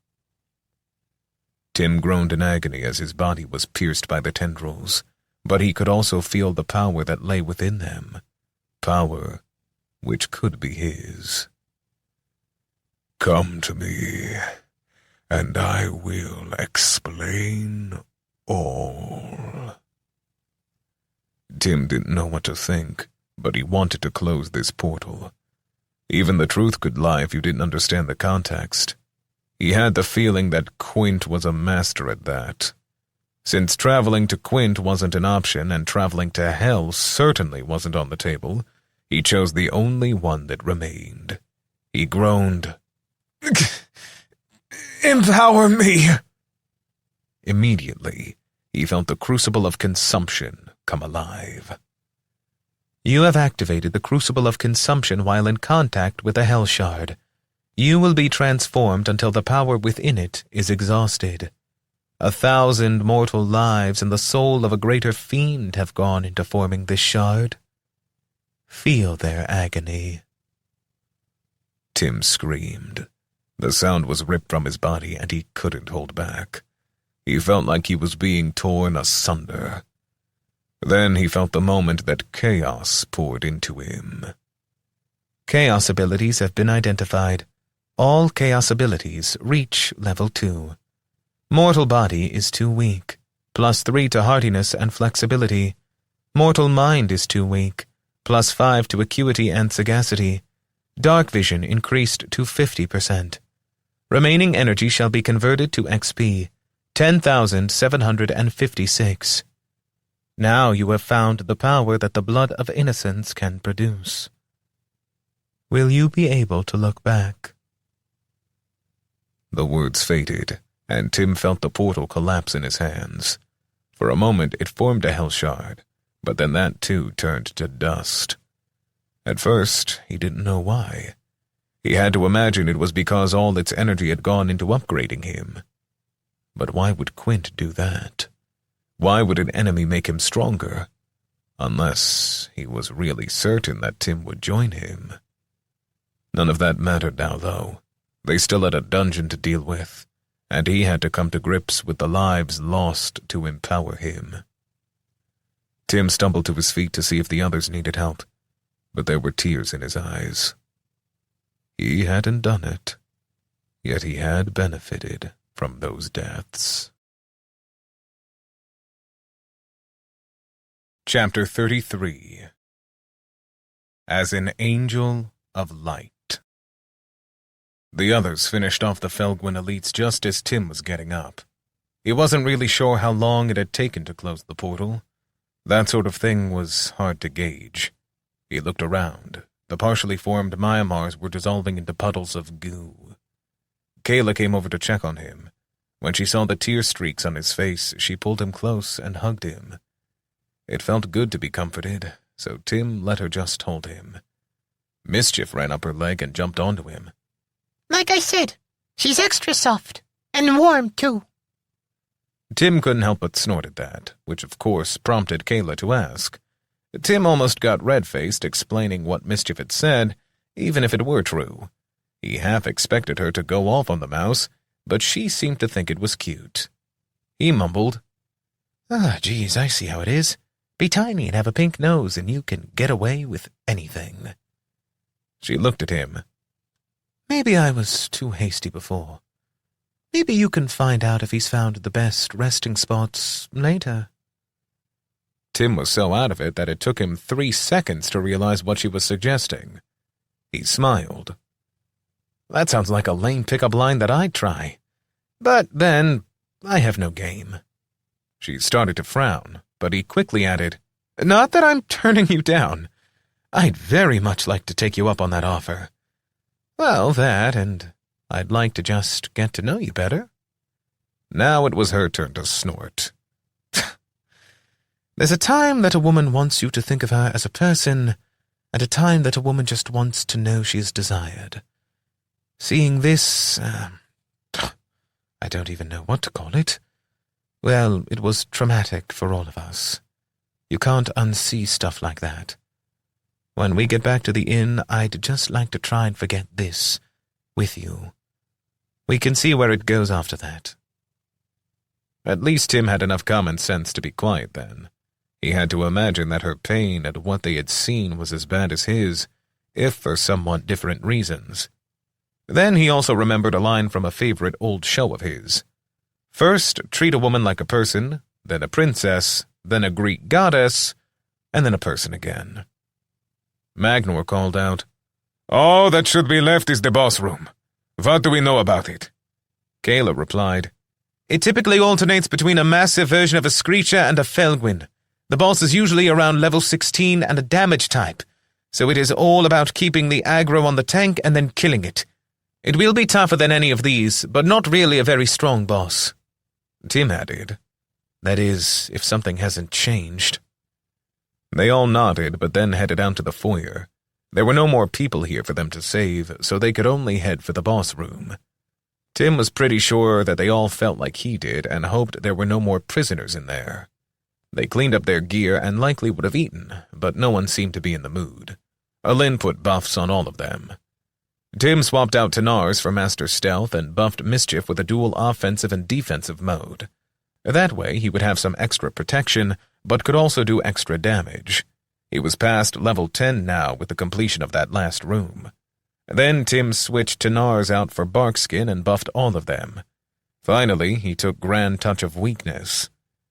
Tim groaned in agony as his body was pierced by the tendrils, but he could also feel the power that lay within them. Power which could be his. Come to me, and I will explain all. Tim didn't know what to think, but he wanted to close this portal. Even the truth could lie if you didn't understand the context. He had the feeling that Quint was a master at that. Since traveling to Quint wasn't an option and traveling to hell certainly wasn't on the table, he chose the only one that remained. He groaned, Empower me! Immediately, he felt the crucible of consumption come alive. You have activated the crucible of consumption while in contact with a hell shard. You will be transformed until the power within it is exhausted. 1,000 mortal lives and the soul of a greater fiend have gone into forming this shard. Feel their agony. Tim screamed. The sound was ripped from his body, and he couldn't hold back. He felt like he was being torn asunder. Then he felt the moment that chaos poured into him. Chaos abilities have been identified. All chaos abilities reach level 2. Mortal body is too weak, +3 to hardiness and flexibility. Mortal mind is too weak, +5 to acuity and sagacity. Dark vision increased to 50%. Remaining energy shall be converted to XP, 10,756. Now you have found the power that the blood of innocence can produce. Will you be able to look back? The words faded, and Tim felt the portal collapse in his hands. For a moment it formed a hell shard, but then that too turned to dust. At first, he didn't know why. He had to imagine it was because all its energy had gone into upgrading him. But why would Quint do that? Why would an enemy make him stronger? Unless he was really certain that Tim would join him. None of that mattered now, though. They still had a dungeon to deal with, and he had to come to grips with the lives lost to empower him. Tim stumbled to his feet to see if the others needed help, but there were tears in his eyes. He hadn't done it, yet he had benefited from those deaths. Chapter 33. As an Angel of Light. The others finished off the Felgwyn elites just as Tim was getting up. He wasn't really sure how long it had taken to close the portal. That sort of thing was hard to gauge. He looked around. The partially formed Myanmars were dissolving into puddles of goo. Kayla came over to check on him. When she saw the tear streaks on his face, she pulled him close and hugged him. It felt good to be comforted, so Tim let her just hold him. Mischief ran up her leg and jumped onto him. Like I said, she's extra soft. And warm, too. Tim couldn't help but snort at that, which of course prompted Kayla to ask. Tim almost got red-faced explaining what Mischief had said, even if it were true. He half expected her to go off on the mouse, but she seemed to think it was cute. He mumbled, Geez, I see how it is. Be tiny and have a pink nose and you can get away with anything. She looked at him. Maybe I was too hasty before. Maybe you can find out if he's found the best resting spots later. Tim was so out of it that it took him 3 seconds to realize what she was suggesting. He smiled. That sounds like a lame pickup line that I'd try. But then, I have no game. She started to frown, but he quickly added, Not that I'm turning you down. I'd very much like to take you up on that offer. Well, that, and I'd like to just get to know you better. Now it was her turn to snort. There's a time that a woman wants you to think of her as a person, and a time that a woman just wants to know she is desired. Seeing this, I don't even know what to call it. Well, it was traumatic for all of us. You can't unsee stuff like that. When we get back to the inn, I'd just like to try and forget this with you. We can see where it goes after that. At least Tim had enough common sense to be quiet then. He had to imagine that her pain at what they had seen was as bad as his, if for somewhat different reasons. Then he also remembered a line from a favorite old show of his. First, treat a woman like a person, then a princess, then a Greek goddess, and then a person again. Magnor called out, All that should be left is the boss room. What do we know about it? Kayla replied, It typically alternates between a massive version of a Screecher and a Felguin. The boss is usually around level 16 and a damage type, so it is all about keeping the aggro on the tank and then killing it. It will be tougher than any of these, but not really a very strong boss. Tim added, That is, if something hasn't changed. They all nodded, but then headed out to the foyer. There were no more people here for them to save, so they could only head for the boss room. Tim was pretty sure that they all felt like he did and hoped there were no more prisoners in there. They cleaned up their gear and likely would have eaten, but no one seemed to be in the mood. Alin put buffs on all of them. Tim swapped out Tanars for Master Stealth and buffed Mischief with a dual offensive and defensive mode. That way he would have some extra protection, but could also do extra damage. He was past level 10 now with the completion of that last room. Then Tim switched Tanars out for Barkskin and buffed all of them. Finally, he took Grand Touch of Weakness.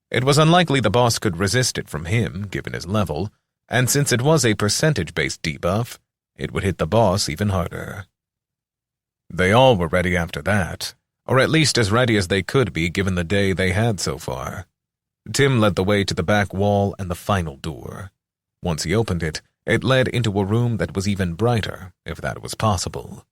It was unlikely the boss could resist it from him, given his level, and since it was a percentage-based debuff, it would hit the boss even harder. They all were ready after that, or at least as ready as they could be given the day they had so far. Tim led the way to the back wall and the final door. Once he opened it, it led into a room that was even brighter, if that was possible.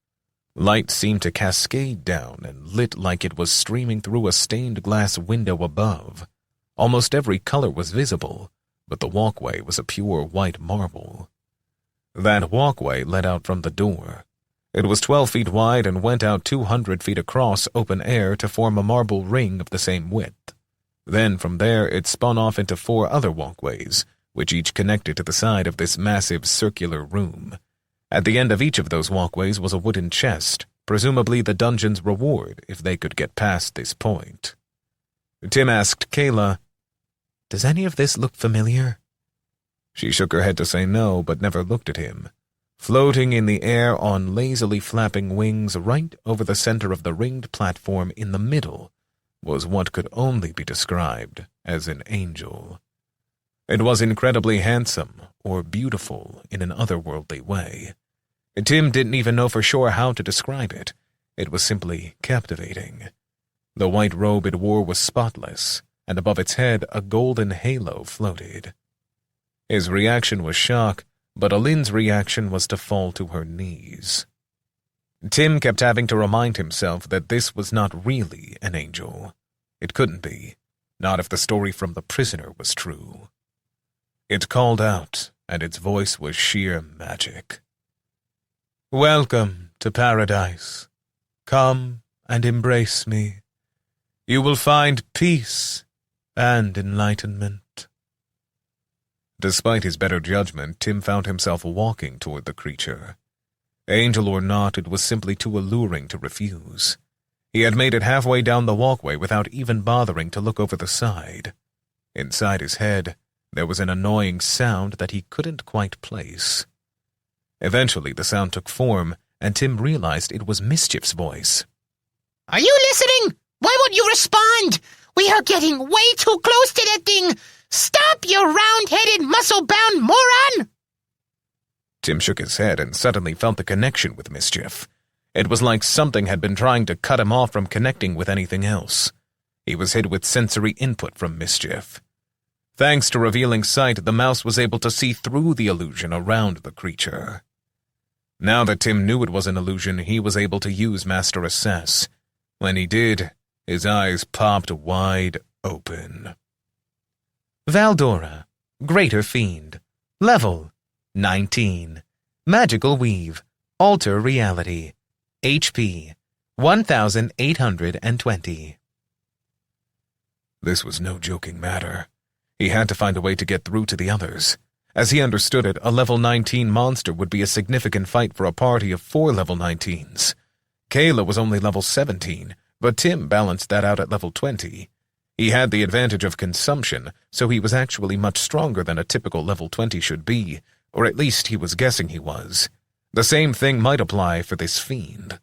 Light seemed to cascade down and lit like it was streaming through a stained glass window above. Almost every color was visible, but the walkway was a pure white marble. That walkway led out from the door. It was 12 feet wide and went out 200 feet across open air to form a marble ring of the same width. Then from there it spun off into 4 other walkways, which each connected to the side of this massive circular room. At the end of each of those walkways was a wooden chest, presumably the dungeon's reward if they could get past this point. Tim asked Kayla, Does any of this look familiar? She shook her head to say no, but never looked at him. Floating in the air on lazily flapping wings right over the center of the ringed platform in the middle was what could only be described as an angel. It was incredibly handsome or beautiful in an otherworldly way. Tim didn't even know for sure how to describe it. It was simply captivating. The white robe it wore was spotless, and above its head a golden halo floated. His reaction was shock, but Alin's reaction was to fall to her knees. Tim kept having to remind himself that this was not really an angel. It couldn't be, not if the story from the prisoner was true. It called out, and its voice was sheer magic. Welcome to paradise. Come and embrace me. You will find peace and enlightenment. Despite his better judgment, Tim found himself walking toward the creature. Angel or not, it was simply too alluring to refuse. He had made it halfway down the walkway without even bothering to look over the side. Inside his head, there was an annoying sound that he couldn't quite place. Eventually, the sound took form, and Tim realized it was Mischief's voice. Are you listening? Why won't you respond? We are getting way too close to that thing. Stop, you round-headed, muscle-bound moron! Tim shook his head and suddenly felt the connection with Mischief. It was like something had been trying to cut him off from connecting with anything else. He was hit with sensory input from Mischief. Thanks to revealing sight, the mouse was able to see through the illusion around the creature. Now that Tim knew it was an illusion, he was able to use Master Assess. When he did, his eyes popped wide open. Valdora, Greater Fiend. Level 19. Magical Weave. Alter Reality. HP 1,820. This was no joking matter. He had to find a way to get through to the others. As he understood it, a level 19 monster would be a significant fight for a party of 4 level 19s. Kayla was only level 17, but Tim balanced that out at level 20. He had the advantage of consumption, so he was actually much stronger than a typical level 20 should be, or at least he was guessing he was. The same thing might apply for this fiend.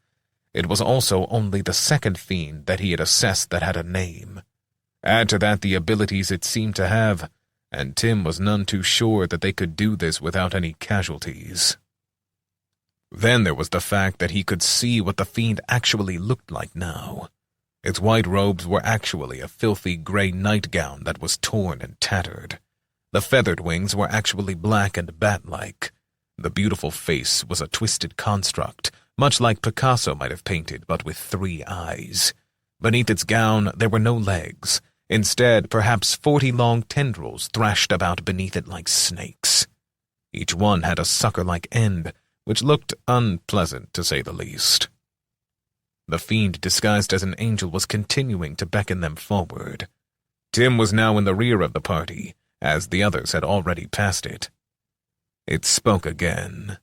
It was also only the second fiend that he had assessed that had a name. Add to that the abilities it seemed to have, and Tim was none too sure that they could do this without any casualties. Then there was the fact that he could see what the fiend actually looked like now. Its white robes were actually a filthy gray nightgown that was torn and tattered. The feathered wings were actually black and bat-like. The beautiful face was a twisted construct, much like Picasso might have painted, but with 3 eyes. Beneath its gown, there were no legs. Instead, perhaps 40 long tendrils thrashed about beneath it like snakes. Each one had a sucker-like end, which looked unpleasant, to say the least. The fiend disguised as an angel was continuing to beckon them forward. Tim was now in the rear of the party, as the others had already passed it. It spoke again.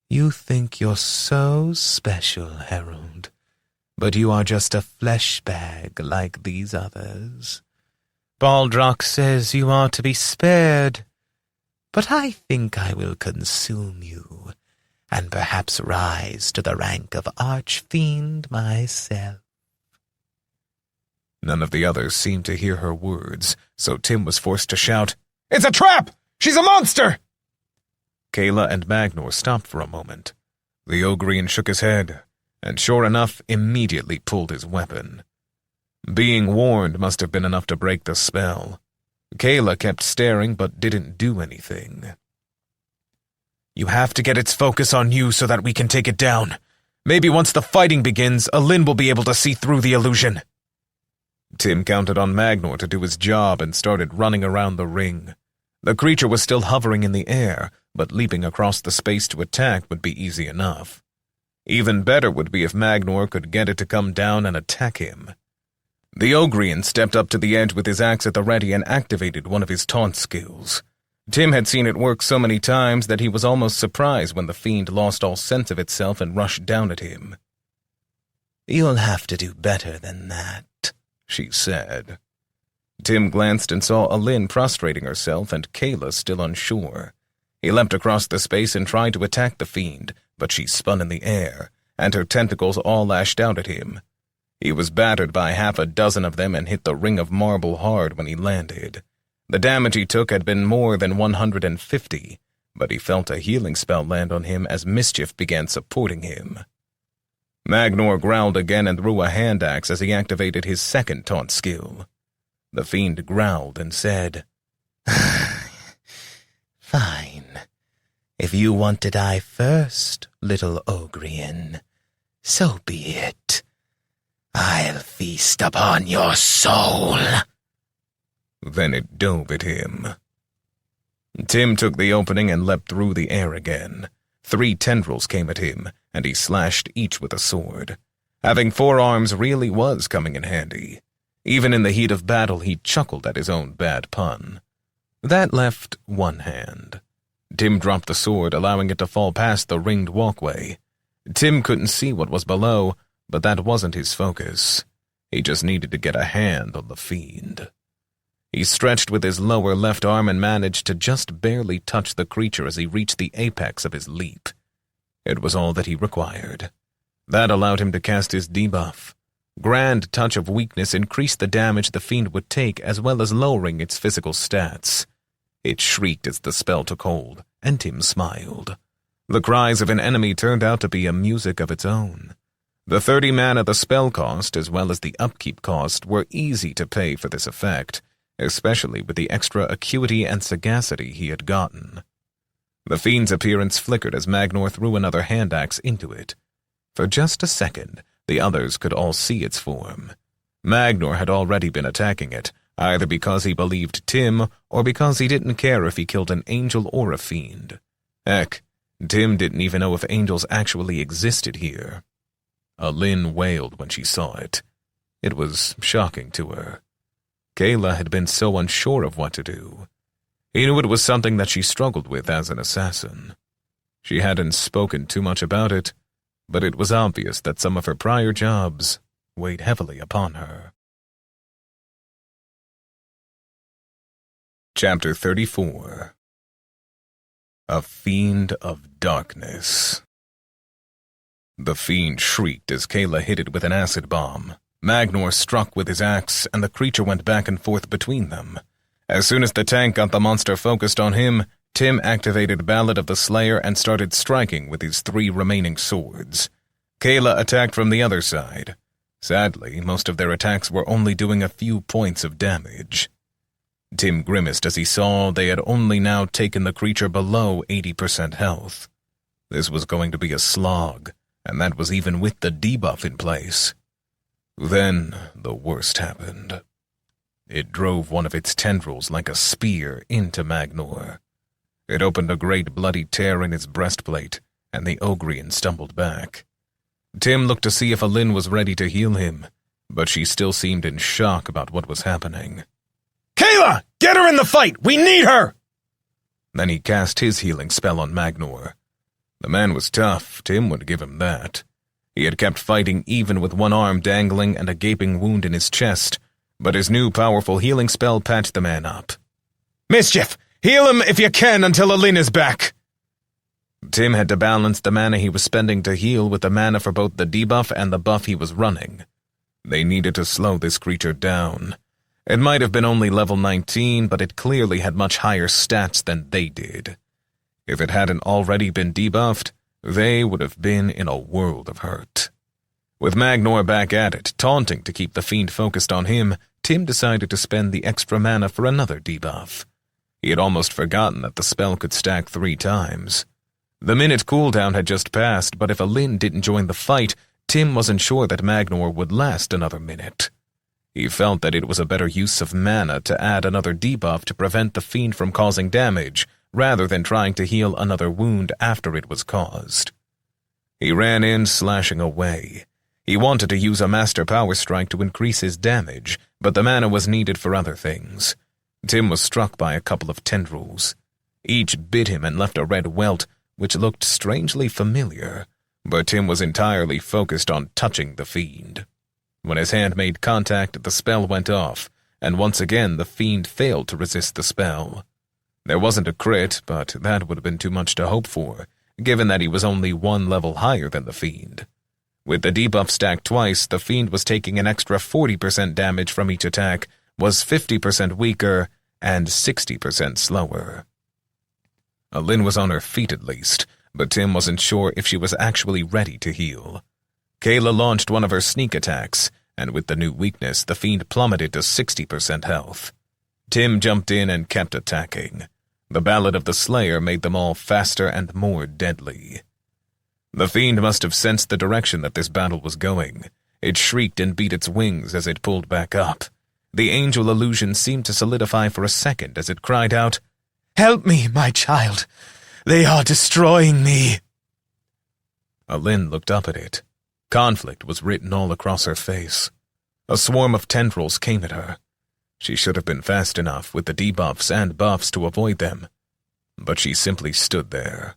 You think you're so special, Harold, but you are just a flesh bag like these others. Baldrock says you are to be spared, but I think I will consume you, and perhaps rise to the rank of archfiend myself. None of the others seemed to hear her words, so Tim was forced to shout, "It's a trap! She's a monster!" Kayla and Magnor stopped for a moment. The Ogrian shook his head, and sure enough, immediately pulled his weapon. Being warned must have been enough to break the spell. Kayla kept staring but didn't do anything. You have to get its focus on you so that we can take it down. Maybe once the fighting begins, Alin will be able to see through the illusion. Tim counted on Magnor to do his job and started running around the ring. The creature was still hovering in the air, but leaping across the space to attack would be easy enough. Even better would be if Magnor could get it to come down and attack him. The Ogrian stepped up to the edge with his axe at the ready and activated one of his taunt skills. Tim had seen it work so many times that he was almost surprised when the fiend lost all sense of itself and rushed down at him. You'll have to do better than that, she said. Tim glanced and saw Alin prostrating herself and Kayla still unsure. He leapt across the space and tried to attack the fiend, but she spun in the air, and her tentacles all lashed out at him. He was battered by 6 of them and hit the ring of marble hard when he landed. The damage he took had been more than 150, but he felt a healing spell land on him as mischief began supporting him. Magnor growled again and threw a hand axe as he activated his second taunt skill. The fiend growled and said, Fine. If you want to die first, little Ogrian, so be it. I'll feast upon your soul. Then it dove at him. Tim took the opening and leapt through the air again. 3 tendrils came at him, and he slashed each with a sword. Having 4 arms really was coming in handy. Even in the heat of battle, he chuckled at his own bad pun. That left 1 hand. Tim dropped the sword, allowing it to fall past the ringed walkway. Tim couldn't see what was below, but that wasn't his focus. He just needed to get a hand on the fiend. He stretched with his lower left arm and managed to just barely touch the creature as he reached the apex of his leap. It was all that he required. That allowed him to cast his debuff. Grand Touch of Weakness increased the damage the fiend would take as well as lowering its physical stats. It shrieked as the spell took hold, and Tim smiled. The cries of an enemy turned out to be a music of its own. The 30 mana the spell cost as well as the upkeep cost were easy to pay for this effect, especially with the extra acuity and sagacity he had gotten. The fiend's appearance flickered as Magnor threw another hand axe into it. For just a second, the others could all see its form. Magnor had already been attacking it, either because he believed Tim or because he didn't care if he killed an angel or a fiend. Heck, Tim didn't even know if angels actually existed here. Alin wailed when she saw it. It was shocking to her. Kayla had been so unsure of what to do. He knew it was something that she struggled with as an assassin. She hadn't spoken too much about it, but it was obvious that some of her prior jobs weighed heavily upon her. Chapter 34. A Fiend of Darkness. The fiend shrieked as Kayla hit it with an acid bomb. Magnor struck with his axe, and the creature went back and forth between them. As soon as the tank got the monster focused on him, Tim activated Ballad of the Slayer and started striking with his 3 remaining swords. Kayla attacked from the other side. Sadly, most of their attacks were only doing a few points of damage. Tim grimaced as he saw they had only now taken the creature below 80% health. This was going to be a slog, and that was even with the debuff in place. Then the worst happened. It drove one of its tendrils like a spear into Magnor. It opened a great bloody tear in his breastplate, and the Ogrian stumbled back. Tim looked to see if Alin was ready to heal him, but she still seemed in shock about what was happening. Kayla! Get her in the fight! We need her! Then he cast his healing spell on Magnor. The man was tough, Tim would give him that. He had kept fighting even with one arm dangling and a gaping wound in his chest, but his new powerful healing spell patched the man up. Mischief! Heal him if you can until Alin is back! Tim had to balance the mana he was spending to heal with the mana for both the debuff and the buff he was running. They needed to slow this creature down. It might have been only level 19, but it clearly had much higher stats than they did. If it hadn't already been debuffed, they would have been in a world of hurt. With Magnor back at it, taunting to keep the fiend focused on him, Tim decided to spend the extra mana for another debuff. He had almost forgotten that the spell could stack 3 times. The minute cooldown had just passed, but if Alin didn't join the fight, Tim wasn't sure that Magnor would last another minute. He felt that it was a better use of mana to add another debuff to prevent the fiend from causing damage, rather than trying to heal another wound after it was caused. He ran in, slashing away. He wanted to use a Master Power Strike to increase his damage, but the mana was needed for other things. Tim was struck by a couple of tendrils. Each bit him and left a red welt, which looked strangely familiar, but Tim was entirely focused on touching the fiend. When his hand made contact, the spell went off, and once again the fiend failed to resist the spell. There wasn't a crit, but that would have been too much to hope for, given that he was only 1 level higher than the fiend. With the debuff stacked twice, the fiend was taking an extra 40% damage from each attack, was 50% weaker, and 60% slower. Alin was on her feet at least, but Tim wasn't sure if she was actually ready to heal. Kayla launched one of her sneak attacks, and with the new weakness, the fiend plummeted to 60% health. Tim jumped in and kept attacking. The Ballad of the Slayer made them all faster and more deadly. The fiend must have sensed the direction that this battle was going. It shrieked and beat its wings as it pulled back up. The angel illusion seemed to solidify for a second as it cried out, "Help me, my child! They are destroying me!" Alin looked up at it. Conflict was written all across her face. A swarm of tendrils came at her. She should have been fast enough with the debuffs and buffs to avoid them, but she simply stood there.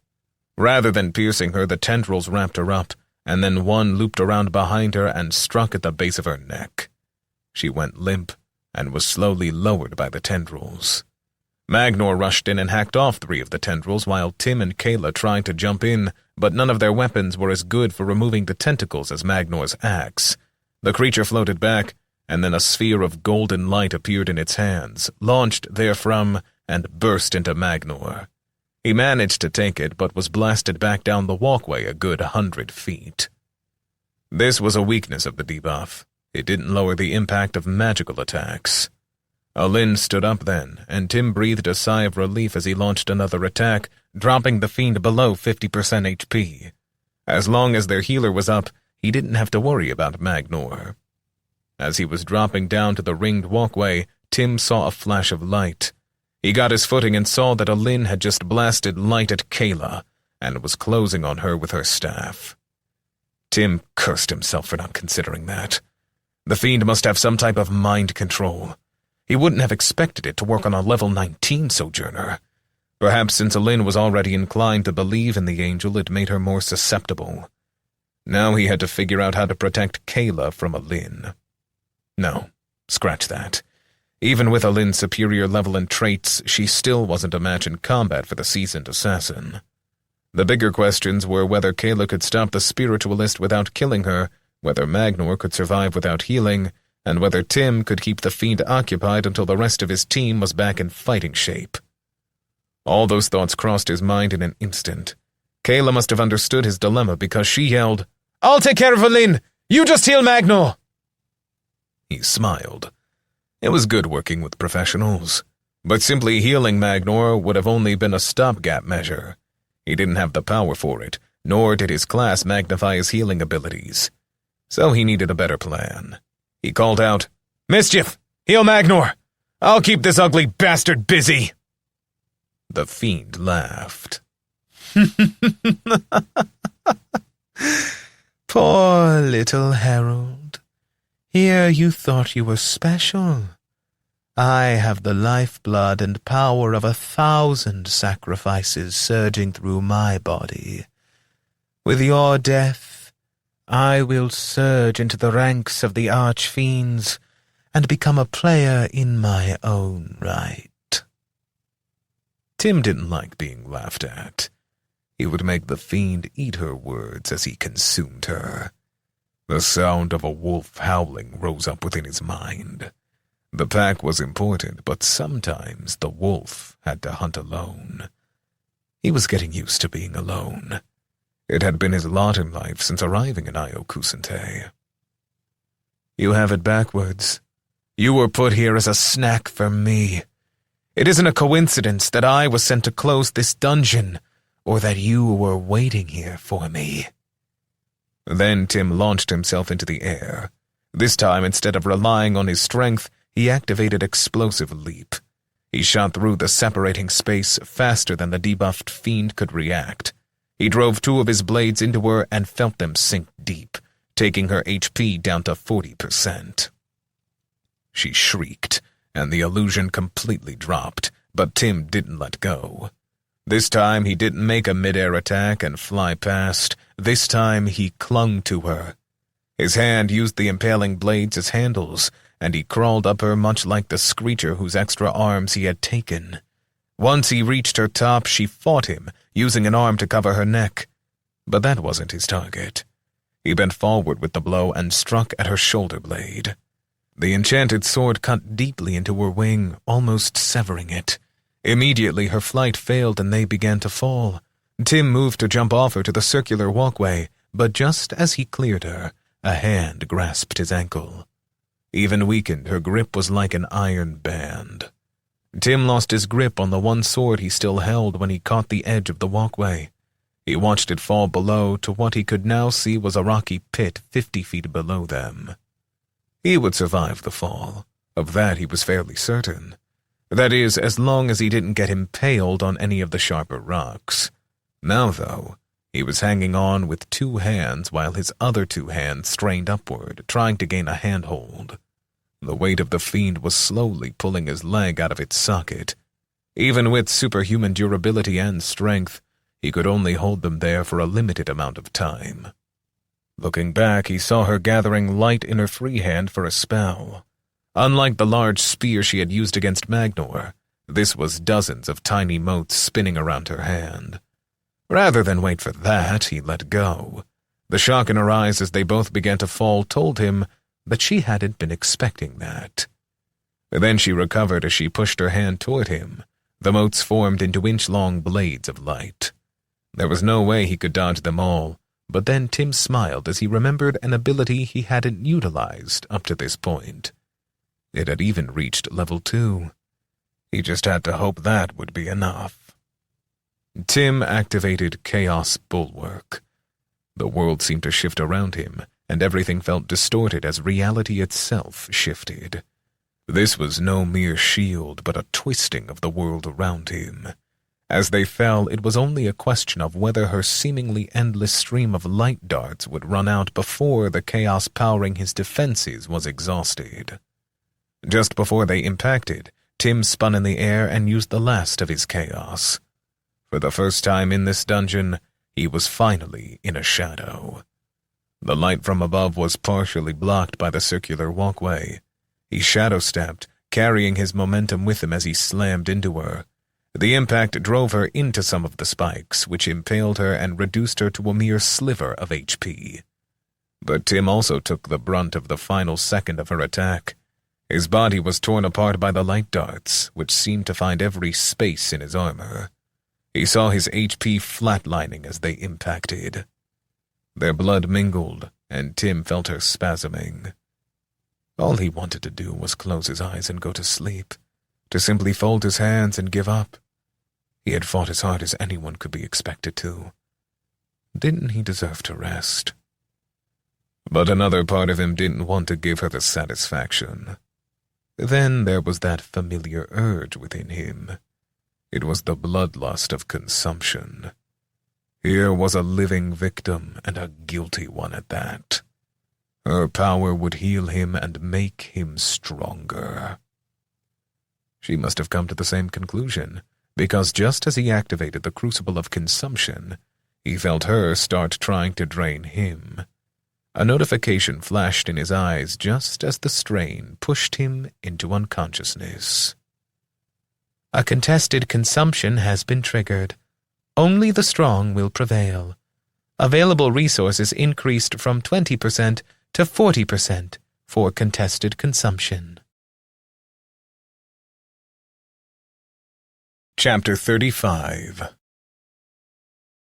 Rather than piercing her, the tendrils wrapped her up, and then one looped around behind her and struck at the base of her neck. She went limp and was slowly lowered by the tendrils. Magnor rushed in and hacked off 3 of the tendrils while Tim and Kayla tried to jump in, but none of their weapons were as good for removing the tentacles as Magnor's axe. The creature floated back, and then a sphere of golden light appeared in its hands, launched therefrom, and burst into Magnor. He managed to take it, but was blasted back down the walkway a good 100 feet. This was a weakness of the debuff. It didn't lower the impact of magical attacks. Alin stood up then, and Tim breathed a sigh of relief as he launched another attack, dropping the fiend below 50% HP. As long as their healer was up, he didn't have to worry about Magnor. As he was dropping down to the ringed walkway, Tim saw a flash of light. He got his footing and saw that Alin had just blasted light at Kayla, and was closing on her with her staff. Tim cursed himself for not considering that. The fiend must have some type of mind control. He wouldn't have expected it to work on a level 19 sojourner. Perhaps since Alin was already inclined to believe in the angel, it made her more susceptible. Now he had to figure out how to protect Kayla from Alin. No, scratch that. Even with Alin's superior level and traits, she still wasn't a match in combat for the seasoned assassin. The bigger questions were whether Kayla could stop the spiritualist without killing her, whether Magnor could survive without healing, and whether Tim could keep the fiend occupied until the rest of his team was back in fighting shape. All those thoughts crossed his mind in an instant. Kayla must have understood his dilemma because she yelled, "I'll take care of Alin! You just heal Magnor!" He smiled. It was good working with professionals, but simply healing Magnor would have only been a stopgap measure. He didn't have the power for it, nor did his class magnify his healing abilities. So he needed a better plan. He called out, "Mischief! Heal Magnor! I'll keep this ugly bastard busy!" The fiend laughed. Poor little Harold. Here you thought you were special. I have the lifeblood and power of 1,000 sacrifices surging through my body. With your death, I will surge into the ranks of the archfiends and become a player in my own right. Tim didn't like being laughed at. He would make the fiend eat her words as he consumed her. The sound of a wolf howling rose up within his mind. The pack was important, but sometimes the wolf had to hunt alone. He was getting used to being alone. It had been his lot in life since arriving in Io Kusante. You have it backwards. You were put here as a snack for me. It isn't a coincidence that I was sent to close this dungeon, or that you were waiting here for me. Then Tim launched himself into the air. This time, instead of relying on his strength, he activated Explosive Leap. He shot through the separating space faster than the debuffed fiend could react. He drove 2 of his blades into her and felt them sink deep, taking her HP down to 40%. She shrieked, and the illusion completely dropped, but Tim didn't let go. This time he didn't make a mid-air attack and fly past. This time he clung to her. His hand used the impaling blades as handles, and he crawled up her much like the screecher whose extra arms he had taken. Once he reached her top, she fought him, using an arm to cover her neck. But that wasn't his target. He bent forward with the blow and struck at her shoulder blade. The enchanted sword cut deeply into her wing, almost severing it. Immediately her flight failed and they began to fall. Tim moved to jump off her to the circular walkway, but just as he cleared her, a hand grasped his ankle. Even weakened, her grip was like an iron band. Tim lost his grip on the one sword he still held when he caught the edge of the walkway. He watched it fall below to what he could now see was a rocky pit 50 feet below them. He would survive the fall. Of that he was fairly certain. That is, as long as he didn't get impaled on any of the sharper rocks. Now, though, he was hanging on with 2 hands while his other 2 hands strained upward, trying to gain a handhold. The weight of the fiend was slowly pulling his leg out of its socket. Even with superhuman durability and strength, he could only hold them there for a limited amount of time. Looking back, he saw her gathering light in her free hand for a spell. Unlike the large spear she had used against Magnor, this was dozens of tiny motes spinning around her hand. Rather than wait for that, he let go. The shock in her eyes as they both began to fall told him that she hadn't been expecting that. Then she recovered as she pushed her hand toward him. The motes formed into inch-long blades of light. There was no way he could dodge them all, but then Tim smiled as he remembered an ability he hadn't utilized up to this point. It had even reached level 2. He just had to hope that would be enough. Tim activated Chaos Bulwark. The world seemed to shift around him, and everything felt distorted as reality itself shifted. This was no mere shield, but a twisting of the world around him. As they fell, it was only a question of whether her seemingly endless stream of light darts would run out before the chaos powering his defenses was exhausted. Just before they impacted, Tim spun in the air and used the last of his chaos. For the first time in this dungeon, he was finally in a shadow. The light from above was partially blocked by the circular walkway. He shadow-stepped, carrying his momentum with him as he slammed into her. The impact drove her into some of the spikes, which impaled her and reduced her to a mere sliver of HP. But Tim also took the brunt of the final second of her attack. His body was torn apart by the light darts, which seemed to find every space in his armor. He saw his HP flatlining as they impacted. Their blood mingled, and Tim felt her spasming. All he wanted to do was close his eyes and go to sleep, to simply fold his hands and give up. He had fought as hard as anyone could be expected to. Didn't he deserve to rest? But another part of him didn't want to give her the satisfaction. Then there was that familiar urge within him. It was the bloodlust of consumption. Here was a living victim, and a guilty one at that. Her power would heal him and make him stronger. She must have come to the same conclusion, because just as he activated the crucible of consumption, he felt her start trying to drain him. A notification flashed in his eyes just as the strain pushed him into unconsciousness. A contested consumption has been triggered. Only the strong will prevail. Available resources increased from 20% to 40% for contested consumption. Chapter 35.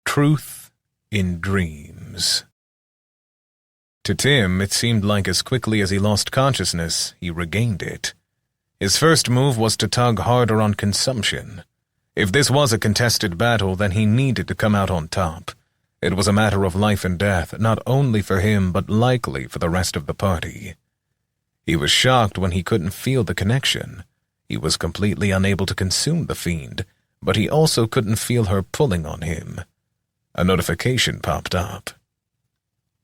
Truth in Dreams. To Tim, it seemed like as quickly as he lost consciousness, he regained it. His first move was to tug harder on consumption. If this was a contested battle, then he needed to come out on top. It was a matter of life and death, not only for him, but likely for the rest of the party. He was shocked when he couldn't feel the connection. He was completely unable to consume the fiend, but he also couldn't feel her pulling on him. A notification popped up.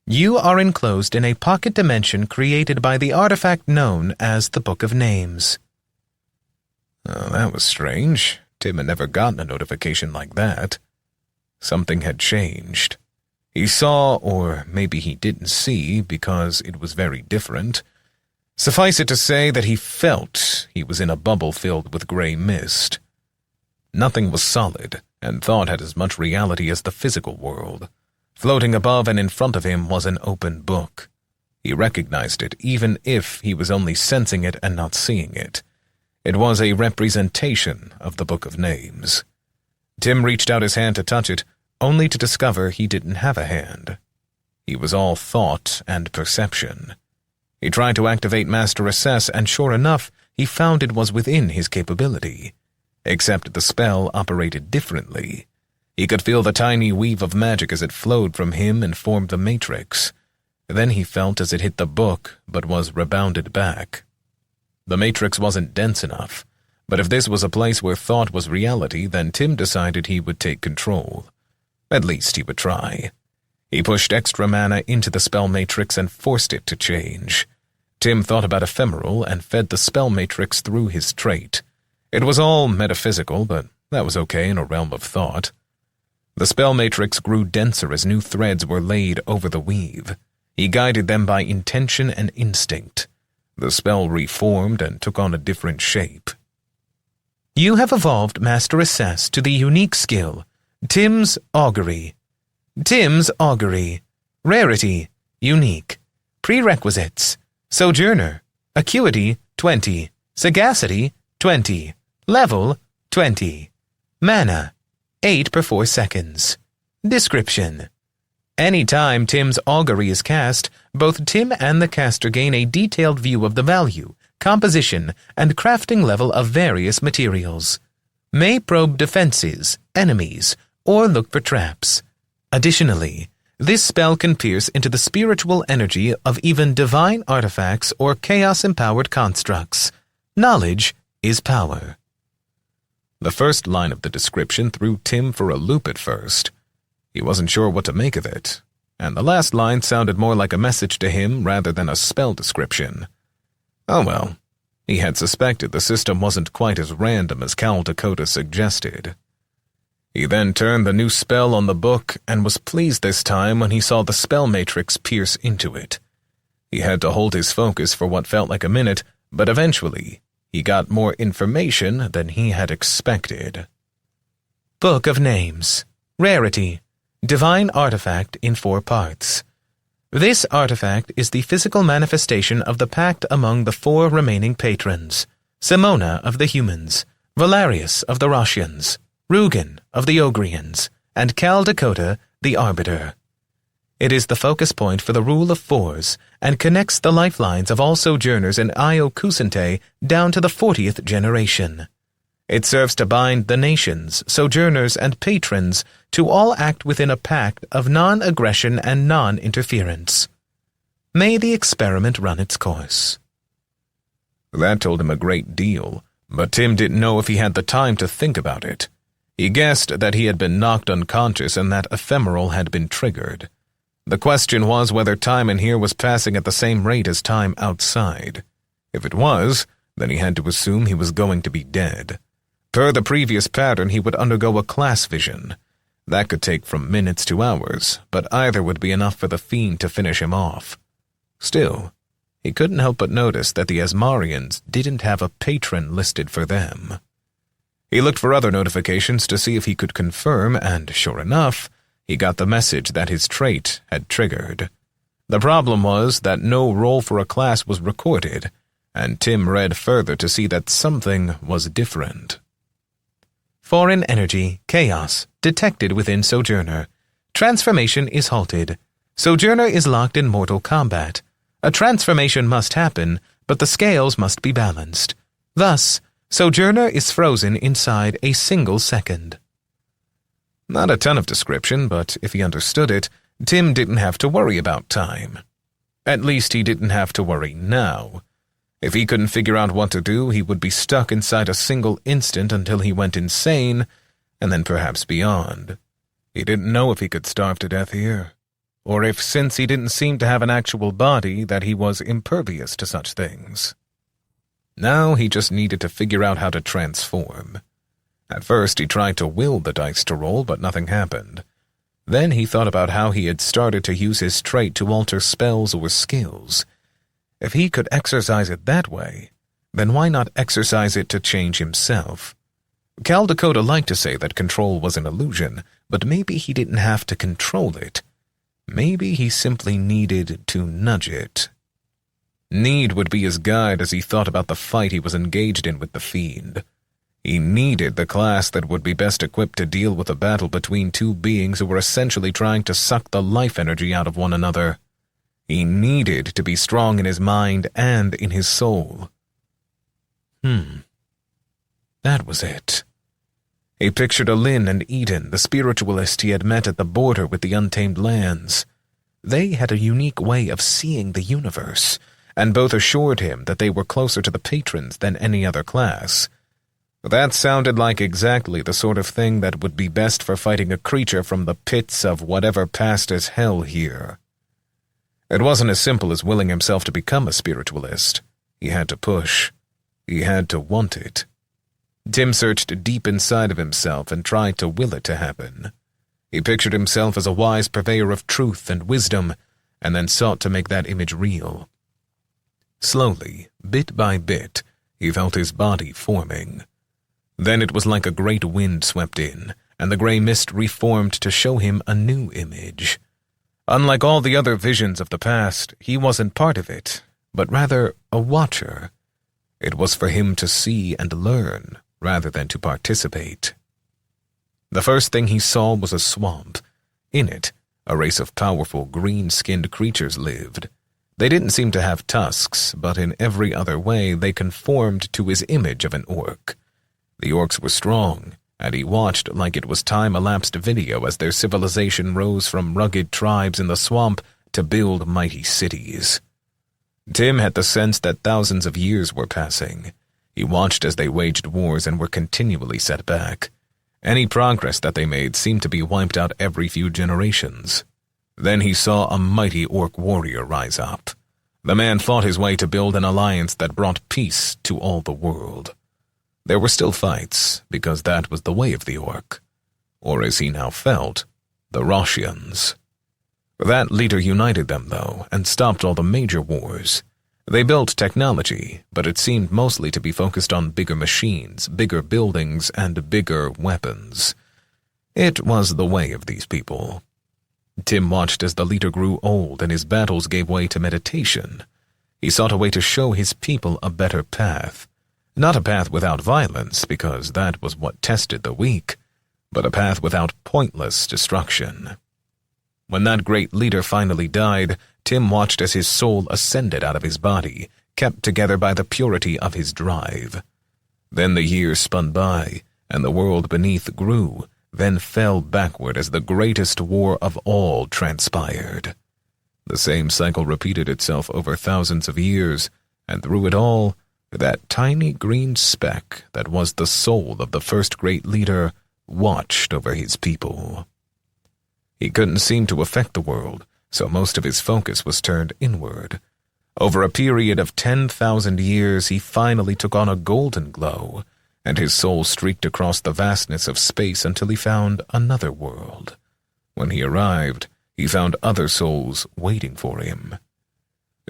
You are enclosed in a pocket dimension created by the artifact known as the Book of Names. Oh, that was strange. Tim had never gotten a notification like that. Something had changed. He saw, or maybe he didn't see, because it was very different. Suffice it to say that he felt he was in a bubble filled with gray mist. Nothing was solid, and thought had as much reality as the physical world. Floating above and in front of him was an open book. He recognized it, even if he was only sensing it and not seeing it. It was a representation of the Book of Names. Tim reached out his hand to touch it, only to discover he didn't have a hand. He was all thought and perception. He tried to activate Master Assess, and sure enough, he found it was within his capability. Except the spell operated differently. He could feel the tiny weave of magic as it flowed from him and formed the matrix. Then he felt as it hit the book, but was rebounded back. The matrix wasn't dense enough, but if this was a place where thought was reality, then Tim decided he would take control. At least he would try. He pushed extra mana into the spell matrix and forced it to change. Tim thought about ephemeral and fed the spell matrix through his trait. It was all metaphysical, but that was okay in a realm of thought. The spell matrix grew denser as new threads were laid over the weave. He guided them by intention and instinct. The spell reformed and took on a different shape. You have evolved Master Assess to the unique skill, Tim's Augury. Tim's Augury. Rarity, unique. Prerequisites, Sojourner. Acuity, 20. Sagacity, 20. Level, 20. Mana, 8 per 4 seconds. Description. Any time Tim's Augury is cast, both Tim and the caster gain a detailed view of the value, composition, and crafting level of various materials. May probe defenses, enemies, or look for traps. Additionally, this spell can pierce into the spiritual energy of even divine artifacts or chaos-empowered constructs. Knowledge is power. The first line of the description threw Tim for a loop at first. He wasn't sure what to make of it, and the last line sounded more like a message to him rather than a spell description. Oh well, He had suspected the system wasn't quite as random as Cal Dakota suggested. He then turned the new spell on the book and was pleased this time when he saw the spell matrix pierce into it. He had to hold his focus for what felt like a minute, but eventually he got more information than he had expected. Book of Names. Rarity. Divine artifact in 4 parts. This artifact is the physical manifestation of the pact among the 4 remaining patrons: Simona of the humans, Valarius of the Roshians, Rugen of the Ogrians, and Cal Dakota, the Arbiter. It is the focus point for the rule of 4s and connects the lifelines of all sojourners in Io Kusante down to the 40th generation. It serves to bind the nations, sojourners, and patrons to all act within a pact of non-aggression and non-interference. May the experiment run its course. That told him a great deal, but Tim didn't know if he had the time to think about it. He guessed that he had been knocked unconscious and that ephemeral had been triggered. The question was whether time in here was passing at the same rate as time outside. If it was, then he had to assume he was going to be dead. Per the previous pattern, he would undergo a class vision. That could take from minutes to hours, but either would be enough for the fiend to finish him off. Still, he couldn't help but notice that the Asmarians didn't have a patron listed for them. He looked for other notifications to see if he could confirm, and sure enough, he got the message that his trait had triggered. The problem was that no roll for a class was recorded, and Tim read further to see that something was different. Foreign energy, chaos, detected within Sojourner. Transformation is halted. Sojourner is locked in mortal combat. A transformation must happen, but the scales must be balanced. Thus, Sojourner is frozen inside a single second. Not a ton of description, but if he understood it, Tim didn't have to worry about time. At least he didn't have to worry now. If he couldn't figure out what to do, he would be stuck inside a single instant until he went insane, and then perhaps beyond. He didn't know if he could starve to death here, or if, since he didn't seem to have an actual body, that he was impervious to such things. Now he just needed to figure out how to transform. At first he tried to will the dice to roll, but nothing happened. Then he thought about how he had started to use his trait to alter spells or skills. If he could exercise it that way, then why not exercise it to change himself? Cal Dakota liked to say that control was an illusion, but maybe he didn't have to control it. Maybe he simply needed to nudge it. Need would be his guide as he thought about the fight he was engaged in with the fiend. He needed the class that would be best equipped to deal with a battle between 2 beings who were essentially trying to suck the life energy out of one another. He needed to be strong in his mind and in his soul. That was it. He pictured Alin and Eden, the spiritualist he had met at the border with the Untamed Lands. They had a unique way of seeing the universe, and both assured him that they were closer to the patrons than any other class. That sounded like exactly the sort of thing that would be best for fighting a creature from the pits of whatever passed as hell here. It wasn't as simple as willing himself to become a spiritualist. He had to push. He had to want it. Tim searched deep inside of himself and tried to will it to happen. He pictured himself as a wise purveyor of truth and wisdom, and then sought to make that image real. Slowly, bit by bit, he felt his body forming. Then it was like a great wind swept in, and the gray mist reformed to show him a new image. Unlike all the other visions of the past, he wasn't part of it, but rather a watcher. It was for him to see and learn, rather than to participate. The first thing he saw was a swamp. In it, a race of powerful green-skinned creatures lived. They didn't seem to have tusks, but in every other way they conformed to his image of an orc. The orcs were strong, and he watched like it was time-elapsed video as their civilization rose from rugged tribes in the swamp to build mighty cities. Tim had the sense that thousands of years were passing. He watched as they waged wars and were continually set back. Any progress that they made seemed to be wiped out every few generations. Then he saw a mighty orc warrior rise up. The man fought his way to build an alliance that brought peace to all the world. There were still fights, because that was the way of the orc. Or as he now felt, the Roshians. That leader united them, though, and stopped all the major wars. They built technology, but it seemed mostly to be focused on bigger machines, bigger buildings, and bigger weapons. It was the way of these people. Tim watched as the leader grew old and his battles gave way to meditation. He sought a way to show his people a better path. Not a path without violence, because that was what tested the weak, but a path without pointless destruction. When that great leader finally died, Tim watched as his soul ascended out of his body, kept together by the purity of his drive. Then the years spun by, and the world beneath grew, then fell backward as the greatest war of all transpired. The same cycle repeated itself over thousands of years, and through it all, that tiny green speck that was the soul of the first great leader watched over his people. He couldn't seem to affect the world, so most of his focus was turned inward. Over a period of 10,000 years, he finally took on a golden glow, and his soul streaked across the vastness of space until he found another world. When he arrived, he found other souls waiting for him.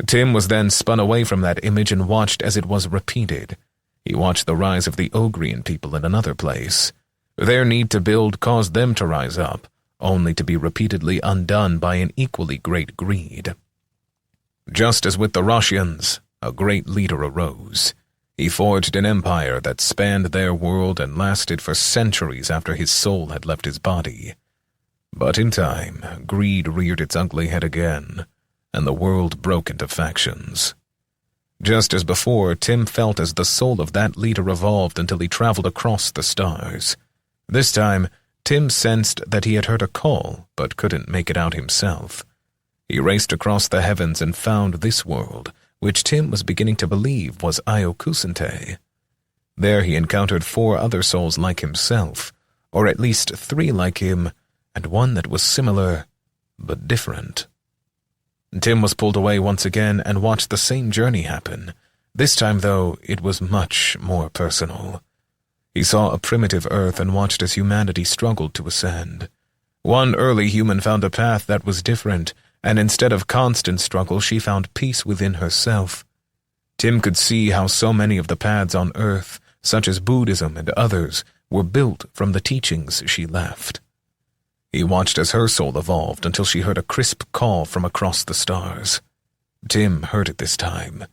Tim was then spun away from that image and watched as it was repeated. He watched the rise of the Ogrian people in another place. Their need to build caused them to rise up, only to be repeatedly undone by an equally great greed. Just as with the Roshians, a great leader arose. He forged an empire that spanned their world and lasted for centuries after his soul had left his body. But in time, greed reared its ugly head again, and the world broke into factions. Just as before, Tim felt as the soul of that leader evolved until he traveled across the stars. This time, Tim sensed that he had heard a call, but couldn't make it out himself. He raced across the heavens and found this world, which Tim was beginning to believe was Iokusente. There he encountered 4 other souls like himself, or at least 3 like him, and one that was similar, but different. Tim was pulled away once again and watched the same journey happen. This time, though, it was much more personal. He saw a primitive Earth and watched as humanity struggled to ascend. One early human found a path that was different, and instead of constant struggle, she found peace within herself. Tim could see how so many of the paths on Earth, such as Buddhism and others, were built from the teachings she left. He watched as her soul evolved until she heard a crisp call from across the stars. Tim heard it this time.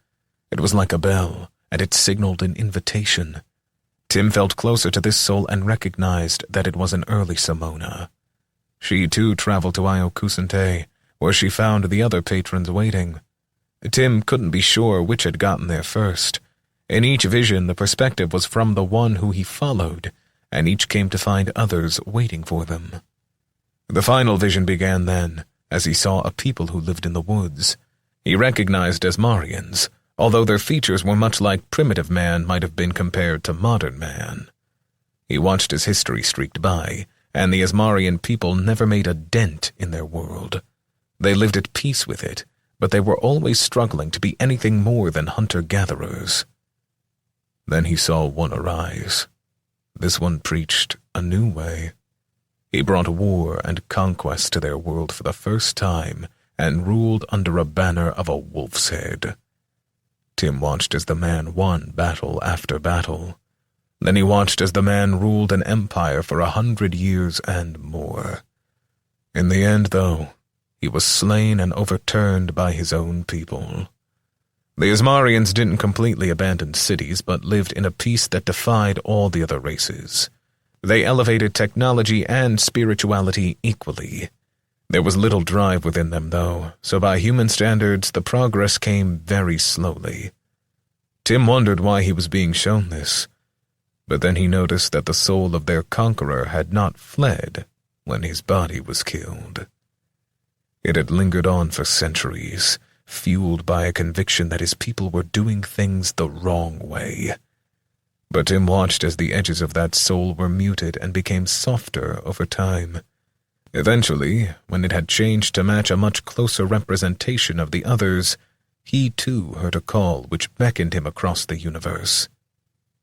It was like a bell, and it signaled an invitation. Tim felt closer to this soul and recognized that it was an early Simona. She too traveled to Iokusente, where she found the other patrons waiting. Tim couldn't be sure which had gotten there first. In each vision, the perspective was from the one who he followed, and each came to find others waiting for them. The final vision began then, as he saw a people who lived in the woods. He recognized Asmarians, although their features were much like primitive man might have been compared to modern man. He watched as history streaked by, and the Asmarian people never made a dent in their world. They lived at peace with it, but they were always struggling to be anything more than hunter-gatherers. Then he saw one arise. This one preached a new way. He brought war and conquest to their world for the first time and ruled under a banner of a wolf's head. Tim watched as the man won battle after battle. Then he watched as the man ruled an empire for 100 years and more. In the end, though, he was slain and overturned by his own people. The Asmarians didn't completely abandon cities, but lived in a peace that defied all the other races. They elevated technology and spirituality equally. There was little drive within them, though, so by human standards, the progress came very slowly. Tim wondered why he was being shown this, but then he noticed that the soul of their conqueror had not fled when his body was killed. It had lingered on for centuries, fueled by a conviction that his people were doing things the wrong way. But Tim watched as the edges of that soul were muted and became softer over time. Eventually, when it had changed to match a much closer representation of the others, He too heard a call which beckoned him across the universe.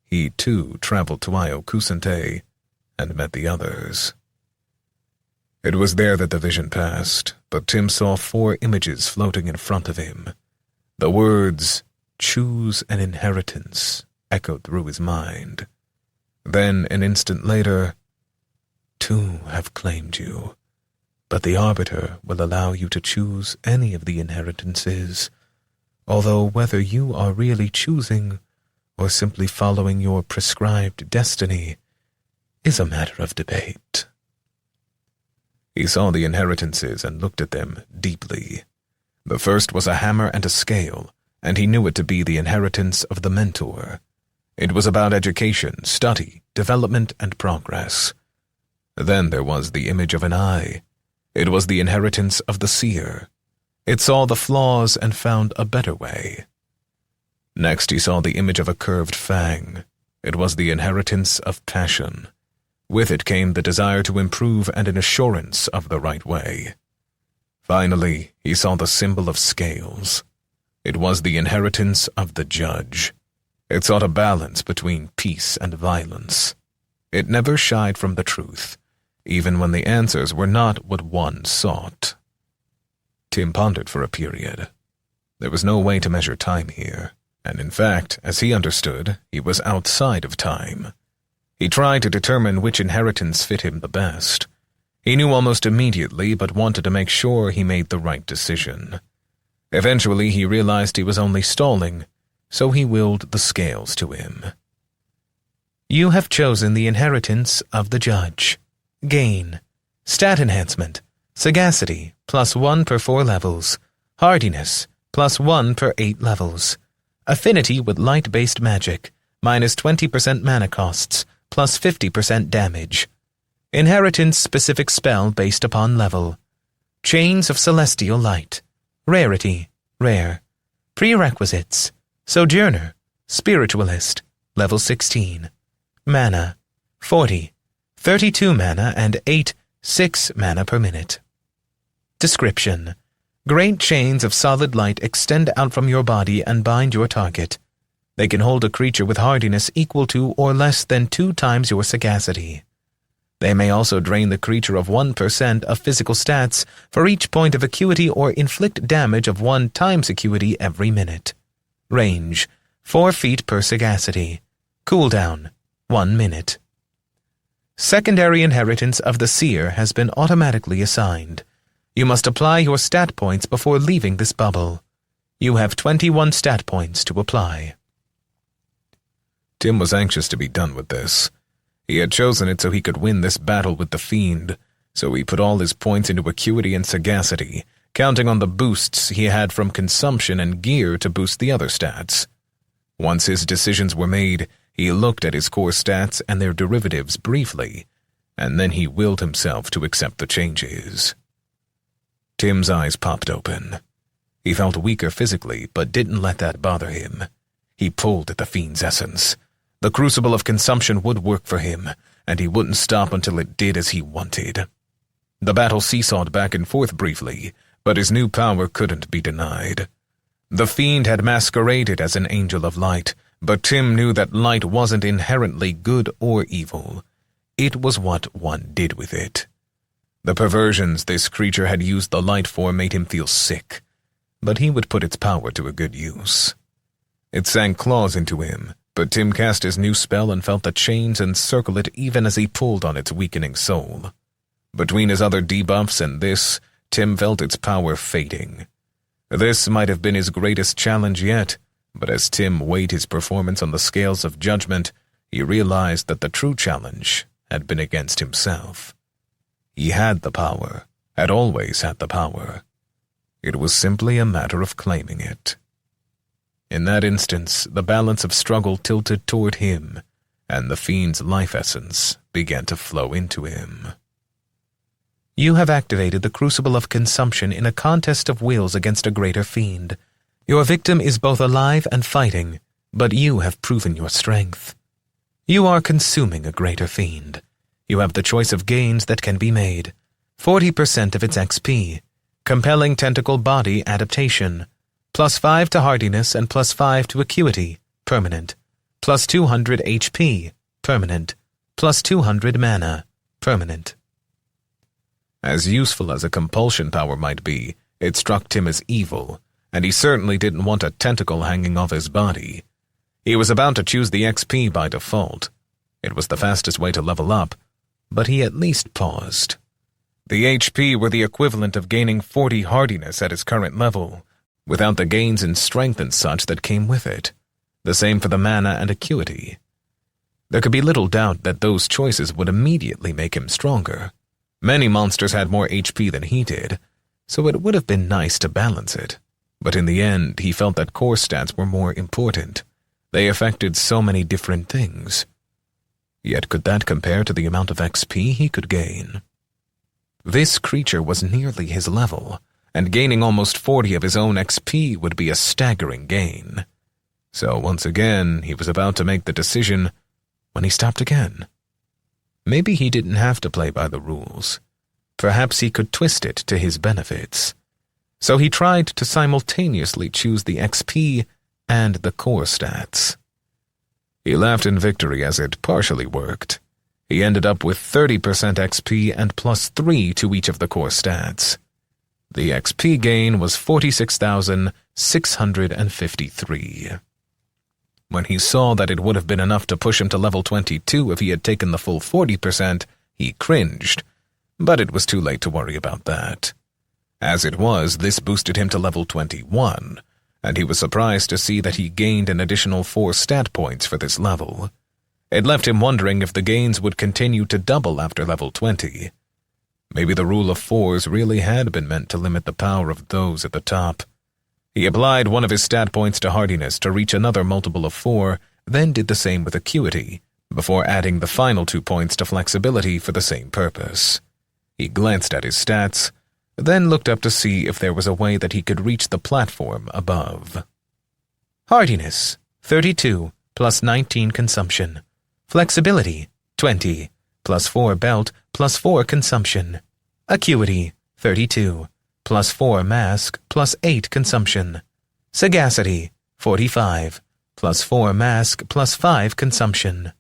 He too traveled to Io Kusente and met the others. It was there that the vision passed, but Tim saw 4 images floating in front of him. The words, "Choose an inheritance," echoed through his mind. Then, an instant later, "Two have claimed you, but the Arbiter will allow you to choose any of the inheritances, although whether you are really choosing or simply following your prescribed destiny is a matter of debate." He saw the inheritances and looked at them deeply. The first was a hammer and a scale, and he knew it to be the inheritance of the mentor. It was about education, study, development, and progress. Then there was the image of an eye. It was the inheritance of the seer. It saw the flaws and found a better way. Next he saw the image of a curved fang. It was the inheritance of passion. With it came the desire to improve and an assurance of the right way. Finally, he saw the symbol of scales. It was the inheritance of the judge. It sought a balance between peace and violence. It never shied from the truth, even when the answers were not what one sought. Tim pondered for a period. There was no way to measure time here, and in fact, as he understood, he was outside of time. He tried to determine which inheritance fit him the best. He knew almost immediately, but wanted to make sure he made the right decision. Eventually, he realized he was only stalling, so he willed the scales to him. You have chosen the inheritance of the judge. Gain. Stat enhancement. Sagacity, +1 per 4 levels. Hardiness, +1 per 8 levels. Affinity with light-based magic, -20% mana costs, +50% damage. Inheritance-specific spell based upon level. Chains of Celestial Light. Rarity, rare. Prerequisites. Sojourner, Spiritualist, level 16. Mana, 40. 32 mana and 6 mana per minute. Description. Great chains of solid light extend out from your body and bind your target. They can hold a creature with hardiness equal to or less than 2 times your sagacity. They may also drain the creature of 1% of physical stats for each point of acuity or inflict damage of 1 times acuity every minute. Range, 4 feet per sagacity. Cooldown, 1 minute. Secondary inheritance of the seer has been automatically assigned. You must apply your stat points before leaving this bubble. You have 21 stat points to apply. Tim was anxious to be done with this. He had chosen it so he could win this battle with the fiend, so he put all his points into acuity and sagacity, counting on the boosts he had from consumption and gear to boost the other stats. Once his decisions were made, he looked at his core stats and their derivatives briefly, and then he willed himself to accept the changes. Tim's eyes popped open. He felt weaker physically, but didn't let that bother him. He pulled at the fiend's essence. The crucible of consumption would work for him, and he wouldn't stop until it did as he wanted. The battle seesawed back and forth briefly, but his new power couldn't be denied. The fiend had masqueraded as an angel of light, but Tim knew that light wasn't inherently good or evil. It was what one did with it. The perversions this creature had used the light for made him feel sick, but he would put its power to a good use. It sank claws into him, but Tim cast his new spell and felt the chains encircle it even as he pulled on its weakening soul. Between his other debuffs and this, Tim felt its power fading. This might have been his greatest challenge yet, but as Tim weighed his performance on the scales of judgment, he realized that the true challenge had been against himself. He had the power, had always had the power. It was simply a matter of claiming it. In that instance, the balance of struggle tilted toward him, and the fiend's life essence began to flow into him. You have activated the crucible of consumption in a contest of wills against a greater fiend. Your victim is both alive and fighting, but you have proven your strength. You are consuming a greater fiend. You have the choice of gains that can be made. 40% of its XP, compelling tentacle body adaptation, +5 to hardiness and +5 to acuity, permanent. +200 HP, permanent. +200 mana, permanent. As useful as a compulsion power might be, it struck Tim as evil, and he certainly didn't want a tentacle hanging off his body. He was about to choose the XP by default. It was the fastest way to level up, but he at least paused. The HP were the equivalent of gaining 40 hardiness at his current level, without the gains in strength and such that came with it. The same for the mana and acuity. There could be little doubt that those choices would immediately make him stronger. Many monsters had more HP than he did, so it would have been nice to balance it. But in the end, he felt that core stats were more important. They affected so many different things. Yet could that compare to the amount of XP he could gain? This creature was nearly his level, and gaining almost 40 of his own XP would be a staggering gain. So once again, he was about to make the decision when he stopped again. Maybe he didn't have to play by the rules. Perhaps he could twist it to his benefits. So he tried to simultaneously choose the XP and the core stats. He laughed in victory as it partially worked. He ended up with 30% XP and +3 to each of the core stats. The XP gain was 46,653. When he saw that it would have been enough to push him to level 22 if he had taken the full 40%, he cringed, but it was too late to worry about that. As it was, this boosted him to level 21, and he was surprised to see that he gained an additional 4 stat points for this level. It left him wondering if the gains would continue to double after level 20. Maybe the rule of 4s really had been meant to limit the power of those at the top. He applied one of his stat points to hardiness to reach another multiple of 4, then did the same with acuity, before adding the final 2 points to flexibility for the same purpose. He glanced at his stats, then looked up to see if there was a way that he could reach the platform above. Hardiness, 32, +19 consumption. Flexibility, 20, +4 belt, +4 consumption. Acuity, 32, +4 mask, +8 consumption. Sagacity, 45, +4 mask, +5 consumption.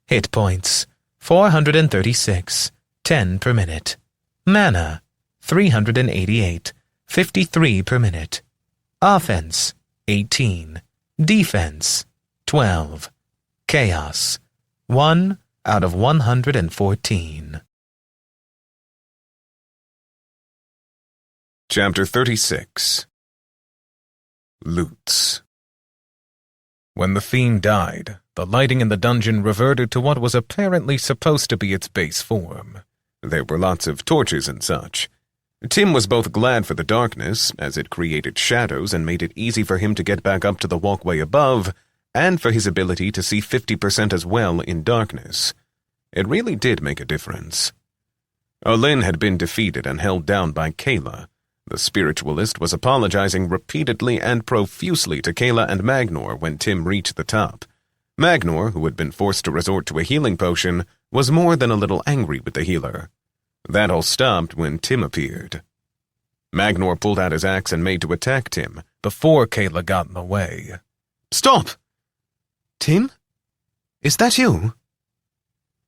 Hit points, 436, 10 per minute. Mana, 388, 53 per minute. Offense, 18. Defense, 12. Chaos, 1 out of 114. Chapter 36. Loots. When the fiend died, the lighting in the dungeon reverted to what was apparently supposed to be its base form. There were lots of torches and such. Tim was both glad for the darkness, as it created shadows and made it easy for him to get back up to the walkway above, and for his ability to see 50% as well in darkness. It really did make a difference. Olin had been defeated and held down by Kayla. The spiritualist was apologizing repeatedly and profusely to Kayla and Magnor when Tim reached the top. Magnor, who had been forced to resort to a healing potion, was more than a little angry with the healer. That all stopped when Tim appeared. Magnor pulled out his axe and made to attack Tim before Kayla got in the way. Stop! Tim? Is that you?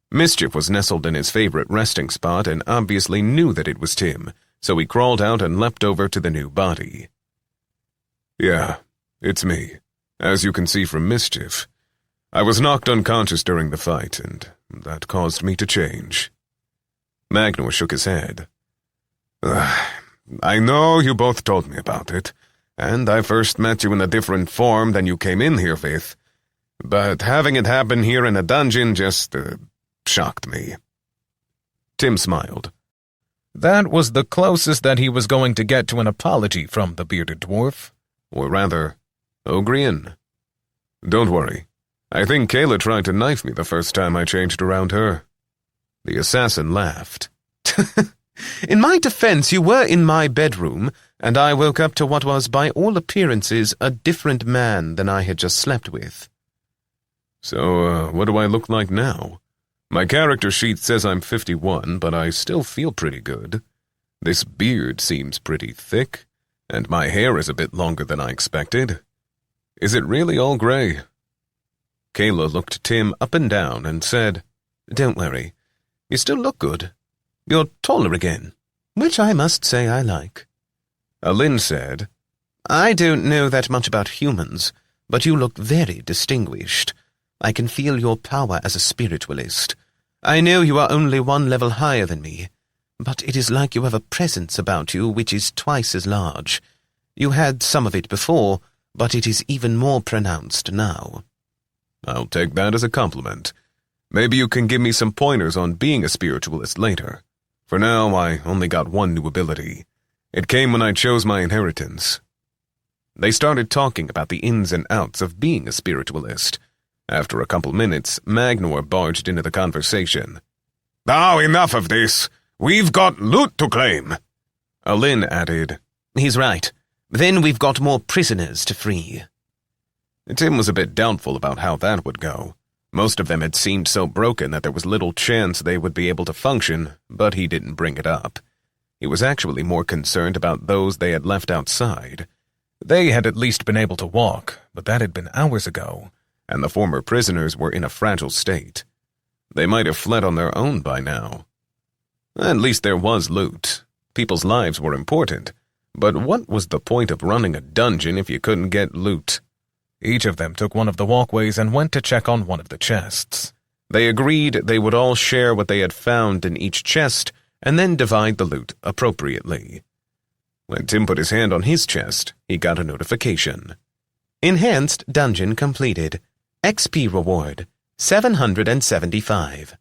Mischief was nestled in his favorite resting spot and obviously knew that it was Tim, so he crawled out and leapt over to the new body. Yeah, it's me. As you can see from Mischief. I was knocked unconscious during the fight, and that caused me to change. Magnor shook his head. I know you both told me about it, and I first met you in a different form than you came in here with, but having it happen here in a dungeon just shocked me. Tim smiled. That was the closest that he was going to get to an apology from the bearded dwarf. Or rather, Ogrian. Don't worry. I think Kayla tried to knife me the first time I changed around her. The assassin laughed. In my defense, you were in my bedroom, and I woke up to what was, by all appearances, a different man than I had just slept with. So, what do I look like now? My character sheet says I'm 51, but I still feel pretty good. This beard seems pretty thick, And my hair is a bit longer than I expected. Is it really all gray? Kayla looked Tim up and down and said, "Don't worry. You still look good. You're taller again, which I must say I like." Alin said, "I don't know that much about humans, but you look very distinguished. I can feel your power as a spiritualist. I know you are only one level higher than me, but it is like you have a presence about you which is twice as large. You had some of it before, but it is even more pronounced now." "I'll take that as a compliment. Maybe you can give me some pointers on being a spiritualist later. For now, I only got one new ability. It came when I chose my inheritance." They started talking about the ins and outs of being a spiritualist. After a couple minutes, Magnor barged into the conversation. "Now enough of this. We've got loot to claim." Alin added, "He's right. Then we've got more prisoners to free." Tim was a bit doubtful about how that would go. Most of them had seemed so broken that there was little chance they would be able to function, but he didn't bring it up. He was actually more concerned about those they had left outside. They had at least been able to walk, but that had been hours ago, and the former prisoners were in a fragile state. They might have fled on their own by now. At least there was loot. People's lives were important, but what was the point of running a dungeon if you couldn't get loot? Each of them took one of the walkways and went to check on one of the chests. They agreed they would all share what they had found in each chest and then divide the loot appropriately. When Tim put his hand on his chest, he got a notification. "Enhanced Dungeon completed. XP reward, 775.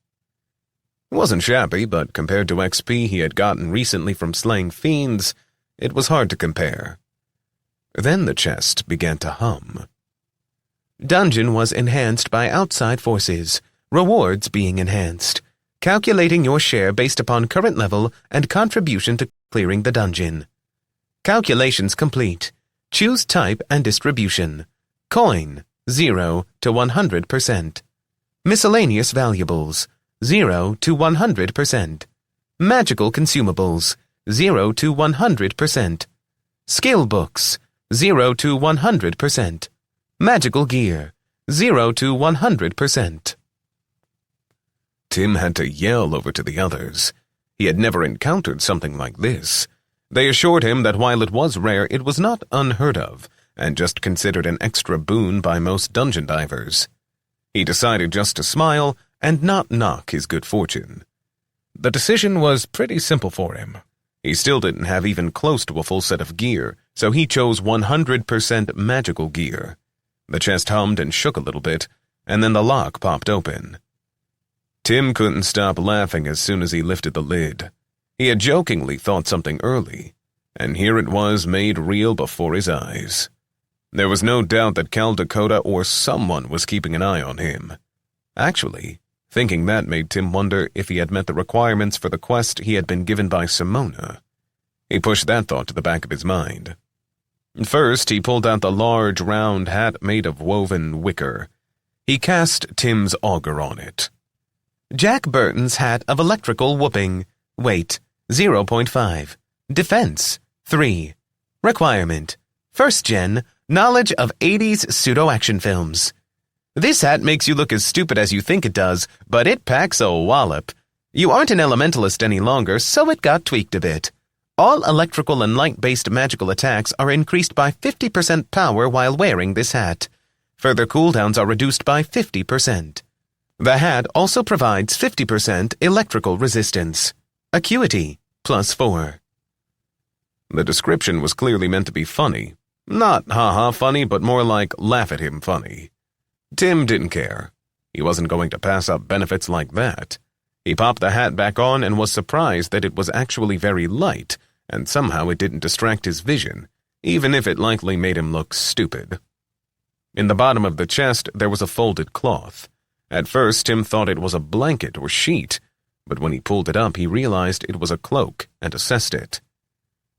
It wasn't shabby, but compared to XP he had gotten recently from slaying fiends, it was hard to compare. Then the chest began to hum. Dungeon was enhanced by outside forces, rewards being enhanced, calculating your share based upon current level and contribution to clearing the dungeon. Calculations complete. Choose type and distribution. Coin, 0 to 100%. Miscellaneous valuables, 0 to 100%. Magical consumables, 0 to 100%. Skill books, 0 to 100%. Magical gear, 0 to 100%. Tim had to yell over to the others. He had never encountered something like this. They assured him that while it was rare, it was not unheard of, and just considered an extra boon by most dungeon divers. He decided just to smile and not knock his good fortune. The decision was pretty simple for him. He still didn't have even close to a full set of gear, so he chose 100% magical gear. The chest hummed and shook a little bit, and then the lock popped open. Tim couldn't stop laughing as soon as he lifted the lid. He had jokingly thought something early, and here it was made real before his eyes. There was no doubt that Caldecota or someone was keeping an eye on him. Actually, thinking that made Tim wonder if he had met the requirements for the quest he had been given by Simona. He pushed that thought to the back of his mind. First, he pulled out the large, round hat made of woven wicker. He cast Tim's auger on it. Jack Burton's hat of electrical whooping. Weight, 0.5. Defense, 3. Requirement, 1st gen, knowledge of 80s pseudo-action films. This hat makes you look as stupid as you think it does, but it packs a wallop. You aren't an elementalist any longer, so it got tweaked a bit. All electrical and light-based magical attacks are increased by 50% power while wearing this hat. Further cooldowns are reduced by 50%. The hat also provides 50% electrical resistance. Acuity, +4. The description was clearly meant to be funny. Not ha-ha funny, but more like laugh-at-him funny. Tim didn't care. He wasn't going to pass up benefits like that. He popped the hat back on and was surprised that it was actually very light, and somehow it didn't distract his vision, even if it likely made him look stupid. In the bottom of the chest there was a folded cloth. At first Tim thought it was a blanket or sheet, but when he pulled it up he realized it was a cloak and assessed it.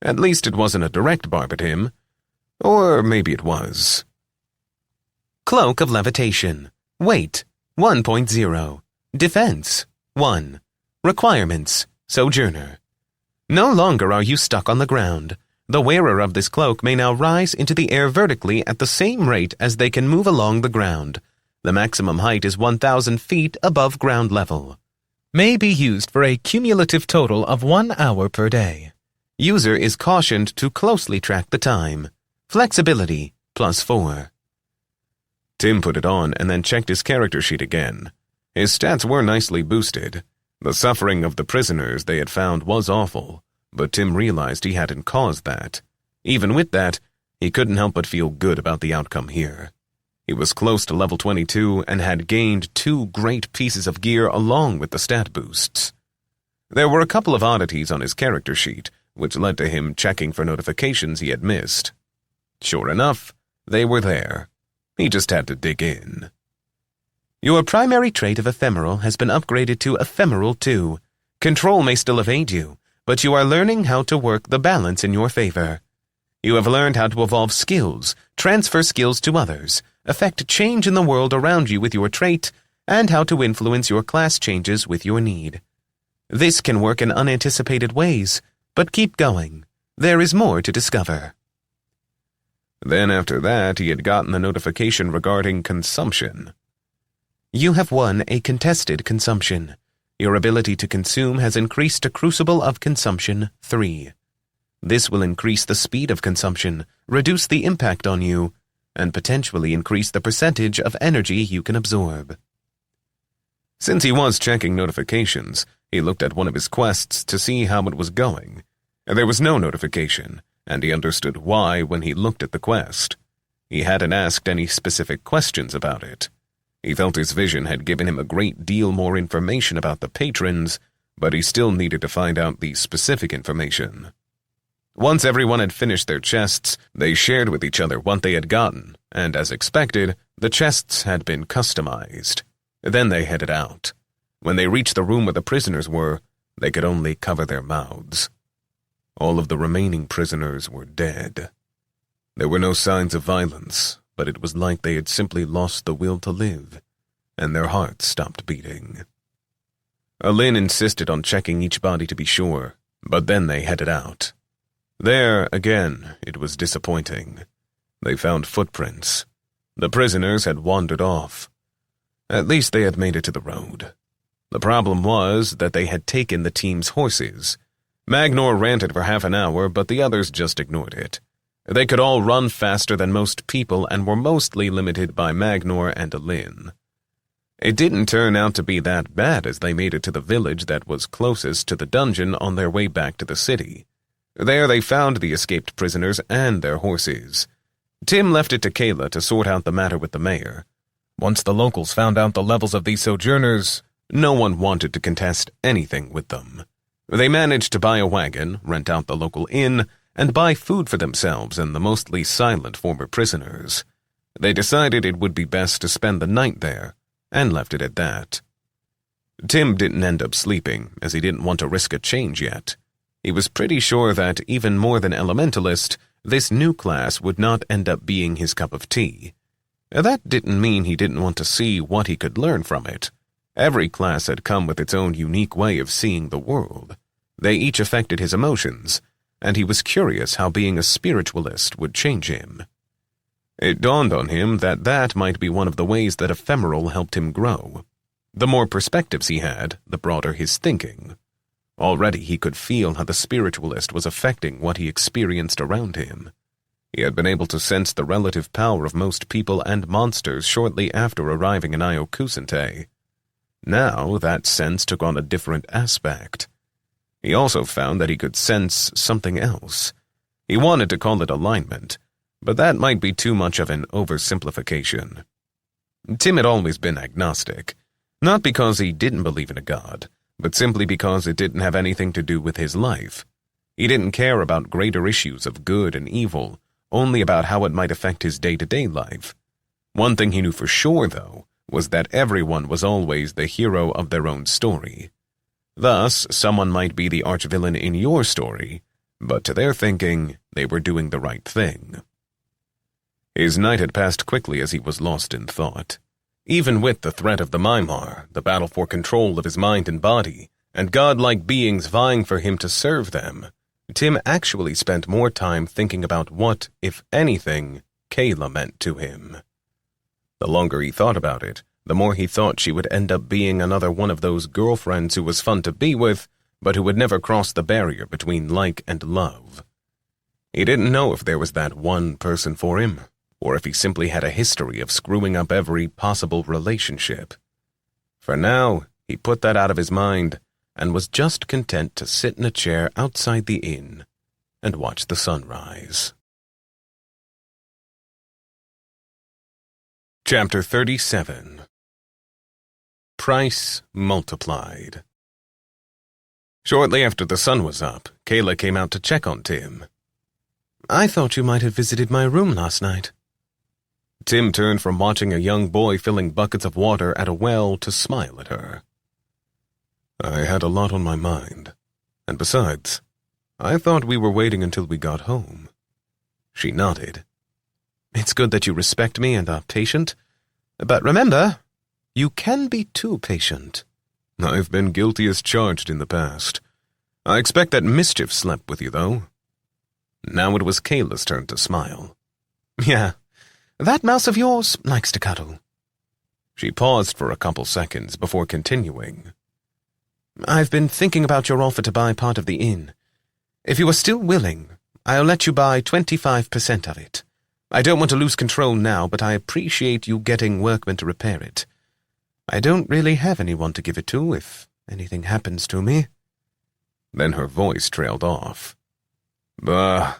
At least it wasn't a direct barb at him. Or maybe it was. Cloak of Levitation. Weight, 1.0. Defense, 1. Requirements, Sojourner. No longer are you stuck on the ground. The wearer of this cloak may now rise into the air vertically at the same rate as they can move along the ground. The maximum height is 1,000 feet above ground level. May be used for a cumulative total of 1 hour per day. User is cautioned to closely track the time. Flexibility, +4. Tim put it on and then checked his character sheet again. His stats were nicely boosted. The suffering of the prisoners they had found was awful, but Tim realized he hadn't caused that. Even with that, he couldn't help but feel good about the outcome here. He was close to level 22 and had gained 2 great pieces of gear along with the stat boosts. There were a couple of oddities on his character sheet, which led to him checking for notifications he had missed. Sure enough, they were there. He just had to dig in. Your primary trait of Ephemeral has been upgraded to Ephemeral 2. Control may still evade you, but you are learning how to work the balance in your favor. You have learned how to evolve skills, transfer skills to others, affect change in the world around you with your trait, and how to influence your class changes with your need. This can work in unanticipated ways, but keep going. There is more to discover. Then after that, he had gotten the notification regarding consumption. You have won a contested consumption. Your ability to consume has increased to Crucible of Consumption 3. This will increase the speed of consumption, reduce the impact on you, and potentially increase the percentage of energy you can absorb. Since he was checking notifications, he looked at one of his quests to see how it was going. There was no notification, and he understood why when he looked at the quest. He hadn't asked any specific questions about it. He felt his vision had given him a great deal more information about the patrons, but he still needed to find out the specific information. Once everyone had finished their chests, they shared with each other what they had gotten, and as expected, the chests had been customized. Then they headed out. When they reached the room where the prisoners were, they could only cover their mouths. All of the remaining prisoners were dead. There were no signs of violence, but it was like they had simply lost the will to live, and their hearts stopped beating. Alin insisted on checking each body to be sure, but then they headed out. There, again, it was disappointing. They found footprints. The prisoners had wandered off. At least they had made it to the road. The problem was that they had taken the team's horses. Magnor ranted for half an hour, but the others just ignored it. They could all run faster than most people and were mostly limited by Magnor and Alin. It didn't turn out to be that bad as they made it to the village that was closest to the dungeon on their way back to the city. There they found the escaped prisoners and their horses. Tim left it to Kayla to sort out the matter with the mayor. Once the locals found out the levels of these sojourners, no one wanted to contest anything with them. They managed to buy a wagon, rent out the local inn, and buy food for themselves and the mostly silent former prisoners. They decided it would be best to spend the night there, and left it at that. Tim didn't end up sleeping, as he didn't want to risk a change yet. He was pretty sure that, even more than Elementalist, this new class would not end up being his cup of tea. That didn't mean he didn't want to see what he could learn from it. Every class had come with its own unique way of seeing the world. They each affected his emotions, and he was curious how being a spiritualist would change him. It dawned on him that that might be one of the ways that Ephemeral helped him grow. The more perspectives he had, the broader his thinking. Already he could feel how the spiritualist was affecting what he experienced around him. He had been able to sense the relative power of most people and monsters shortly after arriving in Iokusente. Now that sense took on a different aspect. He also found that he could sense something else. He wanted to call it alignment, but that might be too much of an oversimplification. Tim had always been agnostic, not because he didn't believe in a god, but simply because it didn't have anything to do with his life. He didn't care about greater issues of good and evil, only about how it might affect his day-to-day life. One thing he knew for sure, though, was that everyone was always the hero of their own story. Thus, someone might be the archvillain in your story, but to their thinking, they were doing the right thing. His night had passed quickly as he was lost in thought. Even with the threat of the Mimar, the battle for control of his mind and body, and godlike beings vying for him to serve them, Tim actually spent more time thinking about what, if anything, Kayla meant to him. The longer he thought about it, the more he thought she would end up being another one of those girlfriends who was fun to be with, but who would never cross the barrier between like and love. He didn't know if there was that one person for him, or if he simply had a history of screwing up every possible relationship. For now, he put that out of his mind and was just content to sit in a chair outside the inn and watch the sunrise. Chapter 37. Price Multiplied. Shortly after the sun was up, Kayla came out to check on Tim. "I thought you might have visited my room last night." Tim turned from watching a young boy filling buckets of water at a well to smile at her. "I had a lot on my mind. And besides, I thought we were waiting until we got home." She nodded. "It's good that you respect me and are patient. But remember, you can be too patient." "I've been guilty as charged in the past. I expect that mischief slept with you, though." Now it was Kayla's turn to smile. "Yeah, that mouse of yours likes to cuddle." She paused for a couple seconds before continuing. "I've been thinking about your offer to buy part of the inn. If you are still willing, I'll let you buy 25% of it. I don't want to lose control now, but I appreciate you getting workmen to repair it. I don't really have anyone to give it to if anything happens to me." Then her voice trailed off. "Bah,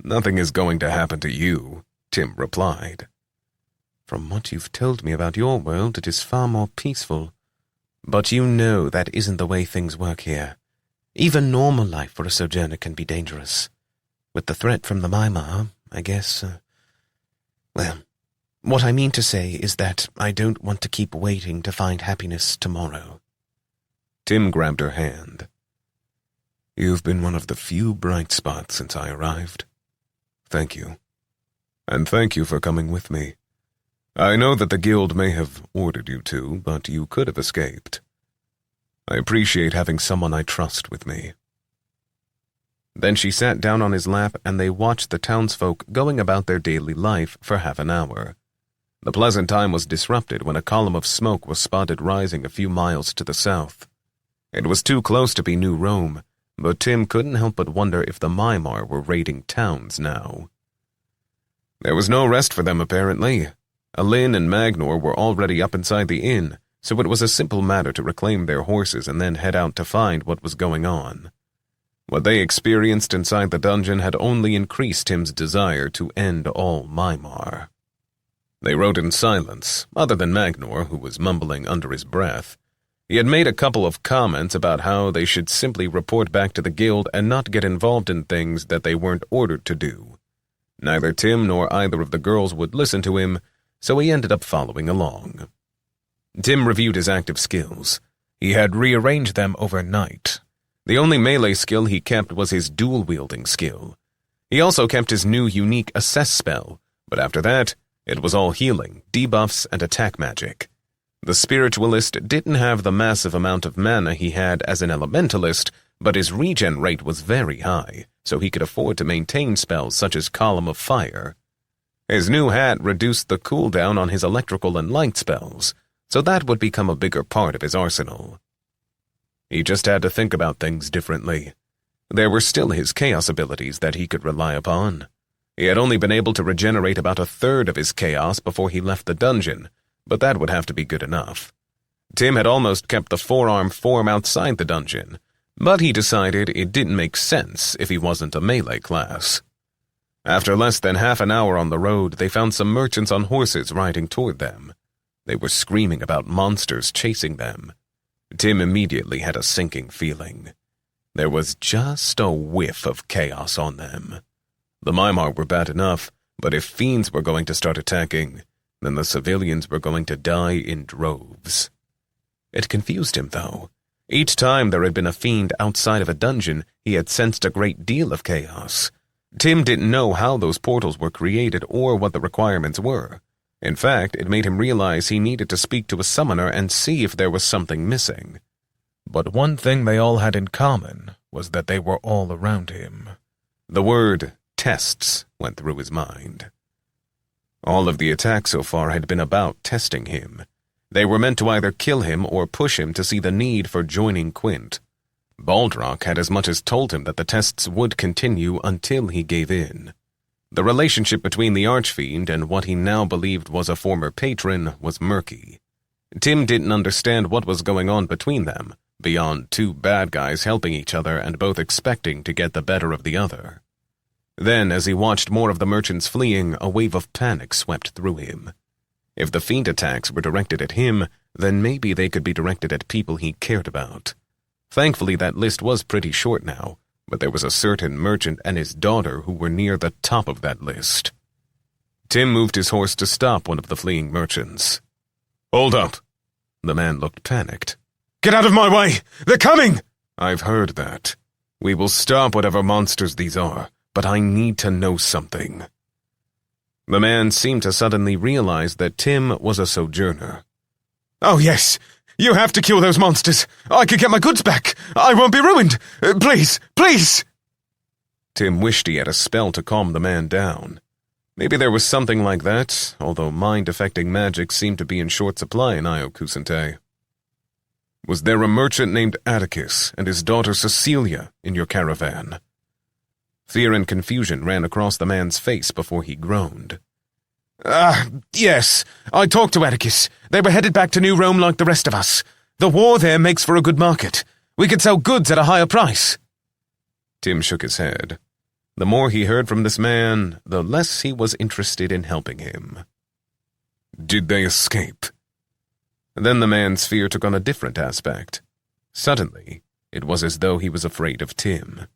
nothing is going to happen to you," Tim replied. "From what you've told me about your world, it is far more peaceful. But you know that isn't the way things work here. Even normal life for a sojourner can be dangerous. With the threat from the Mimar, I guess, well, what I mean to say is that I don't want to keep waiting to find happiness tomorrow." Tim grabbed her hand. "You've been one of the few bright spots since I arrived. Thank you. And thank you for coming with me. I know that the guild may have ordered you to, but you could have escaped. I appreciate having someone I trust with me." Then she sat down on his lap and they watched the townsfolk going about their daily life for half an hour. The pleasant time was disrupted when a column of smoke was spotted rising a few miles to the south. It was too close to be New Rome, but Tim couldn't help but wonder if the Mimar were raiding towns now. There was no rest for them, apparently. Alin and Magnor were already up inside the inn, so it was a simple matter to reclaim their horses and then head out to find what was going on. What they experienced inside the dungeon had only increased Tim's desire to end all Mimar. They rode in silence, other than Magnor, who was mumbling under his breath. He had made a couple of comments about how they should simply report back to the guild and not get involved in things that they weren't ordered to do. Neither Tim nor either of the girls would listen to him, so he ended up following along. Tim reviewed his active skills. He had rearranged them overnight. The only melee skill he kept was his dual-wielding skill. He also kept his new unique assess spell, but after that, it was all healing, debuffs, and attack magic. The spiritualist didn't have the massive amount of mana he had as an elementalist, but his regen rate was very high, so he could afford to maintain spells such as Column of Fire. His new hat reduced the cooldown on his electrical and light spells, so that would become a bigger part of his arsenal. He just had to think about things differently. There were still his chaos abilities that he could rely upon. He had only been able to regenerate about a third of his chaos before he left the dungeon, but that would have to be good enough. Tim had almost kept the forearm form outside the dungeon, but he decided it didn't make sense if he wasn't a melee class. After less than half an hour on the road, they found some merchants on horses riding toward them. They were screaming about monsters chasing them. Tim immediately had a sinking feeling. There was just a whiff of chaos on them. The Mimar were bad enough, but if fiends were going to start attacking, then the civilians were going to die in droves. It confused him, though. Each time there had been a fiend outside of a dungeon, he had sensed a great deal of chaos. Tim didn't know how those portals were created or what the requirements were. In fact, it made him realize he needed to speak to a summoner and see if there was something missing. But one thing they all had in common was that they were all around him. The word tests went through his mind. All of the attacks so far had been about testing him. They were meant to either kill him or push him to see the need for joining Quint. Baldrock had as much as told him that the tests would continue until he gave in. The relationship between the Archfiend and what he now believed was a former patron was murky. Tim didn't understand what was going on between them, beyond two bad guys helping each other and both expecting to get the better of the other. Then, as he watched more of the merchants fleeing, a wave of panic swept through him. If the fiend attacks were directed at him, then maybe they could be directed at people he cared about. Thankfully, that list was pretty short now, but there was a certain merchant and his daughter who were near the top of that list. Tim moved his horse to stop one of the fleeing merchants. "Hold up." The man looked panicked. "Get out of my way! They're coming!" "I've heard that. We will stop whatever monsters these are, but I need to know something." The man seemed to suddenly realize that Tim was a sojourner. "Oh, yes. You have to kill those monsters. I could get my goods back. I won't be ruined. Please, please!" Tim wished he had a spell to calm the man down. Maybe there was something like that, although mind-affecting magic seemed to be in short supply in Io Kusante. "Was there a merchant named Atticus and his daughter Cecilia in your caravan?" Fear and confusion ran across the man's face before he groaned. Yes. I talked to Atticus. They were headed back to New Rome like the rest of us. The war there makes for a good market. We could sell goods at a higher price." Tim shook his head. The more he heard from this man, the less he was interested in helping him. "Did they escape?" Then the man's fear took on a different aspect. Suddenly, it was as though he was afraid of Tim.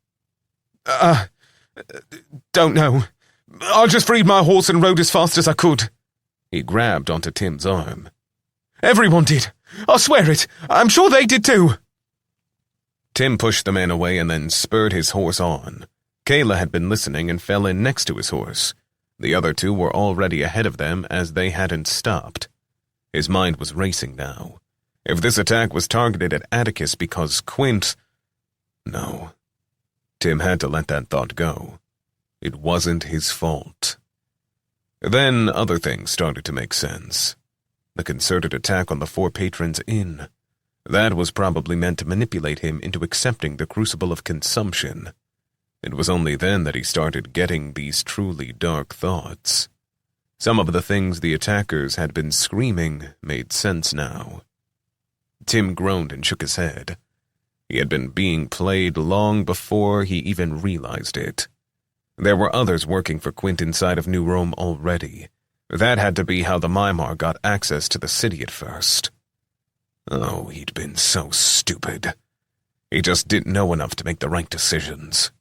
Don't know. I just freed my horse and rode as fast as I could." He grabbed onto Tim's arm. "Everyone did. I swear it. I'm sure they did too." Tim pushed the man away and then spurred his horse on. Kayla had been listening and fell in next to his horse. The other two were already ahead of them as they hadn't stopped. His mind was racing now. If this attack was targeted at Atticus because Quint... No. Tim had to let that thought go. It wasn't his fault. Then other things started to make sense. The concerted attack on the four patrons' inn. That was probably meant to manipulate him into accepting the crucible of consumption. It was only then that he started getting these truly dark thoughts. Some of the things the attackers had been screaming made sense now. Tim groaned and shook his head. He had been being played long before he even realized it. There were others working for Quint inside of New Rome already. That had to be how the Mimar got access to the city at first. Oh, he'd been so stupid. He just didn't know enough to make the right decisions.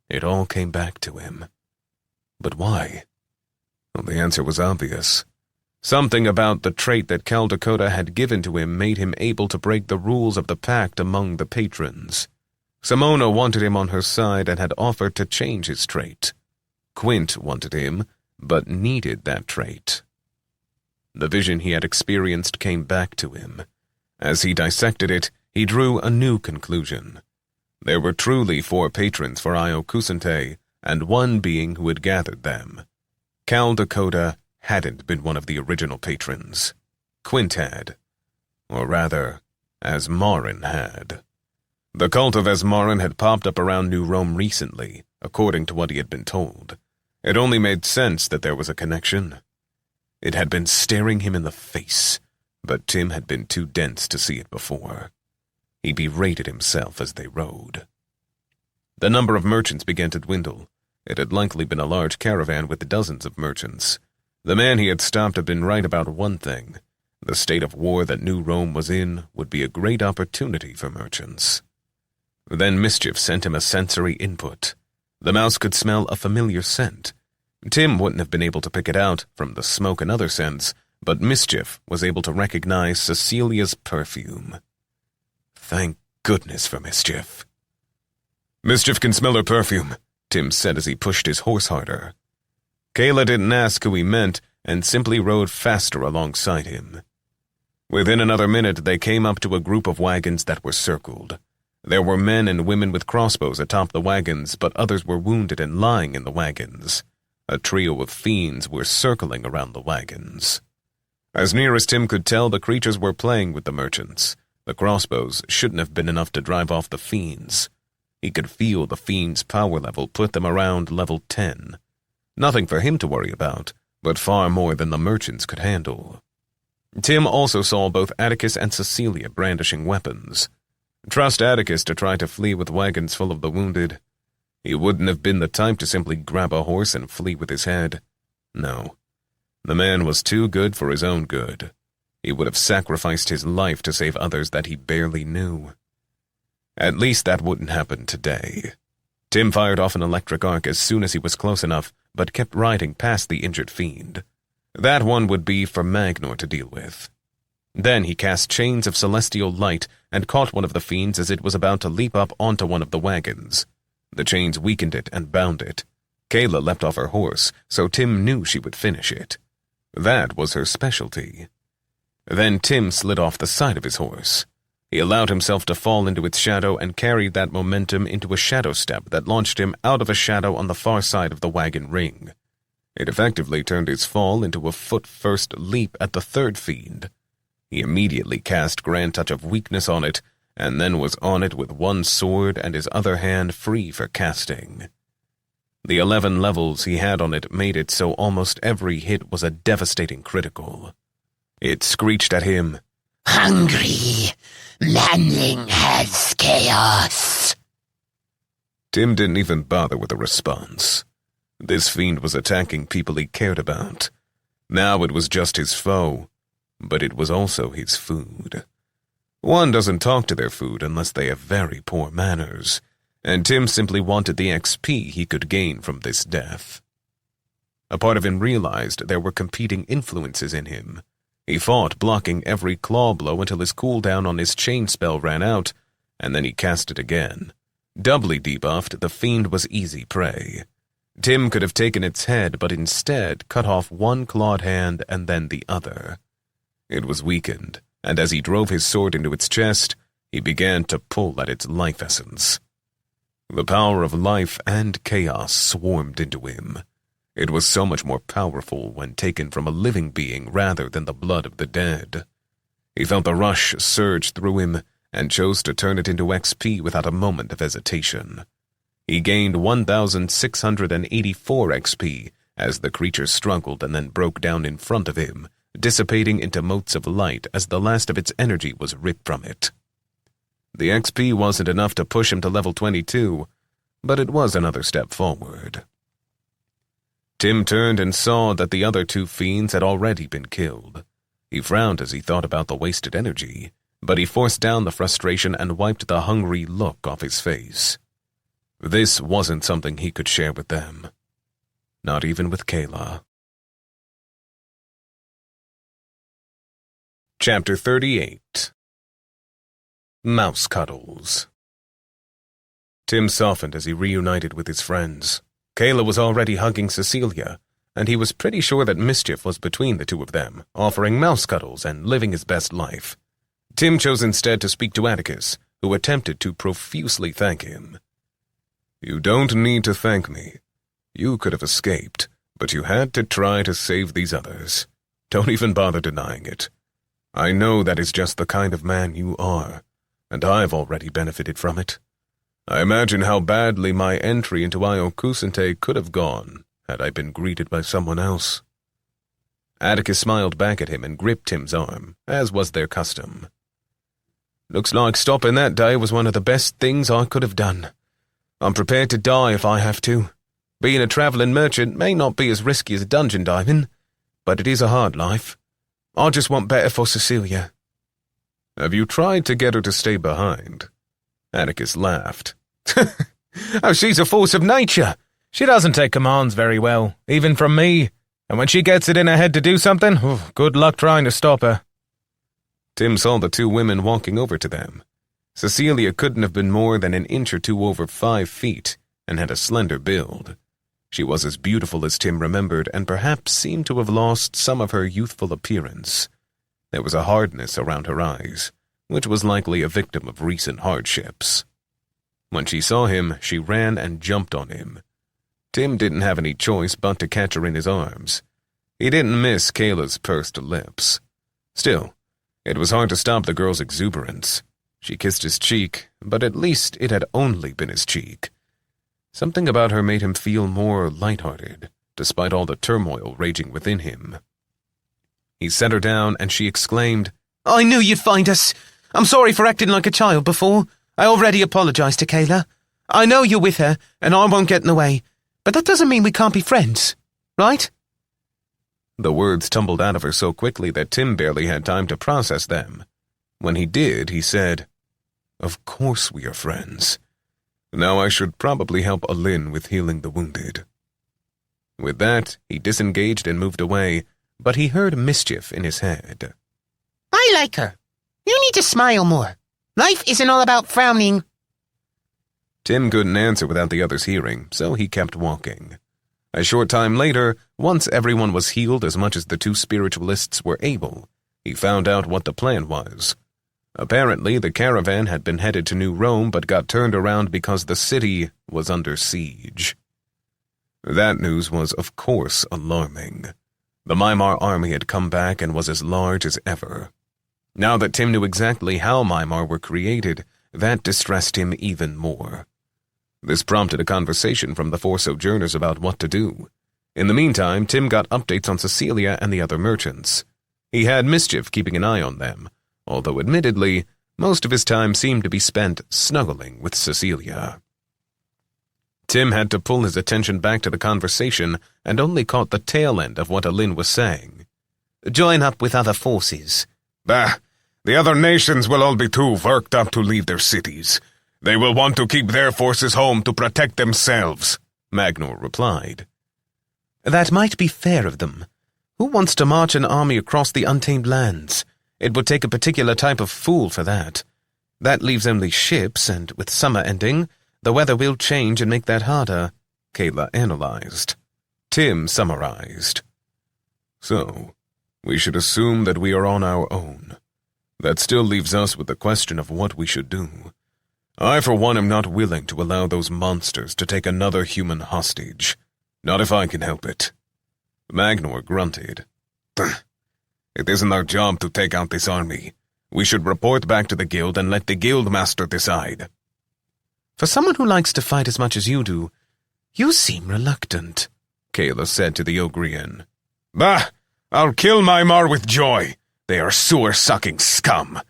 It all came back to him. But why? Well, the answer was obvious. Something about the trait that Caldecott had given to him made him able to break the rules of the pact among the patrons. Simona wanted him on her side and had offered to change his trait. Quint wanted him, but needed that trait. The vision he had experienced came back to him. As he dissected it, he drew a new conclusion. There were truly 4 patrons for Io Kusante, and one being who had gathered them. Caldecott hadn't been one of the original patrons. Quint had. Or rather, Asmarin had. The cult of Asmarin had popped up around New Rome recently, according to what he had been told. It only made sense that there was a connection. It had been staring him in the face, but Tim had been too dense to see it before. He berated himself as they rode. The number of merchants began to dwindle. It had likely been a large caravan with dozens of merchants. The man he had stopped had been right about one thing. The state of war that New Rome was in would be a great opportunity for merchants. Then Mischief sent him a sensory input. The mouse could smell a familiar scent. Tim wouldn't have been able to pick it out from the smoke and other scents, but Mischief was able to recognize Cecilia's perfume. Thank goodness for Mischief. "Mischief can smell her perfume," Tim said as he pushed his horse harder. Kayla didn't ask who he meant and simply rode faster alongside him. Within another minute, they came up to a group of wagons that were circled. There were men and women with crossbows atop the wagons, but others were wounded and lying in the wagons. A trio of fiends were circling around the wagons. As near as Tim could tell, the creatures were playing with the merchants. The crossbows shouldn't have been enough to drive off the fiends. He could feel the fiends' power level put them around level 10. Nothing for him to worry about, but far more than the merchants could handle. Tim also saw both Atticus and Cecilia brandishing weapons. Trust Atticus to try to flee with wagons full of the wounded. He wouldn't have been the type to simply grab a horse and flee with his head. No. The man was too good for his own good. He would have sacrificed his life to save others that he barely knew. At least that wouldn't happen today. Tim fired off an electric arc as soon as he was close enough, but kept riding past the injured fiend. That one would be for Magnor to deal with. Then he cast chains of celestial light and caught one of the fiends as it was about to leap up onto one of the wagons. The chains weakened it and bound it. Kayla leapt off her horse, so Tim knew she would finish it. That was her specialty. Then Tim slid off the side of his horse. He allowed himself to fall into its shadow and carried that momentum into a shadow step that launched him out of a shadow on the far side of the wagon ring. It effectively turned his fall into a foot-first leap at the third fiend. He immediately cast Grand Touch of Weakness on it, and then was on it with one sword and his other hand free for casting. The 11 levels he had on it made it so almost every hit was a devastating critical. It screeched at him, "Hungry! Manling has chaos!" Tim didn't even bother with a response. This fiend was attacking people he cared about. Now it was just his foe, but it was also his food. One doesn't talk to their food unless they have very poor manners, and Tim simply wanted the XP he could gain from this death. A part of him realized there were competing influences in him. He fought, blocking every claw blow until his cooldown on his chain spell ran out, and then he cast it again. Doubly debuffed, the fiend was easy prey. Tim could have taken its head, but instead cut off one clawed hand and then the other. It was weakened, and as he drove his sword into its chest, he began to pull at its life essence. The power of life and chaos swarmed into him. It was so much more powerful when taken from a living being rather than the blood of the dead. He felt the rush surge through him and chose to turn it into XP without a moment of hesitation. He gained 1,684 XP as the creature struggled and then broke down in front of him, dissipating into motes of light as the last of its energy was ripped from it. The XP wasn't enough to push him to level 22, but it was another step forward. Tim turned and saw that the other two fiends had already been killed. He frowned as he thought about the wasted energy, but he forced down the frustration and wiped the hungry look off his face. This wasn't something he could share with them. Not even with Kayla. Chapter 38. Mouse Cuddles. Tim softened as he reunited with his friends. Kayla was already hugging Cecilia, and he was pretty sure that mischief was between the two of them, offering mouse cuddles and living his best life. Tim chose instead to speak to Atticus, who attempted to profusely thank him. "You don't need to thank me. You could have escaped, but you had to try to save these others. Don't even bother denying it. I know that is just the kind of man you are, and I've already benefited from it. I imagine how badly my entry into Iokusente could have gone had I been greeted by someone else." Atticus smiled back at him and gripped Tim's arm, as was their custom. "Looks like stopping that day was one of the best things I could have done. I'm prepared to die if I have to. Being a traveling merchant may not be as risky as dungeon diving, but it is a hard life. I just want better for Cecilia." "Have you tried to get her to stay behind?" Atticus laughed. "Oh, she's a force of nature. She doesn't take commands very well, even from me. And when she gets it in her head to do something, good luck trying to stop her." Tim saw the two women walking over to them. Cecilia couldn't have been more than an inch or two over 5 feet, and had a slender build. She was as beautiful as Tim remembered, and perhaps seemed to have lost some of her youthful appearance. There was a hardness around her eyes, which was likely a victim of recent hardships. When she saw him, she ran and jumped on him. Tim didn't have any choice but to catch her in his arms. He didn't miss Kayla's pursed lips. Still, it was hard to stop the girl's exuberance. She kissed his cheek, but at least it had only been his cheek. Something about her made him feel more lighthearted, despite all the turmoil raging within him. He set her down, and she exclaimed, I knew you'd find us. I'm sorry for acting like a child before. I already apologized to Kayla. I know you're with her, and I won't get in the way. But that doesn't mean we can't be friends, right? The words tumbled out of her so quickly that Tim barely had time to process them. When he did, he said, Of course we are friends. Now I should probably help Alin with healing the wounded. With that, he disengaged and moved away, but he heard mischief in his head. I like her. You need to smile more. Life isn't all about frowning. Tim couldn't answer without the others hearing, so he kept walking. A short time later, once everyone was healed as much as the two spiritualists were able, he found out what the plan was. Apparently, the caravan had been headed to New Rome but got turned around because the city was under siege. That news was, of course, alarming. The Mimar army had come back and was as large as ever. Now that Tim knew exactly how Mimar were created, that distressed him even more. This prompted a conversation from the four sojourners about what to do. In the meantime, Tim got updates on Cecilia and the other merchants. He had Mischief keeping an eye on them, although admittedly, most of his time seemed to be spent snuggling with Cecilia. Tim had to pull his attention back to the conversation and only caught the tail end of what Alin was saying. Join up with other forces. Bah! The other nations will all be too worked up to leave their cities. They will want to keep their forces home to protect themselves, Magnor replied. That might be fair of them. Who wants to march an army across the untamed lands? It would take a particular type of fool for that. That leaves only ships, and with summer ending, the weather will change and make that harder, Kayla analyzed. Tim summarized. So, we should assume that we are on our own. That still leaves us with the question of what we should do. I, for one, am not willing to allow those monsters to take another human hostage. Not if I can help it. Magnor grunted. It isn't our job to take out this army. We should report back to the guild and let the guildmaster decide. For someone who likes to fight as much as you do, you seem reluctant, Kayla said to the Ogrian. Bah! I'll kill Mimar with joy. They are sewer-sucking scum.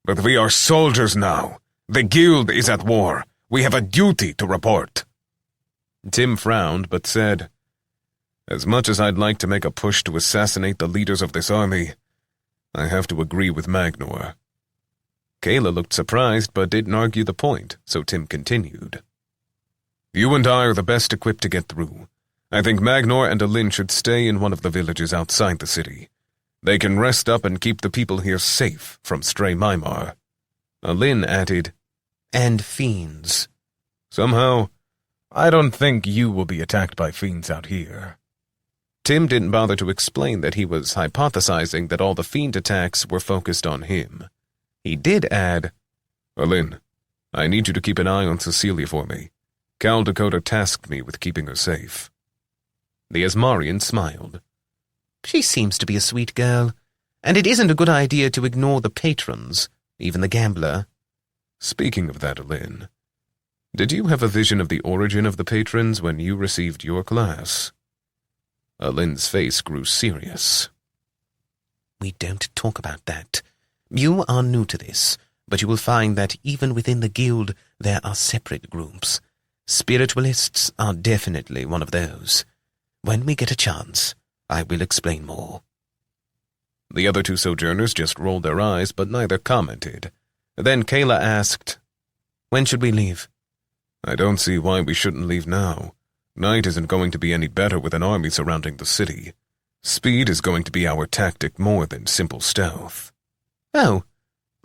But we are soldiers now. The guild is at war. We have a duty to report. Tim frowned, but said, As much as I'd like to make a push to assassinate the leaders of this army, I have to agree with Magnor. Kayla looked surprised, but didn't argue the point, so Tim continued. You and I are the best equipped to get through. I think Magnor and Alin should stay in one of the villages outside the city. They can rest up and keep the people here safe from stray Mimar. Alin added, And fiends. Somehow, I don't think you will be attacked by fiends out here. Tim didn't bother to explain that he was hypothesizing that all the fiend attacks were focused on him. He did add, Alin, I need you to keep an eye on Cecilia for me. Cal Dakota tasked me with keeping her safe. The Asmarian smiled. She seems to be a sweet girl, and it isn't a good idea to ignore the patrons, even the gambler. Speaking of that, Alin, did you have a vision of the origin of the patrons when you received your class? Alin's face grew serious. We don't talk about that. You are new to this, but you will find that even within the guild there are separate groups. Spiritualists are definitely one of those. When we get a chance, I will explain more. The other two sojourners just rolled their eyes, but neither commented. Then Kayla asked, When should we leave? I don't see why we shouldn't leave now. Night isn't going to be any better with an army surrounding the city. Speed is going to be our tactic more than simple stealth. Oh,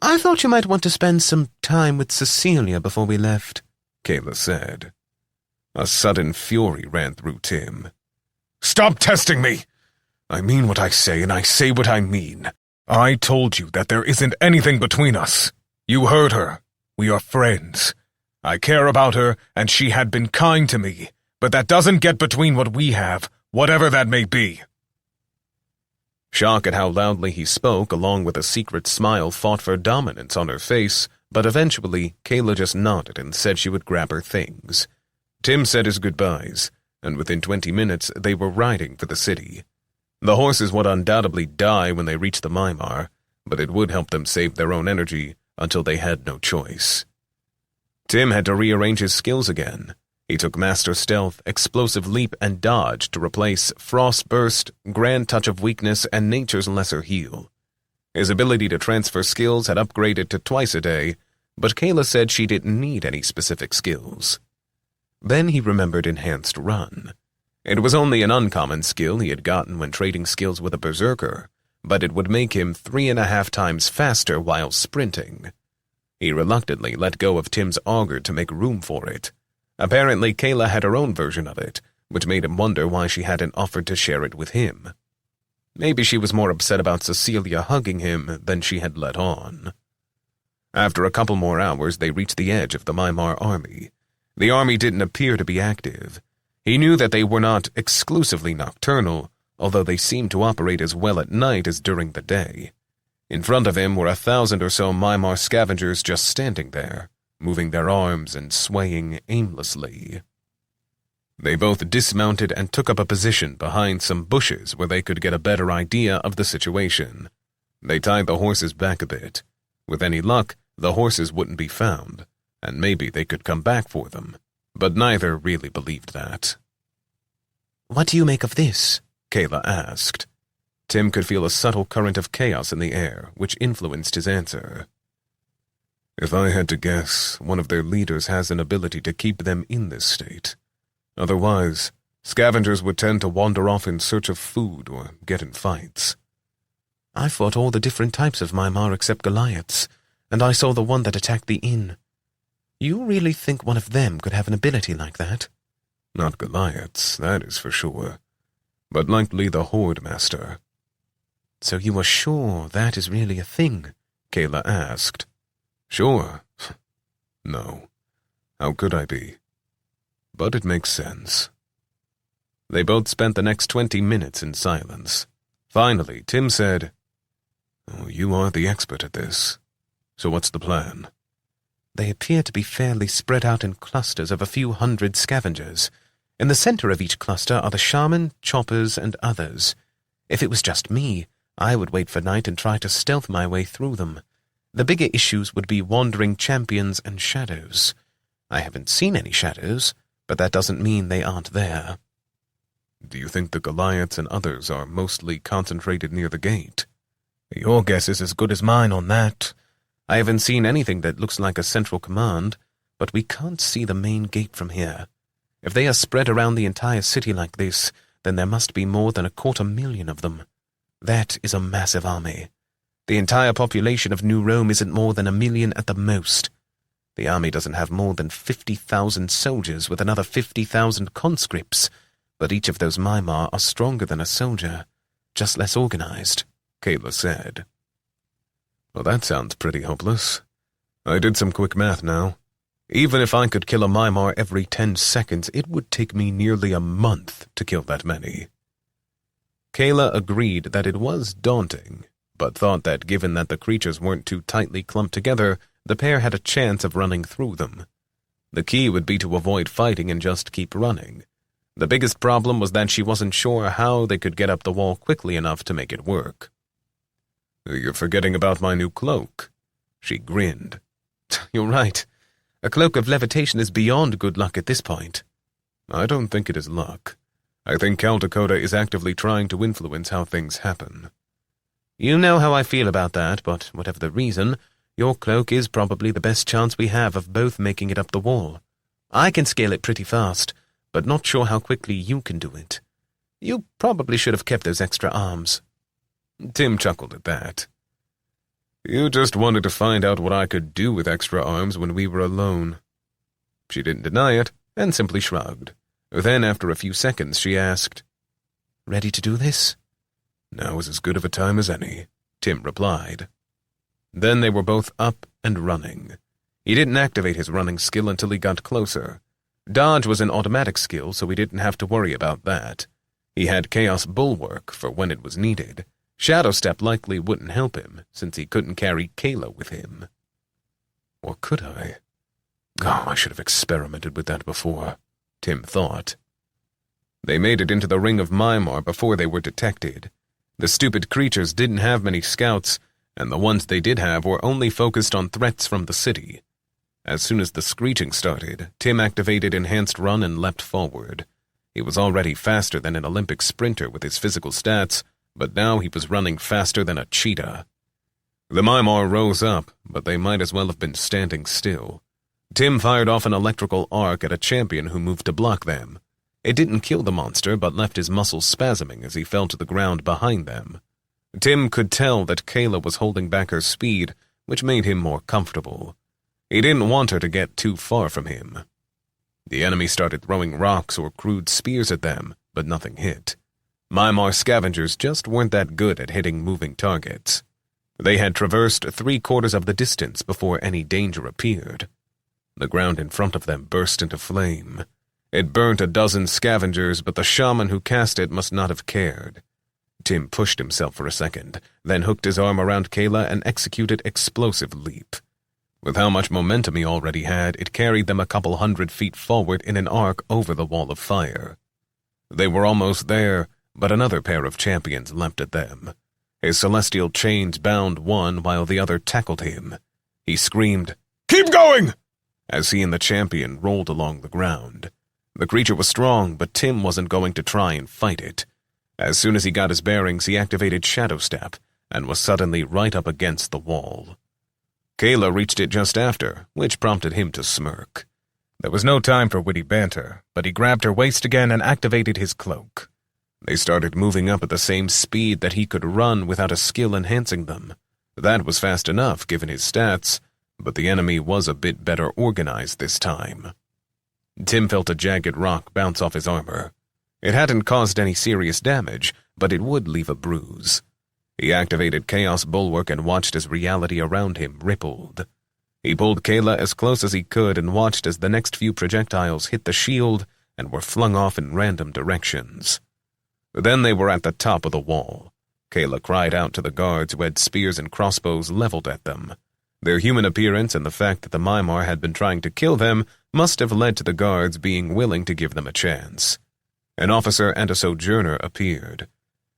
I thought you might want to spend some time with Cecilia before we left, Kayla said. A sudden fury ran through Tim. Stop testing me! I mean what I say, and I say what I mean. I told you that there isn't anything between us. You heard her. We are friends. I care about her, and she had been kind to me, but that doesn't get between what we have, whatever that may be. Shock at how loudly he spoke, along with a secret smile, fought for dominance on her face, but eventually, Kayla just nodded and said she would grab her things. Tim said his goodbyes, and within 20 minutes, they were riding for the city. The horses would undoubtedly die when they reached the Mimar, but it would help them save their own energy until they had no choice. Tim had to rearrange his skills again. He took Master Stealth, Explosive Leap, and Dodge to replace Frost Burst, Grand Touch of Weakness, and Nature's Lesser Heal. His ability to transfer skills had upgraded to twice a day, but Kayla said she didn't need any specific skills. Then he remembered Enhanced Run. It was only an uncommon skill he had gotten when trading skills with a berserker, but it would make him 3.5 times faster while sprinting. He reluctantly let go of Tim's auger to make room for it. Apparently, Kayla had her own version of it, which made him wonder why she hadn't offered to share it with him. Maybe she was more upset about Cecilia hugging him than she had let on. After a couple more hours, they reached the edge of the Mimar army. The army didn't appear to be active. He knew that they were not exclusively nocturnal, although they seemed to operate as well at night as during the day. In front of him were 1,000 or so Mimar scavengers just standing there, moving their arms and swaying aimlessly. They both dismounted and took up a position behind some bushes where they could get a better idea of the situation. They tied the horses back a bit. With any luck, the horses wouldn't be found, and maybe they could come back for them. But neither really believed that. "What do you make of this?" Kayla asked. Tim could feel a subtle current of chaos in the air, which influenced his answer. If I had to guess, one of their leaders has an ability to keep them in this state. Otherwise, scavengers would tend to wander off in search of food or get in fights. "I fought all the different types of Mimar except Goliaths, and I saw the one that attacked the inn. You really think one of them could have an ability like that?" Not Goliaths, that is for sure, but likely the Horde Master. "So you are sure that is really a thing?" Kayla asked. Sure. No. How could I be? But it makes sense. They both spent the next 20 minutes in silence. Finally, Tim said, "Oh, you are the expert at this. So what's the plan?" "They appear to be fairly spread out in clusters of a few hundred scavengers. In the center of each cluster are the shaman, choppers, and others. If it was just me, I would wait for night and try to stealth my way through them. The bigger issues would be wandering champions and shadows. I haven't seen any shadows, but that doesn't mean they aren't there." "Do you think the Goliaths and others are mostly concentrated near the gate?" "Your guess is as good as mine on that. I haven't seen anything that looks like a central command, but we can't see the main gate from here. If they are spread around the entire city like this, then there must be more than 250,000 of them. That is a massive army. The entire population of New Rome isn't more than 1 million at the most. The army doesn't have more than 50,000 soldiers with another 50,000 conscripts, but each of those Mimar are stronger than a soldier, just less organized," Kayla said. "Well, that sounds pretty hopeless. I did some quick math now. Even if I could kill a Mimar every 10 seconds, it would take me nearly a month to kill that many." Kayla agreed that it was daunting, but thought that given that the creatures weren't too tightly clumped together, the pair had a chance of running through them. The key would be to avoid fighting and just keep running. The biggest problem was that she wasn't sure how they could get up the wall quickly enough to make it work. "You're forgetting about my new cloak." She grinned. "You're right. A cloak of levitation is beyond good luck at this point." "I don't think it is luck. I think Caldecota is actively trying to influence how things happen." "You know how I feel about that, but whatever the reason, your cloak is probably the best chance we have of both making it up the wall. I can scale it pretty fast, but not sure how quickly you can do it. You probably should have kept those extra arms." Tim chuckled at that. "You just wanted to find out what I could do with extra arms when we were alone." She didn't deny it, and simply shrugged. Then, after a few seconds, she asked, "Ready to do this?" "Now is as good of a time as any." Tim replied. Then they were both up and running. He didn't activate his running skill until he got closer. Dodge was an automatic skill, so he didn't have to worry about that. He had Chaos Bulwark for when it was needed. Shadow Step likely wouldn't help him, since he couldn't carry Kayla with him. Or could I? Oh, I should have experimented with that before, Tim thought. They made it into the Ring of Mimar before they were detected. The stupid creatures didn't have many scouts, and the ones they did have were only focused on threats from the city. As soon as the screeching started, Tim activated Enhanced Run and leapt forward. He was already faster than an Olympic sprinter with his physical stats, but now he was running faster than a cheetah. The Mimar rose up, but they might as well have been standing still. Tim fired off an electrical arc at a champion who moved to block them. It didn't kill the monster, but left his muscles spasming as he fell to the ground behind them. Tim could tell that Kayla was holding back her speed, which made him more comfortable. He didn't want her to get too far from him. The enemy started throwing rocks or crude spears at them, but nothing hit. Mimar scavengers just weren't that good at hitting moving targets. They had traversed 3/4 of the distance before any danger appeared. The ground in front of them burst into flame. It burnt a dozen scavengers, but the shaman who cast it must not have cared. Tim pushed himself for a second, then hooked his arm around Kayla and executed Explosive Leap. With how much momentum he already had, it carried them a couple 100 feet forward in an arc over the wall of fire. They were almost there, but another pair of champions leapt at them. His celestial chains bound one while the other tackled him. He screamed, "Keep going!" as he and the champion rolled along the ground. The creature was strong, but Tim wasn't going to try and fight it. As soon as he got his bearings, he activated Shadow Step and was suddenly right up against the wall. Kayla reached it just after, which prompted him to smirk. There was no time for witty banter, but he grabbed her waist again and activated his cloak. They started moving up at the same speed that he could run without a skill enhancing them. That was fast enough, given his stats, but the enemy was a bit better organized this time. Tim felt a jagged rock bounce off his armor. It hadn't caused any serious damage, but it would leave a bruise. He activated Chaos Bulwark and watched as reality around him rippled. He pulled Kayla as close as he could and watched as the next few projectiles hit the shield and were flung off in random directions. Then they were at the top of the wall. Kayla cried out to the guards who had spears and crossbows leveled at them. Their human appearance and the fact that the Mimar had been trying to kill them must have led to the guards being willing to give them a chance. An officer and a sojourner appeared.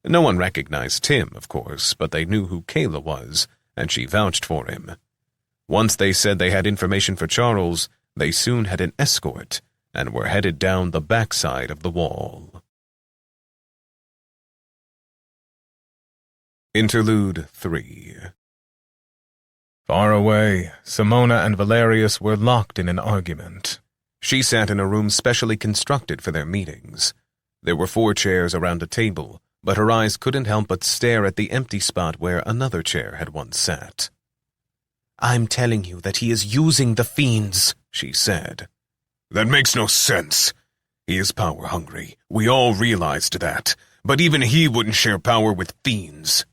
No one recognized Tim, of course, but they knew who Kayla was, and she vouched for him. Once they said they had information for Charles, they soon had an escort and were headed down the backside of the wall. Interlude 3. Far away, Simona and Valerius were locked in an argument. She sat in a room specially constructed for their meetings. There were 4 chairs around a table, but her eyes couldn't help but stare at the empty spot where another chair had once sat. "I'm telling you that he is using the fiends," she said. "That makes no sense. He is power-hungry. We all realized that, but even he wouldn't share power with fiends.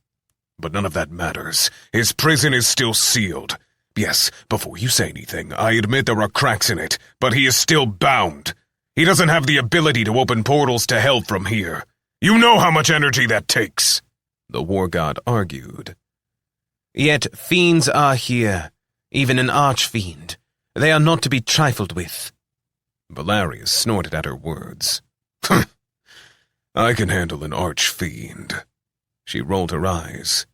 But none of that matters. His prison is still sealed. Yes, before you say anything, I admit there are cracks in it, but he is still bound. He doesn't have the ability to open portals to hell from here. You know how much energy that takes," the war god argued. "Yet fiends are here, even an archfiend. They are not to be trifled with." Valerius snorted at her words. "I can handle an archfiend." She rolled her eyes.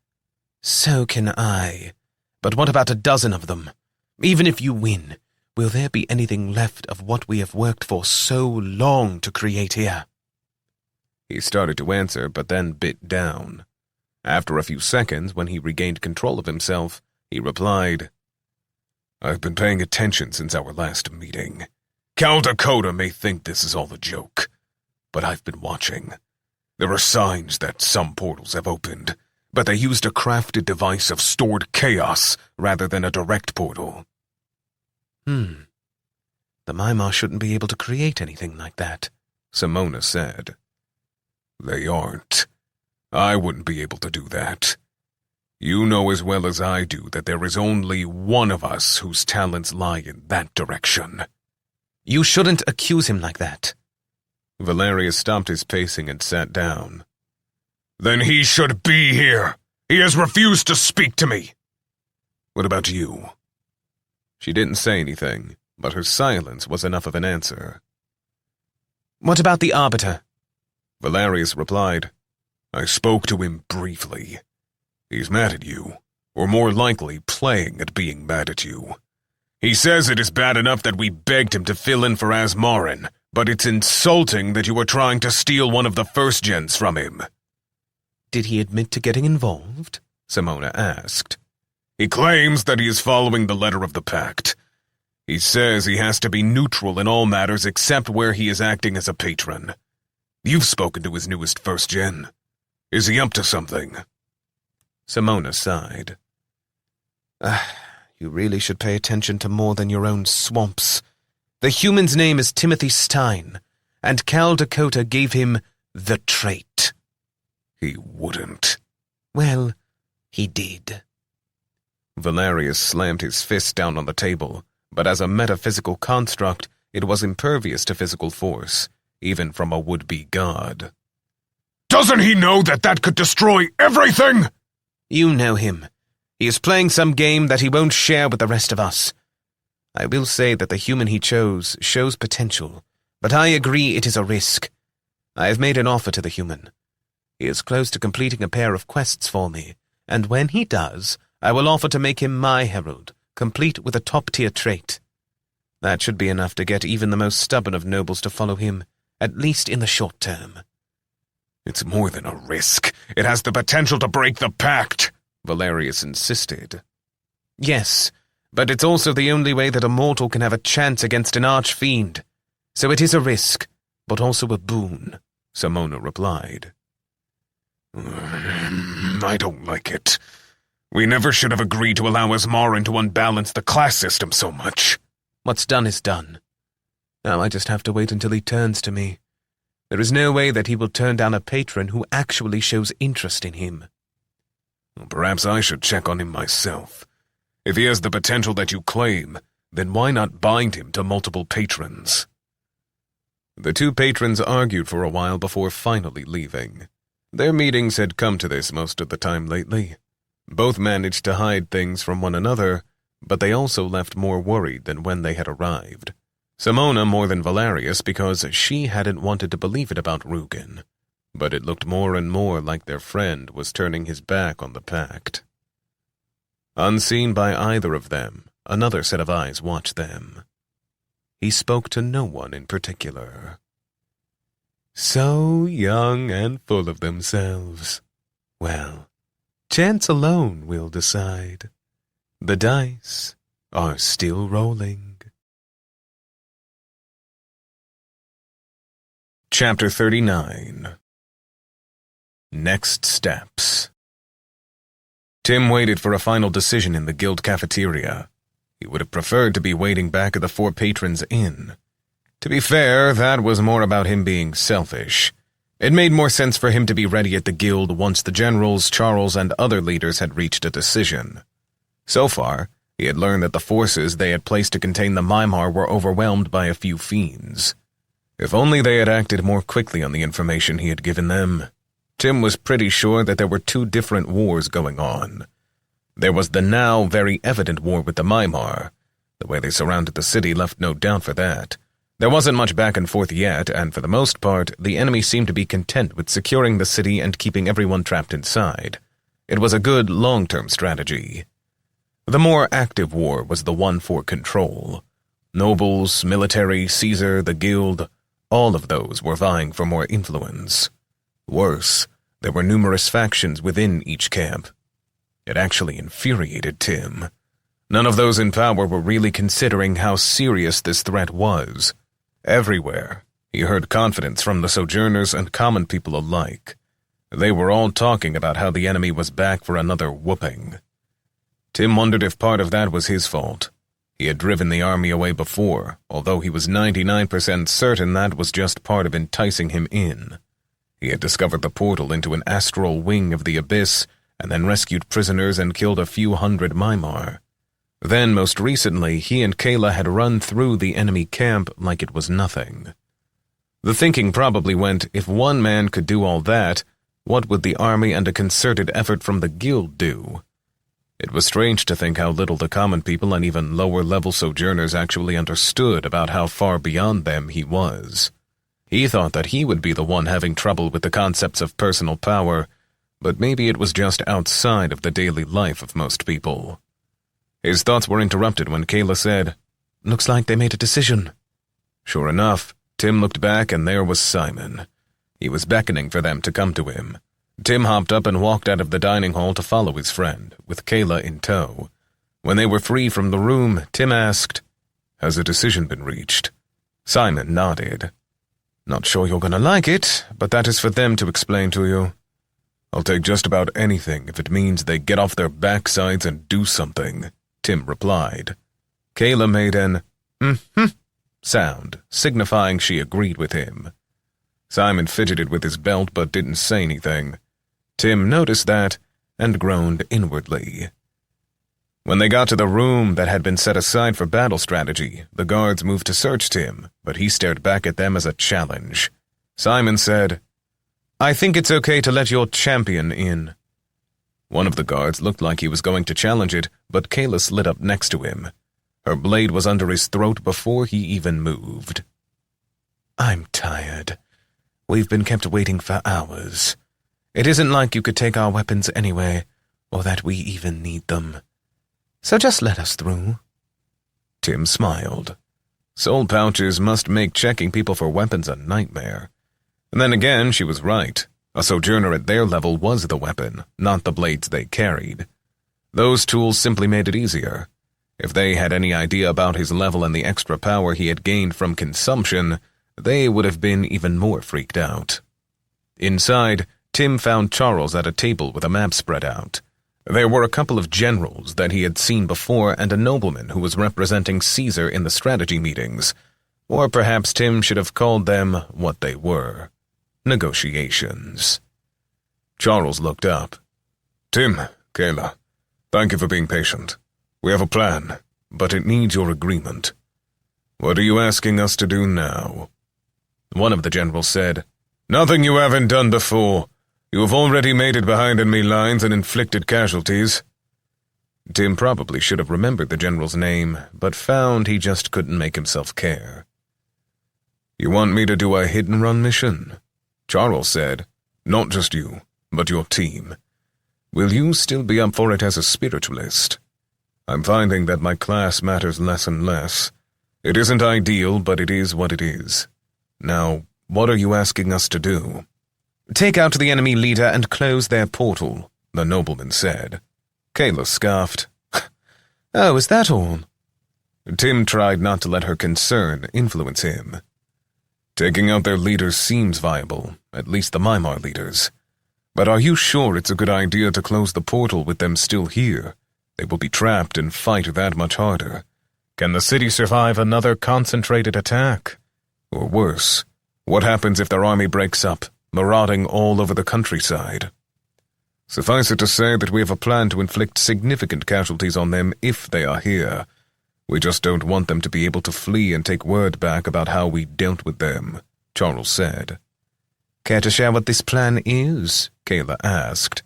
"So can I. But what about a dozen of them? Even if you win, will there be anything left of what we have worked for so long to create here?" He started to answer, but then bit down. After a few seconds, when he regained control of himself, he replied, "I've been paying attention since our last meeting. Caldecota may think this is all a joke, but I've been watching. There are signs that some portals have opened, but they used a crafted device of stored chaos rather than a direct portal." The Mimar shouldn't be able to create anything like that," Simona said. "They aren't. I wouldn't be able to do that. You know as well as I do that there is only one of us whose talents lie in that direction. You shouldn't accuse him like that. Valerius stopped his pacing and sat down. Then he should be here. He has refused to speak to me. What about you? She didn't say anything, but her silence was enough of an answer. What about the Arbiter? Valerius replied, I spoke to him briefly. He's mad at you, or more likely playing at being mad at you. He says it is bad enough that we begged him to fill in for Asmarin, but it's insulting that you were trying to steal one of the first gens from him. Did he admit to getting involved? Simona asked. He claims that he is following the letter of the pact. He says he has to be neutral in all matters except where he is acting as a patron. You've spoken to his newest first gen. Is he up to something? Simona sighed. You really should pay attention to more than your own swamps. The human's name is Timothy Stein, and Cal Dakota gave him the trait. He wouldn't. Well, he did. Valerius slammed his fist down on the table, but as a metaphysical construct, it was impervious to physical force, even from a would-be god. Doesn't he know that that could destroy everything? You know him. He is playing some game that he won't share with the rest of us. I will say that the human he chose shows potential, but I agree it is a risk. I have made an offer to the human. He is close to completing a pair of quests for me, and when he does, I will offer to make him my herald, complete with a top-tier trait. That should be enough to get even the most stubborn of nobles to follow him, at least in the short term. It's more than a risk. It has the potential to break the pact, Valerius insisted. Yes, but it's also the only way that a mortal can have a chance against an archfiend. So it is a risk, but also a boon, Simona replied. I don't like it. We never should have agreed to allow Asmarin to unbalance the class system so much. What's done is done. Now I just have to wait until he turns to me. There is no way that he will turn down a patron who actually shows interest in him. Perhaps I should check on him myself. If he has the potential that you claim, then why not bind him to multiple patrons? The two patrons argued for a while before finally leaving. Their meetings had come to this most of the time lately. Both managed to hide things from one another, but they also left more worried than when they had arrived. Simona more than Valerius because she hadn't wanted to believe it about Rugen, but it looked more and more like their friend was turning his back on the pact. Unseen by either of them, another set of eyes watched them. He spoke to no one in particular. So young and full of themselves. Well, chance alone will decide. The dice are still rolling. Chapter 39. Next Steps. Tim waited for a final decision in the guild cafeteria. He would have preferred to be waiting back at the Four Patrons Inn. To be fair, that was more about him being selfish. It made more sense for him to be ready at the guild once the generals, Charles, and other leaders had reached a decision. So far, he had learned that the forces they had placed to contain the Mimar were overwhelmed by a few fiends. If only they had acted more quickly on the information he had given them. Tim was pretty sure that there were two different wars going on. There was the now very evident war with the Mimar. The way they surrounded the city left no doubt for that. There wasn't much back and forth yet, and for the most part, the enemy seemed to be content with securing the city and keeping everyone trapped inside. It was a good long-term strategy. The more active war was the one for control. Nobles, military, Caesar, the guild, all of those were vying for more influence. Worse, there were numerous factions within each camp. It actually infuriated Tim. None of those in power were really considering how serious this threat was. Everywhere, he heard confidence from the sojourners and common people alike. They were all talking about how the enemy was back for another whooping. Tim wondered if part of that was his fault. He had driven the army away before, although he was 99% certain that was just part of enticing him in. He had discovered the portal into an astral wing of the abyss, and then rescued prisoners and killed a few hundred Mimar. Then, most recently, he and Kayla had run through the enemy camp like it was nothing. The thinking probably went, if one man could do all that, what would the army and a concerted effort from the guild do? It was strange to think how little the common people and even lower-level sojourners actually understood about how far beyond them he was. He thought that he would be the one having trouble with the concepts of personal power, but maybe it was just outside of the daily life of most people. His thoughts were interrupted when Kayla said, "Looks like they made a decision." Sure enough, Tim looked back and there was Simon. He was beckoning for them to come to him. Tim hopped up and walked out of the dining hall to follow his friend, with Kayla in tow. When they were free from the room, Tim asked, "Has a decision been reached?" Simon nodded. "Not sure you're going to like it, but that is for them to explain to you." "I'll take just about anything if it means they get off their backsides and do something," Tim replied. Kayla made an mm-hmm sound, signifying she agreed with him. Simon fidgeted with his belt but didn't say anything. Tim noticed that and groaned inwardly. When they got to the room that had been set aside for battle strategy, the guards moved to search Tim, but he stared back at them as a challenge. Simon said, "I think it's okay to let your champion in." One of the guards looked like he was going to challenge it, but Kayla slid up next to him. Her blade was under his throat before he even moved. "I'm tired. We've been kept waiting for hours. It isn't like you could take our weapons anyway, or that we even need them. So just let us through." Tim smiled. Soul pouches must make checking people for weapons a nightmare. And then again, she was right. A sojourner at their level was the weapon, not the blades they carried. Those tools simply made it easier. If they had any idea about his level and the extra power he had gained from consumption, they would have been even more freaked out. Inside, Tim found Charles at a table with a map spread out. There were a couple of generals that he had seen before and a nobleman who was representing Caesar in the strategy meetings, or perhaps Tim should have called them what they were. Negotiations. Charles looked up. "Tim, Kayla, thank you for being patient. We have a plan, but it needs your agreement. What are you asking us to do now?" One of the generals said, "Nothing you haven't done before. You have already made it behind enemy lines and inflicted casualties." Tim probably should have remembered the general's name, but found he just couldn't make himself care. "You want me to do a hit-and-run mission?" Charles said, "Not just you, but your team. Will you still be up for it as a spiritualist? I'm finding that my class matters less and less. It isn't ideal, but it is what it is. Now, what are you asking us to do?" "Take out the enemy leader and close their portal," the nobleman said. Kayla scoffed. "Oh, is that all?" Tim tried not to let her concern influence him. "Taking out their leaders seems viable, at least the Mimar leaders. But are you sure it's a good idea to close the portal with them still here? They will be trapped and fight that much harder. Can the city survive another concentrated attack? Or worse, what happens if their army breaks up, marauding all over the countryside? Suffice it to say that we have a plan to inflict significant casualties on them if they are here. We just don't want them to be able to flee and take word back about how we dealt with them," Charles said. "Care to share what this plan is?" Kayla asked.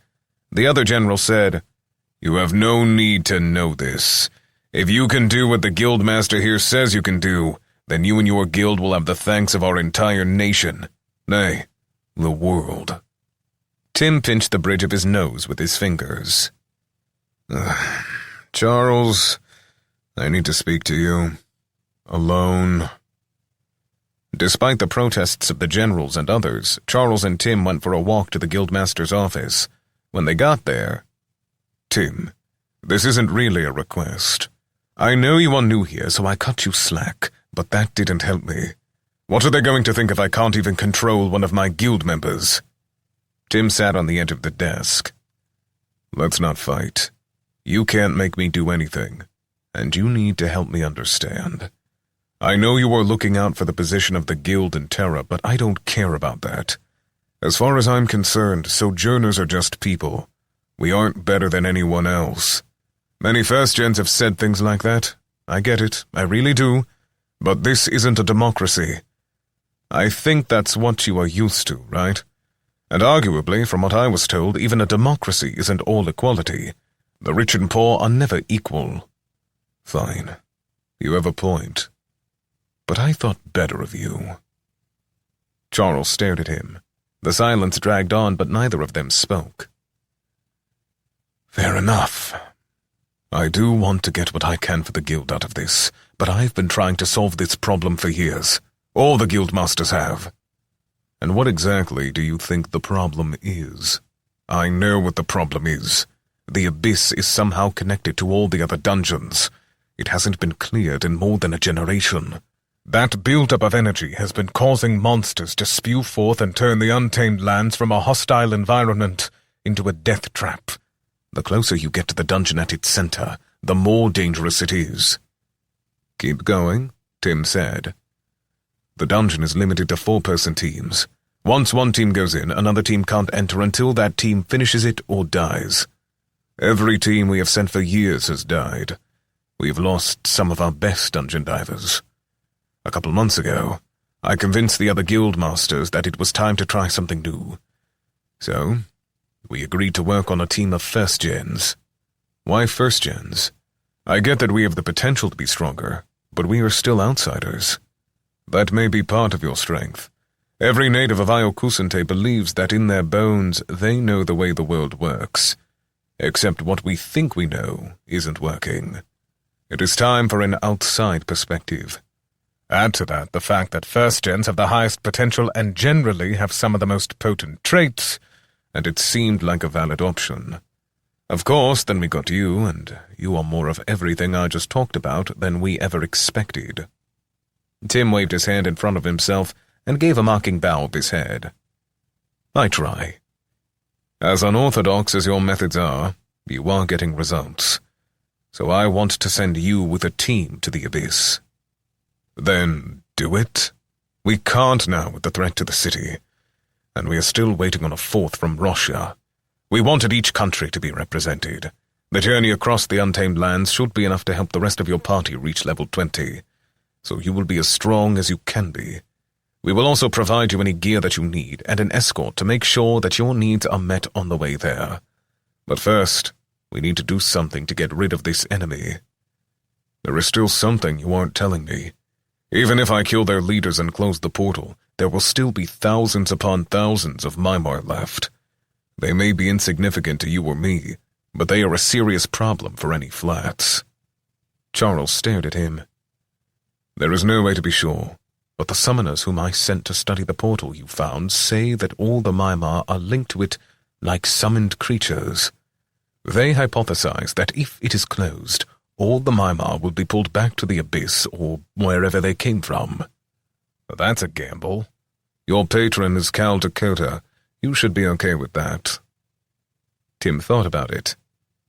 The other general said, "You have no need to know this. If you can do what the guildmaster here says you can do, then you and your guild will have the thanks of our entire nation. Nay, the world." Tim pinched the bridge of his nose with his fingers. "Charles, I need to speak to you. Alone." Despite the protests of the generals and others, Charles and Tim went for a walk to the guildmaster's office. When they got there, "Tim, this isn't really a request. I know you are new here, so I cut you slack, but that didn't help me. What are they going to think if I can't even control one of my guild members?" Tim sat on the edge of the desk. "Let's not fight. You can't make me do anything, and you need to help me understand. I know you are looking out for the position of the guild in Terra, but I don't care about that. As far as I'm concerned, sojourners are just people. We aren't better than anyone else. Many first-gens have said things like that. I get it, I really do. But this isn't a democracy. I think that's what you are used to, right? And arguably, from what I was told, even a democracy isn't all equality. The rich and poor are never equal. Fine. You have a point. But I thought better of you. Charles stared at him. The silence dragged on, but neither of them spoke. Fair enough. I do want to get what I can for the guild out of this, but I've been trying to solve this problem for years. All the guildmasters have. And what exactly do you think the problem is? I know what the problem is. The Abyss is somehow connected to all the other dungeons. It hasn't been cleared in more than a generation. That build-up of energy has been causing monsters to spew forth and turn the untamed lands from a hostile environment into a death trap. The closer you get to the dungeon at its center, the more dangerous it is. Keep going, Tim said. The dungeon is limited to 4-person teams. Once one team goes in, another team can't enter until that team finishes it or dies. Every team we have sent for years has died. We've lost some of our best dungeon divers. A couple months ago, I convinced the other guild masters that it was time to try something new. So, we agreed to work on a team of first-gens. Why first-gens? I get that we have the potential to be stronger, but we are still outsiders. That may be part of your strength. Every native of Iokusente believes that in their bones they know the way the world works. Except what we think we know isn't working. It is time for an outside perspective. Add to that the fact that first-gens have the highest potential and generally have some of the most potent traits, and it seemed like a valid option. Of course, then we got you, and you are more of everything I just talked about than we ever expected. Tim waved his hand in front of himself and gave a mocking bow of his head. I try. As unorthodox as your methods are, you are getting results. So I want to send you with a team to the Abyss. Then do it. We can't now with the threat to the city, and we are still waiting on a fourth from Russia. We wanted each country to be represented. The journey across the untamed lands should be enough to help the rest of your party reach level 20, so you will be as strong as you can be. We will also provide you any gear that you need and an escort to make sure that your needs are met on the way there. But first, we need to do something to get rid of this enemy. There is still something you aren't telling me. Even if I kill their leaders and close the portal, there will still be thousands upon thousands of Mimar left. They may be insignificant to you or me, but they are a serious problem for any flats. Charles stared at him. There is no way to be sure, but the summoners whom I sent to study the portal you found say that all the Mimar are linked to it like summoned creatures. They hypothesize that if it is closed, all the Mimar will be pulled back to the Abyss or wherever they came from. That's a gamble. Your patron is Cal Dakota. You should be okay with that. Tim thought about it.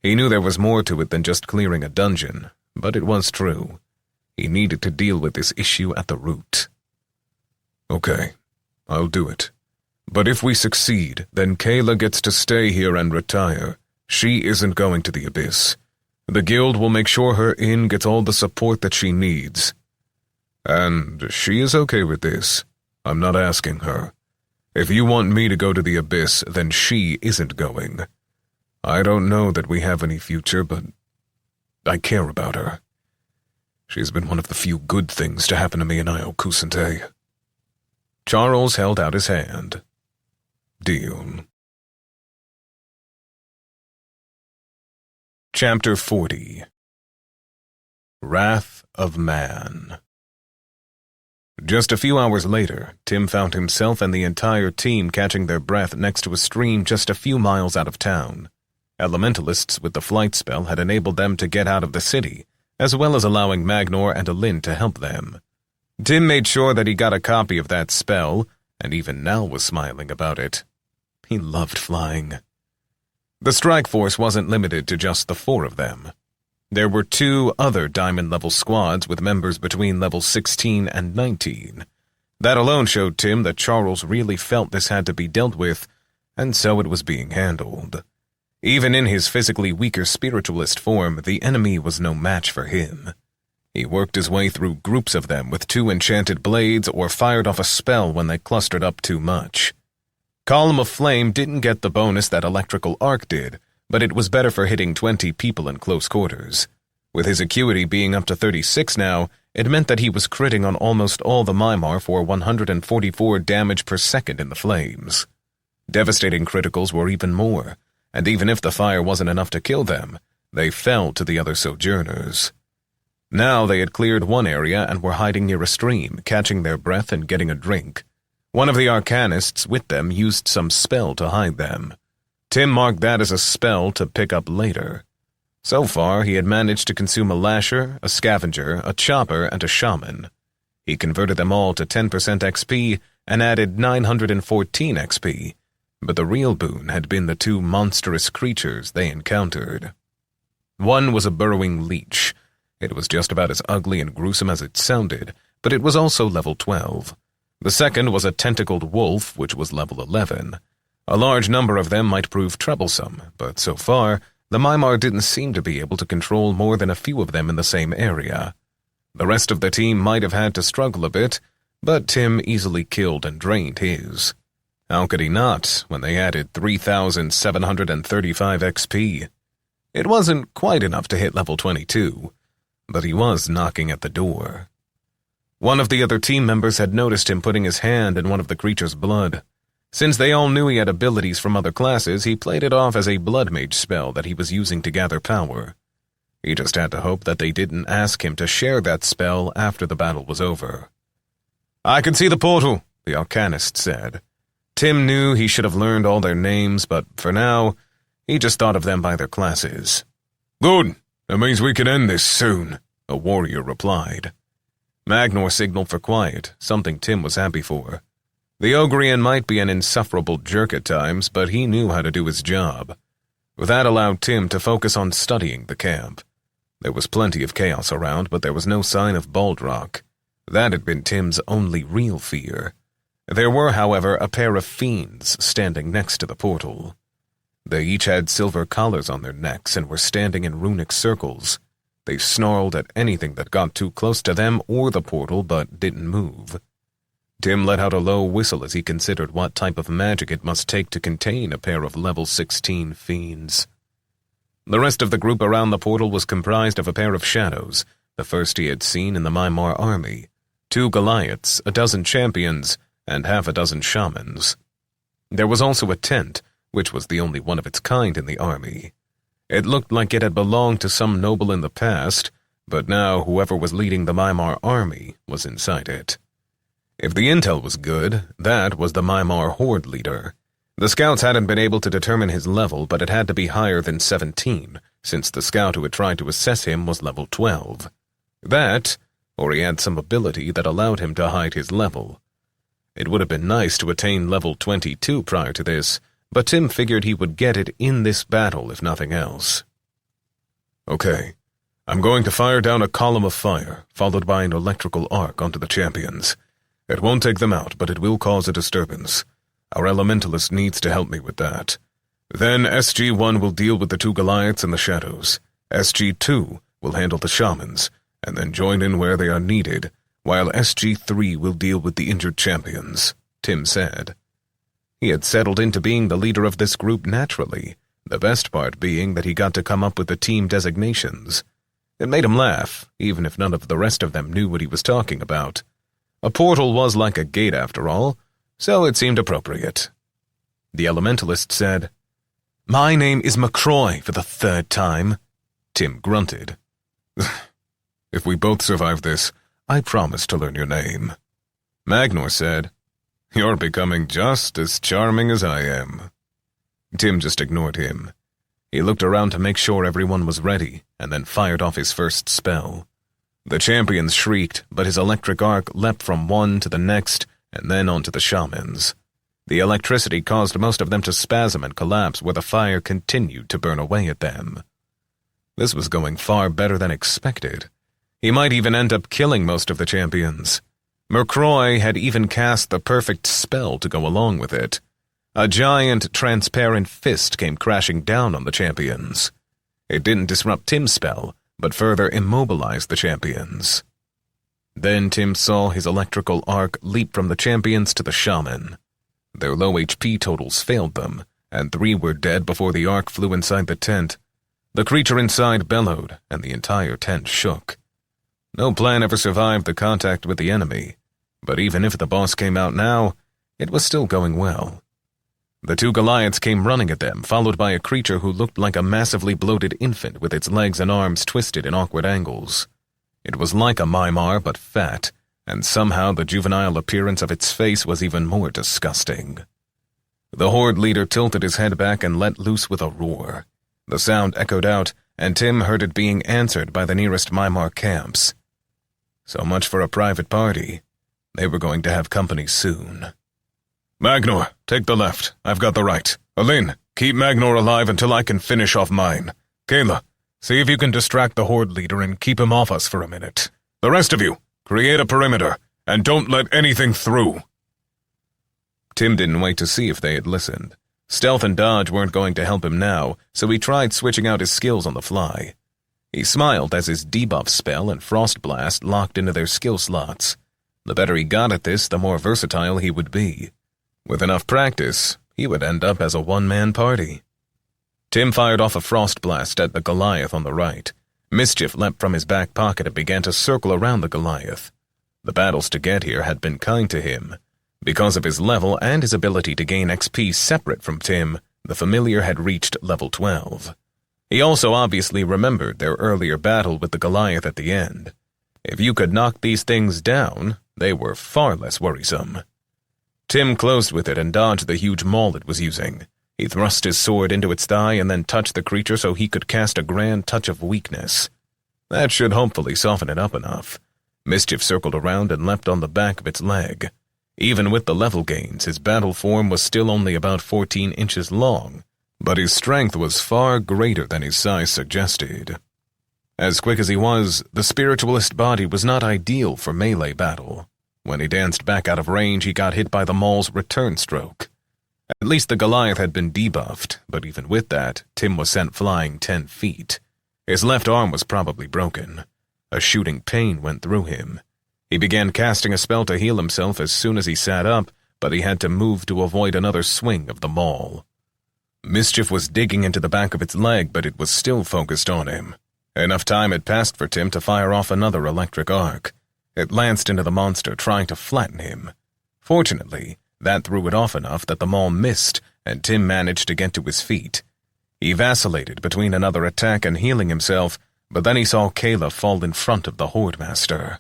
He knew there was more to it than just clearing a dungeon, but it was true. He needed to deal with this issue at the root. Okay, I'll do it. But if we succeed, then Kayla gets to stay here and retire. She isn't going to the Abyss. The guild will make sure her inn gets all the support that she needs. And she is okay with this. I'm not asking her. If you want me to go to the Abyss, then she isn't going. I don't know that we have any future, but I care about her. She's been one of the few good things to happen to me in Iokusente. Charles held out his hand. Deal. Chapter 40. Wrath of Man. Just a few hours later, Tim found himself and the entire team catching their breath next to a stream just a few miles out of town. Elementalists with the flight spell had enabled them to get out of the city, as well as allowing Magnor and Alin to help them. Tim made sure that he got a copy of that spell, and even now was smiling about it. He loved flying. The strike force wasn't limited to just the 4 of them. There were 2 other diamond-level squads with members between level 16 and 19. That alone showed Tim that Charles really felt this had to be dealt with, and so it was being handled. Even in his physically weaker spiritualist form, the enemy was no match for him. He worked his way through groups of them with 2 enchanted blades or fired off a spell when they clustered up too much. Column of Flame didn't get the bonus that Electrical Arc did, but it was better for hitting 20 people in close quarters. With his acuity being up to 36 now, it meant that he was critting on almost all the Mimar for 144 damage per second in the flames. Devastating criticals were even more, and even if the fire wasn't enough to kill them, they fell to the other sojourners. Now they had cleared one area and were hiding near a stream, catching their breath and getting a drink. One of the arcanists with them used some spell to hide them. Tim marked that as a spell to pick up later. So far, he had managed to consume a lasher, a scavenger, a chopper, and a shaman. He converted them all to 10% XP and added 914 XP, but the real boon had been the 2 monstrous creatures they encountered. One was a burrowing leech. It was just about as ugly and gruesome as it sounded, but it was also level 12. The second was a tentacled wolf, which was level 11. A large number of them might prove troublesome, but so far, the Mimar didn't seem to be able to control more than a few of them in the same area. The rest of the team might have had to struggle a bit, but Tim easily killed and drained his. How could he not, when they added 3,735 XP? It wasn't quite enough to hit level 22, but he was knocking at the door. One of the other team members had noticed him putting his hand in one of the creature's blood. Since they all knew he had abilities from other classes, he played it off as a blood mage spell that he was using to gather power. He just had to hope that they didn't ask him to share that spell after the battle was over. "I can see the portal," the arcanist said. Tim knew he should have learned all their names, but for now, he just thought of them by their classes. "Good. That means we can end this soon," a warrior replied. Magnor signaled for quiet, something Tim was happy for. The Ogrian might be an insufferable jerk at times, but he knew how to do his job. That allowed Tim to focus on studying the camp. There was plenty of chaos around, but there was no sign of Baldrock. That had been Tim's only real fear. There were, however, a pair of fiends standing next to the portal. They each had silver collars on their necks and were standing in runic circles. They snarled at anything that got too close to them or the portal but didn't move. Tim let out a low whistle as he considered what type of magic it must take to contain a pair of level 16 fiends. The rest of the group around the portal was comprised of a pair of shadows, the first he had seen in the Mimar army, 2 Goliaths, a dozen champions, and half a dozen shamans. There was also a tent, which was the only one of its kind in the army. It looked like it had belonged to some noble in the past, but now whoever was leading the Mimar army was inside it. If the intel was good, that was the Mimar horde leader. The scouts hadn't been able to determine his level, but it had to be higher than 17, since the scout who had tried to assess him was level 12. That, or he had some ability that allowed him to hide his level. It would have been nice to attain level 22 prior to this, but Tim figured he would get it in this battle if nothing else. "Okay, I'm going to fire down a column of fire, followed by an electrical arc onto the champions. It won't take them out, but it will cause a disturbance. Our elementalist needs to help me with that. Then SG-1 will deal with the 2 Goliaths in the shadows. SG-2 will handle the shamans, and then join in where they are needed, while SG-3 will deal with the injured champions," Tim said. He had settled into being the leader of this group naturally, the best part being that he got to come up with the team designations. It made him laugh, even if none of the rest of them knew what he was talking about. A portal was like a gate after all, so it seemed appropriate. The elementalist said, "My name is McCroy for the 3rd time." Tim grunted. "If we both survive this, I promise to learn your name." Magnor said, "You're becoming just as charming as I am." Tim just ignored him. He looked around to make sure everyone was ready, and then fired off his first spell. The champions shrieked, but his electric arc leapt from one to the next, and then onto the shamans. The electricity caused most of them to spasm and collapse where the fire continued to burn away at them. This was going far better than expected. He might even end up killing most of the champions. McCroy had even cast the perfect spell to go along with it. A giant, transparent fist came crashing down on the champions. It didn't disrupt Tim's spell, but further immobilized the champions. Then Tim saw his electrical arc leap from the champions to the shaman. Their low HP totals failed them, and 3 were dead before the arc flew inside the tent. The creature inside bellowed, and the entire tent shook. No plan ever survived the contact with the enemy, but even if the boss came out now, it was still going well. The 2 Goliaths came running at them, followed by a creature who looked like a massively bloated infant with its legs and arms twisted in awkward angles. It was like a Mimar, but fat, and somehow the juvenile appearance of its face was even more disgusting. The horde leader tilted his head back and let loose with a roar. The sound echoed out, and Tim heard it being answered by the nearest Mimar camps. So much for a private party. They were going to have company soon. "Magnor, take the left. I've got the right. Alin, keep Magnor alive until I can finish off mine. Kayla, see if you can distract the horde leader and keep him off us for a minute. The rest of you, create a perimeter, and don't let anything through." Tim didn't wait to see if they had listened. Stealth and dodge weren't going to help him now, so he tried switching out his skills on the fly. He smiled as his debuff spell and frost blast locked into their skill slots. The better he got at this, the more versatile he would be. With enough practice, he would end up as a one-man party. Tim fired off a frost blast at the Goliath on the right. Mischief leapt from his back pocket and began to circle around the Goliath. The battles to get here had been kind to him. Because of his level and his ability to gain XP separate from Tim, the familiar had reached level 12. He also obviously remembered their earlier battle with the Goliath at the end. If you could knock these things down, they were far less worrisome. Tim closed with it and dodged the huge maul it was using. He thrust his sword into its thigh and then touched the creature so he could cast a grand touch of weakness. That should hopefully soften it up enough. Mischief circled around and leapt on the back of its leg. Even with the level gains, his battle form was still only about 14 inches long, but his strength was far greater than his size suggested. As quick as he was, the spiritualist body was not ideal for melee battle. When he danced back out of range, he got hit by the maul's return stroke. At least the Goliath had been debuffed, but even with that, Tim was sent flying 10 feet. His left arm was probably broken. A shooting pain went through him. He began casting a spell to heal himself as soon as he sat up, but he had to move to avoid another swing of the maul. Mischief was digging into the back of its leg, but it was still focused on him. Enough time had passed for Tim to fire off another electric arc. It lanced into the monster, trying to flatten him. Fortunately, that threw it off enough that the maul missed, and Tim managed to get to his feet. He vacillated between another attack and healing himself, but then he saw Kayla fall in front of the Horde Master.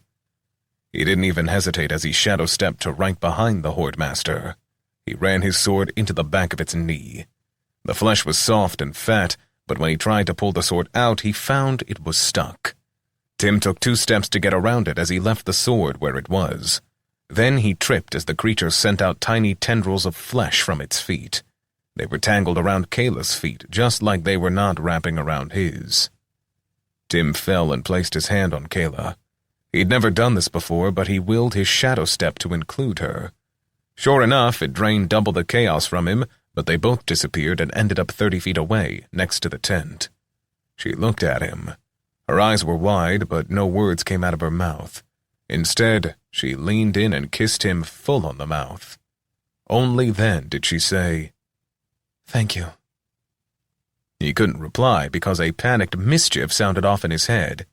He didn't even hesitate as he shadow-stepped to right behind the Horde Master. He ran his sword into the back of its knee. The flesh was soft and fat, but when he tried to pull the sword out, he found it was stuck. Tim took 2 steps to get around it as he left the sword where it was. Then he tripped as the creature sent out tiny tendrils of flesh from its feet. They were tangled around Kayla's feet, just like they were not wrapping around his. Tim fell and placed his hand on Kayla. He'd never done this before, but he willed his shadow step to include her. Sure enough, it drained double the chaos from him, but they both disappeared and ended up 30 feet away, next to the tent. She looked at him. Her eyes were wide, but no words came out of her mouth. Instead, she leaned in and kissed him full on the mouth. Only then did she say, "Thank you." He couldn't reply because a panicked mischief sounded off in his head.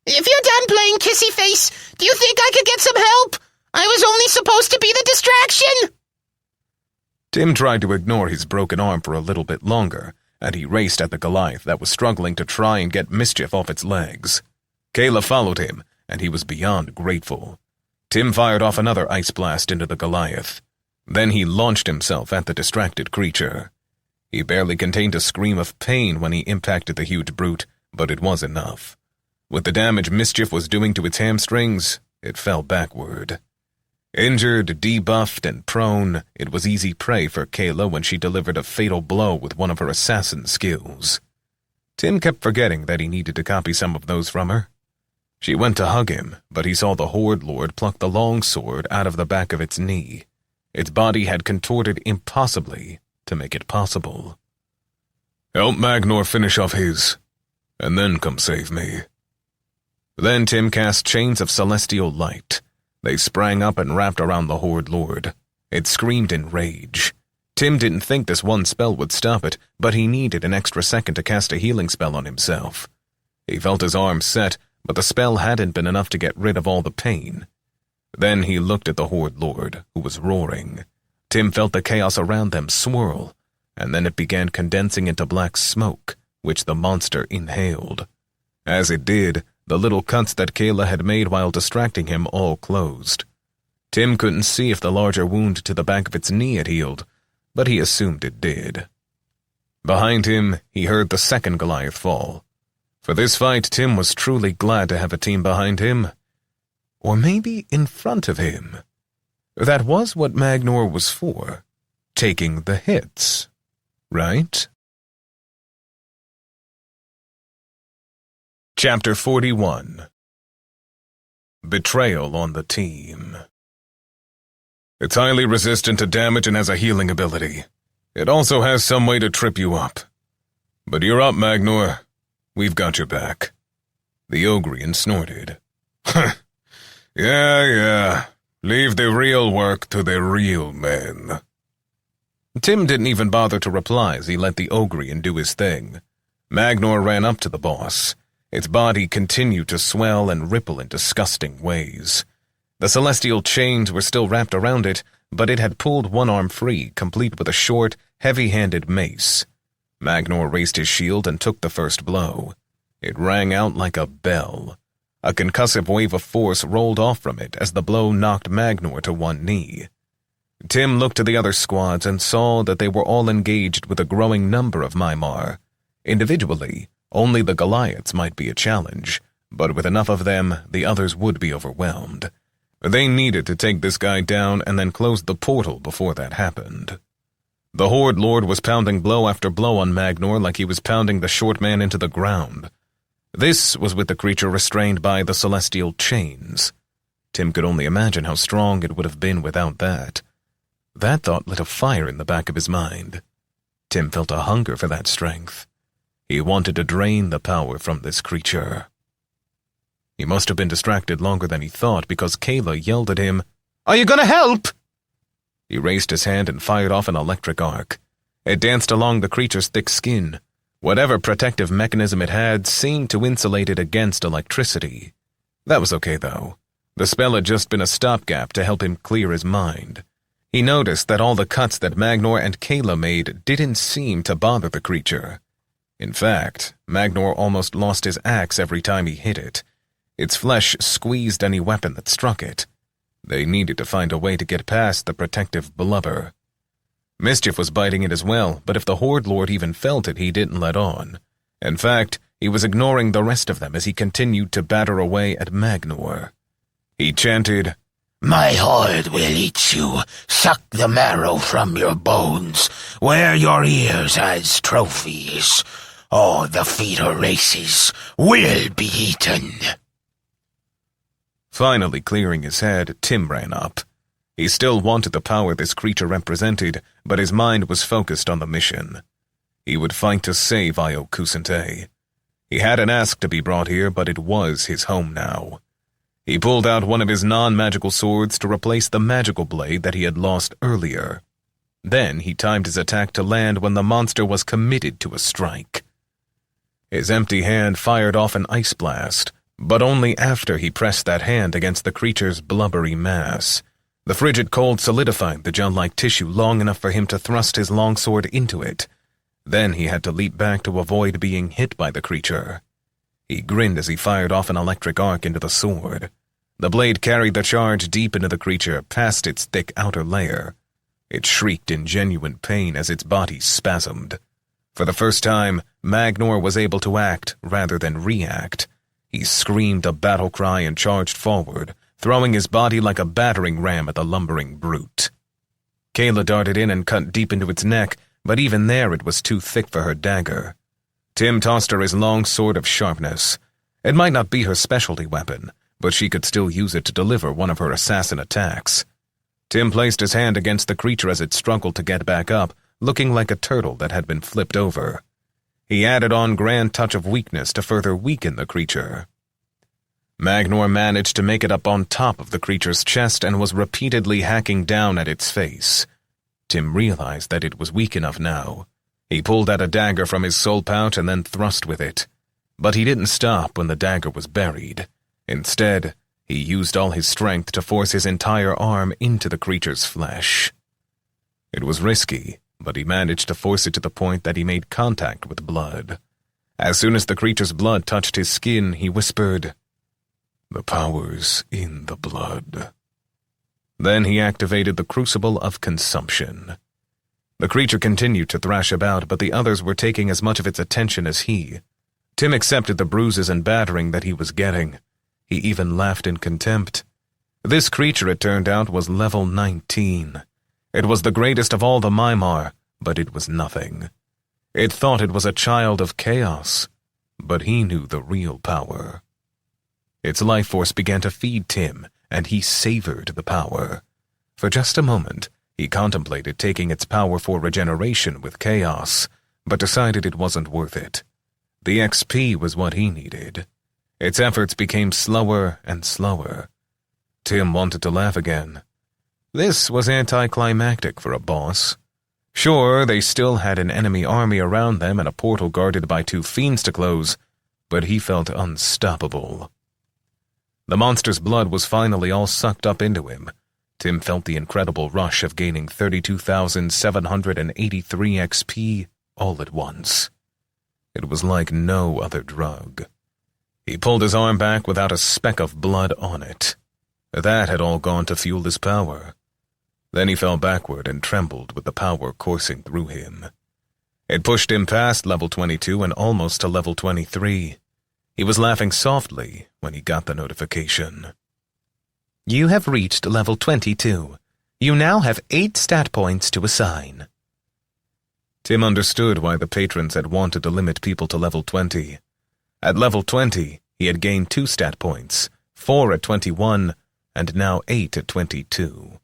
If you're done playing kissy face, do you think I could get some help? I was only supposed to be the distraction. Tim tried to ignore his broken arm for a little bit longer, and he raced at the Goliath that was struggling to try and get mischief off its legs. Kayla followed him, and he was beyond grateful. Tim fired off another ice blast into the Goliath. Then he launched himself at the distracted creature. He barely contained a scream of pain when he impacted the huge brute, but it was enough. With the damage mischief was doing to its hamstrings, it fell backward. Injured, debuffed, and prone, it was easy prey for Kayla when she delivered a fatal blow with one of her assassin skills. Tim kept forgetting that he needed to copy some of those from her. She went to hug him, but he saw the Horde Lord pluck the long sword out of the back of its knee. Its body had contorted impossibly to make it possible. Help Magnor finish off his, and then come save me. Then Tim cast chains of celestial light. They sprang up and wrapped around the Horde Lord. It screamed in rage. Tim didn't think this one spell would stop it, but he needed an extra second to cast a healing spell on himself. He felt his arms set, but the spell hadn't been enough to get rid of all the pain. Then he looked at the Horde Lord, who was roaring. Tim felt the chaos around them swirl, and then it began condensing into black smoke, which the monster inhaled. As it did, the little cuts that Kayla had made while distracting him all closed. Tim couldn't see if the larger wound to the back of its knee had healed, but he assumed it did. Behind him, he heard the second Goliath fall. For this fight, Tim was truly glad to have a team behind him. Or maybe in front of him. That was what Magnor was for, taking the hits, right? Chapter 41. Betrayal on the Team. It's highly resistant to damage and has a healing ability. It also has some way to trip you up. But you're up, Magnor. We've got your back. The Ogrian snorted. Yeah. Leave the real work to the real men. Tim didn't even bother to reply as he let the Ogrian do his thing. Magnor ran up to the boss. Its body continued to swell and ripple in disgusting ways. The celestial chains were still wrapped around it, but it had pulled one arm free, complete with a short, heavy-handed mace. Magnor raised his shield and took the first blow. It rang out like a bell. A concussive wave of force rolled off from it as the blow knocked Magnor to one knee. Tim looked to the other squads and saw that they were all engaged with a growing number of Mimar. Individually, only the Goliaths might be a challenge, but with enough of them, the others would be overwhelmed. They needed to take this guy down and then close the portal before that happened. The Horde Lord was pounding blow after blow on Magnor like he was pounding the short man into the ground. This was with the creature restrained by the celestial chains. Tim could only imagine how strong it would have been without that. That thought lit a fire in the back of his mind. Tim felt a hunger for that strength. He wanted to drain the power from this creature. He must have been distracted longer than he thought because Kayla yelled at him, "Are you gonna help?" He raised his hand and fired off an electric arc. It danced along the creature's thick skin. Whatever protective mechanism it had seemed to insulate it against electricity. That was okay, though. The spell had just been a stopgap to help him clear his mind. He noticed that all the cuts that Magnor and Kayla made didn't seem to bother the creature. In fact, Magnor almost lost his axe every time he hit it. Its flesh squeezed any weapon that struck it. They needed to find a way to get past the protective blubber. Mischief was biting it as well, but if the Horde Lord even felt it, he didn't let on. In fact, he was ignoring the rest of them as he continued to batter away at Magnor. He chanted, "My horde will eat you, suck the marrow from your bones, wear your ears as trophies. All the feeder races will be eaten." Finally clearing his head, Tim ran up. He still wanted the power this creature represented, but his mind was focused on the mission. He would fight to save Io Kusente. He hadn't asked to be brought here, but it was his home now. He pulled out one of his non-magical swords to replace the magical blade that he had lost earlier. Then he timed his attack to land when the monster was committed to a strike. His empty hand fired off an ice blast, but only after he pressed that hand against the creature's blubbery mass. The frigid cold solidified the gel-like tissue long enough for him to thrust his longsword into it. Then he had to leap back to avoid being hit by the creature. He grinned as he fired off an electric arc into the sword. The blade carried the charge deep into the creature, past its thick outer layer. It shrieked in genuine pain as its body spasmed. For the first time, Magnor was able to act rather than react. He screamed a battle cry and charged forward, throwing his body like a battering ram at the lumbering brute. Kayla darted in and cut deep into its neck, but even there it was too thick for her dagger. Tim tossed her his long sword of sharpness. It might not be her specialty weapon, but she could still use it to deliver one of her assassin attacks. Tim placed his hand against the creature as it struggled to get back up, looking like a turtle that had been flipped over. He added on grand touch of weakness to further weaken the creature. Magnor managed to make it up on top of the creature's chest and was repeatedly hacking down at its face. Tim realized that it was weak enough now. He pulled out a dagger from his soul pouch and then thrust with it. But he didn't stop when the dagger was buried. Instead, he used all his strength to force his entire arm into the creature's flesh. It was risky, but he managed to force it to the point that he made contact with blood. As soon as the creature's blood touched his skin, he whispered, "The power's in the blood." Then he activated the crucible of consumption. The creature continued to thrash about, but the others were taking as much of its attention as he. Tim accepted the bruises and battering that he was getting. He even laughed in contempt. This creature, it turned out, was level 19. It was the greatest of all the Mimar, but it was nothing. It thought it was a child of chaos, but he knew the real power. Its life force began to feed Tim, and he savored the power. For just a moment, he contemplated taking its power for regeneration with chaos, but decided it wasn't worth it. The XP was what he needed. Its efforts became slower and slower. Tim wanted to laugh again. This was anticlimactic for a boss. Sure, they still had an enemy army around them and a portal guarded by 2 fiends to close, but he felt unstoppable. The monster's blood was finally all sucked up into him. Tim felt the incredible rush of gaining 32,783 XP all at once. It was like no other drug. He pulled his arm back without a speck of blood on it. That had all gone to fuel his power. Then he fell backward and trembled with the power coursing through him. It pushed him past level 22 and almost to level 23. He was laughing softly when he got the notification. You have reached level 22. You now have 8 stat points to assign. Tim understood why the patrons had wanted to limit people to level 20. At level 20, he had gained 2 stat points, 4 at 21, and now 8 at 22.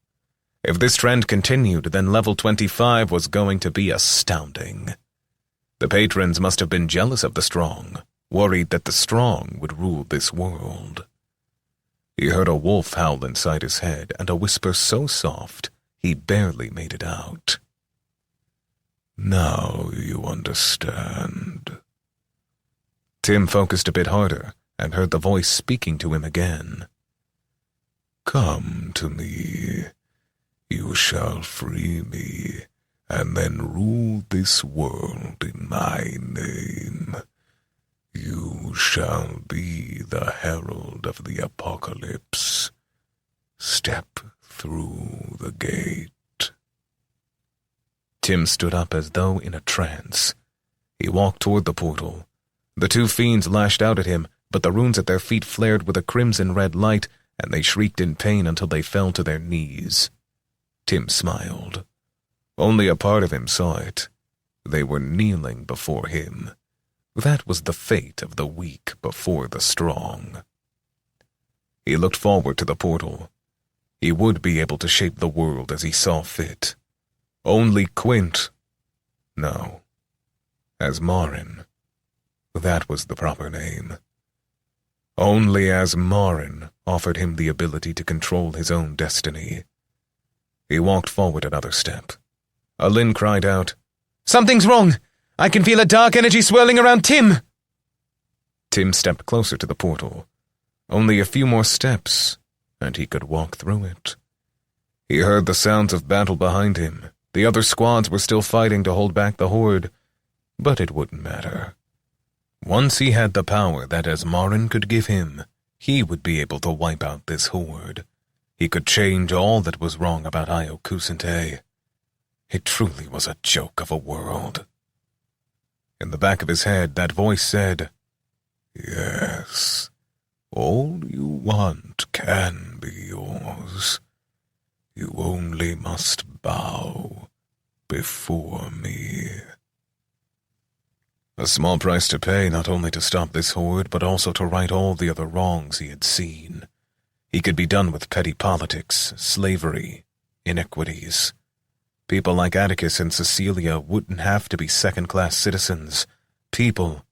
If this trend continued, then level 25 was going to be astounding. The patrons must have been jealous of the strong, worried that the strong would rule this world. He heard a wolf howl inside his head and a whisper so soft he barely made it out. "Now you understand." Tim focused a bit harder and heard the voice speaking to him again. "Come to me. You shall free me, and then rule this world in my name. You shall be the herald of the apocalypse. Step through the gate." Tim stood up as though in a trance. He walked toward the portal. The 2 fiends lashed out at him, but the runes at their feet flared with a crimson-red light, and they shrieked in pain until they fell to their knees. Tim smiled. Only a part of him saw it. They were kneeling before him. That was the fate of the weak before the strong. He looked forward to the portal. He would be able to shape the world as he saw fit. Only Quint. No. Asmarin. That was the proper name. Only Asmarin offered him the ability to control his own destiny. He walked forward another step. Alin cried out, Something's wrong! I can feel a dark energy swirling around Tim! Tim stepped closer to the portal. Only a few more steps, and he could walk through it. He heard the sounds of battle behind him. The other squads were still fighting to hold back the horde, but it wouldn't matter. Once he had the power that Asmarin could give him, he would be able to wipe out this horde. He could change all that was wrong about Io Kusante. It truly was a joke of a world. In the back of his head, that voice said, "Yes, all you want can be yours. You only must bow before me." A small price to pay, not only to stop this horde, but also to right all the other wrongs he had seen. He could be done with petty politics, slavery, inequities. People like Atticus and Cecilia wouldn't have to be second-class citizens. People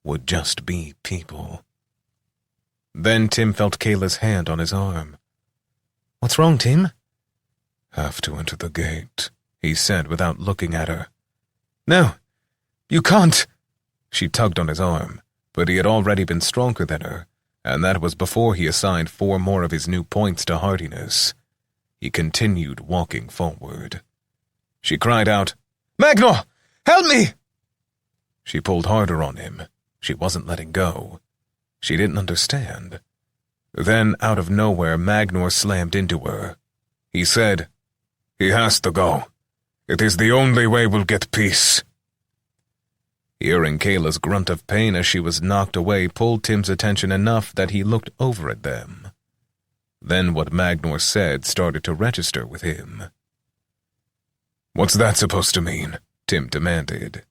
would just be people. Then Tim felt Kayla's hand on his arm. "What's wrong, Tim?" "Have to enter the gate," he said without looking at her. "No, you can't." She tugged on his arm, but he had already been stronger than her, and that was before he assigned 4 more of his new points to hardiness. He continued walking forward. She cried out, "Magnor, help me!" She pulled harder on him. She wasn't letting go. She didn't understand. Then, out of nowhere, Magnor slammed into her. He said, "He has to go. It is the only way we'll get peace." Hearing Kayla's grunt of pain as she was knocked away pulled Tim's attention enough that he looked over at them. Then what Magnor said started to register with him. "What's that supposed to mean?" Tim demanded.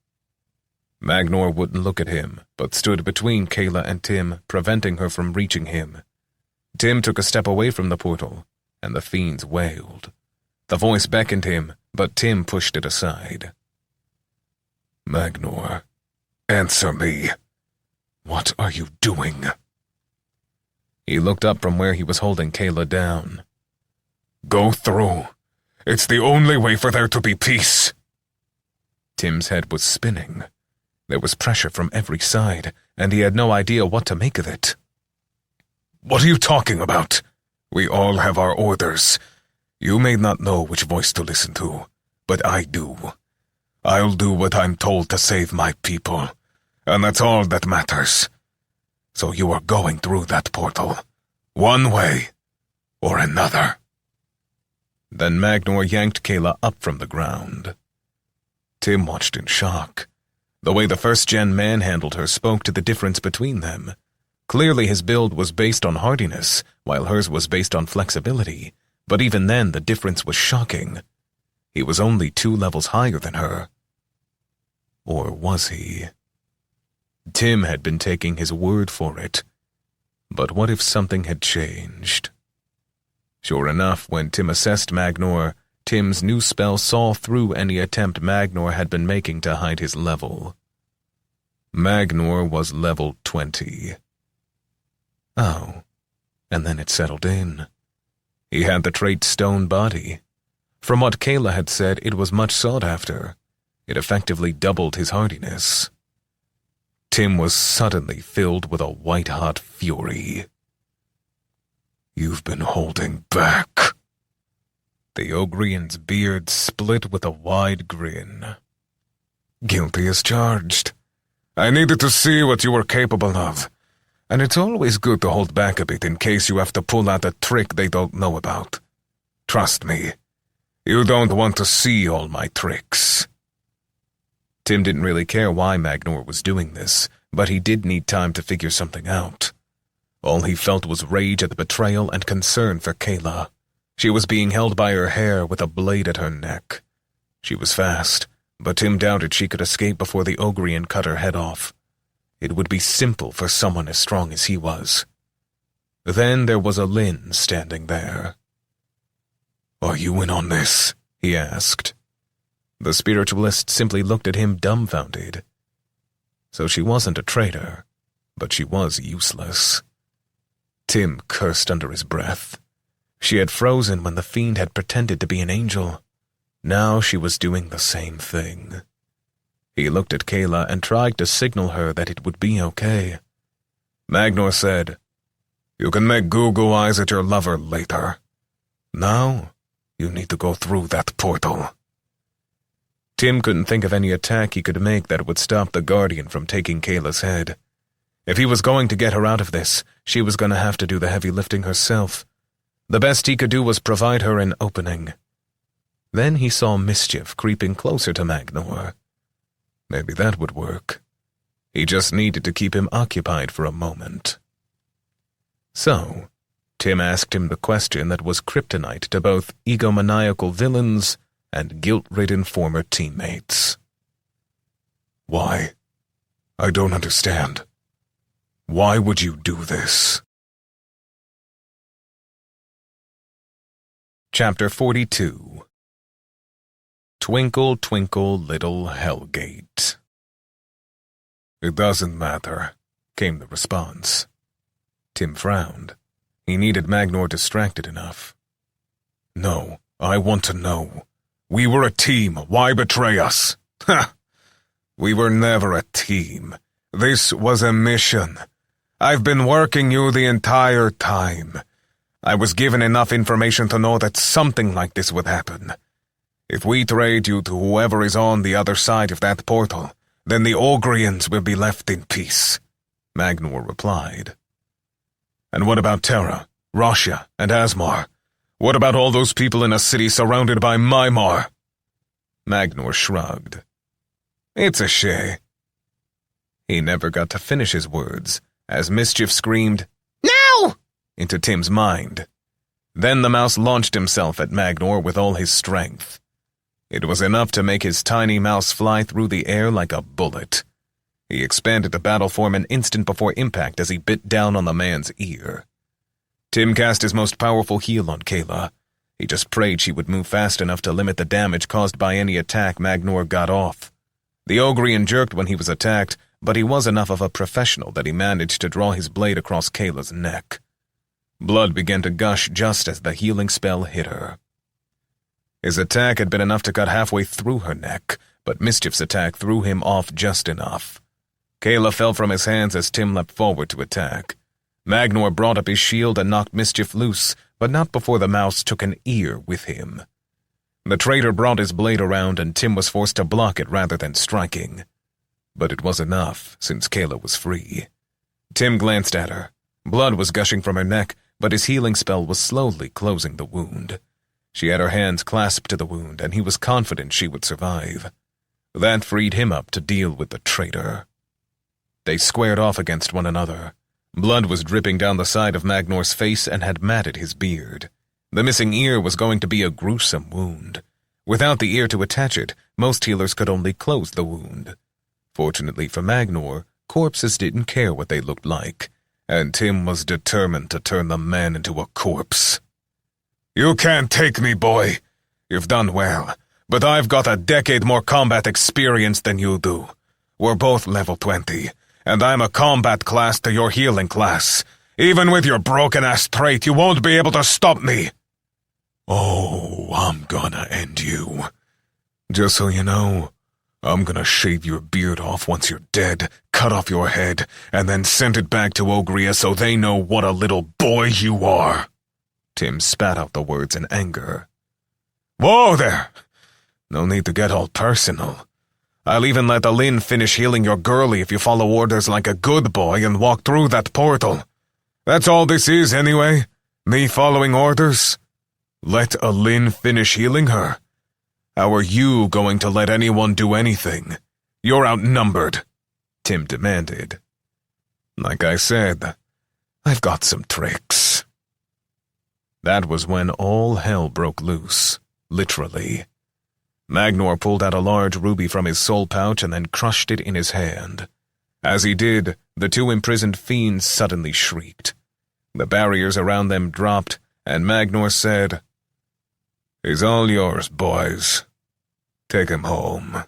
Magnor wouldn't look at him, but stood between Kayla and Tim, preventing her from reaching him. Tim took a step away from the portal, and the fiends wailed. The voice beckoned him, but Tim pushed it aside. "Magnor, answer me. What are you doing?" He looked up from where he was holding Kayla down. "Go through. It's the only way for there to be peace." Tim's head was spinning. There was pressure from every side, and he had no idea what to make of it. "What are you talking about? We all have our orders. You may not know which voice to listen to, but I do. I'll do what I'm told to save my people, and that's all that matters. So you are going through that portal, one way or another." Then Magnor yanked Kayla up from the ground. Tim watched in shock. The way the first-gen man handled her spoke to the difference between them. Clearly his build was based on hardiness, while hers was based on flexibility, but even then the difference was shocking. He was only 2 levels higher than her. Or was he? Tim had been taking his word for it. But what if something had changed? Sure enough, when Tim assessed Magnor, Tim's new spell saw through any attempt Magnor had been making to hide his level. Magnor was level 20. Oh, and then it settled in. He had the trait Stone Body. From what Kayla had said, it was much sought after. It effectively doubled his hardiness. Tim was suddenly filled with a white-hot fury. "You've been holding back." The Ogrian's beard split with a wide grin. "Guilty as charged. I needed to see what you were capable of, and it's always good to hold back a bit in case you have to pull out a trick they don't know about. Trust me, you don't want to see all my tricks." Tim didn't really care why Magnor was doing this, but he did need time to figure something out. All he felt was rage at the betrayal and concern for Kayla. She was being held by her hair with a blade at her neck. She was fast, but Tim doubted she could escape before the Ogrian cut her head off. It would be simple for someone as strong as he was. Then there was a Lynn standing there. "Are you in on this?" he asked. The spiritualist simply looked at him dumbfounded. So she wasn't a traitor, but she was useless. Tim cursed under his breath. She had frozen when the fiend had pretended to be an angel. Now she was doing the same thing. He looked at Kayla and tried to signal her that it would be okay. Magnor said, "You can make goo-goo eyes at your lover later. Now, you need to go through that portal." Tim couldn't think of any attack he could make that would stop the Guardian from taking Kayla's head. If he was going to get her out of this, she was going to have to do the heavy lifting herself. The best he could do was provide her an opening. Then he saw mischief creeping closer to Magnor. Maybe that would work. He just needed to keep him occupied for a moment. So, Tim asked him the question that was kryptonite to both egomaniacal villains and guilt-ridden former teammates. "Why? I don't understand. Why would you do this?" Chapter 42. Twinkle, twinkle, little Hellgate. It doesn't matter, came the response. Tim frowned. He needed Magnor distracted enough. No, I want to know. We were a team. Why betray us? Ha! We were never a team. This was a mission. I've been working you the entire time. I was given enough information to know that something like this would happen. If we trade you to whoever is on the other side of that portal, then the Ogrians will be left in peace, Magnor replied. And what about Terra, Russia, and Asmar? What about all those people in a city surrounded by Mimar? Magnor shrugged. It's a shame. He never got to finish his words, as Mischief screamed, "No!" into Tim's mind. Then the mouse launched himself at Magnor with all his strength. It was enough to make his tiny mouse fly through the air like a bullet. He expanded to battle form an instant before impact as he bit down on the man's ear. Tim cast his most powerful heal on Kayla. He just prayed she would move fast enough to limit the damage caused by any attack Magnor got off. The Ogrian jerked when he was attacked, but he was enough of a professional that he managed to draw his blade across Kayla's neck. Blood began to gush just as the healing spell hit her. His attack had been enough to cut halfway through her neck, but Mischief's attack threw him off just enough. Kayla fell from his hands as Tim leapt forward to attack. Magnor brought up his shield and knocked Mischief loose, but not before the mouse took an ear with him. The traitor brought his blade around and Tim was forced to block it rather than striking. But it was enough, since Kayla was free. Tim glanced at her. Blood was gushing from her neck, but his healing spell was slowly closing the wound. She had her hands clasped to the wound, and he was confident she would survive. That freed him up to deal with the traitor. They squared off against one another. Blood was dripping down the side of Magnor's face and had matted his beard. The missing ear was going to be a gruesome wound. Without the ear to attach it, most healers could only close the wound. Fortunately for Magnor, corpses didn't care what they looked like, and Tim was determined to turn the man into a corpse. You can't take me, boy. You've done well, but I've got a decade more combat experience than you do. We're both level 20, and I'm a combat class to your healing class. Even with your broken-ass trait, you won't be able to stop me. Oh, I'm gonna end you. Just so you know, I'm gonna shave your beard off once you're dead, cut off your head, and then send it back to Ogria so they know what a little boy you are. Tim spat out the words in anger. Whoa there! No need to get all personal. I'll even let Alin finish healing your girlie if you follow orders like a good boy and walk through that portal. That's all this is, anyway. Me following orders. Let Alin finish healing her. How are you going to let anyone do anything? You're outnumbered, Tim demanded. Like I said, I've got some tricks. That was when all hell broke loose, literally. Magnor pulled out a large ruby from his soul pouch and then crushed it in his hand. As he did, the two imprisoned fiends suddenly shrieked. The barriers around them dropped, and Magnor said, "He's all yours, boys. Take him home."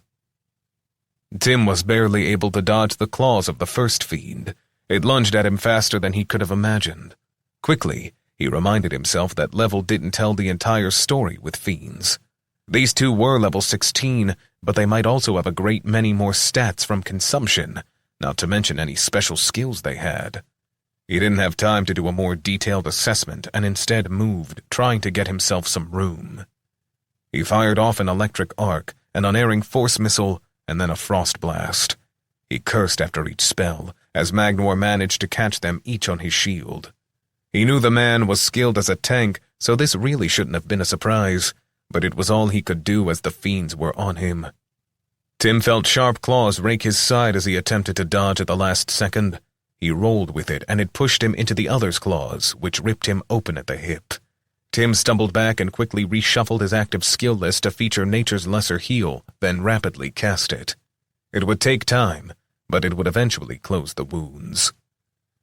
Tim was barely able to dodge the claws of the first fiend. It lunged at him faster than he could have imagined. Quickly, he reminded himself that level didn't tell the entire story with fiends. These two were level 16, but they might also have a great many more stats from consumption, not to mention any special skills they had. He didn't have time to do a more detailed assessment and instead moved, trying to get himself some room. He fired off an electric arc, an unerring force missile, and then a frost blast. He cursed after each spell, as Magnor managed to catch them each on his shield. He knew the man was skilled as a tank, so this really shouldn't have been a surprise, but it was all he could do as the fiends were on him. Tim felt sharp claws rake his side as he attempted to dodge at the last second. He rolled with it, and it pushed him into the other's claws, which ripped him open at the hip. Tim stumbled back and quickly reshuffled his active skill list to feature Nature's Lesser Heal, then rapidly cast it. It would take time, but it would eventually close the wounds.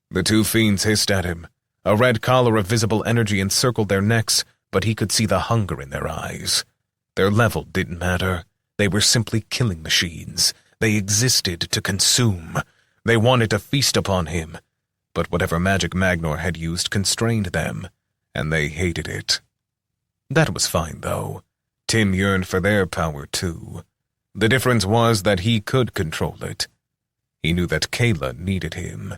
The two fiends hissed at him. A red collar of visible energy encircled their necks, but he could see the hunger in their eyes. Their level didn't matter. They were simply killing machines. They existed to consume. They wanted to feast upon him. But whatever magic Magnor had used constrained them, and they hated it. That was fine, though. Tim yearned for their power, too. The difference was that he could control it. He knew that Kayla needed him.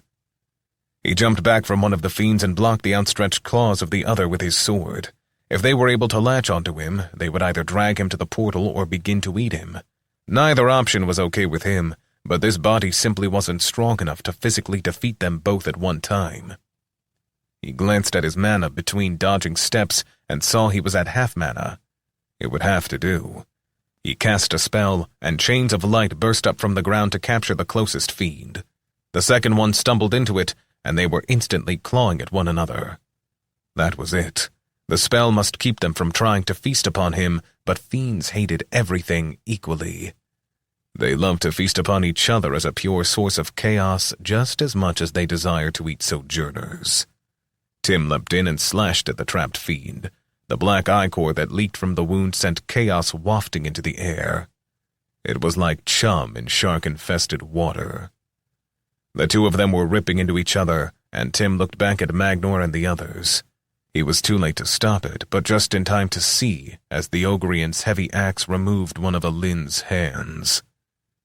He jumped back from one of the fiends and blocked the outstretched claws of the other with his sword. If they were able to latch onto him, they would either drag him to the portal or begin to eat him. Neither option was okay with him, but this body simply wasn't strong enough to physically defeat them both at one time. He glanced at his mana between dodging steps and saw he was at half mana. It would have to do. He cast a spell, and chains of light burst up from the ground to capture the closest fiend. The second one stumbled into it, and they were instantly clawing at one another. That was it. The spell must keep them from trying to feast upon him, but fiends hated everything equally. They loved to feast upon each other as a pure source of chaos just as much as they desired to eat sojourners. Tim leapt in and slashed at the trapped fiend. The black ichor that leaked from the wound sent chaos wafting into the air. It was like chum in shark-infested water. The two of them were ripping into each other, and Tim looked back at Magnor and the others. He was too late to stop it, but just in time to see as the Ogrian's heavy axe removed one of Alin's hands.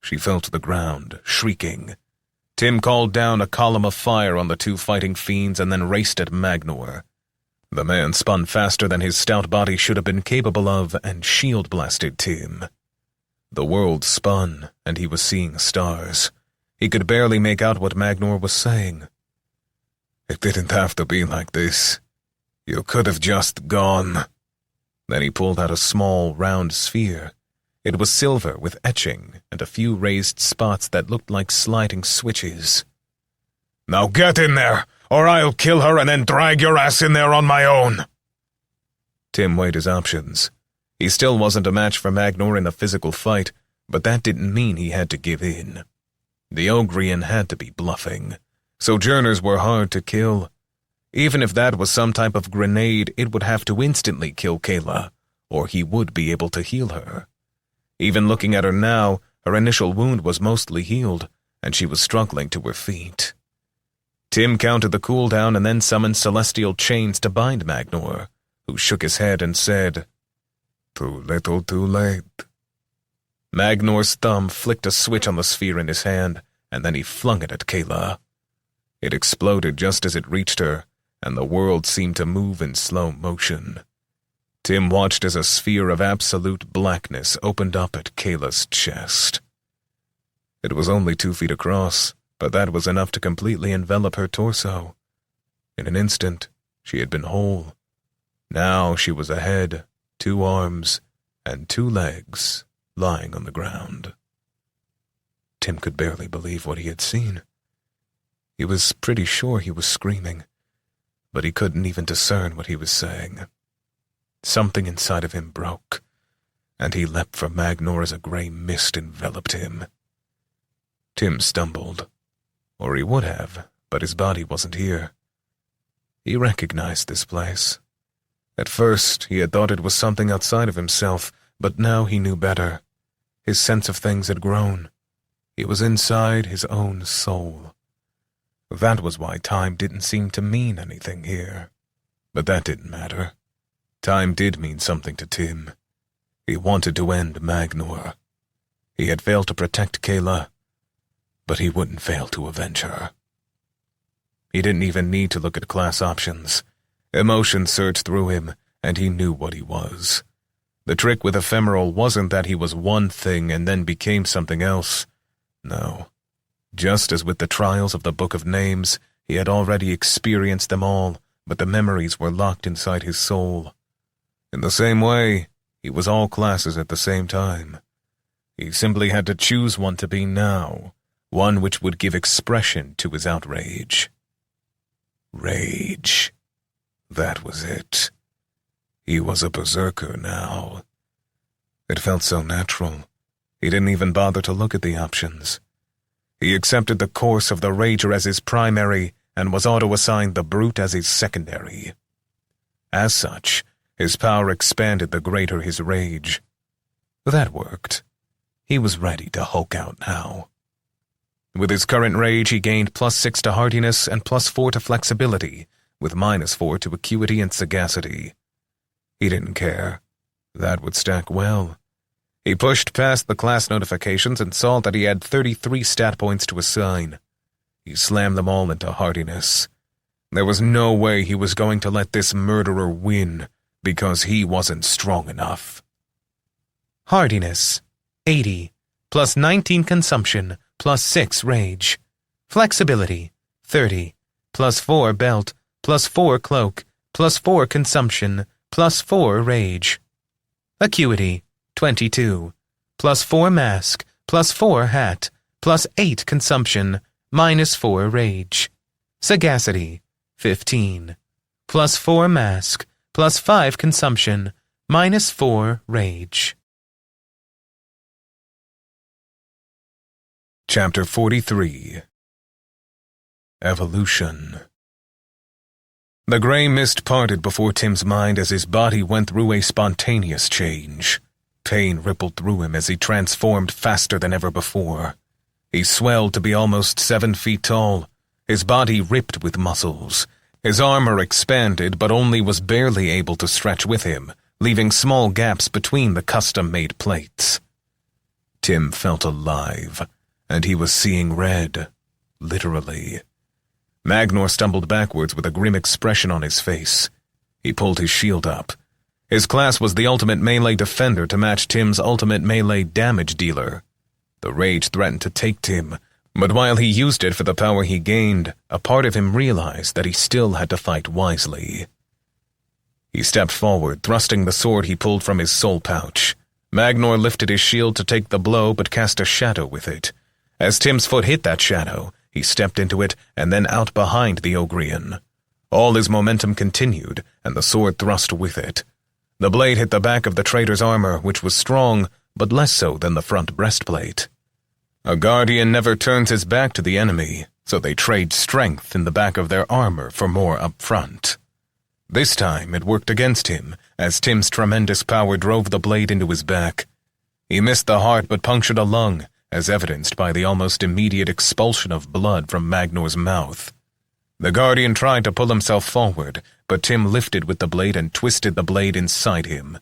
She fell to the ground, shrieking. Tim called down a column of fire on the two fighting fiends and then raced at Magnor. The man spun faster than his stout body should have been capable of and shield-blasted Tim. The world spun, and he was seeing stars. He could barely make out what Magnor was saying. It didn't have to be like this. You could have just gone. Then he pulled out a small, round sphere. It was silver with etching and a few raised spots that looked like sliding switches. Now get in there, or I'll kill her and then drag your ass in there on my own. Tim weighed his options. He still wasn't a match for Magnor in a physical fight, but that didn't mean he had to give in. The Ogrian had to be bluffing. Sojourners were hard to kill. Even if that was some type of grenade, it would have to instantly kill Kayla, or he would be able to heal her. Even looking at her now, her initial wound was mostly healed, and she was struggling to her feet. Tim counted the cooldown and then summoned celestial chains to bind Magnor, who shook his head and said, Too little, too late. Magnor's thumb flicked a switch on the sphere in his hand, and then he flung it at Kayla. It exploded just as it reached her, and the world seemed to move in slow motion. Tim watched as a sphere of absolute blackness opened up at Kayla's chest. It was only 2 feet across, but that was enough to completely envelop her torso. In an instant, she had been whole. Now she was a head, 2 arms, and 2 legs lying on the ground. Tim could barely believe what he had seen. He was pretty sure he was screaming, but he couldn't even discern what he was saying. Something inside of him broke, and he leapt for Magnor as a gray mist enveloped him. Tim stumbled, or he would have, but his body wasn't here. He recognized this place. At first, he had thought it was something outside of himself, but now he knew better. His sense of things had grown. It was inside his own soul. That was why time didn't seem to mean anything here. But that didn't matter. Time did mean something to Tim. He wanted to end Magnor. He had failed to protect Kayla, but he wouldn't fail to avenge her. He didn't even need to look at class options. Emotion surged through him, and he knew what he was. The trick with Ephemeral wasn't that he was one thing and then became something else. No. Just as with the trials of the Book of Names, he had already experienced them all, but the memories were locked inside his soul. In the same way, he was all classes at the same time. He simply had to choose one to be now, one which would give expression to his outrage. Rage. That was it. He was a berserker now. It felt so natural. He didn't even bother to look at the options. He accepted the course of the Rager as his primary and was auto-assigned the Brute as his secondary. As such, His power expanded the greater his rage. That worked. He was ready to Hulk out now. With his current rage, he gained +6 to hardiness and +4 to flexibility, with -4 to acuity and sagacity. He didn't care. That would stack well. He pushed past the class notifications and saw that he had 33 stat points to assign. He slammed them all into hardiness. There was no way he was going to let this murderer win, because he wasn't strong enough. Hardiness, 80, +19 consumption, +6 rage. Flexibility, 30, +4 belt, +4 cloak, +4 consumption, +4 rage. Acuity, 22, +4 mask, +4 hat, +8 consumption, -4 rage. Sagacity, 15, +4 mask, +5 consumption, -4 rage. Chapter 43. Evolution. The gray mist parted before Tim's mind as his body went through a spontaneous change. Pain rippled through him as he transformed faster than ever before. He swelled to be almost 7 feet tall. His body ripped with muscles. His armor expanded but only was barely able to stretch with him, leaving small gaps between the custom-made plates. Tim felt alive, and he was seeing red, literally. Magnor stumbled backwards with a grim expression on his face. He pulled his shield up. His class was the ultimate melee defender to match Tim's ultimate melee damage dealer. The rage threatened to take Tim, but while he used it for the power he gained, a part of him realized that he still had to fight wisely. He stepped forward, thrusting the sword he pulled from his soul pouch. Magnor lifted his shield to take the blow but cast a shadow with it. As Tim's foot hit that shadow, he stepped into it and then out behind the Ogrian. All his momentum continued, and the sword thrust with it. The blade hit the back of the traitor's armor, which was strong, but less so than the front breastplate. A guardian never turns his back to the enemy, so they trade strength in the back of their armor for more up front. This time it worked against him, as Tim's tremendous power drove the blade into his back. He missed the heart but punctured a lung, as evidenced by the almost immediate expulsion of blood from Magnor's mouth. The guardian tried to pull himself forward, but Tim lifted with the blade and twisted the blade inside him.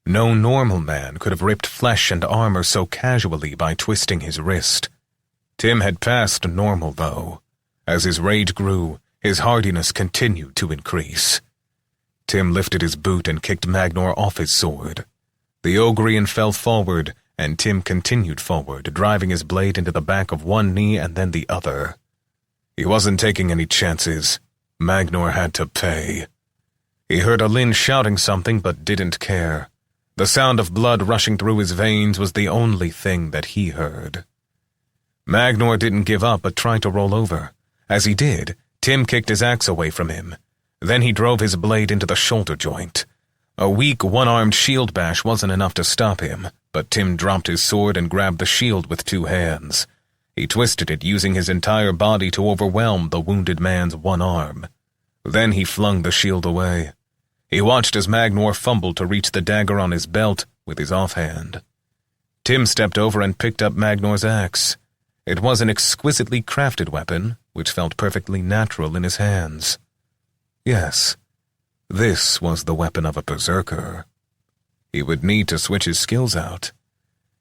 No normal man could have ripped flesh and armor so casually by twisting his wrist. Tim had passed normal, though. As his rage grew, his hardiness continued to increase. Tim lifted his boot and kicked Magnor off his sword. The Ogrian fell forward, and Tim continued forward, driving his blade into the back of one knee and then the other. He wasn't taking any chances. Magnor had to pay. He heard Alin shouting something but didn't care. The sound of blood rushing through his veins was the only thing that he heard. Magnor didn't give up but tried to roll over. As he did, Tim kicked his axe away from him. Then he drove his blade into the shoulder joint. A weak, one-armed shield bash wasn't enough to stop him, but Tim dropped his sword and grabbed the shield with 2 hands. He twisted it, using his entire body to overwhelm the wounded man's one arm. Then he flung the shield away. He watched as Magnor fumbled to reach the dagger on his belt with his offhand. Tim stepped over and picked up Magnor's axe. It was an exquisitely crafted weapon, which felt perfectly natural in his hands. Yes, this was the weapon of a berserker. He would need to switch his skills out.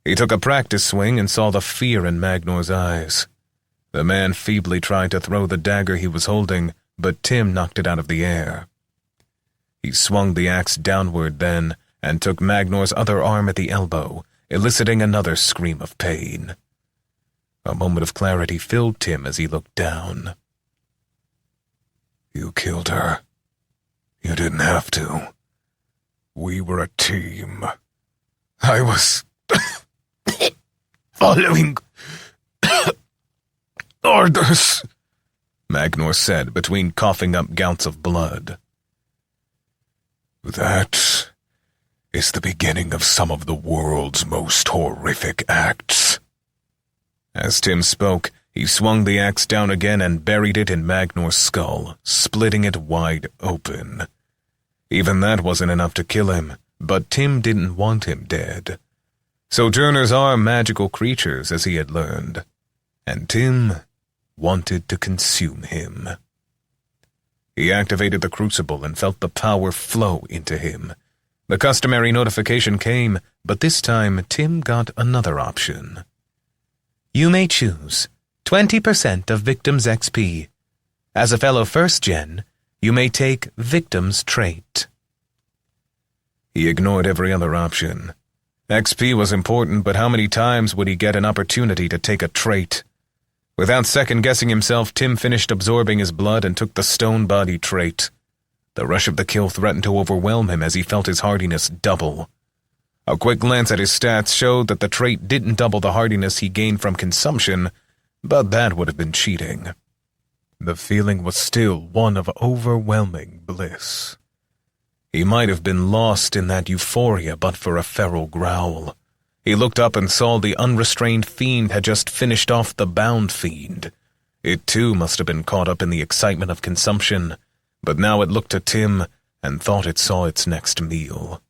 He took a practice swing and saw the fear in Magnor's eyes. The man feebly tried to throw the dagger he was holding, but Tim knocked it out of the air. He swung the axe downward then, and took Magnor's other arm at the elbow, eliciting another scream of pain. A moment of clarity filled Tim as he looked down. You killed her. You didn't have to. We were a team. I was following orders, Magnor said between coughing up gouts of blood. That is the beginning of some of the world's most horrific acts. As Tim spoke, he swung the axe down again and buried it in Magnor's skull, splitting it wide open. Even that wasn't enough to kill him, but Tim didn't want him dead. Sojourners are magical creatures, as he had learned, and Tim wanted to consume him. He activated the crucible and felt the power flow into him. The customary notification came, but this time Tim got another option. You may choose 20% of Victim's XP. As a fellow first gen, you may take Victim's trait. He ignored every other option. XP was important, but how many times would he get an opportunity to take a trait? Without second-guessing himself, Tim finished absorbing his blood and took the stone body trait. The rush of the kill threatened to overwhelm him as he felt his hardiness double. A quick glance at his stats showed that the trait didn't double the hardiness he gained from consumption, but that would have been cheating. The feeling was still one of overwhelming bliss. He might have been lost in that euphoria but for a feral growl. He looked up and saw the unrestrained fiend had just finished off the bound fiend. It too must have been caught up in the excitement of consumption, but now it looked to Tim and thought it saw its next meal.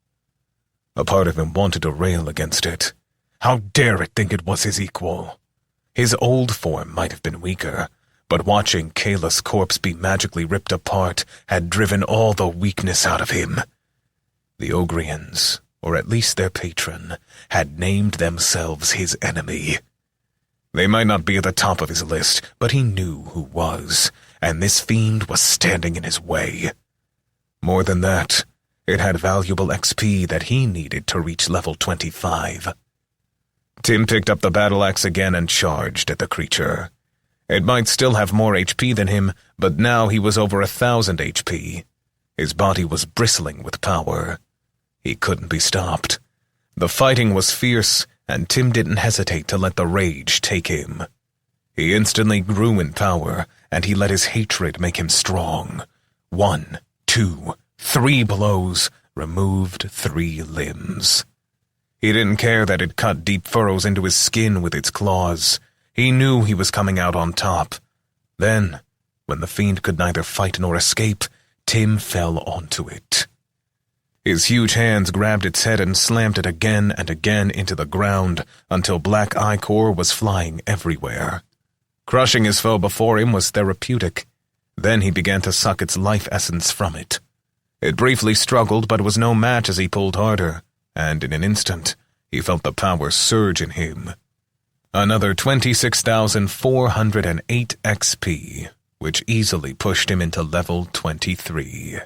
A part of him wanted to rail against it. How dare it think it was his equal? His old form might have been weaker, but watching Kayla's corpse be magically ripped apart had driven all the weakness out of him. The Ogrians, or at least their patron, had named themselves his enemy. They might not be at the top of his list, but he knew who was, and this fiend was standing in his way. More than that, it had valuable XP that he needed to reach level 25. Tim picked up the battle axe again and charged at the creature. It might still have more HP than him, but now he was over 1,000 HP. His body was bristling with power. He couldn't be stopped. The fighting was fierce, and Tim didn't hesitate to let the rage take him. He instantly grew in power, and he let his hatred make him strong. 1, 2, 3 blows removed 3 limbs. He didn't care that it cut deep furrows into his skin with its claws. He knew he was coming out on top. Then, when the fiend could neither fight nor escape, Tim fell onto it. His huge hands grabbed its head and slammed it again and again into the ground until black ichor was flying everywhere. Crushing his foe before him was therapeutic. Then he began to suck its life essence from it. It briefly struggled, but was no match as he pulled harder, and in an instant, he felt the power surge in him. Another 26,408 XP, which easily pushed him into level 23.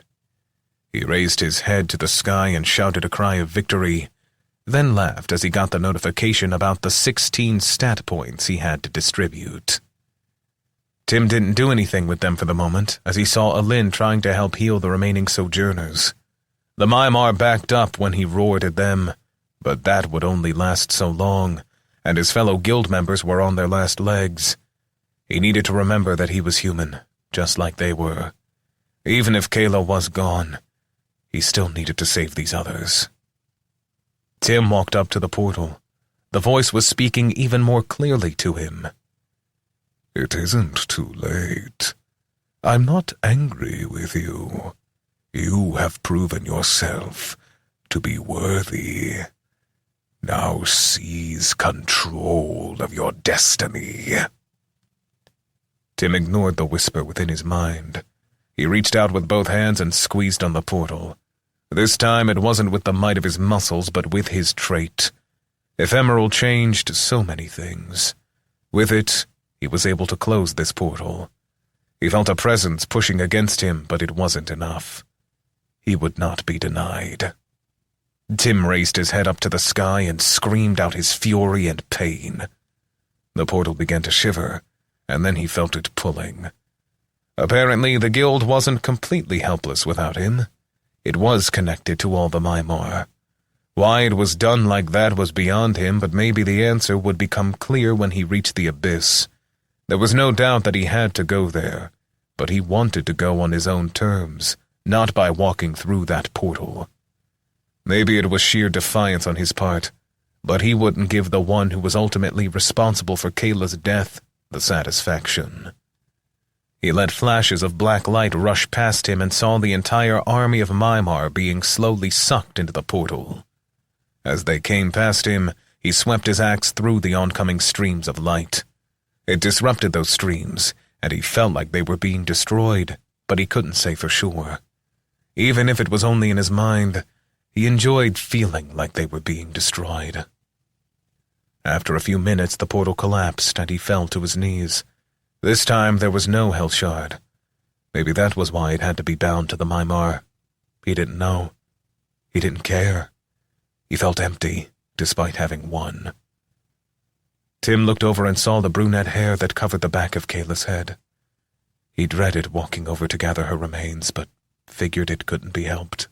He raised his head to the sky and shouted a cry of victory, then laughed as he got the notification about the 16 stat points he had to distribute. Tim didn't do anything with them for the moment, as he saw Alin trying to help heal the remaining sojourners. The Mimar backed up when he roared at them, but that would only last so long, and his fellow guild members were on their last legs. He needed to remember that he was human, just like they were. Even if Kayla was gone, he still needed to save these others. Tim walked up to the portal. The voice was speaking even more clearly to him. It isn't too late. I'm not angry with you. You have proven yourself to be worthy. Now seize control of your destiny. Tim ignored the whisper within his mind. He reached out with both hands and squeezed on the portal. This time it wasn't with the might of his muscles, but with his trait. Ephemeral changed so many things. With it, he was able to close this portal. He felt a presence pushing against him, but it wasn't enough. He would not be denied. Tim raised his head up to the sky and screamed out his fury and pain. The portal began to shiver, and then he felt it pulling. Apparently, the guild wasn't completely helpless without him. It was connected to all the Mimar. Why it was done like that was beyond him, but maybe the answer would become clear when he reached the abyss. There was no doubt that he had to go there, but he wanted to go on his own terms, not by walking through that portal. Maybe it was sheer defiance on his part, but he wouldn't give the one who was ultimately responsible for Kayla's death the satisfaction. He let flashes of black light rush past him and saw the entire army of Mimar being slowly sucked into the portal. As they came past him, he swept his axe through the oncoming streams of light. It disrupted those streams, and he felt like they were being destroyed, but he couldn't say for sure. Even if it was only in his mind, he enjoyed feeling like they were being destroyed. After a few minutes, the portal collapsed, and he fell to his knees. This time there was no health shard. Maybe that was why it had to be bound to the Mimar. He didn't know. He didn't care. He felt empty, despite having one. Tim looked over and saw the brunette hair that covered the back of Kayla's head. He dreaded walking over to gather her remains, but figured it couldn't be helped.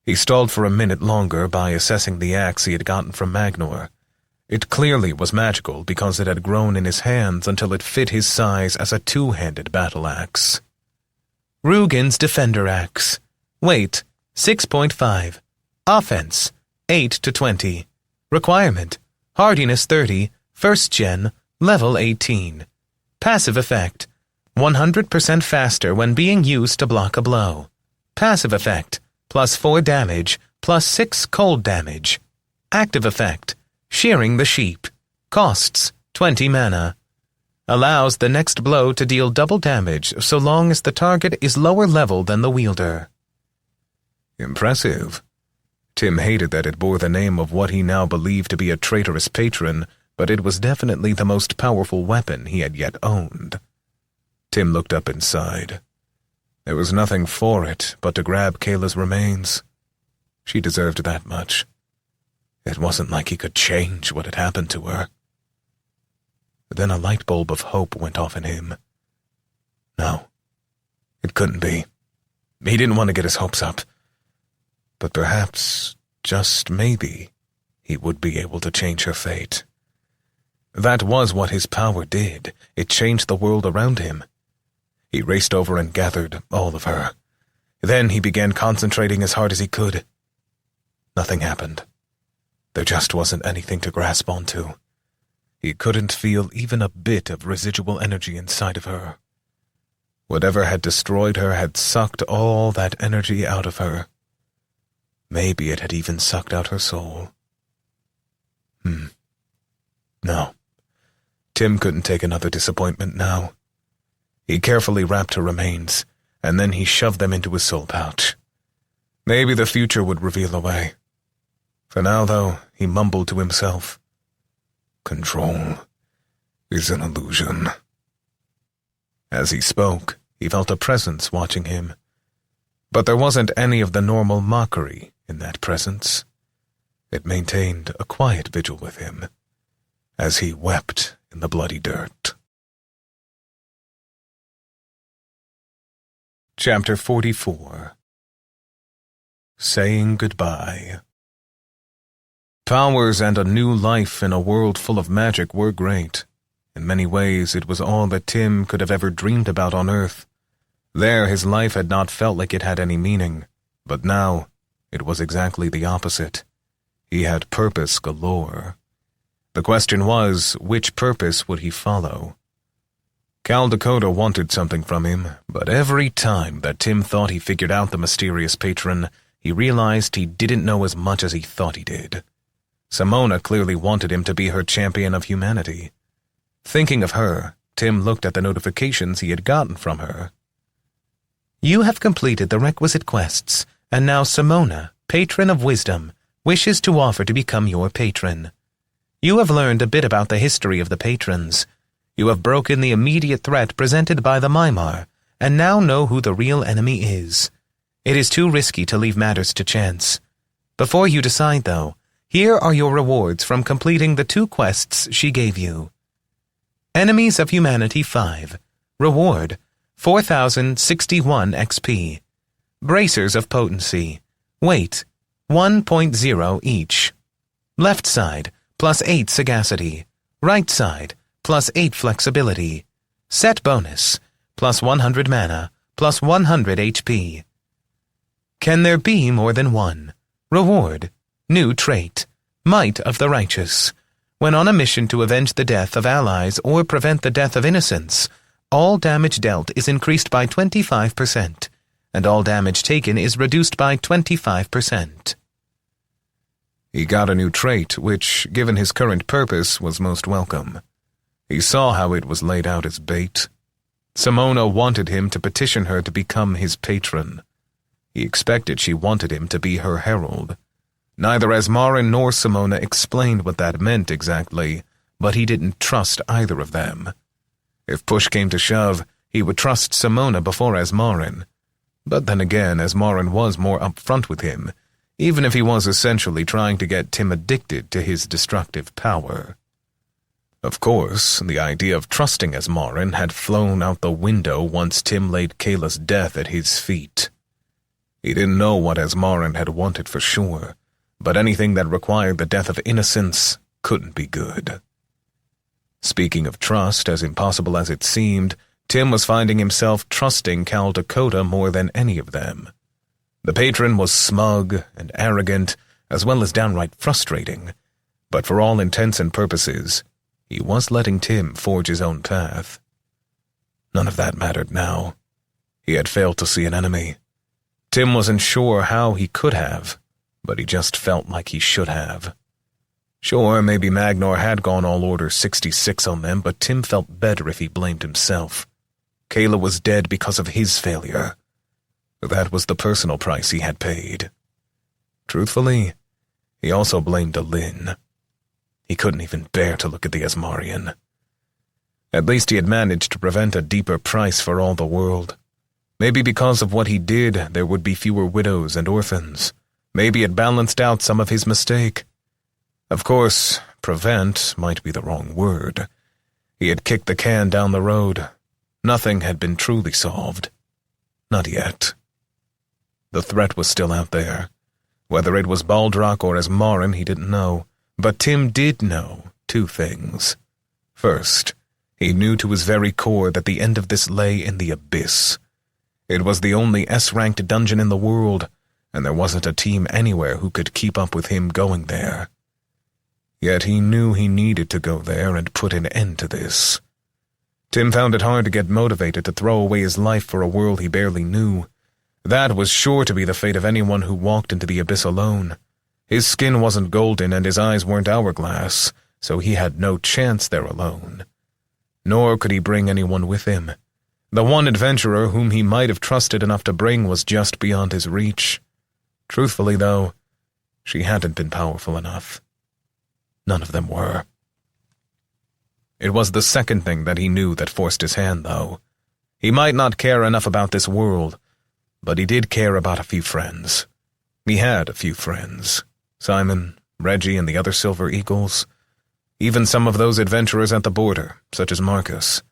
He stalled for a minute longer by assessing the axe he had gotten from Magnor. It clearly was magical because it had grown in his hands until it fit his size as a two-handed battle axe. Rugen's Defender Axe. Weight, 6.5. Offense, 8 to 20. Requirement, Hardiness 30, 1st Gen, Level 18. Passive effect, 100% faster when being used to block a blow. Passive effect, +4 damage, +6 cold damage. Active effect, Shearing the Sheep. Costs, 20 mana. Allows the next blow to deal double damage so long as the target is lower level than the wielder. Impressive. Tim hated that it bore the name of what he now believed to be a traitorous patron, but it was definitely the most powerful weapon he had yet owned. Tim looked up and sighed. There was nothing for it but to grab Kayla's remains. She deserved that much. It wasn't like he could change what had happened to her. Then a light bulb of hope went off in him. No, it couldn't be. He didn't want to get his hopes up. But perhaps, just maybe, he would be able to change her fate. That was what his power did. It changed the world around him. He raced over and gathered all of her. Then he began concentrating as hard as he could. Nothing happened. There just wasn't anything to grasp onto. He couldn't feel even a bit of residual energy inside of her. Whatever had destroyed her had sucked all that energy out of her. Maybe it had even sucked out her soul. No. Tim couldn't take another disappointment now. He carefully wrapped her remains, and then he shoved them into his soul pouch. Maybe the future would reveal a way. For now, though, he mumbled to himself, "Control is an illusion." As he spoke, he felt a presence watching him. But there wasn't any of the normal mockery in that presence. It maintained a quiet vigil with him, as he wept in the bloody dirt. Chapter 44. Saying Goodbye. Powers and a new life in a world full of magic were great. In many ways, it was all that Tim could have ever dreamed about on Earth. There, his life had not felt like it had any meaning, but now, it was exactly the opposite. He had purpose galore. The question was, which purpose would he follow? Caldecota wanted something from him, but every time that Tim thought he figured out the mysterious patron, he realized he didn't know as much as he thought he did. Simona clearly wanted him to be her champion of humanity. Thinking of her, Tim looked at the notifications he had gotten from her. You have completed the requisite quests, and now Simona, patron of wisdom, wishes to offer to become your patron. You have learned a bit about the history of the patrons. You have broken the immediate threat presented by the Mimar, and now know who the real enemy is. It is too risky to leave matters to chance. Before you decide, though, here are your rewards from completing the 2 quests she gave you. Enemies of Humanity 5. Reward, 4,061 XP. Bracers of Potency. Weight, 1.0 each. Left side, +8 Sagacity. Right side, +8 Flexibility. Set bonus, +100 mana, +100 HP. Can there be more than one? Reward, new trait, Might of the Righteous. When on a mission to avenge the death of allies or prevent the death of innocents, all damage dealt is increased by 25%, and all damage taken is reduced by 25%. He got a new trait, which, given his current purpose, was most welcome. He saw how it was laid out as bait. Simona wanted him to petition her to become his patron. He expected she wanted him to be her herald. Neither Asmarin nor Simona explained what that meant exactly, but he didn't trust either of them. If push came to shove, he would trust Simona before Asmarin. But then again, Asmarin was more upfront with him, even if he was essentially trying to get Tim addicted to his destructive power. Of course, the idea of trusting Asmarin had flown out the window once Tim laid Kayla's death at his feet. He didn't know what Asmarin had wanted for sure, but anything that required the death of innocence couldn't be good. Speaking of trust, as impossible as it seemed, Tim was finding himself trusting Caldecott more than any of them. The patron was smug and arrogant, as well as downright frustrating, but for all intents and purposes, he was letting Tim forge his own path. None of that mattered now. He had failed to see an enemy. Tim wasn't sure how he could have, but he just felt like he should have. Sure, maybe Magnor had gone all Order 66 on them, but Tim felt better if he blamed himself. Kayla was dead because of his failure. That was the personal price he had paid. Truthfully, he also blamed Alin. He couldn't even bear to look at the Asmarian. At least he had managed to prevent a deeper price for all the world. Maybe because of what he did, there would be fewer widows and orphans. Maybe it balanced out some of his mistake. Of course, prevent might be the wrong word. He had kicked the can down the road. Nothing had been truly solved. Not yet. The threat was still out there. Whether it was Baldrach or Asmarin, he didn't know. But Tim did know 2 things. First, he knew to his very core that the end of this lay in the abyss. It was the only S-ranked dungeon in the world, and there wasn't a team anywhere who could keep up with him going there. Yet he knew he needed to go there and put an end to this. Tim found it hard to get motivated to throw away his life for a world he barely knew. That was sure to be the fate of anyone who walked into the abyss alone. His skin wasn't golden and his eyes weren't hourglass, so he had no chance there alone. Nor could he bring anyone with him. The one adventurer whom he might have trusted enough to bring was just beyond his reach. Truthfully, though, she hadn't been powerful enough. None of them were. It was the second thing that he knew that forced his hand, though. He might not care enough about this world, but he did care about a few friends. He had a few friends. Simon, Reggie, and the other Silver Eagles. Even some of those adventurers at the border, such as Marcus.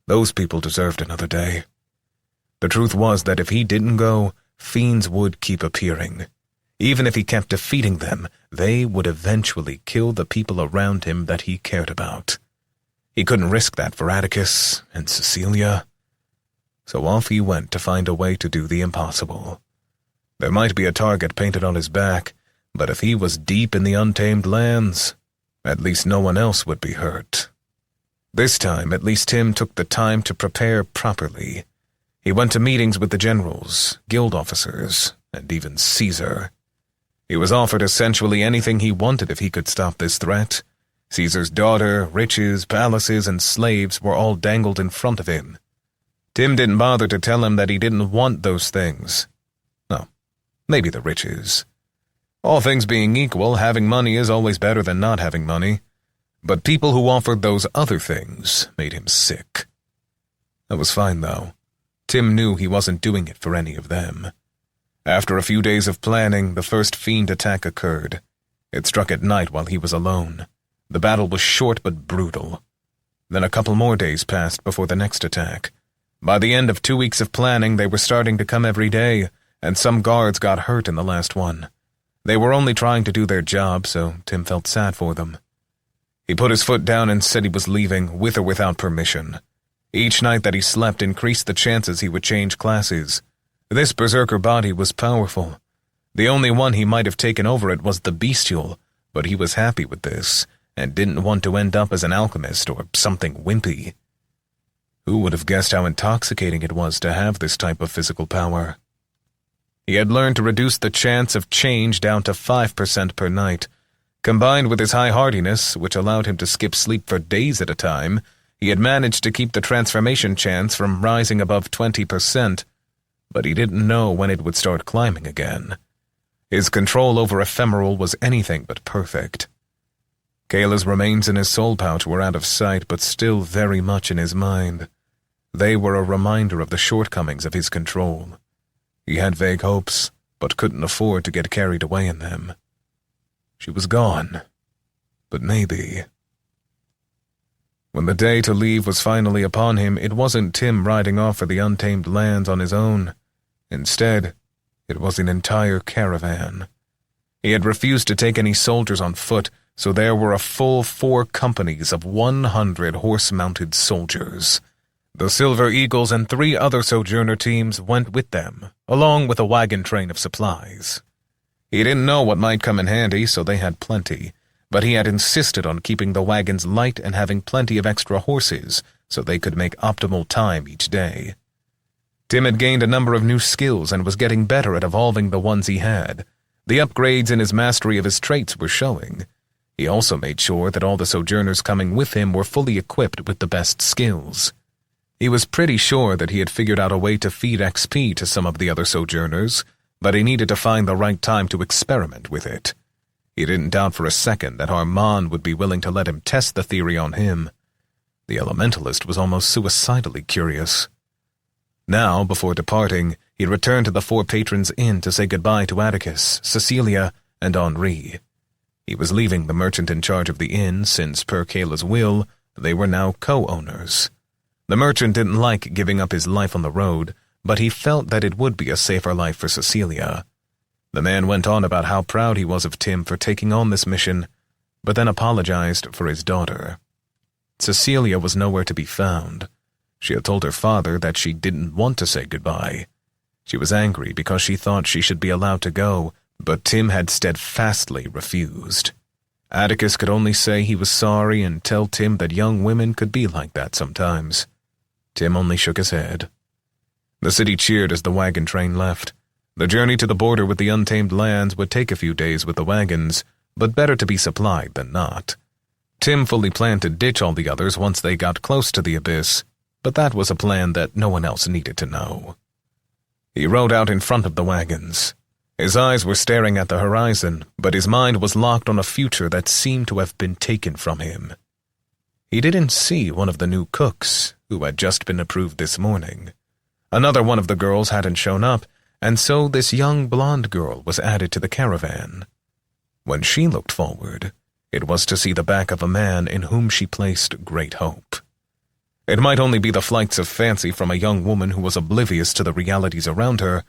Those people deserved another day. The truth was that if he didn't go, fiends would keep appearing. Even if he kept defeating them, they would eventually kill the people around him that he cared about. He couldn't risk that for Atticus and Cecilia. So off he went to find a way to do the impossible. There might be a target painted on his back, but if he was deep in the untamed lands, at least no one else would be hurt. This time, at least Tim took the time to prepare properly. He went to meetings with the generals, guild officers, and even Caesar. He was offered essentially anything he wanted if he could stop this threat. Caesar's daughter, riches, palaces, and slaves were all dangled in front of him. Tim didn't bother to tell him that he didn't want those things. No, maybe the riches. All things being equal, having money is always better than not having money. But people who offered those other things made him sick. That was fine, though. Tim knew he wasn't doing it for any of them. After a few days of planning, the first fiend attack occurred. It struck at night while he was alone. The battle was short but brutal. Then a couple more days passed before the next attack. By the end of 2 weeks of planning, they were starting to come every day, and some guards got hurt in the last one. They were only trying to do their job, so Tim felt sad for them. He put his foot down and said he was leaving, with or without permission. Each night that he slept increased the chances he would change classes. This berserker body was powerful. The only one he might have taken over it was the bestial, but he was happy with this, and didn't want to end up as an alchemist or something wimpy. Who would have guessed how intoxicating it was to have this type of physical power? He had learned to reduce the chance of change down to 5% per night. Combined with his high hardiness, which allowed him to skip sleep for days at a time, he had managed to keep the transformation chance from rising above 20%, but he didn't know when it would start climbing again. His control over Ephemeral was anything but perfect. Kayla's remains in his soul pouch were out of sight, but still very much in his mind. They were a reminder of the shortcomings of his control. He had vague hopes, but couldn't afford to get carried away in them. She was gone, but maybe. When the day to leave was finally upon him, it wasn't Tim riding off for the untamed lands on his own. Instead, it was an entire caravan. He had refused to take any soldiers on foot, so there were a full 4 companies of 100 horse-mounted soldiers. The Silver Eagles and 3 other Sojourner teams went with them, along with a wagon train of supplies. He didn't know what might come in handy, so they had plenty, but he had insisted on keeping the wagons light and having plenty of extra horses so they could make optimal time each day. Tim had gained a number of new skills and was getting better at evolving the ones he had. The upgrades in his mastery of his traits were showing. He also made sure that all the Sojourners coming with him were fully equipped with the best skills. He was pretty sure that he had figured out a way to feed XP to some of the other Sojourners, but he needed to find the right time to experiment with it. He didn't doubt for a second that Armand would be willing to let him test the theory on him. The Elementalist was almost suicidally curious. Now, before departing, he returned to the 4 Patrons Inn to say goodbye to Atticus, Cecilia, and Henri. He was leaving the merchant in charge of the inn since, per Kayla's will, they were now co-owners. The merchant didn't like giving up his life on the road, but he felt that it would be a safer life for Cecilia. The man went on about how proud he was of Tim for taking on this mission, but then apologized for his daughter. Cecilia was nowhere to be found. She had told her father that she didn't want to say goodbye. She was angry because she thought she should be allowed to go, but Tim had steadfastly refused. Atticus could only say he was sorry and tell Tim that young women could be like that sometimes. Tim only shook his head. The city cheered as the wagon train left. The journey to the border with the untamed lands would take a few days with the wagons, but better to be supplied than not. Tim fully planned to ditch all the others once they got close to the abyss, but that was a plan that no one else needed to know. He rode out in front of the wagons. His eyes were staring at the horizon, but his mind was locked on a future that seemed to have been taken from him. He didn't see one of the new cooks, who had just been approved this morning. Another one of the girls hadn't shown up, and so this young blonde girl was added to the caravan. When she looked forward, it was to see the back of a man in whom she placed great hope. It might only be the flights of fancy from a young woman who was oblivious to the realities around her,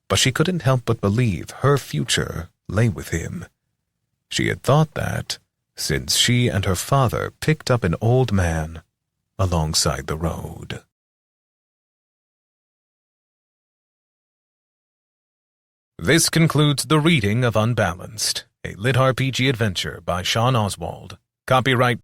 but she couldn't help but believe her future lay with him. She had thought that, since she and her father picked up an old man alongside the road. This concludes the reading of Unbalanced, a lit RPG adventure by Sean Oswald. Copyright